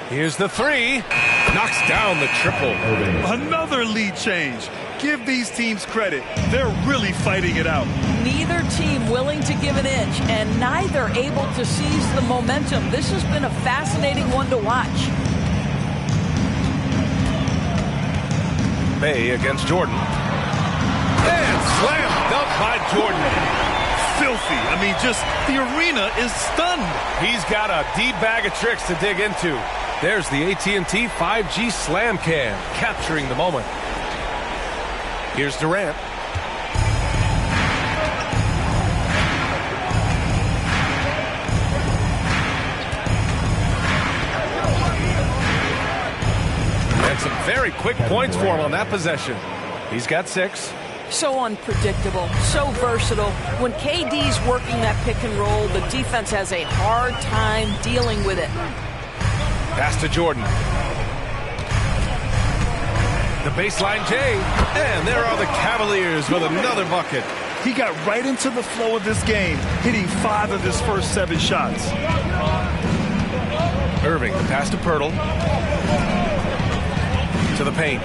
Here's the 3. Knocks down the triple. Another lead change. Give these teams credit. They're really fighting it out. Neither team willing to give an inch, and neither able to seize the momentum. This has been a fascinating one to watch. Bay against Jordan. And slam dunk by Jordan. Filthy. I mean, just the arena is stunned. He's got a deep bag of tricks to dig into. There's the AT&T 5G Slam Cam, capturing the moment. Here's Durant. And some very quick points for him on that possession. He's got 6. So unpredictable, so versatile. When KD's working that pick and roll, the defense has a hard time dealing with it. Pass to Jordan. The baseline J. And there are the Cavaliers with another bucket. He got right into the flow of this game, hitting 5 of his first 7 shots. Irving, the pass to Pirtle. To the paint.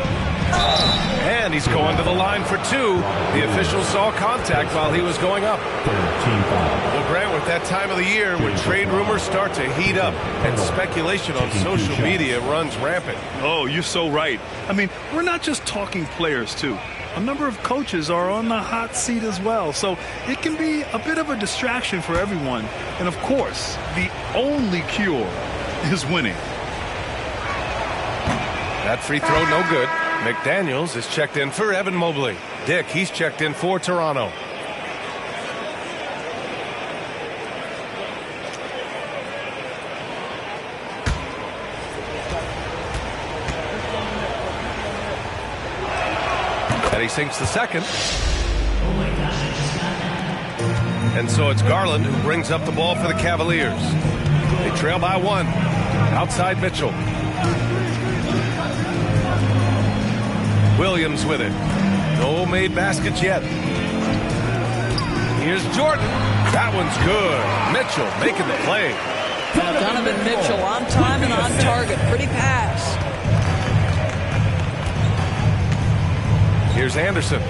And he's going to the line for 2. The official saw contact while he was going up. Well, Grant, with that time of the year when trade rumors start to heat up and speculation on social media runs rampant. Oh, you're so right. I mean, we're not just talking players, too. A number of coaches are on the hot seat as well, so it can be a bit of a distraction for everyone. And, of course, the only cure is winning. That free throw no good. McDaniels is checked in for Evan Mobley. Dick, he's checked in for Toronto. And he sinks the second. And so it's Garland who brings up the ball for the Cavaliers. They trail by 1. Outside Mitchell. Williams with it. No made baskets yet. Here's Jordan. That one's good. Mitchell making the play. Donovan Mitchell on time and on target. Pretty pass. Here's Anderson.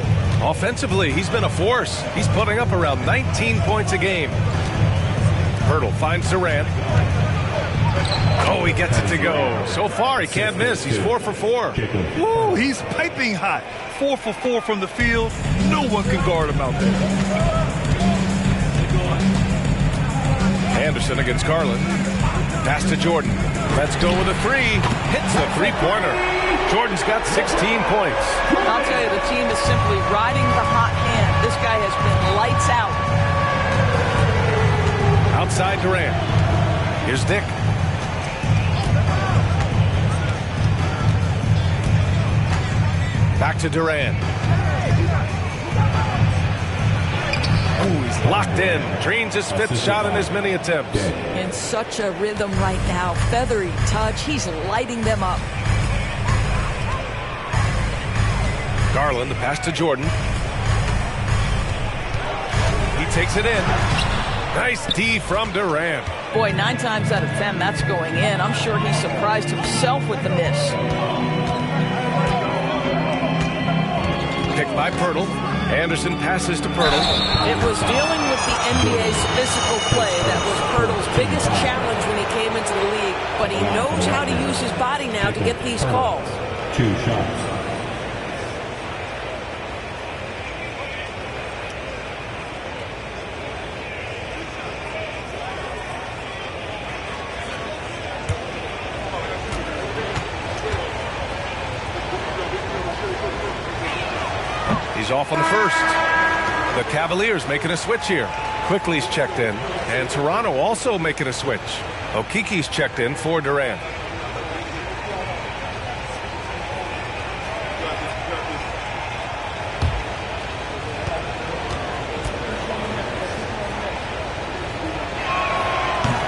Offensively, he's been a force. He's putting up around 19 points a game. Pirtle finds Durant. Oh, he gets it to go. So far, he can't miss. He's 4 for 4. Woo, he's piping hot. 4 for 4 from the field. No one can guard him out there. Anderson against Garland. Pass to Jordan. Let's go with a 3. Hits the three-pointer. Jordan's got 16 points. I'll tell you, the team is simply riding the hot hand. This guy has been lights out. Outside Durant. Here's Dick. Back to Durant. Ooh, he's locked in. Drains his 5th shot in as many attempts. In such a rhythm right now. Feathery touch. He's lighting them up. Garland, the pass to Jordan. He takes it in. Nice D from Durant. Boy, 9 times out of 10, that's going in. I'm sure he surprised himself with the miss. Picked by Pirtle. Anderson passes to Pirtle. It was dealing with the NBA's physical play that was Pirtle's biggest challenge when he came into the league, but he knows how to use his body now to get these calls. 2 shots. off on the first. The Cavaliers making a switch here. Quickly's checked in, and Toronto also making a switch. Okiki's checked in for Durant.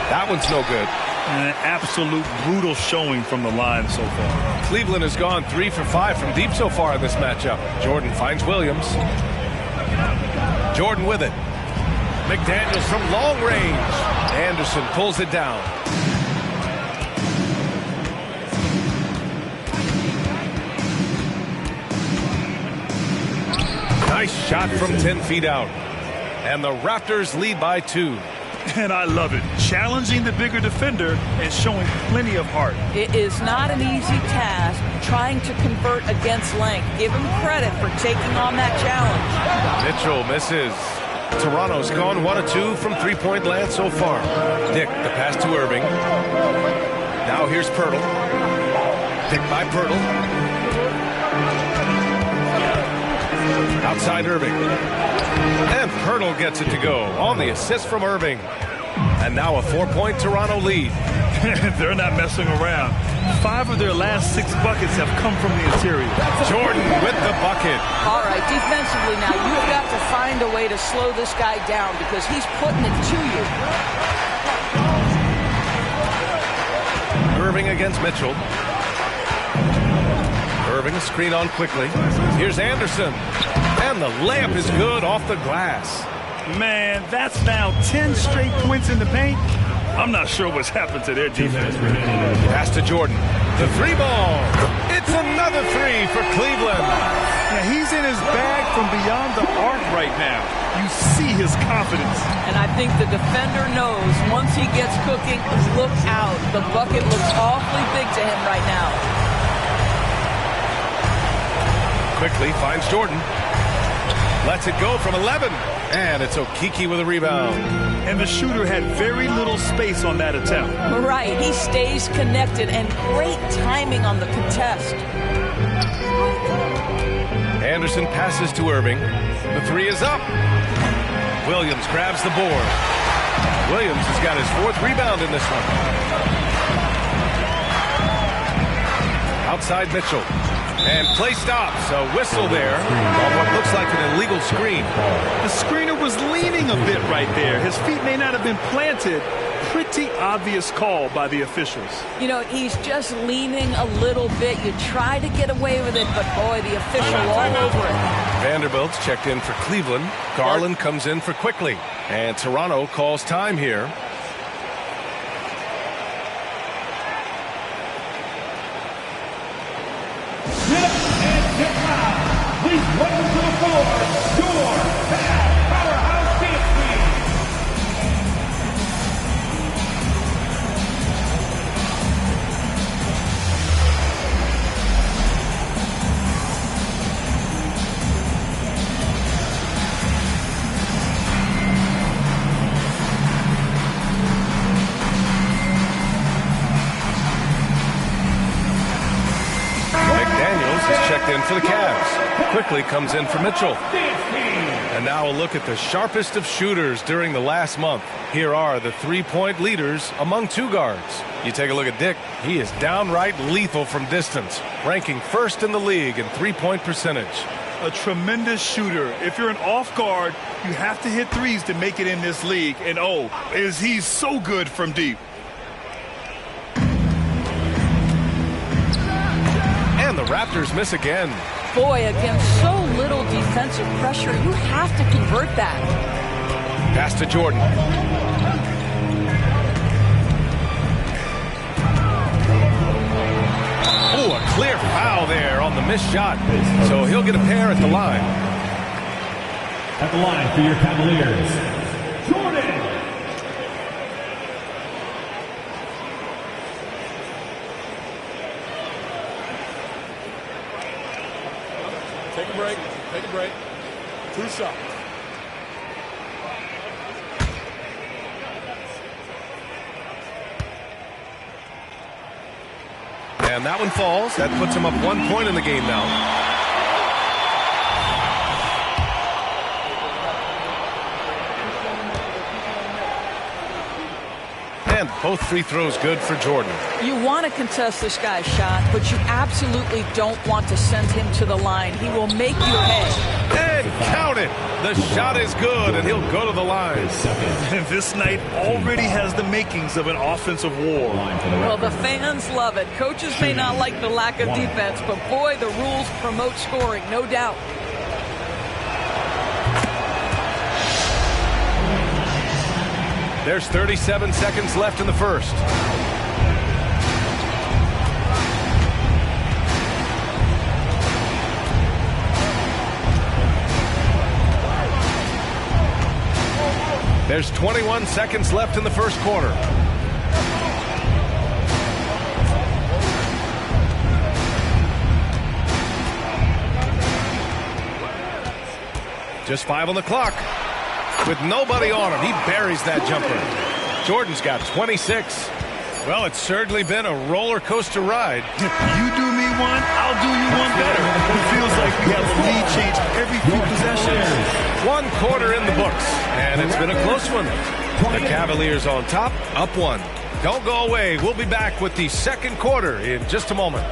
That one's no good. And an absolute brutal showing from the line so far. Cleveland has gone 3 for 5 from deep so far in this matchup. Jordan finds Williams. Jordan with it. McDaniels from long range. Anderson pulls it down. Nice shot from 10 feet out. And the Raptors lead by 2. And I love it. Challenging the bigger defender and showing plenty of heart. It is not an easy task trying to convert against length. Give him credit for taking on that challenge. Mitchell misses. Toronto's gone 1 of 2 from three-point land so far. Dick, the pass to Irving. Now here's Pirtle. Dick by Pirtle. Outside Irving. And Pirtle gets it to go on the assist from Irving. And now a 4-point Toronto lead. They're not messing around. 5 of their last 6 buckets have come from the interior. Jordan with the bucket. All right, defensively now, you've got to find a way to slow this guy down because he's putting it to you. Irving against Mitchell. Irving screen on quickly. Here's Anderson. And the layup is good off the glass. Man, that's now 10 straight points in the paint. I'm not sure what's happened to their defense. Pass to Jordan. The 3-ball. It's another 3 for Cleveland. Yeah, he's in his bag from beyond the arc right now. You see his confidence. And I think the defender knows once he gets cooking, look out. The bucket looks awfully big to him right now. Quickly finds Jordan. Lets it go from 11. And it's Okiki with a rebound. And the shooter had very little space on that attempt. Right. He stays connected and great timing on the contest. Anderson passes to Irving. The 3 is up. Williams grabs the board. Williams has got his 4th rebound in this one. Outside Mitchell. And play stops. A whistle there on what looks like an illegal screen. The screener was leaning a bit right there. His feet may not have been planted. Pretty obvious call by the officials. You know, he's just leaning a little bit. You try to get away with it, but boy, the official all over it. Vanderbilt's checked in for Cleveland. Garland comes in for Quickly. And Toronto calls time here. Please welcome to the floor, your powerhouse dance team. McDaniels is checked in for the Cavs. Quickly comes in for Mitchell. And now a look at the sharpest of shooters during the last month. Here are the 3-point leaders among 2 guards. You take a look at Dick. He is downright lethal from distance, ranking 1st in the league in 3-point percentage. A tremendous shooter. If you're an off guard, you have to hit 3s to make it in this league. And oh, is he so good from deep. And the Raptors miss again. Boy, against so little defensive pressure, you have to convert that. Pass to Jordan. Oh, a clear foul there on the missed shot. So he'll get a pair at the line. At the line for your Cavaliers, Jordan. Take a break. Take a break. 2 shots. And that one falls. That puts him up 1 point in the game now. And both free throws good for Jordan. You want to contest this guy's shot, but you absolutely don't want to send him to the line. He will make you pay. And count it. The shot is good, and he'll go to the line. And this night already has the makings of an offensive war. Well, the fans love it. Coaches may not like the lack of defense, but boy, the rules promote scoring, no doubt. There's 37 seconds left in the first. There's 21 seconds left in the first quarter. Just 5 on the clock. With nobody on him, he buries that jumper. Jordan's got 26. Well, it's certainly been a roller coaster ride. You do me one, I'll do you one better. It feels like we have a lead change every few possessions. 1 quarter in the books, and it's been a close one. The Cavaliers on top, up 1. Don't go away. We'll be back with the second quarter in just a moment.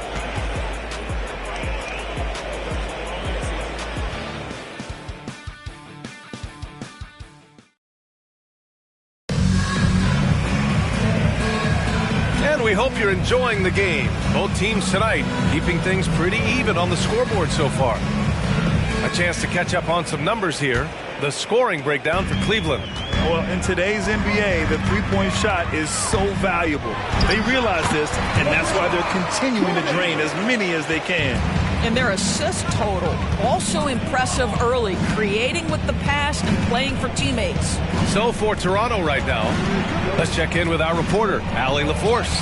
We hope you're enjoying the game. Both teams tonight keeping things pretty even on the scoreboard so far. A chance to catch up on some numbers here. The scoring breakdown for Cleveland. Well, in today's NBA, the three-point shot is so valuable. They realize this, and that's why they're continuing to drain as many as they can. And their assist total, also impressive early, creating with the pass and playing for teammates. So for Toronto right now, let's check in with our reporter, Allie LaForce.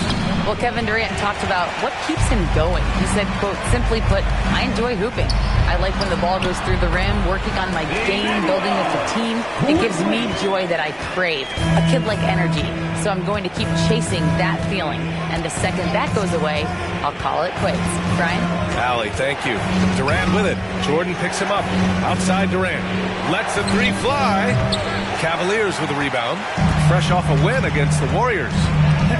Well, Kevin Durant talked about what keeps him going. He said, quote, simply put, I enjoy hooping. I like when the ball goes through the rim, working on my game, building with the team. It gives me joy that I crave, a kid-like energy. So I'm going to keep chasing that feeling. And the second that goes away, I'll call it quits. Brian? Allie, thank you. Durant with it. Jordan picks him up. Outside Durant. Lets the three fly. Cavaliers with the rebound. Fresh off a win against the Warriors.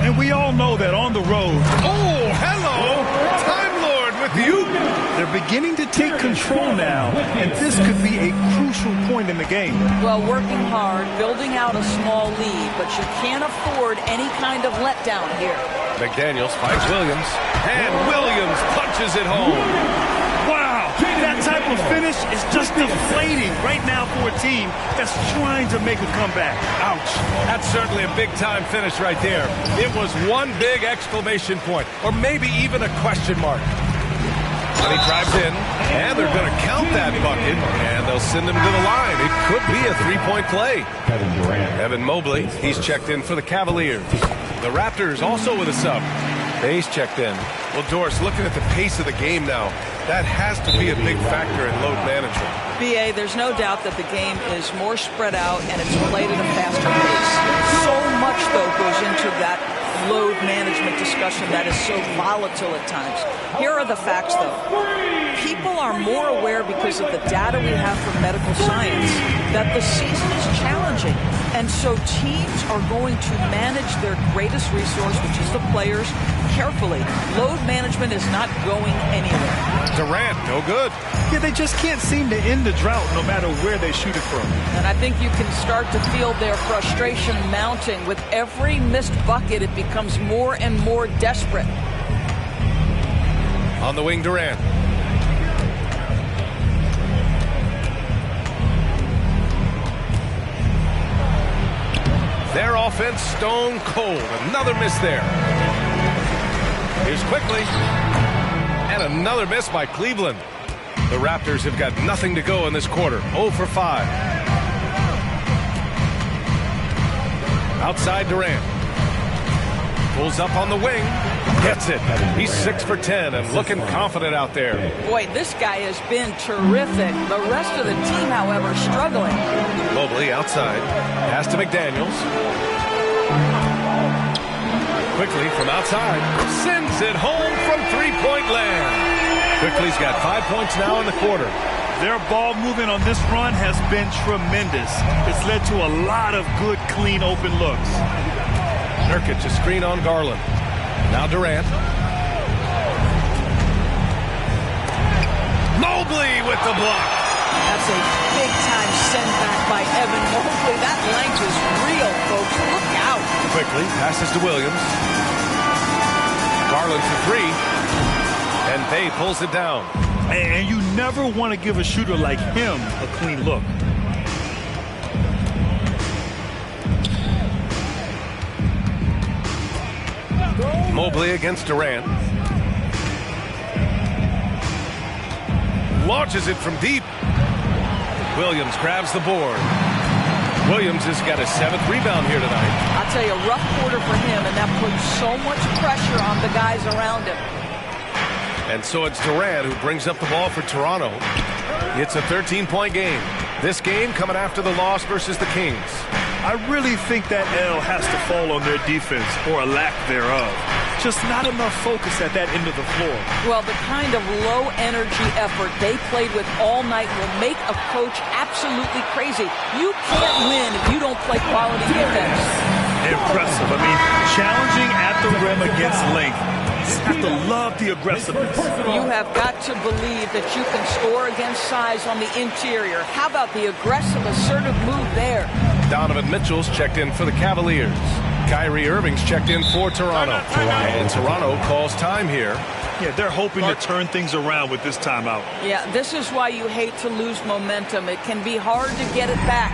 And we all know that on the road. Oh, hello. Time Lord with you. They're beginning to take control now, and this could be a crucial point in the game. Well, working hard, building out a small lead, but you can't afford any kind of letdown here. McDaniels finds Williams, and Williams punches it home. Wow, that type of finish is just deflating right now for a team that's trying to make a comeback. Ouch. That's certainly a big-time finish right there. It was one big exclamation point, or maybe even a question mark. And he drives in, and they're going to count that bucket, and they'll send him to the line. It could be a three-point play. Evan Mobley, he's checked in for the Cavaliers. The Raptors also with a sub. Bayes checked in. Well, Doris, looking at the pace of the game now, that has to be a big factor in load management. B.A., there's no doubt that the game is more spread out and it's played at a faster pace. So much, though, goes into that load management discussion that is so volatile at times. Here are the facts, though. People are more aware because of the data we have from medical science that the season is challenging. And so teams are going to manage their greatest resource, which is the players, carefully. Load management is not going anywhere. Durant, no good. Yeah, they just can't seem to end the drought no matter where they shoot it from. And I think you can start to feel their frustration mounting. With every missed bucket, it becomes more and more desperate. On the wing, Durant. Their offense stone cold. Another miss there. Here's quickly. And another miss by Cleveland. The Raptors have got nothing to go in this quarter. 0 for 5. Outside Durant. Pulls up on the wing. Gets it. He's 6 for 10 and looking confident out there. Boy, this guy has been terrific. The rest of the team, however, struggling. Mobley outside. Pass to McDaniels. Quickly from outside. Sends it home from three-point land. Quickly's got 5 points now in the quarter. Their ball movement on this run has been tremendous. It's led to a lot of good, clean, open looks. Nurkic to screen on Garland. Now Durant. Mobley with the block. That's a big-time send back by Evan Mobley. That length is real, folks. Look out. Quickly passes to Williams. Garland for three. And Bay pulls it down. And you never want to give a shooter like him a clean look. Mobley against Durant. Launches it from deep. Williams grabs the board. Williams has got his 7th rebound here tonight. I'll tell you, a rough quarter for him, and that puts so much pressure on the guys around him. And so it's Durant who brings up the ball for Toronto. It's a 13-point game. This game coming after the loss versus the Kings. I really think that L has to fall on their defense, or a lack thereof. Just not enough focus at that end of the floor. Well, the kind of low-energy effort they played with all night will make a coach absolutely crazy. You can't win if you don't play quality defense. Impressive. I mean, challenging at the rim against length. You have to love the aggressiveness. You have got to believe that you can score against size on the interior. How about the aggressive, assertive move there? Donovan Mitchell's checked in for the Cavaliers. Kyrie Irving's checked in for Toronto. And Toronto calls time here. Yeah, they're hoping to turn things around with this timeout. Yeah, this is why you hate to lose momentum. It can be hard to get it back.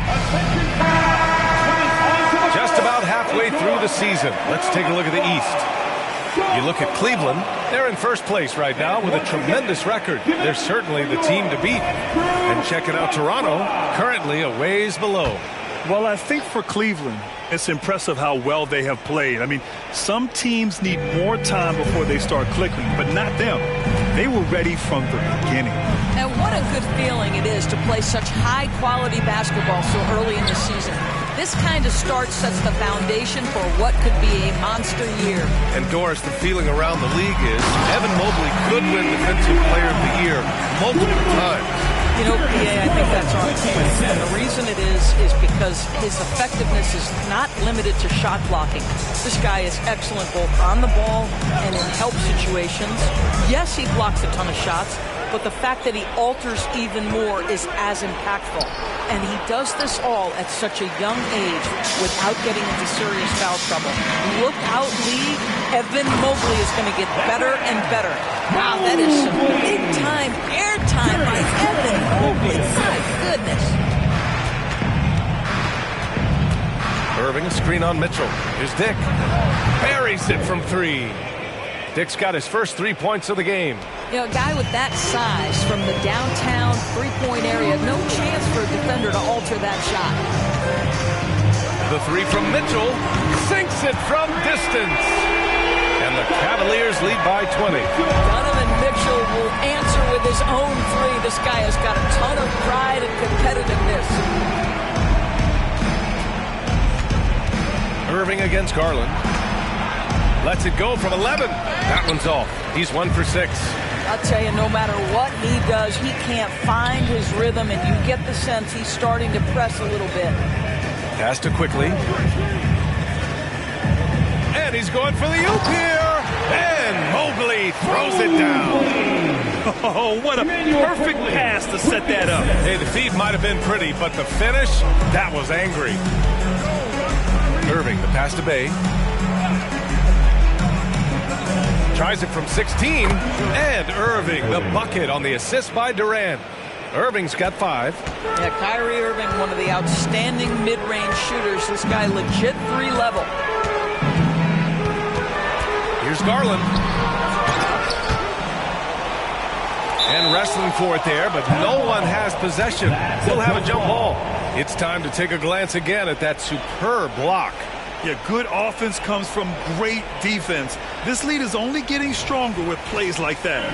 Just about halfway through the season. Let's take a look at the East. You look at Cleveland, they're in first place right now with a tremendous record. They're certainly the team to beat. And checking out Toronto, currently a ways below. Well, I think for Cleveland, it's impressive how well they have played. I mean, some teams need more time before they start clicking, but not them. They were ready from the beginning. And what a good feeling it is to play such high-quality basketball so early in the season. This kind of start sets the foundation for what could be a monster year. And Doris, the feeling around the league is Evan Mobley could win Defensive Player of the Year multiple times. You know, PA, I think that's on point. And the reason it is because his effectiveness is not limited to shot blocking. This guy is excellent both on the ball and in help situations. Yes, he blocks a ton of shots, but the fact that he alters even more is as impactful. And he does this all at such a young age without getting into serious foul trouble. Look out, league. Evan Mobley is going to get better and better. Wow, that is some big-time airtime by Evan Mobley. My goodness. Irving, a screen on Mitchell. Here's Dick. Buries it from three. Dick's got his first 3 points of the game. You know, a guy with that size from the downtown three-point area, no chance for a defender to alter that shot. The three from Mitchell sinks it from distance. And the Cavaliers lead by 20. Donovan Mitchell will answer with his own three. This guy has got a ton of pride and competitiveness. Irving against Garland. Lets it go from 11. That one's off. He's 1 for 6. I'll tell you, no matter what he does, he can't find his rhythm, and you get the sense he's starting to press a little bit. Pass to Quickly. And he's going for the oop here. And Mobley throws it down. Oh, what a perfect pass to set that up. Hey, the feed might have been pretty, but the finish, that was angry. Irving, the pass to Bay. Tries it from 16, and Irving, the bucket on the assist by Durant. Irving's got 5. Yeah, Kyrie Irving, one of the outstanding mid-range shooters. This guy legit 3-level. Here's Garland. And wrestling for it there, but no one has possession. We'll have a jump ball. It's time to take a glance again at that superb block. Yeah, good offense comes from great defense. This lead is only getting stronger with plays like that.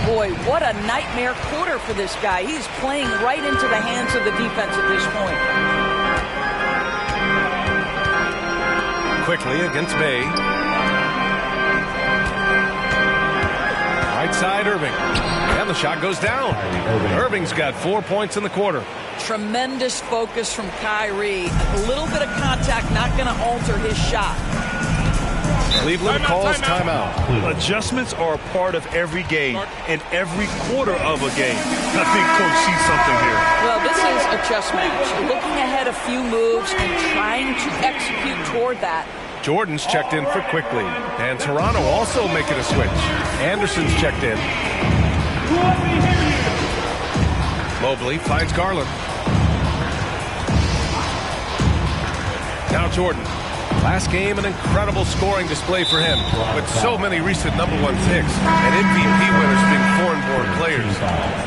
Boy, what a nightmare quarter for this guy. He's playing right into the hands of the defense at this point. Quickly against Bay. Right side Irving. And the shot goes down. Irving's got 4 points in the quarter. Tremendous focus from Kyrie. A little bit of contact not going to alter his shot. Cleveland calls timeout. Adjustments are a part of every game and every quarter of a game. I think Coach sees something here. Well, this is a chess match. Looking ahead a few moves and trying to execute toward that. Jordan's checked in for quickly. And Toronto also making a switch. Anderson's checked in. Mobley finds Garland. Now Jordan. Last game, an incredible scoring display for him, with so many recent #1 picks and MVP winners being foreign-born players.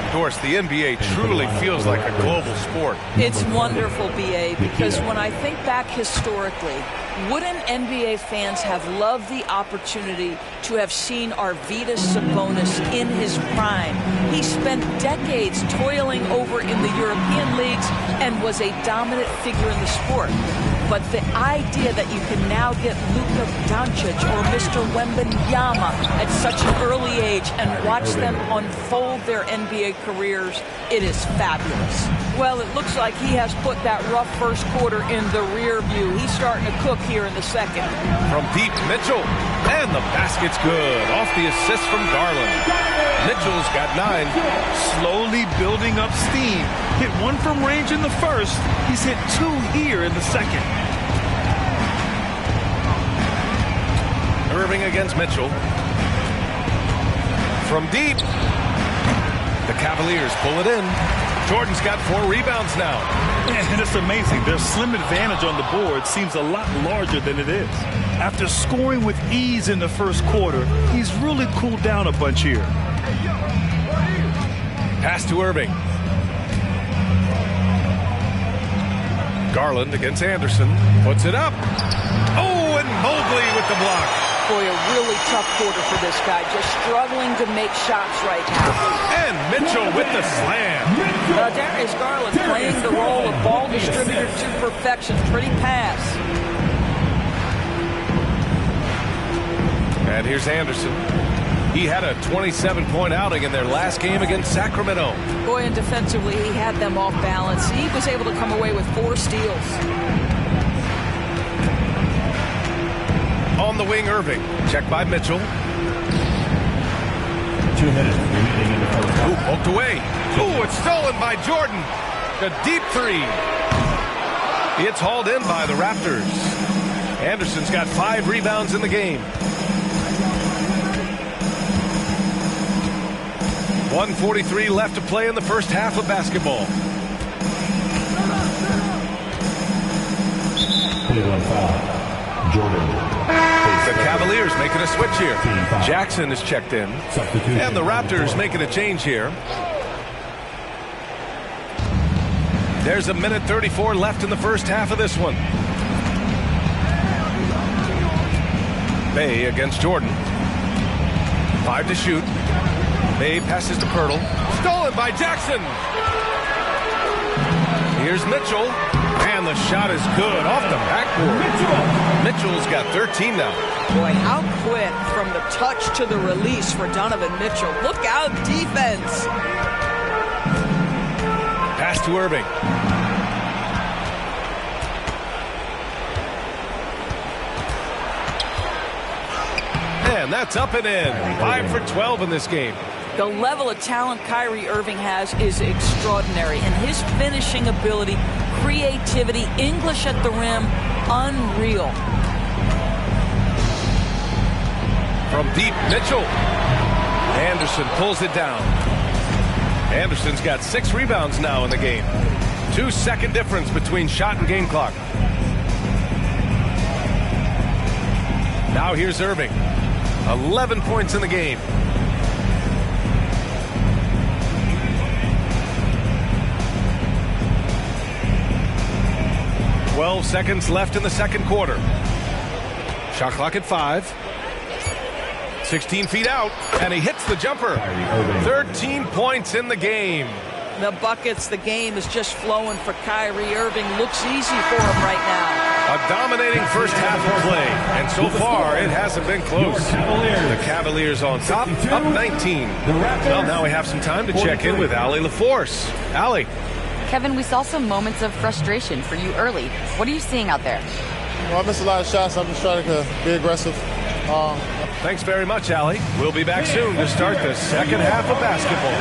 Of course, the NBA truly feels like a global sport. It's wonderful, BA, because when I think back historically, wouldn't NBA fans have loved the opportunity to have seen Arvydas Sabonis in his prime? He spent decades toiling over in the European leagues and was a dominant figure in the sport. But the idea that you can now get Luka Doncic or Mr. Wembanyama at such an early age and watch them unfold their NBA careers, it is fabulous. Well, it looks like he has put that rough first quarter in the rear view. He's starting to cook here in the second. From deep, Mitchell. And the basket's good. Off the assist from Garland. Mitchell's got 9. Slowly building up steam. Hit 1 from range in the first. He's hit 2 here in the second. Irving against Mitchell. From deep. The Cavaliers pull it in. Jordan's got 4 rebounds now. And it's amazing. Their slim advantage on the board seems a lot larger than it is. After scoring with ease in the first quarter, he's really cooled down a bunch here. Pass to Irving. Garland against Anderson. Puts it up. Oh, and Mobley with the block. Boy, a really tough quarter for this guy. Just struggling to make shots right now. And Mitchell with the slam. Darius Garland playing the role of ball distributor to perfection. Pretty pass. And here's Anderson. He had a 27-point outing in their last game against Sacramento. Boy, and defensively, he had them off balance. He was able to come away with 4 steals. On the wing, Irving. Checked by Mitchell. 2 minutes remaining in the first half. Ooh, poked away. Ooh, it's stolen by Jordan. A deep 3. It's hauled in by the Raptors. Anderson's got 5 rebounds in the game. 1:43 left to play in the first half of basketball. Cleveland foul. Jordan. The Cavaliers making a switch here. Jackson is checked in. And the Raptors making a change here. There's 1:34 left in the first half of this one. Bay against Jordan. 5 to shoot. Bay passes to Pirtle. Stolen by Jackson. Here's Mitchell. And the shot is good off the backboard. Mitchell's got 13 now. Boy, how quick from the touch to the release for Donovan Mitchell. Look out, defense. Pass to Irving. And that's up and in. 5 for 12 in this game. The level of talent Kyrie Irving has is extraordinary, and his finishing ability, creativity, English at the rim, unreal. From deep, Mitchell. Anderson pulls it down. Anderson's got 6 rebounds now in the game. 2-second difference between shot and game clock. Now here's Irving. 11 points in the game. 12 seconds left in the second quarter. Shot clock at 5. 16 feet out, and he hits the jumper. 13 points in the game. The buckets, the game is just flowing for Kyrie Irving. Looks easy for him right now. A dominating first half of play, and so far it hasn't been close. The Cavaliers on top, up 19. Well, now we have some time to check in with Allie LaForce. Allie. Kevin, we saw some moments of frustration for you early. What are you seeing out there? Well, I missed a lot of shots. I'm just trying to be aggressive. Thanks very much, Allie. We'll be back soon to start the second half of basketball.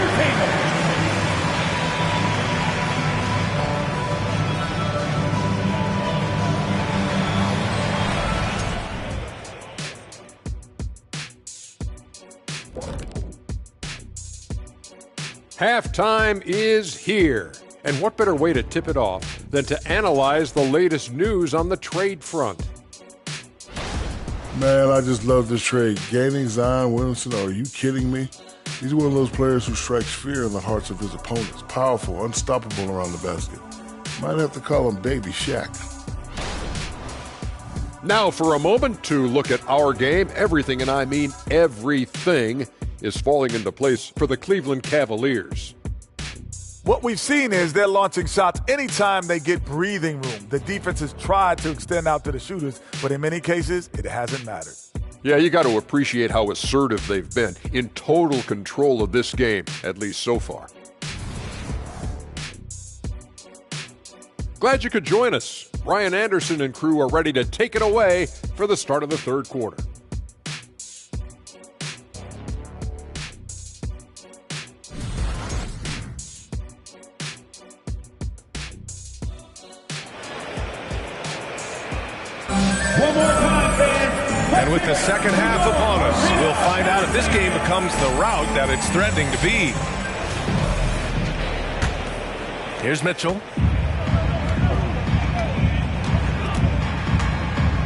Halftime is here. And what better way to tip it off than to analyze the latest news on the trade front? Man, I just love this trade. Gaining Zion Williamson, are you kidding me? He's one of those players who strikes fear in the hearts of his opponents. Powerful, unstoppable around the basket. Might have to call him Baby Shaq. Now for a moment to look at our game. Everything, and I mean everything, is falling into place for the Cleveland Cavaliers. What we've seen is they're launching shots anytime they get breathing room. The defense has tried to extend out to the shooters, but in many cases, it hasn't mattered. Yeah, you got to appreciate how assertive they've been, in total control of this game, at least so far. Glad you could join us. Ryan Anderson and crew are ready to take it away for the start of the third quarter. And with the second half upon us, we'll find out if this game becomes the rout that it's threatening to be. Here's Mitchell.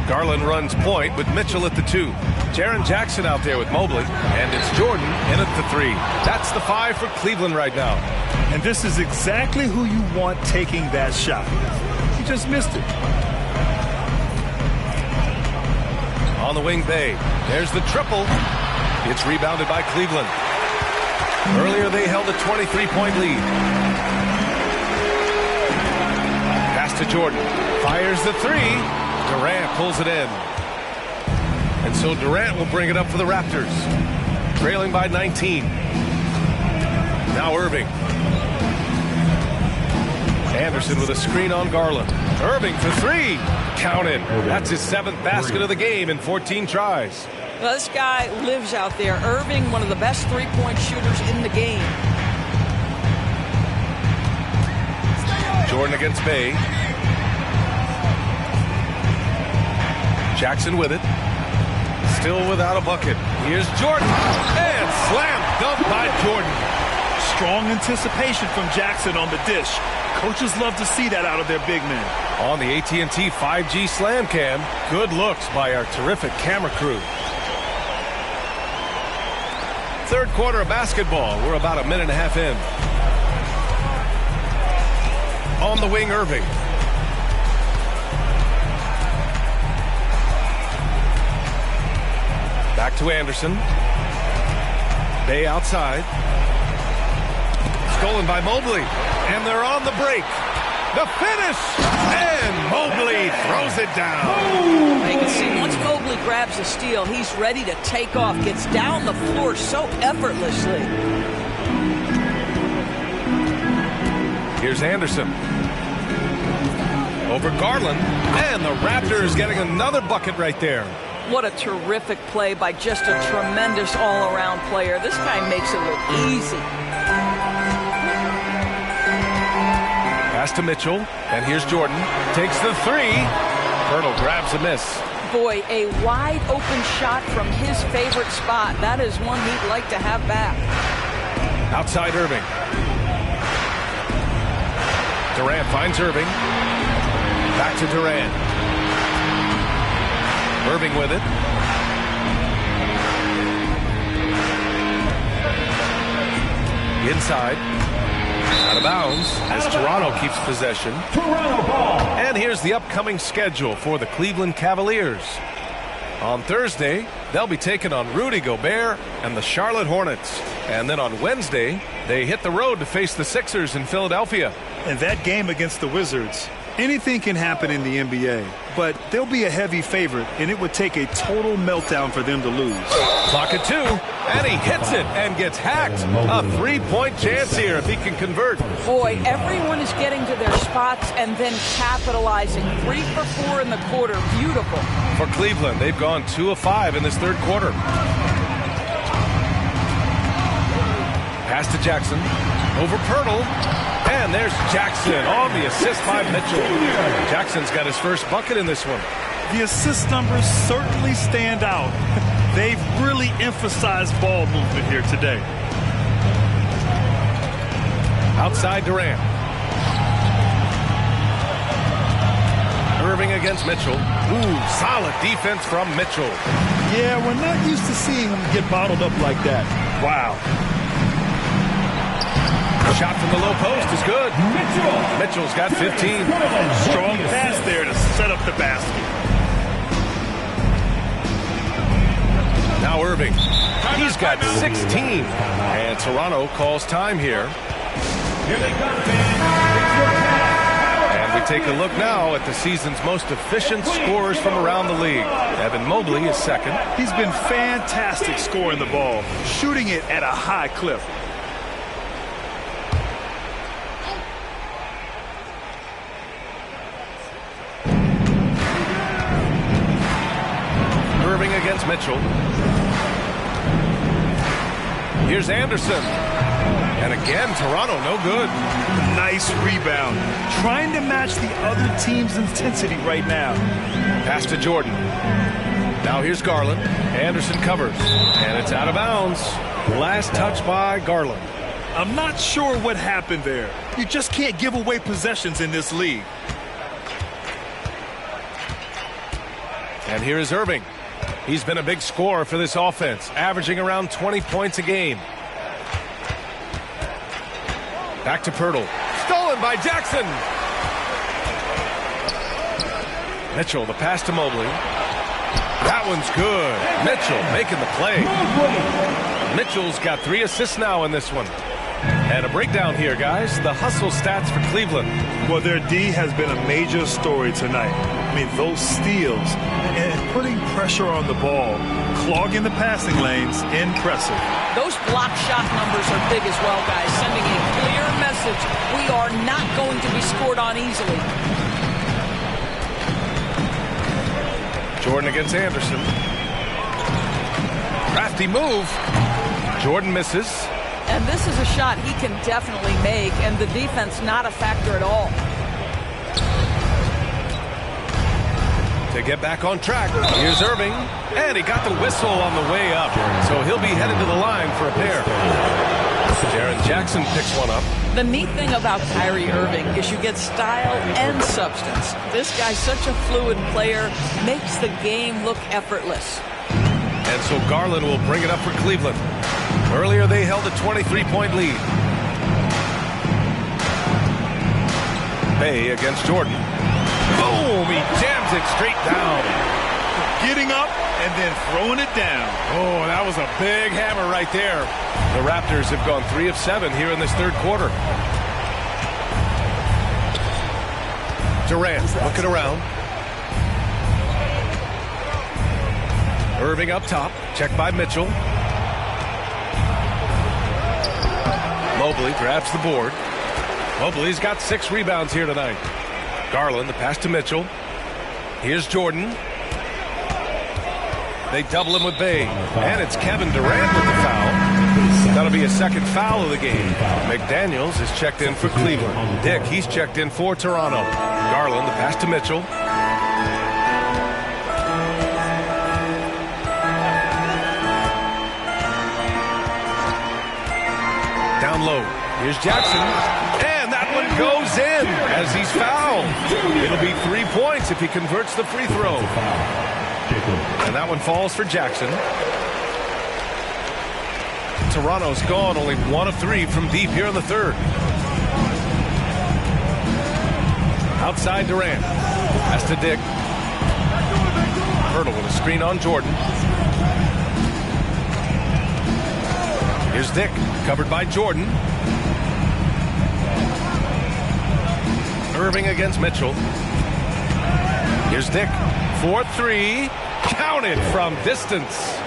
Garland runs point with Mitchell at the 2. Jaren Jackson out there with Mobley. And it's Jordan in at the 3. That's the 5 for Cleveland right now. And this is exactly who you want taking that shot. He just missed it. On the wing, Bay. There's the triple. It's rebounded by Cleveland. Earlier, they held a 23-point lead. Pass to Jordan. Fires the 3. Durant pulls it in. And so Durant will bring it up for the Raptors. Trailing by 19. Now Irving. Anderson with a screen on Garland. Irving for 3. Counted. That's his 7th basket of the game in 14 tries. Well, this guy lives out there. Irving, one of the best three-point shooters in the game. Jordan against Bay. Jackson with it. Still without a bucket. Here's Jordan. And slam dunk by Jordan. Strong anticipation from Jackson on the dish. Coaches love to see that out of their big men. On the AT&T 5G Slam Cam, good looks by our terrific camera crew. Third quarter of basketball. We're about a minute and a half in. On the wing, Irving. Back to Anderson. Bay outside. Stolen by Mobley. And they're on the break. The finish! And Mobley throws it down. You can see once Mobley grabs a steal, he's ready to take off. Gets down the floor so effortlessly. Here's Anderson. Over Garland. And the Raptors getting another bucket right there. What a terrific play by just a tremendous all-around player. This guy makes it look easy. Pass to Mitchell, and here's Jordan. Takes the 3. Pirtle grabs a miss. Boy, a wide-open shot from his favorite spot. That is one he'd like to have back. Outside Irving. Durant finds Irving. Back to Durant. Irving with it. Inside. Out of bounds as Toronto keeps possession. Toronto ball. And here's the upcoming schedule for the Cleveland Cavaliers. On Thursday, they'll be taking on Rudy Gobert and the Charlotte Hornets. And then on Wednesday, they hit the road to face the Sixers in Philadelphia. And that game against the Wizards, Anything can happen in the NBA, but they'll be a heavy favorite, and it would take a total meltdown for them to lose. Clock at 2, and he hits it and gets hacked. A 3-point chance here if he can convert. Boy, everyone is getting to their spots and then capitalizing. 3 for 4 in the quarter. Beautiful. For Cleveland, they've gone 2 of 5 in this third quarter. Pass to Jackson. Over Pirtle. And there's Jackson on the assist by Mitchell. Jackson's got his first bucket in this one. The assist numbers certainly stand out. They've really emphasized ball movement here today. Outside Durant. Irving against Mitchell. Ooh, solid defense from Mitchell. Yeah, we're not used to seeing him get bottled up like that. Wow. Shot from the low post is good. Mitchell's got 15. Strong pass there to set up the basket. Now Irving. He's got 16. And Toronto calls time here. And we take a look now at the season's most efficient scorers from around the league. Evan Mobley is second. He's been fantastic scoring the ball, shooting it at a high clip. Irving against Mitchell. Here's Anderson. And again, Toronto, no good. Nice rebound. Trying to match the other team's intensity right now. Pass to Jordan. Now here's Garland. Anderson covers. And it's out of bounds. Last touch by Garland. I'm not sure what happened there. You just can't give away possessions in this league. And here is Irving. He's been a big scorer for this offense, averaging around 20 points a game. Back to Pirtle. Stolen by Jackson. Mitchell, the pass to Mobley. That one's good. Mitchell making the play. Mitchell's got 3 assists now in this one. And a breakdown here, guys. The hustle stats for Cleveland. Well, their D has been a major story tonight. I mean, those steals and putting pressure on the ball, clogging the passing lanes, impressive. Those block shot numbers are big as well, guys, sending a clear message. We are not going to be scored on easily. Jordan against Anderson. Crafty move. Jordan misses. And this is a shot he can definitely make, and the defense not a factor at all. To get back on track, here's Irving, and he got the whistle on the way up, so he'll be headed to the line for a pair. Jaren Jackson picks one up. The neat thing about Kyrie Irving is you get style and substance. This guy's such a fluid player, makes the game look effortless. And so Garland will bring it up for Cleveland. Earlier they held a 23-point lead. Bay against Jordan. Boom! He jams it straight down. Getting up and then throwing it down. Oh, that was a big hammer right there. The Raptors have gone 3 of 7 here in this third quarter. Durant looking around. Irving up top. Checked by Mitchell. Mobley grabs the board. Mobley's got 6 rebounds here tonight. Garland, the pass to Mitchell. Here's Jordan. They double him with Bay. And it's Kevin Durant with the foul. That'll be a second foul of the game. McDaniels is checked in for Cleveland. Dick, he's checked in for Toronto. Garland, the pass to Mitchell. Down low. Here's Jackson. And that one goes in as he's fouled. It'll be 3 points if he converts the free throw. And that one falls for Jackson. Toronto's gone only 1 of 3 from deep here in the third. Outside Durant. Pass to Dick. Pirtle with a screen on Jordan. Here's Dick, covered by Jordan. Irving against Mitchell. Here's Dick. 4-3. Counted from distance.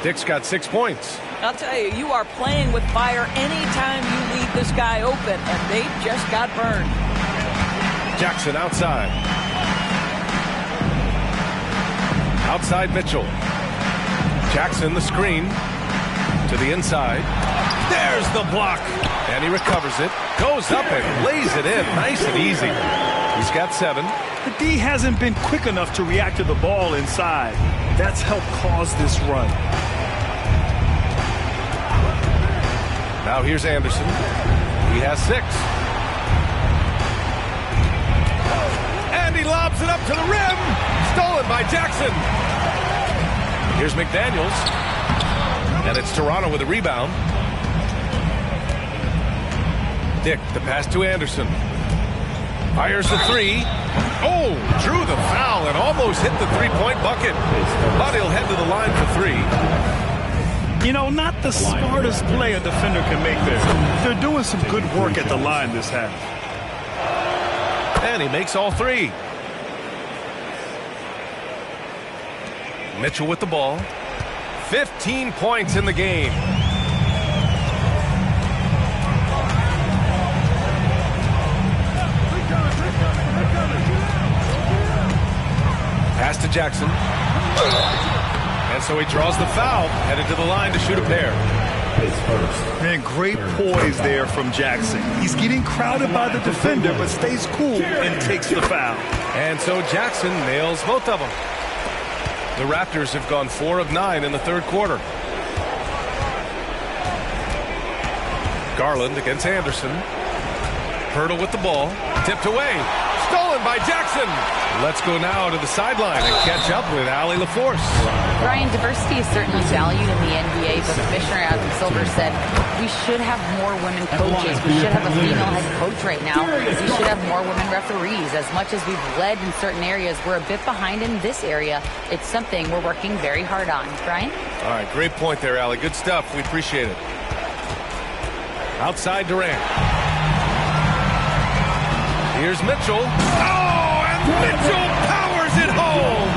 Dick's got 6 points. I'll tell you, you are playing with fire anytime you leave this guy open, and they just got burned. Jackson outside. Outside Mitchell. Jackson the screen to the inside. There's the block. And he recovers it. Goes up and lays it in. Nice and easy. He's got 7. The D hasn't been quick enough to react to the ball inside. That's helped cause this run. Now here's Anderson. He has 6. And he lobs it up to the rim. Stolen by Jackson. Here's McDaniels. And it's Toronto with a rebound. Dick, the pass to Anderson. Fires the 3. Oh, drew the foul and almost hit the three-point bucket. But he'll head to the line for 3. You know, not the smartest play a defender can make there. They're doing some good work at the line this half. And he makes all 3. Mitchell with the ball. 15 points in the game. Pass to Jackson. And so he draws the foul, headed to the line to shoot a pair. Man, great poise there from Jackson. He's getting crowded by the defender, but stays cool and takes the foul. And so Jackson nails both of them. The Raptors have gone 4 of 9 in the third quarter. Garland against Anderson. Hurdle with the ball. Tipped away. Stolen by Jackson. Let's go now to the sideline and catch up with Allie LaForce. Brian, diversity is certainly valued in the NBA, but Commissioner Adam Silver said we should have more women coaches. We should have a female head coach right now. We should have more women referees. As much as we've led in certain areas, we're a bit behind in this area. It's something we're working very hard on. Brian? All right, great point there, Allie. Good stuff. We appreciate it. Outside Durant. Here's Mitchell. Oh, and Mitchell powers it home.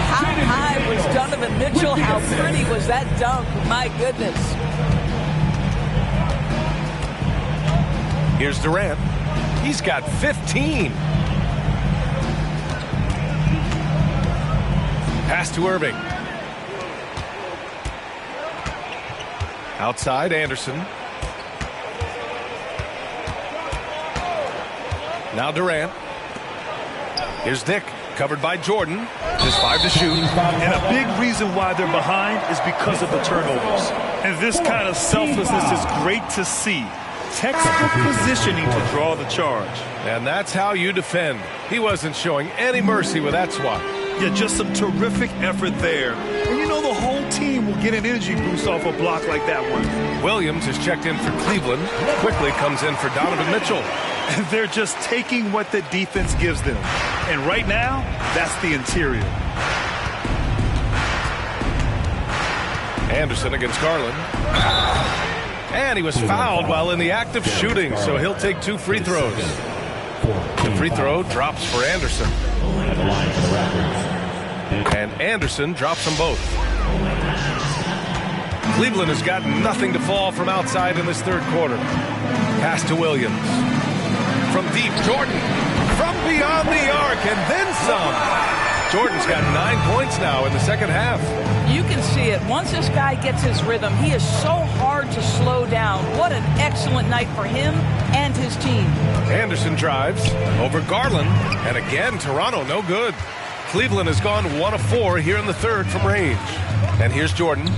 How high was Donovan Mitchell? How pretty was that dunk? My goodness. Here's Durant. He's got 15. Pass to Irving. Outside Anderson. Now Durant. Here's Dick, covered by Jordan. Just 5 to shoot. And a big reason why they're behind is because of the turnovers. And this kind of selflessness is great to see. Textbook positioning to draw the charge. And that's how you defend. He wasn't showing any mercy with that swat. Yeah, just some terrific effort there. And you know the whole team will get an energy boost off a block like that one. Williams is checked in for Cleveland. Quickly comes in for Donovan Mitchell. They're just taking what the defense gives them. And right now, that's the interior. Anderson against Garland. And he was fouled while in the act of shooting, so he'll take 2 free throws. The free throw drops for Anderson. And Anderson drops them both. Cleveland has got nothing to fall from outside in this third quarter. Pass to Williams. From deep, Jordan. From beyond the arc, and then some. Jordan's got 9 points now in the second half. You can see it. Once this guy gets his rhythm, he is so hard to slow down. What an excellent night for him and his team. Anderson drives over Garland, and again, Toronto no good. Cleveland has gone 1 of 4 here in the third from range. And here's Jordan.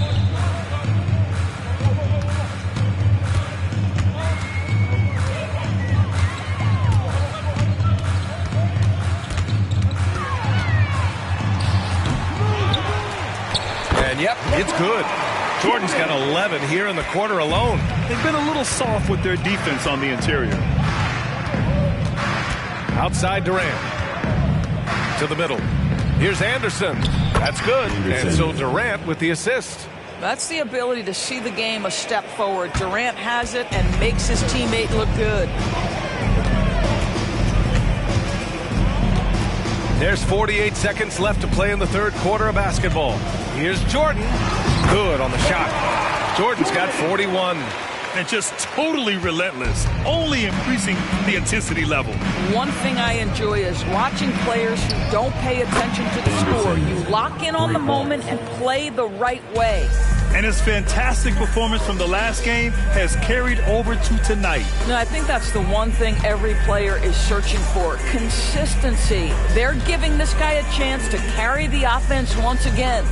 And yep, it's good. Jordan's got 11 here in the quarter alone. They've been a little soft with their defense on the interior. Outside Durant. To the middle. Here's Anderson. That's good. And so Durant with the assist. That's the ability to see the game a step forward. Durant has it and makes his teammate look good. There's 48 seconds left to play in the third quarter of basketball. Here's Jordan. Good on the shot. Jordan's got 41. And just totally relentless, only increasing the intensity level. One thing I enjoy is watching players who don't pay attention to the score. You lock in on the moment and play the right way. And his fantastic performance from the last game has carried over to tonight. No, I think that's the one thing every player is searching for, consistency. They're giving this guy a chance to carry the offense once again.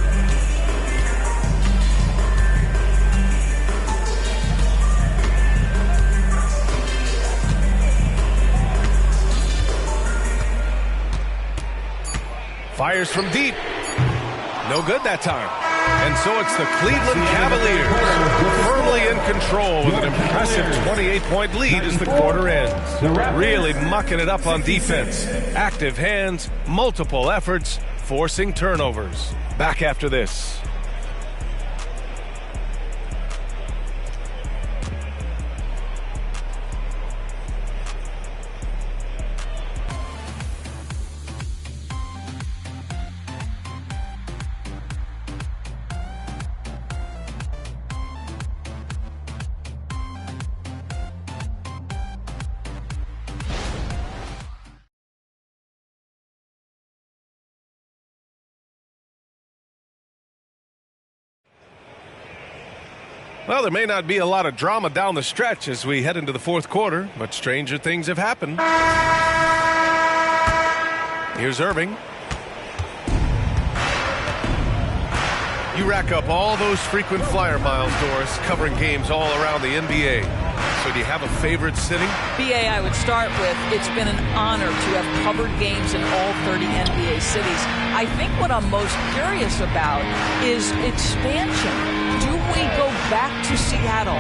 Fires from deep. No good that time. And so it's the Cleveland Cavaliers firmly in control with an impressive 28-point lead as the quarter ends. Really mucking it up on defense. Active hands, multiple efforts, forcing turnovers. Back after this. Well, there may not be a lot of drama down the stretch as we head into the fourth quarter, but stranger things have happened. Here's Irving. You rack up all those frequent flyer miles, Doris, covering games all around the NBA. So do you have a favorite city? BA, I would start with, it's been an honor to have covered games in all 30 NBA cities. I think what I'm most curious about is expansion. Do we go back to Seattle?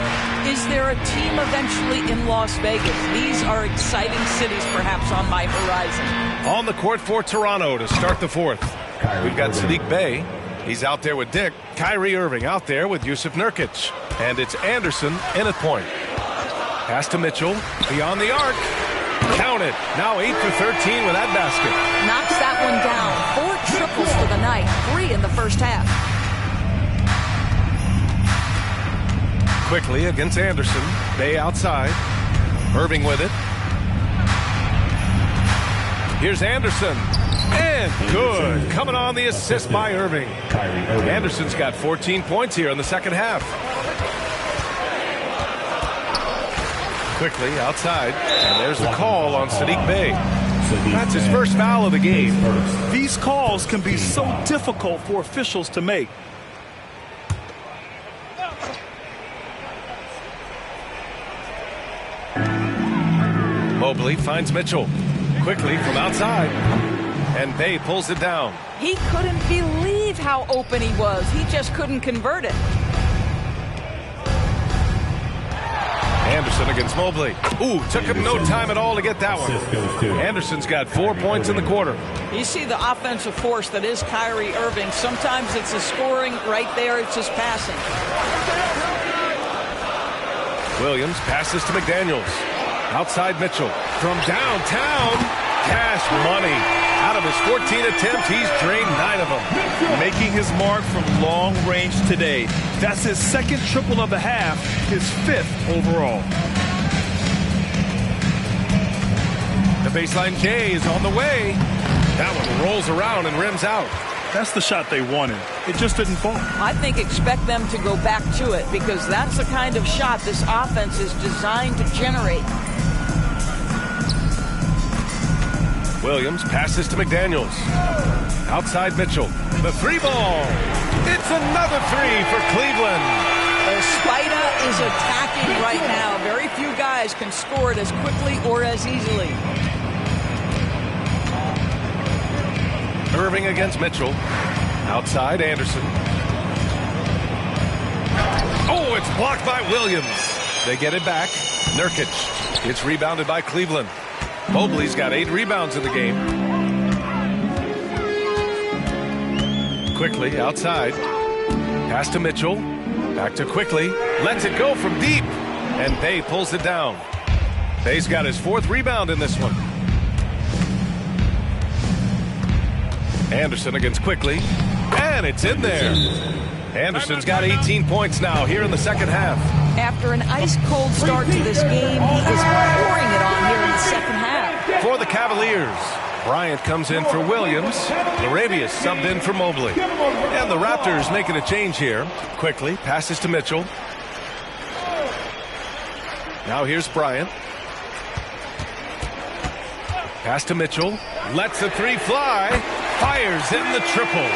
Is there a team eventually in Las Vegas? These are exciting cities perhaps on my horizon. On the court for Toronto to start the fourth. We've got Sadiq Bey. He's out there with Dick. Kyrie Irving out there with Yusuf Nurkic. And it's Anderson in at point. Pass to Mitchell. Beyond the arc. Count it. Now 8 for 13 with that basket. Knocks that one down. 4 triples for the night. 3 in the first half. Quickly against Anderson. Bey outside. Irving with it. Here's Anderson. And good. Coming on the assist by Irving. Anderson's got 14 points here in the second half. Quickly outside. And there's the call on Sadiq Bey. That's his first foul of the game. These calls can be so difficult for officials to make. Mobley finds Mitchell. Quickly from outside. And Bey pulls it down. He couldn't believe how open he was. He just couldn't convert it. Anderson against Mobley. Ooh, took him no time at all to get that one. Anderson's got 4 points in the quarter. You see the offensive force that is Kyrie Irving. Sometimes it's his scoring. Right there, it's his passing. Williams passes to McDaniels. Outside Mitchell. From downtown, cash money. Out of his 14 attempts, he's drained 9 of them. Making his mark from long range today. That's his second triple of the half, his 5th overall. The baseline J is on the way. That one rolls around and rims out. That's the shot they wanted. It just didn't fall. I think expect them to go back to it because that's the kind of shot this offense is designed to generate. Williams passes to McDaniels. Outside Mitchell. The 3 ball. It's another 3 for Cleveland. Spider is attacking right now. Very few guys can score it as quickly or as easily. Irving against Mitchell. Outside Anderson. Oh, it's blocked by Williams. They get it back. Nurkic. It's rebounded by Cleveland. Mobley's got 8 rebounds in the game. Quickly outside. Pass to Mitchell. Back to Quickly. Lets it go from deep. And Bey pulls it down. Bey's got his 4th rebound in this one. Anderson against Quickly. And it's in there. Anderson's got 18 points now here in the second half. After an ice-cold start to this game, he is pouring it on here in the second half. For the Cavaliers, Bryant comes in for Williams. Larabius subbed in for Mobley. And the Raptors making a change here. Quickly passes to Mitchell. Now here's Bryant. Pass to Mitchell. Lets the three fly. Fires in the triple.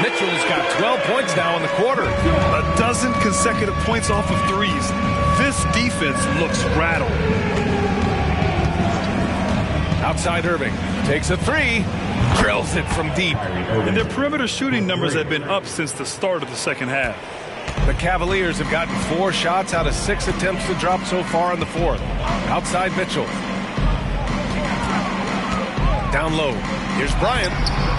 Mitchell's got 12 points now in the quarter. A dozen consecutive points off of threes. This defense looks rattled. Outside Irving. Takes a three. Drills it from deep. And their perimeter shooting numbers have been up since the start of the second half. The Cavaliers have gotten 4 shots out of 6 attempts to drop so far in the fourth. Outside Mitchell. Down low. Here's Bryant.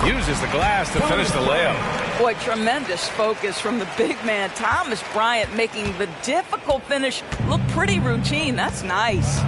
Uses the glass to finish the layup. Boy, tremendous focus from the big man. Thomas Bryant making the difficult finish look pretty routine. That's nice.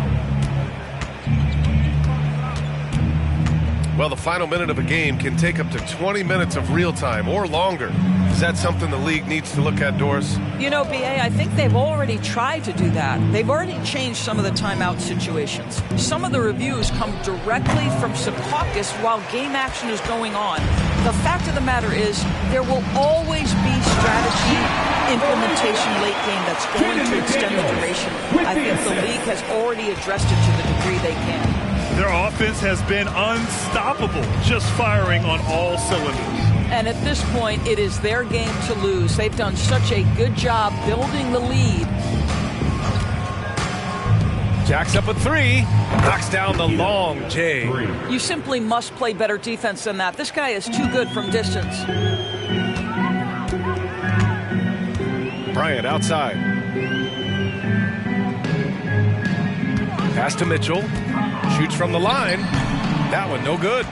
Well, the final minute of a game can take up to 20 minutes of real time or longer. Is that something the league needs to look at, Doris? You know, BA, I think they've already tried to do that. They've already changed some of the timeout situations. Some of the reviews come directly from Secaucus while game action is going on. The fact of the matter is there will always be strategy implementation late game that's going to extend the duration. I think the league has already addressed it to the degree they can. Their offense has been unstoppable, just firing on all cylinders. And at this point, it is their game to lose. They've done such a good job building the lead. Jacks up a three. Knocks down the long J. You simply must play better defense than that. This guy is too good from distance. Bryant outside. Pass to Mitchell. Shoots from the line. That one no good.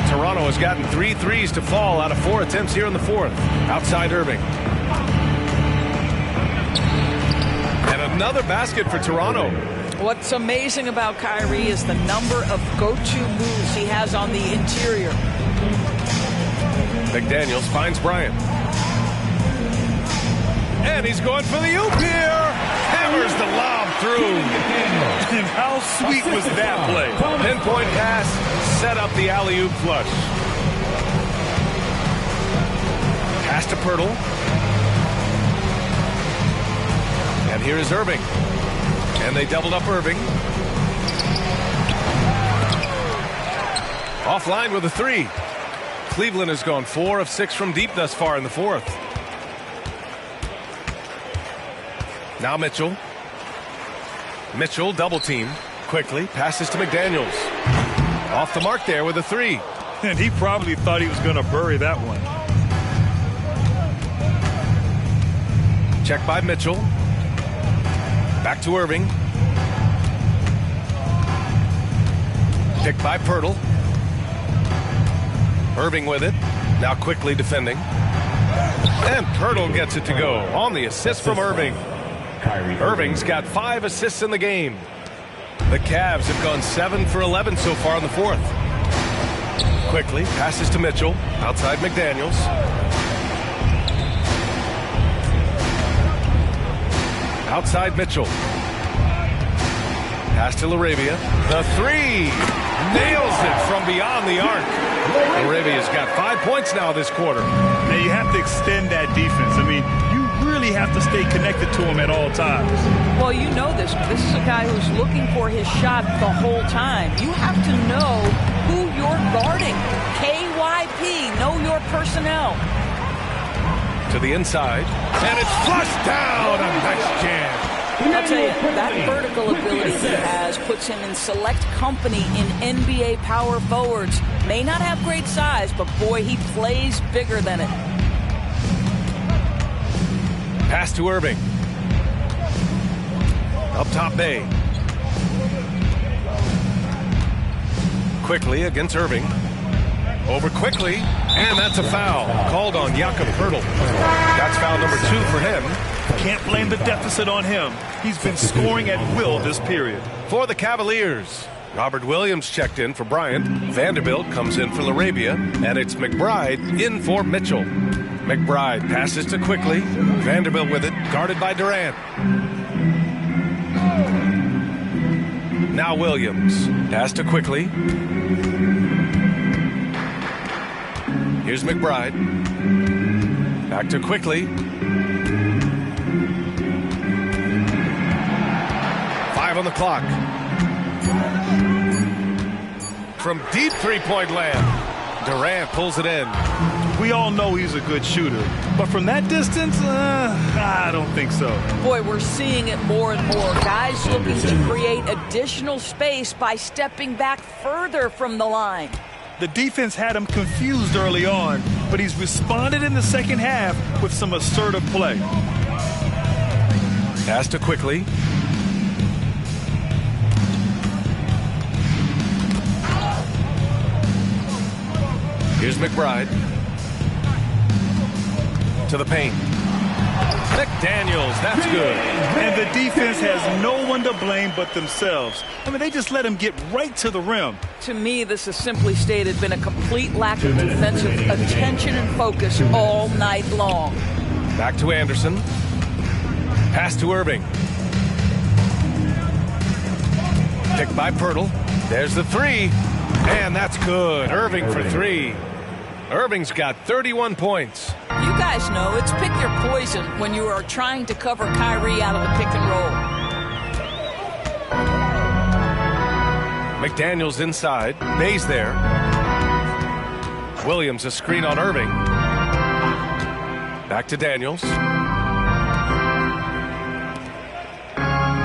Toronto has gotten 3 threes to fall out of 4 attempts here in the fourth. Outside Irving. And another basket for Toronto. What's amazing about Kyrie is the number of go-to moves he has on the interior. McDaniels finds Bryant. And he's going for the oop here. Hammers the lob through. And how sweet was that play? Pinpoint pass, set up the alley-oop flush. Pass to Pirtle. And here is Irving. And they doubled up Irving. Offline with a three. Cleveland has gone 4 of 6 from deep thus far in the fourth. Now Mitchell. Mitchell double team. Quickly passes to McDaniels. Off the mark there with a three. And he probably thought he was going to bury that one. Check by Mitchell. Back to Irving. Picked by Pirtle. Irving with it. Now quickly defending. And Pirtle gets it to go on the assist from Irving. Irving's got 5 assists in the game. The Cavs have gone 7 for 11 so far in the fourth. Quickly passes to Mitchell. Outside McDaniels. Outside Mitchell. Pass to Laravia. The three. Nails it from beyond the arc. Laravia's got 5 points now this quarter. Now you have to extend that defense. I mean, you really have to stay connected to him at all times. Well, you know this. This is a guy who's looking for his shot the whole time. You have to know who you're guarding. KYP, know your personnel. To the inside. And it's flushed down. A nice jam. I'll tell you, that vertical ability he has puts him in select company in NBA power forwards. May not have great size, but boy, he plays bigger than it. Pass to Irving. Up top Bay. Quickly against Irving. Over Quickly. And that's a foul. Called on Jakob Pirtle. That's foul number 2 for him. Can't blame the deficit on him. He's been scoring at will this period. For the Cavaliers, Robert Williams checked in for Bryant. Vanderbilt comes in for Larabia. And it's McBride in for Mitchell. McBride passes to Quickly. Vanderbilt with it, guarded by Durant. Now Williams. Pass to Quickly. Here's McBride. Back to Quickly. 5 on the clock. From deep three-point land, Durant pulls it in. We all know he's a good shooter, but from that distance, I don't think so. Boy, we're seeing it more and more. Guys looking to create additional space by stepping back further from the line. The defense had him confused early on, but he's responded in the second half with some assertive play. Pass to Quickly. Here's McBride. To the paint. McDaniels, that's good. And the defense has no one to blame but themselves. I mean, they just let him get right to the rim. To me, this has simply stated been a complete lack of defensive attention and focus all night long. Back to Anderson. Pass to Irving. Picked by Pirtle. There's the three. And that's good. Irving for three. Irving's got 31 points. You guys know it's pick your poison when you are trying to cover Kyrie out of the pick and roll. McDaniels inside. Mays there. Williams a screen on Irving. Back to Daniels.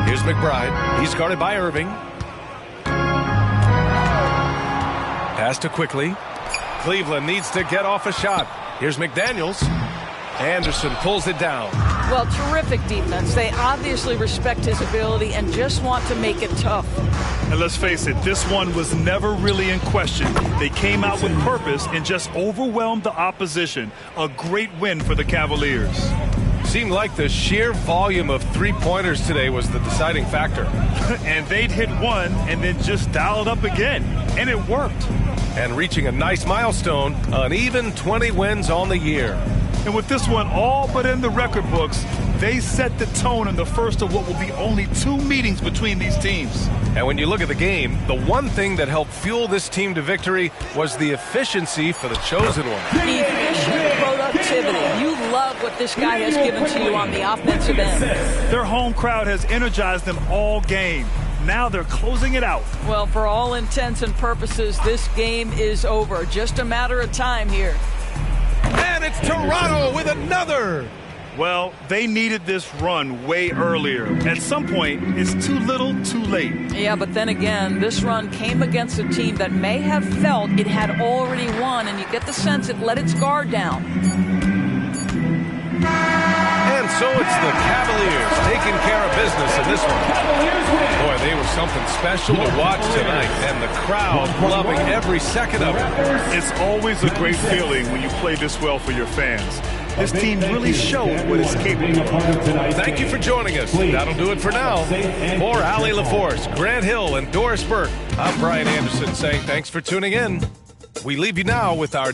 Here's McBride. He's guarded by Irving. Pass to Quickly. Cleveland needs to get off a shot. Here's McDaniels. Anderson pulls it down. Well, terrific defense. They obviously respect his ability and just want to make it tough. And let's face it, this one was never really in question. They came out with purpose and just overwhelmed the opposition. A great win for the Cavaliers. Seemed like the sheer volume of three-pointers today was the deciding factor. And they'd hit one and then just dial it up again. And it worked. And reaching a nice milestone, an even 20 wins on the year. And with this one all but in the record books, they set the tone in the first of what will be only 2 meetings between these teams. And when you look at the game, the one thing that helped fuel this team to victory was the efficiency for the chosen one. Efficient productivity. You love what this guy has given to you on the offensive end. Their home crowd has energized them all game. Now they're closing it out. Well, for all intents and purposes, this game is over. Just a matter of time here. And it's Toronto with another. Well, they needed this run way earlier. At some point, it's too little, too late. Yeah, but then again, this run came against a team that may have felt it had already won, and you get the sense it let its guard down. And so it's the Cavaliers taking care of business in this one. Boy, they were something special to watch tonight, and the crowd loving every second of it. It's always a great feeling when you play this well for your fans. This team really showed what it's capable of. Thank you for joining us. That'll do it for now. For Allie LaForce, Grant Hill, and Doris Burke, I'm Brian Anderson saying thanks for tuning in. We leave you now with our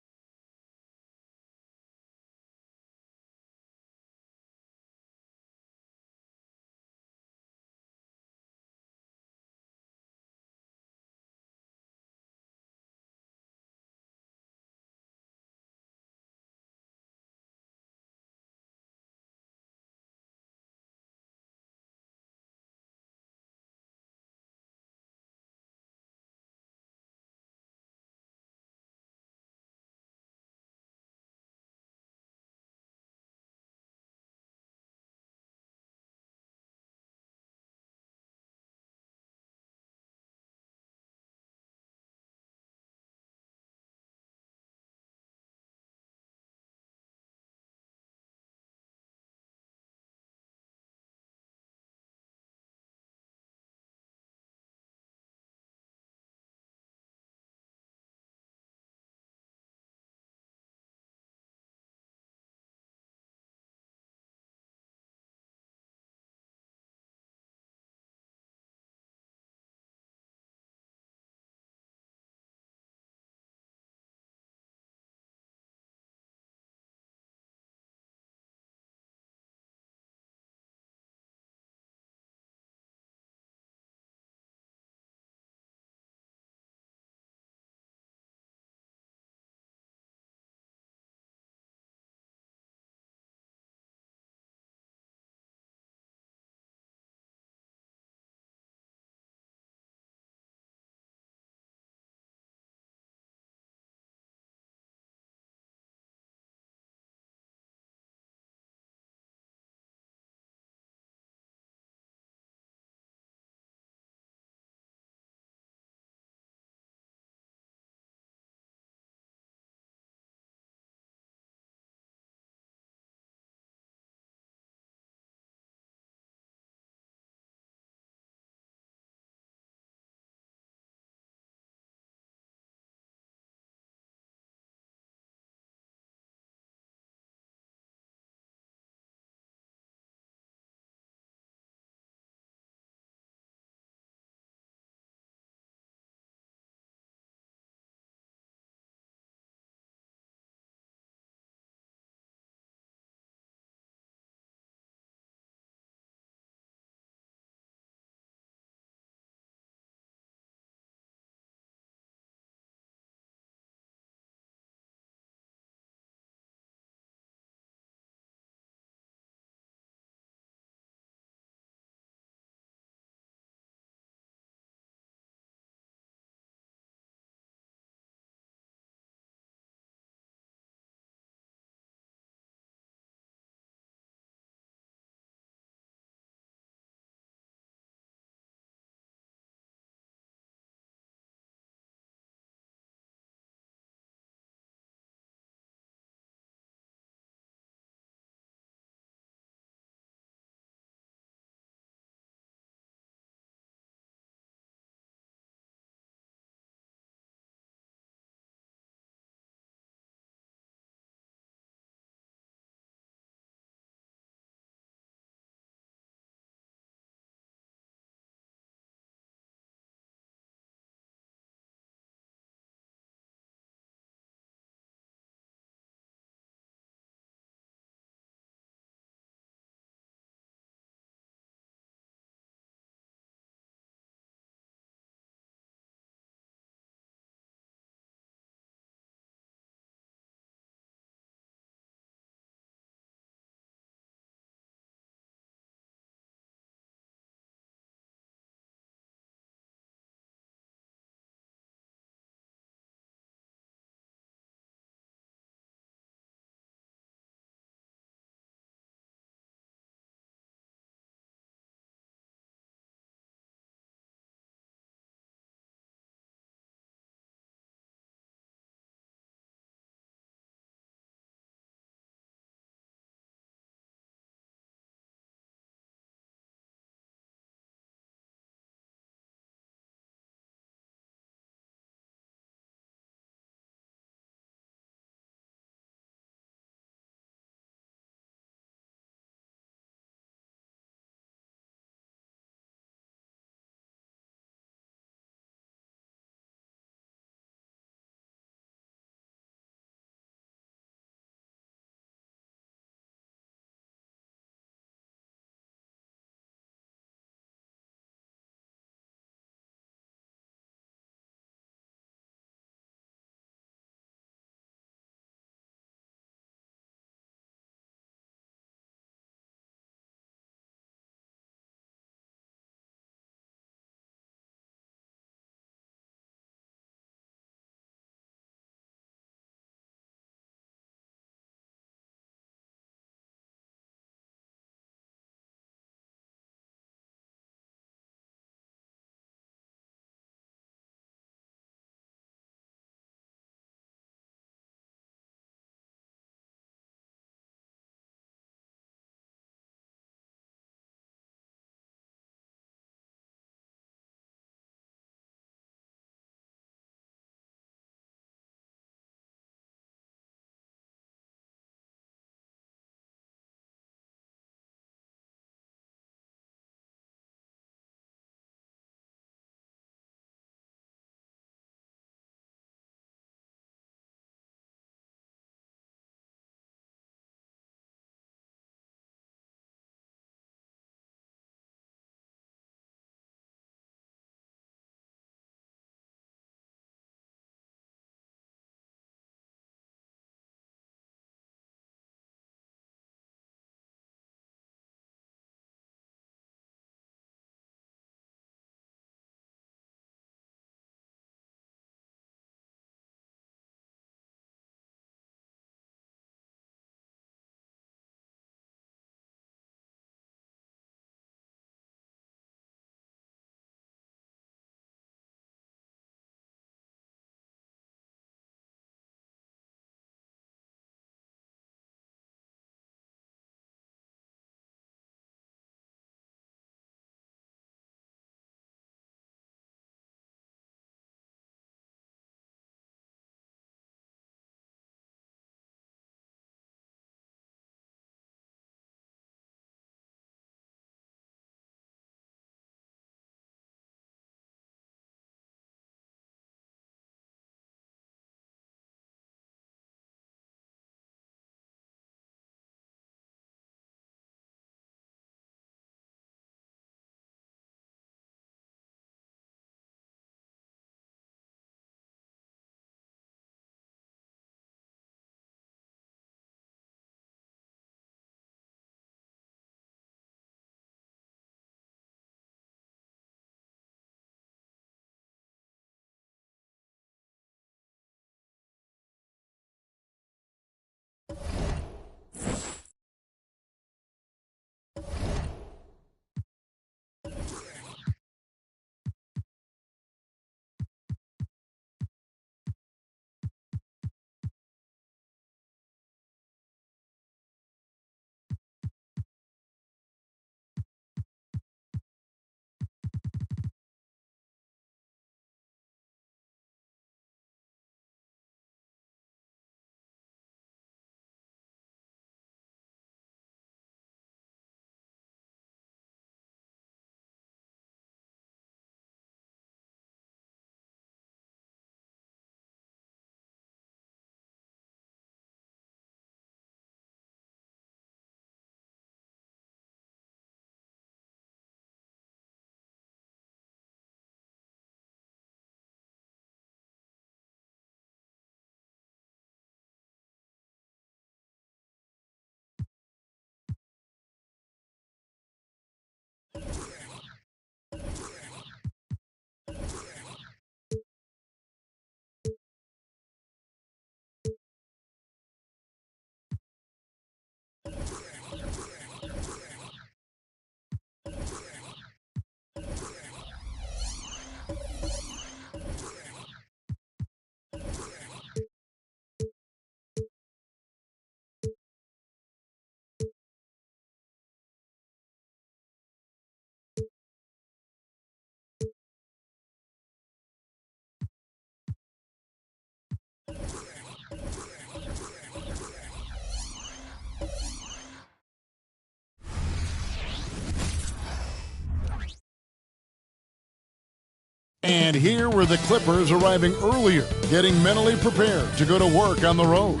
And here were the Clippers arriving earlier, getting mentally prepared to go to work on the road.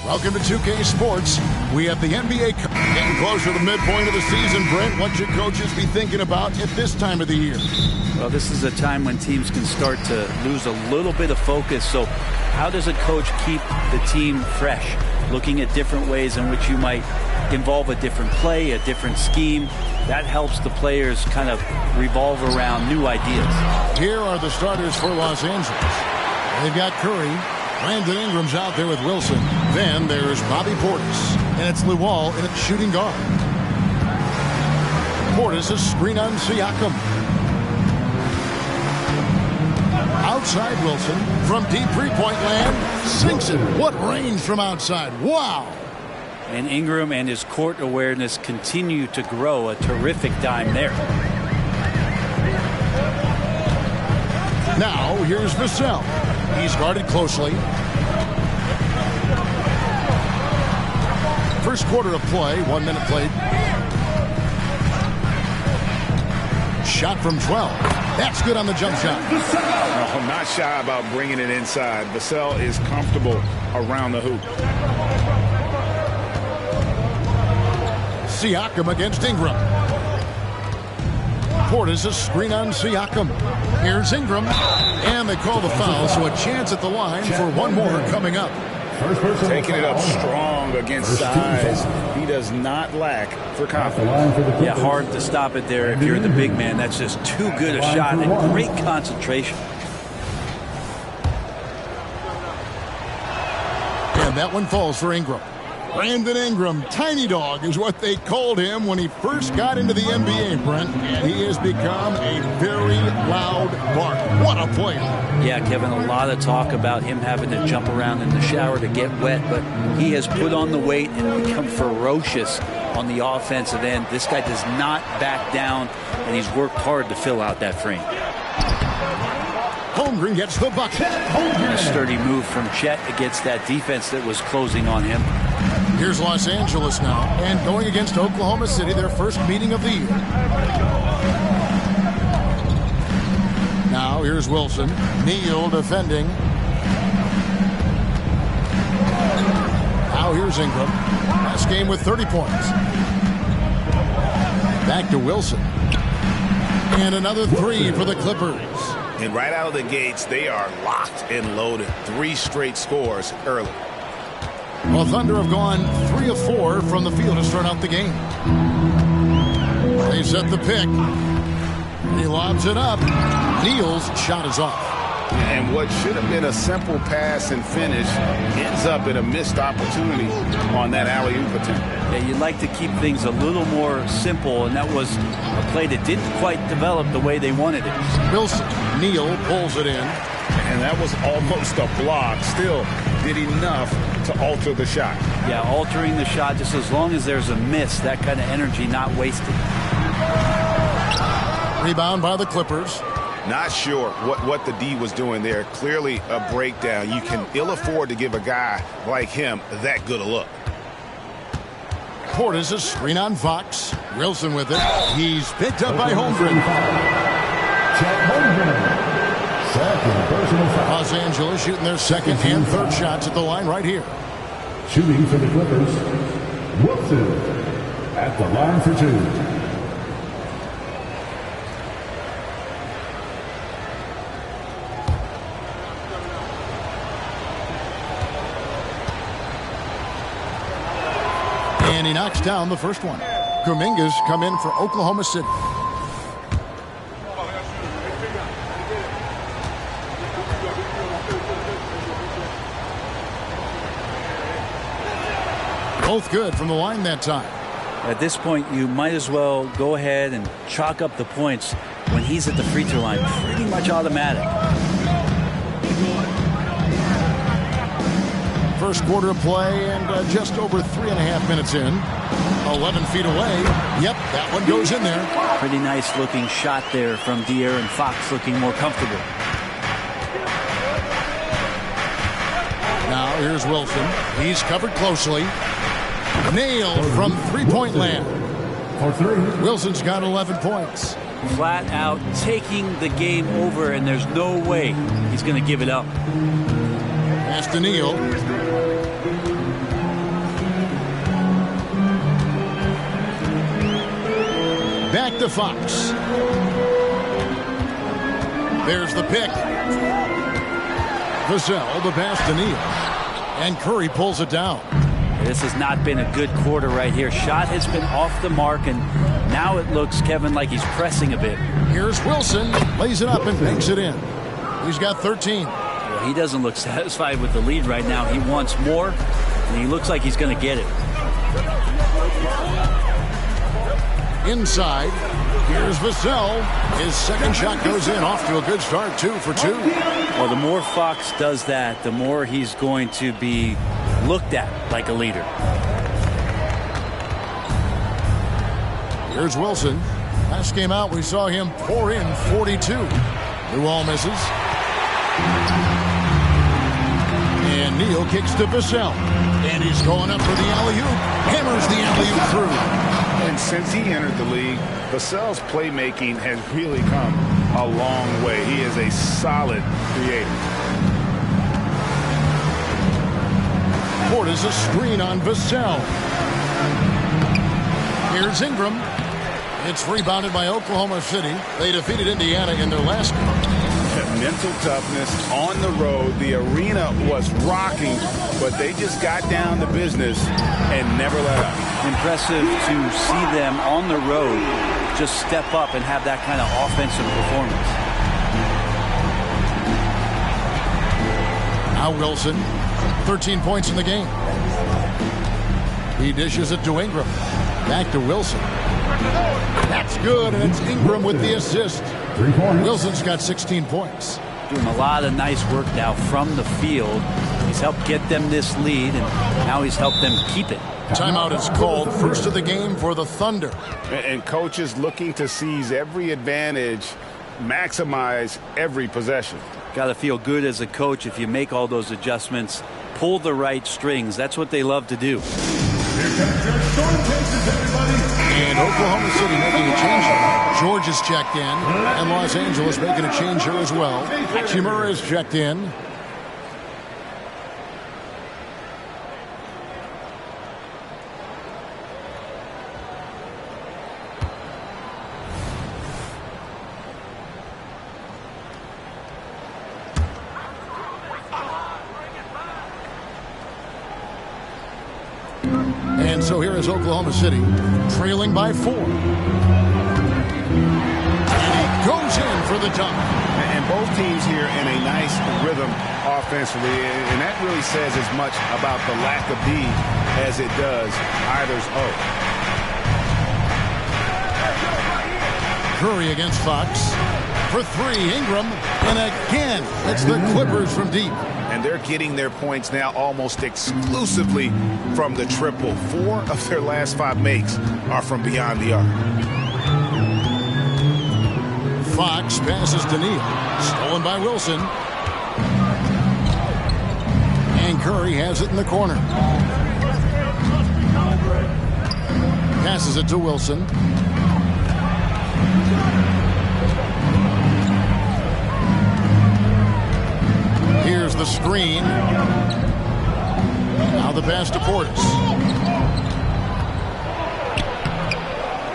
Welcome to 2K Sports. We have the NBA getting closer to the midpoint of the season. Brent, what should coaches be thinking about at this time of the year? Well, this is a time when teams can start to lose a little bit of focus. So how does a coach keep the team fresh? Looking at different ways in which you might involve a different play, a different scheme. That helps the players kind of revolve around new ideas. Here are the starters for Los Angeles. They've got Curry. Brandon Ingram's out there with Wilson. Then there's Bobby Portis. And it's Luol in its shooting guard. Portis is screen on Siakam. Outside Wilson from deep three-point land. Sinks it. What range from outside. Wow. And Ingram and his court awareness continue to grow. A terrific dime there. Now here's Vassell. He's guarded closely. First quarter of play, 1 minute played. Shot from 12. That's good on the jump shot. No, not shy about bringing it inside. Vassell is comfortable around the hoop. Siakam against Ingram. Portis a screen on Siakam. Here's Ingram. And they call the foul, so a chance at the line for one more coming up. Taking it up strong against size. He does not lack for confidence. Yeah, hard to stop it there if you're the big man. That's just too good a shot and great concentration. And that one falls for Ingram. Brandon Ingram, Tiny Dog is what they called him when he first got into the NBA, Brent. And he has become a very loud bark. What a player. Yeah, Kevin, a lot of talk about him having to jump around in the shower to get wet, but he has put on the weight and become ferocious on the offensive end. This guy does not back down, and he's worked hard to fill out that frame. Holmgren gets the bucket. A sturdy move from Chet against that defense that was closing on him. Here's Los Angeles now, and going against Oklahoma City, their first meeting of the year. Now here's Wilson. Neal defending. Now here's Ingram. Last game with 30 points. Back to Wilson. And another three for the Clippers. And right out of the gates, they are locked and loaded. 3 straight scores early. Well, Thunder have gone 3 of 4 from the field to start out the game. They set the pick. He lobs it up. Neal's shot is off. And what should have been a simple pass and finish ends up in a missed opportunity on that alley-oop attempt. Yeah, you'd like to keep things a little more simple, and that was a play that didn't quite develop the way they wanted it. Wilson, Neal pulls it in. And that was almost a block. Still did enough to alter the shot. Yeah, altering the shot just as long as there's a miss, that kind of energy not wasted. Rebound by the Clippers. Not sure what the D was doing there. Clearly a breakdown. You can ill afford to give a guy like him that good a look. Portis a screen on Fox. Wilson with it. He's picked up by Holmgren. Los Angeles shooting their second and third shots at the line right here. Shooting for the Clippers, Wilson at the line for 2. And he knocks down the first one. Kuminga's come in for Oklahoma City. Both good from the line that time. At this point, you might as well go ahead and chalk up the points when he's at the free throw line. Pretty much automatic. First quarter of play and just over 3.5 minutes in. 11 feet away. Yep, that one goes in there. Pretty nice looking shot there from De'Aaron Fox, looking more comfortable. here's Wilson. He's covered closely. Nailed from three-point land. Wilson's got 11 points. Flat out taking the game over, and there's no way he's going to give it up. Pass to Neal. Back to Fox. There's the pick. Vassell, the pass to Neal. And Curry pulls it down. This has not been a good quarter right here. Shot has been off the mark, and now it looks, Kevin, like he's pressing a bit. Here's Wilson. Lays it up and banks it in. He's got 13. Well, he doesn't look satisfied with the lead right now. He wants more, and he looks like he's going to get it. Inside, here's Vassell. His second shot goes in, off to a good start, 2 for 2. Well, the more Fox does that, the more he's going to be looked at like a leader. Here's Wilson. Last game out, we saw him pour in 42. New all misses. And Neal kicks to Vassell. And he's going up for the alley-oop. Hammers the alley-oop through. And since he entered the league, Vassell's playmaking has really come a long way. He is a solid creator. Portis a screen on Vassell. Here's Ingram. It's rebounded by Oklahoma City. They defeated Indiana in their last game. Mental toughness on the road. The arena was rocking, but they just got down to business and never let up. Impressive to see them on the road just step up and have that kind of offensive performance. Now Wilson, 13 points in the game. He dishes it to Ingram. Back to Wilson. That's good, and it's Ingram with the assist. Wilson's got 16 points. Doing a lot of nice work now from the field. He's helped get them this lead, and now he's helped them keep it. Timeout is called. First of the game for the Thunder. And coaches looking to seize every advantage, maximize every possession. Got to feel good as a coach if you make all those adjustments, pull the right strings. That's what they love to do. And Oklahoma City making a change. George is checked in, and Los Angeles making a change here as well. Hachimura is checked in. And so here is Oklahoma City, trailing by 4. And he goes in for the dunk. And both teams here in a nice rhythm offensively, and that really says as much about the lack of D as it does either's O. Curry against Fox. For 3, Ingram, and again, it's the Clippers from deep. And they're getting their points now almost exclusively from the triple. 4 of their last 5 makes are from beyond the arc. Fox passes to Neal. Stolen by Wilson. And Curry has it in the corner. Passes it to Wilson. Here's the screen. Now the pass to Portis.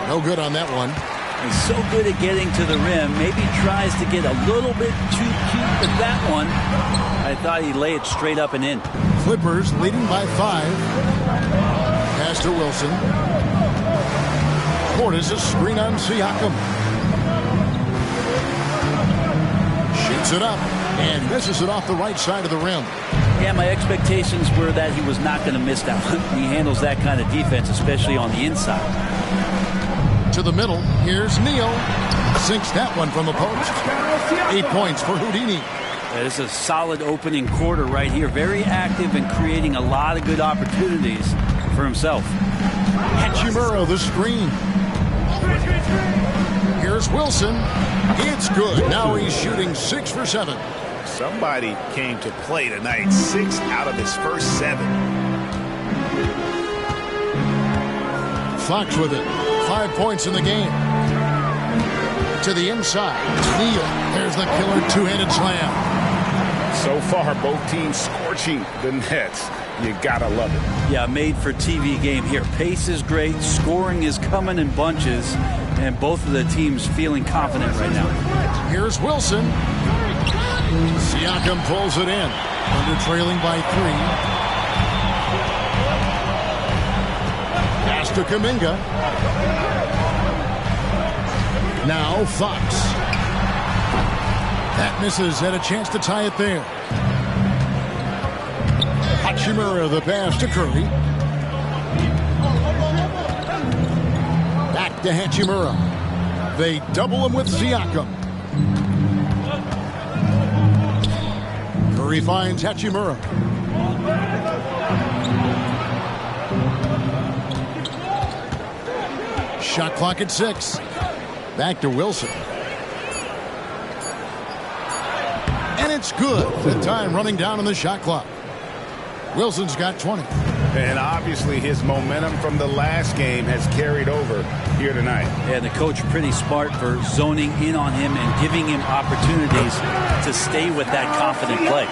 No good on that one. He's so good at getting to the rim. Maybe tries to get a little bit too cute with that one. I thought he'd lay it straight up and in. Clippers leading by 5. Pass to Wilson. Portis a screen on Siakam. Shoots it up and misses it off the right side of the rim. Yeah, my expectations were that he was not going to miss that one. He handles that kind of defense, especially on the inside. To the middle, here's Neal. Sinks that one from the post. 8 points for Houdini. This is a solid opening quarter right here. Very active and creating a lot of good opportunities for himself. Hachimura the screen. Here's Wilson. It's good. Now he's shooting 6 for 7. Somebody came to play tonight. 6 out of his first 7. Fox with it. 5 points in the game. To the inside. Neal. There's the killer two-handed slam. So far, both teams scorching the Nets. You gotta love it. Yeah, made for TV game here. Pace is great. Scoring is coming in bunches. And both of the teams feeling confident right now. Here's Wilson. Siakam pulls it in. Under trailing by 3. Pass to Kuminga. Now Fox. That misses, had a chance to tie it there. Hachimura the pass to Curry. Back to Hachimura. They double him with Siakam. Curry finds Hachimura. Shot clock at 6. Back to Wilson. And it's good. The time running down on the shot clock. Wilson's got 20. And obviously his momentum from the last game has carried over here tonight. Yeah, the coach pretty smart for zoning in on him and giving him opportunities to stay with that confident play.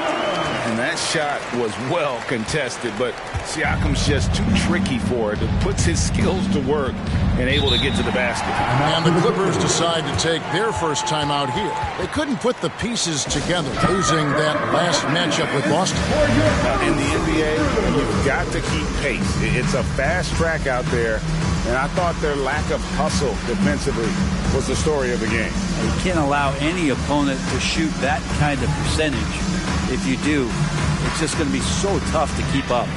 And that shot was well contested, but Siakam's just too tricky for it. It puts his skills to work and able to get to the basket. And the Clippers decide to take their first time out here. They couldn't put the pieces together, losing that last matchup with Boston. In the NBA, you've got to keep pace. It's a fast track out there, and I thought their lack of hustle defensively was the story of the game. You can't allow any opponent to shoot that kind of percentage. If you do, it's just going to be so tough to keep up.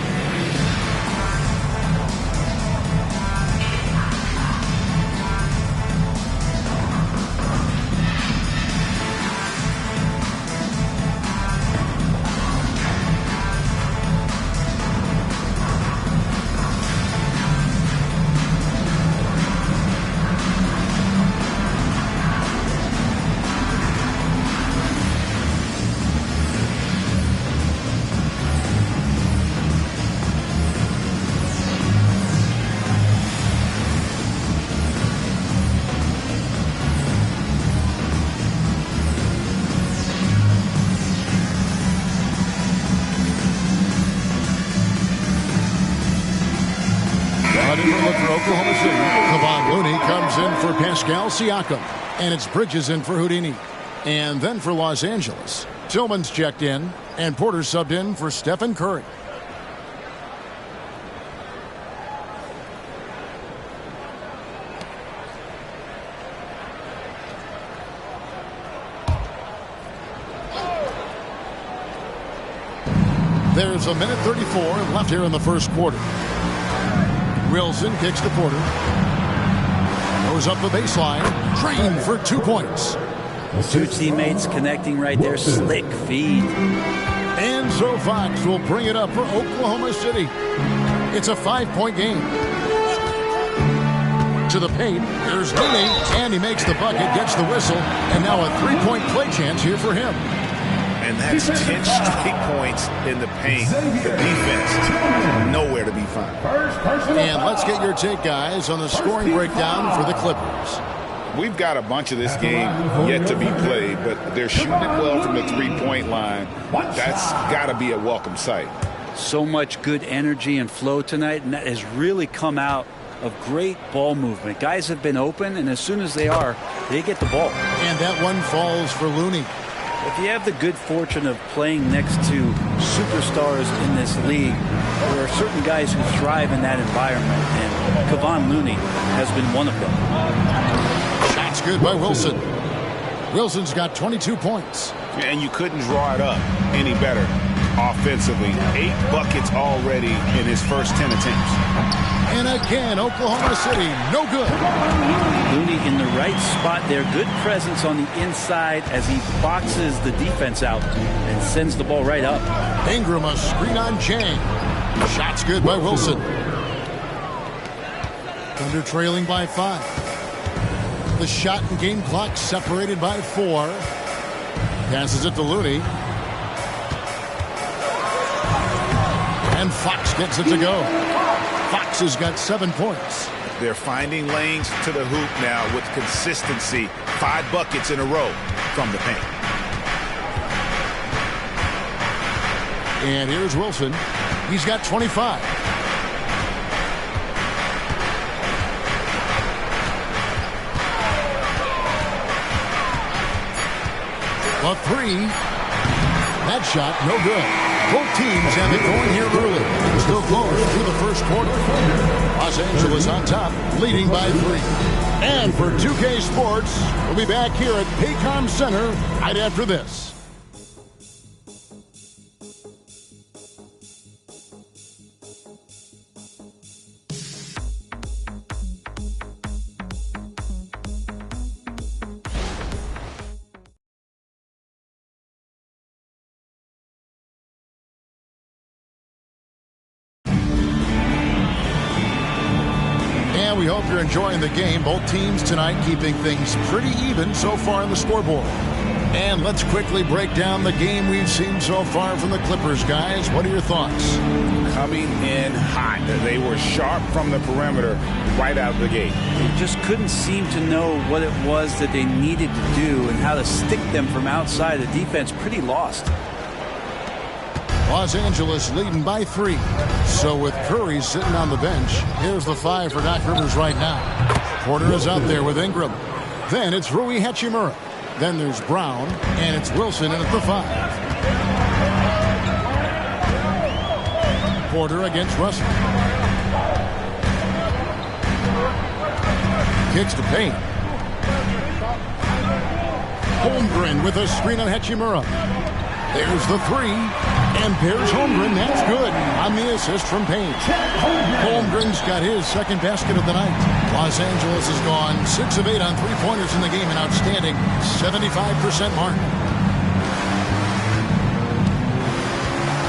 For Oklahoma City, Kevon Looney comes in for Pascal Siakam. And it's Bridges in for Houdini. And then for Los Angeles, Tillman's checked in, and Porter subbed in for Stephen Curry. There's a minute 34 left here in the first quarter. Wilson kicks to Porter. Goes up the baseline. Drain for 2 points. Two teammates connecting right there. Slick feed. And so Fox will bring it up for Oklahoma City. It's a 5-point game. To the paint. There's Looney. And he makes the bucket, gets the whistle. And now a 3-point play chance here for him. And that's 10 straight points in the paint. The defense, nowhere to be found. And let's get your take, guys, on the scoring breakdown for the Clippers. We've got a bunch of this game yet to be played, but they're shooting it well from the three-point line. That's got to be a welcome sight. So much good energy and flow tonight, and that has really come out of great ball movement. Guys have been open, and as soon as they are, they get the ball. And that one falls for Looney. If you have the good fortune of playing next to superstars in this league, there are certain guys who thrive in that environment, and Kevon Looney has been one of them. Shot's good by Wilson. Wilson's got 22 points. And you couldn't draw it up any better offensively. 8 buckets already in his first 10 attempts. And again, Oklahoma City, no good. Looney in the right spot there. Good presence on the inside as he boxes the defense out and sends the ball right up. Ingram a screen on Chang. Shot's good by Wilson. Thunder trailing by 5. The shot and game clock separated by 4. Passes it to Looney. And Fox gets it to go. Fox has got 7 points. They're finding lanes to the hoop now with consistency. 5 buckets in a row from the paint. And here's Wilson. He's got 25. A 3. That shot, no good. Both teams have it going here early. Still close through the first quarter. Los Angeles on top, leading by 3. And for 2K Sports, we'll be back here at Paycom Center right after this. We hope you're enjoying the game. Both teams tonight keeping things pretty even so far on the scoreboard. And let's quickly break down the game we've seen so far from the Clippers, guys. What are your thoughts? Coming in hot. They were sharp from the perimeter right out of the gate. They just couldn't seem to know what it was that they needed to do and how to stick them from outside. The defense pretty lost. Los Angeles leading by 3. So with Curry sitting on the bench, here's the 5 for Doc Rivers right now. Porter is out there with Ingram. Then it's Rui Hachimura. Then there's Brown, and it's Wilson in at the 5. Porter against Russell. Kicks to paint. Holmgren with a screen on Hachimura. There's the 3, and there's Holmgren. That's good on the assist from Payne. Holmgren's got his second basket of the night. Los Angeles has gone 6 of 8 on three-pointers in the game, an outstanding 75% mark.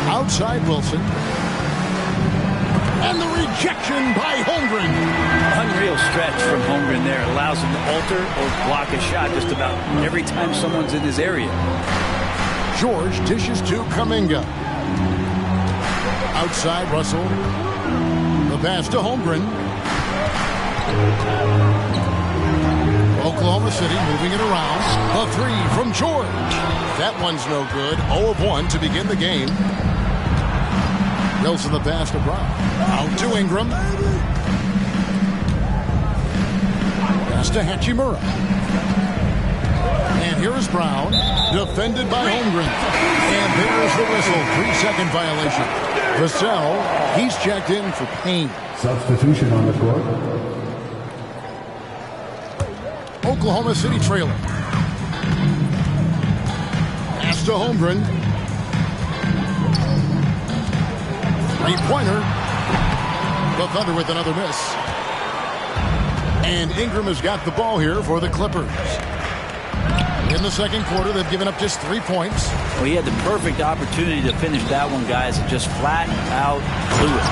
Outside Wilson. And the rejection by Holmgren. Unreal stretch from Holmgren there. Allows him to alter or block a shot just about every time someone's in his area. George dishes to Kuminga. Outside Russell. The pass to Holmgren. Oklahoma City moving it around. The 3 from George. That one's no good. 0 of 1 to begin the game. Wilson the pass to Brown. Out to Ingram. Pass to Hachimura. And here is Brown, defended by Holmgren. And there's the whistle, 3-second violation. Vassell, he's checked in for Payne. Substitution on the court. Oklahoma City trailing. Pass to Holmgren. Three-pointer. The Thunder with another miss. And Ingram has got the ball here for the Clippers. In the second quarter, they've given up just 3 points. Well, he had the perfect opportunity to finish that one, guys, and just flat out blew it.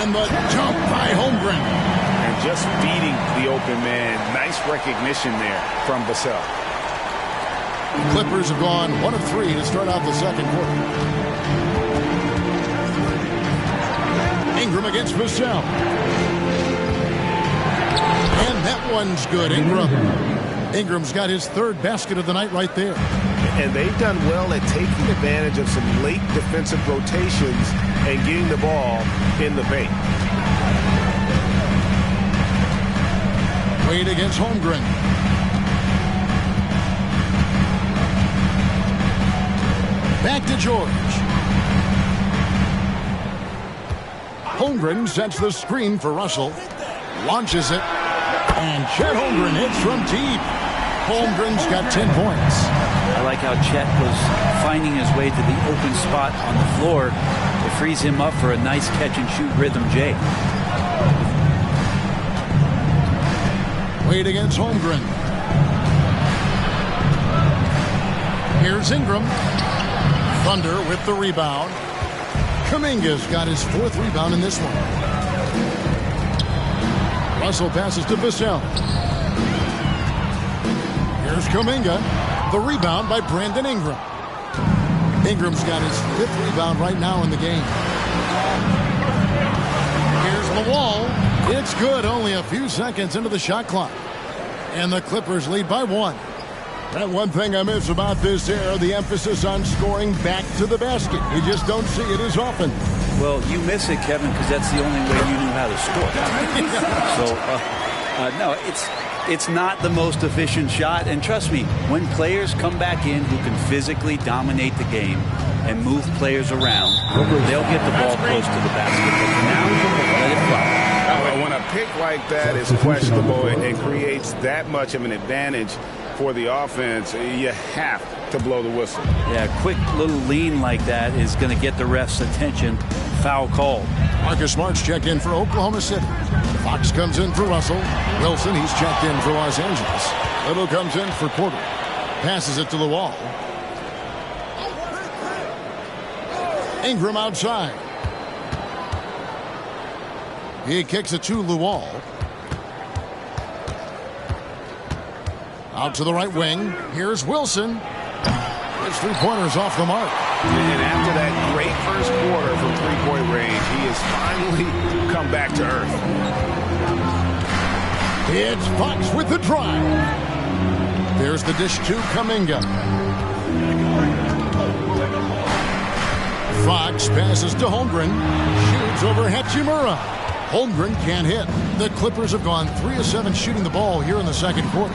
In the jump by Holmgren. And just feeding the open man. Nice recognition there from Vassell. Clippers have gone 1 of 3 to start out the second quarter. Ingram against Vassell. And that one's good. Ingram's got his 3rd basket of the night right there. And they've done well at taking advantage of some late defensive rotations and getting the ball in the paint. Wade against Holmgren. Back to George. Holmgren sets the screen for Russell. Launches it. And Chet Holmgren hits from deep. Holmgren's got 10 points. I like how Chet was finding his way to the open spot on the floor. It frees him up for a nice catch-and-shoot rhythm J. Wade against Holmgren. Here's Ingram. Thunder with the rebound. Kuminga's got his 4th rebound in this one. Russell passes to Vassell. Here's Kuminga. The rebound by Brandon Ingram. Ingram's got his 5th rebound right now in the game. Here's the wall. It's good. Only a few seconds into the shot clock. And the Clippers lead by 1. That one thing I miss about this era, the emphasis on scoring back to the basket. You just don't see it as often. Well, you miss it, Kevin, because that's the only way you knew how to score. So, no, it's not the most efficient shot. And trust me, when players come back in who can physically dominate the game and move players around, they'll get the ball close to the basket. But for now, let it fly. When a pick like that is questionable and creates that much of an advantage for the offense, you have to blow the whistle. Yeah, a quick little lean like that is going to get the ref's attention. Foul call. Marcus Smart's checked in for Oklahoma City. Fox comes in for Russell. Wilson, he's checked in for Los Angeles. Little comes in for Porter. Passes it to the wall. Ingram outside. He kicks it to Luol. Out to the right wing. Here's Wilson. His three-pointer's off the mark. And after that great first quarter from three-point range, he has finally come back to earth. It's Fox with the drive. There's the dish to Kuminga. Fox passes to Holmgren. Shoots over Hachimura. Holmgren can't hit. The Clippers have gone 3 of 7 shooting the ball here in the second quarter.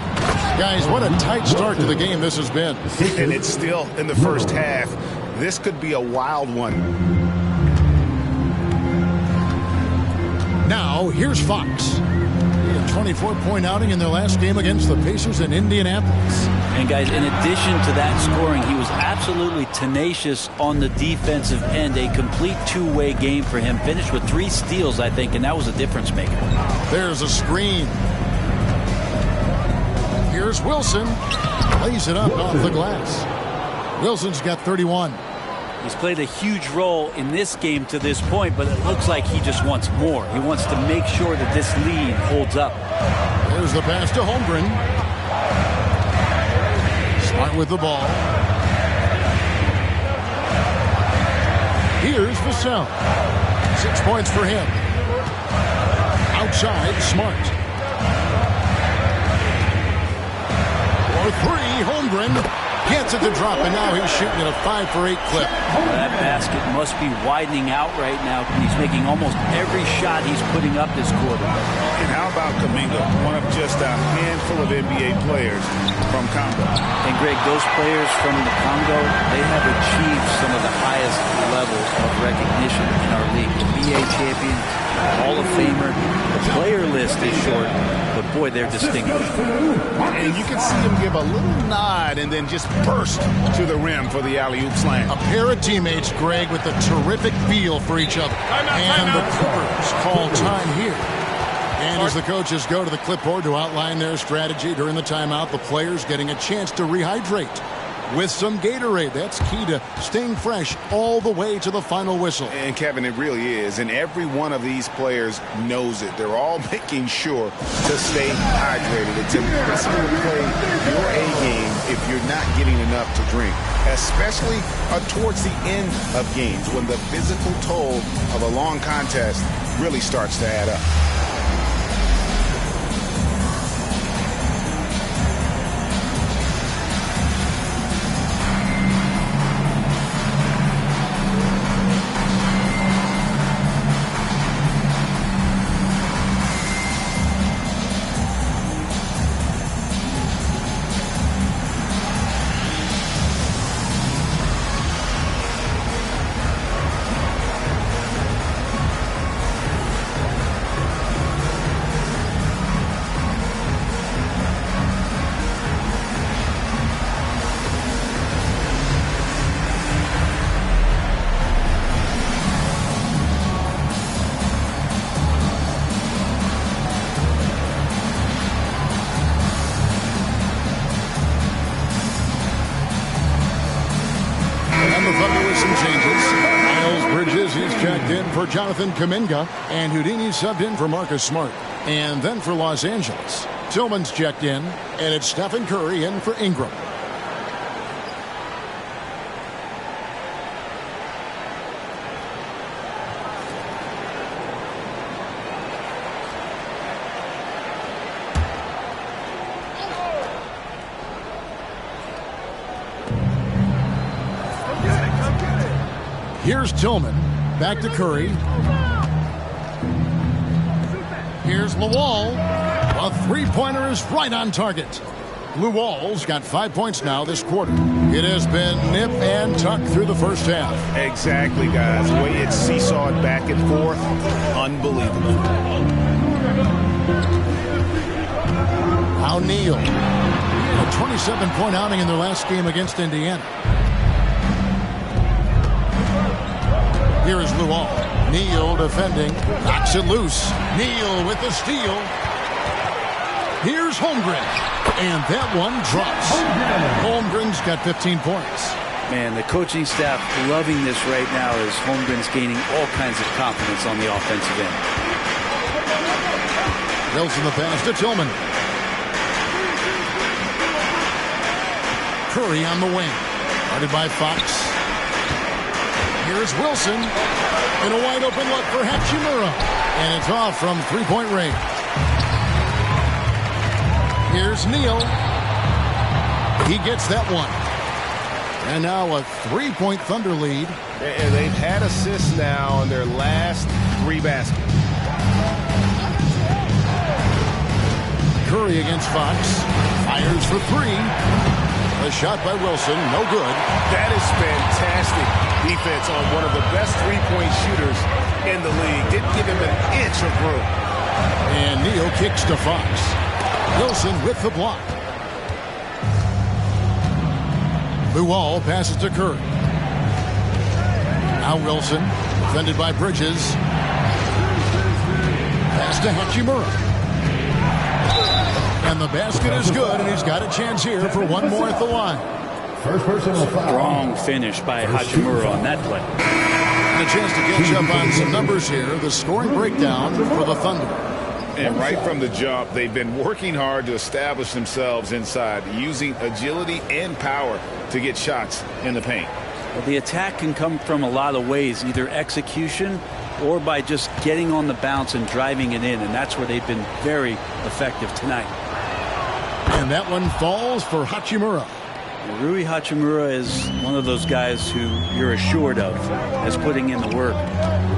Guys, what a tight start to the game this has been. And it's still in the first half. This could be a wild one. Now, here's Fox. A 24-point outing in their last game against the Pacers in Indianapolis. And guys, in addition to that scoring, he was absolutely tenacious on the defensive end. A complete two-way game for him. Finished with 3 steals, I think, and that was a difference maker. There's a screen. Here's Wilson. Lays it up off the glass. Wilson's got 31. He's played a huge role in this game to this point, but it looks like he just wants more. He wants to make sure that this lead holds up. There's the pass to Holmgren. Smart with the ball. Here's Vassell. 6 points for him. Outside, Smart. For 3, Holmgren. Gets it to drop, and now he's shooting at a 5 for 8 clip. Well, that basket must be widening out right now. He's making almost every shot he's putting up this quarter. And how about Kuminga, one of just a handful of NBA players from Congo? And Greg, those players from the Congo, they have achieved some of the highest levels of recognition in our league. The NBA champion, Hall of Famer. The player list is short, but boy, they're distinguished. And you can see him give a little nod and then just burst to the rim for the alley-oop slam. A pair of teammates, Greg, with a terrific feel for each other. And the Clippers call time here. And as the coaches go to the clipboard to outline their strategy during the timeout, the players getting a chance to rehydrate with some Gatorade. That's key to staying fresh all the way to the final whistle. And Kevin, it really is. And every one of these players knows it. They're all making sure to stay hydrated. It's impossible to play your A game if you're not getting enough to drink, especially towards the end of games when the physical toll of a long contest really starts to add up. For Jonathan Kuminga, and Houdini subbed in for Marcus Smart. And then for Los Angeles, Tillman's checked in, and it's Stephen Curry in for Ingram. Here's Tillman. Back to Curry. Here's Lawal. A three-pointer is right on target. Lawal's got 5 points now this quarter. It has been nip and tuck through the first half. Exactly, guys. The way it's seesawed back and forth, unbelievable. Now Neal. A 27-point outing in their last game against Indiana. Here is Lawal. Neal defending. Knocks it loose. Neal with the steal. Here's Holmgren. And that one drops. Holmgren's got 15 points. Man, the coaching staff loving this right now as Holmgren's gaining all kinds of confidence on the offensive end. Wilson the pass to Tillman. Curry on the wing. Guarded by Fox. Here's Wilson. And a wide open look for Hachimura. And it's off from three-point range. Here's Neal. He gets that one. And now a three-point Thunder lead. And they've had assists now in their last 3 baskets. Curry against Fox. Fires for 3. A shot by Wilson. No good. That is fantastic defense on one of the best three-point shooters in the league. Didn't give him an inch of room. And Neal kicks to Fox. Wilson with the block. Lawal passes to Curry. Now Wilson, defended by Bridges. Pass to Hachimura. And the basket is good, and he's got a chance here for one more at the line. First personal foul. Strong finish by Hachimura on that play. And a chance to catch up on some numbers here. The scoring breakdown for the Thunder. And right from the jump, they've been working hard to establish themselves inside, using agility and power to get shots in the paint. Well, the attack can come from a lot of ways, either execution or by just getting on the bounce and driving it in, and that's where they've been very effective tonight. And that one falls for Hachimura. Rui Hachimura is one of those guys who you're assured of as putting in the work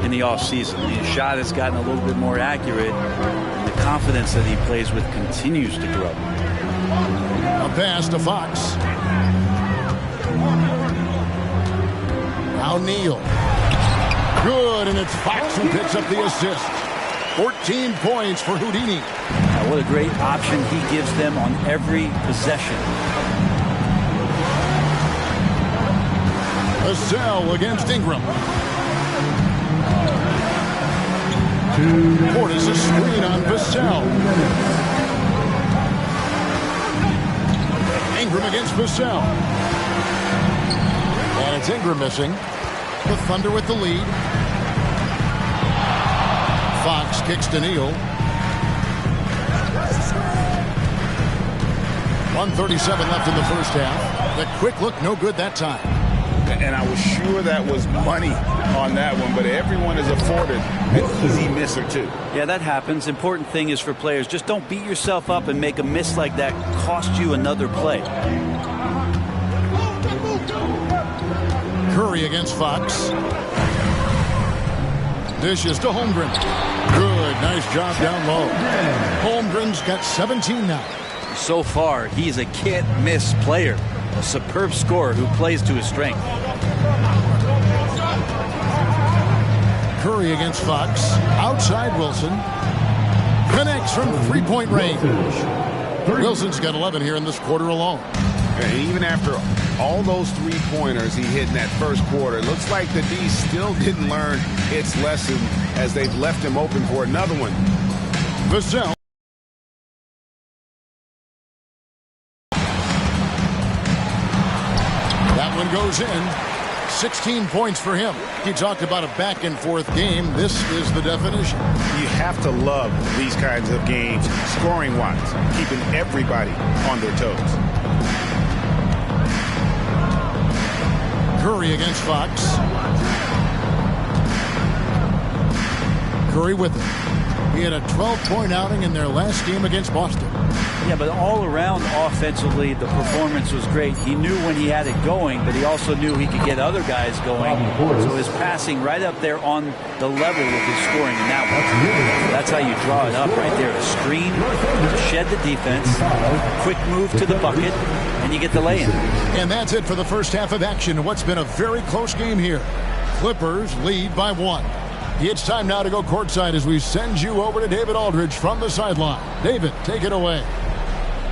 in the offseason. His shot has gotten a little bit more accurate, and the confidence that he plays with continues to grow. A pass to Fox. Now Neal. Good, and it's Fox who picks up the assist. 14 points for Houdini. Now, what a great option he gives them on every possession. Vassell against Ingram. Portis a screen on Vassell. Ingram against Vassell. And it's Ingram missing. The Thunder with the lead. Fox kicks to Neal. 1:37 left in the first half. The quick look, no good that time. And I was sure that was money on that one, but everyone is afforded an easy miss or two. Yeah, that happens. Important thing is for players, just don't beat yourself up and make a miss like that cost you another play. Curry against Fox. Dishes to Holmgren. Good, nice job down low. Holmgren's got 17 now. So far, he's a can't-miss player. A superb scorer who plays to his strength. Curry against Fox. Outside Wilson. Connects from three-point range. Wilson's got 11 here in this quarter alone. And even after all those three-pointers he hit in that first quarter, it looks like the D still didn't learn its lesson as they've left him open for another one. Vassell. That one goes in. 16 points for him. He talked about a back-and-forth game. This is the definition. You have to love these kinds of games, scoring-wise, keeping everybody on their toes. Curry against Fox. Curry with it. He had a 12-point outing in their last game against Boston. Yeah, but all around offensively, the performance was great. He knew when he had it going, but he also knew he could get other guys going. So his passing right up there on the level of his scoring in that one. That's how you draw it up right there. A screen to shed the defense, quick move to the bucket, and you get the lay-in. And that's it for the first half of action in what's been a very close game here. Clippers lead by 1. It's time now to go courtside as we send you over to David Aldridge from the sideline. David, take it away.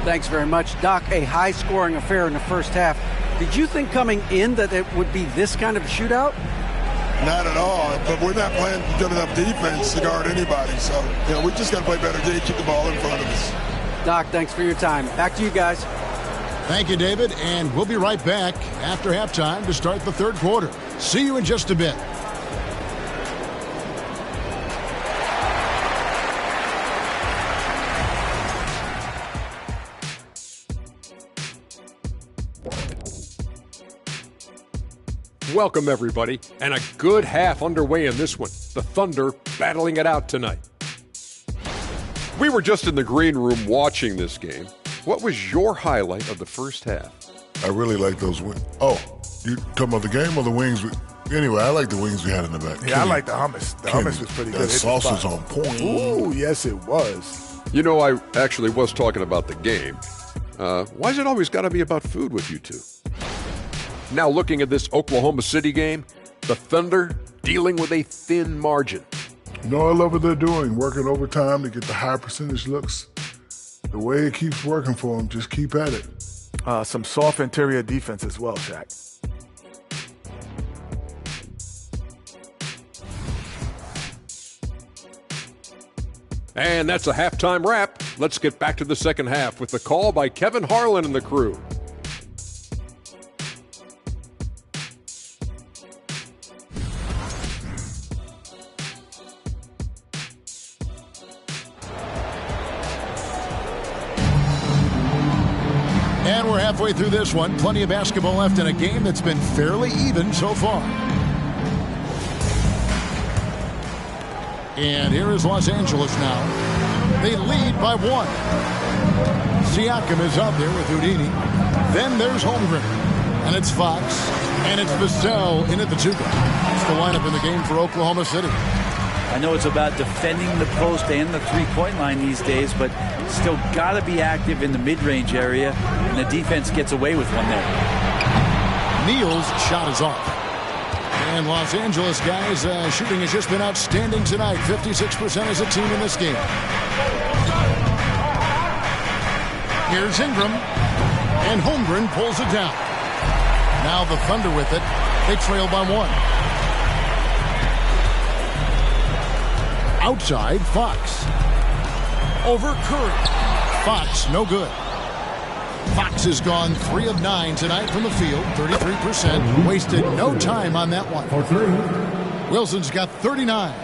Thanks very much. Doc, a high-scoring affair in the first half. Did you think coming in that it would be this kind of a shootout? Not at all, but we're not playing good enough defense to guard anybody. So, we just got to play better D, keep the ball in front of us. Doc, thanks for your time. Back to you guys. Thank you, David, and we'll be right back after halftime to start the third quarter. See you in just a bit. Welcome, everybody, and a good half underway in this one. The Thunder battling it out tonight. We were just in the green room watching this game. What was your highlight of the first half? I really like those wings. Oh, you talking about the game or the wings? Anyway, I like the wings we had in the back. Yeah, I like the hummus. The hummus was pretty good. That sauce was on point. Ooh, yes, it was. I actually was talking about the game. Why is it always got to be about food with you two? Now looking at this Oklahoma City game, the Thunder dealing with a thin margin. I love what they're doing, working overtime to get the high percentage looks. The way it keeps working for them, just keep at it. Some soft interior defense as well, Shaq. And that's a halftime wrap. Let's get back to the second half with the call by Kevin Harlan and the crew. And we're halfway through this one. Plenty of basketball left in a game that's been fairly even so far. And here is Los Angeles now. They lead by 1. Siakam is out there with Houdini. Then there's Holmgren. And it's Fox. And it's Vassell in at the 2 guard. It's the lineup in the game for Oklahoma City. I know it's about defending the post and the three-point line these days, but still got to be active in the mid-range area, and the defense gets away with one there. Neal's shot is off. And Los Angeles guys, shooting has just been outstanding tonight. 56% as a team in this game. Here's Ingram. And Holmgren pulls it down. Now the Thunder with it. They trail by 1. Outside, Fox. Over Curry. Fox, no good. Fox has gone 3 of 9 tonight from the field, 33%. Wasted no time on that one. Wilson's got 39.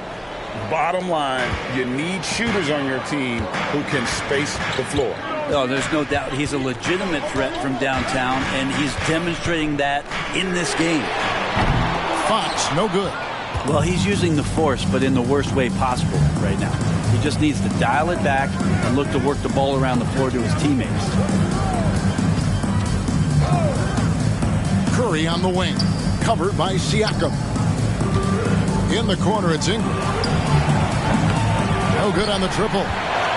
Bottom line, you need shooters on your team who can space the floor. Oh, there's no doubt he's a legitimate threat from downtown, and he's demonstrating that in this game. Fox, no good. Well, he's using the force, but in the worst way possible right now. He just needs to dial it back and look to work the ball around the floor to his teammates. Curry on the wing, covered by Siakam. In the corner, it's Ingram. No good on the triple.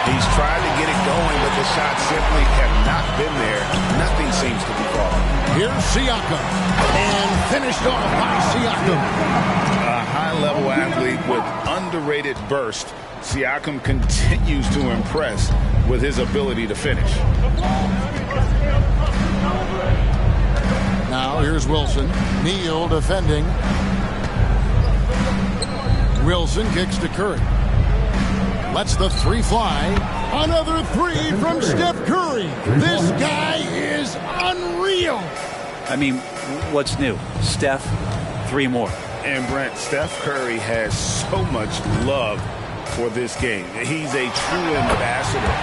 He's tried to get it going, but the shots simply have not been there. Nothing seems to be falling. Here's Siakam. And finished off by Siakam. A high-level athlete with underrated burst. Siakam continues to impress with his ability to finish. Now here's Wilson. Neal defending. Wilson kicks to Curry. Lets the 3 fly. Another 3 from Steph Curry. This guy is unreal. I mean, what's new? Steph, 3 more. And Brent, Steph Curry has so much love for this game. He's a true ambassador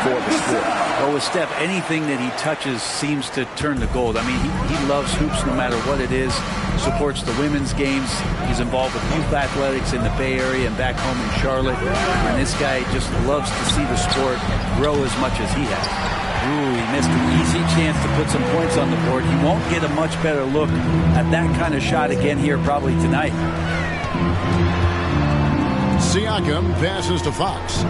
for the sport. Well, with Steph, anything that he touches seems to turn to gold. I mean, he loves hoops no matter what it is, supports the women's games. He's involved with youth athletics in the Bay Area and back home in Charlotte. And this guy just loves to see the sport grow as much as he has. Ooh, he missed an easy chance to put some points on the board. He won't get a much better look at that kind of shot again here probably tonight. Siakam passes to Fox.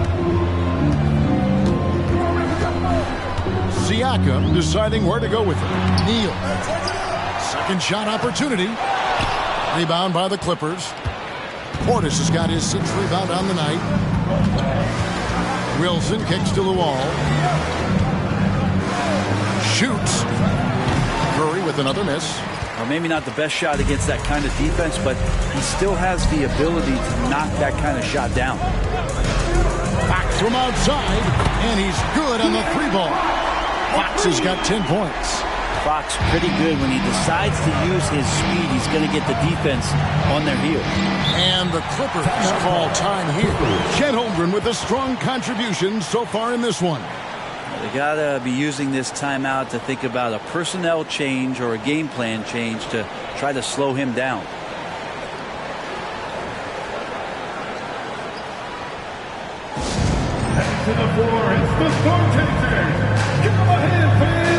Siakam deciding where to go with it. Neal. Second shot opportunity. Rebound by the Clippers. Portis has got his 6th rebound on the night. Wilson kicks to the wall. Shoots. Curry with another miss. Well, maybe not the best shot against that kind of defense, but he still has the ability to knock that kind of shot down. Fox from outside, and he's good on the 3-ball. Fox has got 10 points. Fox pretty good when he decides to use his speed. He's going to get the defense on their heels. And the Clippers call time here. Chet Holmgren with a strong contribution so far in this one. They got to be using this timeout to think about a personnel change or a game plan change to try to slow him down. Heading to the floor, it's the Storm Chasers. Give them a hand, fans.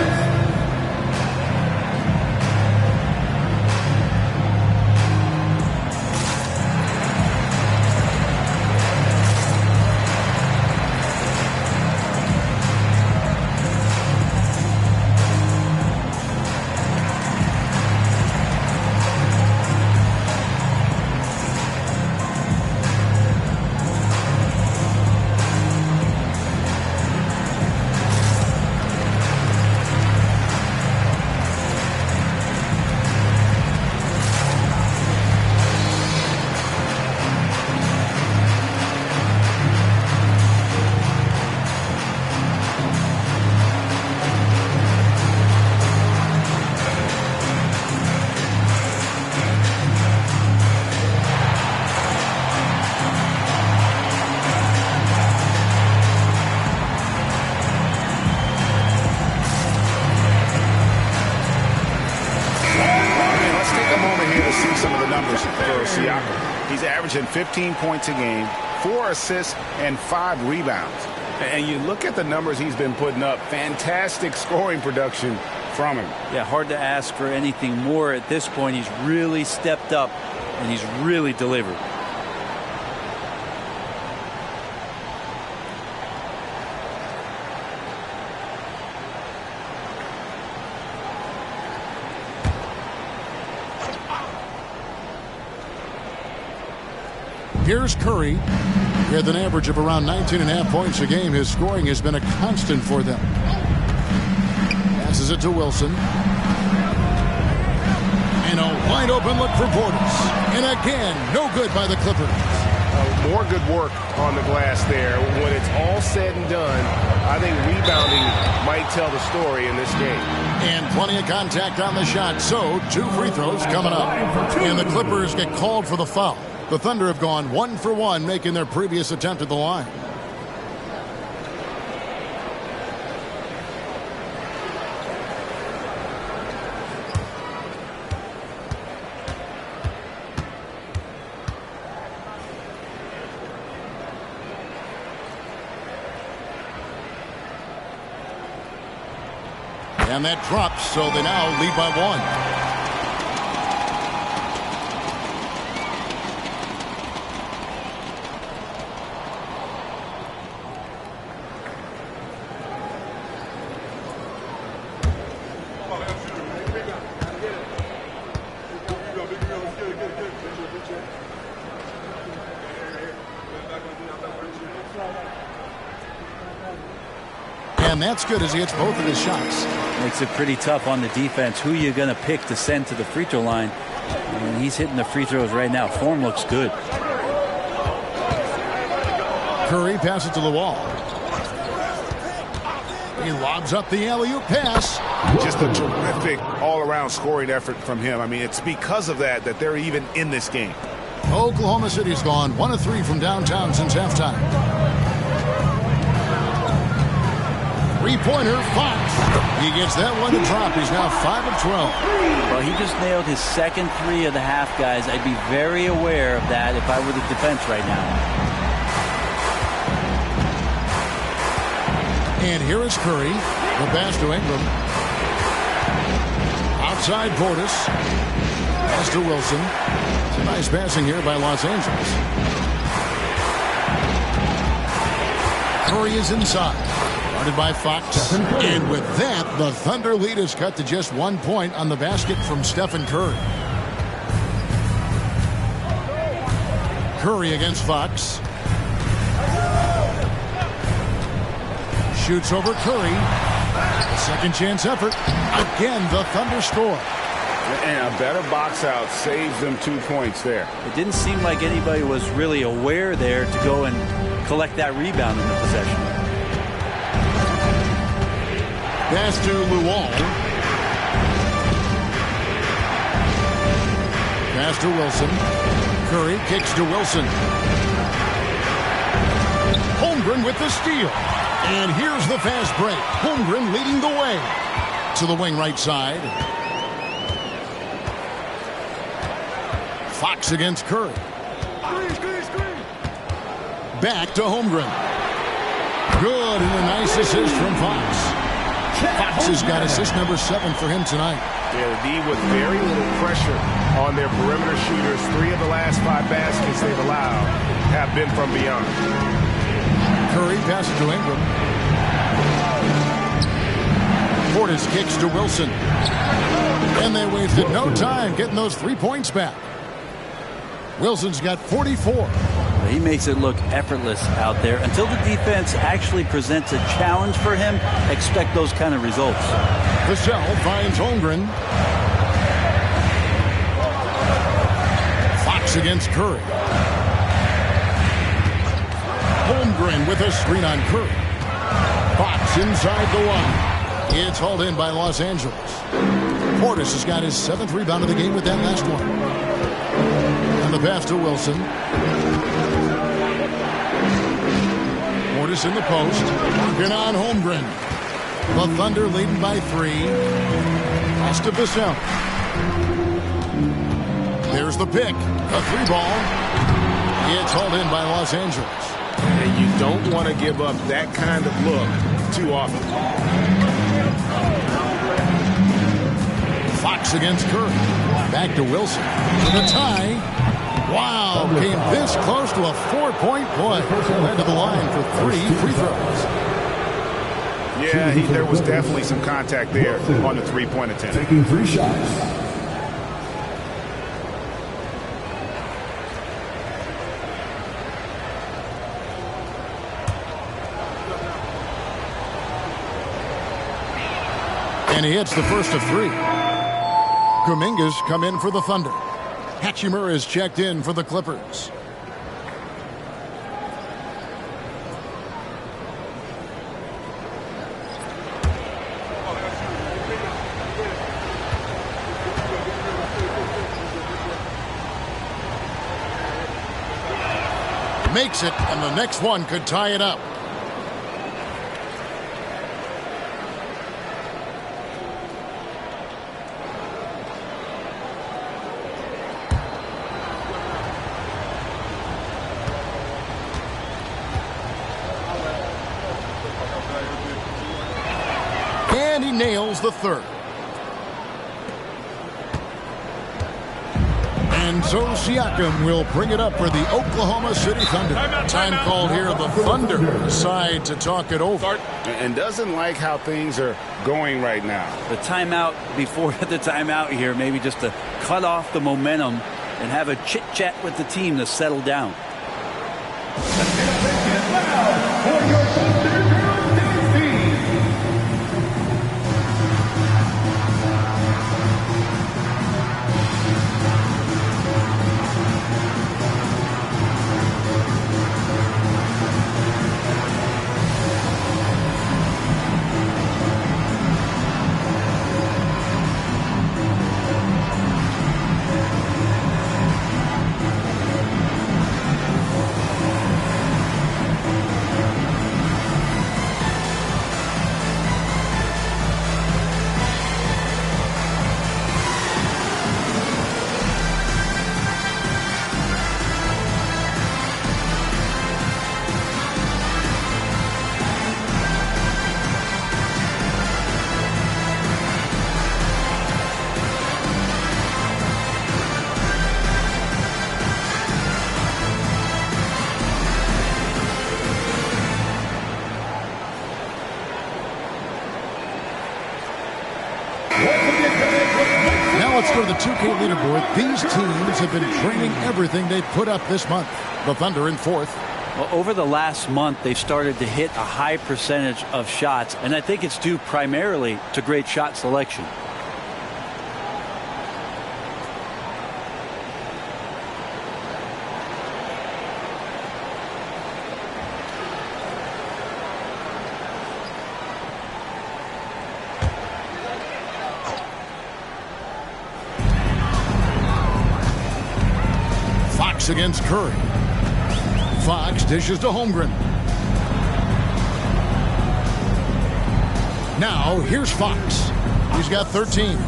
He's averaging 15 points a game, 4 assists, and 5 rebounds. And you look at the numbers he's been putting up, fantastic scoring production from him. Yeah, hard to ask for anything more at this point. He's really stepped up, and he's really delivered. Here's Curry. With an average of around 19.5 points a game, his scoring has been a constant for them. Passes it to Wilson. And a wide open look for Portis. And again, no good by the Clippers. More good work on the glass there. When it's all said and done, I think rebounding might tell the story in this game. And plenty of contact on the shot. So 2 free throws coming up. And the Clippers get called for the foul. The Thunder have gone 1 for 1, making their previous attempt at the line. And that drops, so they now lead by 1. And that's good as he hits both of his shots. Makes it pretty tough on the defense. Who you're going to pick to send to the free throw line. And he's hitting the free throws right now. Form looks good. Curry passes to the wall. He lobs up the alley-oop pass. Just a terrific all-around scoring effort from him. I mean, it's because of that they're even in this game. Oklahoma City's gone 1 of 3 from downtown since halftime. Three-pointer, Fox. He gets that one to drop. He's now 5 of 12. Well, he just nailed his second 3 of the half, guys. I'd be very aware of that if I were the defense right now. And here is Curry. The pass to Ingram. Outside Portis. Pass to Wilson. It's a nice passing here by Los Angeles. Curry is inside. Guarded by Fox. And with that, the Thunder lead is cut to just 1 point on the basket from Stephen Curry. Curry against Fox. Shoots over Curry. A second chance effort. Again, the Thunder score. And a better box out saves them 2 points there. It didn't seem like anybody was really aware there to go and collect that rebound in the possession. Pass to Luol. Pass to Wilson. Curry kicks to Wilson. Holmgren with the steal. And here's the fast break. Holmgren leading the way. To the wing right side. Fox against Curry. Back to Holmgren. Good, and a nice assist from Fox. Fox has got assist number 7 for him tonight. Yeah, the D with very little pressure on their perimeter shooters. 3 of the last 5 baskets they've allowed have been from beyond. Curry passes to Ingram. Portis kicks to Wilson. And they wasted no time getting those 3 points back. Wilson's got 44. He makes it look effortless out there. Until the defense actually presents a challenge for him, expect those kind of results. Vassell finds Holmgren. Fox against Curry. Holmgren with a screen on Curry. Fox inside the line. It's hauled in by Los Angeles. Portis has got his 7th rebound of the game with that last one. And the pass to Wilson. Portis in the post. Working on Holmgren. The Thunder leading by 3. Pass to Vassell. There's the pick. A 3 ball. It's hauled in by Los Angeles. And you don't want to give up that kind of look too often. Fox against Curry. Back to Wilson. For the tie. Wow, came this close to a 4-point play. Led to the line for 3 free throws. Yeah, there was definitely some contact there on the 3-point attempt. Taking 3 shots. And he hits the first of 3. Kuminga's come in for the Thunder. Hatchimer is checked in for the Clippers. Makes it, and the next one could tie it up. And he nails the 3rd. And so Siakam will bring it up for the Oklahoma City Thunder. Time called here. The Thunder decide to talk it over. And doesn't like how things are going right now. The timeout before the timeout here, maybe just to cut off the momentum and have a chit-chat with the team to settle down. let's go to the 2K leaderboard. These teams have been training everything they put up this month. The Thunder in fourth. Well, over the last month, they've started to hit a high percentage of shots, and I think it's due primarily to great shot selection. Fox against Curry. Fox dishes to Holmgren. Now here's Fox. He's got 13.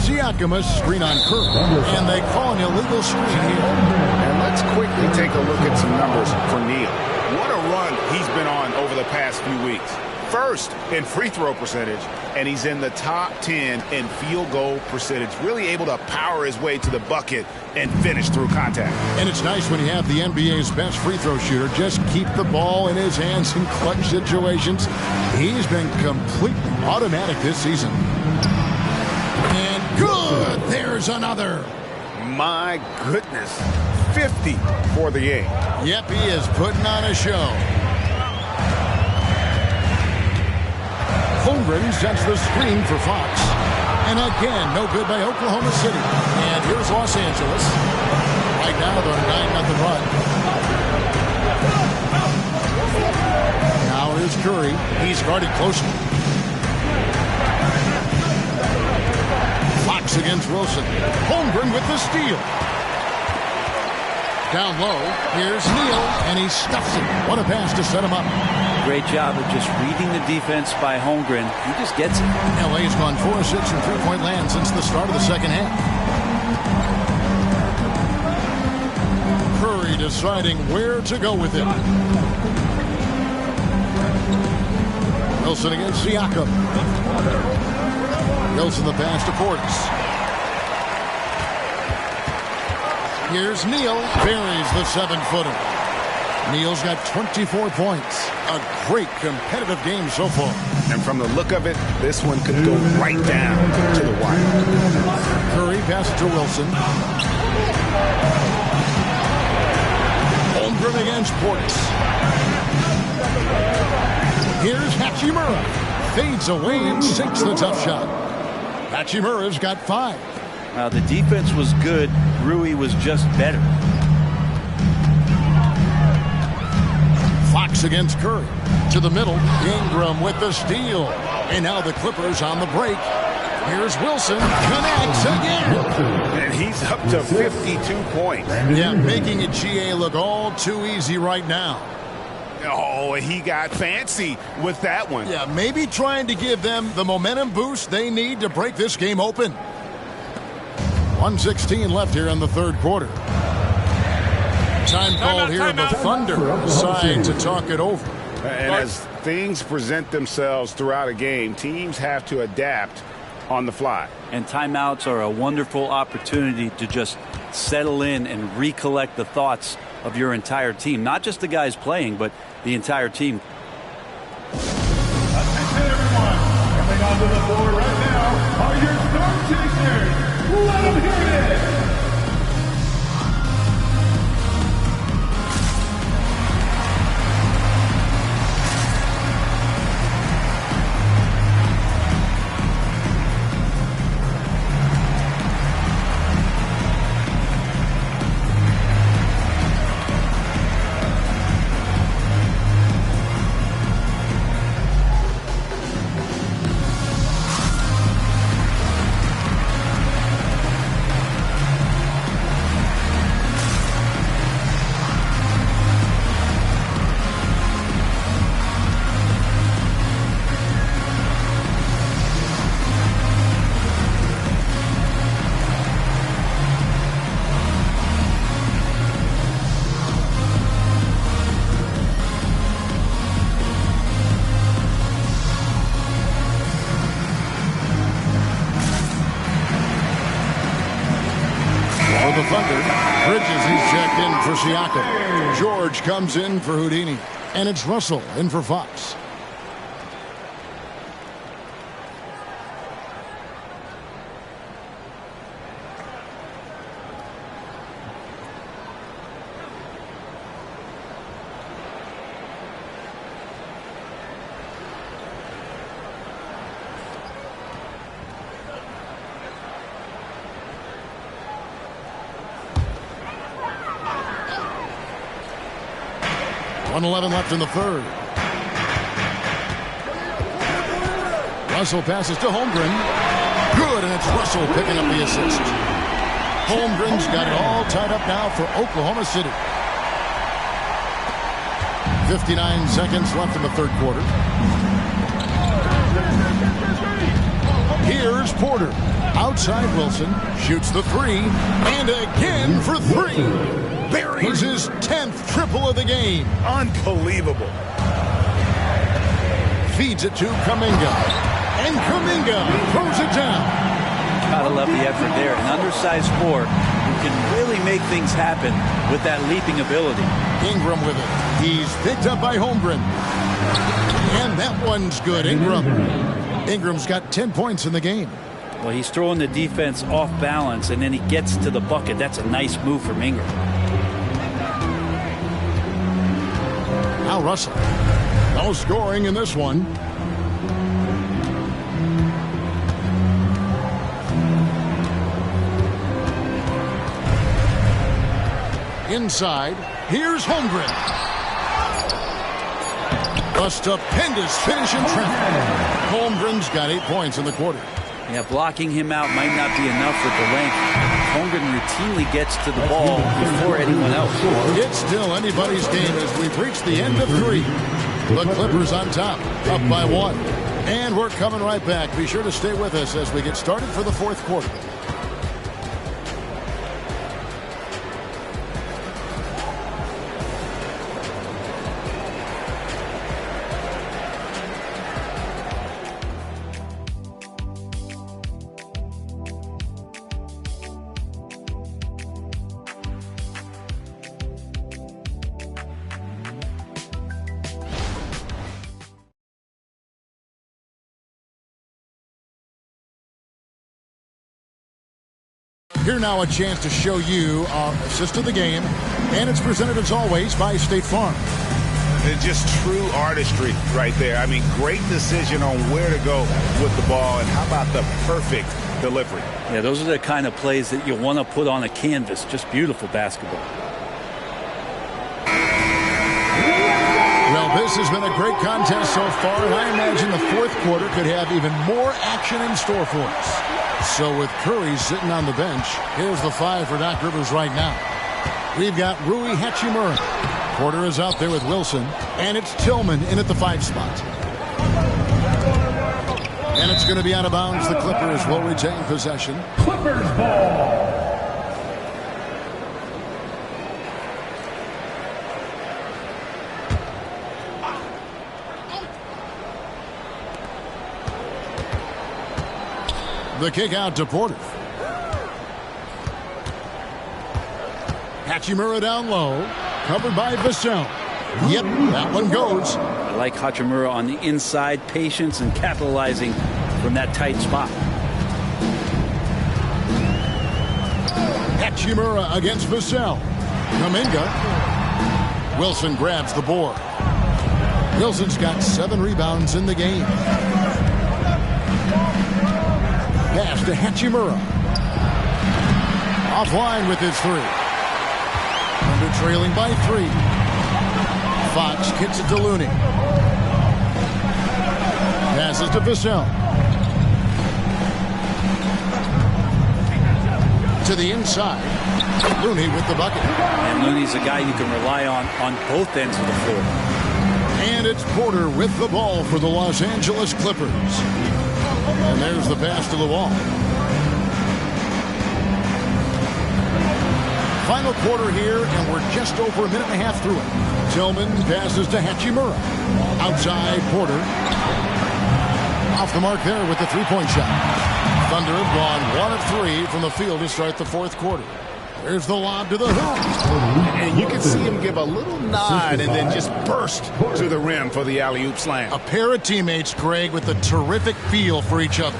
Siakam a screen on Curry, and they call an illegal screen here. And let's quickly take a look at some numbers for Neal. What a run he's been on over the past few weeks. First in free throw percentage, and he's in the top 10 in field goal percentage. Really able to power his way to the bucket and finish through contact. And it's nice when you have the NBA's best free throw shooter just keep the ball in his hands in clutch situations. He's been completely automatic this season. And good! There's another. My goodness. 50 for the game. Yep, he is putting on a show. Holmgren sets the screen for Fox. And again, no good by Oklahoma City. And here's Los Angeles. Right now, they're 9-0 run. Now here's Curry. He's guarded closely. Fox against Wilson. Holmgren with the steal. Down low, here's Neal, and he stuffs it. What a pass to set him up. Great job of just reading the defense by Holmgren. He just gets it. LA's gone 4 of 6 from three-point land since the start of the second half. Curry deciding where to go with it. Wilson against Siakam. Wilson the pass to Portis. Here's Neal. Buries the 7-footer. Neal's got 24 points. A great competitive game so far. And from the look of it, this one could go right down to the wire. Curry passes to Wilson. Holmgren against Portis. Here's Hachimura. Fades away and sinks the tough shot. Hachimura's got 5. The defense was good. Rui was just better. Fox against Curry. To the middle. Ingram with the steal. And now the Clippers on the break. Here's Wilson. Connects again. And he's up to 52 points. Yeah, making a GA look all too easy right now. Oh, he got fancy with that one. Yeah, maybe trying to give them the momentum boost they need to break this game open. 1:16 left here in the third quarter. Time called here. The Thunder decide to talk it over. And as things present themselves throughout a game, teams have to adapt on the fly. And timeouts are a wonderful opportunity to just settle in and recollect the thoughts of your entire team. Not just the guys playing, but the entire team. Attention everyone. Coming onto the floor right now are your Storm Chasers. Let them hear it. The Thunder. Bridges, he's checked in for Siakam. George comes in for Houdini. And it's Russell in for Fox. 1:11 left in the third. Russell passes to Holmgren. Good, and it's Russell picking up the assist. Holmgren's got it all tied up now for Oklahoma City. 59 seconds left in the third quarter. Here's Porter. Outside Wilson. Shoots the three. And again for three. Buries his 10th triple of the game. Unbelievable. Feeds it to Kuminga. And Kuminga throws it down. Gotta love the effort there. An undersized forward who can really make things happen with that leaping ability. Ingram with it. He's picked up by Holmgren. And that one's good. Ingram's got 10 points in the game. Well, he's throwing the defense off balance, and then he gets to the bucket. That's a nice move from Ingram. Now Russell. No scoring in this one. Inside, here's Holmgren. A stupendous finish in traffic. Holmgren's got 8 points in the quarter. Yeah, blocking him out might not be enough with the length. Holmgren routinely gets to the ball before anyone else. It's still anybody's game as we've reached the end of 3. The Clippers on top, up by 1. And we're coming right back. Be sure to stay with us as we get started for the fourth quarter. Here now a chance to show you our assist of the game, and it's presented as always by State Farm. It's just true artistry right there. I mean, great decision on where to go with the ball, and how about the perfect delivery? Yeah, those are the kind of plays that you want to put on a canvas. Just beautiful basketball. Well, this has been a great contest so far, and I imagine the fourth quarter could have even more action in store for us. So with Curry sitting on the bench, here's the 5 for Doc Rivers right now. We've got Rui Hachimura. Porter is out there with Wilson, and it's Tillman in at the 5 spot. And it's going to be out of bounds. The Clippers will retain possession. Clippers ball. The kick out to Porter. Hachimura down low. Covered by Vassell. Yep, that one goes. I like Hachimura on the inside. Patience and capitalizing from that tight spot. Hachimura against Vassell. Kuminga. Wilson grabs the board. Wilson's got 7 rebounds in the game. Pass to Hachimura. Offline with his 3. Under trailing by 3. Fox kicks it to Looney. Passes to Vassell. To the inside. Looney with the bucket. And Looney's a guy you can rely on both ends of the floor. And it's Porter with the ball for the Los Angeles Clippers. And there's the pass to the wall. Final quarter here, and we're just over a minute and a half through it. Tillman passes to Hachimura. Outside Porter. Off the mark there with the 3-point shot. Thunder have gone 1 of 3 from the field to start the fourth quarter. There's the lob to the hoop. And you can see him give a little nod and then just burst to the rim for the alley-oop slam. A pair of teammates, Greg, with a terrific feel for each other.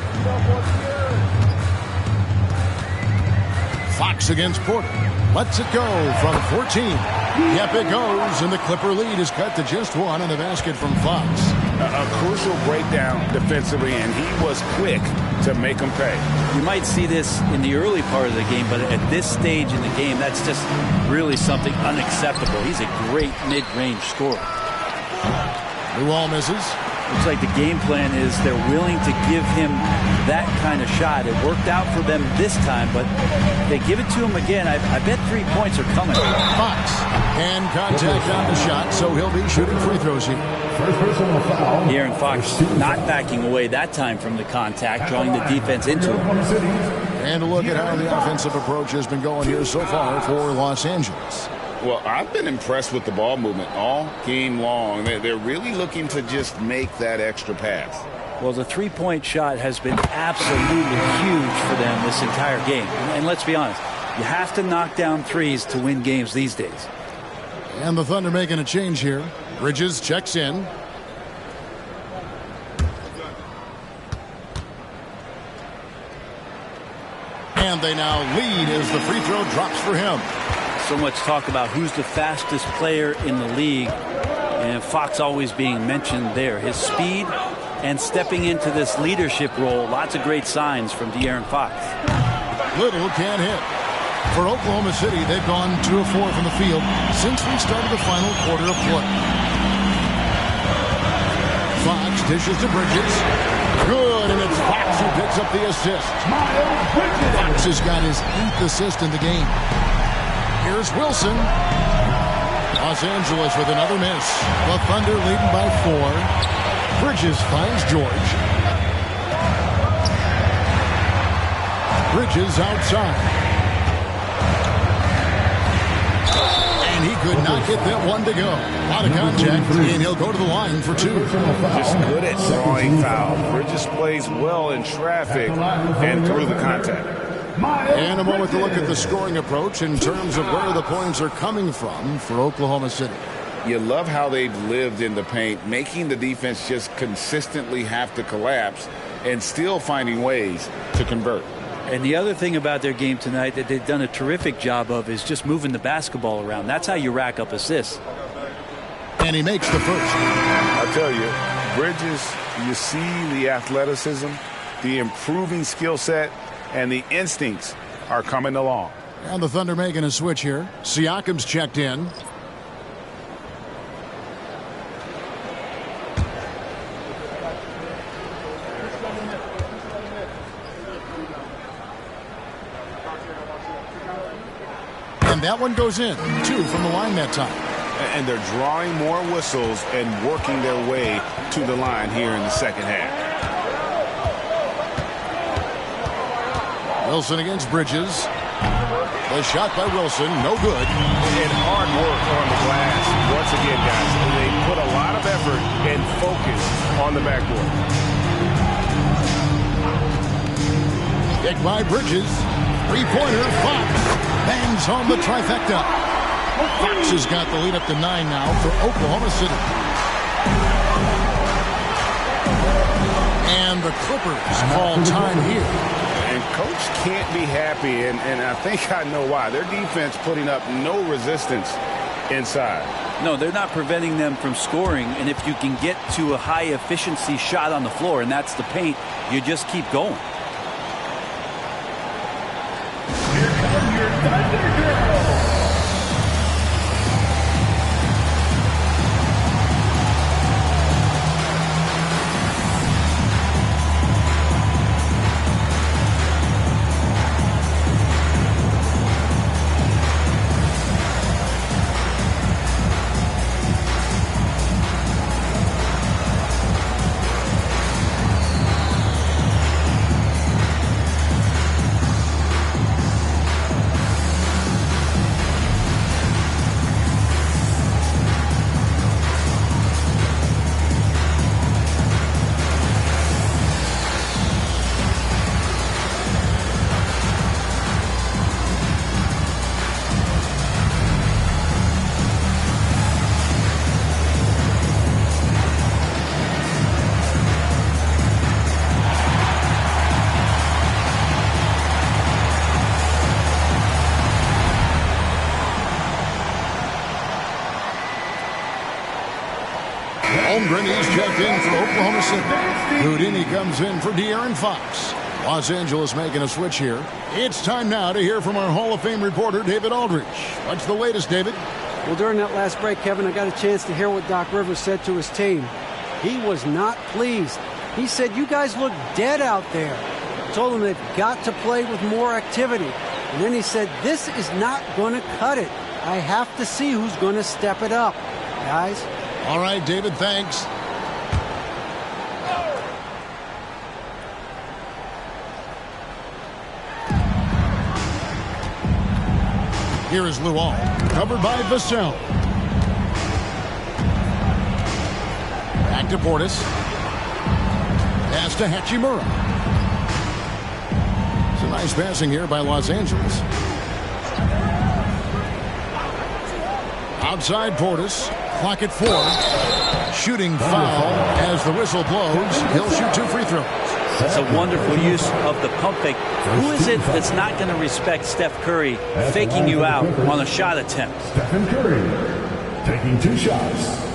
Fox against Porter. Lets it go from 14. Yep, it goes, and the Clipper lead is cut to just one on the basket from Fox. A crucial breakdown defensively, and he was quick to make them pay. You might see this in the early part of the game, but at this stage in the game, that's just really something unacceptable. He's a great mid-range scorer. New wall misses. Looks like the game plan is they're willing to give him that kind of shot. It worked out for them this time, but they give it to him again. I bet 3 points are coming. Fox, and contact on the shot, so he'll be shooting free throws here. First personal foul. De'Aaron Fox not backing away that time from the contact, drawing the defense into him. And a look at how the offensive approach has been going here so far for Los Angeles. Well, I've been impressed with the ball movement all game long. They're really looking to just make that extra pass. Well, the three-point shot has been absolutely huge for them this entire game. And let's be honest, you have to knock down threes to win games these days. And the Thunder making a change here. Bridges checks in. And they now lead as the free throw drops for him. So much talk about who's the fastest player in the league, and Fox always being mentioned there. His speed and stepping into this leadership role, lots of great signs from De'Aaron Fox. Little can't hit. For Oklahoma City, they've gone 2 of 4 from the field since we started the final quarter of play. Fox dishes to Bridges. Good, and it's Fox who picks up the assist. Fox has got his 8th assist in the game. Here's Wilson. Los Angeles with another miss. The Thunder leading by 4. Bridges finds George. Bridges outside. And he could not get that one to go. A lot of contact, and he'll go to the line for 2. Just good at drawing foul. Bridges plays well in traffic and through the contact. And a moment to look at the scoring approach in terms of where the points are coming from for Oklahoma City. You love how they've lived in the paint, making the defense just consistently have to collapse and still finding ways to convert. And the other thing about their game tonight that they've done a terrific job of is just moving the basketball around. That's how you rack up assists. And he makes the first. I'll tell you, Bridges, you see the athleticism, the improving skill set, and the instincts are coming along. And the Thunder making a switch here. Siakam's checked in. And that one goes in. 2 from the line that time. And they're drawing more whistles and working their way to the line here in the second half. Wilson against Bridges. The shot by Wilson, no good. And hard work on the glass. Once again, guys, they put a lot of effort and focus on the backboard. Kick by Bridges. Three-pointer, Fox. Bangs home the trifecta. Fox has got the lead up to 9 now for Oklahoma City. And the Clippers call time here. And Coach can't be happy, and I think I know why. Their defense putting up no resistance inside. No, they're not preventing them from scoring, and if you can get to a high-efficiency shot on the floor, and that's the paint, you just keep going. Here come your Thunder Girls. Holmgren, he's checked in for Oklahoma City. Houdini comes in for De'Aaron Fox. Los Angeles making a switch here. It's time now to hear from our Hall of Fame reporter, David Aldridge. What's the latest, David? Well, during that last break, Kevin, I got a chance to hear what Doc Rivers said to his team. He was not pleased. He said, you guys look dead out there. I told them they've got to play with more activity. And then he said, this is not going to cut it. I have to see who's going to step it up. Guys? All right, David, thanks. Here is Luol, covered by Vassell. Back to Portis. Pass to Hachimura. It's a nice passing here by Los Angeles. Outside Portis. Clock at 4. Shooting foul as the whistle blows. He'll shoot 2 free throws. That's a wonderful use of the pump fake. Who is it that's not going to respect Steph Curry faking you out on a shot attempt? Stephen Curry taking 2 shots.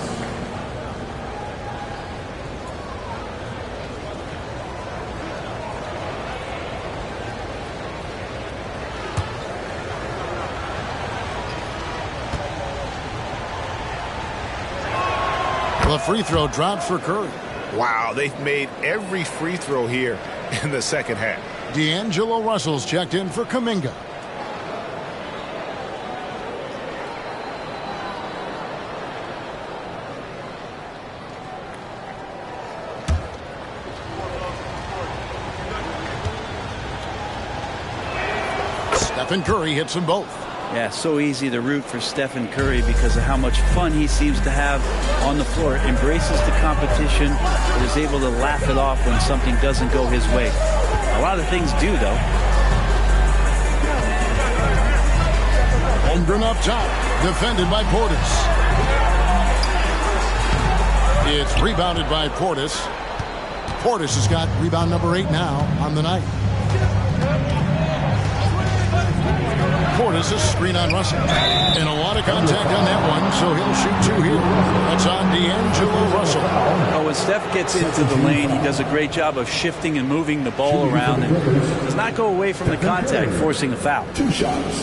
The free throw drops for Curry. Wow, they've made every free throw here in the second half. D'Angelo Russell's checked in for Kuminga. Stephen Curry hits them both. Yeah, so easy to root for Stephen Curry because of how much fun he seems to have on the floor. Embraces the competition, but is able to laugh it off when something doesn't go his way. A lot of things do, though. Holmgren up top, defended by Portis. It's rebounded by Portis. Portis has got rebound number 8 now on the night. Portis is screen on Russell. And a lot of contact on that one, so he'll shoot 2 here. That's on D'Angelo Russell. Oh, when Steph gets into the lane, he does a great job of shifting and moving the ball around and does not go away from the contact, forcing a foul. 2 shots.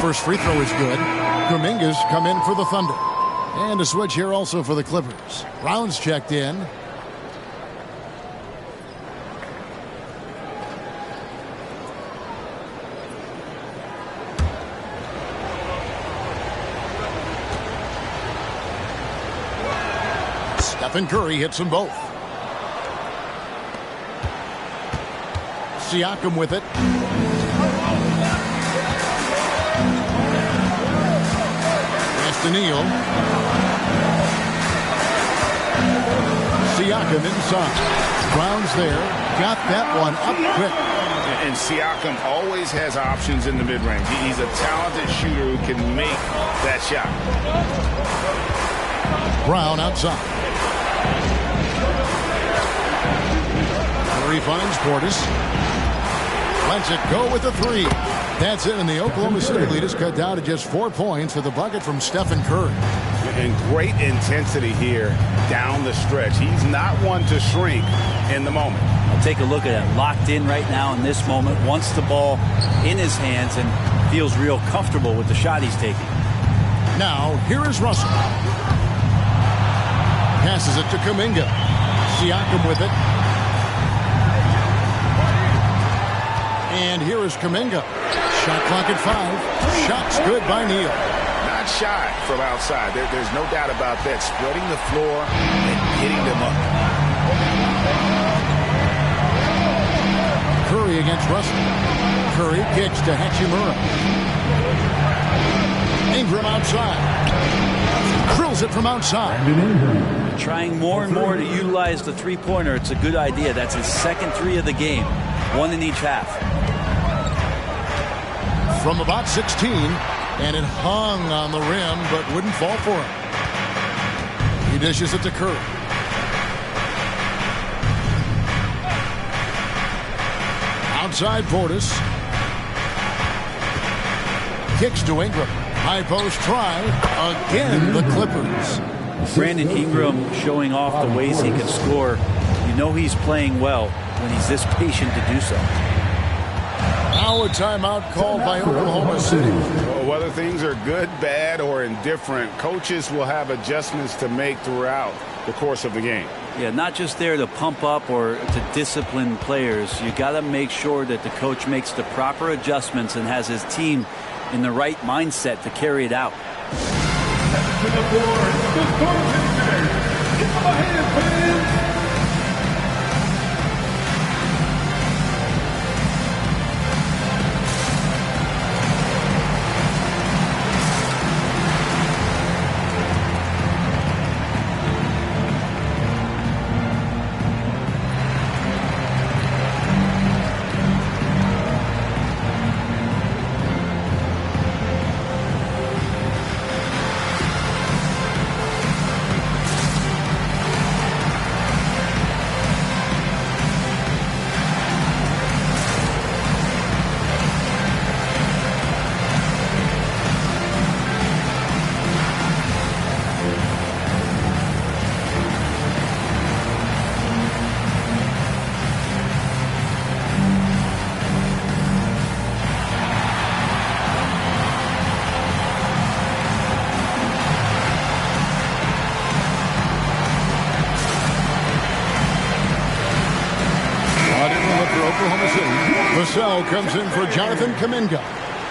First free throw is good. Kuminga's come in for the Thunder. And a switch here also for the Clippers. Brown's checked in. Stephen Curry hits them both. Siakam with it. Neal. Siakam inside. Brown's there. Got that one up quick. And Siakam always has options in the mid-range. He's a talented shooter who can make that shot. Brown outside. Curry finds Portis. Lets it go with the 3. That's it, and the Oklahoma City lead is cut down to just 4 points with a bucket from Stephen Curry. And great intensity here down the stretch. He's not one to shrink in the moment. I'll take a look at it. Locked in right now in this moment. Wants the ball in his hands and feels real comfortable with the shot he's taking. Now, here is Russell. Passes it to Kuminga. Siakam with it. And here is Kuminga. Shot clock at 5. Shots good by Neal. Not shy from outside. There's no doubt about that. Spreading the floor and hitting them up. Curry against Russell. Curry kicks to Hachimura. Ingram outside. Drills it from outside. Trying more and more to utilize the three-pointer. It's a good idea. That's his second 3 of the game. 1 in each half. From about 16, and it hung on the rim, but wouldn't fall for him. He dishes it to Curry. outside Portis. Kicks to Ingram. High post try. Again, the Clippers. Brandon Ingram showing off the ways he can score. You know he's playing well when he's this patient to do so. Now a timeout called by Oklahoma City. Well, whether things are good, bad, or indifferent, coaches will have adjustments to make throughout the course of the game. Yeah, not just there to pump up or to discipline players. You got to make sure that the coach makes the proper adjustments and has his team in the right mindset to carry it out. Vassell comes in for Jonathan Kuminga.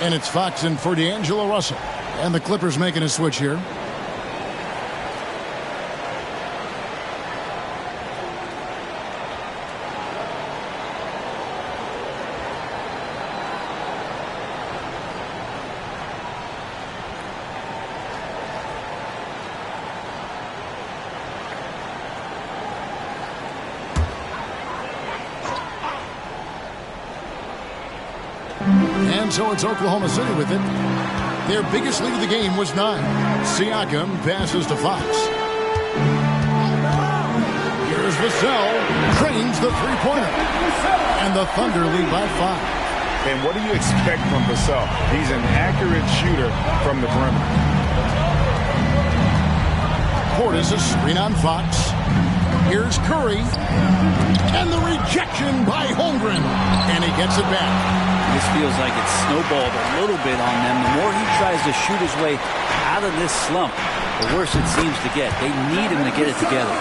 And it's Fox in for D'Angelo Russell. And the Clippers making a switch here. And so it's Oklahoma City with it. Their biggest lead of the game was 9. Siakam passes to Fox. Here's Vassell. Trains the three-pointer. And the Thunder lead by 5. And what do you expect from Vassell? He's an accurate shooter from the perimeter. Portis a screen on Fox. Here's Curry. And the rejection by Holmgren. And he gets it back. This feels like it's snowballed a little bit on them. The more he tries to shoot his way out of this slump, the worse it seems to get. They need him to get it together.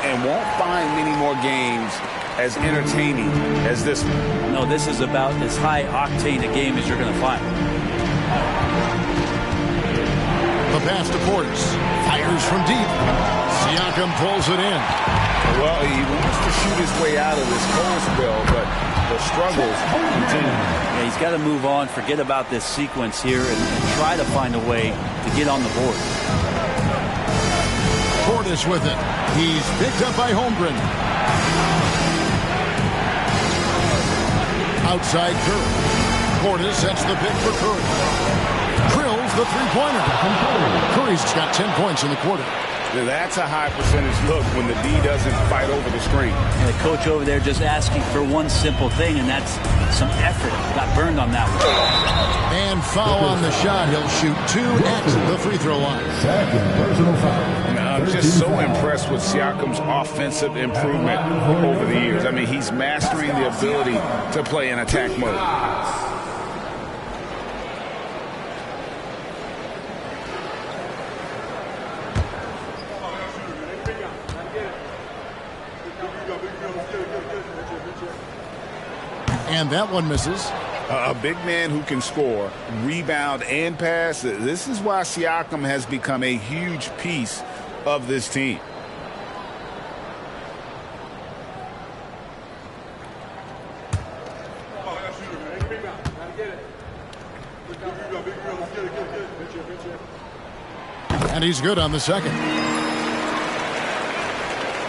And won't find many more games as entertaining as this one. No, this is about as high octane a game as you're going to find. The pass to Portis. Fires from deep. Siakam pulls it in. Well, he wants to shoot his way out of this cold spell, but the struggles continue. Yeah, he's got to move on, forget about this sequence here, and try to find a way to get on the board. Portis with it. He's picked up by Holmgren. Outside Curry. Portis sets the pick for Curry. Drills the three-pointer. Curry's got 10 points in the quarter. That's a high percentage look when the D doesn't fight over the screen. And the coach over there just asking for one simple thing, and that's some effort. Got burned on that one. And foul on the shot. He'll shoot 2 at the free throw line. Second personal foul. I'm just so impressed with Siakam's offensive improvement over the years. I mean, he's mastering the ability to play in attack mode. And that one misses. A big man who can score, rebound, and pass. This is why Siakam has become a huge piece of this team. And he's good on the second.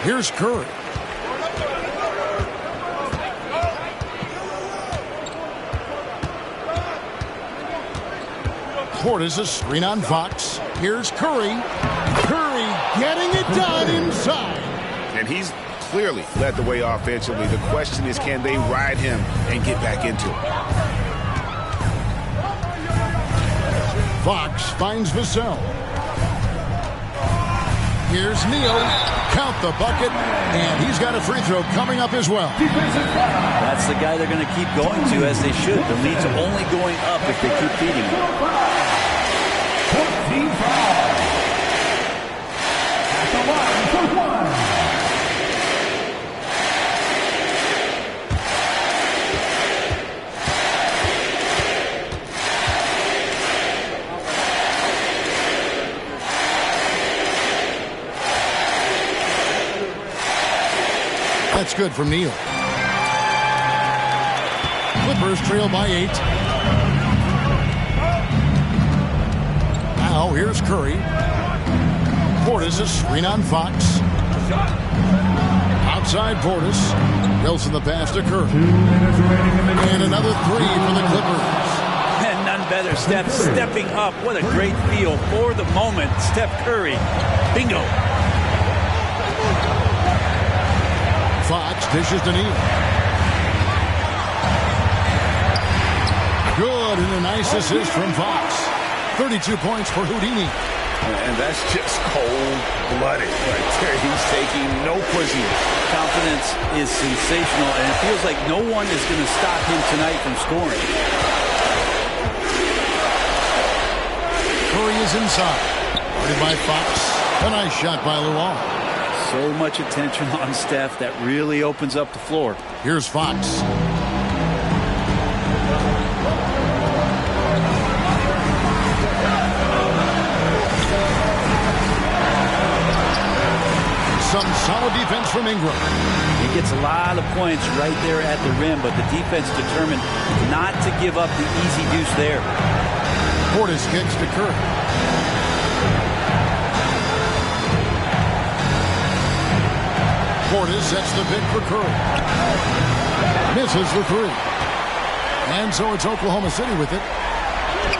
Here's Curry. Portis a screen on Fox. Here's Curry. Curry getting it done inside. And he's clearly led the way offensively. The question is, can they ride him and get back into it? Fox finds Vassell. Here's Neal. Count the bucket, and he's got a free throw coming up as well. That's the guy they're going to keep going to, as they should. The lead's only going up if they keep feeding him. 14 fouls. At the line for one. That's good from Neal. Clippers trail by 8. Now here's Curry. Portis a screen on Fox. Outside Portis. Wilson the pass to Curry. And another 3 for the Clippers. And none better. Steph stepping up. What a great feel for the moment. Steph Curry. Bingo. Fox dishes to Neal. Good, and a nice assist from Fox. 32 points for Houdini. And that's just cold-blooded right there. He's taking no prisoners. Confidence is sensational, and it feels like no one is going to stop him tonight from scoring. Curry is inside. Guarded by Fox. A nice shot by Luol. So much attention on Steph that really opens up the floor. Here's Fox. Some solid defense from Ingram. He gets a lot of points right there at the rim, but the defense determined not to give up the easy deuce there. Portis gets to Curry. Portis sets the pick for Curry. Misses for 3. And so it's Oklahoma City with it.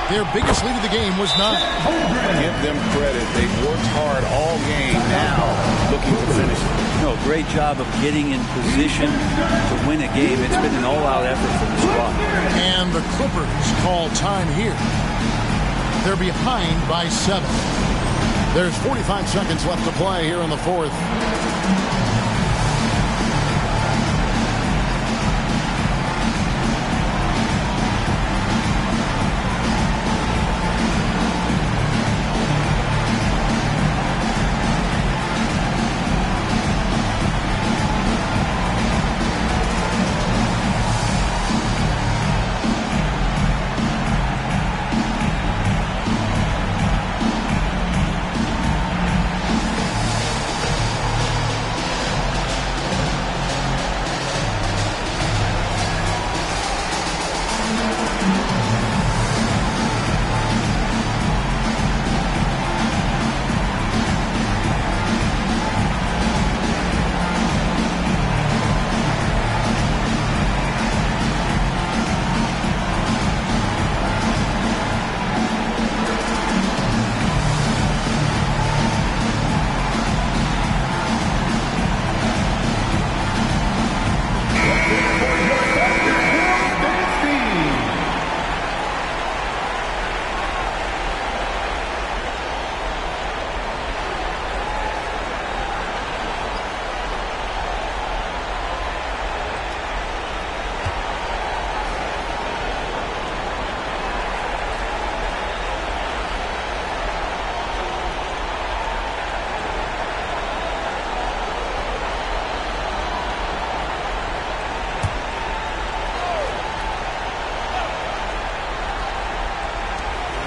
Their biggest lead of the game was 9. Give them credit. They've worked hard all game, now looking to finish it. No, great job of getting in position to win a game. It's been an all-out effort from the squad. And the Clippers call time here. They're behind by 7. There's 45 seconds left to play here in the fourth.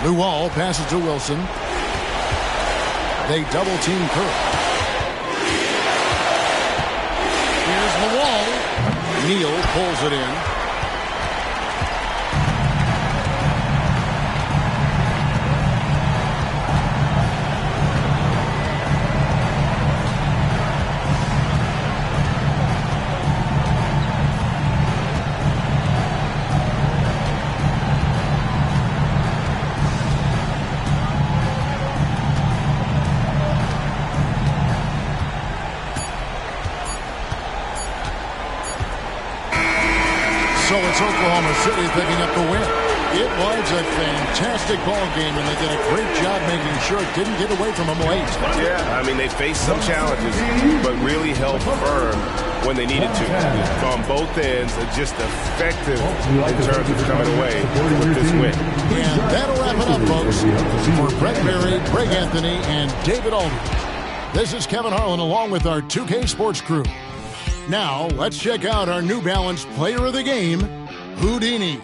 Luol passes to Wilson. They double team Curry. Here's Luol. Neal pulls it in. City picking up the win. It was a fantastic ball game, and they did a great job making sure it didn't get away from them late. Yeah, I mean, they faced some challenges, but really held firm when they needed to. On both ends, just effective in terms of coming away with this win. And that'll wrap it up, folks. For Brett Berry, Greg Anthony, and David Aldridge, this is Kevin Harlan along with our 2K Sports crew. Now, let's check out our New Balance Player of the Game, Houdini.